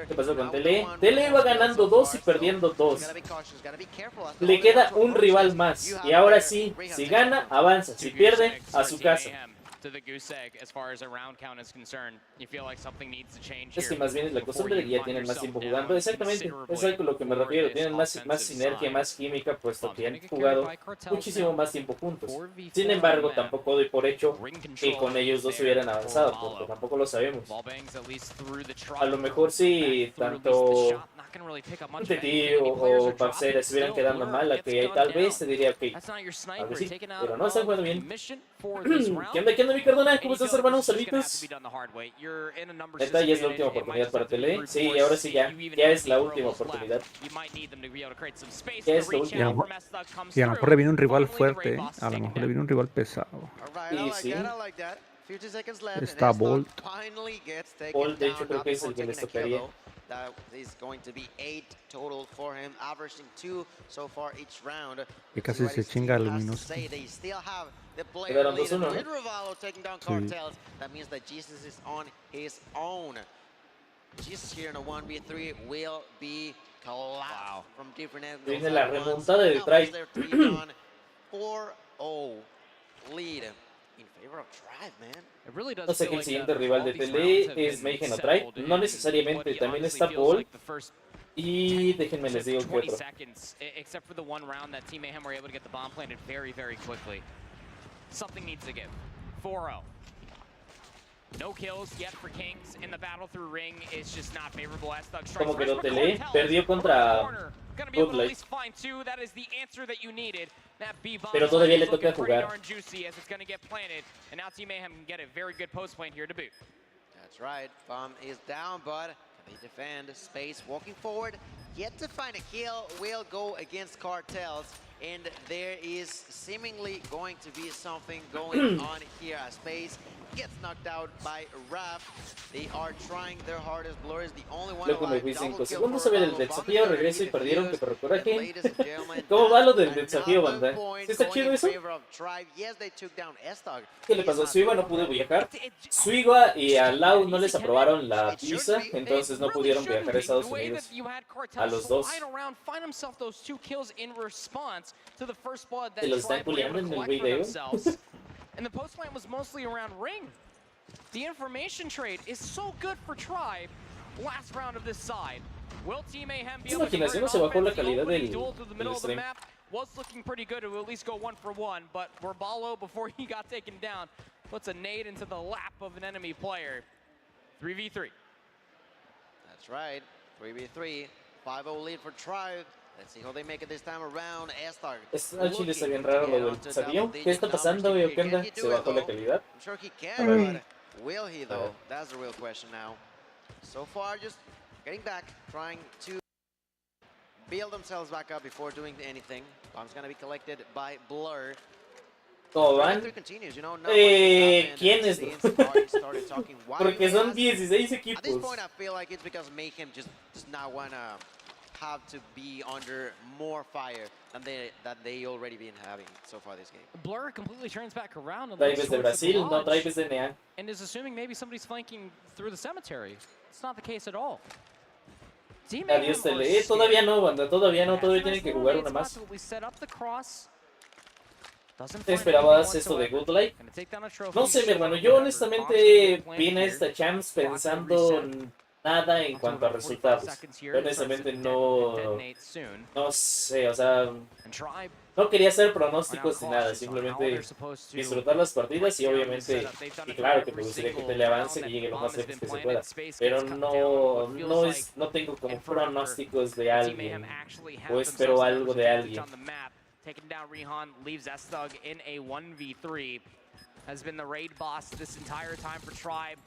¿Qué pasó con Tele? Tele va ganando 2 y perdiendo 2. Le queda un rival más. Y ahora sí, si gana, avanza. Si pierde, a su casa. Es que más bien es la costumbre de que ya tienen más tiempo jugando. Exactamente, es algo a lo que me refiero. Tienen más sinergia, más química, puesto que han jugado muchísimo más tiempo juntos. Sin embargo, tampoco doy por hecho que con ellos dos hubieran avanzado, porque tampoco lo sabemos. A lo mejor si tanto Tetillo o Papsera se hubieran quedando mal, a que tal vez te diría, ok, a ver sí, pero no están jugando bien. ¿Qué onda, mi Cardona? ¿Cómo estás, hermano? Saluditos. Esta ya es la última oportunidad para Tele. Sí, ahora sí ya es la última oportunidad. Ya es la última. Y a lo mejor le viene un rival fuerte, a lo mejor le viene un rival pesado. Y sí. Está Bolt. Bolt, de hecho, creo que es el que les tocaría. That is going to be 8 total for him, averaging 2 so far each round. Que casi se chinga al Luminoso. They still have the player lead. Ravalo taking down Cartels. That means that Jesus is on his own. Jesus here in a 1v3 will be collapsed from different angles. Viene la remontada de Tribe. 4-0 lead. In favor of Tribe, man. No sé que el siguiente rival de Tele es Mayhem o Tribe. No necesariamente, también está Paul. Y déjenme les digo que otro. Except for the one round that Team Mayhem were able to get the bomb planted very, very quickly. Something needs to give. 4-0. No kills yet for Kings in the battle through ring is just not favorable. As Thug strikes. Como quedó Tele, perdió contra Good Light. Pero todavía le toca jugar. That's right. Bomb is down, but they defend space, walking forward. Yet to find a kill, will go against Cartels, and there is seemingly going to be something going on here. Space gets knocked out by Raph. They are trying their hardest. Blur is the only one Luego me alive. fui Double 5 kill segundos for a ver el Valo. desafío, Vomit regreso y gonna be perdieron, que defused. por coraje. Ladies and gentlemen, ¿Cómo va lo del that's desafío, another banda? point ¿Sí está going chido in eso? favor of Tribe. Yes, they took down S-Dog. ¿Qué le pasó a Suiva? No pudo viajar. Suiva y a Lau no les aprobaron la visa, entonces no pudieron viajar a Estados Unidos. A los dos. Se los están culiando en el video. And the post plant was mostly around ring. The information trade is so good for Tribe. Last round of this side. Will Team Mayhem be able to Imaginación, no se bajó la calidad del the stream. map? Was looking pretty good to at least go 1-for-1, but Rabalo, before he got taken down, puts a nade into the lap of an enemy player. 3v3. That's right. 3v3. 5-0 lead for Tribe. Let's see how they make it this time around. Al chile está bien raro lo del desafío. ¿Qué está pasando, güey? ¿Qué onda? ¿Se bajó la calidad? I'm sure he can, but will he though? That's the real question now. So far, just getting back, trying to build themselves back up before doing anything. Bomb's gonna be collected by Blur. ¿Cómo van? ¿Quién es? Porque son 16 equipos. At this point, I feel like it's because Mayhem just does not wanna have to be under more fire than they already been having so far this game. Blur completely turns back around and Tribes de Brasil, no Tribes de NA. And is assuming maybe somebody's flanking through the cemetery. It's not the case at all. Adiós Tele. Todavía no, banda, todavía no, todavía tienen que jugar una más. ¿Te esperabas esto de Good Life? No sé, mi hermano, yo honestamente vine a esta Champs pensando nada en cuanto a resultados. Honestamente no sé, o sea, no quería hacer pronósticos ni nada, simplemente disfrutar las partidas y obviamente, y claro que me gustaría que Tele avance, que llegue lo más lejos que se pueda, pero no tengo como pronósticos de alguien o espero algo de alguien. Taking down Rihan leaves S-Thug in a 1v3. Has been the raid boss this entire time for Tribe.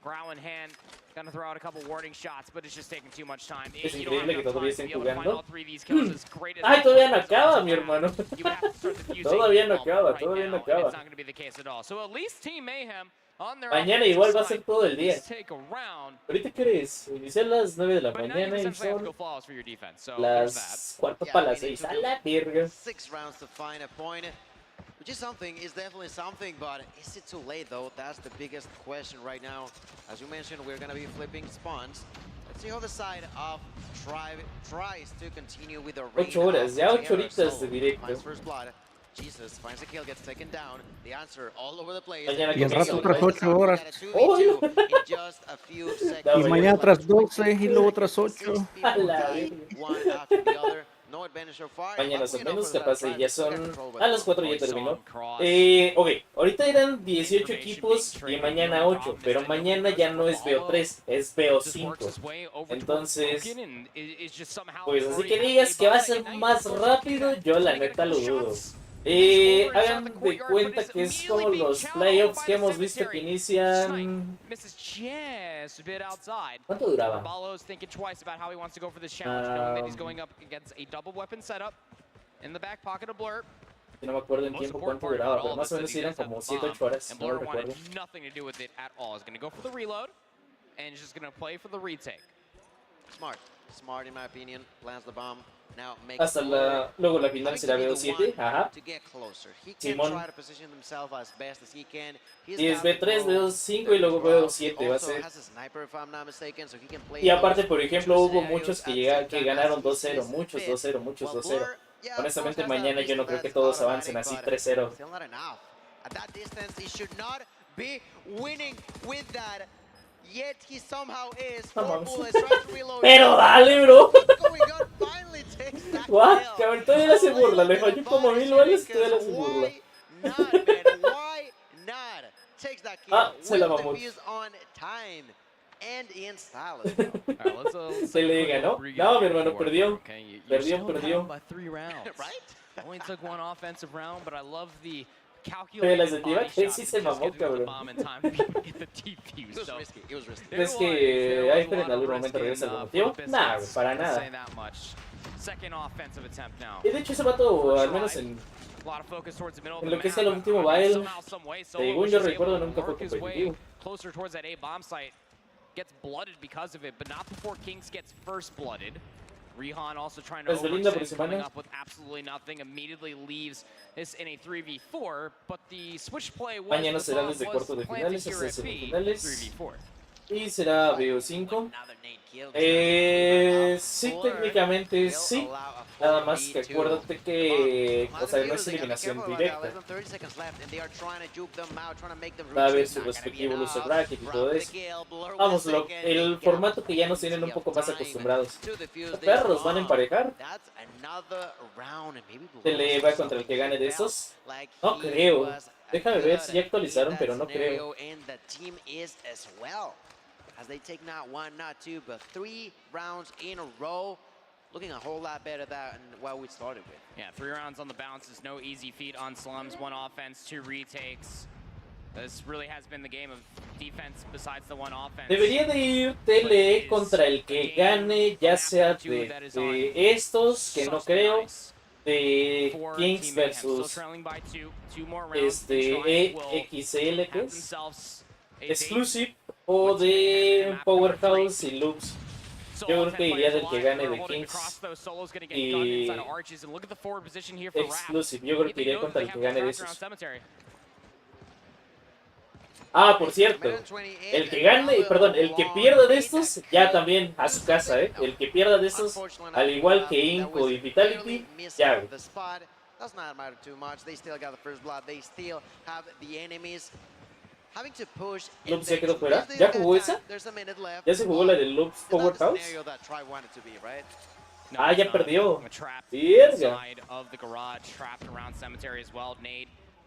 Growl in hand, gonna throw out a couple warning shots, but it's just taking too much time. Es increíble que todavía estén jugando. Ay, todavía no acaba, mi hermano. Todavía no acaba, todavía no acaba. It's not gonna be the case at all. So at least Team Mayhem on their mañana igual va a ser todo el día. ¿Ahorita qué eres? Inicié a las 9 de la mañana y son las 4 para las 6. A la verga. 6 rounds to find a point, which is something, is definitely something, but is it too late though? That's the biggest question right now. As you mentioned, we're gonna be flipping spawns. Let's see how the side of Tribe tries to continue with the raid. 8 horas, ya 8 horitas de directo. First blood. Jesus finds a kill, gets taken down. The answer all over the place. Y al rato otras 8 horas. Just a few Y mañana tras 12 y luego tras 8. Mañana son menos capaz y ya son a las 4 ya terminó. Ok, ahorita eran 18 equipos y mañana 8, pero mañana ya no es BO3, es BO5. Entonces, pues así que digas que va a ser más rápido, yo la neta lo dudo. Hagan de cuenta que es como los playoffs que hemos visto que inician. ¿Cuánto duraba? No me acuerdo en tiempo cuánto duraba, pero más o menos eran como 7-8 horas, no lo recuerdo. Smart in my opinion, plants the bomb. Now Hasta luego la final será BO7, ajá. Simón. Y es B3, BO5 y luego BO7 va a ser. Y aparte, por ejemplo, hubo muchos que ganaron 2-0, muchos 2-0, muchos 2-0. Honestamente, mañana yo no creo que todos avancen así 3-0. Yet he somehow is. Pero dale, bro. What? Cabrón, todavía le hace burla. Le falló como 1000 balas y todavía le hace burla. Se la mamó. Se le ganó. No, mi hermano, perdió. Perdió. Only took one offensive round, but I love the Pero la sentiva que sí se mamó, cabrón. ¿Crees que Hyper en algún momento regresa al motivo? Nah, güey, para nada. Y de hecho ese vato, al menos en lo que es el último baile, según yo recuerdo, nunca fue competitivo. Gets blooded because of it, but not before Kings gets first blooded. Rihan also trying to Pues Belinda por overextend, coming semana. up with absolutely nothing, immediately leaves this in a 3v4, but the switch play was Mañana será desde cuartos de finales hasta semifinales. Y será BO5. Sí, técnicamente sí. Nada más que acuérdate que, o sea, no es eliminación directa. Va a haber su respectivo loser bracket y todo eso. Vamos, el formato que ya nos tienen un poco más acostumbrados. Los perros van a emparejar. Se le va contra el que gane de esos. No creo. Déjame ver si ya actualizaron, pero no creo. As they take not one, not two, but 3 rounds in a row. Looking a whole lot better than what we started with. Yeah, 3 rounds on the bounce is no easy feat on Slums. 1 offense, 2 retakes. This really has been the game of defense besides the 1 offense. Debería de ir TLE contra el que gane, ya sea de estos, que no creo, de Kings versus EXL, que es Exclusive, o de Powerhouse y Loops. Yo creo que iría del que gane de Kings y Exclusive. Yo creo que iría contra el que gane de esos. Ah, por cierto, el que gane, perdón, el que pierda de estos, ya también a su casa, ¿eh? El que pierda de estos, al igual que Inco y Vitality, ya. Does not matter too much. They still got the first blood. They still have the enemies. Having to push. Loops ya quedó fuera. ¿Ya jugó esa? ¿Ya se jugó la de Loops Powerhouse? Ah, ya perdió. Verga.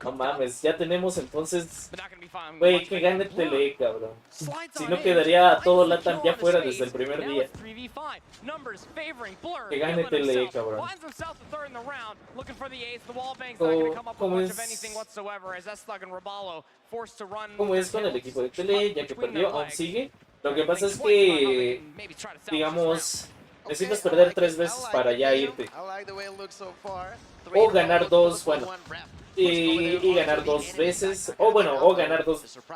No mames, ya tenemos entonces. Güey, que gane TLE, cabrón. Si no quedaría todo LATAM ya fuera desde el primer día. Que gane TLE, cabrón. ¿Cómo es con el equipo de TLE? Ya que perdió, aún sigue. Lo que pasa es que, digamos, necesitas perder 3 veces para ya irte. O ganar 2, bueno. Y ganar 2 veces, o bueno, o ganar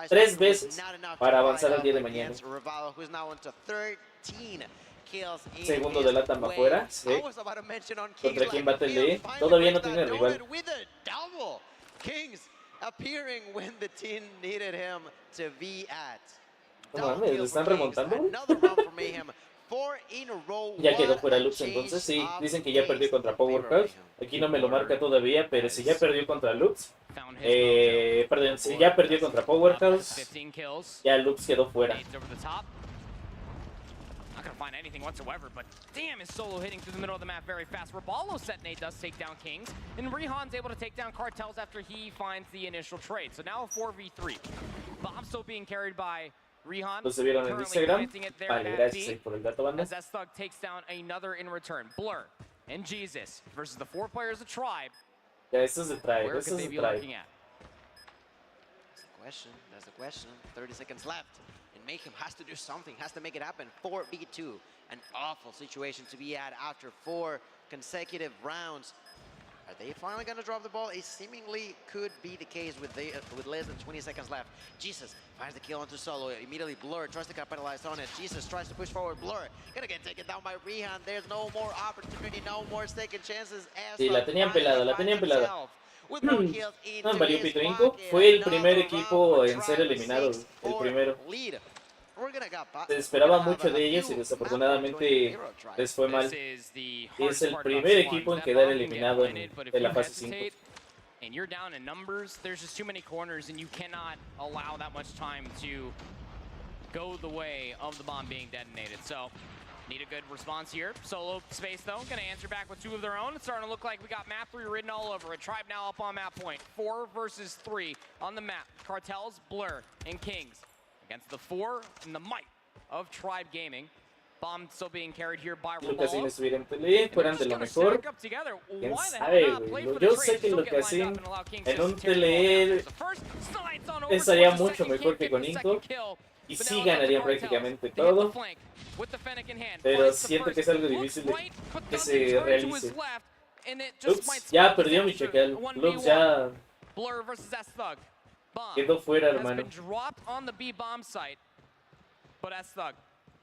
3 veces para avanzar al día de mañana. Segundo de LATAM afuera, sí. ¿Contra quién va TLE? Todavía no tiene rival. No mames, ¿le están remontando? Ya quedó fuera Lux, entonces sí, dicen que ya perdió contra Powerhouse. Aquí no me lo marca todavía, pero si ya perdió contra Lux, perdón, si ya perdió contra Powerhouse, ya Lux quedó fuera. Not gonna find anything whatsoever, but damn, is Solo hitting through the middle of the map very fast. Raballo set nade does take down Kings, and Rihan's able to take down Cartels after he finds the initial trade. So now a 4v3. Bomb still being carried by Rihan. ¿Lo vieron en Instagram? Vale, gracias por el dato, banda. As Thug takes down another in return. Blur and Jesus versus the 4 players of Tribe. Ya, eso es de Tribe, Where eso could es they de be Tribe. looking at? That's the question. 30 seconds left. And Mayhem has to do something, has to make it happen. 4v2. An awful situation to be at after 4 consecutive rounds. Are they finally going to drop the ball? It seemingly could be the case with less than 20 seconds left. Jesus finds the kill onto Solo. Immediately Blur tries to capitalize on it. Jesus tries to push forward. Blur gonna get taken down by Rihan. There's no more opportunity, no more second chances. Sí, la tenían pelada, la tenían pelada. No, valió pito Inco. Fue el primer equipo en ser eliminado, el primero. Se esperaba mucho de ellos y desafortunadamente les fue mal. Es el primer equipo en quedar eliminado en la fase 5. And you're down in numbers, there's just too many corners and you cannot allow that much time to go the way of the bomb being detonated. So need a good response here. Solo space though, gonna answer back with 2 of their own. It's starting to look like we got map 3 written all over it. Tribe now up on map point. 4 versus 3 on the map. Cartels, Blur, and Kings against the 4 and the might of Tribe Gaming. Bomb still being carried here by Lucasín estuviera en Tele, fueran de lo mejor. ¿Quién sabe, güey? Yo sé que Lucasín en un Tele estaría mucho mejor que con Inco. Y sí ganaría prácticamente todo. Pero siento que es algo difícil de que se realice. Ups, ya perdió mi chacal. Ups, ya quedó fuera, hermano. But S-Thug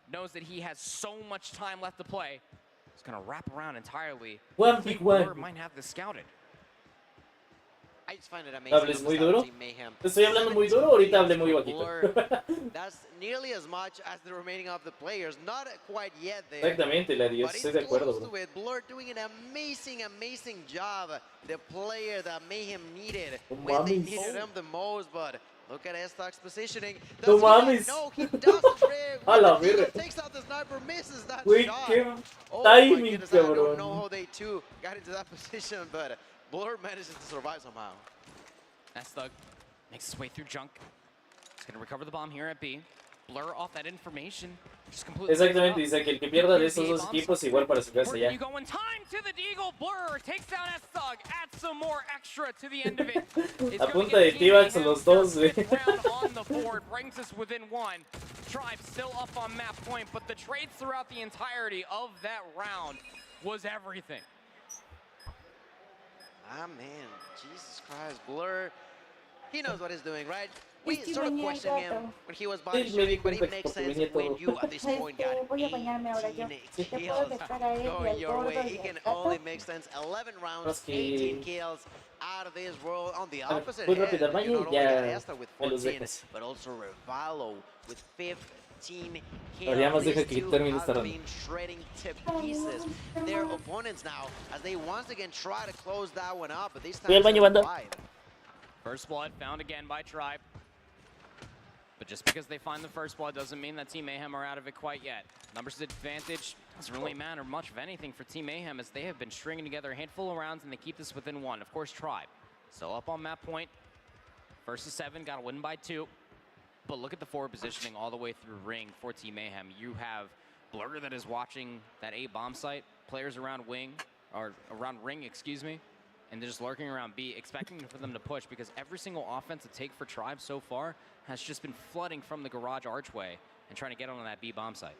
knows that he has so much time left to play. He's going to wrap around entirely. One big one. Might have this scouted. I just find it amazing. ¿Hables muy duro? ¿Te estoy hablando muy duro o ahorita hablé muy bajito? That's nearly as much as the remaining of the players. Not quite yet there. Exactamente, la 10. Estoy de acuerdo, bro. Blur doing an amazing job. The player that Mayhem needed Oh, when they mames. needed him the most, but look at S-Thug's positioning. No Does he mames. No, he doesn't. A la verga. Takes out the sniper, misses that Güey, shot. qué Oh my timing, goodness, I don't cabrón. know how they two got into that position, but Blur manages to survive somehow. S-Thug makes his way through Junk. He's going to recover the bomb here at B. Blur off that information. Just completely Exactamente, dice que el que pierda de esos dos equipos igual para su casa ya. You go in time to the Deagle. Blur takes down S-Thug. Adds some more extra to the end of it. A punta de T-Bags los dos, güey. On the board brings us within one. Tribe still up on map point, but the trades throughout the entirety of that round was everything. Ah, man. Jesus Christ. Blur. He knows what he's doing, right? We sort of questioned him when he was body shaming, but it makes sense when you at this point got 18 kills going your way. It can only make sense. 11 rounds, 18 kills out of this world. On the opposite Muy hand, rápido, you not Mayo, only ya got Esta with me los 14, dejas. but also Revalo with 15 Ahora ya más kills. deja These que two termine have esta ronda. been shredding to pieces their opponents now as they once again try to close that one up, but this time Voy al baño, banda. First blood found again by Tribe. But just because they find the first blood doesn't mean that Team Mayhem are out of it quite yet. Numbers advantage doesn't really matter much of anything for Team Mayhem as they have been stringing together a handful of rounds and they keep this within one. Of course, Tribe still up on map point. First to 7, got to win by 2. But look at the forward positioning all the way through ring for Team Mayhem. You have Blur that is watching that A bomb site, players around wing, or around ring, excuse me, and they're just lurking around B, expecting for them to push because every single offensive take for Tribe so far has just been flooding from the garage archway and trying to get on that B bomb site.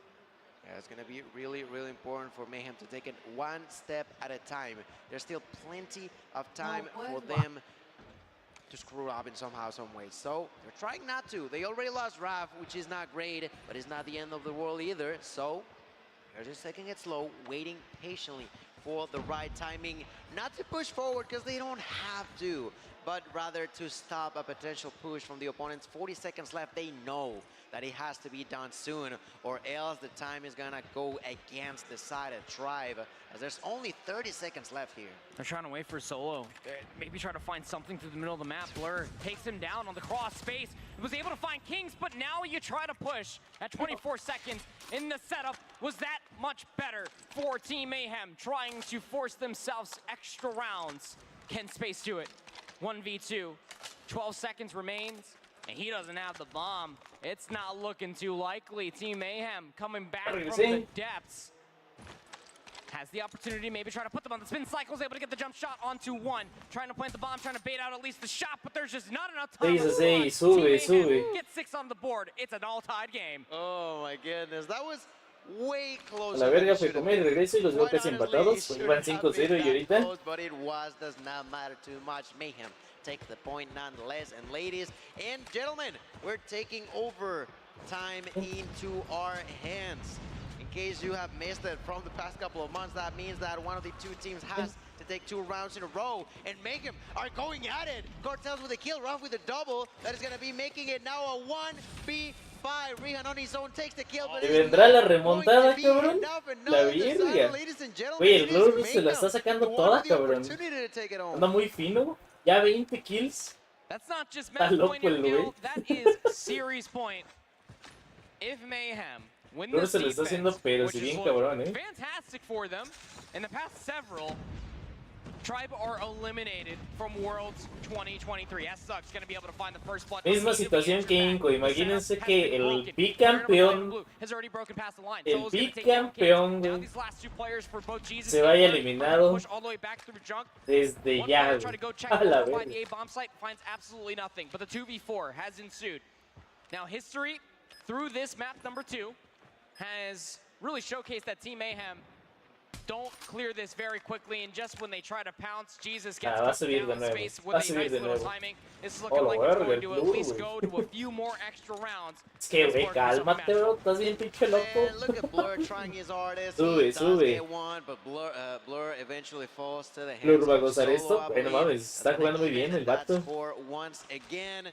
Yeah, it's going to be really important for Mayhem to take it one step at a time. There's still plenty of time for them to screw up in somehow, some way. So they're trying not to. They already lost Raph, which is not great, but it's not the end of the world either. So they're just taking it slow, waiting patiently for the right timing. Not to push forward because they don't have to, but rather to stop a potential push from the opponents. 40 seconds left. They know that it has to be done soon, or else the time is gonna go against the side of Tribe, as there's only 30 seconds left here. They're trying to wait for Solo. Maybe try to find something through the middle of the map. Blur takes him down on the cross space. Was able to find Kings, but now you try to push at 24 seconds in the setup. Was that much better for Team Mayhem, trying to force themselves extra rounds? Can Space do it? 1v2. 12 seconds remains, and he doesn't have the bomb. It's not looking too likely. Team Mayhem coming back from the depths. Has the opportunity, maybe try to put them on the spin cycles, able to get the jump shot onto 1. Trying to plant the bomb, trying to bait out at least the shot, but there's just not enough time. Sube. Get 6 on the board. It's an all-tied game. Oh my goodness, that was way A closer. la verga, fue comer y regreso y los veo casi empatados. Iban 5-0 y ahorita. But it does not matter too much. Mayhem take the point nonetheless. And ladies and gentlemen, we're taking over time into our hands. In case you have missed it from the past couple of months, that means that one of the two teams has to take 2 rounds in a row, and Mayhem are going at it. Cartels with a kill, Ruff with a double. That is going to be making it now a 1v5. Rihan on his own takes the kill, but ¿Y vendrá la remontada, cabrón? La virga. Oye, el Blur se la está sacando toda, cabrón. Anda muy fino. Ya 20 kills. That's not just Está match loco point el güey. that is series point. If Mayhem win Blur this se le está haciendo defense, pero which si is bien looked cabrón, fantastic for them in the past several, Tribe are eliminated from Worlds 2023. S-Suck's going to be able to find the first blood. Misma situación que Inco. Imagínense que el bicampeón se vaya eliminado desde ya. A la vez. Finds absolutely nothing, but the 2v4 has ensued. Now history through this map number 2 has really showcased that Team Mayhem don't clear this very quickly, and just when they try to pounce, Jesus gets va a subir down de in nuevo. space Va with a a subir nice de little nuevo. timing. This is looking like it's going to at least go to a few more extra rounds. Es que, güey, cálmate, bro. Estás bien pinche loco. Look at Blur trying his hardest. Sube, He does sube. get one, but Blur eventually falls to the Blur hands va a of gozar Solo, esto. I Bueno, believe. mames, está jugando muy bien el vato. For once again.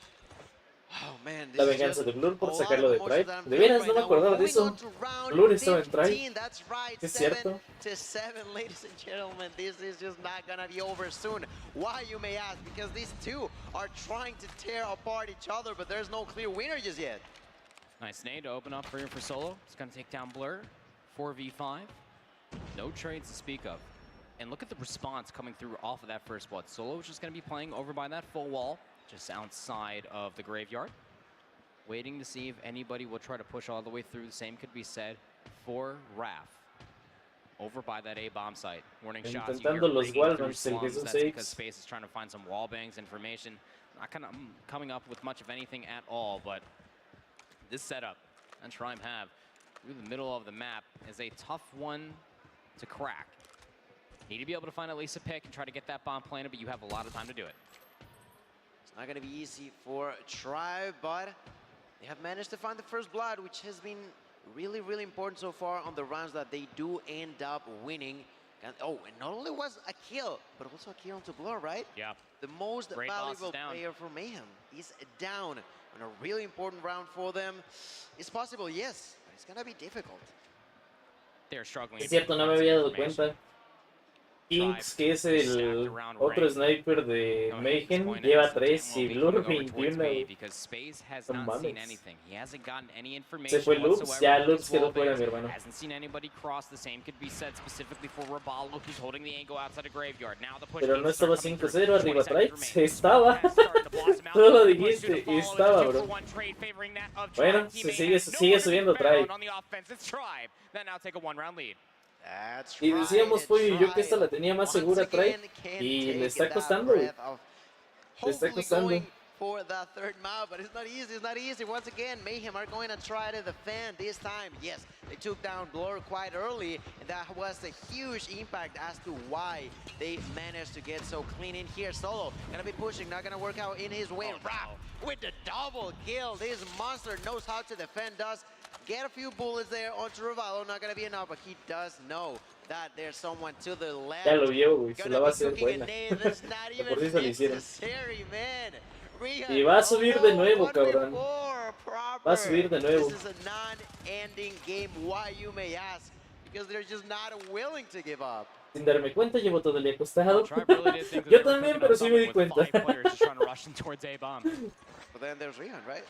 Oh, man, La this is venganza just de Blur por a lot sacarlo of de emotions Tribe. that I'm De feeling veras, right no me now. acordaba We're de eso. moving on to round Blur estaba en 15. Tribe. That's right, Es cierto. 7-7, ladies and gentlemen. This is just not gonna be over soon. Why, you may ask? Because these two are trying to tear apart each other, but there's no clear winner just yet. Nice nade to open up for Solo. It's going to take down Blur. 4v5. No trades to speak of. And look at the response coming through off of that first blood. Solo is just going to be playing over by that full wall, just outside of the graveyard. Waiting to see if anybody will try to push all the way through. The same could be said for Raph. Over by that A-bomb site. Warning shots. You hear Intentando los ringing through Walmans, el slums. Jesús That's because 6. Space is trying to find some wall bangs information. Not coming up with much of anything at all, but this setup and Tribe have through the middle of the map is a tough one to crack. Need to be able to find at least a pick and try to get that bomb planted, but you have a lot of time to do it. It's not going to be easy for Tribe, but they have managed to find the first blood, which has been really, really important so far on the rounds that they do end up winning. And, oh, and not only was a kill, but also a kill into Blur, right? Yeah. The most Great boss is valuable down. player for Mayhem is down on a really important round for them. It's possible, yes, but it's going to be difficult. They're struggling. Es cierto, no me había dado cuenta. Inks, que es el otro sniper de Mayhem, lleva 3 y Blur 21. Because Space has No not seen mames. anything. He hasn't gotten any Se information fue Lux, whatsoever ya from Lux his quedó wall fuera, bangs. mi hermano. Hasn't seen anybody cross. The same could be said specifically for Rabalo, who's holding the angle outside of graveyard. Now the push Pero no needs to estaba start coming 5-0 through. arriba 20 Tribe. seconds Estaba. Tú lo dijiste, estaba, bro. Bueno, se sigue subiendo Tribe. On the offense, it's Tribe that now take a one-round lead. That's Y decíamos, Pollo y yo, que Tribe esta la tenía más segura Tribe. Y le está costando, güey. Le está costando. For the third map, but it's not easy. It's not easy. Once again, Mayhem are going to try to defend this time. Yes, they took down Blur quite early, and that was a huge impact as to why they managed to get so clean in here. Solo gonna be pushing, not gonna work out in his way. Raph with the double kill. This monster knows how to defend us. Get a few bullets there onto Revalo, not gonna be enough, but he does know that there's someone to the left. Ya lo vio, güey. Se Gonna la va a be hacer cooking buena. a nade that's not De even por sí se lo hicieron. necessary, man. Y va a subir de nuevo, cabrón. Va a subir de nuevo. This is a non-ending game. Why, you may ask? Because they're just not willing to give up. Sin darme cuenta, llevo todo el día acostado. Tribe really did think that Yo they were también, cooking pero on sí me di something with cuenta. 5 players just trying to rush them towards A-bomb. But then there's Rihan, right?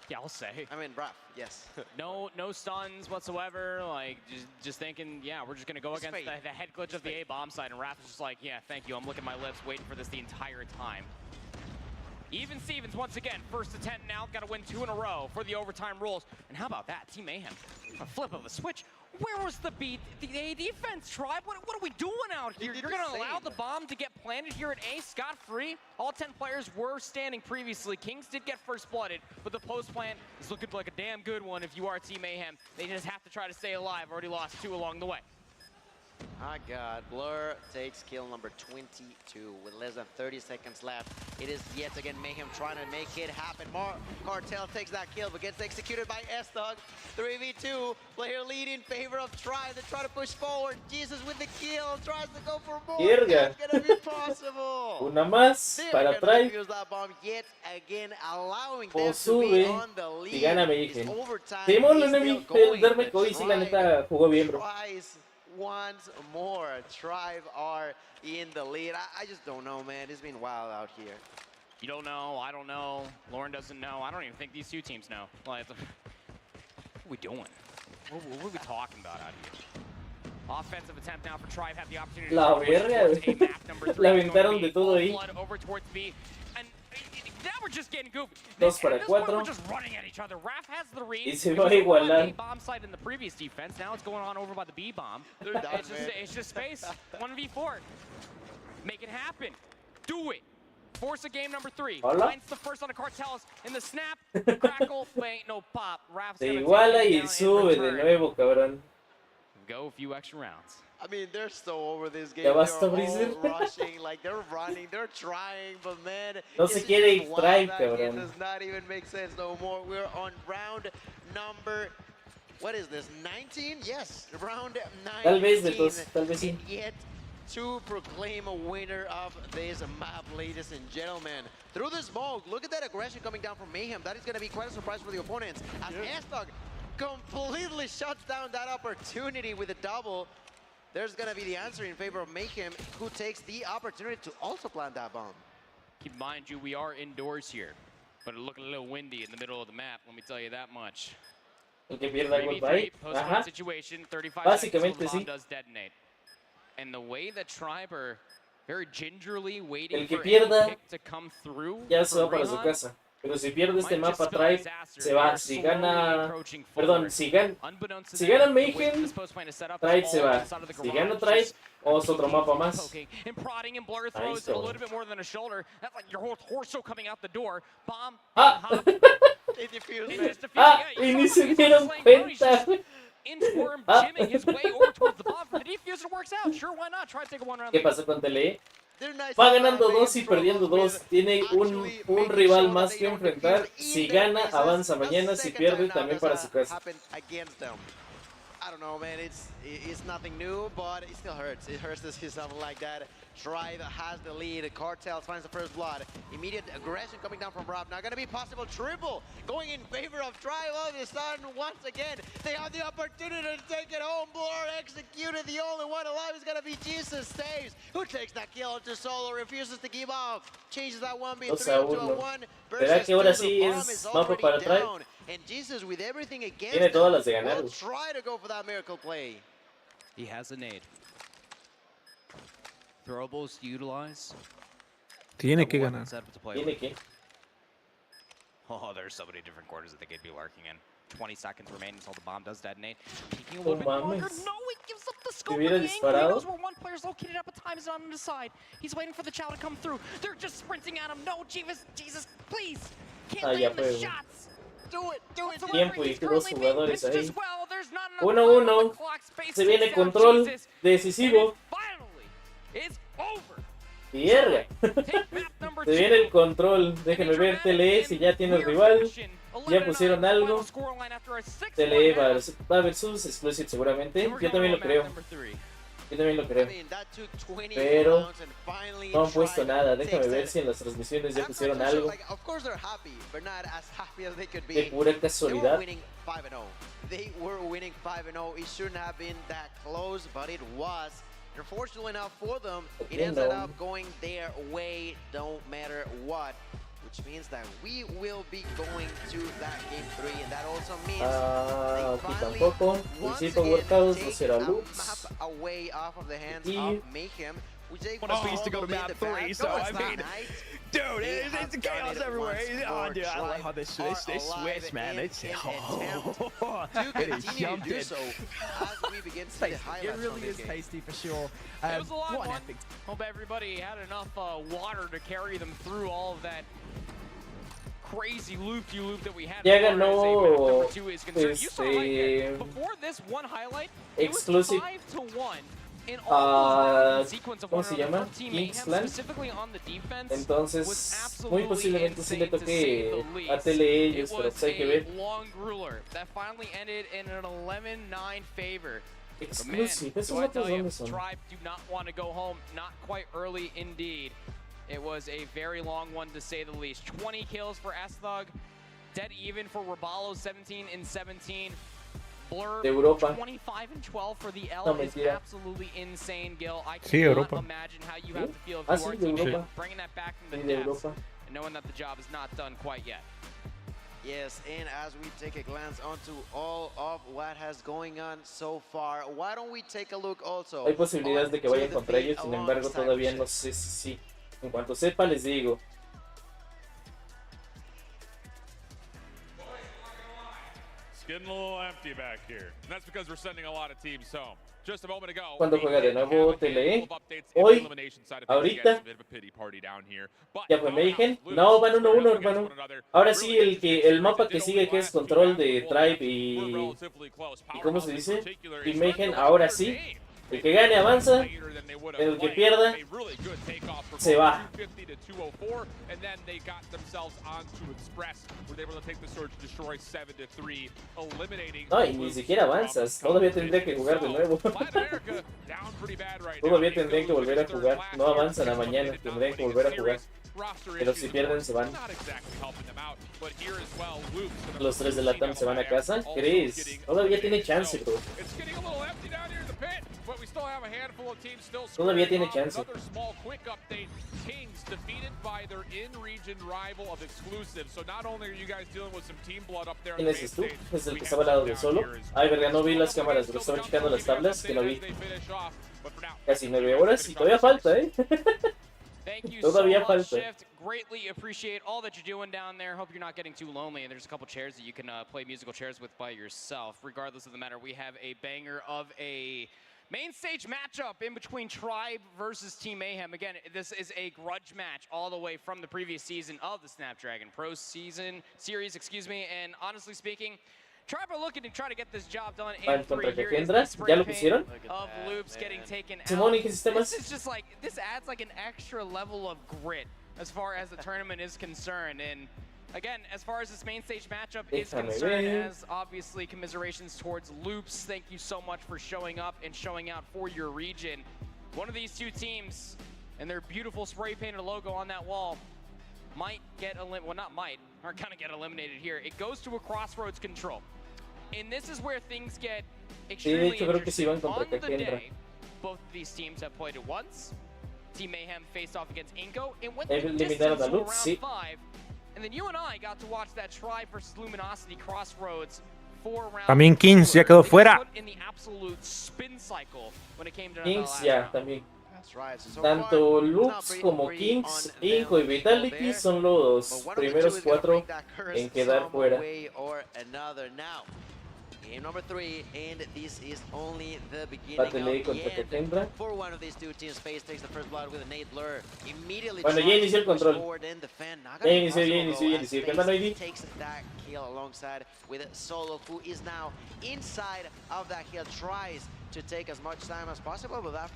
Yeah, I'll say. I mean, Raph, yes. No stuns whatsoever. Like just thinking, yeah, we're just gonna go against the head glitch of the A-bomb side, and Raph is just like, yeah, thank you. I'm licking my lips, waiting for this the entire time. Even Stevens once again, first to 10 now, got to win 2 in a row for the overtime rules. And how about that, Team Mayhem? A flip of a switch. Where was the beat? The A defense, Tribe? What are we doing out here? You're going to allow the bomb to get planted here at A scot-free? All 10 players were standing previously. Kings did get first blooded, but the post plant is looking like a damn good one if you are Team Mayhem. They just have to try to stay alive. Already lost 2 along the way. My God, Blur takes kill number 22 with less than 30 seconds left. It is yet again Mayhem trying to make it happen. Cartel takes that kill, but gets executed by S-Dog. 3v2, player lead in favor of Tribe. They try to push forward. Jesus with the kill, tries to go for more. Verga. That's gonna be possible. Una más para Tribe. Use that bomb yet again, allowing O them to sube be on the lead. y gana Mayhem. Overtime Seguimos is el still enemy, going. el Derme hoy sí la neta jugó bien, bro. Tries once more. Tribe are in the lead. I just don't know, man. It's been wild out here. You don't know, I don't know, Lauren doesn't know. I don't even think these 2 teams know. Like, what are we doing? What are we talking about out here? Offensive attempt now for Tribe, have the opportunity La to push verga, towards A map number 3. le aventaron de todo ahí. Blood over towards B. And now we're just getting goofy. 2 At para this point, 4. we're just running at each other. Raph has the read. Y se It va was a over on igualar. the bomb side in the previous defense. Now it's going on over by the B bomb. It's just space. 1v4. Make it happen. Do it. Force a game number 3. Hola. Finds the first on the cartels in the snap. Crackle. Wait, no pop. Raph's Se gonna iguala take y it down sube in de return. nuevo, cabrón. Go a few extra rounds. I mean, they're so over this game. Ya They're basta, all Breezer. rushing, like they're running, they're trying, but man, No se it's quiere just distraer, wild. That game cabrón. does not even make sense no more. We're on round number, what is this, 19? Yes, round 19. Tal vez de todos, tal vez sí. And yet to proclaim a winner of this map, ladies and gentlemen. Through the smoke, look at that aggression coming down from Mayhem. That is going to be quite a surprise for the opponents. As Estog completely shuts down that opportunity with a double. There's going to be the answer in favor of Mayhem, who takes the opportunity to also plant that bomb. Keep in mind, you, we are indoors here, but it's looking a little windy in the middle of the map, let me tell you that much. El que pierda el 3v3, goodbye. post-point Ajá. situation, 35 seconds Básicamente till the bomb sí. does detonate. And the way that Tribe are very gingerly waiting El que for pierda any pick to come through ya se va for para su Rehan, casa. Pero si pierde este might just mapa, spell Tribe disaster. se va. They're Si slowly gana, approaching perdón, forward. si Unbeknownst to gana them, the way Mayhem, this post-point is set up, Tribe it's se all va. inside of the Si garage, gana Tribe, just vamos a otro mapa más. poking and prodding and blur Ahí throws está. a little bit more than a shoulder. That's like your whole torso coming out the door. Bomb. Ah. Hop. It defused It me. just defused. Ah, Yeah, y you ni saw se he's dieron just laying down, he's cuenta. just inchworm Ah. jimming his way over towards the bomb. For the defuser works out. Sure, why not? Try to take a one round ¿Qué lead. pasó con Tele? They're nice Va and ganando Mayhem 2 y perdiendo struggles 2. with Tiene un actually rival making más sure que that they don't enfrentar. defuse Si in their gana, faces. avanza The mañana. Si second pierde, time now también this para su casa. happened against them. I don't know, man. It's nothing new, but it still hurts. It hurts to see something like that. Tribe has the lead. Cartels finds the first blood. Immediate aggression coming down from Rob. Now going to be possible triple going in favor of Tribe all of a sudden. Once again, they have the opportunity to take it home. Blur executed. The only one alive is going to be Jesus Staves, who takes that kill to solo, refuses to give up, changes that 1v3 to a 1 ¿Será que ahora sí es mapa para Tribe? And Jesus, with everything against Tiene todas him, las de ganar. will try to go for that miracle play. He has a nade. Throwables to utilize. Tiene que ganar. Setup to play Tiene with. que. Oh, there's so many different quarters that they could be lurking in. 20 seconds remain until the bomb does detonate. Peeking a No little bit longer. mames. No, it gives up the scope hubiera of the angle. He disparado. knows where one player's located at, but time is on his side. He's waiting for the chow to come through. They're just sprinting at him. No, Jesus, please. Can't Ah, land ya the fue. shots. Do it. Tiempo y que dos jugadores ahí. 1-1. 1-1. Se viene control decisivo. It's over. Tierra. Se viene el control. Déjenme ver Tele si ya tiene el rival. Ya pusieron algo. Tele va versus Exclusive seguramente. Yo también lo creo. Yo también lo creo. Pero no han puesto nada. Déjame ver si en las transmisiones ya pusieron algo. De pura casualidad. They were winning 5-0. It shouldn't have been that close, but it was. Unfortunately enough for them, it ended up going their way, don't matter what. Which means that we will be going to that game 3, and that also means Aquí tampoco. Principio Workouts no será map Lux. away off of the hands Y of Mayhem, which they Want a piece to go to map 3, so I mean, dude, it's chaos everywhere. Oh, dude, I love how this switch, man. It's it is jumped in. As we begin to see the highlights It really from this is game. tasty for sure. It was a long what an one. epic Hope everybody had enough water to carry them through all of that crazy loop that we had. Ya as far as ganó, number 2 is concerned. You saw right there, este, before this one highlight, Exclusive. it was 5-1 in all the sequence of ¿Cómo one se another llama? from Team Kings Mayhem, Clan. specifically on the defense. Entonces, was muy absolutely posiblemente sí le insane, to say toque the least. a Tele It ellos, pero was pues hay que ver. a long grueler that finally ended in an 11-9 favor. But man, Exclusive, esos do I otros tell you, dónde son. Tribe do not want to go home, not quite early indeed. It was a very long one to say the least. 20 kills for S-Thug, dead even for Robalo, 17 and 17. Blur, De Europa. 25 and 12 for the L No, is mentira. absolutely insane, Gil. I Sí, cannot Europa. imagine how you have to feel if Ah, you are sí, de team Europa. bringing that back from Sí, the de depths Europa. and knowing that the job is not done quite yet. Yes, and as we take a glance onto all of what has going on so far, why don't we take a look also? Hay posibilidades de que vayan onto the contra ellos, feed sin embargo alongside todavía no Richet. sé si sí. En cuanto sepa les digo. It's getting a little empty back here. And that's because we're sending a lot of teams home. Just a moment ago, Cuando we juega de did nuevo have a TLE, handful of updates in the hoy, elimination side of things. ahorita, Again, it's a bit of a pity party down here. But ya fue Mayhem. Powerhouse No, Lose van 1-1, squared up against hermano. one another. Ahora sí, Really interesting el series. mapa They que did sigue, over que the es last two control halves. de Both Tribe halves were y... relatively close. ¿Y cómo se Powerhouse in dice? particular Y is Mayhem, right ahora their sí. game. El que gane avanza, el que pierda se va. And then they got themselves onto Express, where they were able to take the Surge, destroy 7-3, eliminating. No, y ni siquiera avanzas. Todavía tendría que jugar de nuevo. Todavía tendrían que volver a jugar. No avanzan a mañana, tendrían que volver a jugar. Pero si pierden se van. Los 3 de la TAM se van a casa. ¿Crees? Todavía tiene chance, bro. Todavía tiene chance. ¿Quién es tú? ¿Es el que estaba al lado de solo? Ay, verga, no vi las cámaras, bro. Estaba checando las tablas, que no vi. Casi 9 horas y todavía falta, ¿eh? Thank you Todavía so much, falta. Shift. Greatly appreciate all that you're doing down there. Hope you're not getting too lonely. And there's a couple chairs that you can play musical chairs with by yourself. Regardless of the matter, we have a banger of a main stage matchup in between Tribe versus Team Mayhem. Again, this is a grudge match all the way from the previous season of the Snapdragon Pro series, excuse me. And honestly speaking, Tribe are looking to try to get this job done in 3 years. ¿Ya lo pusieron? Of loops getting taken Simón, ¿y out. qué sistemas? This is just like, this adds like an extra level of grit as far as the tournament is concerned. And again, as far as this main stage matchup is concerned, as obviously commiserations towards Loops, thank you so much for showing up and showing out for your region. One of these two teams and their beautiful spray painted logo on that wall might get well, not might, are gonna get eliminated here. It goes to a Crossroads control. And this is where things get extremely interesting. On the day, both of these teams have played it once. Team Mayhem faced off against Inco and went the distance to round 5. And then you and I got to watch that Tribe versus Luminosity Crossroads 4 rounds. También Kings ya quedó fuera. In the absolute spin cycle when it came to Kings ya también. Tanto Lux como Kings, Inco y Vitality son los primeros 4 en quedar fuera. Game number 3, and this is only the beginning of the end for one of these two teams. Fase takes the first blood with a nade blur. Immediately bueno, ya inició el control. Ya inició. ¿Qué onda, Lady? Takes that kill alongside with Solo, who is now inside of that hill, tries to take as much time as possible, but that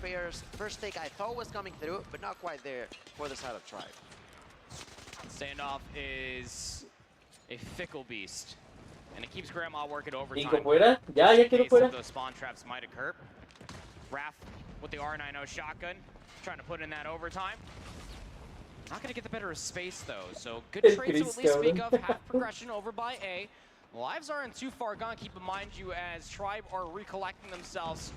first take I thought was coming through, but not quite there for the side of Tribe. Standoff is a fickle beast. And it keeps Grandma working overtime. Inco fuera. Ya quiero fuera. Those spawn traps might occur. Raph with the R90 shotgun, trying to put in that overtime. Not going to get the better of space, though. So good trade to at least speak of. Half progression over by A. Lives aren't too far gone. Keep in mind you as Tribe are recollecting themselves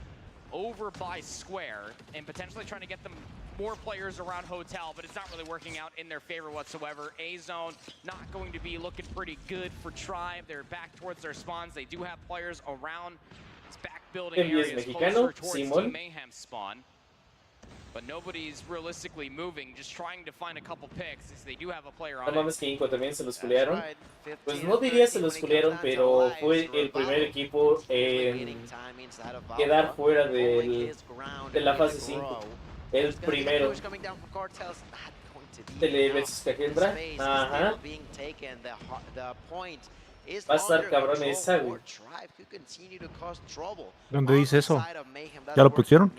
over by Square and potentially trying to get them more players around Hotel, but it's not really working out in their favor whatsoever. A-Zone not going to be looking pretty good for Tribe. They're back towards their spawns. They do have players around this back building area closer towards Team Mayhem spawn. But nobody's realistically moving, just trying to find a couple picks. They do have a player on No mames que Inco también se los culearon. Pues no diría se los culearon, pero fue el primer equipo en quedar fuera de la fase 5. El primero. Tele versus Cagendra. Ajá. Va a estar cabrón esa, güey. ¿Dónde dice eso? ¿Ya lo pusieron?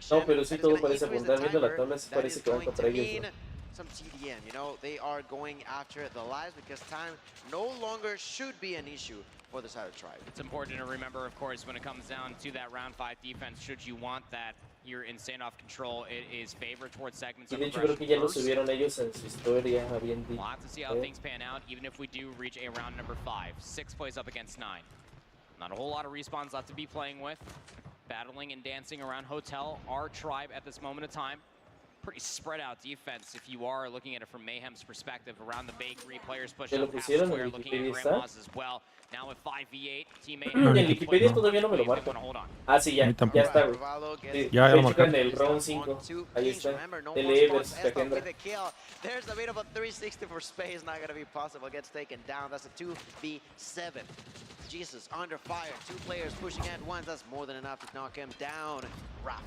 No, pero sí todo parece apuntar. Viendo la tabla sí parece que van contra ellos, ¿no? Some TDM, you know, they are going after the lives because time no longer should be an issue for the side of Tribe. It's important to remember, of course, when it comes down to that round 5 defense, should you want that here in standoff control, it is favored towards segments of aggression. Y de hecho creo que ya lo subieron ellos en su historia, bien dicho. We'll have to see how things pan out, even if we do reach a round number 5. 6 plays up against 9. Not a whole lot of respawns left to be playing with. Battling and dancing around Hotel, our Tribe at this moment of time. pretty spread out defense if you are looking at it from Mayhem's perspective. Around the bakery, players ¿Te pushing lo up past pusieron en square, looking at Wikipedia está? grandmas as well. Now with 5v8, Team En Mayhem. Wikipedia todavía no me lo marca. Ah, sí, ya está, güey. Sí, Ya lo de hecho, en marcaron. el round 5. Ahí está. LE versus Cagendra. There's a bit of a 360 for space, not gonna be possible. Gets taken down. That's a 2v7. Jesus, under fire. 2 players pushing at once. That's more than enough to knock him down. Rafa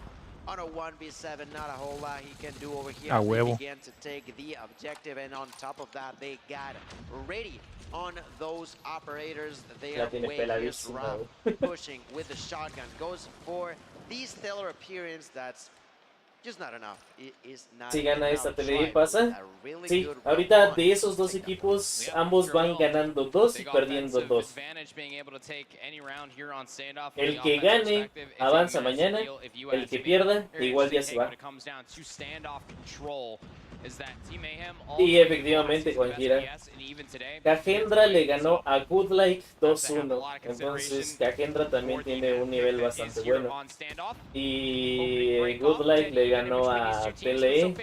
on a 1v7, not a whole lot he can do over here. A They huevo. begin to take the objective, and on top of that, they got ready on those operators. They La are tiene way peladísima, Rafa pushing with the shotgun. Goes for the stellar appearance. That's just not enough. It is not Si gana enough. esta Try TLE with pasa. a really Sí, good ahorita round de esos dos equipos, ambos van ganando 2 y perdiendo 2. El que gane avanza mañana, el que pierda igual ya se va. Y efectivamente, Juanjira, Cagendra le ganó a Goodlight 2-1. Entonces, Cagendra también tiene un nivel bastante bueno. Y Goodlight le ganó a TLE.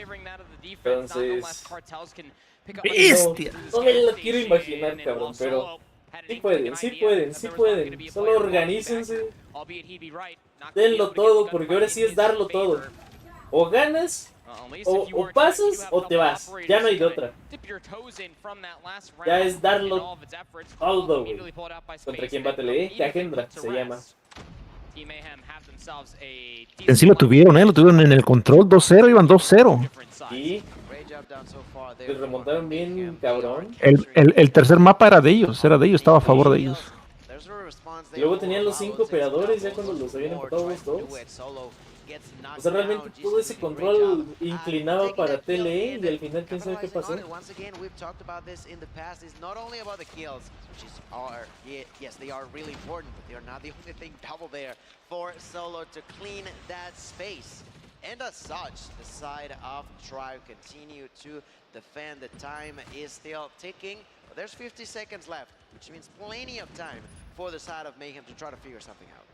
Entonces, ¡Bestia! no me lo quiero imaginar, cabrón, pero sí pueden, sí pueden, sí pueden. Solo organícense. Denlo todo, porque ahora sí es darlo todo. O ganas, o pasas, o te vas. Ya no hay de otra. Ya es darlo todo, güey. ¿Contra quién va TLE? Cagendra se llama. En sí lo tuvieron, lo tuvieron en el control 2-0, iban 2-0. Y pues remontaron bien, cabrón. El tercer mapa era de ellos, estaba a favor de ellos. Luego tenían los 5 operadores ya cuando los habían empatado los 2. O sea, realmente todo ese control inclinaba para TLE y al final quién sabe qué pasó. Yes, they are really important, but they are not the only thing double there for Solo to clean that space. And as such, the side of Tribe continue to defend. The time is still ticking, but there's 50 seconds left, which means plenty of time for the side of Mayhem to try to figure something out.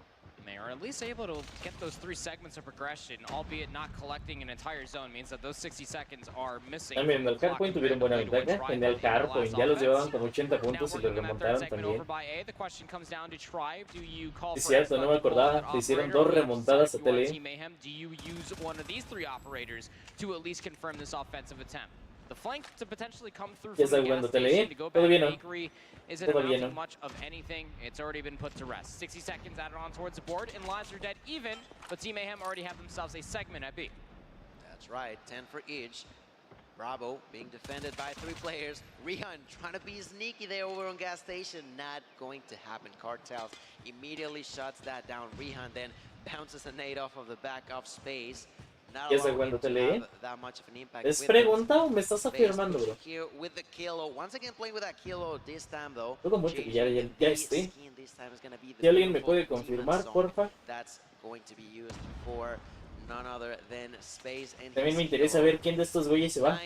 And they are at least able to get those 3 segments of progression, albeit not collecting an entire zone, means that those 60 seconds are missing. También en el Hardpoint tuvieron buena ventaja. En el Hardpoint ya los llevaban con 80 puntos y los remontaron también. Es cierto, no me acordaba. Se hicieron 2 remontadas a TLE. Do you use one of these 3 operators to at least confirm this offensive attempt? The flank to potentially come through Ya from está the jugando gas station to TLE. go back Todavía to no. bakery isn't Todavía amounting no. much of anything. It's already been put to rest. 60 seconds added on towards the board, and lives are dead even, but Team Mayhem already have themselves a segment at B. That's right, 10 for each. Bravo being defended by 3 players. Rihan trying to be sneaky there over on gas station. Not going to happen. Cartels immediately shuts that down. Rihan then bounces a nade off of the back of space. ¿Ya está jugando TLE? ¿Es pregunta o me estás afirmando, bro? Dudo mucho que ya esté. Si alguien me puede confirmar, porfa. También me interesa ver quién de estos güeyes se va.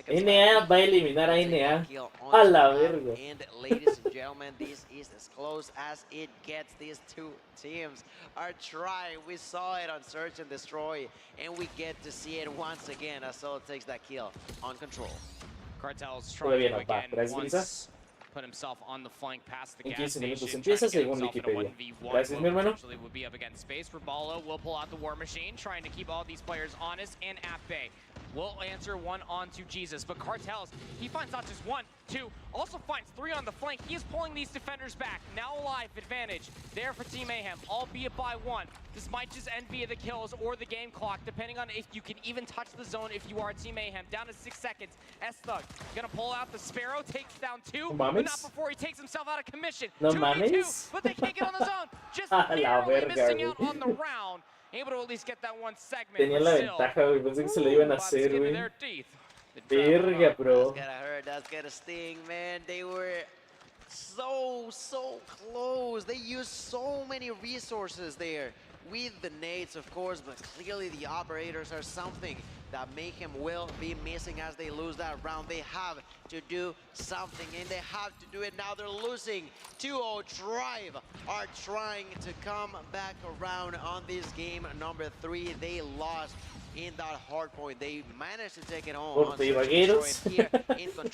NA va a eliminar a NA. A la verga. Ladies and gentlemen, this is as close as it gets. These 2 teams are trying. We saw it on Search and Destroy, and we get to see it once again as Solo takes that kill on control. Cartel's Todavía trying no to va. again Gracias, Brisa. once put himself on the flank past the En gas 15 minutos station. empieza, trying to get según himself in a Wikipedia. 1v1. Gracias, mi hermano. Potentially would be up against space. Rabalo will pull out the war machine, trying to keep all these players honest and at bay. Will answer 1 on to Jesus, but Cartels, he finds not just 1, 2, also finds 3 on the flank. He is pulling these defenders back. Now alive advantage there for Team Mayhem, albeit by 1. This might just end via the kills or the game clock, depending on if you can even touch the zone if you are Team Mayhem. Down to 6 seconds. S-Thug gonna pull out the Sparrow, takes down 2, but not before he takes himself out of commission. No 2v2, mames. but they can't get on the zone. Just A la narrowly verga, missing güey. out on the round. Able to at least get that 1 segment. Tenían la ventaja, güey. Pensé que se lo iban a hacer, güey. Verga, bro. That's gotta hurt. That's gotta sting, man. They were so close. They used so many resources there with the nades, of course, but clearly the operators are something that Mayhem will be missing as they lose that round. They have to do something, and they have to do it now. They're losing 2-0. Drive are trying to come back around on this game number 3. They lost in that hard point. They managed to take it home. Vagueros.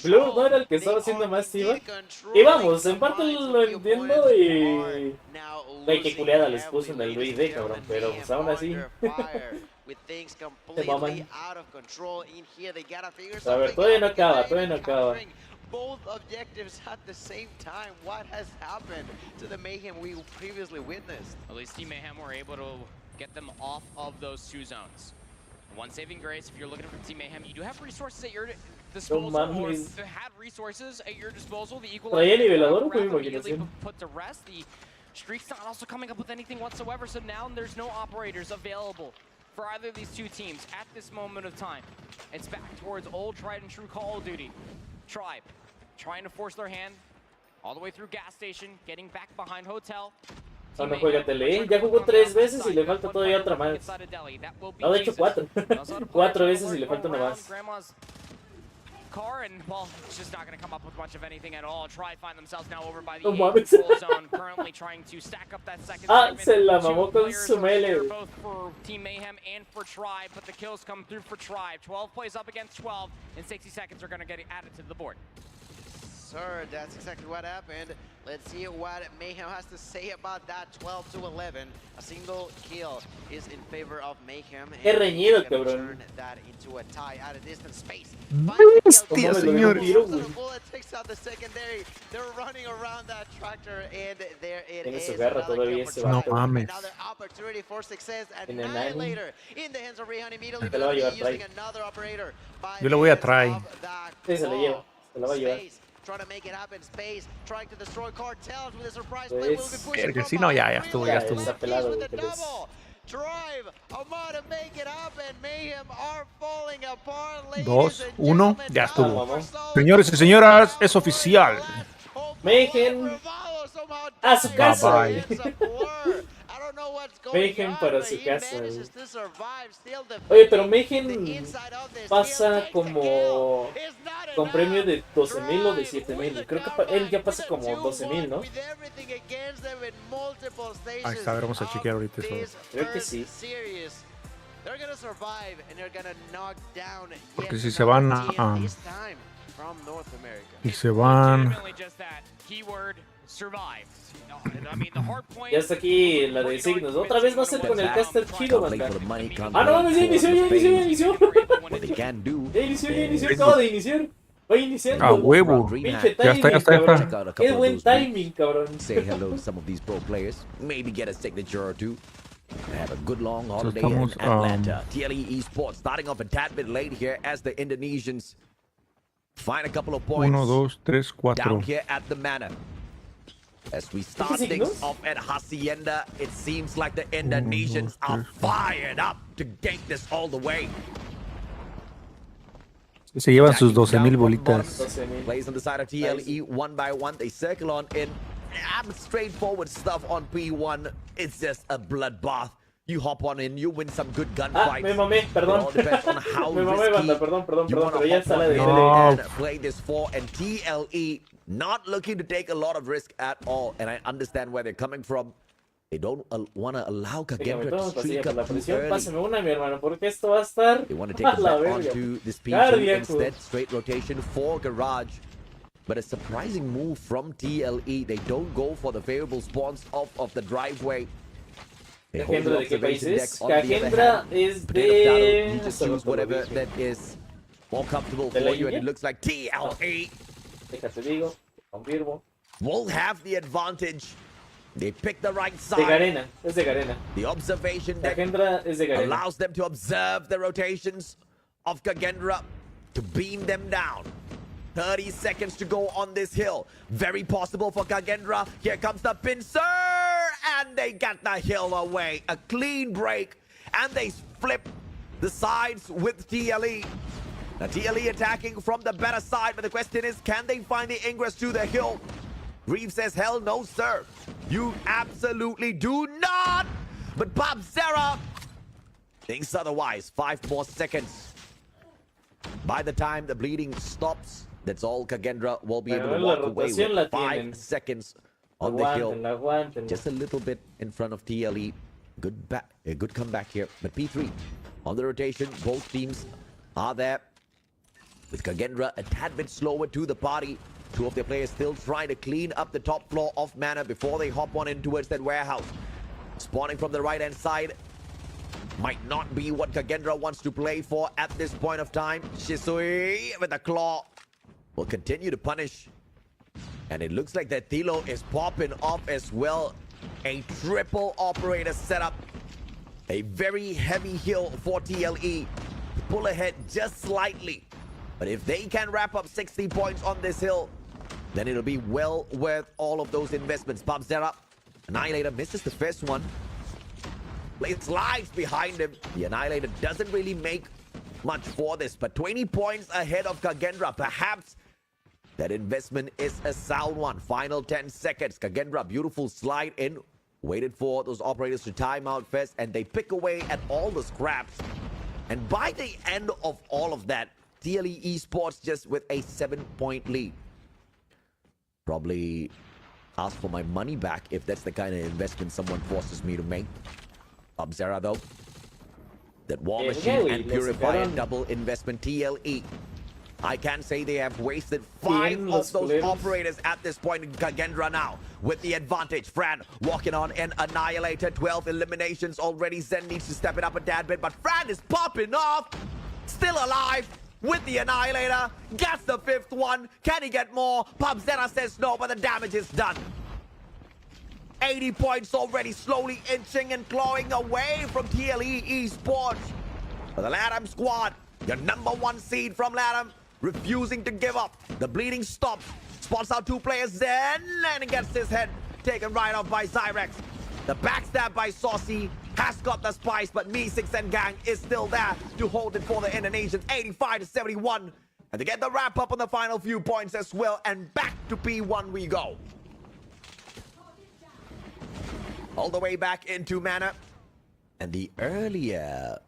Blue no era el que estaba haciendo más Tiba. Y vamos, en parte lo entiendo y... Güey, qué culeada les puso en el VD, cabrón. Pero pues aún así... Se maman. A ver, todavía no acaba, todavía no acaba. Both objectives at the same time. What has happened to the Mayhem we previously witnessed? At least Team Mayhem were able to get them off of those 2 zones. One saving grace, if you're looking for Team Mayhem, you do have resources at your disposal, or had resources at your disposal. The equalizer immediately put to rest. The streak's not also coming up with anything whatsoever, so now there's no operators available for either of these 2 teams at this moment of time. It's back towards old tried and true Call of Duty. Tribe trying to force their hand all the way through gas station, getting back behind hotel. Cuando juega tele, ya jugó 3 veces y le falta todavía otra más. No, de hecho 4. 4 veces y le falta una más. Car and well, it's just not going to come up with much of anything at all. Try find themselves now over by the control zone, currently trying to stack up that second segment. Se la mamó con su melee. Both for Team Mayhem and for Tribe, but the kills come through for Tribe. 12 plays up against 12, and 60 seconds are going to get added to the board. Sir, that's exactly what happened. Let's see what Mayhem has to say about that 12-11. A single kill is in favor of Mayhem. Qué reñido, cabrón. That into a tie at a distant space. Bestia, señores. Bullet takes out the secondary. They're running around that tractor, and there it is. No mames. Another opportunity for success. Annihilator in the hands of Rehan immediately using another operator. Yo le voy a try. Sí, se lo llevo. Se lo va a llevar. Trying to make it happen, space, trying to destroy cartels with a surprise play. Will be pushing Que si no, ya estuvo, ya estuvo. Drive, Amada make it happen. Mayhem are falling apart. 2-1, ya estuvo. Señores y señoras, es oficial. Mayhem a su casa. Bye, bye. Mayhem para su casa. Oye, pero Mayhem pasa como con premio de 12,000 o de 7,000. Creo que él ya pasa como 12,000, ¿no? Ahí está, a ver, vamos a chequear ahorita eso. Creo que sí. Porque si se van a... y se van... Ya está aquí la de signos. Otra vez va a ser con el caster chido, banda. Ah, no, ya inició. Ya inició, acaba de iniciar. Va iniciando. A huevo. Pinche Ya timing, está. cabrón. Qué buen timing, cabrón. Say hello to some of these pro players. Maybe get a signature or two. Have a good long holiday in Atlanta. TLE Esports starting off a tad bit late here as the Indonesians find a couple of points 1, 2, 3, 4. down here at the manor. As we start things off at Hacienda, it seems like the Indonesians are fired up to gank this all the way. Se llevan sus 12,000 bolitas. Plays on the side of TLE one by one. They circle on in. Straightforward stuff on P1. It's just a bloodbath. You hop on in, you win some good gunfights. Me mamé, perdón. It all depends on how me mamé, banda, perdón, pero ya está la de and play this for, and TLE not looking to take a lot of risk at all, and I understand where they're coming from. They don't want to allow Kagendra to streak up too early. Pásame una, mi hermano, porque esto va a estar They want to take a bet onto this P2 instead. Straight rotation for Garage. But a surprising move from TLE. They don't go for the favorable spawns off of the driveway. Kagendra, ¿de qué país es? Kagendra es de... You just choose whatever that is more comfortable for you, and it looks like TLE Déjate digo, confirmo. will have the advantage. They pick the right side. De Garena, es de Garena. The observation that Kagendra es de Garena. allows them to observe the rotations of Kagendra to beam them down. 30 seconds to go on this hill. Very possible for Kagendra. Here comes the pincer, and they got the hill away. A clean break, and they flip the sides with TLE. Now TLE attacking from the better side, but the question is, can they find the ingress to the hill? Reeve says, hell no, sir. You absolutely do not. But Bob Zera thinks otherwise. 5 more seconds. By the time the bleeding stops, that's all Kagendra will be able to Pero walk la away rotación la with 5 tienen. seconds on the hill. Aguántenla. Just a little bit in front of TLE. A good comeback here. But P3 on the rotation. Both teams are there. With Kagendra a tad bit slower to the party. Two of their players still trying to clean up the top floor of Mana before they hop on in towards that warehouse. Spawning from the right-hand side. Might not be what Kagendra wants to play for at this point of time. Shisui with a claw will continue to punish. And it looks like that Thilo is popping off as well. A triple operator setup. A very heavy hill for TLE. Pull ahead just slightly. But if they can wrap up 60 points on this hill, then it'll be well worth all of those investments. Pubzera, Annihilator misses the first one. It slides behind him. The Annihilator doesn't really make much for this, but 20 points ahead of Kagendra. Perhaps that investment is a sound one. Final 10 seconds. Kagendra, beautiful slide in. Waited for those operators to time out first, and they pick away at all the scraps. And by the end of all of that, TLE Esports just with a 7-point lead. Probably ask for my money back if that's the kind of investment someone forces me to make. Pubzera though. That War Machine and Purifier double investment TLE. I can say they have wasted 5 of those operators at this point in Kagendra now. With the advantage, Fran walking on an Annihilator. 12 eliminations already. Zen needs to step it up a tad bit, but Fran is popping off. Still alive with the Annihilator. Gets the 5th one. Can he get more? Pubzera says no, but the damage is done. 80 points already, slowly inching and clawing away from TLE Esports. For the LATAM squad, your #1 seed from LATAM, refusing to give up. The bleeding stops. Spots out 2 players, then and gets his head taken right off by Zyrex. The backstab by Saucy has got the spice, but Me6 and gang is still there to hold it for the Indonesians. 85-71. And to get the wrap up on the final few points as well. And back to P1 we go. All the way back into Mana. And the earlier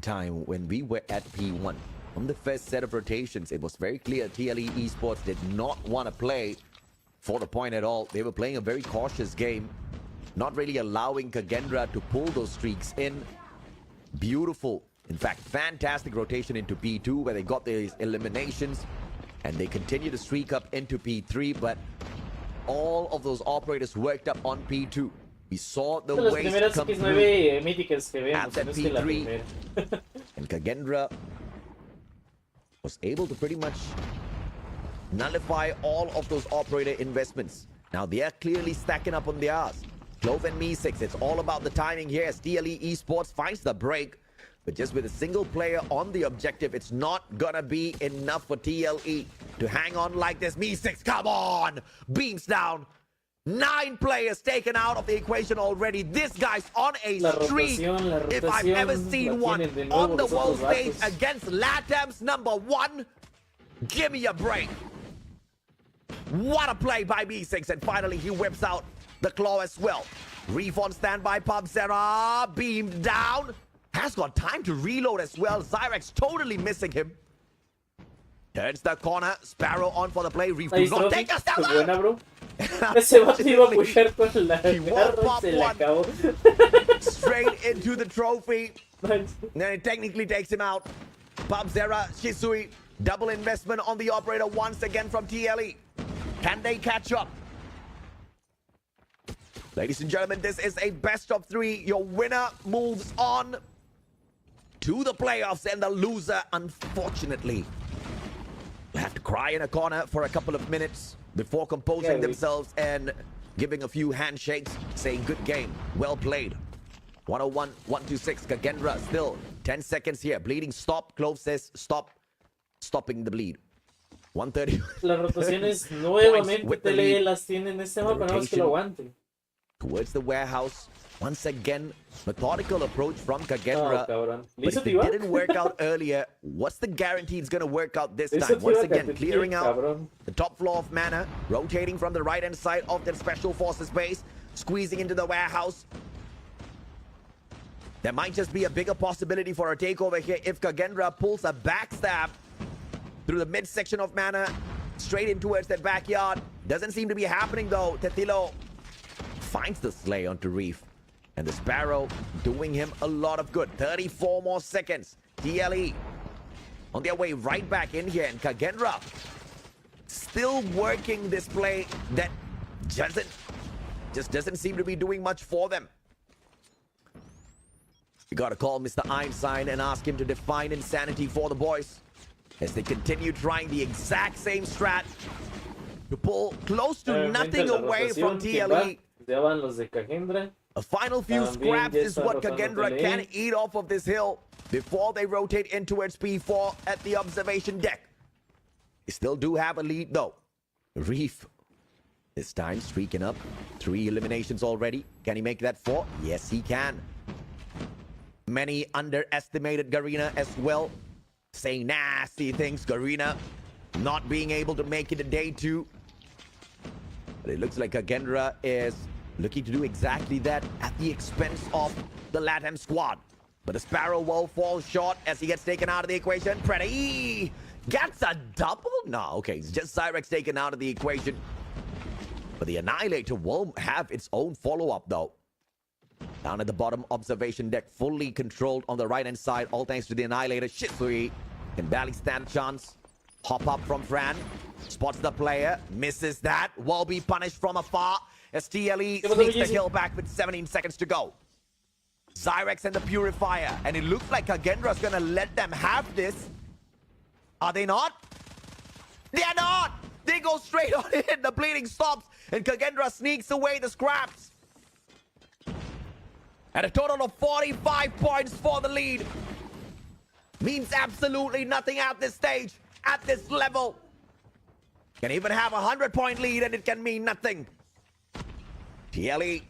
time when we were at P1, on the first set of rotations, it was very clear TLE Esports did not want to play for the point at all. They were playing a very cautious game, not really allowing Kagendra to pull those streaks in. Beautiful, in fact, fantastic rotation into P2 where they got these eliminations and they continue to streak up into P3, but all of those operators worked up on P2. We saw the waste come through at that P3 and Kagendra was able to pretty much nullify all of those operator investments. Now they are clearly stacking up on theirs. Clove and Me6, it's all about the timing here as TLE Esports finds the break. But just with a single player on the objective, it's not gonna be enough for TLE to hang on like this. Me6, come on! Beams down. 9 players taken out of the equation already. This guy's on a streak. If I've ever seen one on the world stage against LATAM's #1, give me a break. What a play by Me6, and finally he whips out the claw as well. Reef on standby, Pubzera beamed down. Has got time to reload as well. Zyrex totally missing him. Turns the corner. Sparrow on for the play. Reef do not take us down. Buena, bro. Ese vato iba a pushar con la garra y se le acabó. Straight into the trophy. Then it technically takes him out. Pubzera, Shisui, double investment on the operator once again from TLE. Can they catch up? Ladies and gentlemen, this is a best of 3. Your winner moves on to the playoffs, and the loser, unfortunately, will have to cry in a corner for a couple of minutes before composing themselves and giving a few handshakes, saying good game, well played. 101, 126, Kagendra still 10 seconds here. Bleeding stop. Clove says stop. Stopping the bleed. 130. Las rotaciones nuevamente TLE las tiene en este mapa, nada más que lo aguanten. Towards the warehouse. Once again, methodical approach from Kagendra. But if it didn't work out earlier, what's the guarantee it's going to work out this time? Once again, clearing out the top floor of Mana, rotating from the right-hand side of the Special Forces base, squeezing into the warehouse. There might just be a bigger possibility for a takeover here if Kagendra pulls a backstab through the midsection of mana, straight in towards that backyard. Doesn't seem to be happening though. Tetilo finds the slay onto Reef. And the Sparrow doing him a lot of good. 34 more seconds. TLE on their way right back in here. And Kagendra still working this play that doesn't seem to be doing much for them. We gotta call Mr. Einstein and ask him to define insanity for the boys as they continue trying the exact same strat to pull close to nothing away from TLE. A final few scraps is what Kagendra can eat off of this hill before they rotate in towards P4 at the observation deck. They still do have a lead though. Reef this time streaking up. 3 eliminations already. Can he make that 4? Yes, he can. Many underestimated Garena as well, saying nasty things. Garena not being able to make it to day 2. But it looks like Kagendra is looking to do exactly that at the expense of the LATAM squad. But the Sparrow will fall short as he gets taken out of the equation. Pretty gets a double? No, okay, it's just Cyrex taken out of the equation. But the Annihilator will have its own follow-up though. Down at the bottom, observation deck fully controlled on the right-hand side, all thanks to the Annihilator. Shitsui can barely stand a chance. Hop up from Fran, spots the player, misses that, will be punished from afar as TLE sneaks the kill back with 17 seconds to go. Zyrex and the Purifier, and it looks like Kagendra's gonna let them have this. Are they not? They are not! They go straight on in, the bleeding stops, and Kagendra sneaks away the scraps. At a total of 45 points for the lead. Means absolutely nothing at this stage, at this level. Can even have a 100-point lead and it can mean nothing. TLE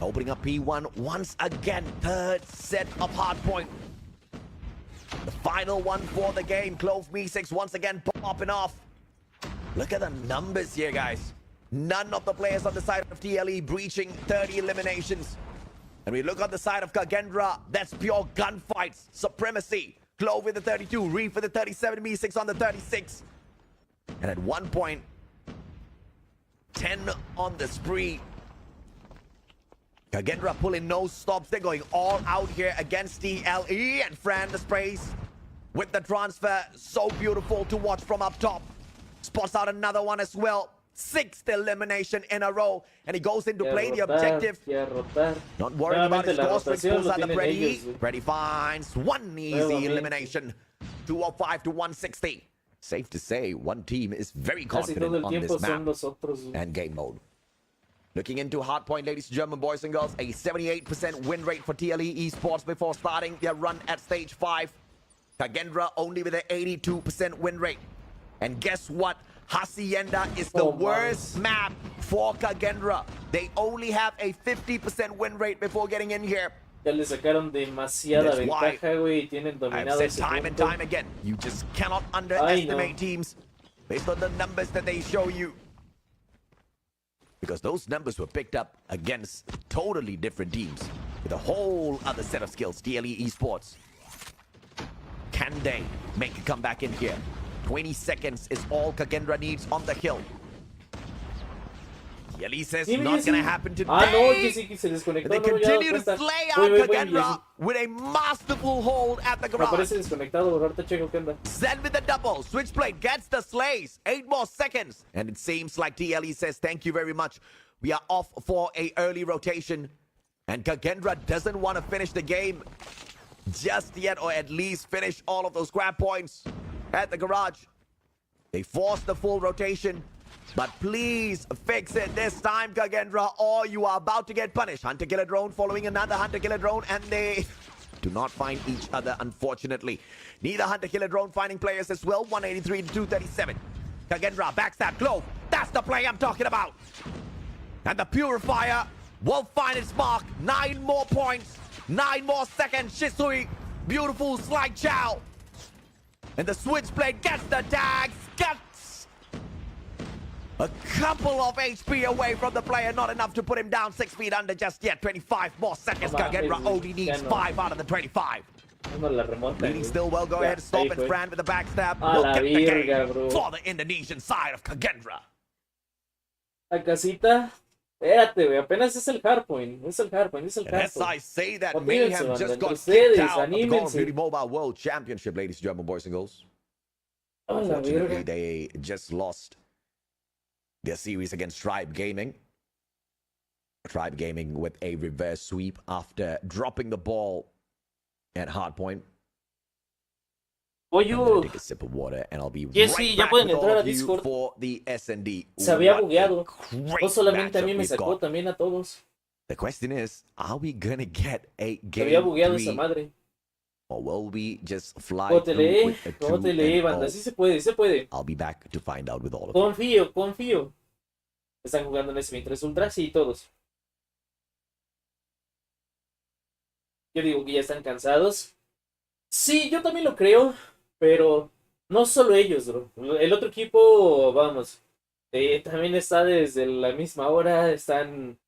opening up P1 once again. 3rd set of hardpoint. The final one for the game. Clove Me6 once again popping off. Look at the numbers here, guys. None of the players on the side of TLE breaching 30 eliminations. And we look on the side of Kagendra, that's pure gunfights, supremacy. Clove with the 32, Reef with the 37, Me6 on the 36. And at one point, 10 on the spree. Kagendra pulling no stops. They're going all out here against TLE. And Fran the sprays with the transfer. So beautiful to watch from up top. Spots out another one as well. 6th elimination in a row. And he goes in to play the objective. Not worrying about his score. Pulls out the Freddy. Freddy finds one easy elimination. 205 to 160. Safe to say, one team is very confident on this map and game mode. Looking into hardpoint, ladies and gentlemen, boys and girls, a 78% win rate for TLE Esports before starting their run at stage 5. Kagendra only with an 82% win rate. And guess what? Hacienda is the worst map for Kagendra. They only have a 50% win rate before getting in here. Ya le sacaron demasiada ventaja, güey, y tienen dominado ese time and time again, you just cannot underestimate teams based on the numbers that they show you. Because those numbers were picked up against totally different teams with a whole other set of skills. TLE Esports. Can they make a comeback in here? 20 seconds is all Kagendra needs on the hill. TLE says not gonna happen today. They continue to slay out Kagendra with a masterful hold at the garage. Zen with the double. Switchblade gets the slays. 8 more seconds. And it seems like TLE says thank you very much. We are off for a early rotation. And Kagendra doesn't want to finish the game just yet, or at least finish all of those grab points at the garage. They force the full rotation. But please fix it this time, Kagendra, or you are about to get punished. Hunter-killer drone following another hunter-killer drone, and they do not find each other, unfortunately. Neither hunter-killer drone finding players as well. 183 to 237. Kagendra backstab Clove. That's the play I'm talking about. And the Purifier will find its mark. 9 more points. 9 more seconds. Shisui. Beautiful slide chow. And the Switchblade gets the tags. Gets a couple of HP away from the player, not enough to put him down 6 feet under just yet. 25 more seconds. Kagendra only needs 5 out of the 25. No la remonta. Leading still well, go ahead, stop it, Fran with the backstab. A la Look at the virga, game bro. for the Indonesian side of Kagendra. La casita. Espérate, güey. Apenas es el hardpoint. Es el hardpoint. Es el And as hardpoint. I say that, Motívense, Mayhem banda, just entre got kicked ustedes, out of the Call of anímense. Duty Mobile World Championship, ladies and gentlemen, boys and girls. A la Unfortunately, virga. they just lost their series against Tribe Gaming. Tribe Gaming with a reverse sweep after dropping the ball at hardpoint. I'm gonna take a sip of water and I'll be Yes, right sí, ya back pueden with all entrar a of you Discord. for the S&D. Se había What a bugueado. great No solamente a mí matchup me we've sacó, got. también a todos. The question is, are we gonna get a Se había game bugueado esa 3 madre. or will we just fly ¿Cómo te through lee? with a ¿Cómo te lee, 2-0? banda? Sí se puede, se puede. I'll be back to find out with all of you. Confío, confío. Están jugando en S23 Ultra, sí, todos. Yo digo que ya están cansados. Sí, yo también lo creo, pero no solo ellos, bro. El otro equipo, vamos, también está desde la misma hora, están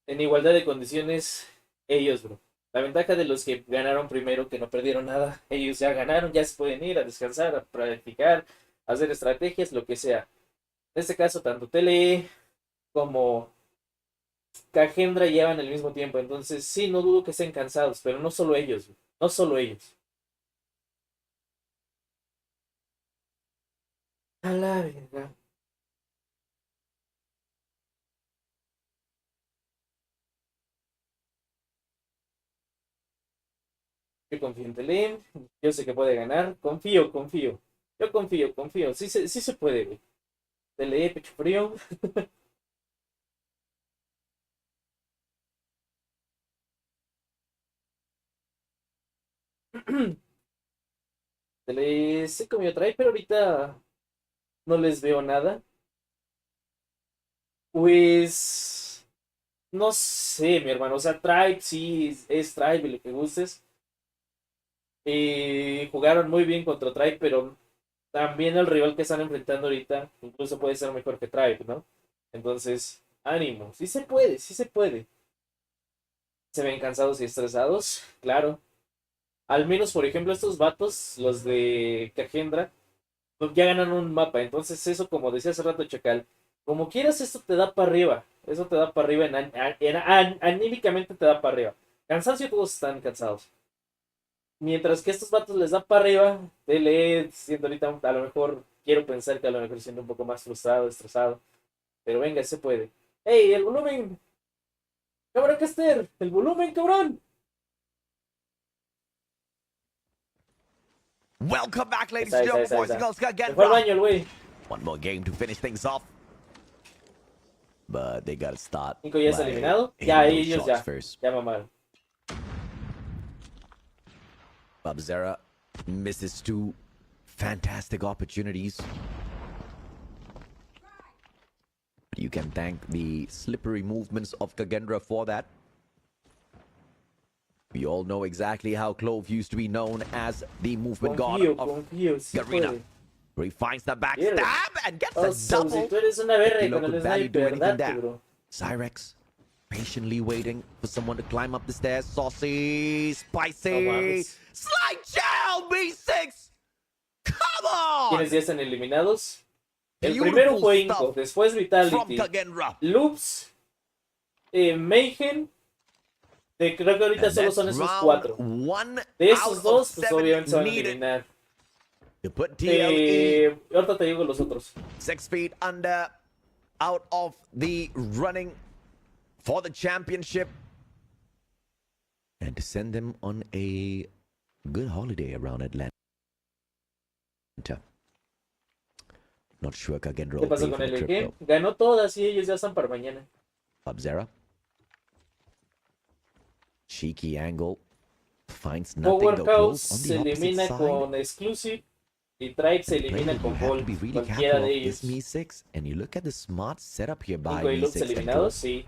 en igualdad de condiciones ellos, bro. La ventaja de los que ganaron primero, que no perdieron nada, ellos ya ganaron, ya se pueden ir a descansar, a practicar, a hacer estrategias, lo que sea. En este caso, tanto Tele como Cagendra llevan el mismo tiempo, entonces sí, no dudo que estén cansados, pero no solo ellos, bro. No solo ellos. A la verga. Yo confío en Telem. Yo sé que puede ganar. Confío, confío. Yo confío, confío. Sí, sí se puede, güey. Tele, pecho frío. Tele se comió trae, pero ahorita no les veo nada. Pues no sé, mi hermano. O sea, Tribe sí es Tribe, lo que gustes. Jugaron muy bien contra Tribe, pero también el rival que están enfrentando ahorita incluso puede ser mejor que Tribe, ¿no? Entonces, ánimo. Sí se puede, sí se puede. Se ven cansados y estresados, claro. Al menos, por ejemplo, estos vatos, los de Cagendra, ya ganan un mapa. Entonces, eso, como decía hace rato Chacal, como quieras, esto te da para arriba. Eso te da para arriba, anímicamente te da para arriba. Cansancio, todos están cansados. Mientras que estos vatos les da para arriba, Tele, siento ahorita, a lo mejor, quiero pensar que a lo mejor siento un poco más frustrado, estresado. Pero venga, se puede. ¡Ey, el volumen! ¡Cabrón Caster! ¡El volumen, cabrón! Welcome back, ladies and gentlemen, boys and girls. Se fue al baño el güey. One more game to finish things off. But they gotta start. Nico ya está by eliminado. hitting Ya, those ellos shots ya. first. Ya mamaron. Babzera misses two fantastic opportunities. But you can thank the slippery movements of Kagendra for that. We all know exactly how Clove used to be known as the movement god of Garena. Where he finds the backstab and gets a double. Si tú eres una verga Kilo con el could barely do sniper, anything date, there. bro. Cyrex patiently waiting for someone to climb up the stairs. Saucy, spicy, mames. slide gel, B6. Come on! ¿Quiénes ya están eliminados? El Beautiful primero fue Inco, stuff después from Vitality, Kagendra. Loops, Mayhem. Creo que ahorita And solo that's son esos round cuatro. one De out esos of dos, pues 7 obviamente se van a needed eliminar. to put TLE Ahorita te digo los otros. 6 feet under, out of the running for the championship, and to send them on a good holiday around Atlanta. Not sure Kagendra ¿Qué will pasó pay con for the el trip, EG? though. Ganó todas y ellos ya están para mañana. Babzera. Cheeky angle. Finds nothing Power though. Chaos Close on se the opposite elimina side. con Exclusive y Tribe se Player, elimina you con have Vol. to be really Cualquiera careful de of this ellos. Me6, and you look at the smart setup here by Nico y Lux Me6 and eliminados, Close. sí.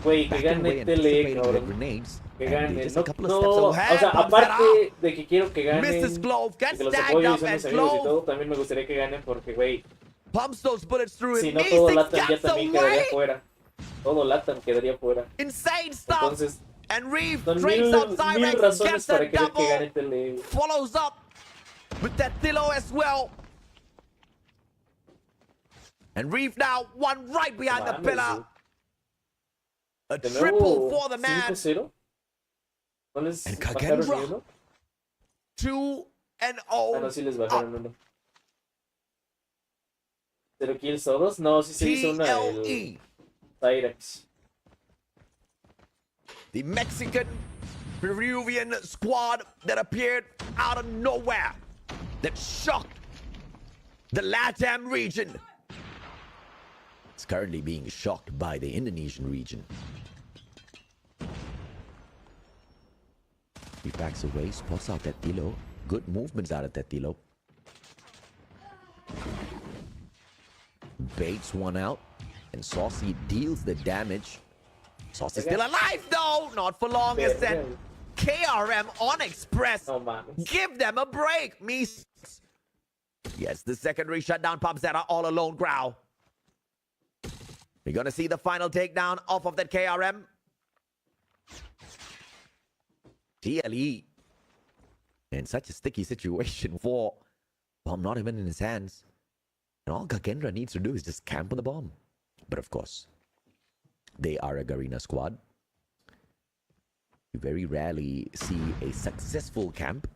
Güey, que Back gane away, Tele, anticipating the cabrón. grenades, Que and gane. they're just No, a couple of no, steps o ahead. sea, Babzera aparte de que quiero que ganen, Mrs. Glove que gets los tagged apoyo y up, son and mis amigos y Glove todo, también me gustaría que ganen porque, güey, pumps those bullets through si it. no todo Me6 Latam ya gets también quedaría away. fuera. Todo Latam quedaría fuera. Insane stuff. Entonces, And Reeve Son trades out mil Cyrex, razones gets para a querer que double, gane Tele. follows up with that Tillo as well. And Reeve now one right behind the pillar. A De triple nuevo, for the man. 5-0. ¿No les And bajaron ni Kagendra, uno? 2-0. Ah, no, sí les bajaron uno. ¿0 kills todos? No, sí se hizo una el Cyrex. The Mexican Peruvian squad that appeared out of nowhere, that shocked the LATAM region. It's currently being shocked by the Indonesian region. He backs away, spots out that Tilo. Good movements out of that Tilo. Baits one out, and Saucy deals the damage. Saucy's still alive though! Not for long, as that KRM on Express. Give them a break, me. Yes, the secondary shutdown. Popzetta all alone, Growl. We're gonna see the final takedown off of that KRM. TLE in such a sticky situation for bomb not even in his hands. And all Kagendra needs to do is just camp on the bomb. But of course, they are a Garena squad. You very rarely see a successful camp.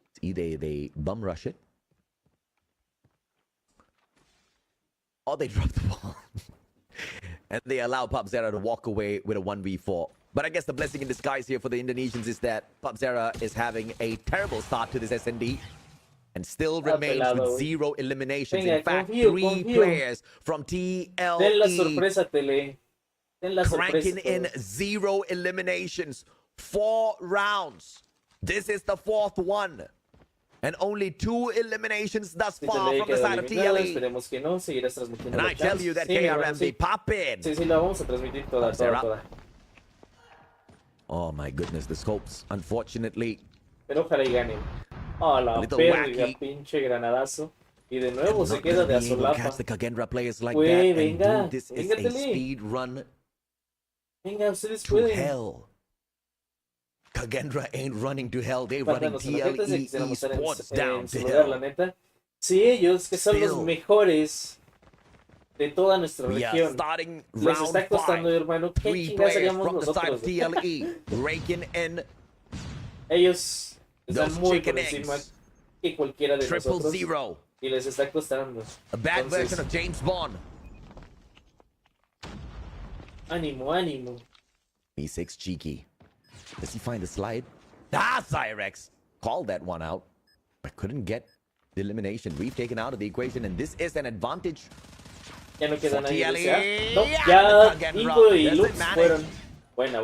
It's either they bum rush it, or they drop the ball. And they allow Popzera to walk away with a 1v4. But I guess the blessing in disguise here for the Indonesians is that Popzera is having a terrible start to this SND. And still remains with 0 eliminations. In fact, 3 players from TLE Den la sorpresa, Tele. Den la cranking sorpresa, in 0 eliminations. 4 rounds. This is the 4th one. And only 2 eliminations thus far from the side of TLE. Esperemos que no, seguirás transmitiendo. And I tell you that KRM, they pop in. Sí, la vamos a transmitir toda. Oh my goodness, the scopes, unfortunately. Pero ojalá y ganen. Oh, la pérdida, pinche granadazo. Y de nuevo se queda de azolapa. Güey, venga, this is venga, a Tele. speed run Venga, ustedes to pueden. hell. Kagendra ain't running to hell, they're running TLE esports down to hell. La neta. Sí, ellos que son los mejores de toda nuestra región. Les está costando, hermano. ¿Qué chingas haríamos nosotros? Raking in ellos están muy por eggs. encima que cualquiera de nosotros. 0-0. Y les está costando. A bad version of James Bond. Ánimo, ánimo. E6 cheeky. Does he find the slide? Ah, Cyrex called that one out, but couldn't get the elimination. We've taken out of the equation, and this is an advantage. Ya no queda nadie. TLE. No, ya Nico y Lux fueron. Buena.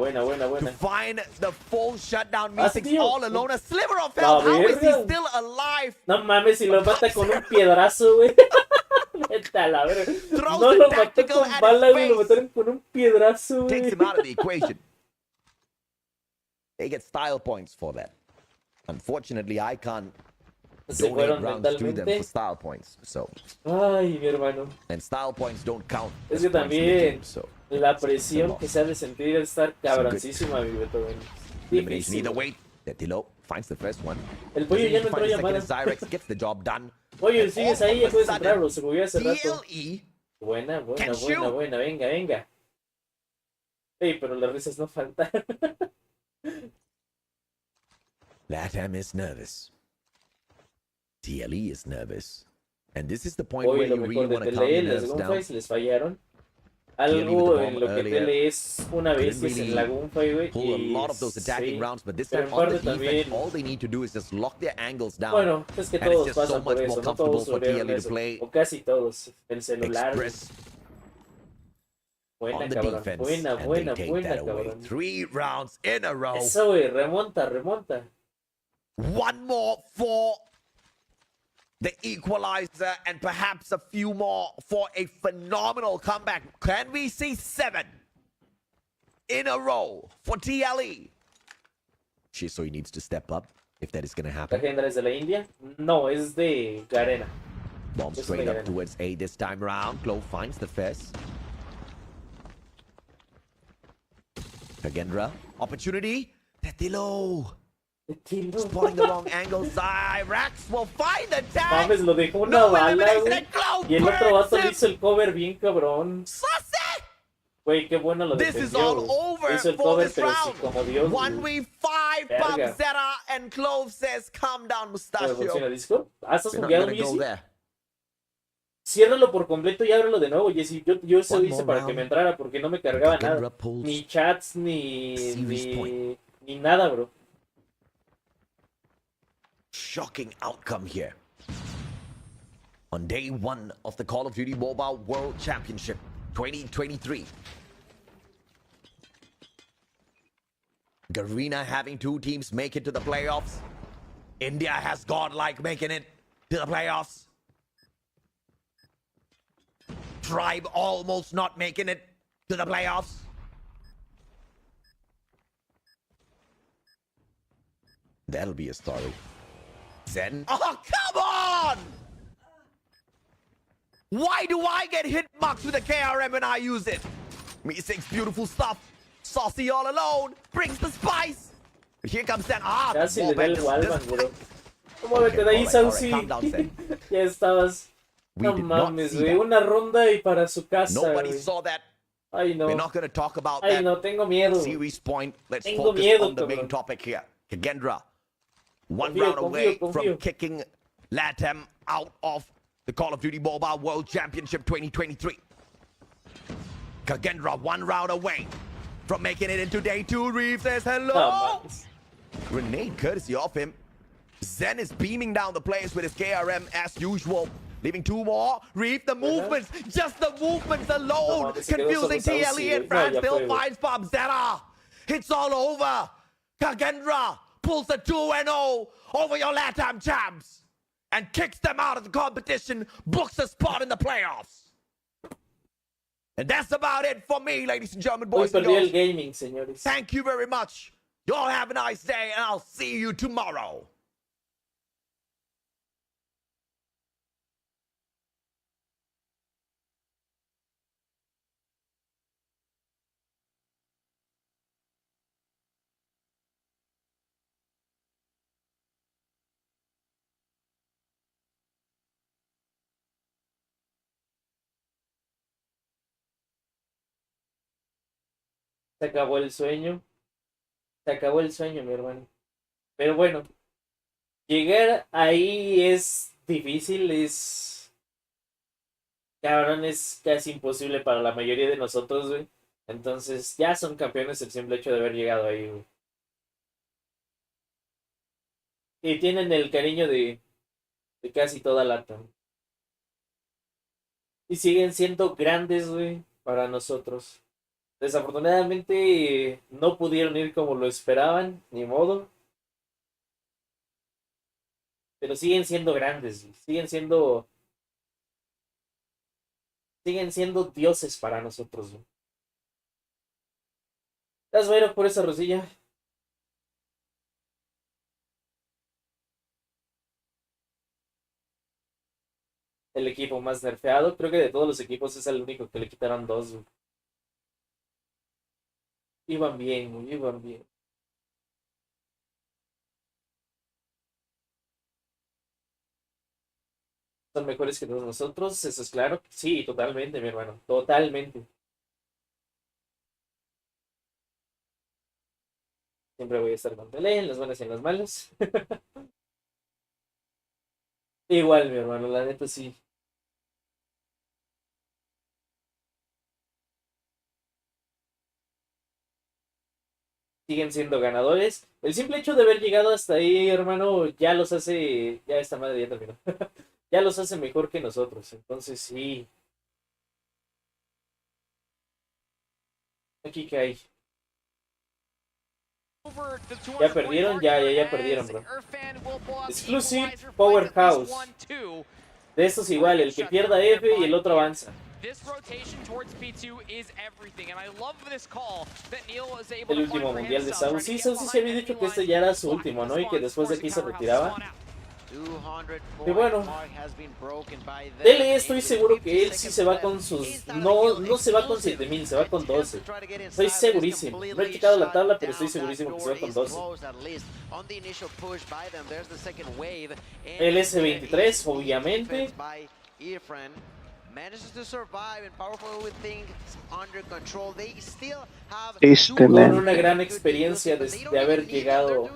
To find the full shutdown, Meeseeks all alone, a sliver of health. How is he still alive? No mames, si lo mata con un piedrazo, güey. Neta, la verga. No lo mató con bala, güey, lo mataron con un piedrazo, güey. Takes him out of the equation. They get style points for that. Unfortunately, I can't donate rounds to them for style points. So. Ay, mi hermano. And style points don't count. Es que también la presión que se ha de sentir estar cabroncísima, mi Beto. Elimination either way. Tilo finds the first one. El pollo ya no entró llamada. Cyrex gets the job done. Pollo, sigues ahí, ya puedes entrarlo. Se movió hace rato. Buena. Venga. Ey, pero las risas no faltan. LATAM is nervous. TLE is nervous. And this is the point where you really want to calm your nerves down. Les fallaron. Algo en lo que TLE es una vez en la gunfight, güey. Pull a lot of those attacking rounds, but this time on the defense, all they need to do is just lock their angles down. Bueno, es que todos pasan por eso, no todos sobrevivieron eso, o casi todos. El celular. On the defense, and they take that away. 3 rounds in a row. Eso, güey, remonta. One more for the equalizer, and perhaps a few more for a phenomenal comeback. Can we see 7 in a row for TLE? Shiso needs to step up if that is going to happen. ¿La agenda es de la India? No, es de Garena. Bomb straight up towards A this time round. Glow finds the fist. Kagendra, opportunity. Tetilo. Spotting the wrong angle. Cyrax will find the tag. Mames, lo dejó una bala, güey. Y el otro vato le hizo el cover bien cabrón. Güey, qué bueno lo defendió, güey. Hizo el cover, pero sí, como Dios, güey. 1v5, Bob and Clove says, calm down, Mustachio. ¿Funciona disco? Ah, ¿estás bugueado, Jesse? Ciérralo por completo y ábrelo de nuevo, Jesse. Yo eso hice para que me entrara porque no me cargaba nada. Ni chats, ni nada, bro. Shocking outcome here. On day 1 of the Call of Duty Mobile World Championship 2023. Garena having 2 teams make it to the playoffs. India has godlike making it to the playoffs. Tribe almost not making it to the playoffs. That'll be a story. Zen. Oh, come on! Why do I get hitboxed with a KRM when I use it? Me6, beautiful stuff. Saucy all alone. Brings the spice. Here comes Zen. Ah, casi le da el Walvan, bro. ¿Cómo vete de ahí, Saucy? Ya estabas. No mames, güey. Una ronda y para su casa. Nobody saw that. Ay, no. We're not going to talk about Ay, that. no, tengo miedo. Series point. Let's Tengo focus miedo, on the main cabrón. topic here. Kagendra. One round away from kicking LATAM out of the Call of Duty Mobile World Championship 2023. Kagendra 1 round away from making it into day 2. Reeve says hello. Grenade courtesy of him. Zen is beaming down the players with his KRM as usual. Leaving 2 more. Reeve the movements. Just the movements alone. Confusing TLE and France still finds Bob Zeta. It's all over. Kagendra pulls a 2-0 over your LATAM champs and kicks them out of the competition, books a spot in the playoffs. And that's about it for me, ladies and gentlemen, boys and girls. Gaming, señores. Thank you very much. You all have a nice day, and I'll see you tomorrow. Se acabó el sueño. Se acabó el sueño, mi hermano. Pero bueno, llegar ahí es difícil, es... Cabrón, es casi imposible para la mayoría de nosotros, güey. Entonces, ya son campeones el simple hecho de haber llegado ahí, güey. Y tienen el cariño de casi toda LATAM. Y siguen siendo grandes, güey, para nosotros. Desafortunadamente no pudieron ir como lo esperaban, ni modo. Pero siguen siendo grandes, güey. Siguen siendo dioses para nosotros, güey. Gracias, Bayro, por esa rosilla. El equipo más nerfeado, creo que de todos los equipos es el único que le quitaron 2, güey. Iban bien, güey, iban bien. Son mejores que todos nosotros, eso es claro. Sí, totalmente, mi hermano, totalmente. Siempre voy a estar con Pelé, en las buenas y en las malas. Igual, mi hermano, la neta sí. Siguen siendo ganadores. El simple hecho de haber llegado hasta ahí, hermano, ya los hace... Ya esta madre ya terminó. Ya los hace mejor que nosotros. Entonces sí. Aquí que hay. Ya perdieron, ya perdieron, bro. Exclusive Powerhouse. De estos igual, el que pierda F y el otro avanza. El último mundial de Saucy. Sí, Saucy se había dicho que este ya era su último, ¿no? Y que después de aquí se retiraba. Y bueno, TLE estoy seguro que él sí se va con sus... No se va con 7000, se va con 12. Estoy segurísimo. No he checado la tabla, pero estoy segurísimo que se va con 12. El S23, obviamente. Con una gran experiencia de haber llegado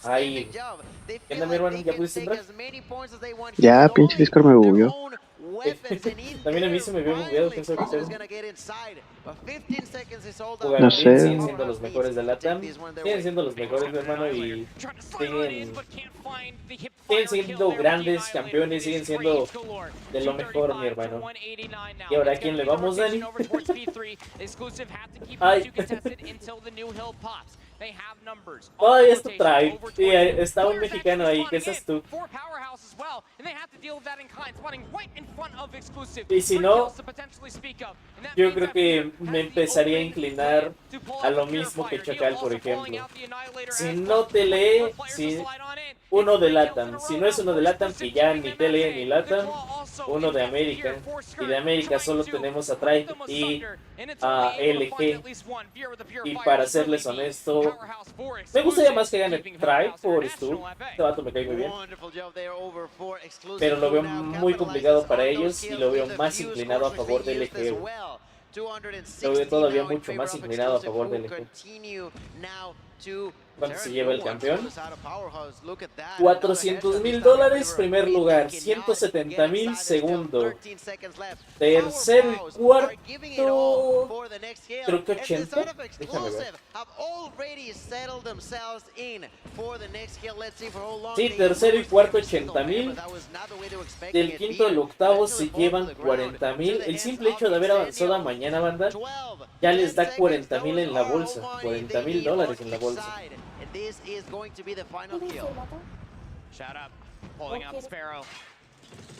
ahí. ¿Qué onda, mi hermano? ¿Ya pudiste entrar? Ya, pinche Discord me bugueó. También a mí se me vio bugueado, pensé que No sé. siguen siendo los mejores de LATAM, siguen siendo los mejores, mi hermano, y siguen siendo grandes campeones, siguen siendo de lo mejor, mi hermano. ¿Y ahora a quién le vamos, Dani? Ay. Ay, esto trae. Sí, está un mexicano ahí, ¿qué estás tú? Y si no, yo creo que me empezaría a inclinar a lo mismo que Chacal, por ejemplo. Si no te lee, si uno de LATAM. Si no es uno de LATAM, que ya ni te lee ni LATAM, uno de América. Y de América solo tenemos a Tribe y a LG. Y para serles honesto, me gustaría más que gane Tribe por Stu. Este vato me cae muy bien. Pero lo veo muy complicado para ellos y lo veo más inclinado a favor de LG. Lo veo todavía mucho más inclinado a favor de LG. ¿Cuánto se lleva el campeón? $400,000 primer lugar, 170,000 segundo, tercero y cuarto, creo que 80, déjame ver. Sí, tercero y cuarto 80,000, del quinto al octavo se llevan 40,000. El simple hecho de haber avanzado a mañana, banda, ya les da 40,000 en la bolsa, $40,000 en la bolsa. This is going to be the final kill. Shout up, pulling out Sparrow.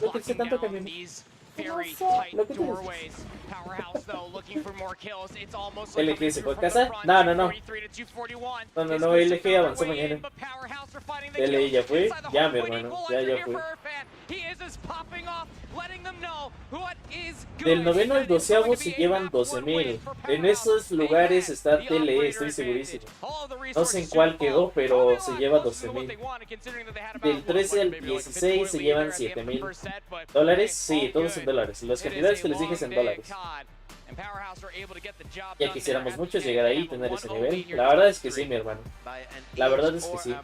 Locking down these very tight doorways. Powerhouse though, looking for more kills. It's almost like LG se fue a casa. No, LG avanzó mañana. LG ya fue, ya mi hermano, ya fue. Del noveno al doceavo se llevan 12,000. En esos lugares está TLE, estoy segurísimo. No sé en cuál quedó, pero se lleva 12,000. Del 13 al 16 se llevan $7,000. Sí, todos en dólares. Las cantidades que les dije es en dólares. Ya quisiéramos muchos llegar ahí y tener ese nivel. La verdad es que sí, mi hermano. La verdad es que sí.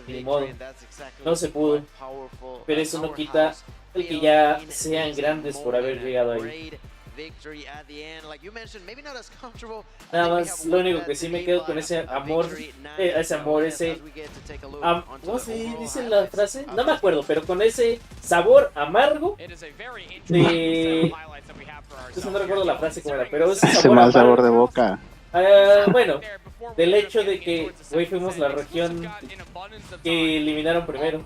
Ni modo. No se pudo. Pero eso no quita el que ya sean grandes por haber llegado ahí. Nada más, lo único que sí me quedo con ese amor, ¿cómo se dice la frase? No me acuerdo, pero con ese sabor amargo de... No recuerdo la frase cómo era, pero ese Ese mal sabor de boca. Bueno, del hecho de que hoy fuimos la región que eliminaron primero,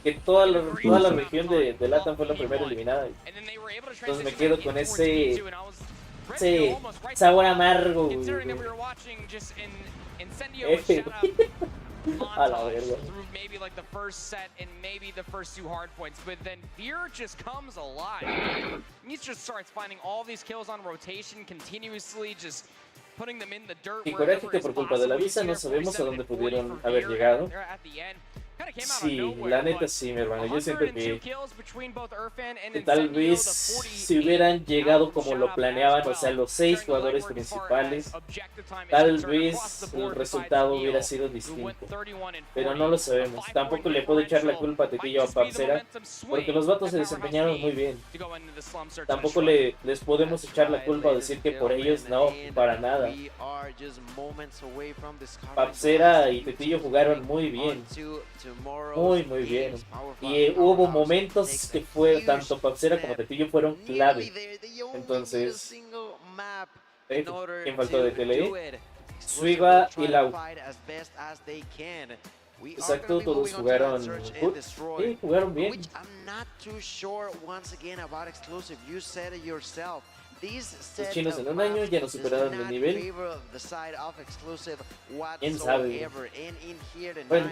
que toda la región de LATAM fue la primera eliminada. Entonces me quedo con ese sabor amargo. A la verga. Maybe like the first set and maybe the first 2 hard points, but then Veer just comes alive. He just starts finding all these kills on rotation continuously, just putting them in the dirt. Y coraje que por culpa de la visa no sabemos a dónde pudieron haber llegado. Sí, la neta sí, mi hermano. Yo siento que tal vez si hubieran llegado como lo planeaban, o sea, los 6 jugadores principales, tal vez el resultado hubiera sido distinto. Pero no lo sabemos. Tampoco le puedo echar la culpa a Tetillo o a Papsera, porque los vatos se desempeñaron muy bien. Tampoco les podemos echar la culpa o decir que por ellos no, para nada. Papsera y Tetillo jugaron muy bien. Muy bien. Y hubo momentos que fue tanto Papsera como Tetillo fueron clave. Entonces, ¿quién faltó de TLE? Suiga y Lau. Exacto, todos jugaron. Sí, jugaron bien. Los chinos en un año ya no superaron el nivel. ¿Quién sabe? Bueno,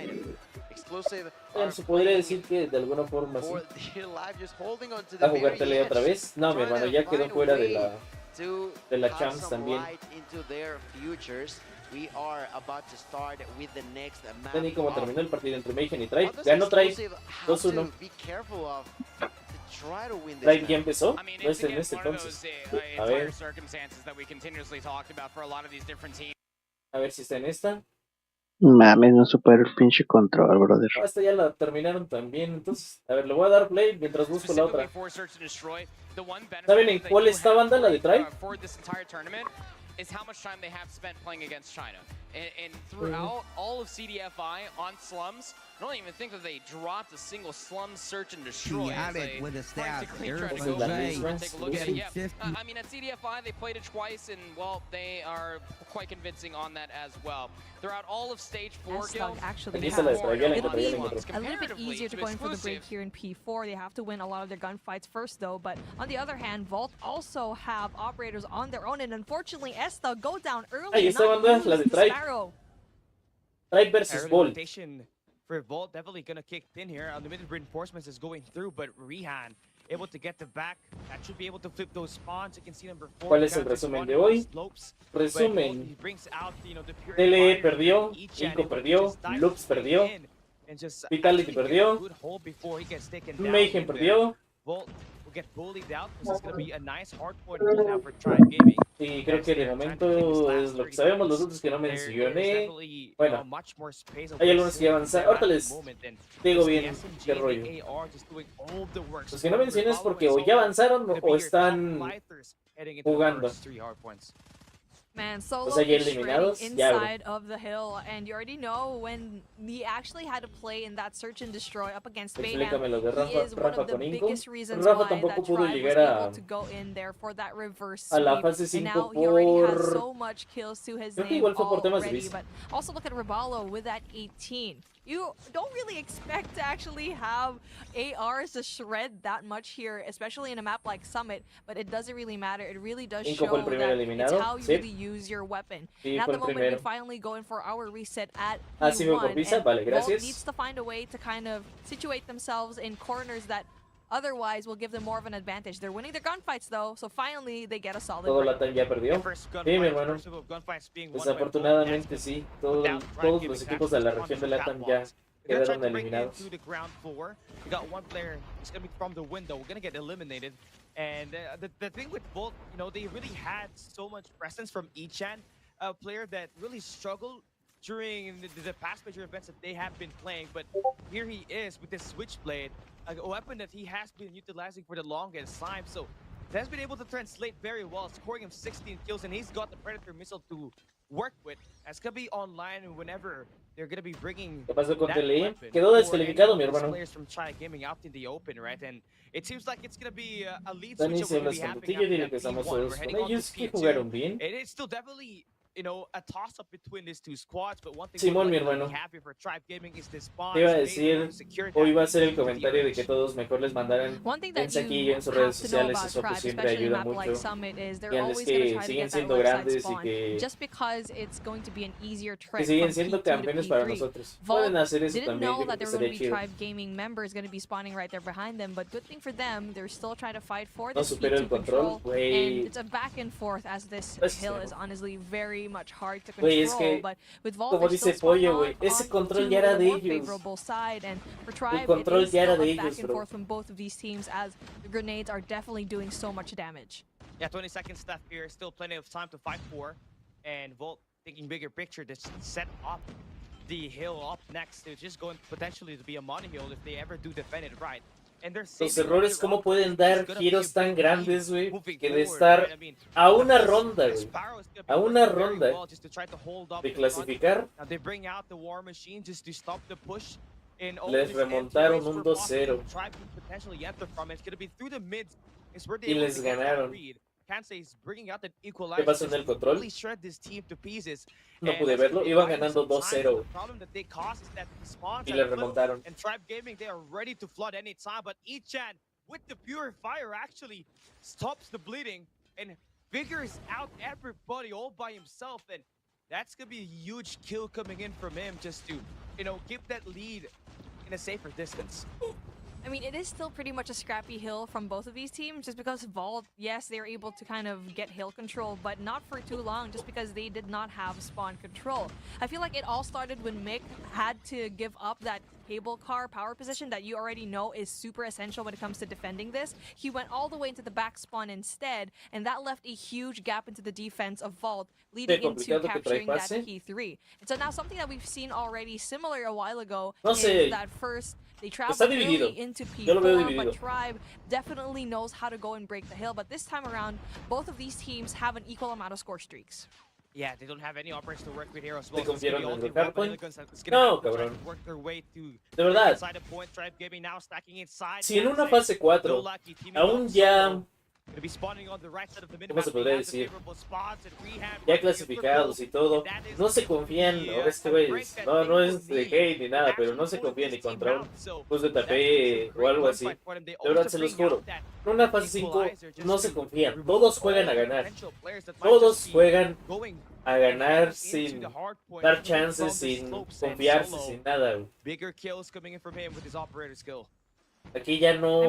exclusive. Se podría decir que de alguna forma sí. For the live, just holding on to ¿A the jugar very pelea otra edge, vez? No, mi trying hermano, to ya quedó find a fuera de way la to have Champs some también. light into their futures. We are about to start with the next map. Ya ni como terminó el partido entre Mayhem y Tribe. Others Ganó Tribe exclusive have 2-1. to be careful of to try to win this Tribe map. ya empezó. I mean, No it's es en again este one of entonces. those A ver, entire circumstances that we continuously talked about for a lot of these different teams. a ver si está en esta. Mames, no supero el pinche control, brother. No, esta ya la terminaron también. Entonces, a ver, le voy a dar play mientras busco la otra. For Search and Destroy, the one benefit ¿Saben en that cuál you está have banda la de Tribe? for this entire tournament is how much time they have spent playing against China. And throughout all of CDFI on slums, I don't even think that they dropped a single slum search and destroy. He had as it they with a staff. practically Eric tried to was go Jay through and take a look at it. getting Yeah. 50. I mean, at CDFI, they played it twice, and, well, they are quite convincing on that as well. Throughout all of Stage 4, Gil, Aquí Actually está la de has. Tribe, ya la It'll encontré, ya be la encontré. a little bit easier to go in for the break exclusive. here in P4. They have to win a lot of their gunfights first, though. But on the other hand, Vault also have operators on their own, and unfortunately, Esta go down early. Ahí and está not banda, lose la de the Tribe. Sparrow. Tribe versus Early Bolt. rotation for Volt definitely gonna kick in here. Unlimited reinforcements is going through, but Rehan able to get the back. That should be able to flip those spawns. You can see number 4. ¿Cuál es el resumen de hoy? Resumen. Tele perdió, Inco perdió, Lux perdió, Vitality perdió, Mayhem perdió. Volt will get bullied out. This is gonna be a nice hard point now for Tribe Gaming. Y creo que de momento es lo que sabemos, los otros que no mencioné. Bueno, hay algunos que ya avanzaron. Ahorita les digo bien qué rollo. Los que no mencioné es porque o ya avanzaron o están jugando. Man, Solo O sea, ya is eliminados, shredding ya, bro. inside of the hill, and you already know when he actually had to play in that search and destroy up against Mayhem. Explícame lo de He Rafa, is one Rafa of the con Inco. biggest reasons Rafa why tampoco that pudo Tribe was llegar a, able to go in there for that reverse a la sweep. fase And 5 now he already has por... so much kills to his Creo que name igual fue por temas de already, vista. but also look at Raballo with that 18. You don't really expect to actually have ARs to shred that much here, especially in a map like Summit, but it doesn't really matter. It really does Inco show fue el primer that it's eliminado, how you sí. really use your weapon. Sí, And at fue the el moment, primero. we finally go in for our reset at Ah, sí, veo por P1, pizza, and vale, Volt gracias. needs to find a way to kind of situate themselves in corners that otherwise will give them more of an advantage. They're winning their gunfights though, so finally they get a solid Todo break. Latam ya perdió. Sí, mi hermano. Desafortunadamente sí. Todos los equipos de la región de Latam ya quedaron eliminados. Through the ground floor. We got one player who's gonna be from the window. We're gonna get eliminated. And the thing with Volt, you know, they really had so much presence from Ichan, a player that really struggled during the past major events that they have been playing. But here he is with this switchblade, a weapon that he has been utilizing for the longest time. So he has been able to translate very well, scoring him 16 kills, and he's got the Predator missile to work with. As could be online whenever they're gonna be bringing ¿Qué pasó con that TLE? weapon Quedó for descalificado, any mi of these hermano. players from Chai Gaming out in the open, right? And it seems like it's gonna be a lead Dani switch that will Sebas be con happening Butillo, after dile that que estamos P1. todos We're con heading on to ellos, que P2. jugaron bien. And it's still definitely, you know, a toss-up between these two squads, but one thing Simón, mi we're hermano. really happy for Tribe Gaming is this spawn. Te iba a decir, hoy va a ser el comentario de que todos mejor les mandaran One thing that mensajillo you en sus have redes to know sociales, about eso Tribe, pues siempre especially in a ayuda map like mucho. Summit, is they're Díganles always going to que try to siguen get that siendo left side grandes y spawn, que, just because it's going to be an easier que trek siguen from siendo P2 to campeones para P3. nosotros. Vault Pueden hacer eso didn't también, know yo creo that que there were going estaría to be chido. Tribe Gaming members going to be spawning right there behind them, but good thing for them, they're still trying to fight for No this supero el P2 control, control, güey. and it's a back and forth as this Es hill que- is honestly very much hard to Güey, es control, que, but with Vault como they're still dice spawning Pollo, güey, ese on control to ya era the de more ellos. favorable side, and for Tribe, control it is ya era still de a back ellos, and bro. forth from both of these teams as the grenades are definitely doing so much damage. Yeah, 20 seconds left here. Still plenty of time to fight for. And Volt thinking bigger picture to set up the hill up next. It's just going potentially to be a money hill if they ever do defend it right. And they're Los saving errores, their cómo own pueden players. dar It's gonna be giros a tan big grandes, güey, moving que de forward, estar right? I mean, a una the ronda, güey, Sparrow is gonna be a una working very ronda well just to try to hold up de the front. clasificar, Now they bring out the War Machine just to stop the push. In all les these remontaron empty un ways where 2-0 possible, Tribe can potentially enter from it. It's gonna be through the mids. It's where y they able les to get that ganaron. read. Kansai is bringing out the ¿Qué equalizer. pasó en just el to control? really shred this team to pieces. No And pude that's gonna verlo, be iban buying ganando some time, 2-0 but the problem that they cause is that the spawns y are les little, remontaron. and Tribe Gaming, they are ready to flood any time, but Ichan with the purifier actually stops the bleeding and figures out everybody all by himself, and that's gonna be a huge kill coming in from him just to, you know, give that lead in a safer distance. I mean, it is still pretty much a scrappy hill from both of these teams, just because Vault, yes, they're able to kind of get hill control, but not for too long, just because they did not have spawn control. I feel like it all started when Mick had to give up that cable car power position that you already know is super essential when it comes to defending this. He went all the way into the back spawn instead, and that left a huge gap into the defense of Vault, leading into capturing that P3. And so now something that we've seen already similar a while ago is that first they traveled early into P4, but Tribe definitely knows how to go and break the hill. But this time around, both of these teams have an equal amount of score streaks. Yeah, they don't have any operators to work with here as well. No, cabrón. De verdad. Si en una fase 4 aún ya... ¿Cómo se podría decir? Ya clasificados y todo, no se confían, o este güey, no es de hate ni nada, pero no se confían ni contra un bus de tapé o algo así. De verdad, se los juro. En una fase 5 no se confían, todos juegan a ganar. Todos juegan a ganar sin dar chances, sin confiarse, sin nada. Aquí ya no,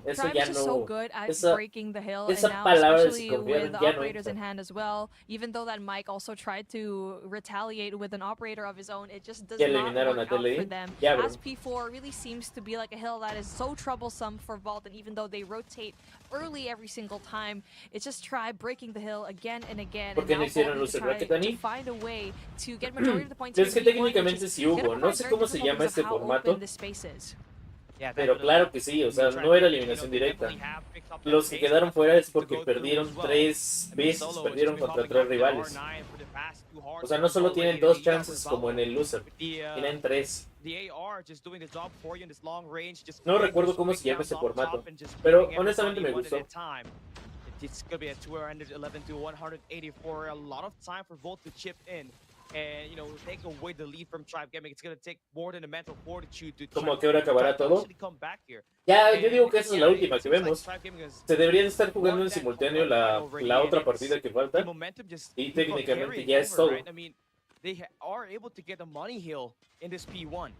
eso ya no, so good at breaking the hill, esa and now palabra especially with the ya no operators entra. in hand as well, even though that Mike also tried to retaliate with an operator of his own, it just does Ya not eliminaron work a out TLI. for them. Ya, bro. As P4 really seems to be like a hill that is so troublesome for Vault, and even though they rotate early every single time, it's just try breaking the hill again and again, and ¿Por qué now no hicieron Vault needs to Loser try Bracket, to Dani? find a way to get majority of the points Es que in P1, which técnicamente is sí gonna hubo, no provide sé very cómo se difficult llama because este of how formato, open the space is. pero claro que sí, o sea, no era eliminación directa. Los que quedaron fuera es porque perdieron 3 veces, perdieron contra 3 rivales. O sea, no solo tienen 2 chances como en el loser, tienen 3. No recuerdo cómo se llama ese formato, pero honestamente me gustó. It's going to be a 211 to 184, a lot of time for Volt to chip in and, you know, take away the lead from Tribe Gaming. It's going to take more than a mental fortitude to ¿Cómo a qué hora acabará todo? actually come back here. Ya, yo digo que esa es la última que vemos. Se deberían estar jugando en simultáneo la otra partida que falta. Y técnicamente ya es todo. I mean, they are able to get a money hill in this P1.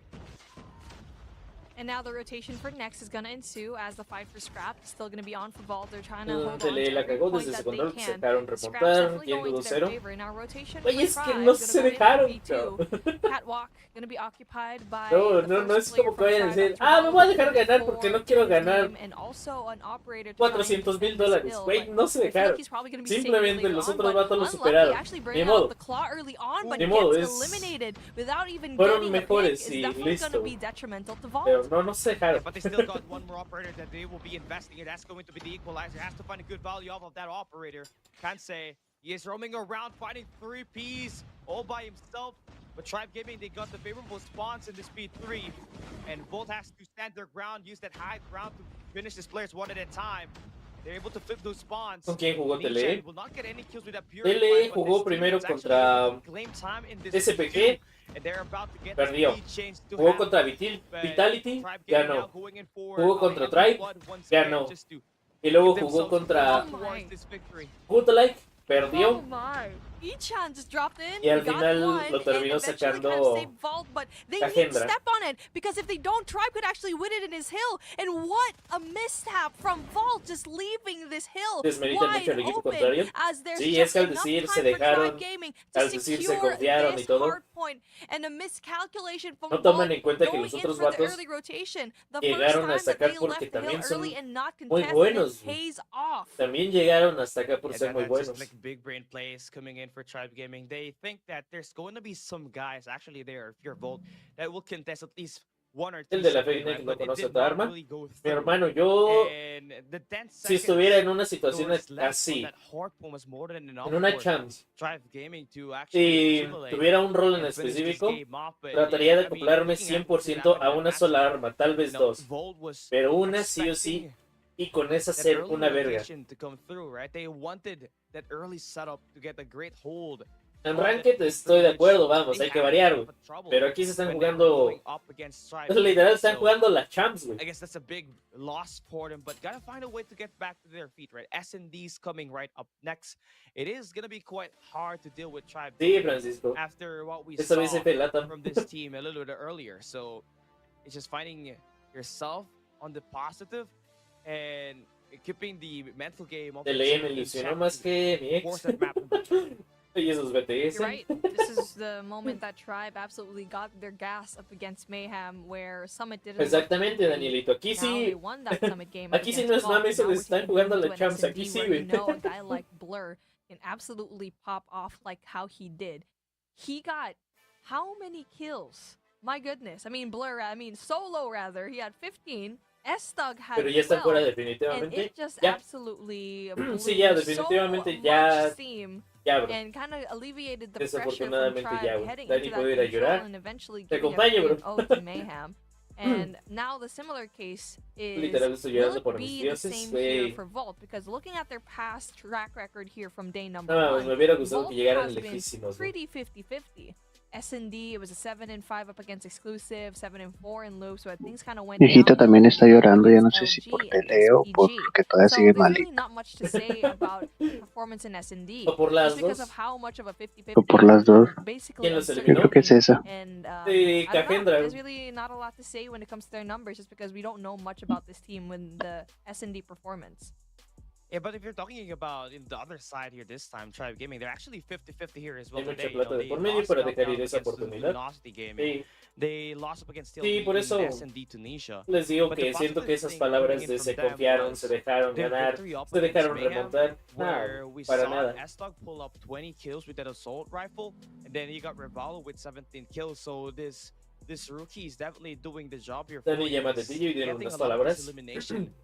And now the rotation for next is going to ensue as the fight for Scrap is still going to be on for Vault. They're trying to hold on to Tele la every cagó point desde that su they control, se can. dejaron Scrap's remontar, definitely going yendo to their 2-0. favor. Now rotation Oye, for es que Tribe no is se gonna go dejaron, into P2. Catwalk going to be occupied by No, the no, no first es como que player vayan a from decir, Tribe. me voy a dejar ganar porque no quiero ganar And also an operator to try and defend $400,000. this hill, Güey, but no se I feel like dejaron. he's probably gonna be saving Simplemente later los on, otros but vatos lo unlucky, superaron. actually Ni bringing modo. out the claw early on, but Ni gets modo, es- eliminated without even Fueron getting a pick. mejores Is y definitely going to listo. be detrimental to Vault. Pero no se dejaron. But they still got one more operator that they will be investing in. That's going to be the equalizer. Has to find a good value off of that operator. Can't say he is roaming around fighting 3 Ps all by himself. But Tribe Gaming, they got the favorable spawns in this P3. And Volt has to stand their ground, use that high ground to finish these players one at a time. They're able to flip those spawns. ¿Con quién jugó Inicia Tele? will not get any kills with that Tele jugó primero contra SPG, perdió. Jugó contra Vitality, ganó. Jugó contra Tribe, ganó. Y luego jugó contra Like, perdió. Oh my. Ichan just dropped in. Y al got final one, lo terminó and eventually sacando kind of saved Vault, but they need to Cagendra. step on it because if they don't, Tribe could actually win it in his hill. And what a mishap from Vault, just leaving this hill Desmeritan mucho al wide equipo open contrario. as there's Sí, es just que al enough decir time se for dejaron, Tribe Gaming to al decir se secure confiaron y this todo, hard point. And a miscalculation from no toman Vault en cuenta que going los in otros for the vatos early rotation. The llegaron a first time sacar that they porque left the hill también son early and not muy contested, buenos. it pays off. También llegaron hasta acá por ser muy Just buenos. like big brain plays coming in for Tribe Gaming. They think that there's going to be some guys actually there, if you're Volt, that will contest at least 1 or 2. El de la seconds, Fake right? no But it conoce did otra not arma. really go Mi through. hermano, yo, And the 10 si seconds estuviera en una situación that was left así, on that hard point was more than enough en una for chance, Tribe Gaming to si actually accumulate tuviera un rol en and finish this específico, game off. But trataría de I mean, acoplarme looking at 100% a una matchup, sola arma, tal vez you know, 2. Volt was Pero una sí o sí, expecting y con esa that ser early una verga. rotation to come through, right? They wanted that early setup to get a great hold. En Ranked estoy de acuerdo, vamos, hay que variar, güey. Pero aquí se están jugando, literal, están jugando las champs, güey. I guess that's a big loss for them, but gotta find a way to get back to their feet, right? S&D's coming right up next. It is gonna be quite hard to deal with Tribe Sí, Francisco. after what we Esta saw vez se pelatan. from this team a little bit earlier. So It's just finding yourself on the positive and keeping the mental game of De ley me ilusionó más que mi ex. Y esos BTS. You're right. This is the moment that Tribe absolutely got their gas up against Mayhem, where Summit didn't. Exactamente, Danielito. Aquí sí. Aquí sí no es mame eso de estar jugando a la Champs. Aquí sí, güey. You know, a guy like Blur can absolutely pop off like how he did. He got how many kills? My goodness. I mean, Solo rather. He had 15. S-Thug had Pero ya está 12, fuera and definitivamente. it just Ya. absolutely Sí, ya, definitivamente ya. Ya, bro. and kind of alleviated the pressure from Desafortunadamente Tribe ya, bro. heading Dani into puede ir a that control llorar. and eventually Te giving a acompaño, bro. 3-0 to Mayhem. And now the similar case is, Literal estoy will llorando it por mis be the dioses, same güey. here for Vault? Because looking at their past track record here from day number No, 1, me hubiera gustado Vault que llegaran has been lejísimos, güey. pretty 50-50. S&D, it was a 7-5 up against Exclusive, 7-4 in Loop, so things kind of went Viejita down también está llorando, ya no sé against si por LG and Teleo o SPG. porque todavía So sigue there's really malita. not much to say about performance in S&D. O por las Just because dos. of how much of a 50-50 O por las dos. basically ¿Quién los Yo eliminó? creo que es esa. and Sí, I don't know. Cajendra. There's really not a lot to say when it comes to their numbers, just because we don't know much about this team when the S&D performance. Yeah, but if you're talking about in the other side here this time, Tribe Gaming, they're actually 50-50 here as well Hay mucha today. plata de They por medio lost para out dejar ir now esa against oportunidad. Luminosity Gaming. Sí. They lost up against Sí, TLB por eso in S&D Tunisia. les digo But que the siento que positive esas thing palabras coming de in se from them confiaron, was se dejaron their ganar, victory up se dejaron against Mayhem, remontar. where No, we para saw nada. S-Dog pull up 20 kills with that assault rifle, and then he got Revalo with 17 kills. So this rookie is definitely doing the job here. Dani, for you. llámate He's Tillo y dieron getting unas a lot of this palabras. elimination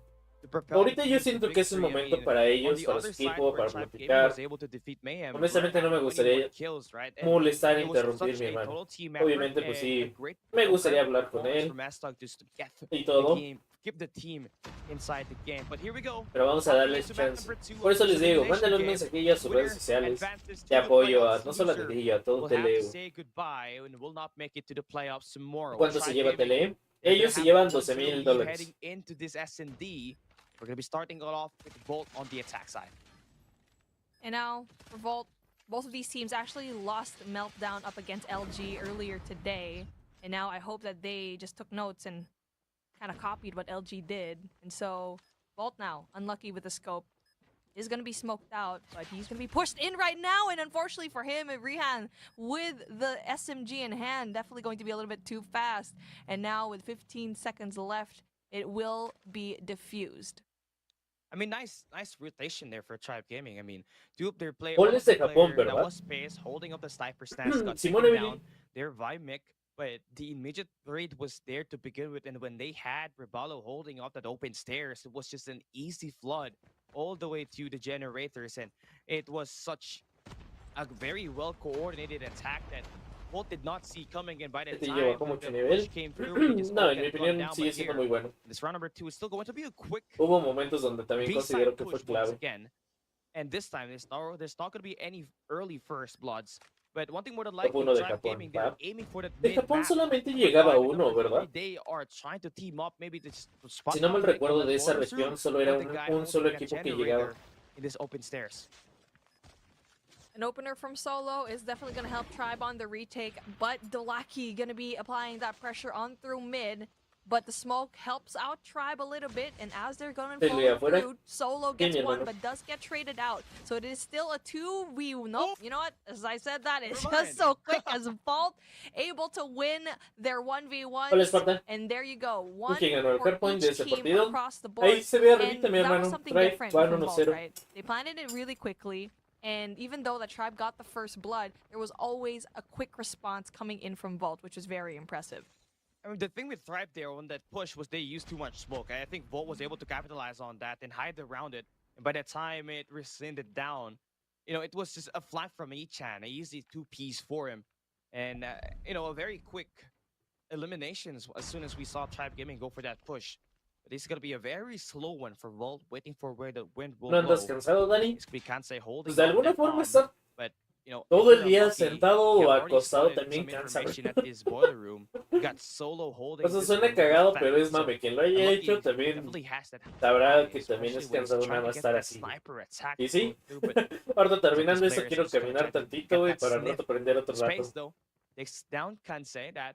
to propel Ahorita the yo team to siento que es un victory. I momento mean, para on ellos, the para other su side equipo, where para Tribe Gaming platicar. was able to defeat Mayhem, Honestamente no me Blur had 21 gustaría kills, right? And molestar e it was interrumpir such mi a hermano. total team effort Obviamente, pues and sí, a great me gustaría hablar con performance él from S-Dog just to get y the todo, game, keep the team inside the game. But here we go. pero vamos a darles chance. Por eso les digo, mándale un mensajillo a sus redes sociales de apoyo a no solo a Teleo, a todo We'll have to Teleo. say goodbye and will not make it to the playoffs tomorrow. ¿Cuánto se Tribe lleva Gaming, Teleo? they're Ellos gonna se llevan have a 12,000 lead dólares. heading into this S&D. We're going to be starting it off with Volt on the attack side. And now, for Vault, both of these teams actually lost Meltdown up against LG earlier today. And now I hope that they just took notes and kind of copied what LG did. And so, Vault now, unlucky with the scope, is going to be smoked out, but he's going to be pushed in right now. And unfortunately for him, Rihan, with the SMG in hand, definitely going to be a little bit too fast. And now with 15 seconds left, it will be defused. I mean, nice rotation there for Tribe Gaming. I mean, two of their players, Goles de Japón, that ¿verdad? was space, holding up the sniper stance, got Simone taken Vini. down. Their Vimic, but the immediate raid was there to begin with, and when they had Rebalo holding up that open stairs, it was just an easy flood all the way to the generators, and it was such a very well coordinated attack that Volt did not see coming in by the Este time lleva the mucho push nivel. came through. He just No, all en mi got gunned opinión down, sigue but siendo here, muy bueno. this round number 2 is still going to be a quick Hubo momentos donde también B-side considero que push fue once clave. again. And this time, there's not going to be any early first bloods. But one thing more than likely, uno de Tribe Japón, Gaming, they're ¿va? aiming for that De Japón mid-map. solamente Number llegaba 5 and uno, number ¿verdad? 3, they are trying to team up. Maybe this spot Si no mal conflict recuerdo on de that esa bonus room, región, solo era but the guy un solo holding that equipo que generator llegaba. in this open stairs. An opener from Solo is definitely going to help Tribe on the retake, but Delaki going to be applying that pressure on through mid. But the smoke helps out Tribe a little bit, and as they're going to follow through, Solo gets one, but does get traded out. So it is still a 2v. Nope, you know what? As I said that, it's just so quick as Vault able to win their 1v1s. And there you go. One ¿Quién ganó el for hardpoint de each ese team partido? across the board. Ahí se ve And arribita, mi that was hermano. something Tribe different van from Vault, 1-0. right? They planted it really quickly. And even though the Tribe got the first blood, there was always a quick response coming in from Vault, which was very impressive. I mean, the thing with Thrive there on that push was they used too much smoke. I think Volt was able to capitalize on that and hide around it. And by the time it rescinded down, you know, it was just a flank from Ichan, an easy 2-piece for him. And, you know, a very quick elimination as soon as we saw Tribe Gaming go for that push. But this is going to be a very slow one for Volt, waiting for where the wind will ¿No blow. andas cansado, Dani? We can't say holding Pues de alguna forma estar but, you know, todo el if día you're unlucky, sentado you o already acostado spotted también some cansa. information at this boiler room. You got Solo holding. O sea, this suena room cagado, with pero es Fase, mame. Quien lo haya Unlucky hecho también definitely has that sabrá high, que también es especially when he's cansado trying nada to más get estar that así. sniper attack Y sí, through, but ahorita some of terminando these esto players quiero just gonna caminar try to tantito, get güey, that para al sniff rato prender otro space rato. though. Takes down Kansei, that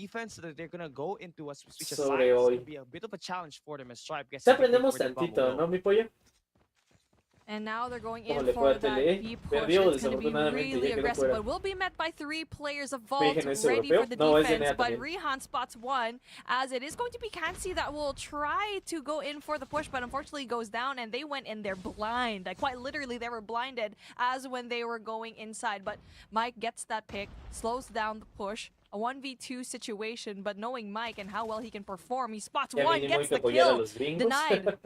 defense that they're gonna go into a switch of Sobre sides. It's hoy. gonna be a bit of a challenge for them as Stripe gets Se aprendemos tantito, ¿no, mi pollo? And now they're going ¿Cómo in le for fue a that TLE? B push. Perdió, It's going to be desafortunadamente, really ya quedó aggressive, fuera. but will be met by 3 players of Vault Fíjense, ese ready europeo. for the No, es de defense. NEA But también. Rihan spots one, as it is going to be Kansi that will try to go in for the push, but unfortunately goes down, and they went in there blind. Like, quite literally, they were blinded as when they were going inside. But Mike gets that pick, slows down the push. A 1v2 situation, but knowing Mike and how well he can perform, he spots Ya one, mínimo hay gets que the apoyar a kill, los gringos. denied.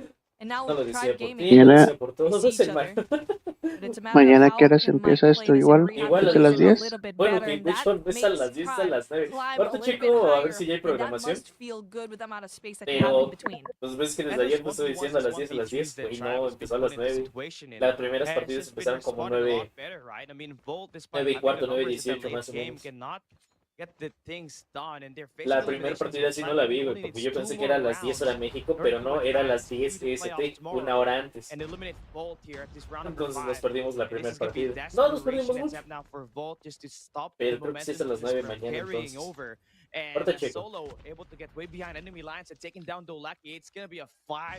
And now No lo with decía Tribe por Gaming, ti, lo Mañana- decía por todos, they see es each el Mike. other. But it's a matter Mañana, of ¿a qué how horas can empieza Mike esto? play this, Igual, and Rihan Igual can a do las it 10. a little bit Bueno, better, que and de that hecho es a las makes 10, a Tribe las 9. climb a Ahorita little bit checo a ver higher, si ya hay and that programación. must feel good with the amount of space that you have in Pero, between. pues ves que desde ayer te estoy diciendo a las 10, y no, empezó a las 9. Las primeras partidas empezaron como 9, 9 y cuarto, 9:18 más o menos. La primera partida sí no la vi, güey, porque yo pensé que era a las 10 hora México, pero no, era a las 10 EST, una hora antes. Entonces nos perdimos la primera partida. No, nos perdimos mucho. Pero creo que sí es a las 9 mañana, entonces. Ahorita checo.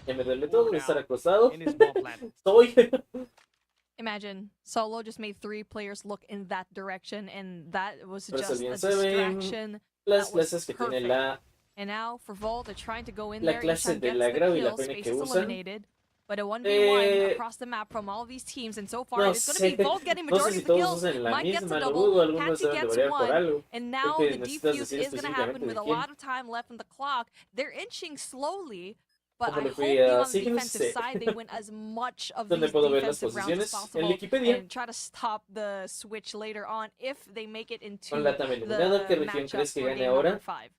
Que me duele todo de estar acostado. Estoy. Imagine, Solo just made 3 players look in that direction, and that was Pero just a bien saben distraction. las That was clases que tiene perfect. And now for Vault, they're trying to go in la there. clase Ishan de gets la the grava y la kill, pena Space que is usan. eliminated. But a 1v1 Eh, across the map from all of these teams, and so far No it's going to be sé, Vault getting no sé majority si of the todos kills. usan la Mike gets misma, a lo double, dudo, algunos Kansi deben de gets variar por one, algo. and Creo now que the necesitas defuse decir is going to happen específicamente with de a quién. lot of time left on the clock. They're inching slowly, but ¿Cómo I le hope fui being a on the defensive Signos? side, they win as much of ¿Dónde these puedo ver las defensive rounds as posiciones? En possible Wikipedia. and try to stop the switch later on if they make it into Con la TAM eliminada, ¿qué the región matchup crees que for gane game ahora? number 5.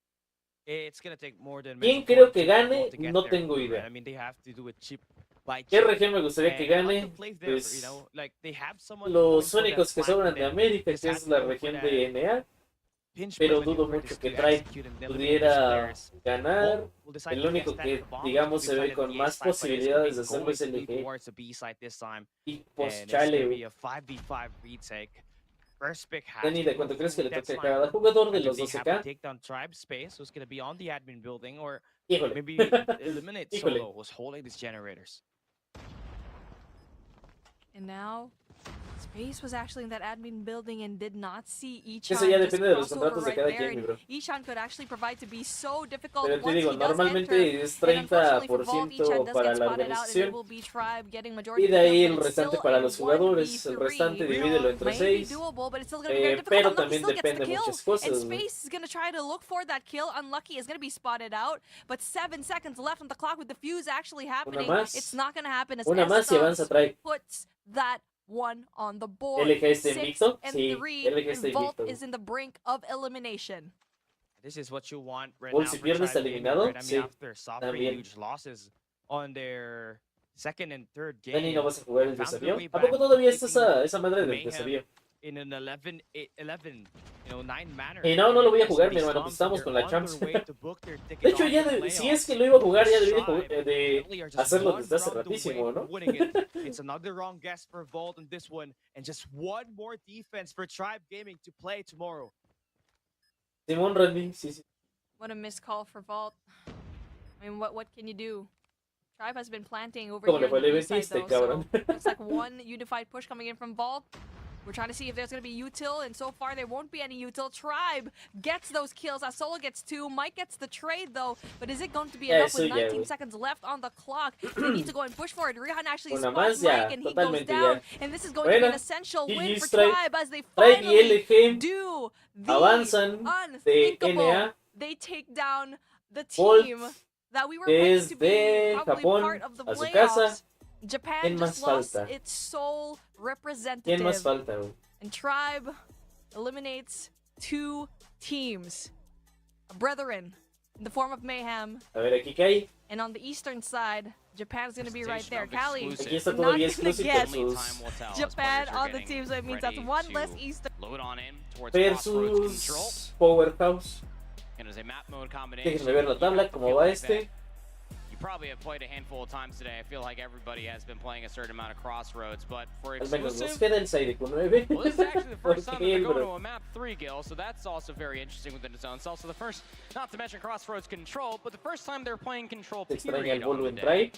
¿Quién creo que gane? No tengo idea. ¿Qué región me gustaría que gane? Pues los únicos que sobran de América, que es la región de NA, pero dudo mucho que Tribe pudiera ganar. El único que, digamos, se ve con más posibilidades de hacerlo es LG. Y pues chale, güey. Dani, ¿de cuánto crees que le toque a cada jugador de los 12K? Híjole. Híjole. And now, Space was actually in that admin building and did not see Ishan. Eso ya just depende de los cross contratos over de cada right there, quien, mi and bro. Ishan could actually provide to be so difficult Pero te once digo, he does normalmente enter. es And unfortunately for 30% Vault, Ishan does para get la spotted out, and it organización. will be Tribe getting majority Y de ahí kills, el but it's restante still para a los jugadores. El 1v3. restante divídelo entre Maybe 6. doable, but it's still going to be very difficult. Pero Unlucky también still gets the depende de kill, muchas and cosas, güey. Space is going to try to look for that kill. Unlucky is going to be spotted out, but 7 seconds left on the clock with the fuse actually happening. más. It's not going to happen as Una más y avanza Tribe. puts that one on the board. ¿LG está 6 invicto? and Sí, 3, LG está and Vault invicto. is in the brink of elimination. This is what you want right Bull, now si for pierde está Tribe Gaming, eliminado, right? I mean, sí, after suffering también. huge losses on their second and third game. Dani, ¿no vas a jugar el they found desafío? their way ¿A poco back, todavía está taking esa madre del Mayhem desafío? in an 11, 9 manner. Y no lo voy a jugar, mi These hermano, pues Storms, estamos con they're la on Champs. their way to book their ticket De hecho, on ya the si es playoffs. que lo iba a jugar, ya debería Tribe de really are just hacerlo one desde hace round away ratísimo, ¿no? from winning it. It's another wrong guess for Vault in this one, and just one more defense for Tribe Gaming to play tomorrow. Simón Randy, sí, sí. What a missed call for Vault. I mean, what can you do? Tribe has been planting over ¿Cómo here le fue on the el B side, eventista, though, cabrón? so looks like one unified push coming in from Vault. We're trying to see if there's going to be util, and so far there won't be any util. Tribe gets those kills. Solo gets 2. Mike gets the trade, though. But is it going to be enough with 19 seconds left on the clock? They need to go and push for it. Rihan actually Una spots más, ya, Mike, and he goes totalmente down. ya. And this is going to be an Bueno, essential win GG's for Tribe as they Tribe y finally LG do the avanzan de unthinkable. NA. They take down the Volt team that we were waiting to be desde probably Japón part of the a su playoffs. casa. Japan ¿Quién just más lost falta? its sole ¿Quién representative. más falta, güey? And Tribe eliminates 2 teams. A brethren in the form of Mayhem. A ver, aquí qué hay. And on the eastern side, Japan's going to be right there. Cali, Aquí está not todavía going to Exclusive get versus Japan on the team, so it means that's one less eastern. versus Powerhouse. Déjenme ver la tabla, cómo va este. You probably have played a handful of times today. I feel like everybody has been playing a certain amount of Crossroads, but for Al menos nos exclusive, queda el Side con 9. well, this is actually the first time that they're going to Bro. a map 3, Gil, so that's also very interesting within its own. It's also the first, not to mention Crossroads Control, but the first time they're playing Control Se extraña period el on Bolo the en day. Tribe.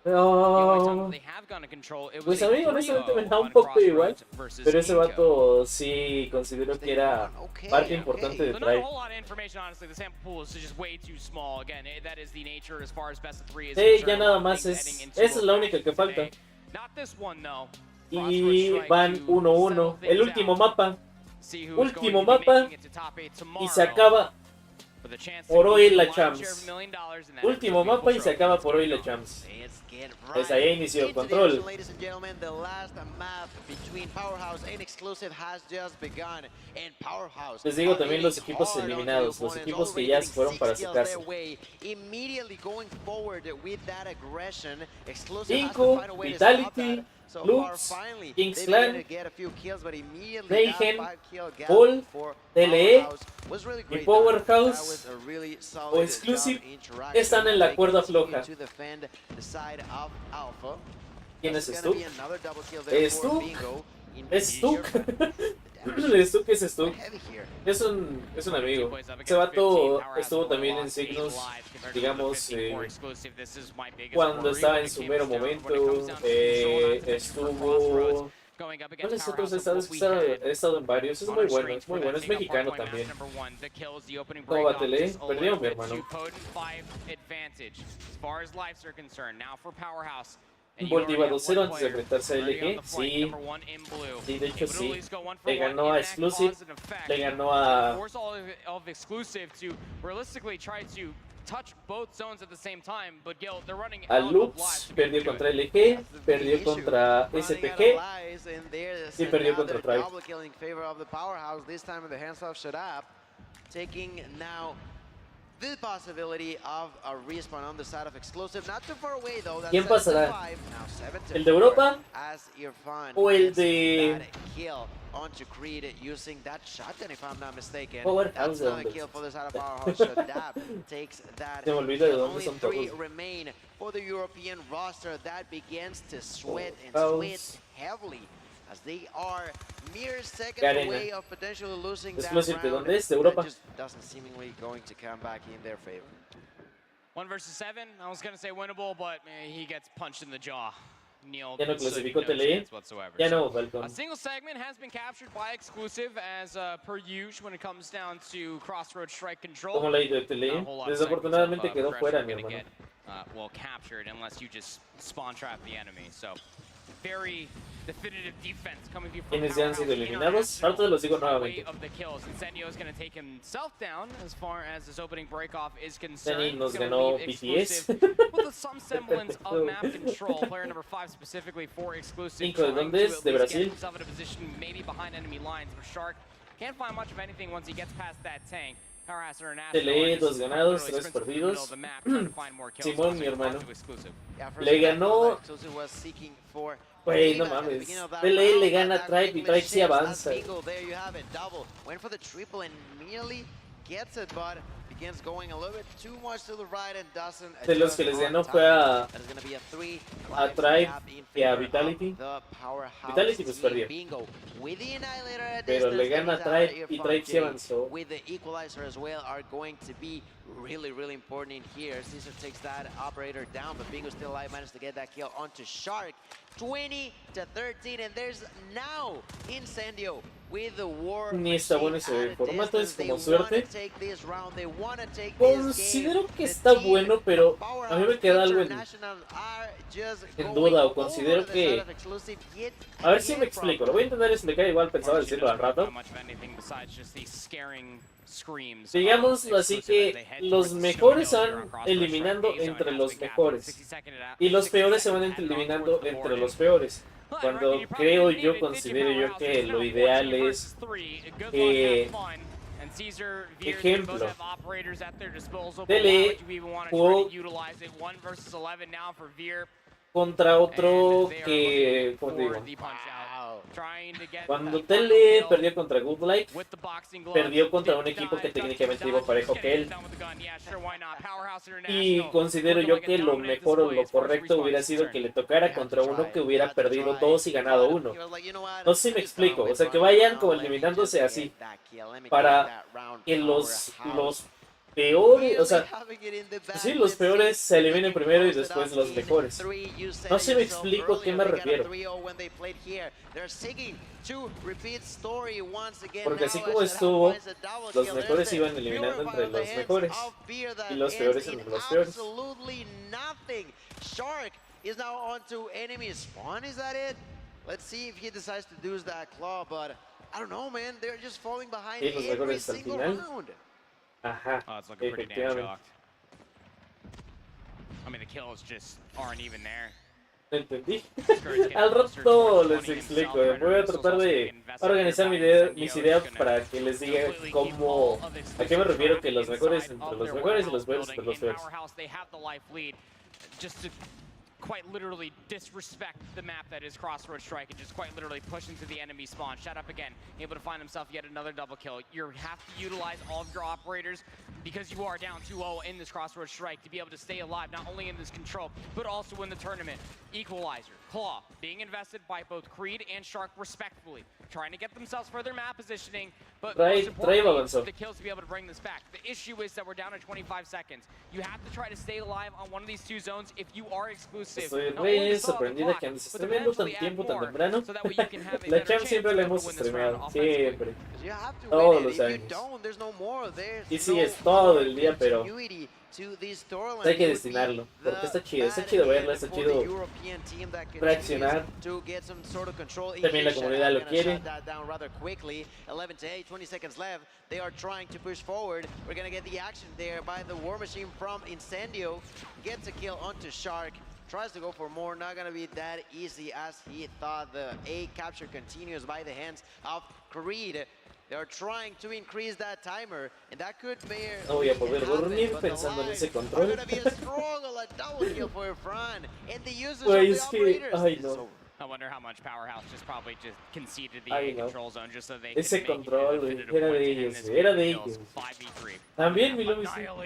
No. Pues a mí honestamente me da un poco igual, pero ese vato sí considero que era parte importante de Tribe. Sí, ya nada más esa es la única que falta. Y van 1-1. El último mapa. Último mapa. Y se acaba por hoy la Champs. Último mapa y se acaba por hoy la Champs. Pues ahí inició control. Les digo también los equipos eliminados, los equipos que ya se fueron para su casa. Inco, Vitality, Lux, King's Clan, Mayhem, Paul, TLE y Powerhouse o Exclusive están en la cuerda floja. ¿Quién es Stuck? Stuck. Es Stuck. Stuck es Stuck. Es un amigo. Ese vato estuvo también en Signos, digamos, cuando estaba en su mero momento. Estuvo... ¿Cuáles otros estados? He estado en varios. Es muy bueno, es muy bueno. Es mexicano también. ¿Cómo va Tele? Perdió mi hermano. Bolívar 2-0 antes de enfrentarse a LG. Sí, sí, de hecho sí. Le ganó a Exclusive, le ganó a Lux, perdió contra LG, perdió contra SPG y perdió contra Tribe. The possibility of a respawn on the side of Exclusive, not too far away though. ¿Quién pasará? ¿El de Europa o el de onto Creed using that shotgun, if I'm not mistaken? Powerhouse? That's not a kill for the side of Powerhouse. Shadab takes that. Se me olvida de dónde son Only 3 todos. remain for the European roster that begins to sweat and sweat heavily, as they are mere seconds away of potentially losing that round. ¿De dónde es? ¿De Europa? Just doesn't seemingly going to come back in their favor. 1 versus 7. I was gonna say winnable, but he gets punched in the jaw. Ya no clasificó TLE. Ya no, Falcon. A single segment has been captured by Exclusive as per usual when it comes down to Crossroads Strike Control. ¿Cómo le ha ido TLE? Desafortunadamente quedó fuera, mi hermano. Well, captured unless you just spawn trap the enemy. So very definitive defense coming from ¿Quiénes ya han sido eliminados? Ahorita los digo nuevamente. Danny nos ganó BTS. Inco, ¿de dónde es? ¿De Brasil? TLE, 2 ganados, 3 perdidos. Simón, mi hermano. Le ganó... Güey, no mames. TLE le gana a Tribe y Tribe sí avanza. De los que les ganó fue a Tribe y a Vitality. Vitality pues perdió. Pero le gana a Tribe y Tribe sí avanzó. Really important in here. Caesar takes that operator down, but Bingo still alive, managed to get that kill onto Shark. 20-13, and there's now Incendio with the war. Ni está bueno ese formato, es como suerte. Considero que está bueno, pero a mí me queda algo en duda, o considero que... A ver si me explico, lo voy a intentar explicar, igual pensaba decirlo al rato. Digamos así que los mejores se van eliminando entre los mejores y los peores se van eliminando entre los peores. Cuando creo yo, considero yo que lo ideal es ejemplo, TLE jugó contra otro que, ¿cómo te digo? Cuando TLE perdió contra Good Life, perdió contra un equipo que técnicamente iba parejo que él. Y considero yo que lo mejor o lo correcto hubiera sido que le tocara contra uno que hubiera perdido 2 y ganado 1. No sé si me explico, o sea que vayan como eliminándose así, para que los peores, o sea, sí, los peores se eliminan primero y después los mejores. No sé si me explico a qué me refiero. Porque así como estuvo, los mejores iban eliminando entre los mejores y los peores entre los peores. Shark is now on to enemy spawn, is that it? Let's see if he decides to do that claw, but I don't know, man. They're just falling behind every single round. Ajá, Oh, it's looking pretty damn shocked. I mean, the kills just aren't even there. Entendí. Al rato les explico. Voy a tratar de organizar mis ideas para que les diga cómo, a qué me refiero que los mejores entre los mejores y los peores entre los peores. Just to quite literally disrespect the map that is Crossroad Strike and just quite literally push into the enemy spawn. Shut up again, able to find himself yet another double kill. You have to utilize all of your operators because you are down 2-0 in this Crossroad Strike to be able to stay alive, not only in this control, but also in the tournament. Equalizer, Claw, being invested by both Creed and Shark respectfully, trying to get themselves further map positioning, but most importantly, the kills to be able to bring this back. The issue is that we're down to 25 seconds. You have to try to stay alive on one of these two zones if you are exclusive. Estoy re sorprendida que antes streameando tan tiempo tan temprano. La champ siempre la hemos streameado, siempre. Todos los años. Y sí, es todo el día, pero hay que destinarlo, porque está chido verlo, está chido reaccionar. También la comunidad lo quiere. 11 to 8, 20 seconds left. They are trying to push forward. We're gonna get the action there by the War Machine from Incendio. Gets a kill onto Shark. Tries to go for more, not gonna be that easy as he thought. The A capture continues by the hands of Creed. They're trying to increase that timer, and that could bear. No voy a poder dormir pensando en ese control. Güey, es que, ay no. I wonder how much Powerhouse just probably just conceded the A control zone just so they ese control, güey, era de ellos, era de ellos. También mi lo mismo.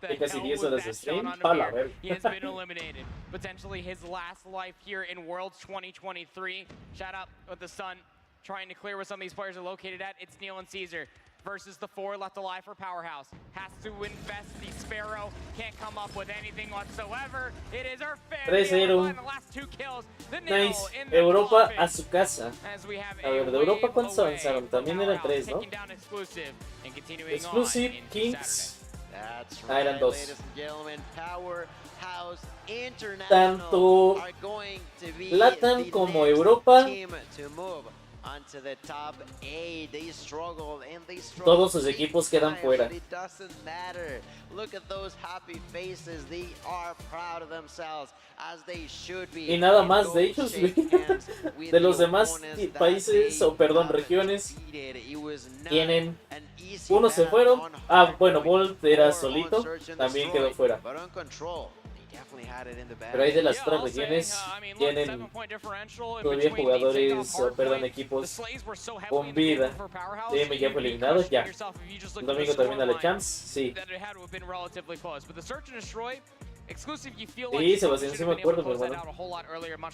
Y casi 10 horas de stream, pala, ver. He has been eliminated. Potentially his last life here in Worlds 2023. Shout out with the sun, trying to clear where some of these players are located at. It's Neil and Caesar versus the 4 left alive for Powerhouse. Has to invest the Sparrow. Can't come up with anything whatsoever. It is our fair 3-0. the last 2 kills. The Nice. Europa a su casa. A ver, de Europa ¿cuántos avanzaron? También eran 3, ¿no? Exclusive, Kings. Ah, eran 2. Tanto Latam como Europa. Todos sus equipos quedan fuera. Y nada más de ellos, de los demás países, o perdón, regiones, tienen... Unos se fueron. Ah, bueno, Bolt era solito, también quedó fuera. Pero hay de las otras regiones tienen todavía jugadores, o perdón, equipos con vida. DM ya fue eliminado, ya. El domingo termina la Champs, sí. Sí, Sebastián, sí me acuerdo, mi hermano.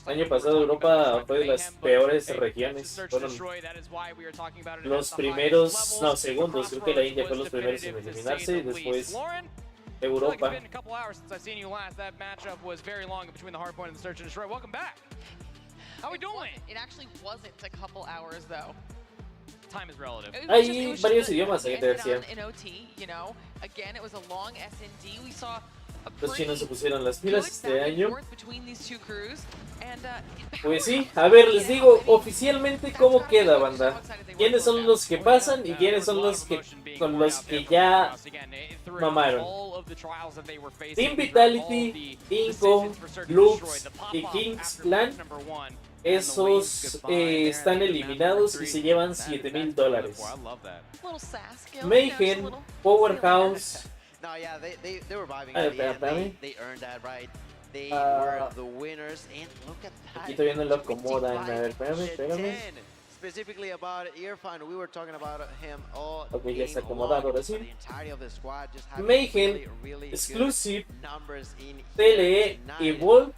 El año pasado Europa fue de las peores regiones. Fueron los primeros, no, segundos. Creo que la India fue los primeros en eliminarse y después Europa. It's been a couple hours since I've seen you last. That matchup was very long between the Hardpoint and the Search and Destroy. Welcome back. How are we doing? It actually wasn't a couple hours though. Time is relative. Hay varios idiomas en Inicia. In OT, you know, again, it was a long S&D. We saw los chinos se pusieron las pilas este año. Pues sí, a ver, les digo oficialmente cómo queda, banda. ¿Quiénes son los que pasan y quiénes son los que con los que ya mamaron? Team Vitality, Inco, Lux y Kings Clan. Esos están eliminados y se llevan $7,000. Mayhem, Powerhouse. No, yeah, they were vibing at the end. They earned that right. They were the winners, and look at that. Aquí todavía no lo acomodan. A ver, espérame. Specifically about Irfan, we were talking about him all okay, ya está acomodado ahora sí. Mayhem, Exclusive, TLE y Volt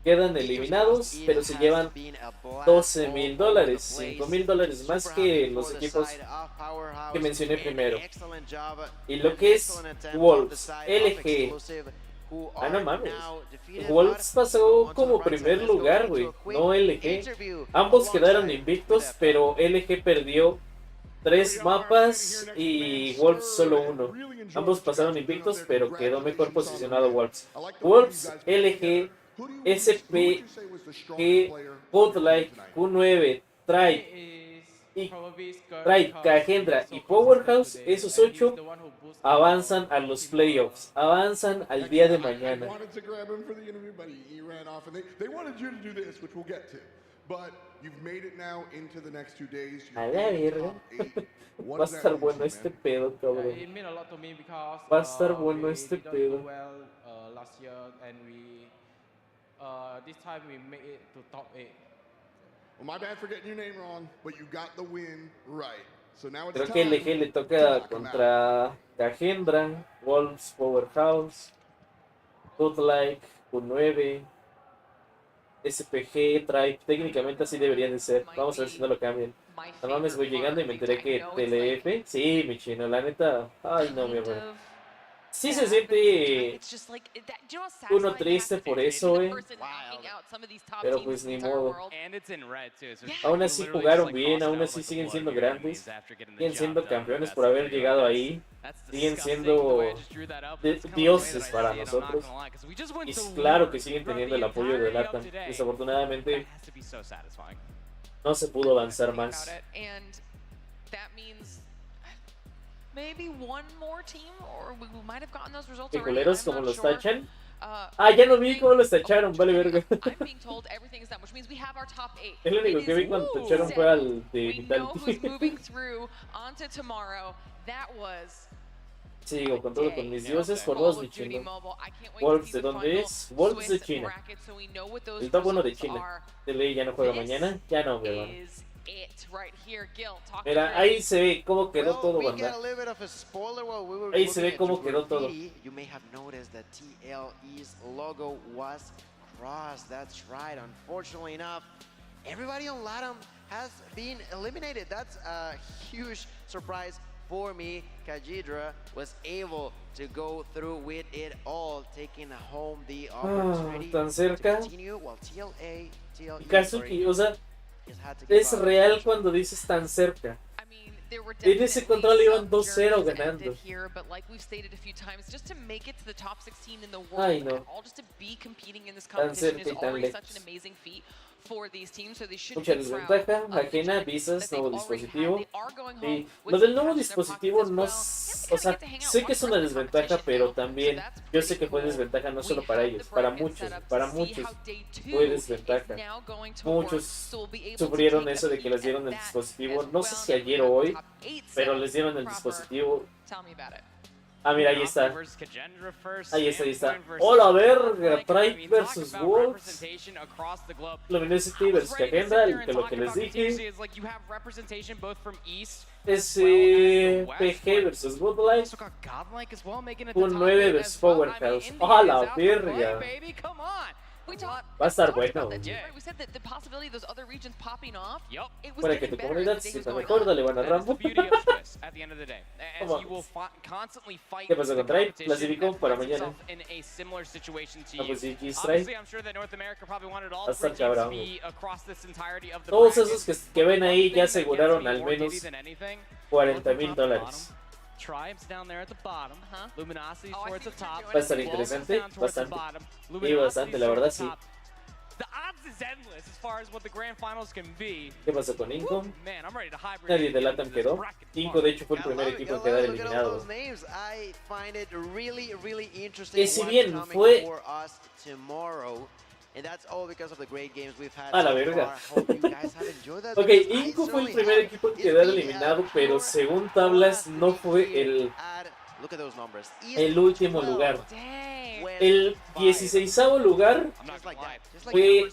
quedan eliminados, pero se llevan $12,000, $5,000 más que los equipos que mencioné primero. Y lo que es Wolves, LG. Ah, no mames. Wolves pasó como primer lugar, güey, no LG. Ambos quedaron invictos, pero LG perdió 3 mapas y Wolves solo 1. Ambos pasaron invictos, pero quedó mejor posicionado Wolves. Wolves, LG, SPG, Godlike, Q9, Tribe, Cagendra y Powerhouse, esos 8 avanzan a los playoffs, avanzan al día de mañana. A la verga. Va a estar bueno este pedo, cabrón. Va a estar bueno este pedo. Creo que LG le toca contra Cagendra, Wolves, Powerhouse, Godlike, Q9, SPG, Tribe. Técnicamente así deberían de ser. Vamos a ver si no lo cambian. No mames, voy llegando y me enteré que TLF. Sí, mi chino, la neta. Ay, no, mi hermano. Sí se siente uno triste por eso, pero pues ni modo. Aún así jugaron bien, aún así siguen siendo grandes, siguen siendo campeones por haber llegado ahí, siguen siendo dioses para nosotros. Y claro que siguen teniendo el apoyo de LATAM. Desafortunadamente no se pudo avanzar más. ¿Qué culeros como los tachan? Ah, ya no vi cómo los tacharon, vale verga. El único que vi cuando tacharon fue al de Vitality. Sigo con todo con mis dioses formados de China. Wolves, ¿de dónde es? Wolves de China. El top 1 de China. De ley ya no juega mañana. Ya no, mi hermano. Mira, ahí se ve cómo quedó todo, banda. Ahí se ve cómo quedó todo. You may have noticed that TLE's logo was crossed. That's right. Unfortunately enough, everybody on LATAM has been eliminated. That's a huge surprise for me. Kajidra was able to go through with it all, taking home the opportunity tan cerca. to continue, while TLE Kazuki, o sea, es real cuando dices tan cerca. En ese control iban 2-0 ganando. Ay, no. Tan cerca y tan lejos. Mucha desventaja, ajena, visas, nuevo dispositivo. Y lo del nuevo dispositivo no... O sea, sé que es una desventaja, pero también yo sé que fue desventaja no solo para ellos, para muchos fue desventaja. Muchos sufrieron eso de que les dieron el dispositivo, no sé si ayer o hoy, pero les dieron el dispositivo. Ah, mira, ahí está. Ahí está. ¡Hola, verga! Tribe versus Wolves. Luminosity versus Cagendra, lo que les dije. PG versus Godlike. Un 9 versus Powerhouse. ¡Oh, la verga! Va a estar bueno. Para que tu comunidad se sienta mejor, dale buena Rambo. ¿Qué pasa con Tribe? Clasificó para mañana. Ah, pues sí, G-Strike. Va a estar cabrón. Todos esos que ven ahí ya aseguraron al menos $40,000. Va a estar interesante, bastante. Y bastante, la verdad, sí. ¿Qué pasó con Inco? Nadie de LATAM quedó. Inco, de hecho, fue el primer equipo en quedar eliminado. Que si bien fue... A la verga. Ok, Inco fue el primer equipo en quedar eliminado, pero según tablas no fue el último lugar. El 16º lugar fue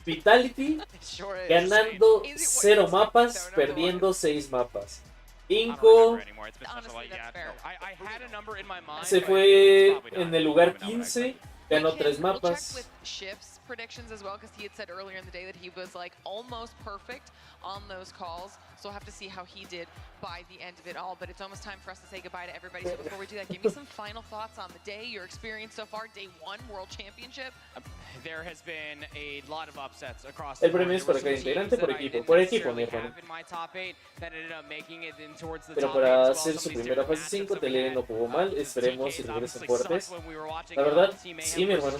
Vitality, ganando 0 mapas, perdiendo 6 mapas. Inco se fue en el lugar 15, ganó 3 mapas. shifts predictions as well, because he had said earlier in the day that he was like almost perfect on those calls. So we'll have to see how he did by the end of it all. But it's almost time for us to say goodbye to everybody. So before we do that, give me some final thoughts on the day, your experience so far, day 1 World Championship. There has been a lot of upsets across El premio es para cada integrante por equipo, mi hermano. Pero para hacer su primera fase 5, Tele no jugó mal, esperemos si regresen fuertes. La verdad, sí, mi hermano.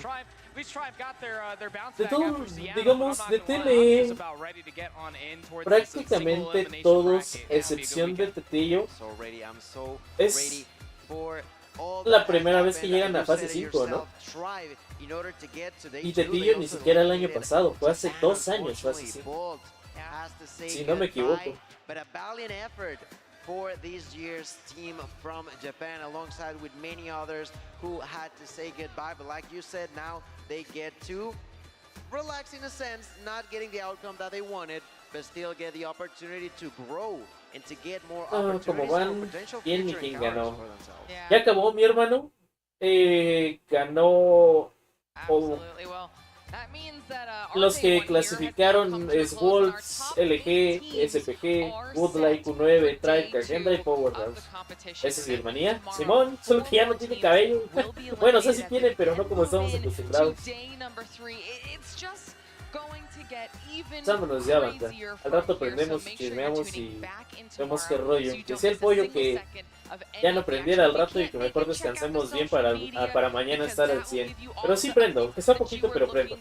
De todo, digamos, de Tele, prácticamente todos, excepción de Tetillo, es la primera vez que llegan a fase 5, ¿no? Y Tetillo ni siquiera el año pasado, fue hace 2 años fase 5. Si no me equivoco. For this year's team from Japan, alongside with many others who had to say goodbye. But like you said, now they get to relax in a sense, not getting the outcome that they wanted, but still get the opportunity to grow and to get more opportunities Como van, for potential ¿quién ni future quién encounters ganó? for themselves. Ya acabó, mi hermano. Ganó los que clasificaron es Wolves, LG, SPG, Woodlike, Q9, Tribe, Agenda y Powerhouse. Esa es mi hermanía. Simón, solo que ya no tiene cabello. Bueno, o sea, sí tiene, pero no como estamos acostumbrados. Vámonos ya, banda. Al rato prendemos, chismeamos y vemos qué rollo. Decía el pollo que ya no prendiera al rato y que mejor descansemos bien para mañana estar al 100. Pero sí prendo, que está poquito, pero prendo.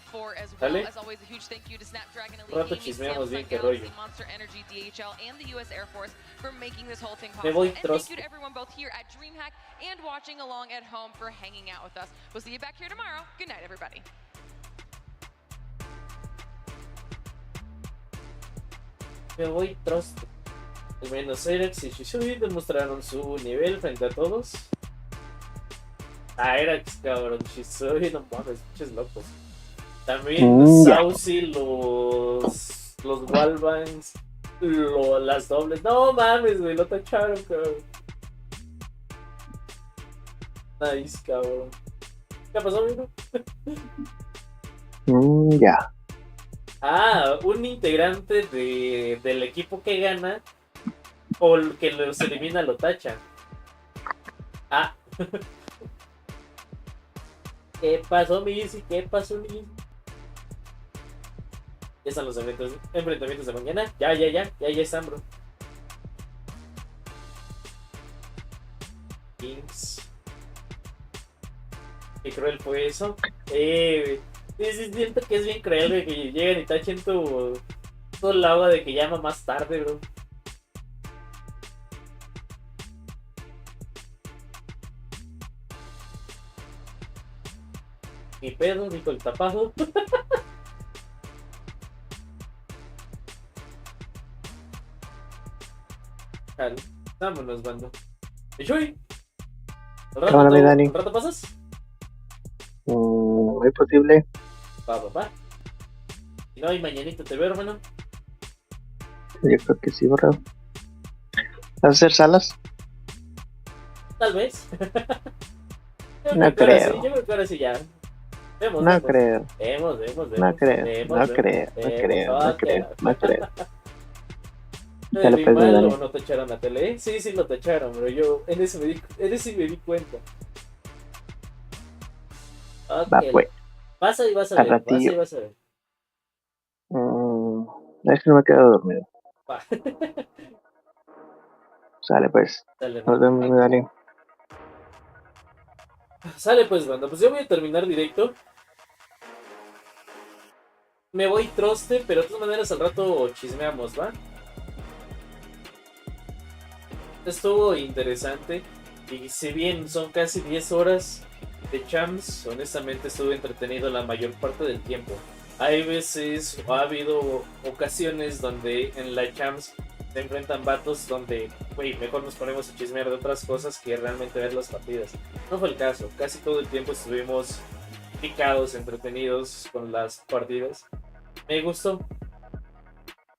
¿Sale? Un rato chismeamos bien qué rollo. Me voy tros. Me voy tros. Al menos Erax y Shishui demostraron su nivel frente a todos. Erax, cabrón, Shishui, no mames, pinches locos. También Saucy, los wallbangs, las dobles. No mames, güey, lo tacharon, cabrón. Nice, cabrón. ¿Qué pasó, amigo? Ya. Un integrante del equipo que gana o el que los elimina lo tacha. ¿Qué pasó, Missy? ¿Qué pasó, Missy? Ya están los enfrentamientos de mañana. Ya están, bro. Kings. Qué cruel fue eso. Sí, siento que es bien cruel, güey, que lleguen y tachen tu agua de que llama más tarde, bro. Mi pedo, ni con el tapado. Vámonos, bando. ¡Shishui! ¿Al rato pasas? Muy posible. Va. Si no, y mañanita te veo, hermano. Yo creo que sí, bro. ¿Vas a hacer salas? Tal vez. No creo. Yo creo que ahora sí ya. No creo. Vemos. No creo. ¿Mi mal o no tacharon la tele? Sí, lo tacharon, pero yo en ese me di cuenta. Okay. Va, pues. Vas a ver. Es que no me he quedado dormido. Va. Sale, pues. Nos vemos, dale. Sale, pues, banda. Pues yo voy a terminar directo. Me voy troste, pero de todas maneras al rato chismeamos, ¿va? Estuvo interesante. Y si bien son casi 10 horas de champs, honestamente estuve entretenido la mayor parte del tiempo. Hay veces, o ha habido ocasiones donde en la champs se enfrentan vatos donde, güey, mejor nos ponemos a chismear de otras cosas que realmente ver las partidas. No fue el caso, casi todo el tiempo estuvimos picados, entretenidos con las partidas. Me gustó.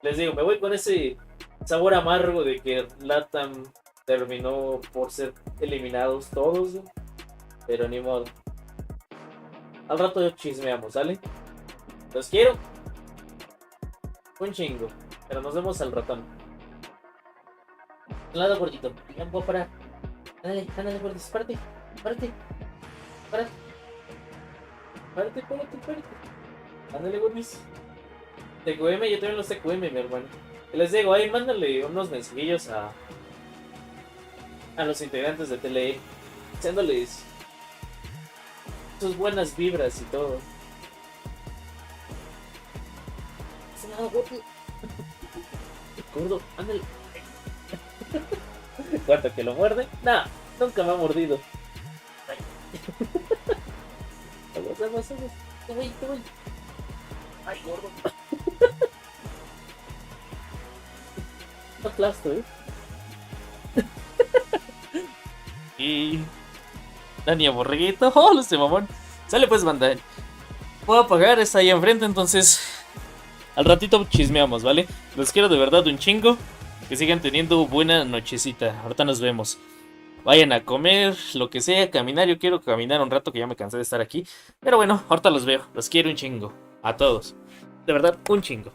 Les digo, me voy con ese sabor amargo de que LATAM terminó por ser eliminados todos, pero ni modo. Al rato chismeamos, ¿sale? Los quiero. Un chingo. Pero nos vemos al ratón. Al lado gordito. Ya puedo parar. Ándale, ándale, gordito. Párate. Párate. Párate. Párate, párate, párate. Ándale, gordis. TQM, yo también los TQM, mi hermano. Y les digo, ahí mándale unos mensajillos a los integrantes de TLE. Echándoles sus buenas vibras y todo. Ese lado, gordo. Gordo, ándale. ¿Cuánto que lo muerde? Nah, nunca me ha mordido. Ay. Vamos, vamos, vamos. Te voy, te voy. Ay, gordo. No aplasto, Y... Dani Borreguito. ¡Oh, los de mamón! Sale pues, banda. Puedo apagar, está ahí enfrente, entonces... Al ratito chismeamos, ¿vale? Los quiero de verdad un chingo. Que sigan teniendo buena nochecita. Ahorita nos vemos. Vayan a comer, lo que sea, caminar. Yo quiero caminar un rato que ya me cansé de estar aquí. Pero bueno, ahorita los veo. Los quiero un chingo. A todos. De verdad, un chingo.